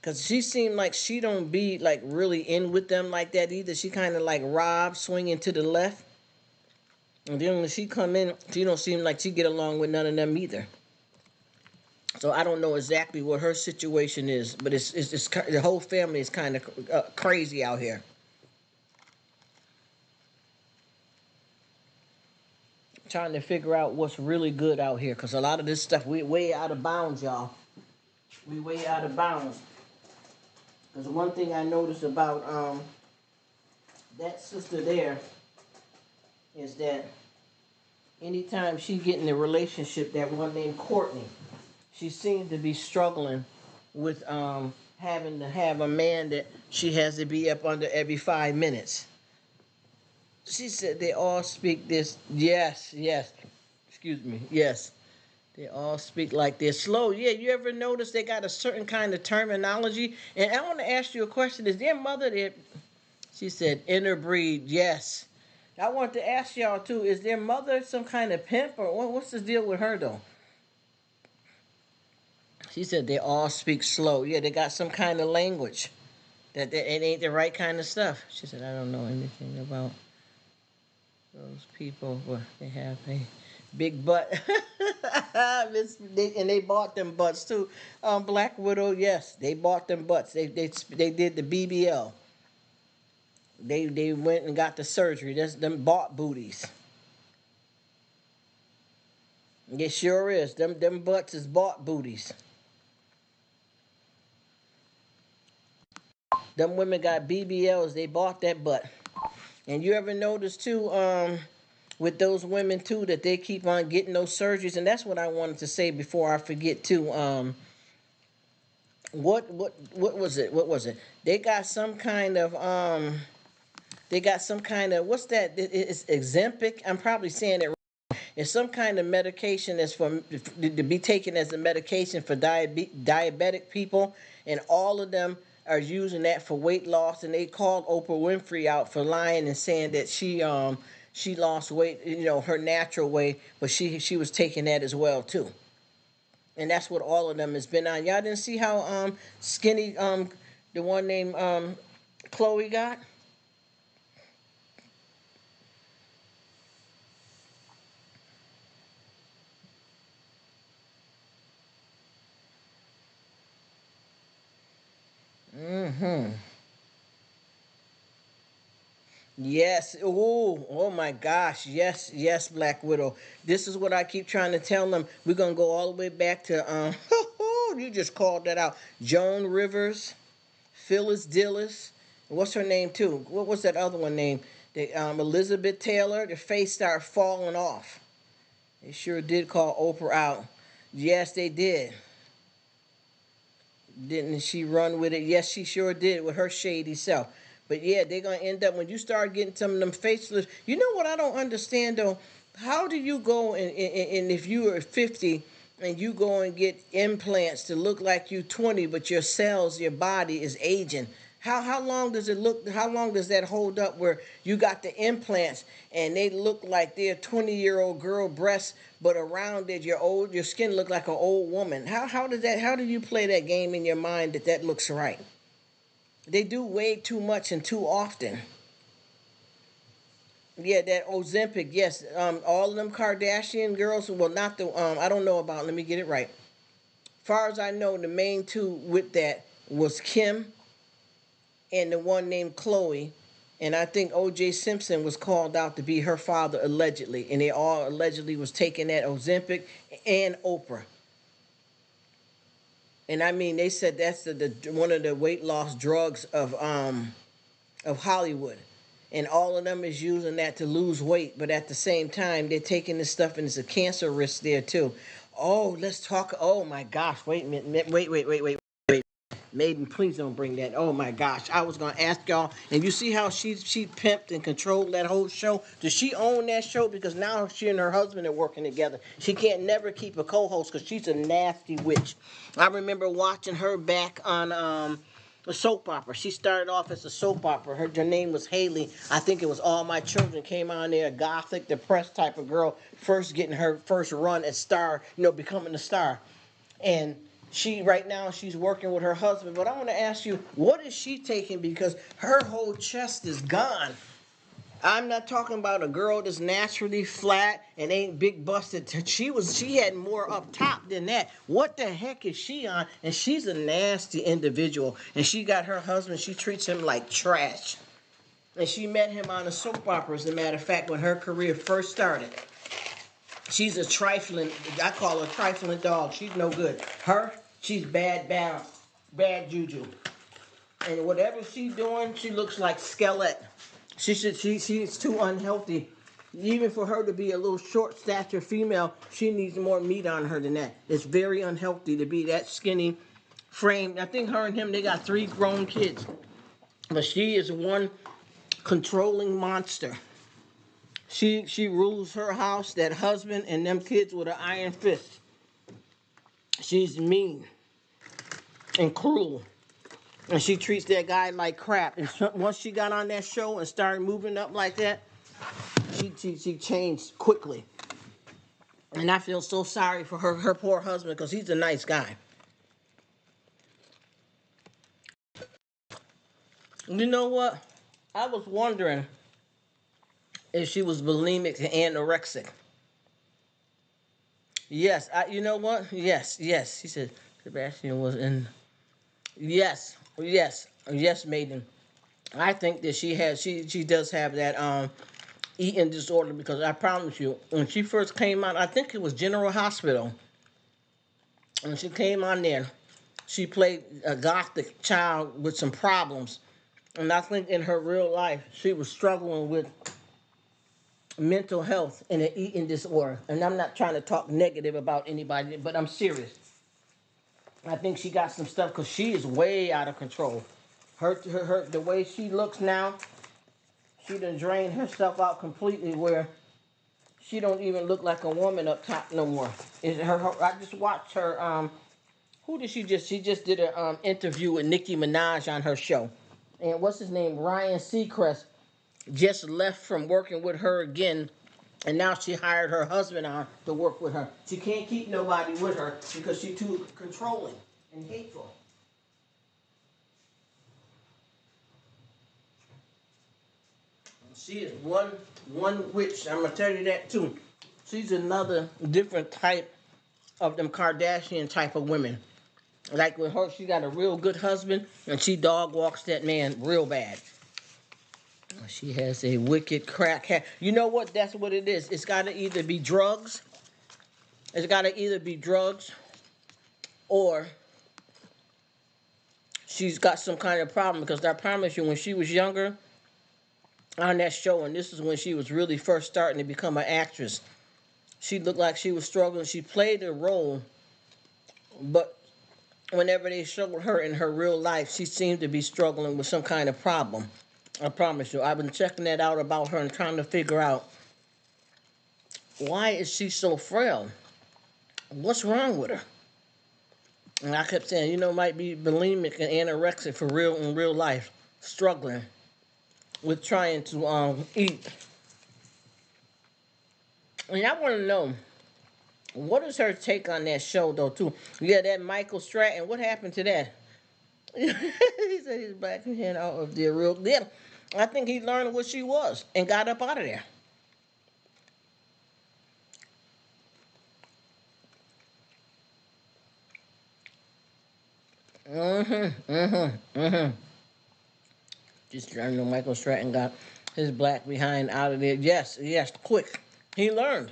Because she seemed like she don't be like really in with them like that either. She kind of like Rob swinging to the left. And then when she come in, she don't seem like she get along with none of them either. So I don't know exactly what her situation is, but it's the whole family is kind of crazy out here. Trying to figure out what's really good out here, because a lot of this stuff we way out of bounds, y'all. We way out of bounds. Because one thing I noticed about that sister there is that anytime she get in a relationship, that one named Courtney, she seemed to be struggling with having to have a man that she has to be up under every 5 minutes. She said they all speak this. Yes, yes. Excuse me. Yes. They all speak like they're slow. Yeah, you ever notice they got a certain kind of terminology? And I want to ask you a question. Is their mother there? She said interbreed. Yes. I want to ask y'all too, is their mother some kind of pimp or what's the deal with her though? She said they all speak slow. Yeah, they got some kind of language it ain't the right kind of stuff. She said, I don't know anything about those people. Well, they have a big butt. And they bought them butts too. Black Widow, yes, they bought them butts. They did the BBL. They went and got the surgery. That's them bought booties. It sure is. Them butts is bought booties. Them women got BBLs. They bought that butt. And you ever notice too, with those women too, that they keep on getting those surgeries, and that's what I wanted to say before I forget too. What was it? What was it? They got some kind of what's that? It's Ozempic. I'm probably saying it. It's some kind of medication that's to be taken as a medication for diabetic people, and all of them are using that for weight loss. And they called Oprah Winfrey out for lying and saying that she lost weight, her natural way, but she was taking that as well too. And that's what all of them has been on. Y'all didn't see how skinny the one named Chloe got. Mm-hmm. Yes. Oh my gosh. Yes, yes, Black Widow. This is what I keep trying to tell them. We're gonna go all the way back to you just called that out. Joan Rivers, Phyllis Dillis. What's her name too? What was that other one name? The Elizabeth Taylor. The face started falling off. They sure did call Oprah out. Yes, they did. Didn't she run with it? Yes, she sure did with her shady self. But yeah, they're gonna end up when you start getting some of them faceless. You know what I don't understand though? How do you go and if you are 50 and you go and get implants to look like you 20, but your cells, your body is aging? How long does it look? How long does that hold up? Where you got the implants and they look like they're 20-year-old girl breasts, but around it your skin look like an old woman. How does that? How do you play that game in your mind that looks right? They do way too much and too often. Yeah, that Ozempic. Yes, all of them Kardashian girls. Well, not the. I don't know about. Let me get it right. Far as I know, the main two with that was Kim and the one named Chloe. And I think O.J. Simpson was called out to be her father allegedly, and they all allegedly was taking that Ozempic and Oprah. And I mean, they said that's the one of the weight loss drugs of Hollywood, and all of them is using that to lose weight. But at the same time, they're taking this stuff, and it's a cancer risk there too. Oh, let's talk. Oh my gosh! Wait a minute! Wait! Maiden, please don't bring that. Oh my gosh. I was gonna ask y'all, and you see how she pimped and controlled that whole show? Does she own that show? Because now she and her husband are working together. She can't never keep a co-host because she's a nasty witch. I remember watching her back on a soap opera. She started off as a soap opera. Her name was Haley. I think it was All My Children came on there, a gothic, depressed type of girl, first getting her first run as star, becoming a star. And she right now she's working with her husband. But I want to ask you, what is she taking? Because her whole chest is gone. I'm not talking about a girl that's naturally flat and ain't big busted. She had more up top than that. What the heck is she on? And she's a nasty individual. And she got her husband, she treats him like trash. And she met him on a soap opera, as a matter of fact, when her career first started. She's a trifling, I call her a trifling dog. She's no good. Her, she's bad juju. And whatever she's doing, she looks like skeleton. She's too unhealthy. Even for her to be a little short stature female, she needs more meat on her than that. It's very unhealthy to be that skinny frame. I think her and him, they got 3 grown kids. But she is one controlling monster. She rules her house, that husband, and them kids with an iron fist. She's mean and cruel. And she treats that guy like crap. And once she got on that show and started moving up like that, she changed quickly. And I feel so sorry for her poor husband because he's a nice guy. You know what? I was wondering if she was bulimic and anorexic. Yes, you know what? Yes, yes. He said Sebastian was in. Yes, yes, yes, maiden. I think that she does have that eating disorder because I promise you, when she first came out, I think it was General Hospital. When she came on there, she played a gothic child with some problems, and I think in her real life she was struggling with mental health and an eating disorder. And I'm not trying to talk negative about anybody, but I'm serious. I think she got some stuff because she is way out of control. The way she looks now, she done drained herself out completely where she don't even look like a woman up top no more. I just watched her. Who did she just? She just did an interview with Nicki Minaj on her show, and what's his name? Ryan Seacrest just left from working with her again, and now she hired her husband on to work with her. She can't keep nobody with her because she's too controlling and hateful. She is one witch. I'm gonna tell you that too. She's another different type of them Kardashian type of women. Like with her, she got a real good husband, and she dog walks that man real bad. She has a wicked crack hat. You know what? That's what it is. It's got to either be drugs. It's got to either be drugs, or she's got some kind of problem. Because I promise you, when she was younger on that show, and this is when she was really first starting to become an actress, she looked like she was struggling. She played a role, but whenever they showed her in her real life, she seemed to be struggling with some kind of problem. I promise you. I've been checking that out about her and trying to figure out why is she so frail? What's wrong with her? And I kept saying, might be bulimic and anorexic for real in real life, struggling with trying to eat. And I want to know, what is her take on that show, though, too? Yeah, that Michael Stratton, what happened to that? He said he's back in out of the real. Yeah, I think he learned what she was and got up out of there. Just I know Michael Stratton got his black behind out of there. Yes, yes, quick. He learned.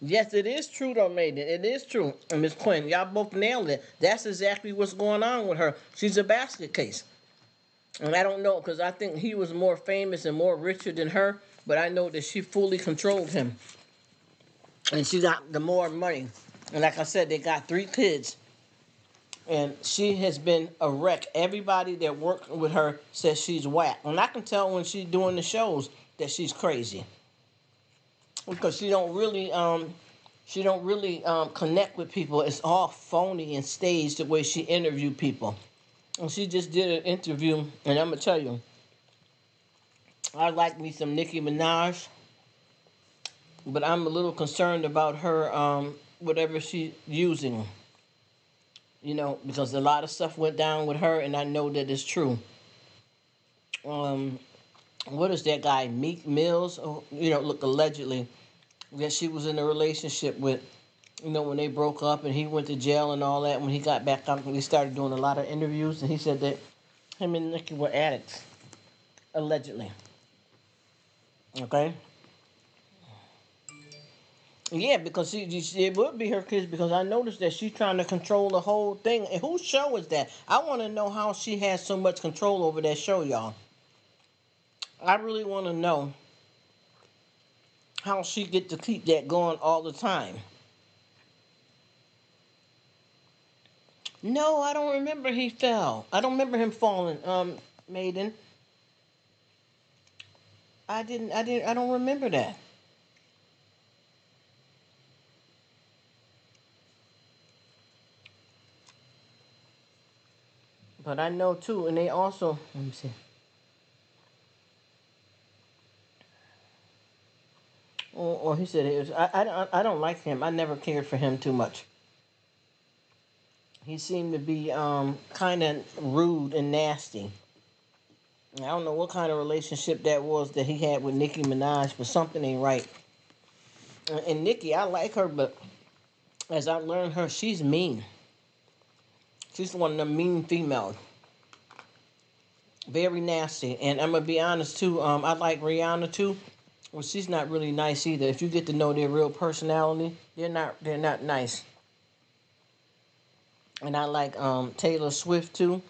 Yes, it is true though, Maiden. It is true. And Miss Quinn, y'all both nailed it. That's exactly what's going on with her. She's a basket case. And I don't know, because I think he was more famous and more richer than her, but I know that she fully controlled him. And she got the more money. And like I said, they got 3 kids. And she has been a wreck. Everybody that worked with her says she's whack. And I can tell when she's doing the shows that she's crazy. Because she don't really connect with people. It's all phony and staged the way she interviewed people. And she just did an interview, and I'm gonna tell you, I like me some Nicki Minaj, but I'm a little concerned about her whatever she's using. Because a lot of stuff went down with her, and I know that it's true. Um, what is that guy, Meek Mills? Oh, look, allegedly that she was in a relationship with. When they broke up and he went to jail and all that. When he got back up, we started doing a lot of interviews, and he said that him and Nicki were addicts, allegedly. Okay. Yeah, because it would be her kids because I noticed that she's trying to control the whole thing. And whose show is that? I want to know how she has so much control over that show, y'all. I really want to know how she get to keep that going all the time. No, I don't remember he fell. I don't remember him falling, Maiden. I don't remember that. But I know too, and they also, let me see. Or he said it was. I don't like him. I never cared for him too much. He seemed to be kind of rude and nasty. I don't know what kind of relationship that was that he had with Nicki Minaj, but something ain't right. And Nicki, I like her, but as I learned her, she's mean. She's one of the mean females. Very nasty. And I'm gonna be honest too. I like Rihanna too. Well, she's not really nice either. If you get to know their real personality, they're not nice. And I like Taylor Swift too.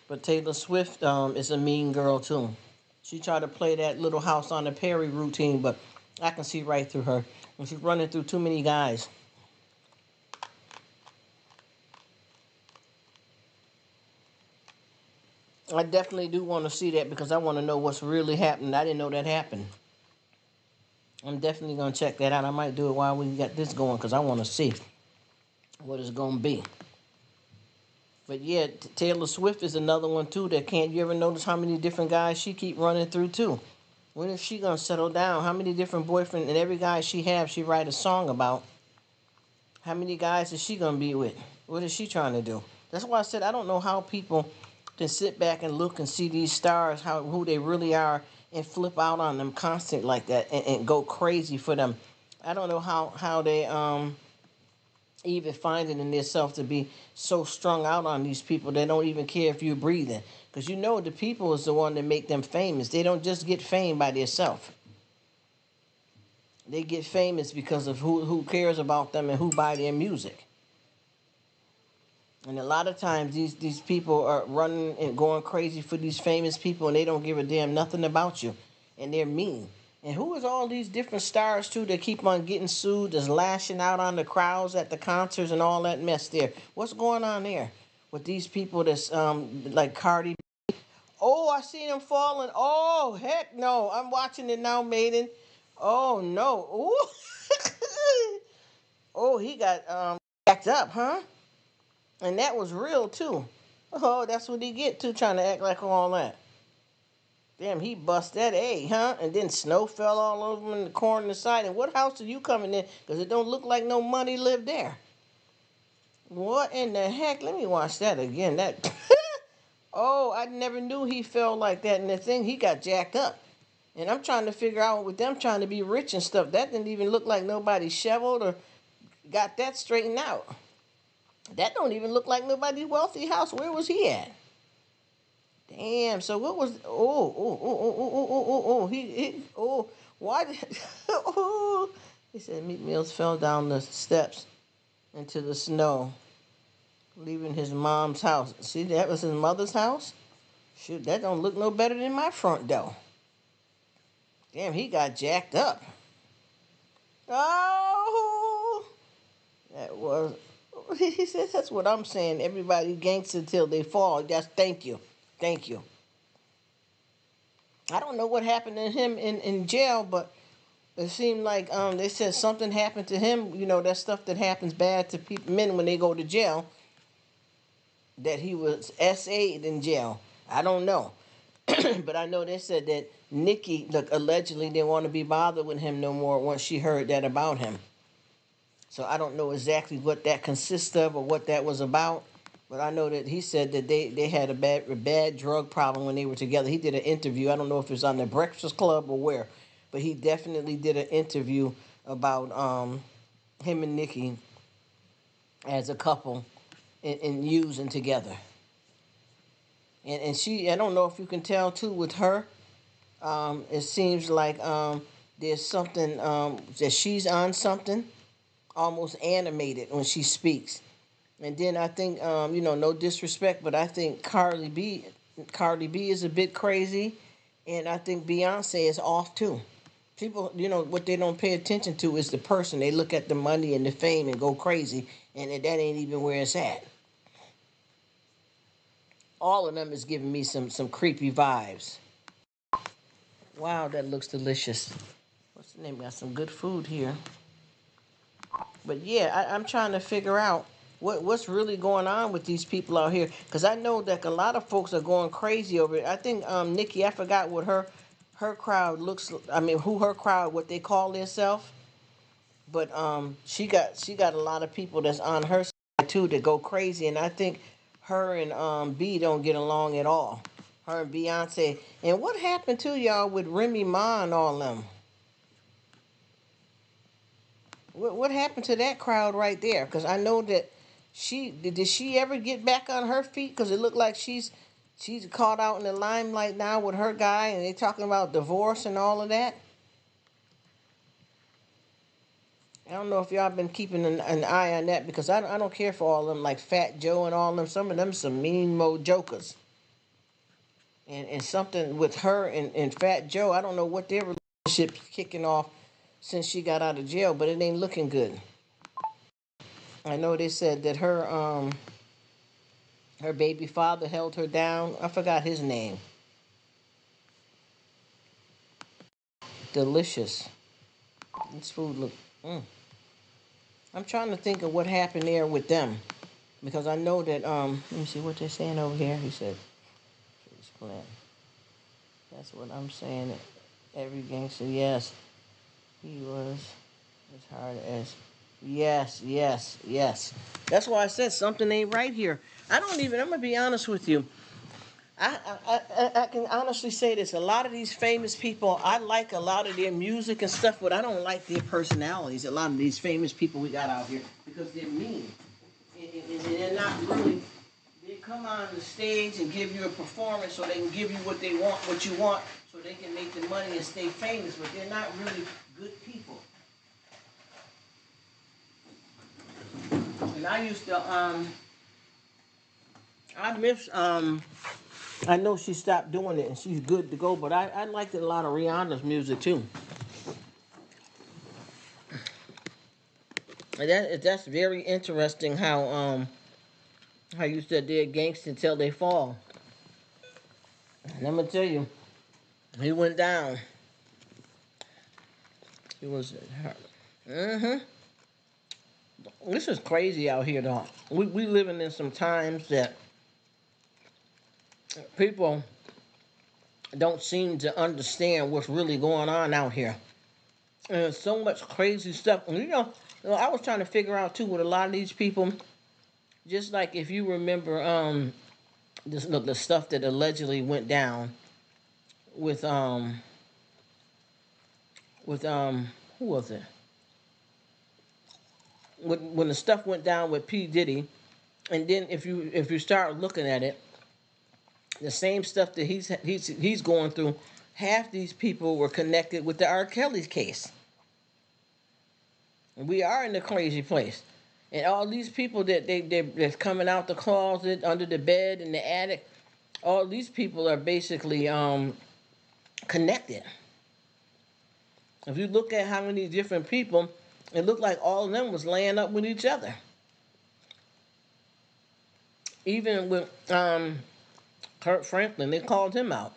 But Taylor Swift is a mean girl too. She tried to play that Little House on the Prairie routine, but I can see right through her. And she's running through too many guys. I definitely do want to see that because I want to know what's really happening. I didn't know that happened. I'm definitely gonna check that out. I might do it while we got this going because I want to see what it's gonna be. But yeah, Taylor Swift is another one too that can't. You ever notice how many different guys she keep running through too? When is she gonna settle down? How many different boyfriends and every guy she have, she write a song about. How many guys is she gonna be with? What is she trying to do? That's why I said I don't know how people can sit back and look and see these stars, how who they really are, and flip out on them constant like that and go crazy for them. I don't know how they even find it in themselves to be so strung out on these people they don't even care if you're breathing. Because you know the people is the one that make them famous. They don't just get fame by themselves. They get famous because of who cares about them and who buy their music. And a lot of times these people are running and going crazy for these famous people and they don't give a damn nothing about you. And they're mean. And who is all these different stars too that keep on getting sued, that's lashing out on the crowds at the concerts and all that mess there? What's going on there with these people that's like Cardi? Oh, I see them falling. Oh, heck no. I'm watching it now, Maiden. Oh no. Ooh. Oh, he got backed up, huh? And that was real too. Oh, that's what he get too, trying to act like all that. Damn, he bust that A, huh? And then snow fell all over him in the corner and the side. And what house are you coming in? Because it don't look like no money lived there. What in the heck? Let me watch that again. That. Oh, I never knew he fell like that. And the thing, he got jacked up. And I'm trying to figure out with them trying to be rich and stuff. That didn't even look like nobody shoveled or got that straightened out. That don't even look like nobody's wealthy house. Where was he at? Damn. So what was? Oh. Oh. Why? Oh. He said Meat Mills fell down the steps into the snow, leaving his mom's house. See, that was his mother's house. Shoot, that don't look no better than my front door. Damn, he got jacked up. Oh, that was. He said, "That's what I'm saying. Everybody gangster till they fall." That's thank you, thank you. I don't know what happened to him in jail, but it seemed like they said something happened to him. You know that stuff that happens bad to people, men when they go to jail. That he was SA'd in jail. I don't know, but I know they said that Nikki, look, allegedly didn't want to be bothered with him no more once she heard that about him. So I don't know exactly what that consists of or what that was about. But I know that he said that they had a bad drug problem when they were together. He did an interview. I don't know if it was on the Breakfast Club or where, but he definitely did an interview about him and Nikki as a couple and using together. And she, I don't know if you can tell too with her. It seems like there's something that she's on something almost animated when she speaks. And then I think, no disrespect, but I think Cardi B is a bit crazy, and I think Beyonce is off too. People, what they don't pay attention to is the person. They look at the money and the fame and go crazy, and that ain't even where it's at. All of them is giving me some creepy vibes. Wow, that looks delicious. What's the name? Got some good food here. But yeah, I'm trying to figure out what's really going on with these people out here, because I know that a lot of folks are going crazy over it. I think Nikki, I forgot what her crowd looks. I mean, who her crowd, what they call themselves. But she got a lot of people that's on her side too that go crazy, and I think her and B don't get along at all. Her and Beyonce. And what happened to y'all with Remy Ma and all them? What happened to that crowd right there? Because I know that did she ever get back on her feet? Because it looked like she's caught out in the limelight now with her guy, and they talking about divorce and all of that. I don't know if y'all been keeping an eye on that, because I don't care for all of them, like Fat Joe and all of them. Some of them some mean mo jokers. And something with her and Fat Joe, I don't know what their relationship's kicking off since she got out of jail, but it ain't looking good. I know they said that her baby father held her down. I forgot his name. Delicious. This food look. Mm. I'm trying to think of what happened there with them, because I know that Let me see what they're saying over here. He said, "Face plant." That's what I'm saying. Every gangster, yes, he was as hard as. Yes, yes, yes. That's why I said something ain't right here. I don't even. I'm gonna be honest with you. I can honestly say this. A lot of these famous people, I like a lot of their music and stuff, but I don't like their personalities. A lot of these famous people we got out here, because they're mean. And they're not really. They come on the stage and give you a performance so they can give you what they want, what you want, so they can make the money and stay famous. But they're not really good people. And I used to I miss I know she stopped doing it and she's good to go, but I liked a lot of Rihanna's music too. And that's very interesting how you said they're gangster until they fall. And I'm gonna tell you, he went down. He was hurt. Mm-hmm. This is crazy out here though. We living in some times that people don't seem to understand what's really going on out here. And there's so much crazy stuff. And I was trying to figure out too with a lot of these people, just like if you remember the stuff that allegedly went down with who was it? When the stuff went down with P Diddy, and then if you start looking at it, the same stuff that he's going through, half these people were connected with the R. Kelly's case. We are in a crazy place. And all these people that's coming out the closet, under the bed, in the attic, all these people are basically connected. If you look at how many different people, it looked like all of them was laying up with each other. Even with Kurt Franklin, they called him out.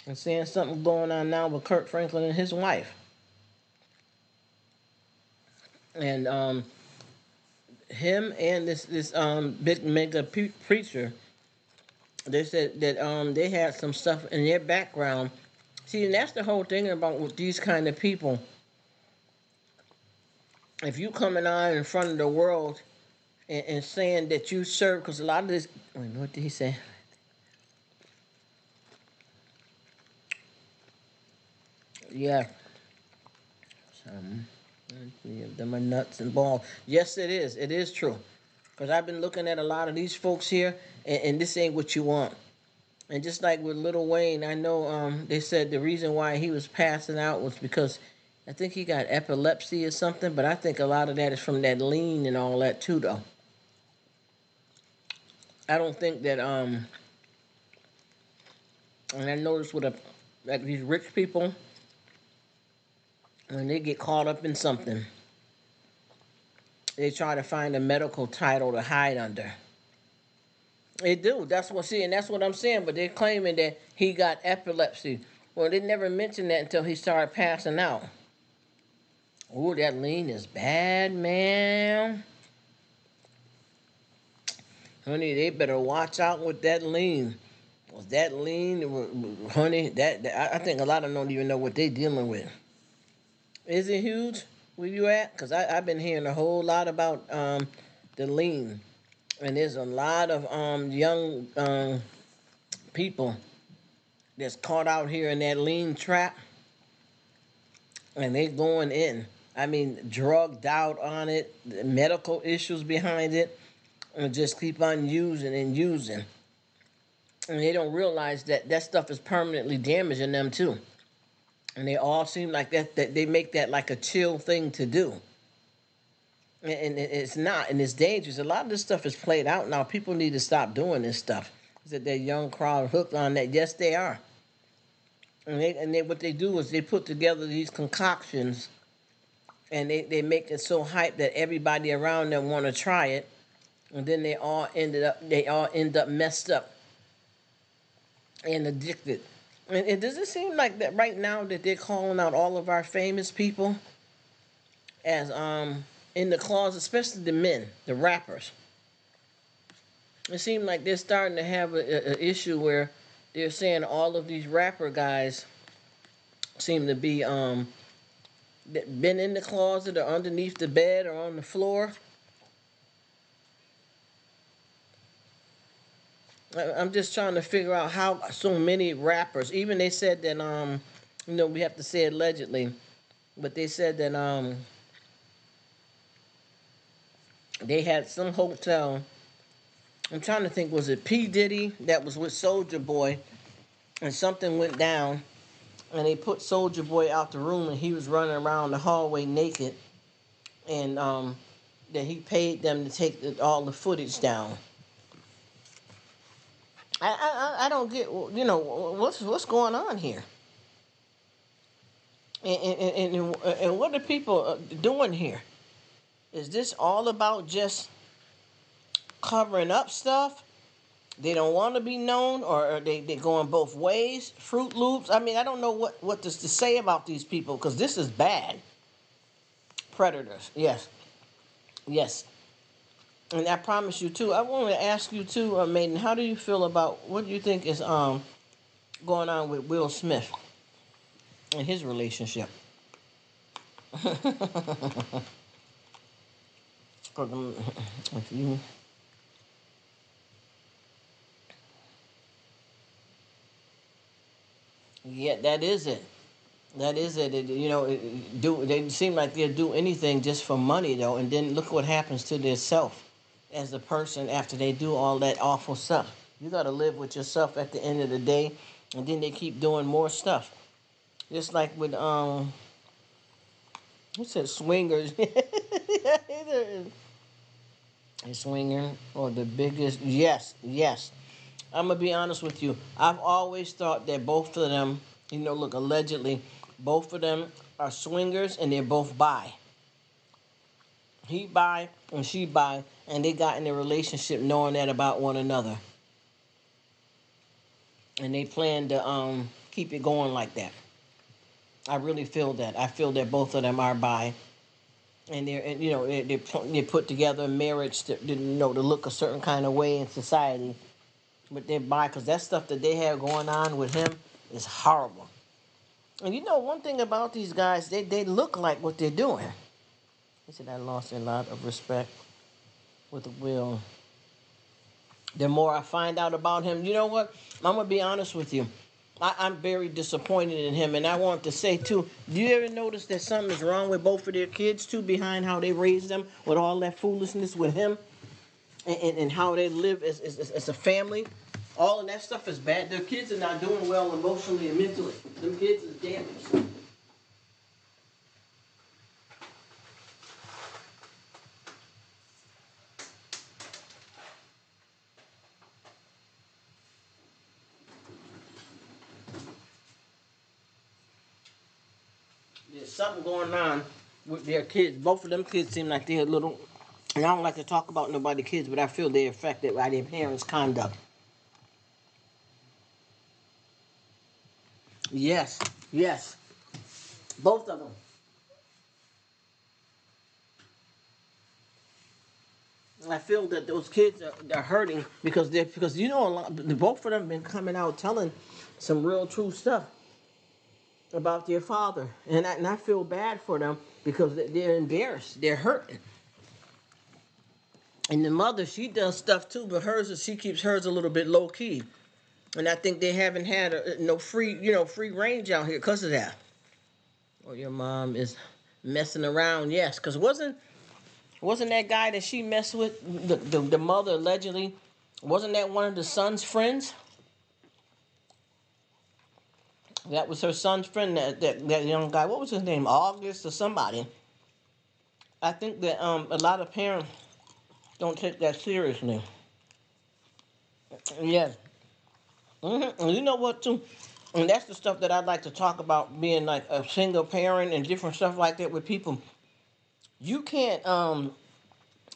And saying something going on now with Kurt Franklin and his wife. And him and this big mega preacher, they said that they had some stuff in their background. See, and that's the whole thing about with these kind of people. If you coming on in front of the world and saying that you serve, because a lot of this, wait, what did he say? Yeah. Them are nuts and balls. Yes, it is. It is true. Because I've been looking at a lot of these folks here, and this ain't what you want. And just like with Lil Wayne, I know they said the reason why he was passing out was because I think he got epilepsy or something, but I think a lot of that is from that lean and all that too, though. I don't think that and I noticed with like these rich people, when they get caught up in something, they try to find a medical title to hide under. They do. That's what see, and that's what I'm saying. But they're claiming that he got epilepsy. Well, they never mentioned that until he started passing out. Oh, that lean is bad, man. Honey, they better watch out with that lean. Was that lean, honey? That I think a lot of them don't even know what they're dealing with. Is it huge? Where you at? Because I've been hearing a whole lot about the lean. And there's a lot of young people that's caught out here in that lean trap. And they going in. I mean, drugged out on it, the medical issues behind it, and just keep on using and using. And they don't realize that that stuff is permanently damaging them too. And they all seem like that they make that like a chill thing to do. And it's not, and it's dangerous. A lot of this stuff is played out now. People need to stop doing this stuff. Is that that young crowd hooked on that? Yes, they are. And what they do is they put together these concoctions, and they make it so hype that everybody around them want to try it, and then they all end up messed up and addicted. And does it seem like that right now that they're calling out all of our famous people as in the closet, especially the men, the rappers? It seems like they're starting to have a issue where they're saying all of these rapper guys seem to be been in the closet or underneath the bed or on the floor. I'm just trying to figure out how so many rappers, even they said that we have to say allegedly, but they said that they had some hotel. I'm trying to think, was it P Diddy that was with Soldier Boy, and something went down, and they put Soldier Boy out the room, and he was running around the hallway naked, and that he paid them to take all the footage down. I don't get, what's going on here, and what are people doing here? Is this all about just covering up stuff? They don't want to be known, or are they going both ways? Fruit Loops. I mean, I don't know what to say about these people, because this is bad. Predators. Yes. Yes. And I promise you too. I want to ask you too, Maiden. How do you feel about what do you think is going on with Will Smith and his relationship? 'Cause, if you Yeah, that is it. That is it. They seem like they'll do anything just for money though, and then look what happens to their self as a person after they do all that awful stuff. You got to live with yourself at the end of the day, and then they keep doing more stuff. Just like with who said swingers? Either a swinger or the biggest. Yes, yes. I'm gonna be honest with you. I've always thought that both of them, look, allegedly, both of them are swingers and they're both bi. He bi and she bi, and they got in a relationship knowing that about one another, and they plan to keep it going like that. I really feel that. I feel that both of them are bi, and they put together a marriage to look a certain kind of way in society, but they're bi because that stuff that they have going on with him is horrible. And one thing about these guys, they look like what they're doing. He said I lost a lot of respect with Will. The more I find out about him, you know what? I'm gonna be honest with you. I'm very disappointed in him, and I want to say too. Do you ever notice that something is wrong with both of their kids too, behind how they raised them with all that foolishness with him, and how they live as a family? All of that stuff is bad. Their kids are not doing well emotionally and mentally. Them kids is damaged. There's something going on with their kids. Both of them kids seem like they're little. And I don't like to talk about nobody's kids, but I feel they're affected by their parents' conduct. Yes, yes, both of them. I feel that those kids are hurting because a lot, both of them been coming out telling some real true stuff about their father, and I feel bad for them because they're embarrassed. They're hurting. And the mother, she does stuff too, but she keeps hers a little bit low key. And I think they haven't had no free range out here because of that. Or your mom is messing around, yes, because wasn't that guy that she messed with, the mother allegedly, wasn't that one of the son's friends? That was her son's friend, that young guy. What was his name? August or somebody. I think that a lot of parents don't take that seriously. Yes. And you know what, too? And that's the stuff that I'd like to talk about, being like a single parent and different stuff like that with people. You can't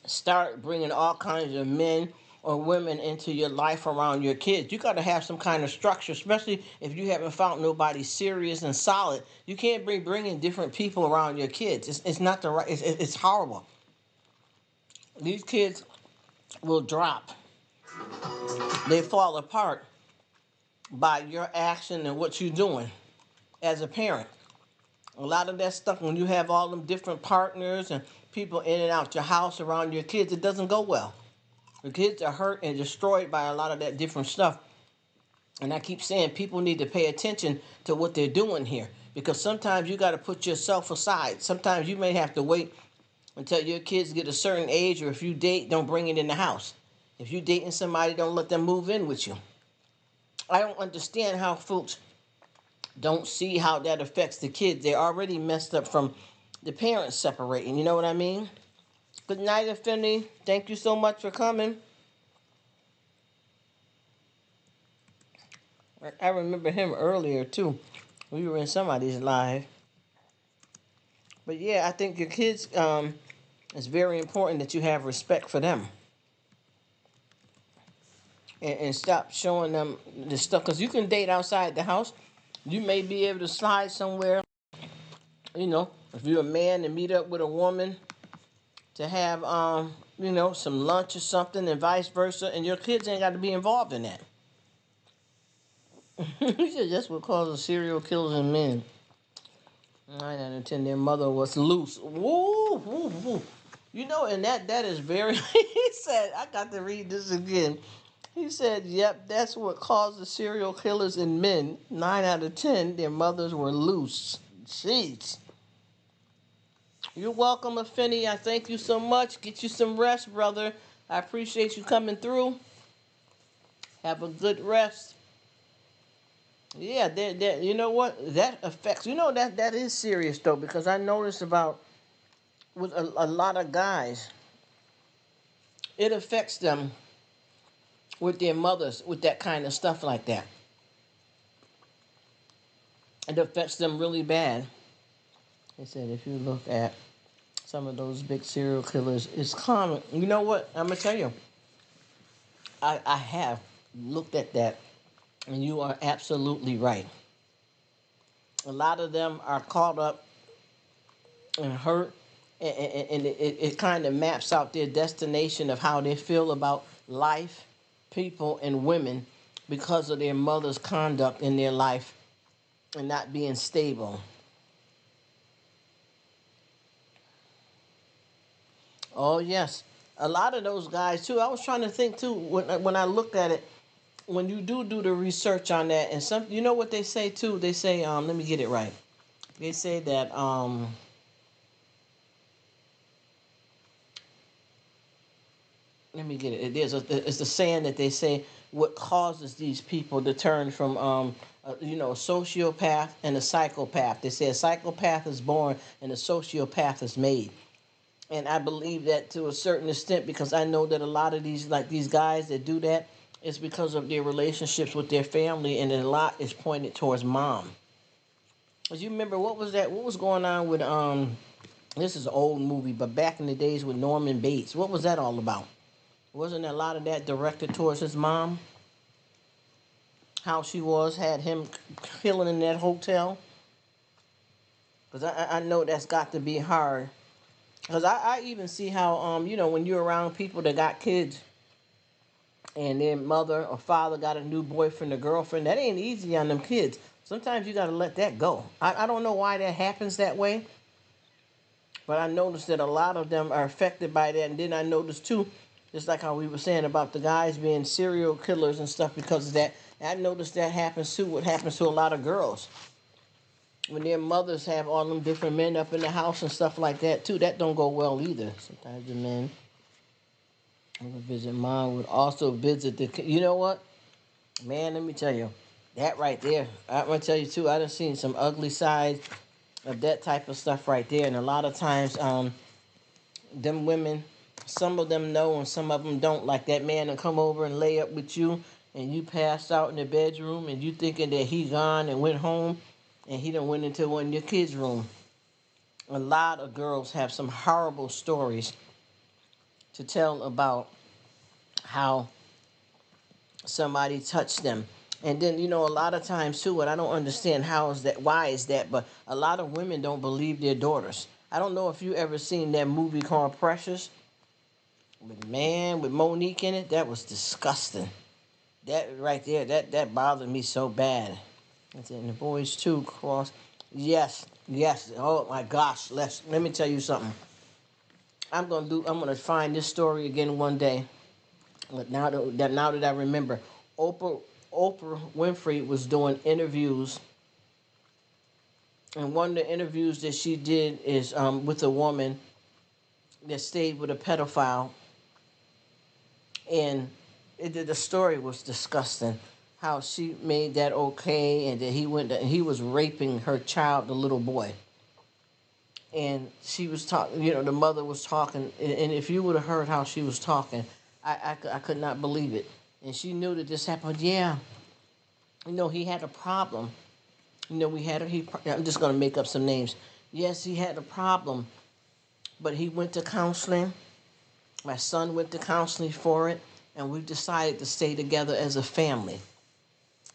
start bringing all kinds of men or women into your life around your kids. You got to have some kind of structure, especially if you haven't found nobody serious and solid. You can't bringing different people around your kids. It's not the right. It's horrible. These kids will drop. They fall apart by your action and what you're doing as a parent. A lot of that stuff, when you have all them different partners and people in and out your house around your kids, it doesn't go well. The kids are hurt and destroyed by a lot of that different stuff. And I keep saying people need to pay attention to what they're doing here, because sometimes you got to put yourself aside. Sometimes you may have to wait until your kids get a certain age, or if you date, don't bring it in the house. If you're dating somebody, don't let them move in with you. I don't understand how folks don't see how that affects the kids. They're already messed up from the parents separating. You know what I mean? Good night, Affinity. Thank you so much for coming. I remember him earlier, too. We were in somebody's live. But yeah, I think your kids, it's very important that you have respect for them. And stop showing them this stuff. Because you can date outside the house. You may be able to slide somewhere, if you're a man, and meet up with a woman to have, some lunch or something, and vice versa. And your kids ain't got to be involved in that. He said that's what causes serial killers and men. 9 out of 10, their mother was loose. Woo, woo, woo. And that is very. He said, I got to read this again. He said, yep, that's what causes serial killers and men. 9 out of 10, their mothers were loose. Jeez. You're welcome, Affinity. I thank you so much. Get you some rest, brother. I appreciate you coming through. Have a good rest. Yeah, you know what? That affects. That is serious, though, because I noticed with a lot of guys, it affects them with their mothers, with that kind of stuff like that. It affects them really bad. They said if you look at some of those big serial killers, it's common. You know what? I'm going to tell you. I have looked at that, and you are absolutely right. A lot of them are caught up and hurt, and it kind of maps out their destination of how they feel about life, people, and women because of their mother's conduct in their life and not being stable. Oh, yes. A lot of those guys, too. I was trying to think, too, when I looked at it, when you do the research on that, and you know what they say, too? They say, let me get it right. They say that, let me get it. It's a saying that they say what causes these people to turn from, a sociopath and a psychopath. They say a psychopath is born and a sociopath is made. And I believe that to a certain extent, because I know that a lot of these guys that do that, it's because of their relationships with their family, and a lot is pointed towards mom. As you remember, what was that? What was going on with this is an old movie, but back in the days with Norman Bates, what was that all about? Wasn't a lot of that directed towards his mom? How she had him killing in that hotel? Because I know that's got to be hard. Because I even see how, when you're around people that got kids and their mother or father got a new boyfriend or girlfriend, that ain't easy on them kids. Sometimes you got to let that go. I don't know why that happens that way. But I noticed that a lot of them are affected by that. And then I noticed too, just like how we were saying about the guys being serial killers and stuff because of that. And I noticed that happens too. What happens to a lot of girls when their mothers have all them different men up in the house and stuff like that too. That don't go well either. Sometimes the men would visit mom would also visit the. You know what, man? Let me tell you, that right there. I'm gonna tell you too. I done seen some ugly sides of that type of stuff right there, and a lot of times, them women, some of them know and some of them don't. Like that man to come over and lay up with you, and you passed out in the bedroom, and you thinking that he gone and went home, and he done went into one of your kids' room. A lot of girls have some horrible stories to tell about how somebody touched them. And then, a lot of times too, and I don't understand how is that, why is that, but a lot of women don't believe their daughters. I don't know if you ever seen that movie called Precious, but man, with Monique in it, that was disgusting. That right there, that bothered me so bad. And the boys too cross. Yes, yes. Oh my gosh, let me tell you something. I'm gonna find this story again one day. But now that I remember, Oprah Oprah Winfrey was doing interviews, and one of the interviews that she did is with a woman that stayed with a pedophile, and the story was disgusting. How she made that okay, and that he was raping her child, the little boy. And she was talking, the mother was talking, and if you would have heard how she was talking, I could not believe it. And she knew that this happened. Yeah, he had a problem. I'm just going to make up some names. Yes, he had a problem, but he went to counseling. My son went to counseling for it, and we decided to stay together as a family.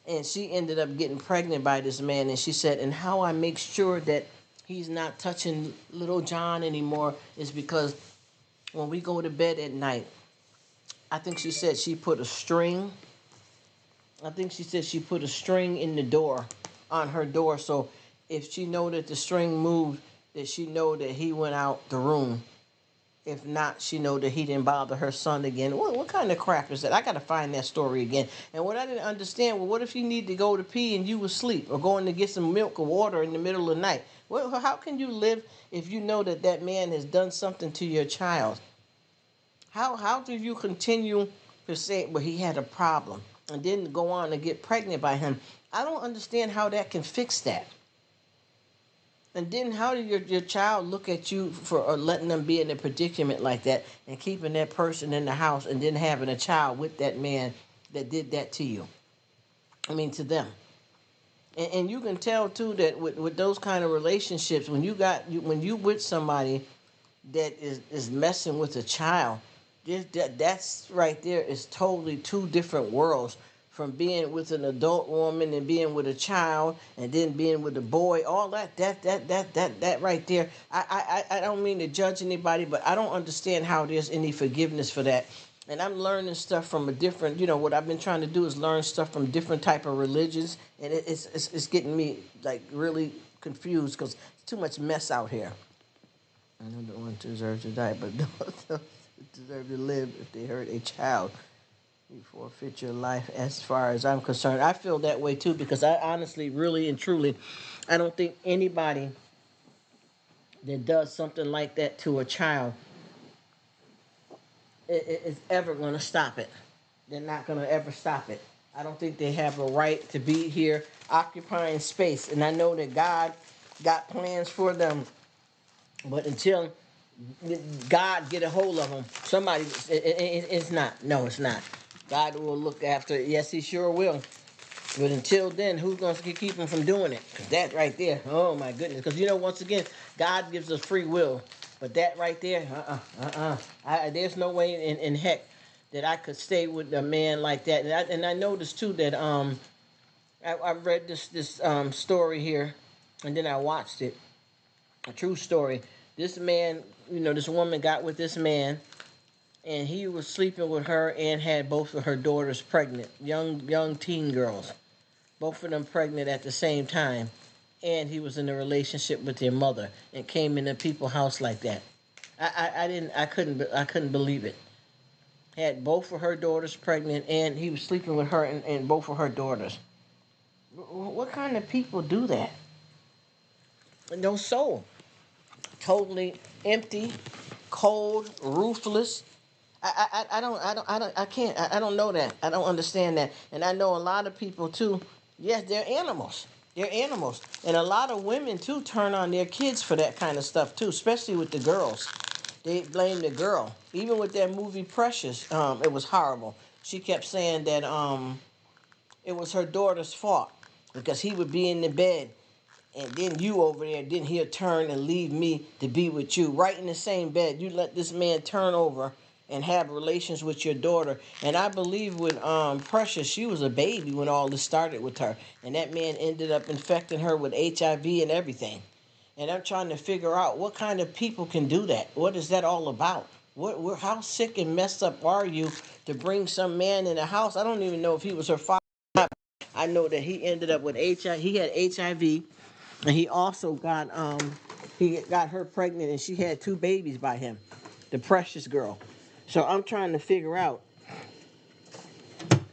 And she ended up getting pregnant by this man, and she said, and how I make sure that he's not touching little John anymore is because when we go to bed at night, I think she said she put a string. I think she said she put a string in the door, on her door, so if she know that the string moved, that she know that he went out the room. If not, she know that he didn't bother her son again. What kind of crap is that? I gotta find that story again. And what I didn't understand, well, what if you need to go to pee and you was asleep, or going to get some milk or water in the middle of the night? Well, how can you live if you know that that man has done something to your child? How do you continue to say, well, he had a problem, and then go on and get pregnant by him? I don't understand how that can fix that. And then how did your child look at you for letting them be in a predicament like that and keeping that person in the house and then having a child with that man that did that to you? I mean, to them. And you can tell too that with those kind of relationships, when you with somebody that is messing with a child, that's right there is totally two different worlds, from being with an adult woman and being with a child and then being with a boy. All that right there. I don't mean to judge anybody, but I don't understand how there's any forgiveness for that. And I'm learning stuff from a different, what I've been trying to do is learn stuff from different type of religions, and it's getting me like really confused because it's too much mess out here. I know the one deserves to die, but those deserve to live if they hurt a child. You forfeit your life, as far as I'm concerned. I feel that way too, because I honestly, really and truly, I don't think anybody that does something like that to a child is ever going to stop it. They're not going to ever stop it. I don't think they have a right to be here occupying space. And I know that God got plans for them, but until God get a hold of them, somebody, it's not. No, it's not. God will look after it. Yes, he sure will. But until then, who's going to keep them from doing it? Because that right there, oh my goodness. Because, once again, God gives us free will. But that right there, there's no way in heck that I could stay with a man like that. And I noticed, too, that I read this story here, and then I watched it. A true story. This man, this woman got with this man, and he was sleeping with her and had both of her daughters pregnant, young teen girls, both of them pregnant at the same time. and he was in a relationship with their mother and came in a people's house like that. I couldn't believe it. Had both of her daughters pregnant, and he was sleeping with her and both of her daughters. What kind of people do that? No soul, totally empty, cold, ruthless. I don't know that. I don't understand that. And I know a lot of people too. Yes, they're animals. They're animals. And a lot of women too turn on their kids for that kind of stuff too, especially with the girls. They blame the girl. Even with that movie Precious, it was horrible. She kept saying that it was her daughter's fault because he would be in the bed and then you over there, then he'll turn and leave me to be with you. Right in the same bed. You let this man turn over and have relations with your daughter. And I believe with Precious, she was a baby when all this started with her. And that man ended up infecting her with HIV and everything. And I'm trying to figure out what kind of people can do that. What is that all about? How sick and messed up are you to bring some man in the house? I don't even know if he was her father. I know that he ended up with HIV. He had HIV, and he got her pregnant, and she had two babies by him, the Precious girl. So I'm trying to figure out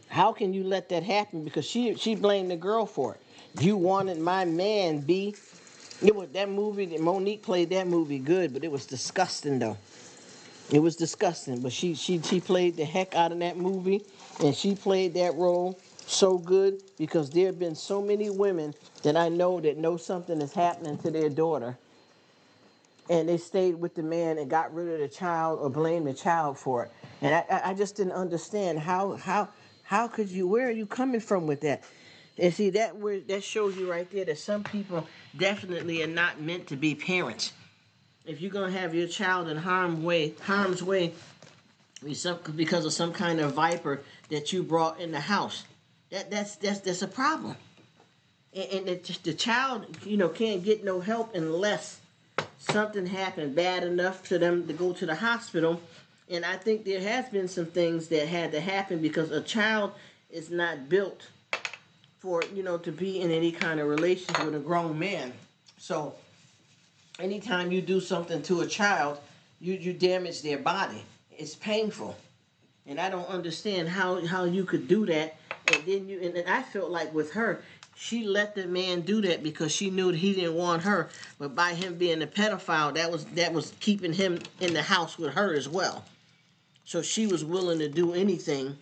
how can you let that happen, because she blamed the girl for it. You wanted my man, B. It was that movie that Monique played that movie good, but it was disgusting though. It was disgusting, but she played the heck out of that movie, and she played that role so good because there have been so many women that I know that know something is happening to their daughter, and they stayed with the man and got rid of the child or blamed the child for it. And I just didn't understand how could you, where are you coming from with that? And see that shows you right there that some people definitely are not meant to be parents. If you're gonna have your child in harm's way because of some kind of viper that you brought in the house, that's a problem. And the child, can't get no help unless something happened bad enough for them to go to the hospital. And I think there has been some things that had to happen because a child is not built for to be in any kind of relationship with a grown man. So anytime you do something to a child, you damage their body. It's painful. And I don't understand how you could do that. And then and I felt like with her, she let the man do that because she knew that he didn't want her. But by him being a pedophile, that was keeping him in the house with her as well. So she was willing to do anything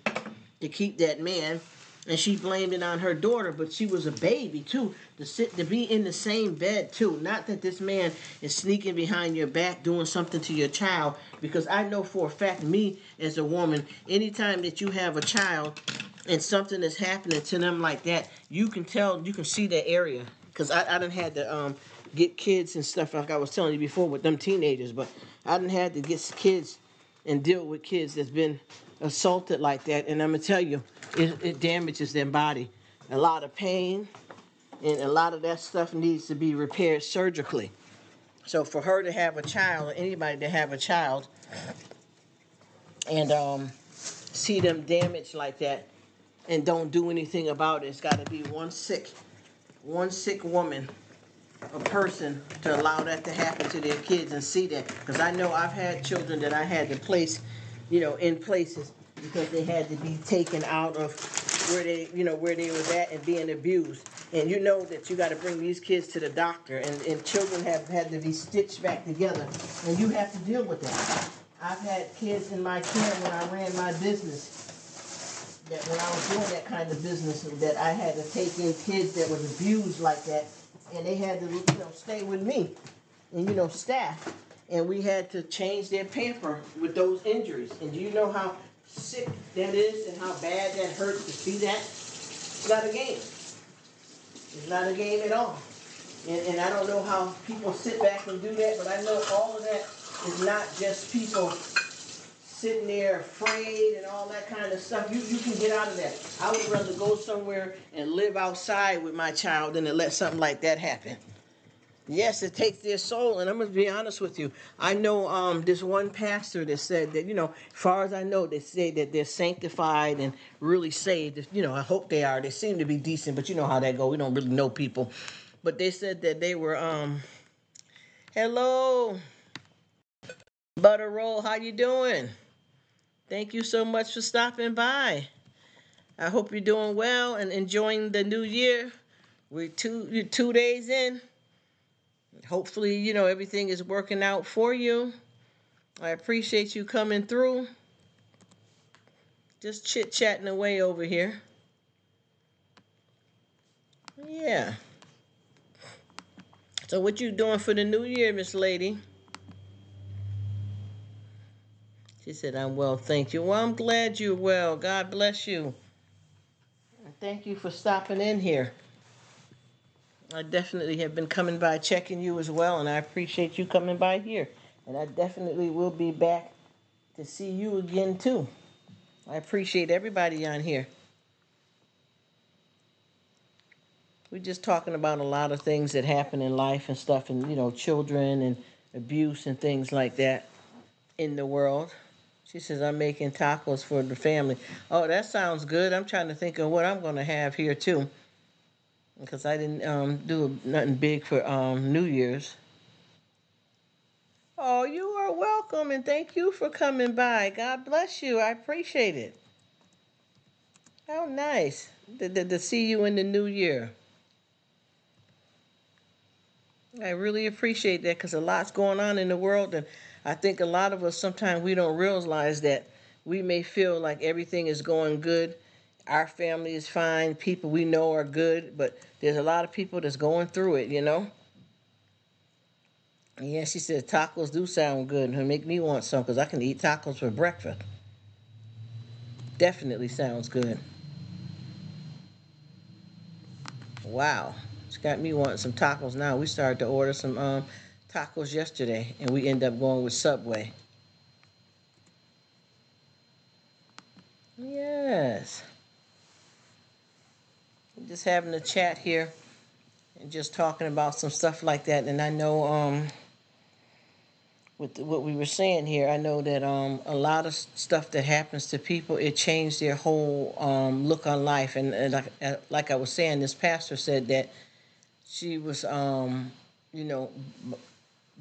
to keep that man. And she blamed it on her daughter, but she was a baby too, to be in the same bed too. Not that this man is sneaking behind your back doing something to your child, because I know for a fact, me as a woman, anytime that you have a child and something is happening to them like that, you can see the area. Because I done had to get kids and stuff, like I was telling you before, with them teenagers, but I done had to get kids and deal with kids that's been assaulted like that, and I'm gonna tell you, it damages their body. A lot of pain, and a lot of that stuff needs to be repaired surgically. So for her to have a child, or anybody to have a child, and see them damaged like that, and don't do anything about it, it's got to be one sick woman, a person, to allow that to happen to their kids and see that. Because I know I've had children that I had to place, in places because they had to be taken out of where they was at and being abused. And you know that you got to bring these kids to the doctor, and children have had to be stitched back together, and you have to deal with that. I've had kids in my care when I ran my business, that when I was doing that kind of business, that I had to take in kids that was abused like that, and they had to stay with me, and staff, and we had to change their pamper with those injuries. And do you know how sick that is and how bad that hurts to see that? It's not a game. It's not a game at all. And I don't know how people sit back and do that, but I know all of that is not just people sitting there afraid and all that kind of stuff. You can get out of that. I would rather go somewhere and live outside with my child than to let something like that happen. Yes, it takes their soul, and I'm going to be honest with you. I know this one pastor that said that, as far as I know, they say that they're sanctified and really saved. I hope they are. They seem to be decent, but you know how that goes. We don't really know people. But they said that they were hello, Butter Roll, how you doing? Thank you so much for stopping by. I hope you're doing well and enjoying the new year. We're 2 days in. Hopefully, everything is working out for you. I appreciate you coming through. Just chit-chatting away over here. Yeah. So what you doing for the new year, Miss Lady? She said, I'm well, thank you. Well, I'm glad you're well. God bless you. And thank you for stopping in here. I definitely have been coming by checking you as well, and I appreciate you coming by here. And I definitely will be back to see you again, too. I appreciate everybody on here. We're just talking about a lot of things that happen in life and stuff, and, children and abuse and things like that in the world. She says, I'm making tacos for the family. Oh, that sounds good. I'm trying to think of what I'm going to have here, too, because I didn't do nothing big for New Year's. Oh, you are welcome, and thank you for coming by. God bless you. I appreciate it. How nice to see you in the new year. I really appreciate that because a lot's going on in the world, and I think a lot of us sometimes we don't realize that we may feel like everything is going good. Our family is fine, people we know are good, but there's a lot of people that's going through it. Yeah, she said tacos do sound good and make me want some because I can eat tacos for breakfast. Definitely sounds good. Wow. It's got me wanting some tacos now. We started to order some tacos yesterday, and we end up going with Subway. Yes. Just having a chat here and just talking about some stuff like that. And I know with what we were saying here, I know that a lot of stuff that happens to people, it changed their whole look on life. And like I was saying, this pastor said that she was, you know,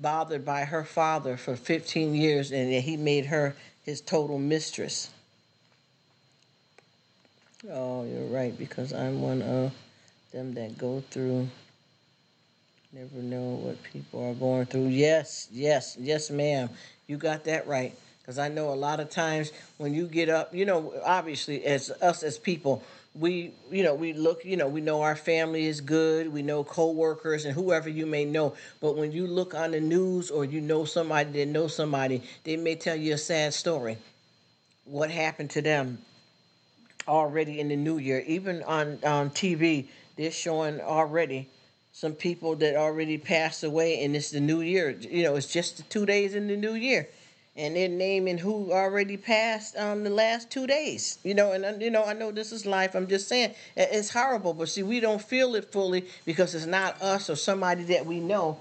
bothered by her father for 15 years and that he made her his total mistress. Oh, you're right, because I'm one of them that go through, never know what people are going through. Yes, yes, yes, ma'am. You got that right. Because I know a lot of times when you get up, obviously as us as people, we look, we know our family is good. We know coworkers and whoever you may know. But when you look on the news or you know somebody that knows somebody, they may tell you a sad story. What happened to them already in the new year? Even on TV, they're showing already some people that already passed away, and it's the new year. It's just the 2 days in the new year, and they're naming who already passed on the last 2 days. And I know this is life. I'm just saying it's horrible, but see, we don't feel it fully because it's not us or somebody that we know.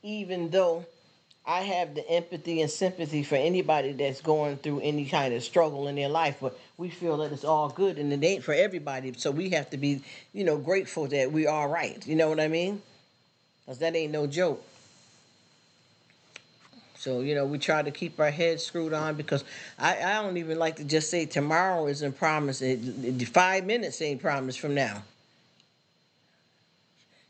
Even though I have the empathy and sympathy for anybody that's going through any kind of struggle in their life, but we feel that it's all good and it ain't for everybody. So we have to be, grateful that we are right. You know what I mean? Because that ain't no joke. So, we try to keep our heads screwed on because I don't even like to just say tomorrow isn't promised. 5 minutes ain't promised from now.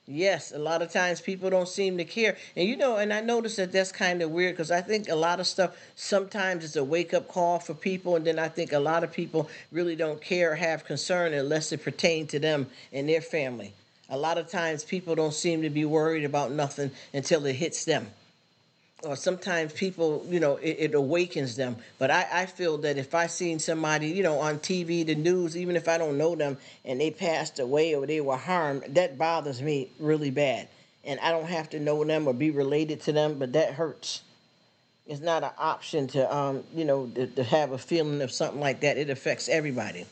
Yes, a lot of times people don't seem to care. And I notice that that's kind of weird because I think a lot of stuff sometimes is a wake up call for people. And then I think a lot of people really don't care or have concern unless it pertains to them and their family. A lot of times people don't seem to be worried about nothing until it hits them, or sometimes people, it awakens them. But I feel that if I seen somebody, on TV, the news, even if I don't know them and they passed away or they were harmed, that bothers me really bad. And I don't have to know them or be related to them, but that hurts. It's not an option to, to have a feeling of something like that. It affects everybody.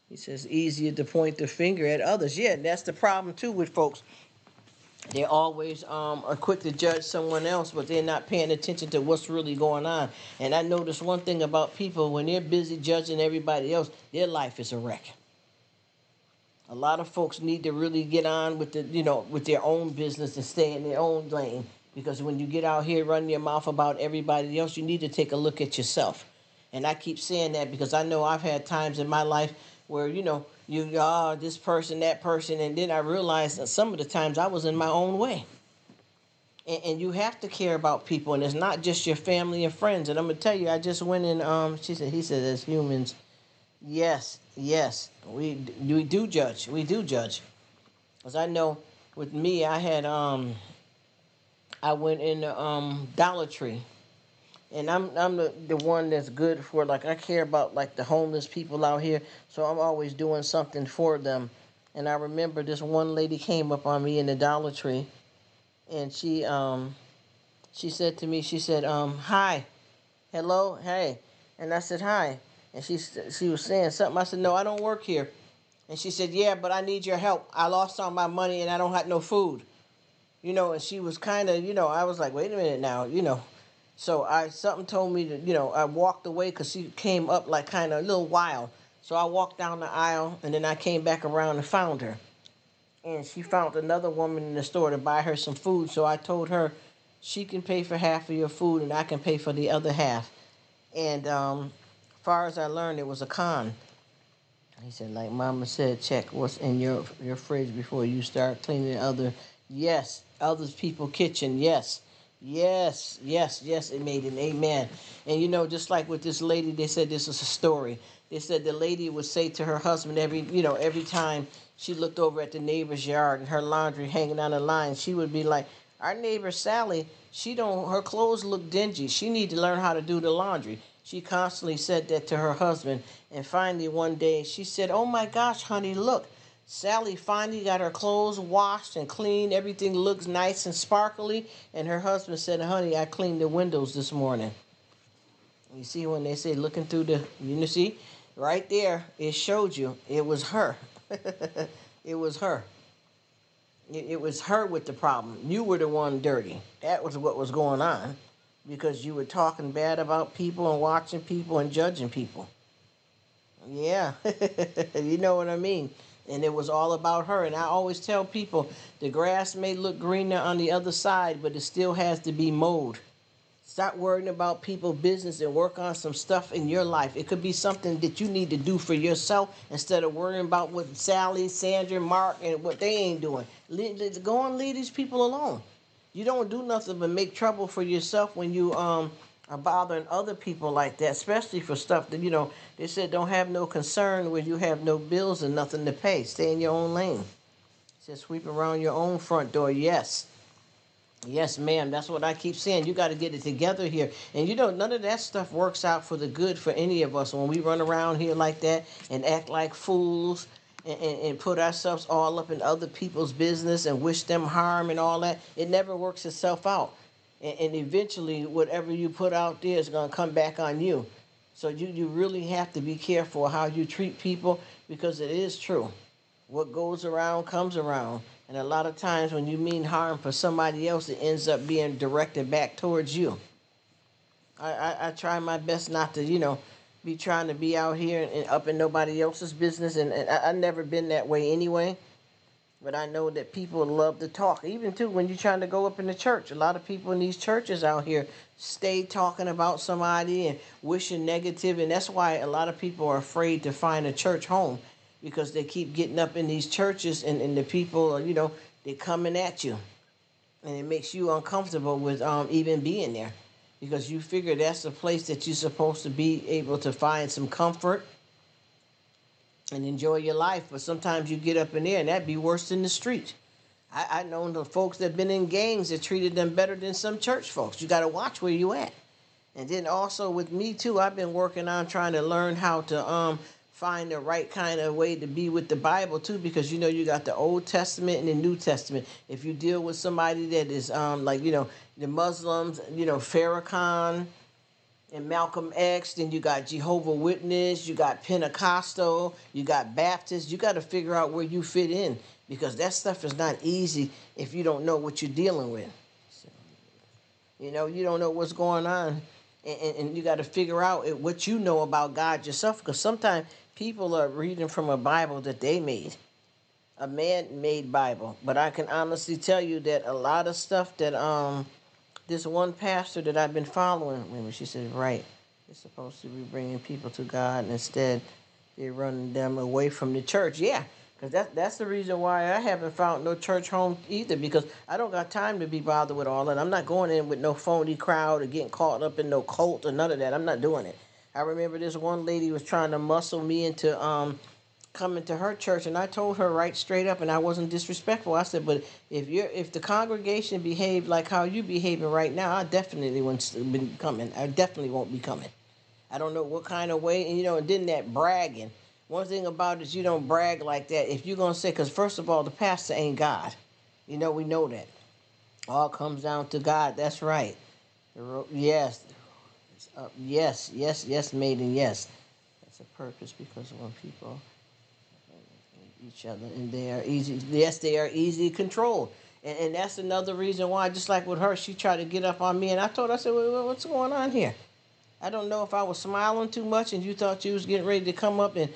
He says easier to point the finger at others. Yeah, that's the problem too with folks. They're always are quick to judge someone else, but they're not paying attention to what's really going on. And I notice one thing about people: when they're busy judging everybody else, their life is a wreck. A lot of folks need to really get on with with their own business and stay in their own lane. Because when you get out here running your mouth about everybody else, you need to take a look at yourself. And I keep saying that because I know I've had times in my life where, this person, that person, and then I realized that some of the times I was in my own way. And you have to care about people, and it's not just your family and friends. And I'm gonna tell you, I just went in. He said, as humans, yes, yes, we do judge. We do judge. Cause I know with me, I went in the Dollar Tree, and I'm the one that's good for, like, I care about like the homeless people out here, so I'm always doing something for them. And I remember this one lady came up on me in the Dollar Tree, and she said to me, she said, hi, hello, hey. And I said, hi. And she was saying something. I said, no, I don't work here. And she said, yeah, but I need your help. I lost all my money and I don't have no food. And she was kind of, I was like, wait a minute now. So something told me to, I walked away because she came up like kind of a little wild. So I walked down the aisle, and then I came back around and found her. And she found another woman in the store to buy her some food. So I told her she can pay for half of your food and I can pay for the other half. And far as I learned, it was a con. He said, like Mama said, check what's in your fridge before you start cleaning others people kitchen. Yes, yes, yes, yes. It made an amen. And just like with this lady, they said this was a story. They said the lady would say to her husband every time she looked over at the neighbor's yard and her laundry hanging on the line, she would be like, our neighbor Sally, her clothes look dingy. She need to learn how to do the laundry. She constantly said that to her husband. And finally one day she said, oh my gosh, honey, look. Sally finally got her clothes washed and cleaned. Everything looks nice and sparkly. And her husband said, honey, I cleaned the windows this morning. You see, when they say looking through see, right there, it showed you it was her. It was her. It was her with the problem. You were the one dirty. That was what was going on, because you were talking bad about people and watching people and judging people. Yeah, you know what I mean. And it was all about her. And I always tell people, the grass may look greener on the other side, but it still has to be mowed. Stop worrying about people's business and work on some stuff in your life. It could be something that you need to do for yourself instead of worrying about what Sally, Sandra, Mark, and what they ain't doing. Go and leave these people alone. You don't do nothing but make trouble for yourself when you are bothering other people like that, especially for stuff that, they said don't have no concern when you have no bills and nothing to pay. Stay in your own lane. Just sweep around your own front door. Yes. Yes, ma'am. That's what I keep saying. You got to get it together here. And none of that stuff works out for the good for any of us when we run around here like that and act like fools and put ourselves all up in other people's business and wish them harm and all that. It never works itself out. And eventually, whatever you put out there is going to come back on you. So you really have to be careful how you treat people, because it is true. What goes around comes around. And a lot of times when you mean harm for somebody else, it ends up being directed back towards you. I try my best not to, be trying to be out here and up in nobody else's business. And I've never been that way anyway. But I know that people love to talk. Even, too, when you're trying to go up in the church. A lot of people in these churches out here stay talking about somebody and wishing negative. And that's why a lot of people are afraid to find a church home, because they keep getting up in these churches and the people are, they're coming at you. And it makes you uncomfortable with even being there, because you figure that's the place that you're supposed to be able to find some comfort and enjoy your life. But sometimes you get up in there and that'd be worse than the street. I know the folks that have been in gangs that treated them better than some church folks. You got to watch where you at. And then also with me too, I've been working on trying to learn how to find the right kind of way to be with the Bible too, because you got the Old Testament and the New Testament. If you deal with somebody that is the Muslims, Farrakhan and Malcolm X, then you got Jehovah Witness, you got Pentecostal, you got Baptist. You got to figure out where you fit in, because that stuff is not easy if you don't know what you're dealing with. So, you don't know what's going on, and you got to figure out what you know about God yourself, because sometimes people are reading from a Bible that they made. a man-made Bible. But I can honestly tell you that a lot of stuff that this one pastor that I've been following, remember she said, right, it's supposed to be bringing people to God, and instead they're running them away from the church. Yeah, because that's the reason why I haven't found no church home either, because I don't got time to be bothered with all that. I'm not going in with no phony crowd or getting caught up in no cult or none of that. I'm not doing it. I remember this one lady was trying to muscle me into coming to her church, and I told her right straight up, and I wasn't disrespectful. I said, but if the congregation behaved like how you behaving right now, I definitely won't be coming. I definitely won't be coming. I don't know what kind of way, and and then that bragging. One thing about it is you don't brag like that. If you're gonna say, because first of all, the pastor ain't God. We know that. All comes down to God. That's right. Yes, yes, yes, yes, maiden, yes. That's a purpose, because when people each other, and they are easy, yes, they are easy controlled, and that's another reason why, just like with her, she tried to get up on me, and I told her, I said, what's going on here? I don't know if I was smiling too much and you thought you was getting ready to come up and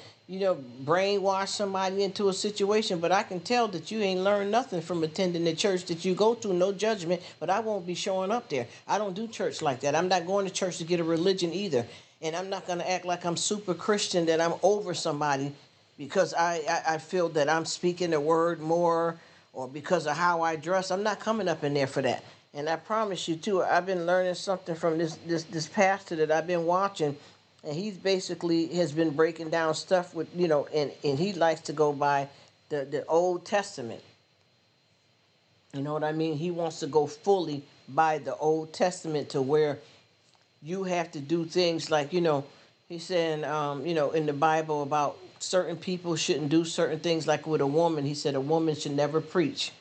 brainwash somebody into a situation, but I can tell that you ain't learned nothing from attending the church that you go to. No judgment, but I won't be showing up there. I don't do church like that. I'm not going to church to get a religion either, and I'm not going to act like I'm super Christian, that I'm over somebody because I feel that I'm speaking the word more, or because of how I dress. I'm not coming up in there for that. And I promise you too, I've been learning something from this pastor that I've been watching, and he's basically has been breaking down stuff with and he likes to go by the Old Testament. You know what I mean? He wants to go fully by the Old Testament, to where you have to do things like, he's saying, in the Bible about certain people shouldn't do certain things, like with a woman. He said a woman should never preach.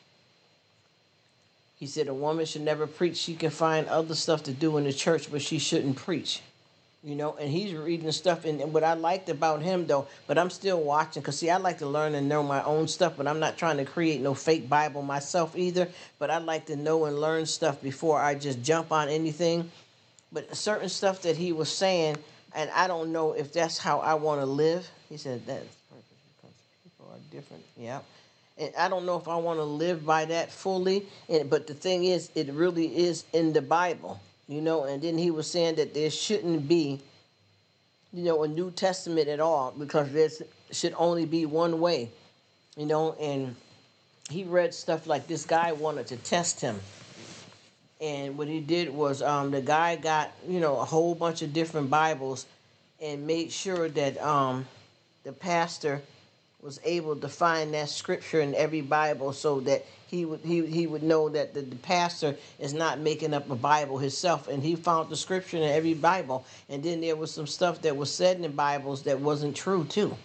He said a woman should never preach. She can find other stuff to do in the church, but she shouldn't preach. And he's reading stuff. And what I liked about him, though, but I'm still watching, because, see, I like to learn and know my own stuff, but I'm not trying to create no fake Bible myself either. But I like to know and learn stuff before I just jump on anything. But certain stuff that he was saying, and I don't know if that's how I want to live. He said that's purpose, because people are different. Yeah. And I don't know if I want to live by that fully. But the thing is, it really is in the Bible. And then he was saying that there shouldn't be, a New Testament at all, because there should only be one way. And he read stuff like, this guy wanted to test him. And what he did was, the guy got, a whole bunch of different Bibles, and made sure that the pastor was able to find that scripture in every Bible, so that he would know that the pastor is not making up a Bible himself. And he found the scripture in every Bible. And then there was some stuff that was said in the Bibles that wasn't true too.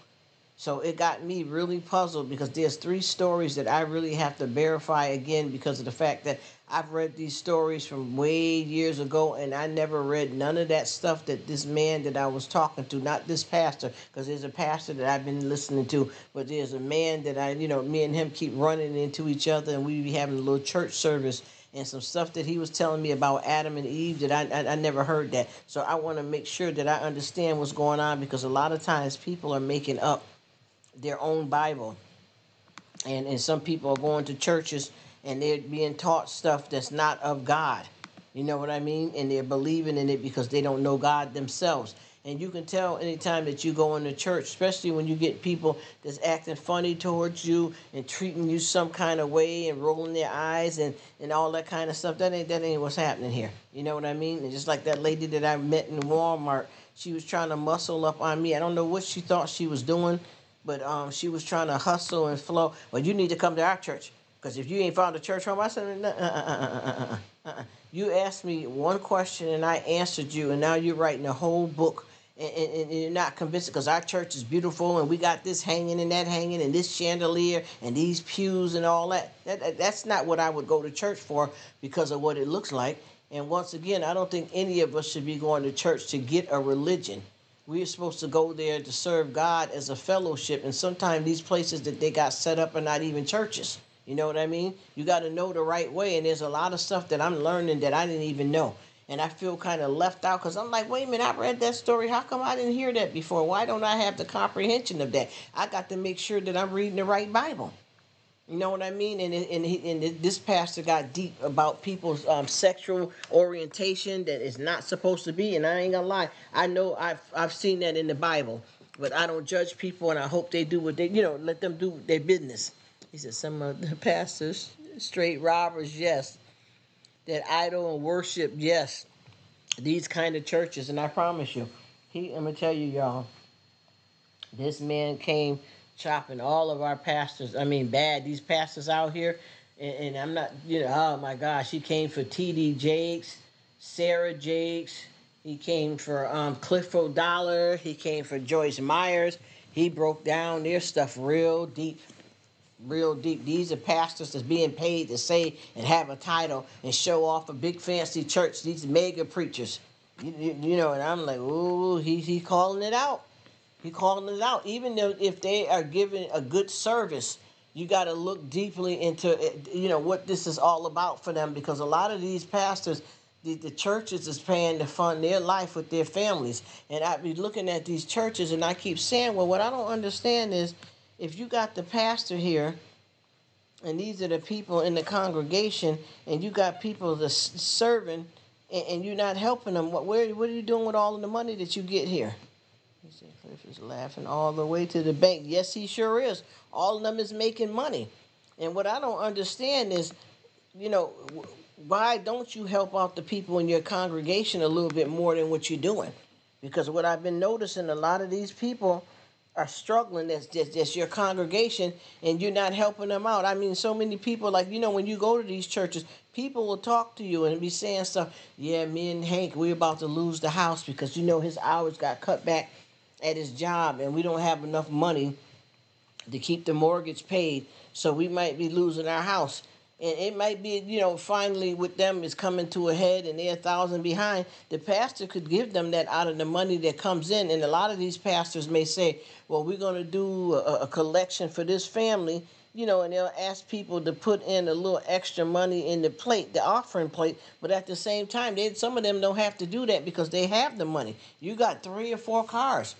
So it got me really puzzled, because there's 3 stories that I really have to verify again, because of the fact that I've read these stories from way years ago, and I never read none of that stuff that this man that I was talking to, not this pastor, because there's a pastor that I've been listening to, but there's a man that me and him keep running into each other, and we be having a little church service, and some stuff that he was telling me about Adam and Eve that I never heard that. So I want to make sure that I understand what's going on, because a lot of times people are making up their own Bible. And some people are going to churches, and they're being taught stuff that's not of God. You know what I mean? And they're believing in it because they don't know God themselves. And you can tell anytime that you go into church, especially when you get people that's acting funny towards you and treating you some kind of way and rolling their eyes and all that kind of stuff. That ain't what's happening here. You know what I mean? And just like that lady that I met in Walmart, she was trying to muscle up on me. I don't know what she thought she was doing, but she was trying to hustle and flow. Well, you need to come to our church, because if you ain't found a church home, I said, You asked me one question and I answered you, and now you're writing a whole book, and you're not convinced, because our church is beautiful and we got this hanging and that hanging and this chandelier and these pews and all that. That's not what I would go to church for, because of what it looks like. And once again, I don't think any of us should be going to church to get a religion. We're supposed to go there to serve God as a fellowship. And sometimes these places that they got set up are not even churches. You know what I mean? You got to know the right way. And there's a lot of stuff that I'm learning that I didn't even know. And I feel kind of left out, because I'm like, wait a minute, I read that story. How come I didn't hear that before? Why don't I have the comprehension of that? I got to make sure that I'm reading the right Bible. You know what I mean? And this pastor got deep about people's sexual orientation that is not supposed to be. And I ain't gonna lie, I know I've seen that in the Bible, but I don't judge people, and I hope they do what they, let them do their business. He said some of the pastors, straight robbers, yes. That idol and worship, yes. These kind of churches, and I promise you, I'm gonna tell you, y'all. This man came chopping all of our pastors. I mean, bad. These pastors out here, and I'm not, oh my gosh, he came for T.D. Jakes, Sarah Jakes. He came for Clifford Dollar. He came for Joyce Myers. He broke down their stuff real deep. Real deep. These are pastors that's being paid to say and have a title and show off a big fancy church. These mega preachers. And I'm like, ooh, he calling it out. He calling it out. Even though if they are giving a good service, you got to look deeply into what this is all about for them, because a lot of these pastors, the churches is paying to fund their life with their families. And I be looking at these churches and I keep saying, well, what I don't understand is if you got the pastor here and these are the people in the congregation and you got people that's serving and you're not helping them, what are you doing with all of the money that you get here? He said Cliff is laughing all the way to the bank. Yes, he sure is. All of them is making money. And what I don't understand is, why don't you help out the people in your congregation a little bit more than what you're doing? Because what I've been noticing, a lot of these people are struggling. That's your congregation, and you're not helping them out. I mean, so many people, like, when you go to these churches, people will talk to you and be saying stuff. Yeah, me and Hank, we're about to lose the house because, his hours got cut back at his job, and we don't have enough money to keep the mortgage paid, so we might be losing our house. And it might be, finally with them is coming to a head and they're 1,000 behind. The pastor could give them that out of the money that comes in. And a lot of these pastors may say, well, we're going to do a collection for this family, and they'll ask people to put in a little extra money in the plate, the offering plate. But at the same time, some of them don't have to do that because they have the money. You got 3 or 4 cars.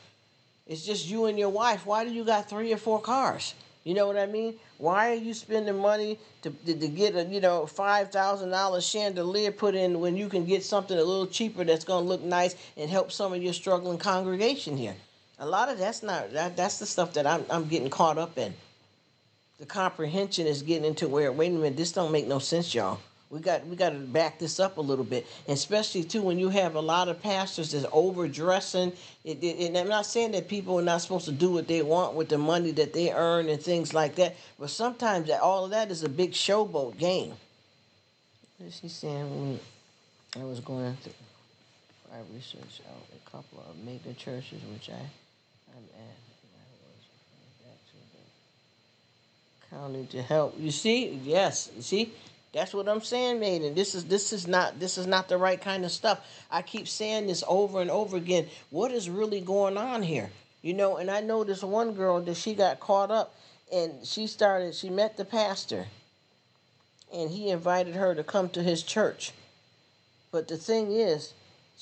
It's just you and your wife. Why do you got 3 or 4 cars? You know what I mean? Why are you spending money to get a $5,000 chandelier put in when you can get something a little cheaper that's going to look nice and help some of your struggling congregation here? A lot of that's the stuff that I'm getting caught up in. The comprehension is getting into where, wait a minute, this don't make no sense, y'all. We got to back this up a little bit, and especially too when you have a lot of pastors that's overdressing. And I'm not saying that people are not supposed to do what they want with the money that they earn and things like that, but sometimes all of that is a big showboat game. What is he saying? When I was going to research out a couple of mega churches, which I'm at. County to help. You see, yes. You see, that's what I'm saying, Maiden. This is not the right kind of stuff. I keep saying this over and over again. What is really going on here? And I know this one girl that she got caught up, and she met the pastor, and he invited her to come to his church. But the thing is,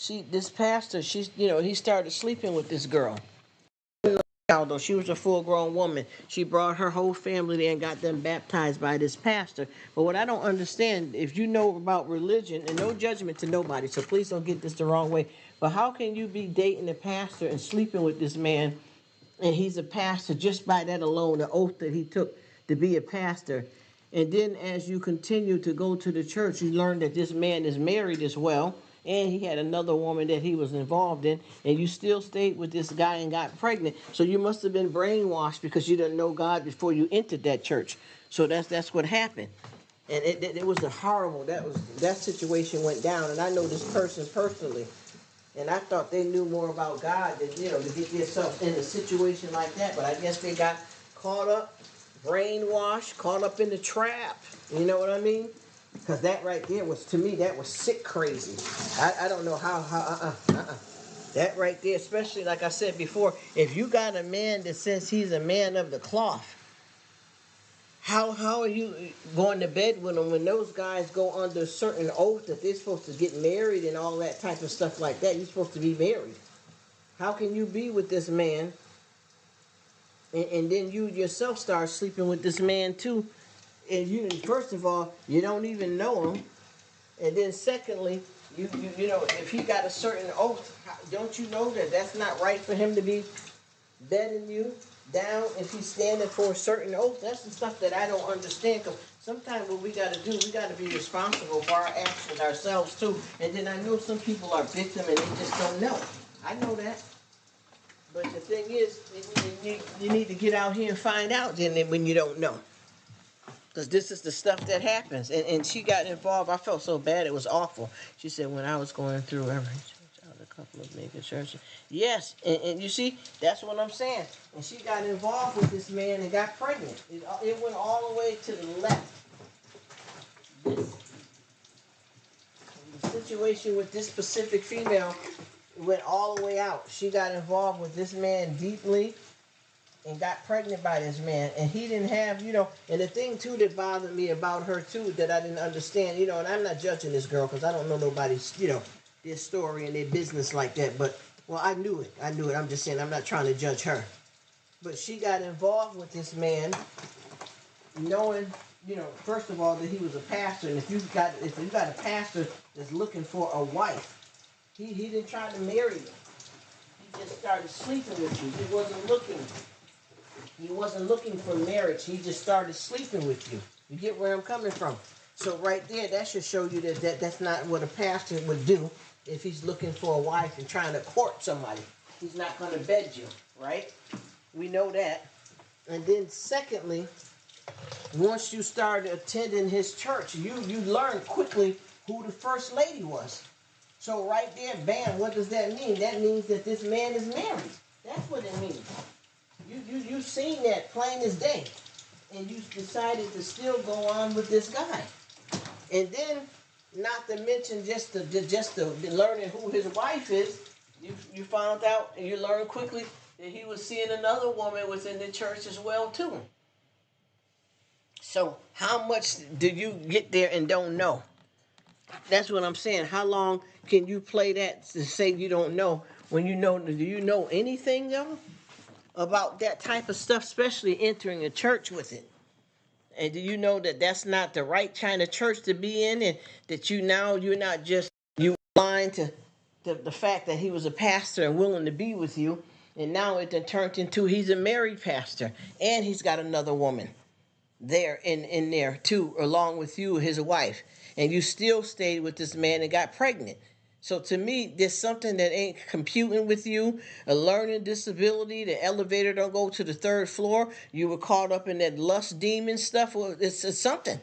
this pastor, he started sleeping with this girl. Although she was a full-grown woman, she brought her whole family there and got them baptized by this pastor. But what I don't understand, if you know about religion, and no judgment to nobody, so please don't get this the wrong way, but how can you be dating a pastor and sleeping with this man, and he's a pastor just by that alone, the oath that he took to be a pastor? And then as you continue to go to the church, you learn that this man is married as well, and he had another woman that he was involved in, and you still stayed with this guy and got pregnant. So you must have been brainwashed because you didn't know God before you entered that church. So that's what happened. And it was a horrible, that situation went down. And I know this person personally, and I thought they knew more about God than, to get themselves in a situation like that. But I guess they got caught up, brainwashed, caught up in the trap. You know what I mean? Because that right there was, to me, that was sick crazy. I don't know how. That right there, especially like I said before, if you got a man that says he's a man of the cloth, how are you going to bed with him when those guys go under a certain oath that they're supposed to get married and all that type of stuff like that? You're supposed to be married. How can you be with this man and then you yourself start sleeping with this man too? And you, first of all, you don't even know him. And then secondly, you know, if he got a certain oath, don't you know that that's not right for him to be bedding you down if he's standing for a certain oath? That's the stuff that I don't understand. Because sometimes what we got to do, we got to be responsible for our actions ourselves too. And then I know some people are victim and they just don't know. I know that. But the thing is, you need to get out here and find out then when you don't know. Because this is the stuff that happens. And she got involved. I felt so bad. It was awful. She said, when I was going through every church, out a couple of mega churches. Yes, and you see, that's what I'm saying. And she got involved with this man and got pregnant. It went all the way to the left. The situation with this specific female went all the way out. She got involved with this man deeply and got pregnant by this man, and he didn't have, you know, and the thing too that bothered me about her too that I didn't understand, you know, and I'm not judging this girl because I don't know nobody's, you know, their story and their business like that, but, well, I knew it, I'm just saying, I'm not trying to judge her, but she got involved with this man knowing, you know, first of all, that he was a pastor, and if you got a pastor that's looking for a wife, he didn't try to marry you, he just started sleeping with you, He wasn't looking for marriage. He just started sleeping with you. You get where I'm coming from? So right there, that should show you that that's not what a pastor would do if he's looking for a wife and trying to court somebody. He's not going to bed you, right? We know that. And then secondly, once you started attending his church, you learned quickly who the first lady was. So right there, bam, what does that mean? That means that this man is married. That's what it means. You've seen that plain as day, and you decided to still go on with this guy, and then not to mention just the learning who his wife is, you found out and you learned quickly that he was seeing another woman within the church as well too. So how much do you get there and don't know? That's what I'm saying. How long can you play that to say you don't know when you know? Do you know anything though about that type of stuff, especially entering a church with it? And do you know that that's not the right kind of church to be in, and that you're not just you blind to the fact that he was a pastor and willing to be with you, and now it then turned into he's a married pastor and he's got another woman there in there too, along with you, his wife, and you still stayed with this man and got pregnant. So to me, there's something that ain't computing with you. A learning disability, the elevator don't go to the third floor. You were caught up in that lust demon stuff. Well, it's something.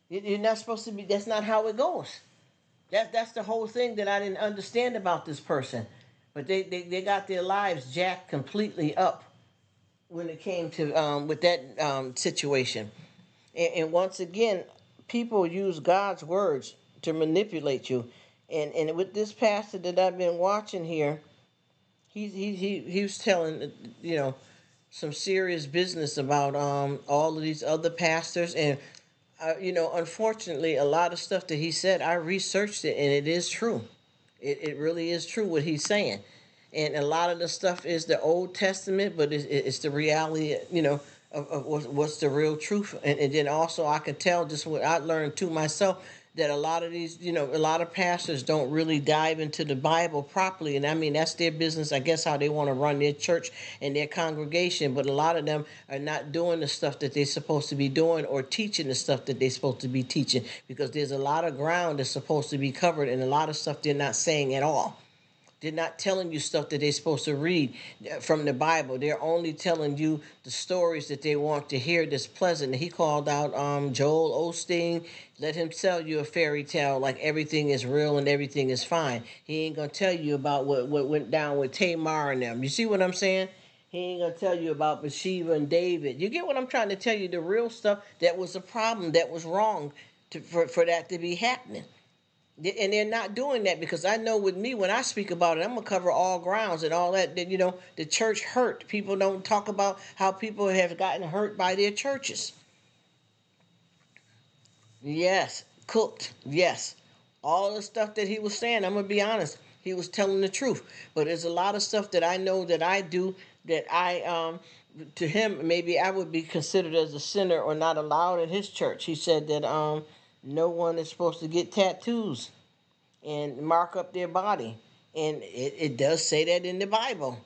You're not supposed to be. That's not how it goes. That's the whole thing that I didn't understand about this person. But they got their lives jacked completely up when it came to with that situation. And once again, people use God's words to manipulate you. And with this pastor that I've been watching here, he was telling, you know, some serious business about all of these other pastors. And you know, unfortunately, a lot of stuff that he said, I researched it, and it is true. It really is true what he's saying. And a lot of the stuff is the Old Testament, but it's the reality, you know, of what's the real truth. And then also I can tell just what I learned to myself, that a lot of these, you know, a lot of pastors don't really dive into the Bible properly. And I mean, that's their business, I guess, how they want to run their church and their congregation. But a lot of them are not doing the stuff that they're supposed to be doing, or teaching the stuff that they're supposed to be teaching, because there's a lot of ground that's supposed to be covered and a lot of stuff they're not saying at all. They're not telling you stuff that they're supposed to read from the Bible. They're only telling you the stories that they want to hear that's pleasant. And he called out Joel Osteen. Let him tell you a fairy tale like everything is real and everything is fine. He ain't going to tell you about what went down with Tamar and them. You see what I'm saying? He ain't going to tell you about Bathsheba and David. You get what I'm trying to tell you? The real stuff that was a problem, that was wrong for that to be happening. And they're not doing that, because I know with me, when I speak about it, I'm going to cover all grounds and all that. You know, the church hurt. People don't talk about how people have gotten hurt by their churches. Yes, cooked. Yes. All the stuff that he was saying, I'm going to be honest, he was telling the truth. But there's a lot of stuff that I know that I do that to him, maybe I would be considered as a sinner or not allowed in his church. He said that no one is supposed to get tattoos and mark up their body. And it does say that in the Bible.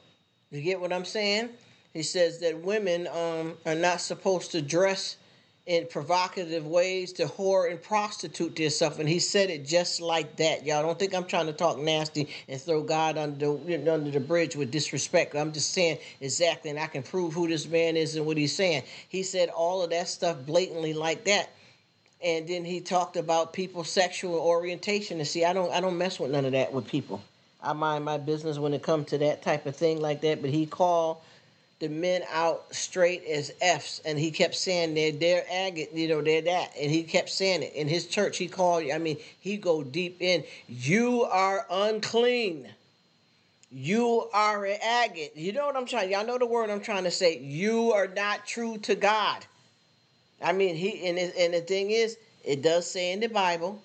You get what I'm saying? He says that women are not supposed to dress in provocative ways to whore and prostitute themselves. And he said it just like that. Y'all don't think I'm trying to talk nasty and throw God under the bridge with disrespect. I'm just saying exactly, and I can prove who this man is and what he's saying. He said all of that stuff blatantly like that. And then he talked about people's sexual orientation. And see, I don't mess with none of that with people. I mind my business when it comes to that type of thing like that. But he called the men out straight as F's, and he kept saying they're agate, they're that, and he kept saying it in his church. He called, he go deep in. You are unclean. You are an agate. You know what I'm trying? Y'all know the word I'm trying to say. You are not true to God. And the thing is, it does say in the Bible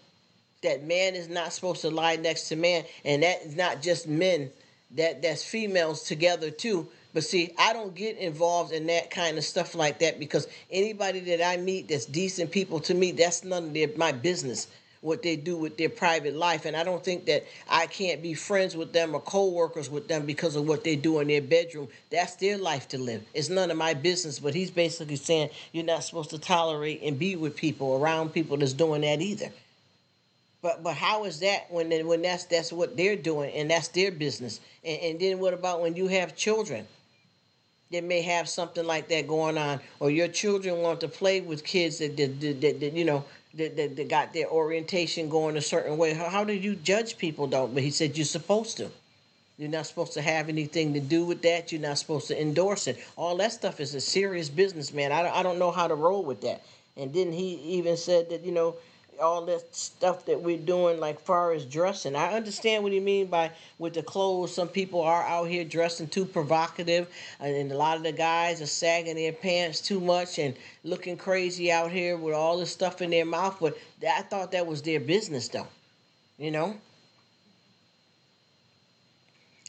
that man is not supposed to lie next to man, and that is not just men, that's females together too. But see, I don't get involved in that kind of stuff like that, because anybody that I meet that's decent people to me, that's none of my business what they do with their private life. And I don't think that I can't be friends with them or co-workers with them because of what they do in their bedroom. That's their life to live. It's none of my business. But he's basically saying you're not supposed to tolerate and be with people, around people that's doing that either. But how is that when that's what they're doing and that's their business? And then what about when you have children that may have something like that going on, or your children want to play with kids that got their orientation going a certain way? How do you judge people, though? But he said you're supposed to. You're not supposed to have anything to do with that. You're not supposed to endorse it. All that stuff is a serious business, man. I don't know how to roll with that. And then he even said that, all that stuff that we're doing, like far as dressing. I understand what you mean by with the clothes. Some people are out here dressing too provocative, and a lot of the guys are sagging their pants too much and looking crazy out here with all this stuff in their mouth. But I thought that was their business, though. You know?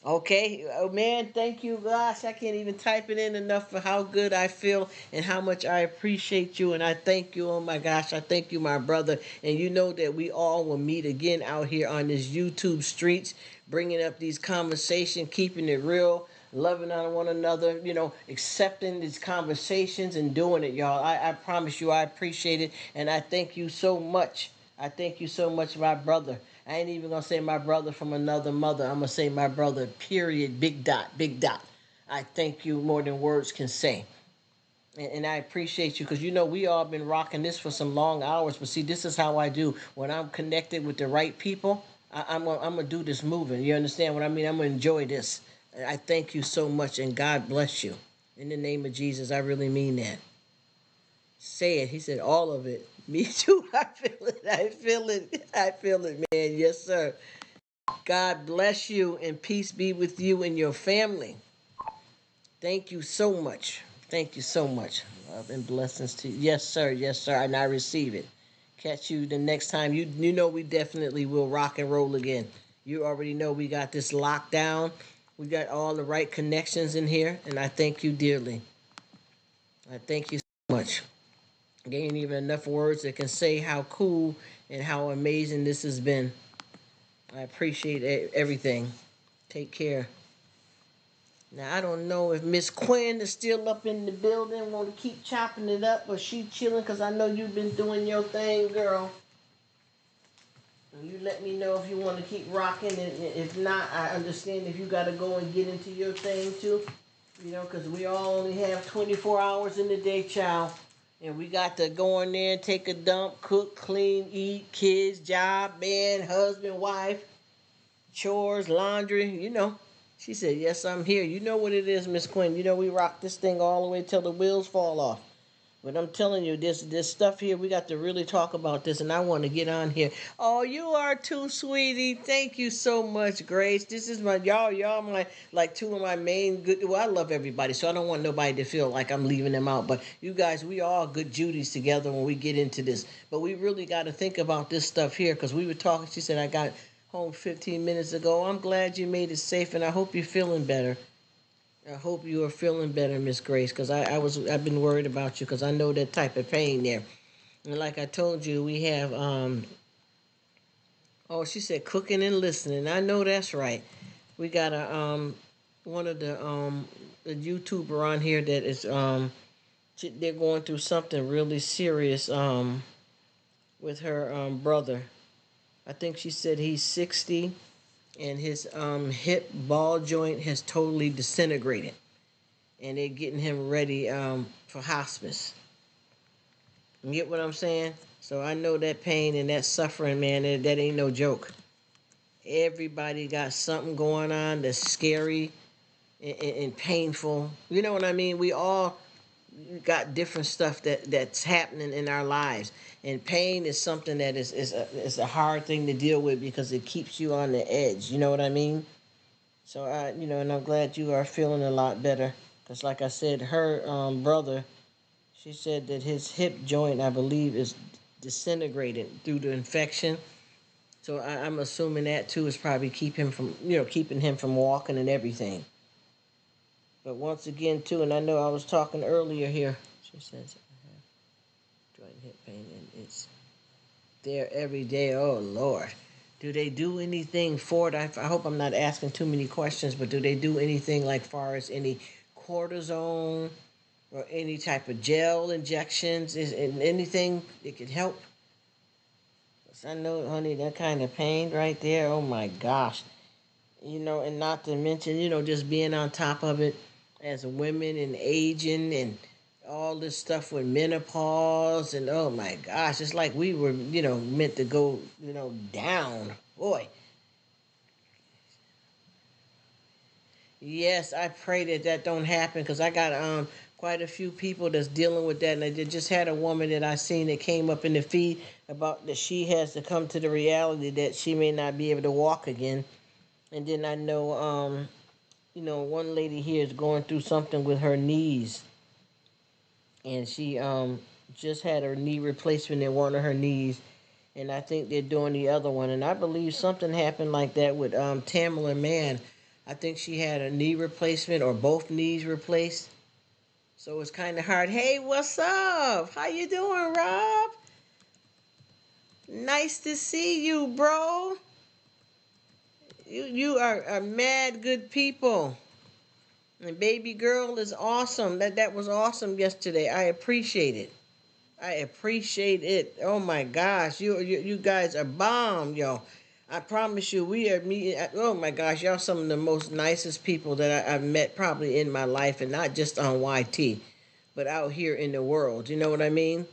Okay, oh man, thank you. Gosh, I can't even type it in enough for how good I feel and how much I appreciate you. And I thank you. Oh my gosh, I thank you, my brother. And you know that we all will meet again out here on this YouTube streets, bringing up these conversations, keeping it real, loving on one another, accepting these conversations and doing it, y'all. I promise you, I appreciate it. And I thank you so much. I thank you so much, my brother. I ain't even gonna say my brother from another mother. I'm gonna say my brother, period, big dot, big dot. I thank you more than words can say. And I appreciate you, because we all been rocking this for some long hours. But see, this is how I do. When I'm connected with the right people, I'm gonna do this moving. You understand what I mean? I'm gonna enjoy this. I thank you so much, and God bless you. In the name of Jesus, I really mean that. Say it. He said all of it. Me too. I feel it. I feel it. I feel it, man. Yes, sir. God bless you, and peace be with you and your family. Thank you so much. Thank you so much. Love and blessings to you. Yes, sir. Yes, sir. And I receive it. Catch you the next time. You know we definitely will rock and roll again. You already know we got this locked down. We got all the right connections in here, and I thank you dearly. I thank you so much. There ain't even enough words that can say how cool and how amazing this has been. I appreciate everything. Take care. Now, I don't know if Miss Quinn is still up in the building, want to keep chopping it up, or she chilling, because I know you've been doing your thing, girl. And you let me know if you want to keep rocking, and if not, I understand if you got to go and get into your thing, too. Because we all only have 24 hours in the day, child. And we got to go in there and take a dump, cook, clean, eat, kids, job, man, husband, wife, chores, laundry, She said, yes, I'm here. You know what it is, Miss Quinn. We rock this thing all the way till the wheels fall off. But I'm telling you, this stuff here, we got to really talk about this, and I want to get on here. Oh, you are too, sweetie. Thank you so much, Grace. This is y'all my, like, two of my main good, well, I love everybody, so I don't want nobody to feel like I'm leaving them out. But you guys, we all good Judies together when we get into this. But we really got to think about this stuff here, because we were talking, she said, I got home 15 minutes ago. I'm glad you made it safe, and I hope you're feeling better. I hope you are feeling better, Miss Grace, because I've been worried about you because I know that type of pain there. And like I told you, we have oh, she said cooking and listening. I know that's right. We got a one of the YouTuber on here that is they're going through something really serious with her brother. I think she said he's 60 and his hip ball joint has totally disintegrated, and they're getting him ready for hospice. You get what I'm saying? So I know that pain and that suffering, man. That ain't no joke. Everybody got something going on that's scary and painful. You know what I mean? We all got different stuff that's happening in our lives, and pain is something that is a hard thing to deal with because it keeps you on the edge. You know what I mean? So and I'm glad you are feeling a lot better. Cause like I said, her brother, she said that his hip joint, I believe, is disintegrated through the infection. So I'm assuming that too is probably keeping him from walking and everything. But once again, too, and I know I was talking earlier here. She says I have joint hip pain, and it's there every day. Oh Lord, do they do anything for it? I hope I'm not asking too many questions, but do they do anything like far as any cortisone or any type of gel injections? Is anything that could help? 'Cause I know, honey, that kind of pain right there. Oh my gosh. And not to mention, just being on top of it as women and aging and all this stuff with menopause and oh my gosh, it's like we were, meant to go, down. Boy, yes, I pray that don't happen because I got quite a few people that's dealing with that, and I just had a woman that I seen that came up in the feed about that she has to come to the reality that she may not be able to walk again. And then I know one lady here is going through something with her knees, and she just had her knee replacement in one of her knees, and I think they're doing the other one. And I believe something happened like that with Tamala Mann. I think she had a knee replacement or both knees replaced. So it's kind of hard. Hey, what's up? How you doing, Rob? Nice to see you, bro. You are mad good people. And baby girl is awesome. That was awesome yesterday. I appreciate it. I appreciate it. Oh my gosh, you guys are bomb, yo. I promise you, we are meeting. Oh my gosh, y'all some of the most nicest people that I've met probably in my life, and not just on YT, but out here in the world. You know what I mean?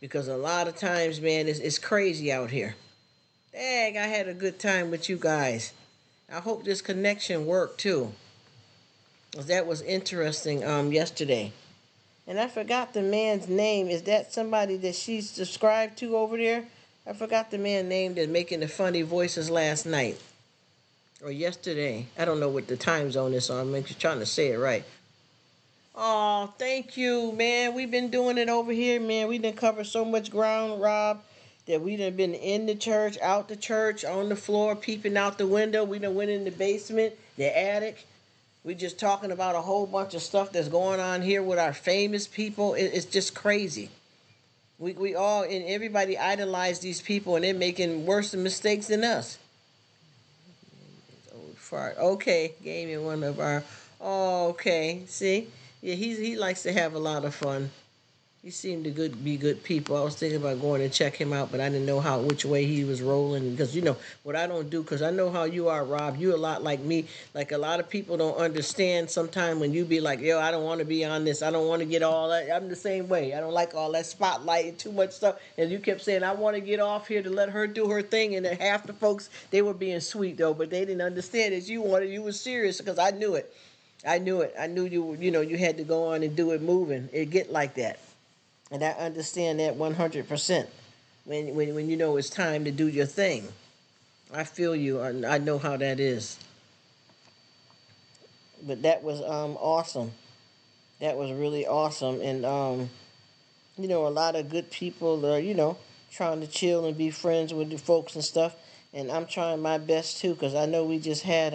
Because a lot of times, man, it's crazy out here. Dang, I had a good time with you guys. I hope this connection worked too. 'Cause that was interesting yesterday. And I forgot the man's name. Is that somebody that she's subscribed to over there? I forgot the man's name that's making the funny voices last night or yesterday. I don't know what the time zone is, so I'm just trying to say it right. Oh, thank you, man. We've been doing it over here, man. We done covered so much ground, Rob, that we done been in the church, out the church, on the floor, peeping out the window. We done went in the basement, the attic. We just talking about a whole bunch of stuff that's going on here with our famous people. It's just crazy. We all and everybody idolize these people, and they're making worse mistakes than us. Old fart. Okay, gave me one of our. Oh, okay. See, yeah, he likes to have a lot of fun. He seemed to be good people. I was thinking about going and check him out, but I didn't know which way he was rolling. Because what I don't do, because I know how you are, Rob. You a lot like me. Like a lot of people don't understand sometimes when you be like, yo, I don't want to be on this. I don't want to get all that. I'm the same way. I don't like all that spotlight and too much stuff. And you kept saying, I want to get off here to let her do her thing. And then half the folks, they were being sweet though, but they didn't understand that you wanted. You was serious because I knew it. I knew it. I knew you. You had to go on and do it moving. It get like that. And I understand that 100%. When you know it's time to do your thing. I feel you. I know how that is. But that was awesome. That was really awesome. And a lot of good people are, trying to chill and be friends with the folks and stuff. And I'm trying my best too, because I know we just had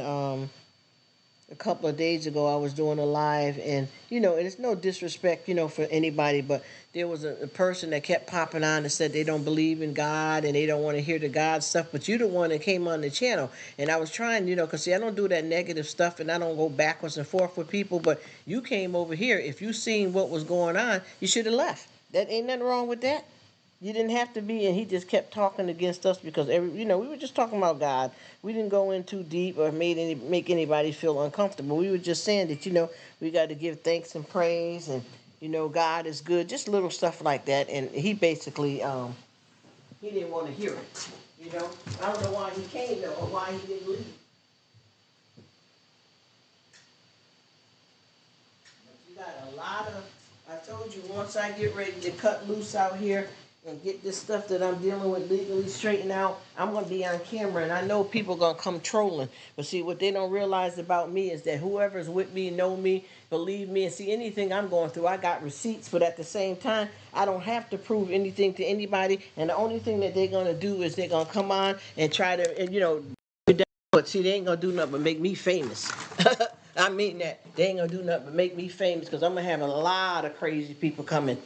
a couple of days ago I was doing a live, and and it's no disrespect, for anybody, but there was a person that kept popping on and said they don't believe in God and they don't want to hear the God stuff, but you the one that came on the channel. And I was trying, because see, I don't do that negative stuff and I don't go backwards and forth with people, but you came over here. If you seen what was going on, you should have left. That ain't nothing wrong with that. You didn't have to be, and he just kept talking against us because we were just talking about God. We didn't go in too deep or make anybody feel uncomfortable. We were just saying that we got to give thanks and praise, and God is good, just little stuff like that. And he basically he didn't want to hear it. I don't know why he came though, or why he didn't leave. But you got a lot of. I told you, once I get ready to cut loose out here and get this stuff that I'm dealing with legally straightened out, I'm going to be on camera, and I know people are going to come trolling. But see, what they don't realize about me is that whoever's with me, know me, believe me, and see anything I'm going through, I got receipts, but at the same time, I don't have to prove anything to anybody, and the only thing that they're going to do is they're going to come on and try to, but see, they ain't going to do nothing but make me famous. I mean that. They ain't gonna do nothing but make me famous, because I'm gonna have a lot of crazy people coming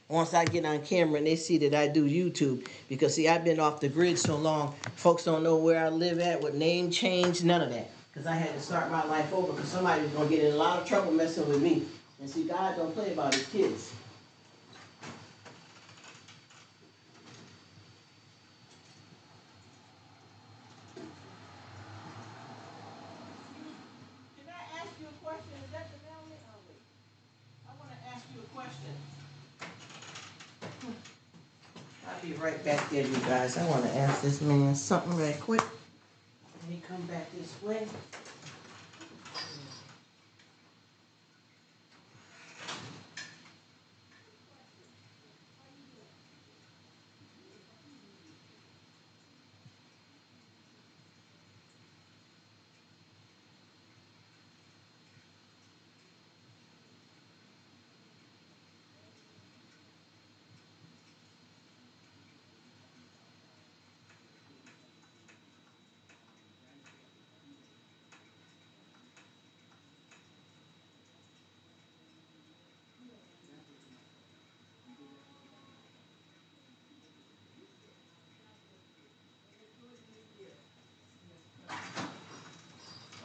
once I get on camera and they see that I do YouTube. Because see, I've been off the grid so long, folks don't know where I live at, what name change, none of that. Because I had to start my life over, because somebody was gonna get in a lot of trouble messing with me. And see, God don't play about his kids. Can I ask you a question? Is that the mailman? Oh, wait. I want to ask you a question. I'll be right back there, you guys. I want to ask this man something right quick. Let me come back this way.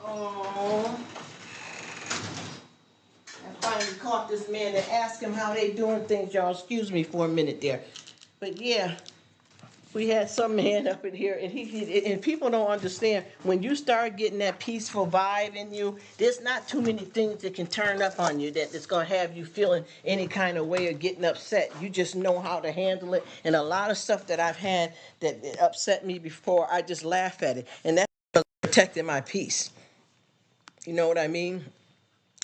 Oh, I finally caught this man and asked him how they doing things, y'all. Excuse me for a minute there. But yeah, we had some man up in here, and and people don't understand, when you start getting that peaceful vibe in you, there's not too many things that can turn up on you that's gonna have you feeling any kind of way or getting upset. You just know how to handle it, and a lot of stuff that I've had that upset me before, I just laugh at it, and that's protecting my peace. You know what I mean?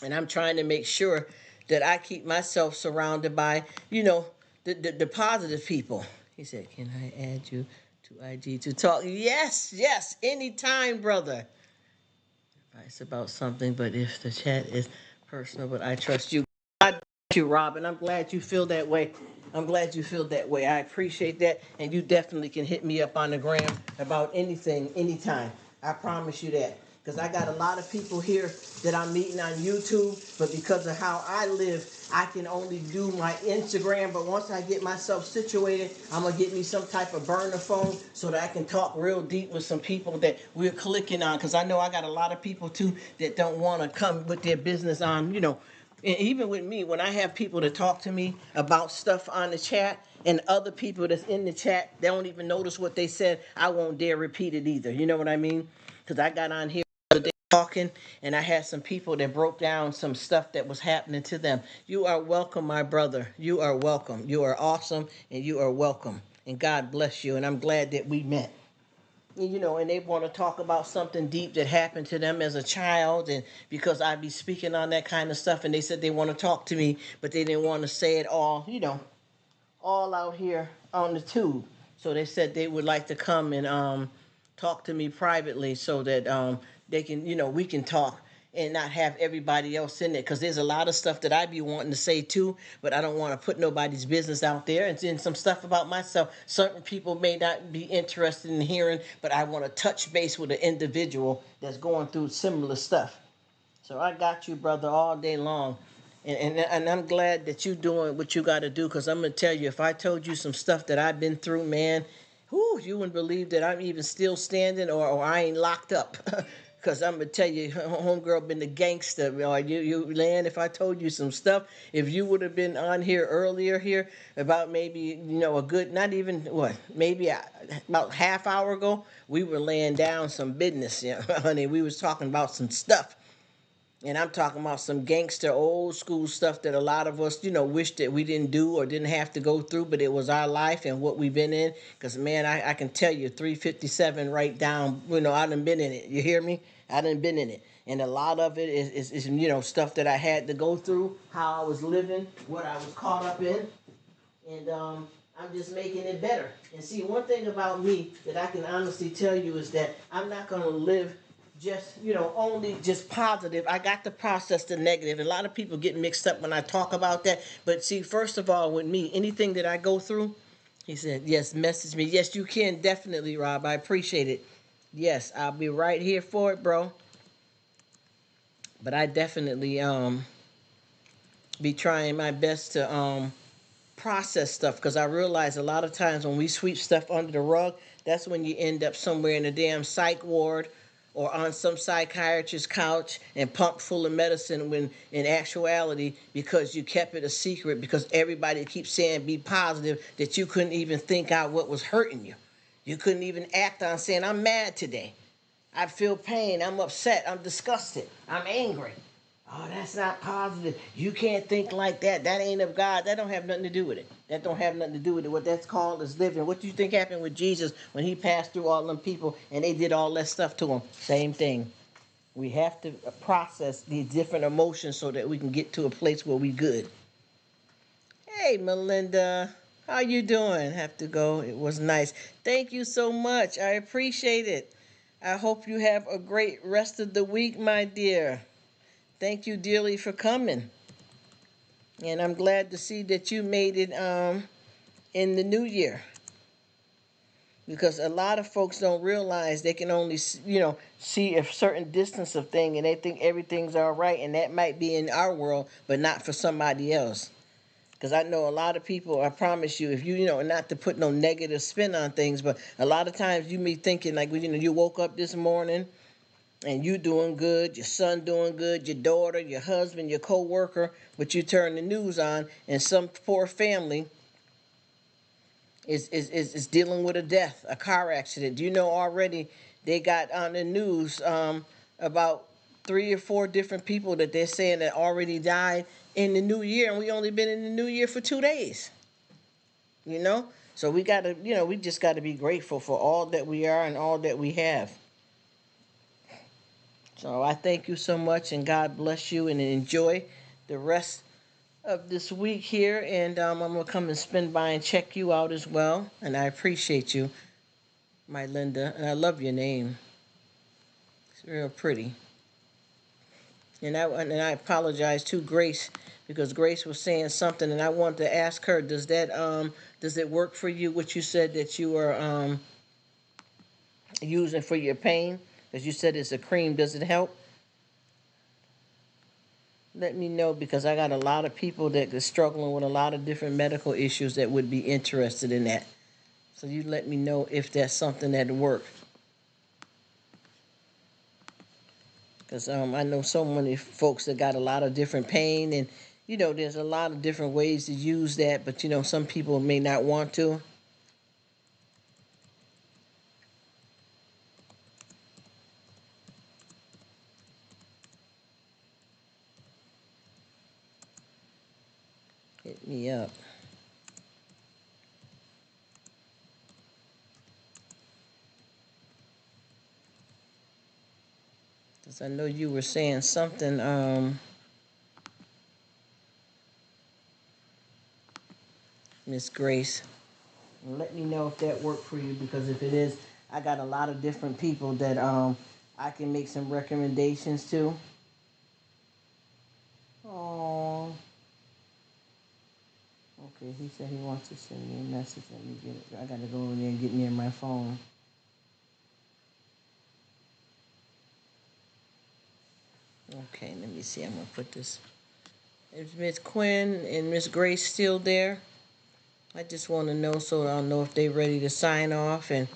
And I'm trying to make sure that I keep myself surrounded by, the positive people. He said, "Can I add you to IG to talk?" Yes, yes, anytime, brother. Advice about something, but if the chat is personal, but I trust you. I trust you, Robin. I'm glad you feel that way. I'm glad you feel that way. I appreciate that, and you definitely can hit me up on the gram about anything, anytime. I promise you that. Because I got a lot of people here that I'm meeting on YouTube, but because of how I live, I can only do my Instagram. But once I get myself situated, I'm gonna get me some type of burner phone so that I can talk real deep with some people that we're clicking on. Because I know I got a lot of people too that don't want to come with their business on, And even with me, when I have people to talk to me about stuff on the chat, and other people that's in the chat, they don't even notice what they said, I won't dare repeat it either. You know what I mean? Because I got on here talking, and I had some people that broke down some stuff that was happening to them. You are welcome, my brother. You are welcome. You are awesome, and you are welcome. And God bless you. And I'm glad that we met. And they want to talk about something deep that happened to them as a child, and because I be speaking on that kind of stuff, and they said they want to talk to me, but they didn't want to say it all out here on the tube. So they said they would like to come and talk to me privately so that they can, we can talk and not have everybody else in it. Because there's a lot of stuff that I be wanting to say too, but I don't want to put nobody's business out there. And then some stuff about myself, certain people may not be interested in hearing, but I want to touch base with an individual that's going through similar stuff. So I got you, brother, all day long. And I'm glad that you doing what you got to do, because I'm going to tell you, if I told you some stuff that I've been through, man, whoo, you wouldn't believe that I'm even still standing, or I ain't locked up. Because I'm going to tell you, homegirl been the gangster. Or you, Land, if I told you some stuff, if you would have been on here earlier here, about maybe, a good, not even, what, maybe about half hour ago, we were laying down some business, honey. We was talking about some stuff. And I'm talking about some gangster old school stuff that a lot of us, wish that we didn't do or didn't have to go through, but it was our life and what we've been in. Because, man, I can tell you, 357 right down, I done been in it. You hear me? I done been in it. And a lot of it is stuff that I had to go through, how I was living, what I was caught up in. And I'm just making it better. And see, one thing about me that I can honestly tell you is that I'm not going to live just, only just positive. I got to process the negative. A lot of people get mixed up when I talk about that. But see, first of all, with me, anything that I go through, he said, yes, message me. Yes, you can, definitely, Rob. I appreciate it. Yes, I'll be right here for it, bro. But I definitely be trying my best to process stuff, because I realize a lot of times when we sweep stuff under the rug, that's when you end up somewhere in a damn psych ward or on some psychiatrist's couch and pumped full of medicine, when in actuality, because you kept it a secret, because everybody keeps saying be positive, that you couldn't even think out what was hurting you. You couldn't even act on saying, I'm mad today. I feel pain. I'm upset. I'm disgusted. I'm angry. Oh, that's not positive. You can't think like that. That ain't of God. That don't have nothing to do with it. That don't have nothing to do with it. What that's called is living. What do you think happened with Jesus when he passed through all them people and they did all that stuff to him? Same thing. We have to process these different emotions so that we can get to a place where we good. Hey, Melinda. How you doing? Have to go. It was nice. Thank you so much. I appreciate it. I hope you have a great rest of the week, my dear. Thank you dearly for coming. And I'm glad to see that you made it in the new year. Because a lot of folks don't realize they can only, see a certain distance of thing, and they think everything's all right, and that might be in our world, but not for somebody else. Because I know a lot of people, I promise you, if not to put no negative spin on things, but a lot of times you be thinking like, you woke up this morning and you doing good, your son doing good, your daughter, your husband, your co-worker, but you turn the news on and some poor family is dealing with a death, a car accident. Do you know already they got on the news about 3 or 4 different people that they're saying that already died in the new year, and we only been in the new year for 2 days. So we gotta, we just gotta be grateful for all that we are and all that we have. So I thank you so much, and God bless you, and enjoy the rest of this week here. And I'm gonna come and spin by and check you out as well. And I appreciate you, my Linda, and I love your name. It's real pretty. And I apologize to Grace, because Grace was saying something, and I wanted to ask her, does it work for you? What you said that you were using for your pain, because you said it's a cream. Does it help? Let me know, because I got a lot of people that are struggling with a lot of different medical issues that would be interested in that. So you let me know if that's something that'll work. Because I know so many folks that got a lot of different pain, and there's a lot of different ways to use that, but some people may not want to. Hit me up. Because I know you were saying something, Miss Grace. Let me know if that worked for you, because if it is, I got a lot of different people that I can make some recommendations to. Oh, okay. He said he wants to send me a message. Let me get it. I gotta go in there and get near my phone. Okay, let me see. I'm gonna put this. Is Miss Quinn and Miss Grace still there? I just want to know so I'll know if they're ready to sign off and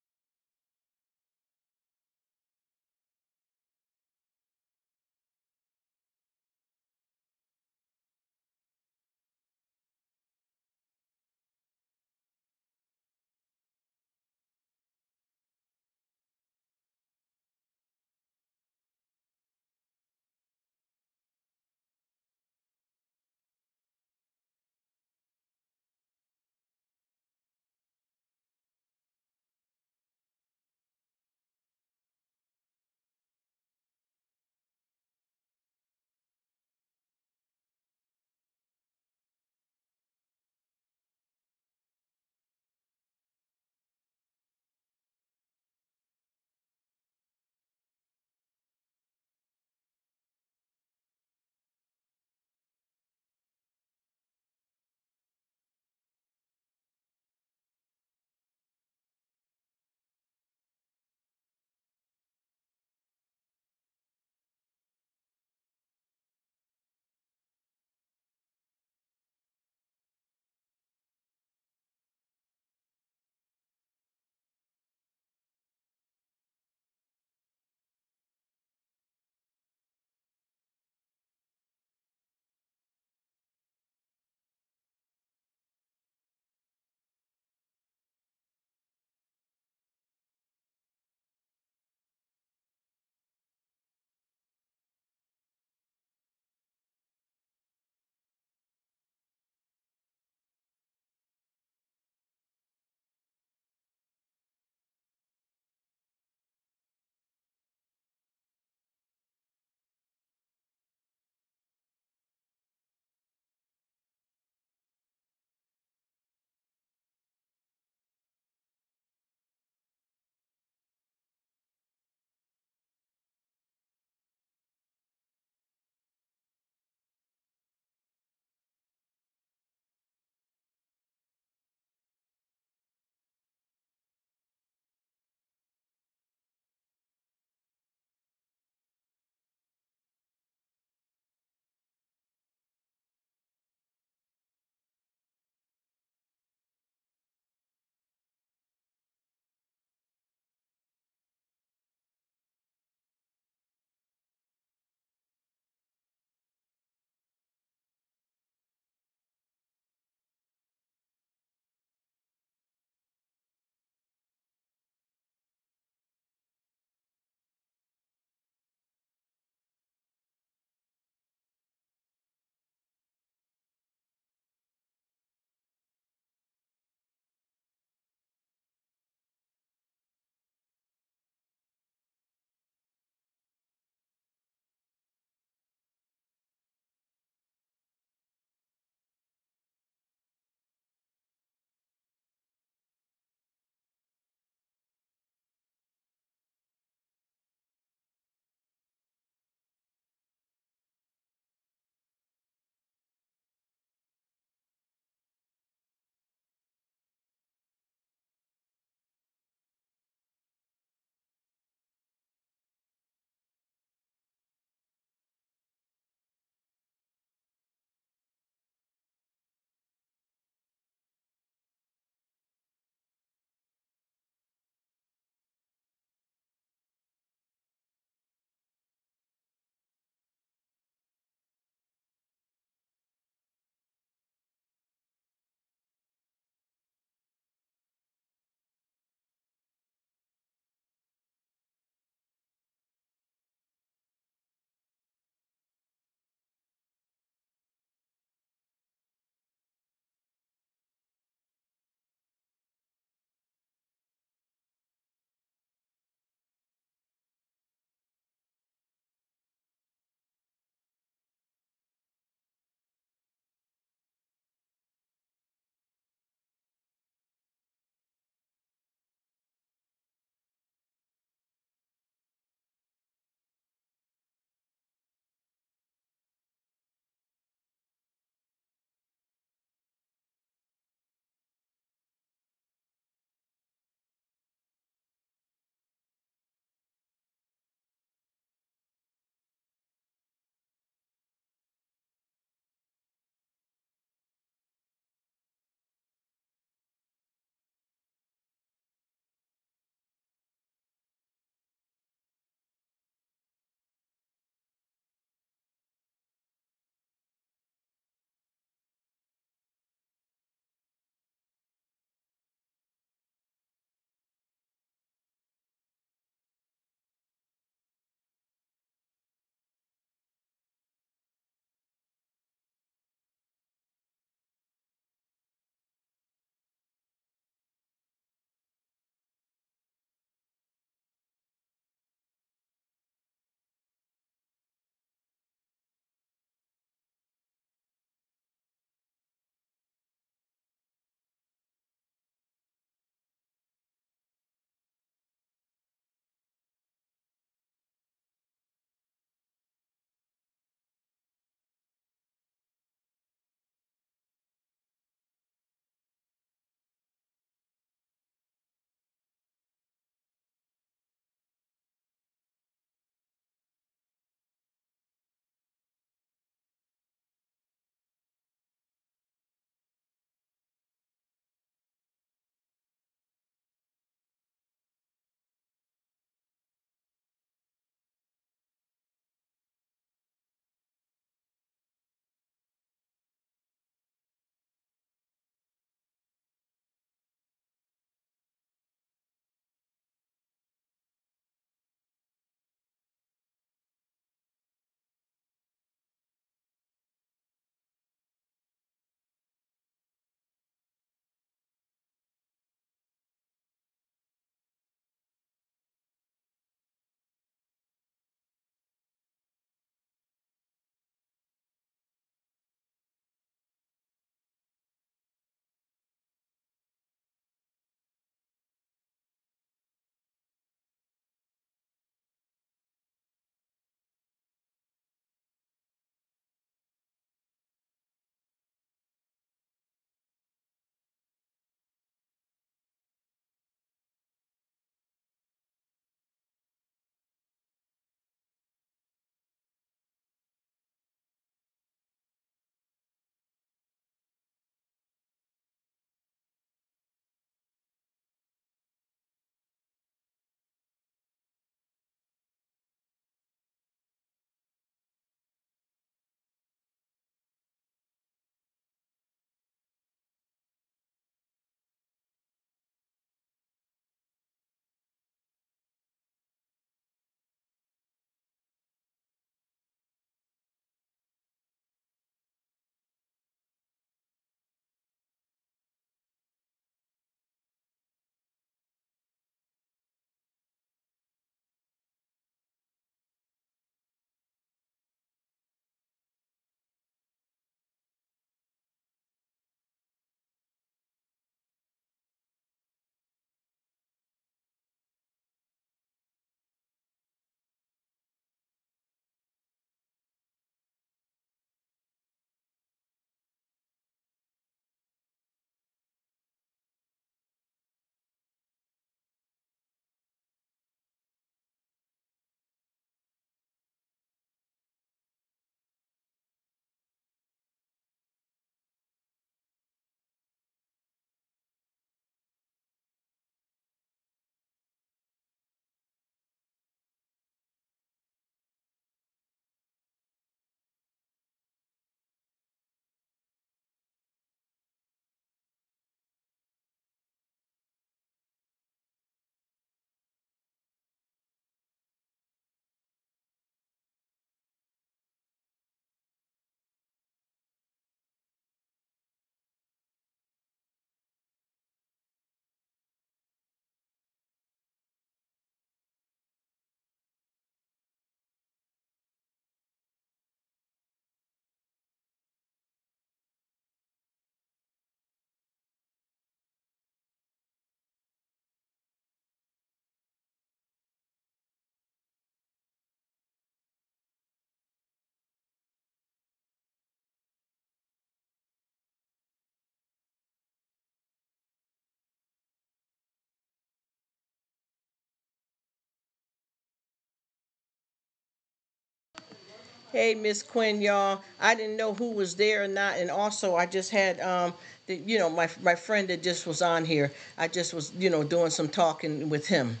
Hey, Miss Quinn, y'all. I didn't know who was there or not, and also I just had my friend that just was on here. I just was doing some talking with him.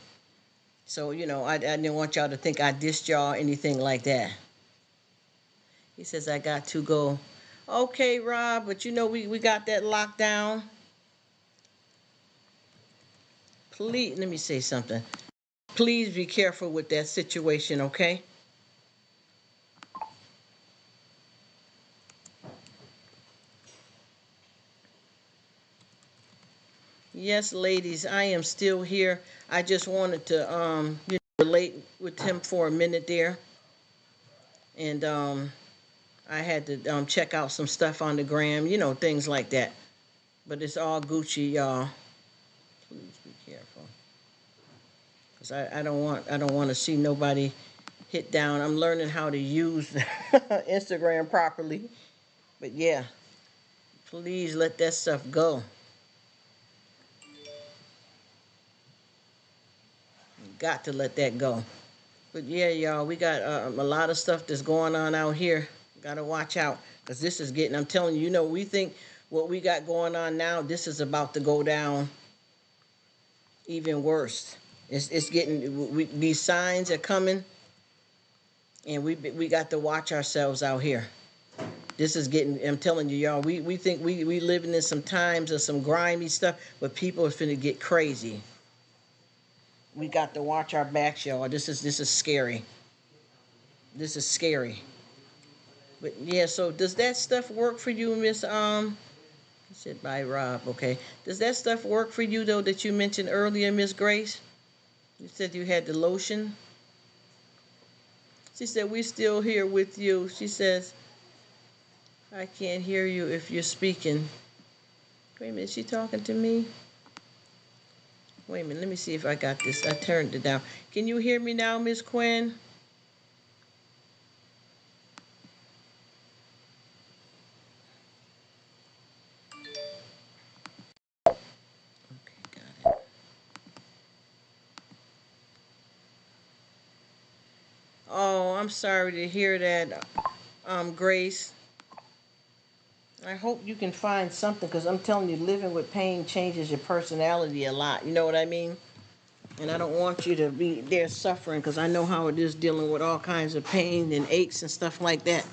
So I didn't want y'all to think I dissed y'all or anything like that. He says I got to go. Okay, Rob, but we got that locked down. Please, let me say something. Please be careful with that situation, okay? Yes, ladies, I am still here. I just wanted to relate with him for a minute there, and I had to check out some stuff on the gram, things like that. But it's all Gucci, y'all. Please be careful, cause I don't want to see nobody hit down. I'm learning how to use Instagram properly, but yeah, please let that stuff go. Got to let that go. But yeah, y'all, we got a lot of stuff that's going on out here. Gotta watch out, cause this is getting. I'm telling you, we think what we got going on now. This is about to go down even worse. It's getting. These signs are coming, and we got to watch ourselves out here. This is getting. I'm telling you, y'all. We think we living in some times of some grimy stuff, but people are finna get crazy. We got to watch our backs, y'all. This is scary. This is scary. But yeah, so does that stuff work for you, Miss he said by Rob, okay. Does that stuff work for you though that you mentioned earlier, Miss Grace? You said you had the lotion. She said we still here with you. She says, I can't hear you if you're speaking. Wait a minute, is she talking to me? Wait a minute, let me see if I got this. I turned it down. Can you hear me now, Miss Quinn? Okay, got it. Oh, I'm sorry to hear that, Grace. I hope you can find something because I'm telling you, living with pain changes your personality a lot. You know what I mean? And I don't want you to be there suffering because I know how it is dealing with all kinds of pain and aches and stuff like that.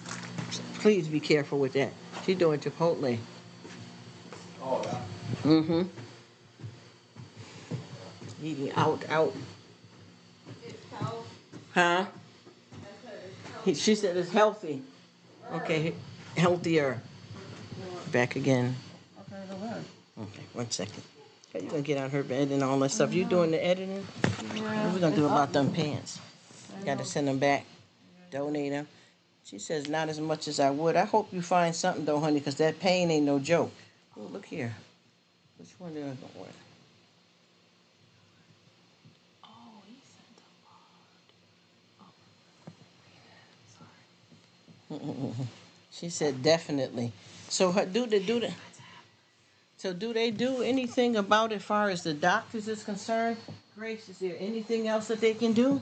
So please be careful with that. She's doing Chipotle. Oh, yeah. Mm-hmm. Eating out. Huh? She said it's healthy. Okay, healthier. Back again. Okay, 1 second. Okay, you gonna get out her bed and all that stuff. You doing the editing? What we gonna do about them pants? Gotta send them back. Donate them. She says not as much as I would. I hope you find something though, honey, because that pain ain't no joke. Oh, look here. Which one do I gonna wear? She said definitely. So do they do anything about it as far as the doctors is concerned? Grace, is there anything else that they can do?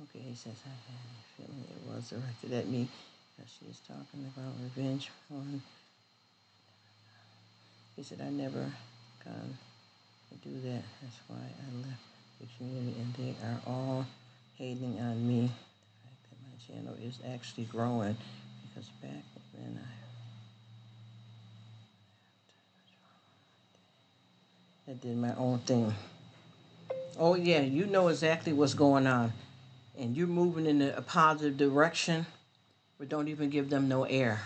Okay, he says I had a feeling it was directed at me. She is talking about revenge on. He said I never gone to do that. That's why I left the community, and they are all hating on me. The fact that my channel is actually growing because back when I did my own thing. Oh yeah, you know exactly what's going on, and you're moving in a positive direction, but don't even give them no air.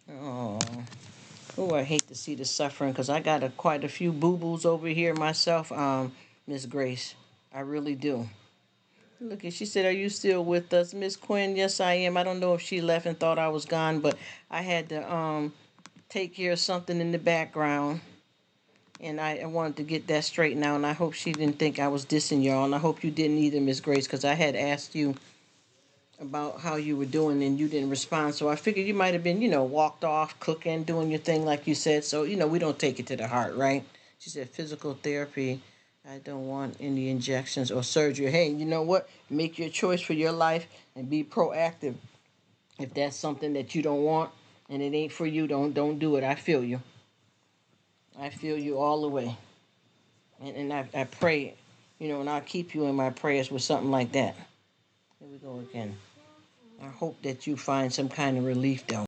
Oh. Oh, I hate to see the suffering because I got quite a few boo boos over here myself, Miss Grace. I really do. Look, she said, "Are you still with us, Miss Quinn?" Yes, I am. I don't know if she left and thought I was gone, but I had to take care of something in the background, and I wanted to get that straightened out. And I hope she didn't think I was dissing y'all, and I hope you didn't either, Miss Grace, because I had asked you about how you were doing and you didn't respond. So I figured you might have been, walked off, cooking, doing your thing like you said. So, we don't take it to the heart, right? She said physical therapy. I don't want any injections or surgery. Hey, you know what? Make your choice for your life and be proactive. If that's something that you don't want and it ain't for you, don't do it. I feel you. I feel you all the way. And I pray, and I'll keep you in my prayers with something like that. Here we go again. I hope that you find some kind of relief, though.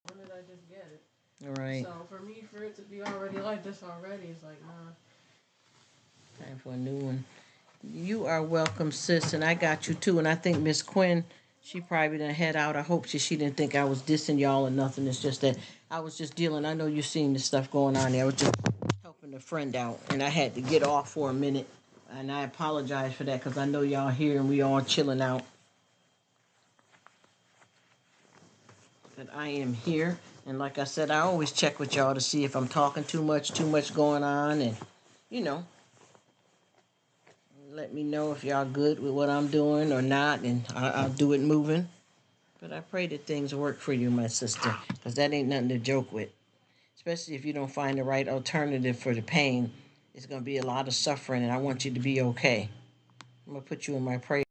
When did I just get it? All right. So for me, for it to be already like this already, it's like, nah. Time for a new one. You are welcome, sis, and I got you too. And I think Miss Quinn, she probably done head out. I hope she didn't think I was dissing y'all or nothing. It's just that I was just dealing. I know you seen the stuff going on there. I was just helping a friend out, and I had to get off for a minute. And I apologize for that because I know y'all here and we all chilling out. But I am here, and like I said, I always check with y'all to see if I'm talking too much going on, and you know, let me know if y'all good with what I'm doing or not, and I'll do it moving. But I pray that things work for you, my sister, because that ain't nothing to joke with. Especially if you don't find the right alternative for the pain, it's going to be a lot of suffering, and I want you to be okay. I'm going to put you in my prayer.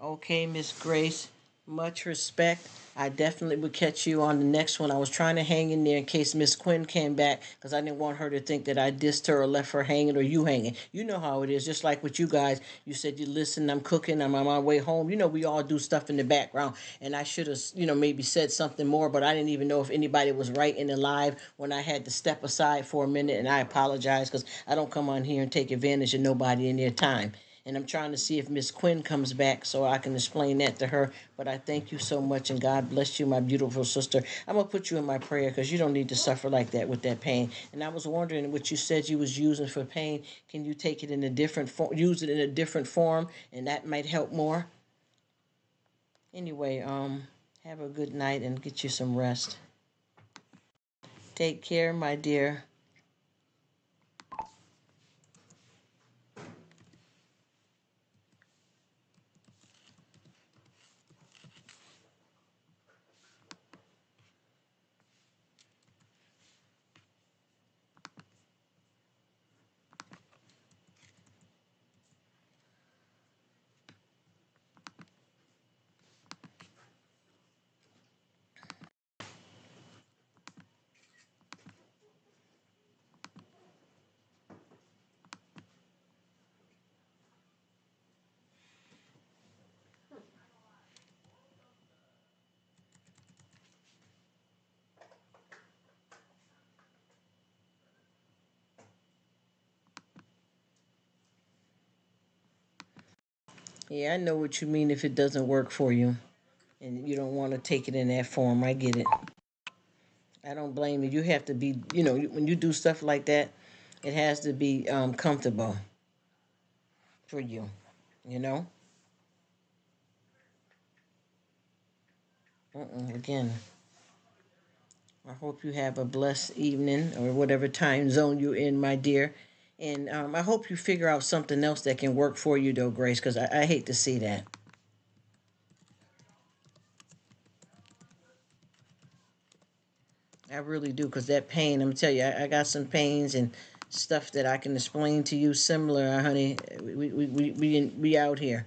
Okay, Miss Grace, much respect. I definitely would catch you on the next one. I was trying to hang in there in case Miss Quinn came back because I didn't want her to think that I dissed her or left her hanging or you hanging. You know how it is, just like with you guys. You said you listen, I'm cooking, I'm on my way home. You know, we all do stuff in the background, and I should have, maybe said something more, but I didn't even know if anybody was right in the live when I had to step aside for a minute, and I apologize because I don't come on here and take advantage of nobody in their time. And I'm trying to see if Miss Quinn comes back so I can explain that to her. But I thank you so much, and God bless you, my beautiful sister. I'm gonna put you in my prayer because you don't need to suffer like that with that pain. And I was wondering what you said you was using for pain. Can you take it in a different form? Use it in a different form, and that might help more. Anyway, have a good night and get you some rest. Take care, my dear. Yeah, I know what you mean if it doesn't work for you and you don't want to take it in that form. I get it. I don't blame you. You have to be, when you do stuff like that, it has to be comfortable for you, you know? Again, I hope you have a blessed evening or whatever time zone you're in, my dear. And I hope you figure out something else that can work for you, though, Grace, because I hate to see that. I really do, because that pain, I'm going to tell you, I got some pains and stuff that I can explain to you similar, honey. We out here.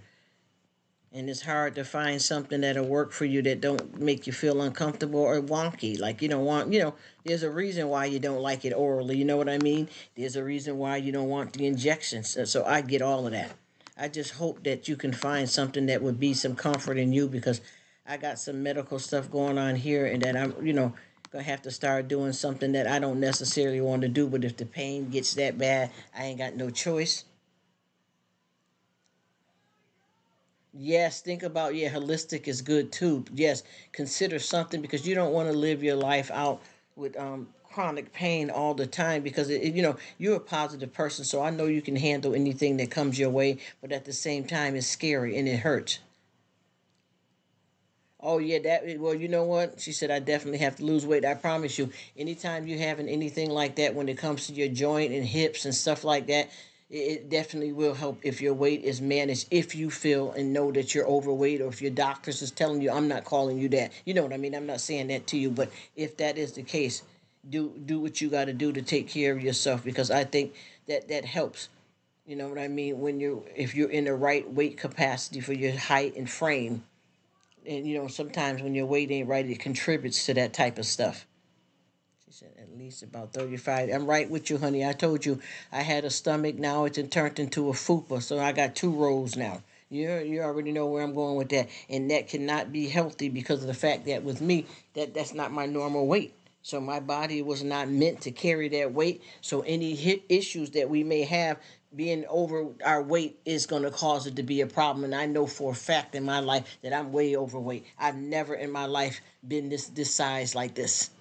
And it's hard to find something that'll work for you that don't make you feel uncomfortable or wonky. Like you don't want, there's a reason why you don't like it orally. You know what I mean? There's a reason why you don't want the injections. So I get all of that. I just hope that you can find something that would be some comfort in you because I got some medical stuff going on here and that I'm, gonna have to start doing something that I don't necessarily want to do. But if the pain gets that bad, I ain't got no choice. Yes, think about, yeah, holistic is good too. Yes, consider something because you don't want to live your life out with chronic pain all the time because you're a positive person, so I know you can handle anything that comes your way, but at the same time it's scary and it hurts. Oh yeah, that well, you know what? She said I definitely have to lose weight. I promise you. Anytime you having anything like that when it comes to your joint and hips and stuff like that, it definitely will help if your weight is managed. If you feel and know that you're overweight, or if your doctors is telling you, I'm not calling you that. You know what I mean? I'm not saying that to you, but if that is the case, do what you got to do to take care of yourself because I think that helps. You know what I mean? When if you're in the right weight capacity for your height and frame and sometimes when your weight ain't right, it contributes to that type of stuff. She said at least about 35. I'm right with you, honey. I told you I had a stomach. Now it's turned into a fupa, so I got two rows now. You already know where I'm going with that, and that cannot be healthy because of the fact that with me, that's not my normal weight. So my body was not meant to carry that weight. So any issues that we may have being over our weight is going to cause it to be a problem. And I know for a fact in my life that I'm way overweight. I've never in my life been this size like this.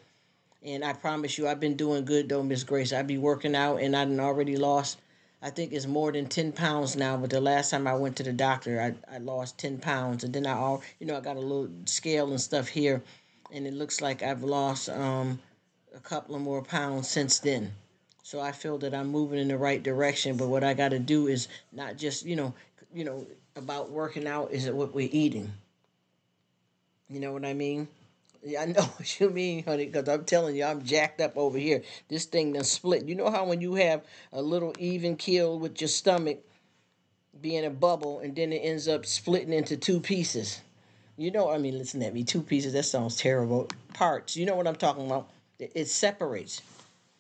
And I promise you, I've been doing good though, Miss Grace. I be working out, and I done already lost. I think it's more than 10 pounds now. But the last time I went to the doctor, I lost 10 pounds, and then I got a little scale and stuff here, and it looks like I've lost a couple of more pounds since then. So I feel that I'm moving in the right direction. But what I got to do is not just about working out. Is it what we're eating? You know what I mean? Yeah, I know what you mean, honey, because I'm telling you, I'm jacked up over here. This thing done split. You know how when you have a little even keel with your stomach, being a bubble, and then it ends up splitting into two pieces. You know, I mean, listen at me, two pieces. That sounds terrible. Parts. You know what I'm talking about? It separates.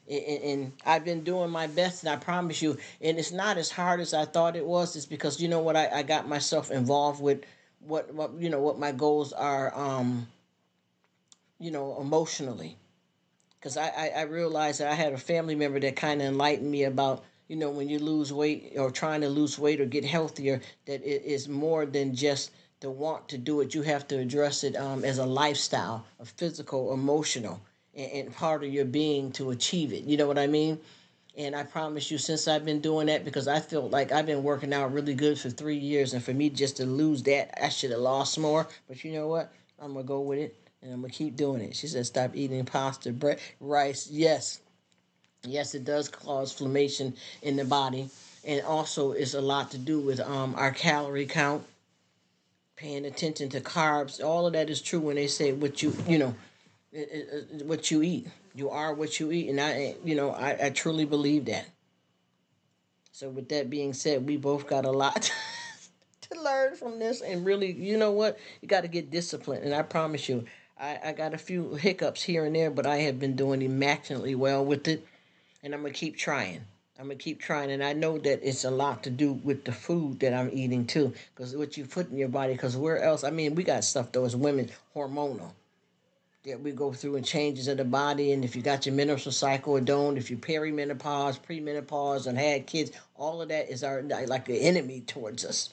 And I've been doing my best, and I promise you, and it's not as hard as I thought it was. It's because you know what, I got myself involved with what you know what my goals are. Emotionally, because I realized that I had a family member that kind of enlightened me about when you lose weight or trying to lose weight or get healthier, that it is more than just the want to do it. You have to address it as a lifestyle, a physical, emotional, and part of your being to achieve it. You know what I mean? And I promise you, since I've been doing that, because I feel like I've been working out really good for 3 years, and for me just to lose that, I should have lost more. But you know what? I'm gonna go with it, and I'm gonna keep doing it. She said, "Stop eating pasta, bread, rice." Yes, yes, it does cause inflammation in the body, and also it's a lot to do with our calorie count, paying attention to carbs. All of that is true when they say what what you eat. You are what you eat, and I truly believe that. So with that being said, we both got a lot to learn from this, and really, you know what? You got to get disciplined, and I promise you, I got a few hiccups here and there, but I have been doing immaculately well with it, and I'm gonna keep trying. I'm gonna keep trying, and I know that it's a lot to do with the food that I'm eating too, because what you put in your body. Because where else? I mean, we got stuff though as women, hormonal, that we go through and changes of the body, and if you got your menstrual cycle or don't, if you perimenopause, premenopause, and had kids, all of that is our like an enemy towards us.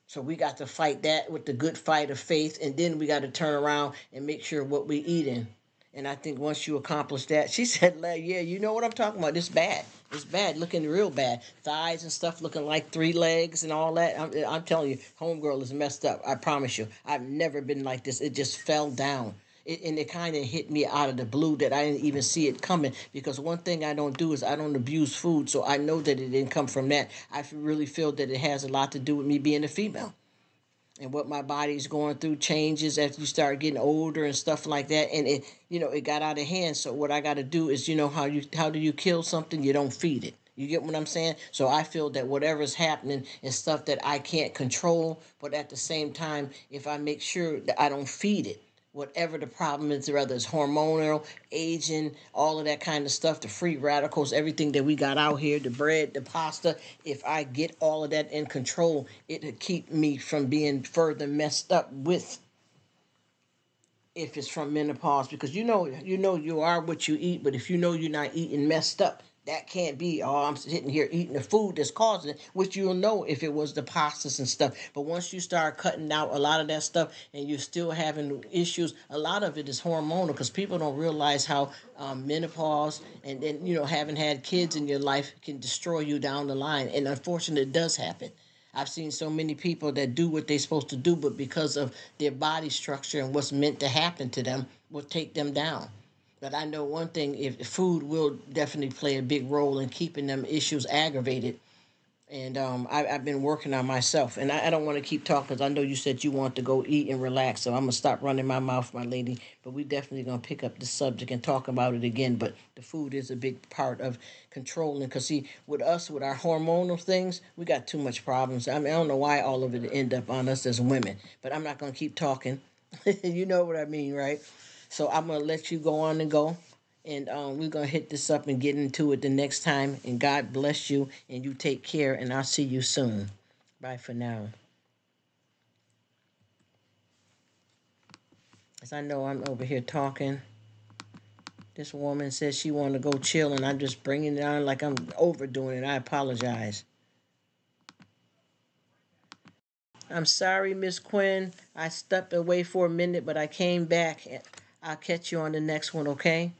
So we got to fight that with the good fight of faith, and then we got to turn around and make sure what we eating. And I think once you accomplish that, she said, "Yeah, you know what I'm talking about. It's bad. It's bad, looking real bad. Thighs and stuff looking like three legs and all that. I'm telling you, homegirl is messed up. I promise you. I've never been like this. It just fell down." And it kind of hit me out of the blue that I didn't even see it coming, because one thing I don't do is I don't abuse food, so I know that it didn't come from that. I really feel that it has a lot to do with me being a female and what my body's going through changes as you start getting older and stuff like that, and it got out of hand. So what I got to do is, how do you kill something? You don't feed it. You get what I'm saying? So I feel that whatever's happening is stuff that I can't control, but at the same time, if I make sure that I don't feed it, whatever the problem is, whether it's hormonal, aging, all of that kind of stuff, the free radicals, everything that we got out here, the bread, the pasta, if I get all of that in control, it'll keep me from being further messed up with, if it's from menopause, because you are what you eat, but if you know you're not eating messed up, that can't be, oh, I'm sitting here eating the food that's causing it, which you'll know if it was the pastas and stuff. But once you start cutting out a lot of that stuff and you're still having issues, a lot of it is hormonal, because people don't realize how menopause and then having had kids in your life can destroy you down the line, and unfortunately it does happen. I've seen so many people that do what they're supposed to do, but because of their body structure and what's meant to happen to them, will take them down. But I know one thing: if food will definitely play a big role in keeping them issues aggravated, and I've been working on myself. And I don't want to keep talking, because I know you said you want to go eat and relax. So I'm going to stop running my mouth, my lady. But we definitely going to pick up the subject and talk about it again. But the food is a big part of controlling. Because, see, with us, with our hormonal things, we got too much problems. I mean, I don't know why all of it end up on us as women. But I'm not going to keep talking. You know what I mean, right? So I'm going to let you go on and go. And we're going to hit this up and get into it the next time. And God bless you. And you take care. And I'll see you soon. Bye for now. As I know I'm over here talking. This woman says she want to go chill. And I'm just bringing it on like I'm overdoing it. I apologize. I'm sorry, Miss Quinn. I stepped away for a minute, but I came back. I'll catch you on the next one, okay?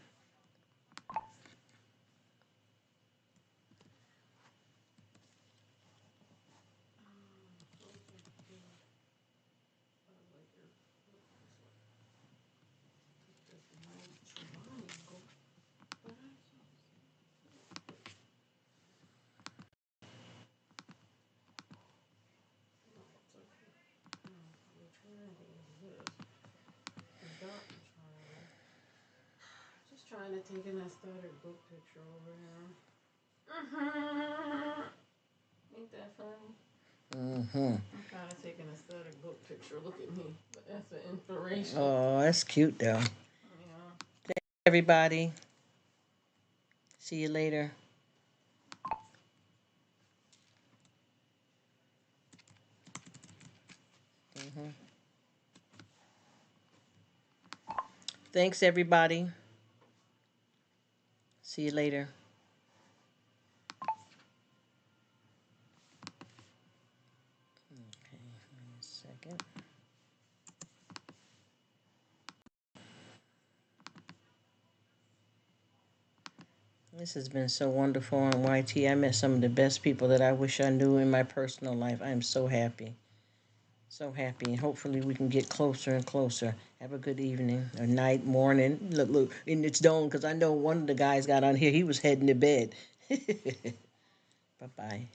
Just trying to take an aesthetic book picture over here. Ain't that funny? Mm-hmm. I'm trying to take an aesthetic book picture. Look at me. But that's an inspiration. Oh, that's cute though. Yeah. Everybody. See you later. Mm-hmm. Thanks, everybody. See you later. Okay, wait a second. This has been so wonderful on YT. I met some of the best people that I wish I knew in my personal life. I am so happy. So happy. And hopefully we can get closer and closer. Have a good evening or night, morning. Look, and it's dawn because I know one of the guys got on here. He was heading to bed. Bye-bye.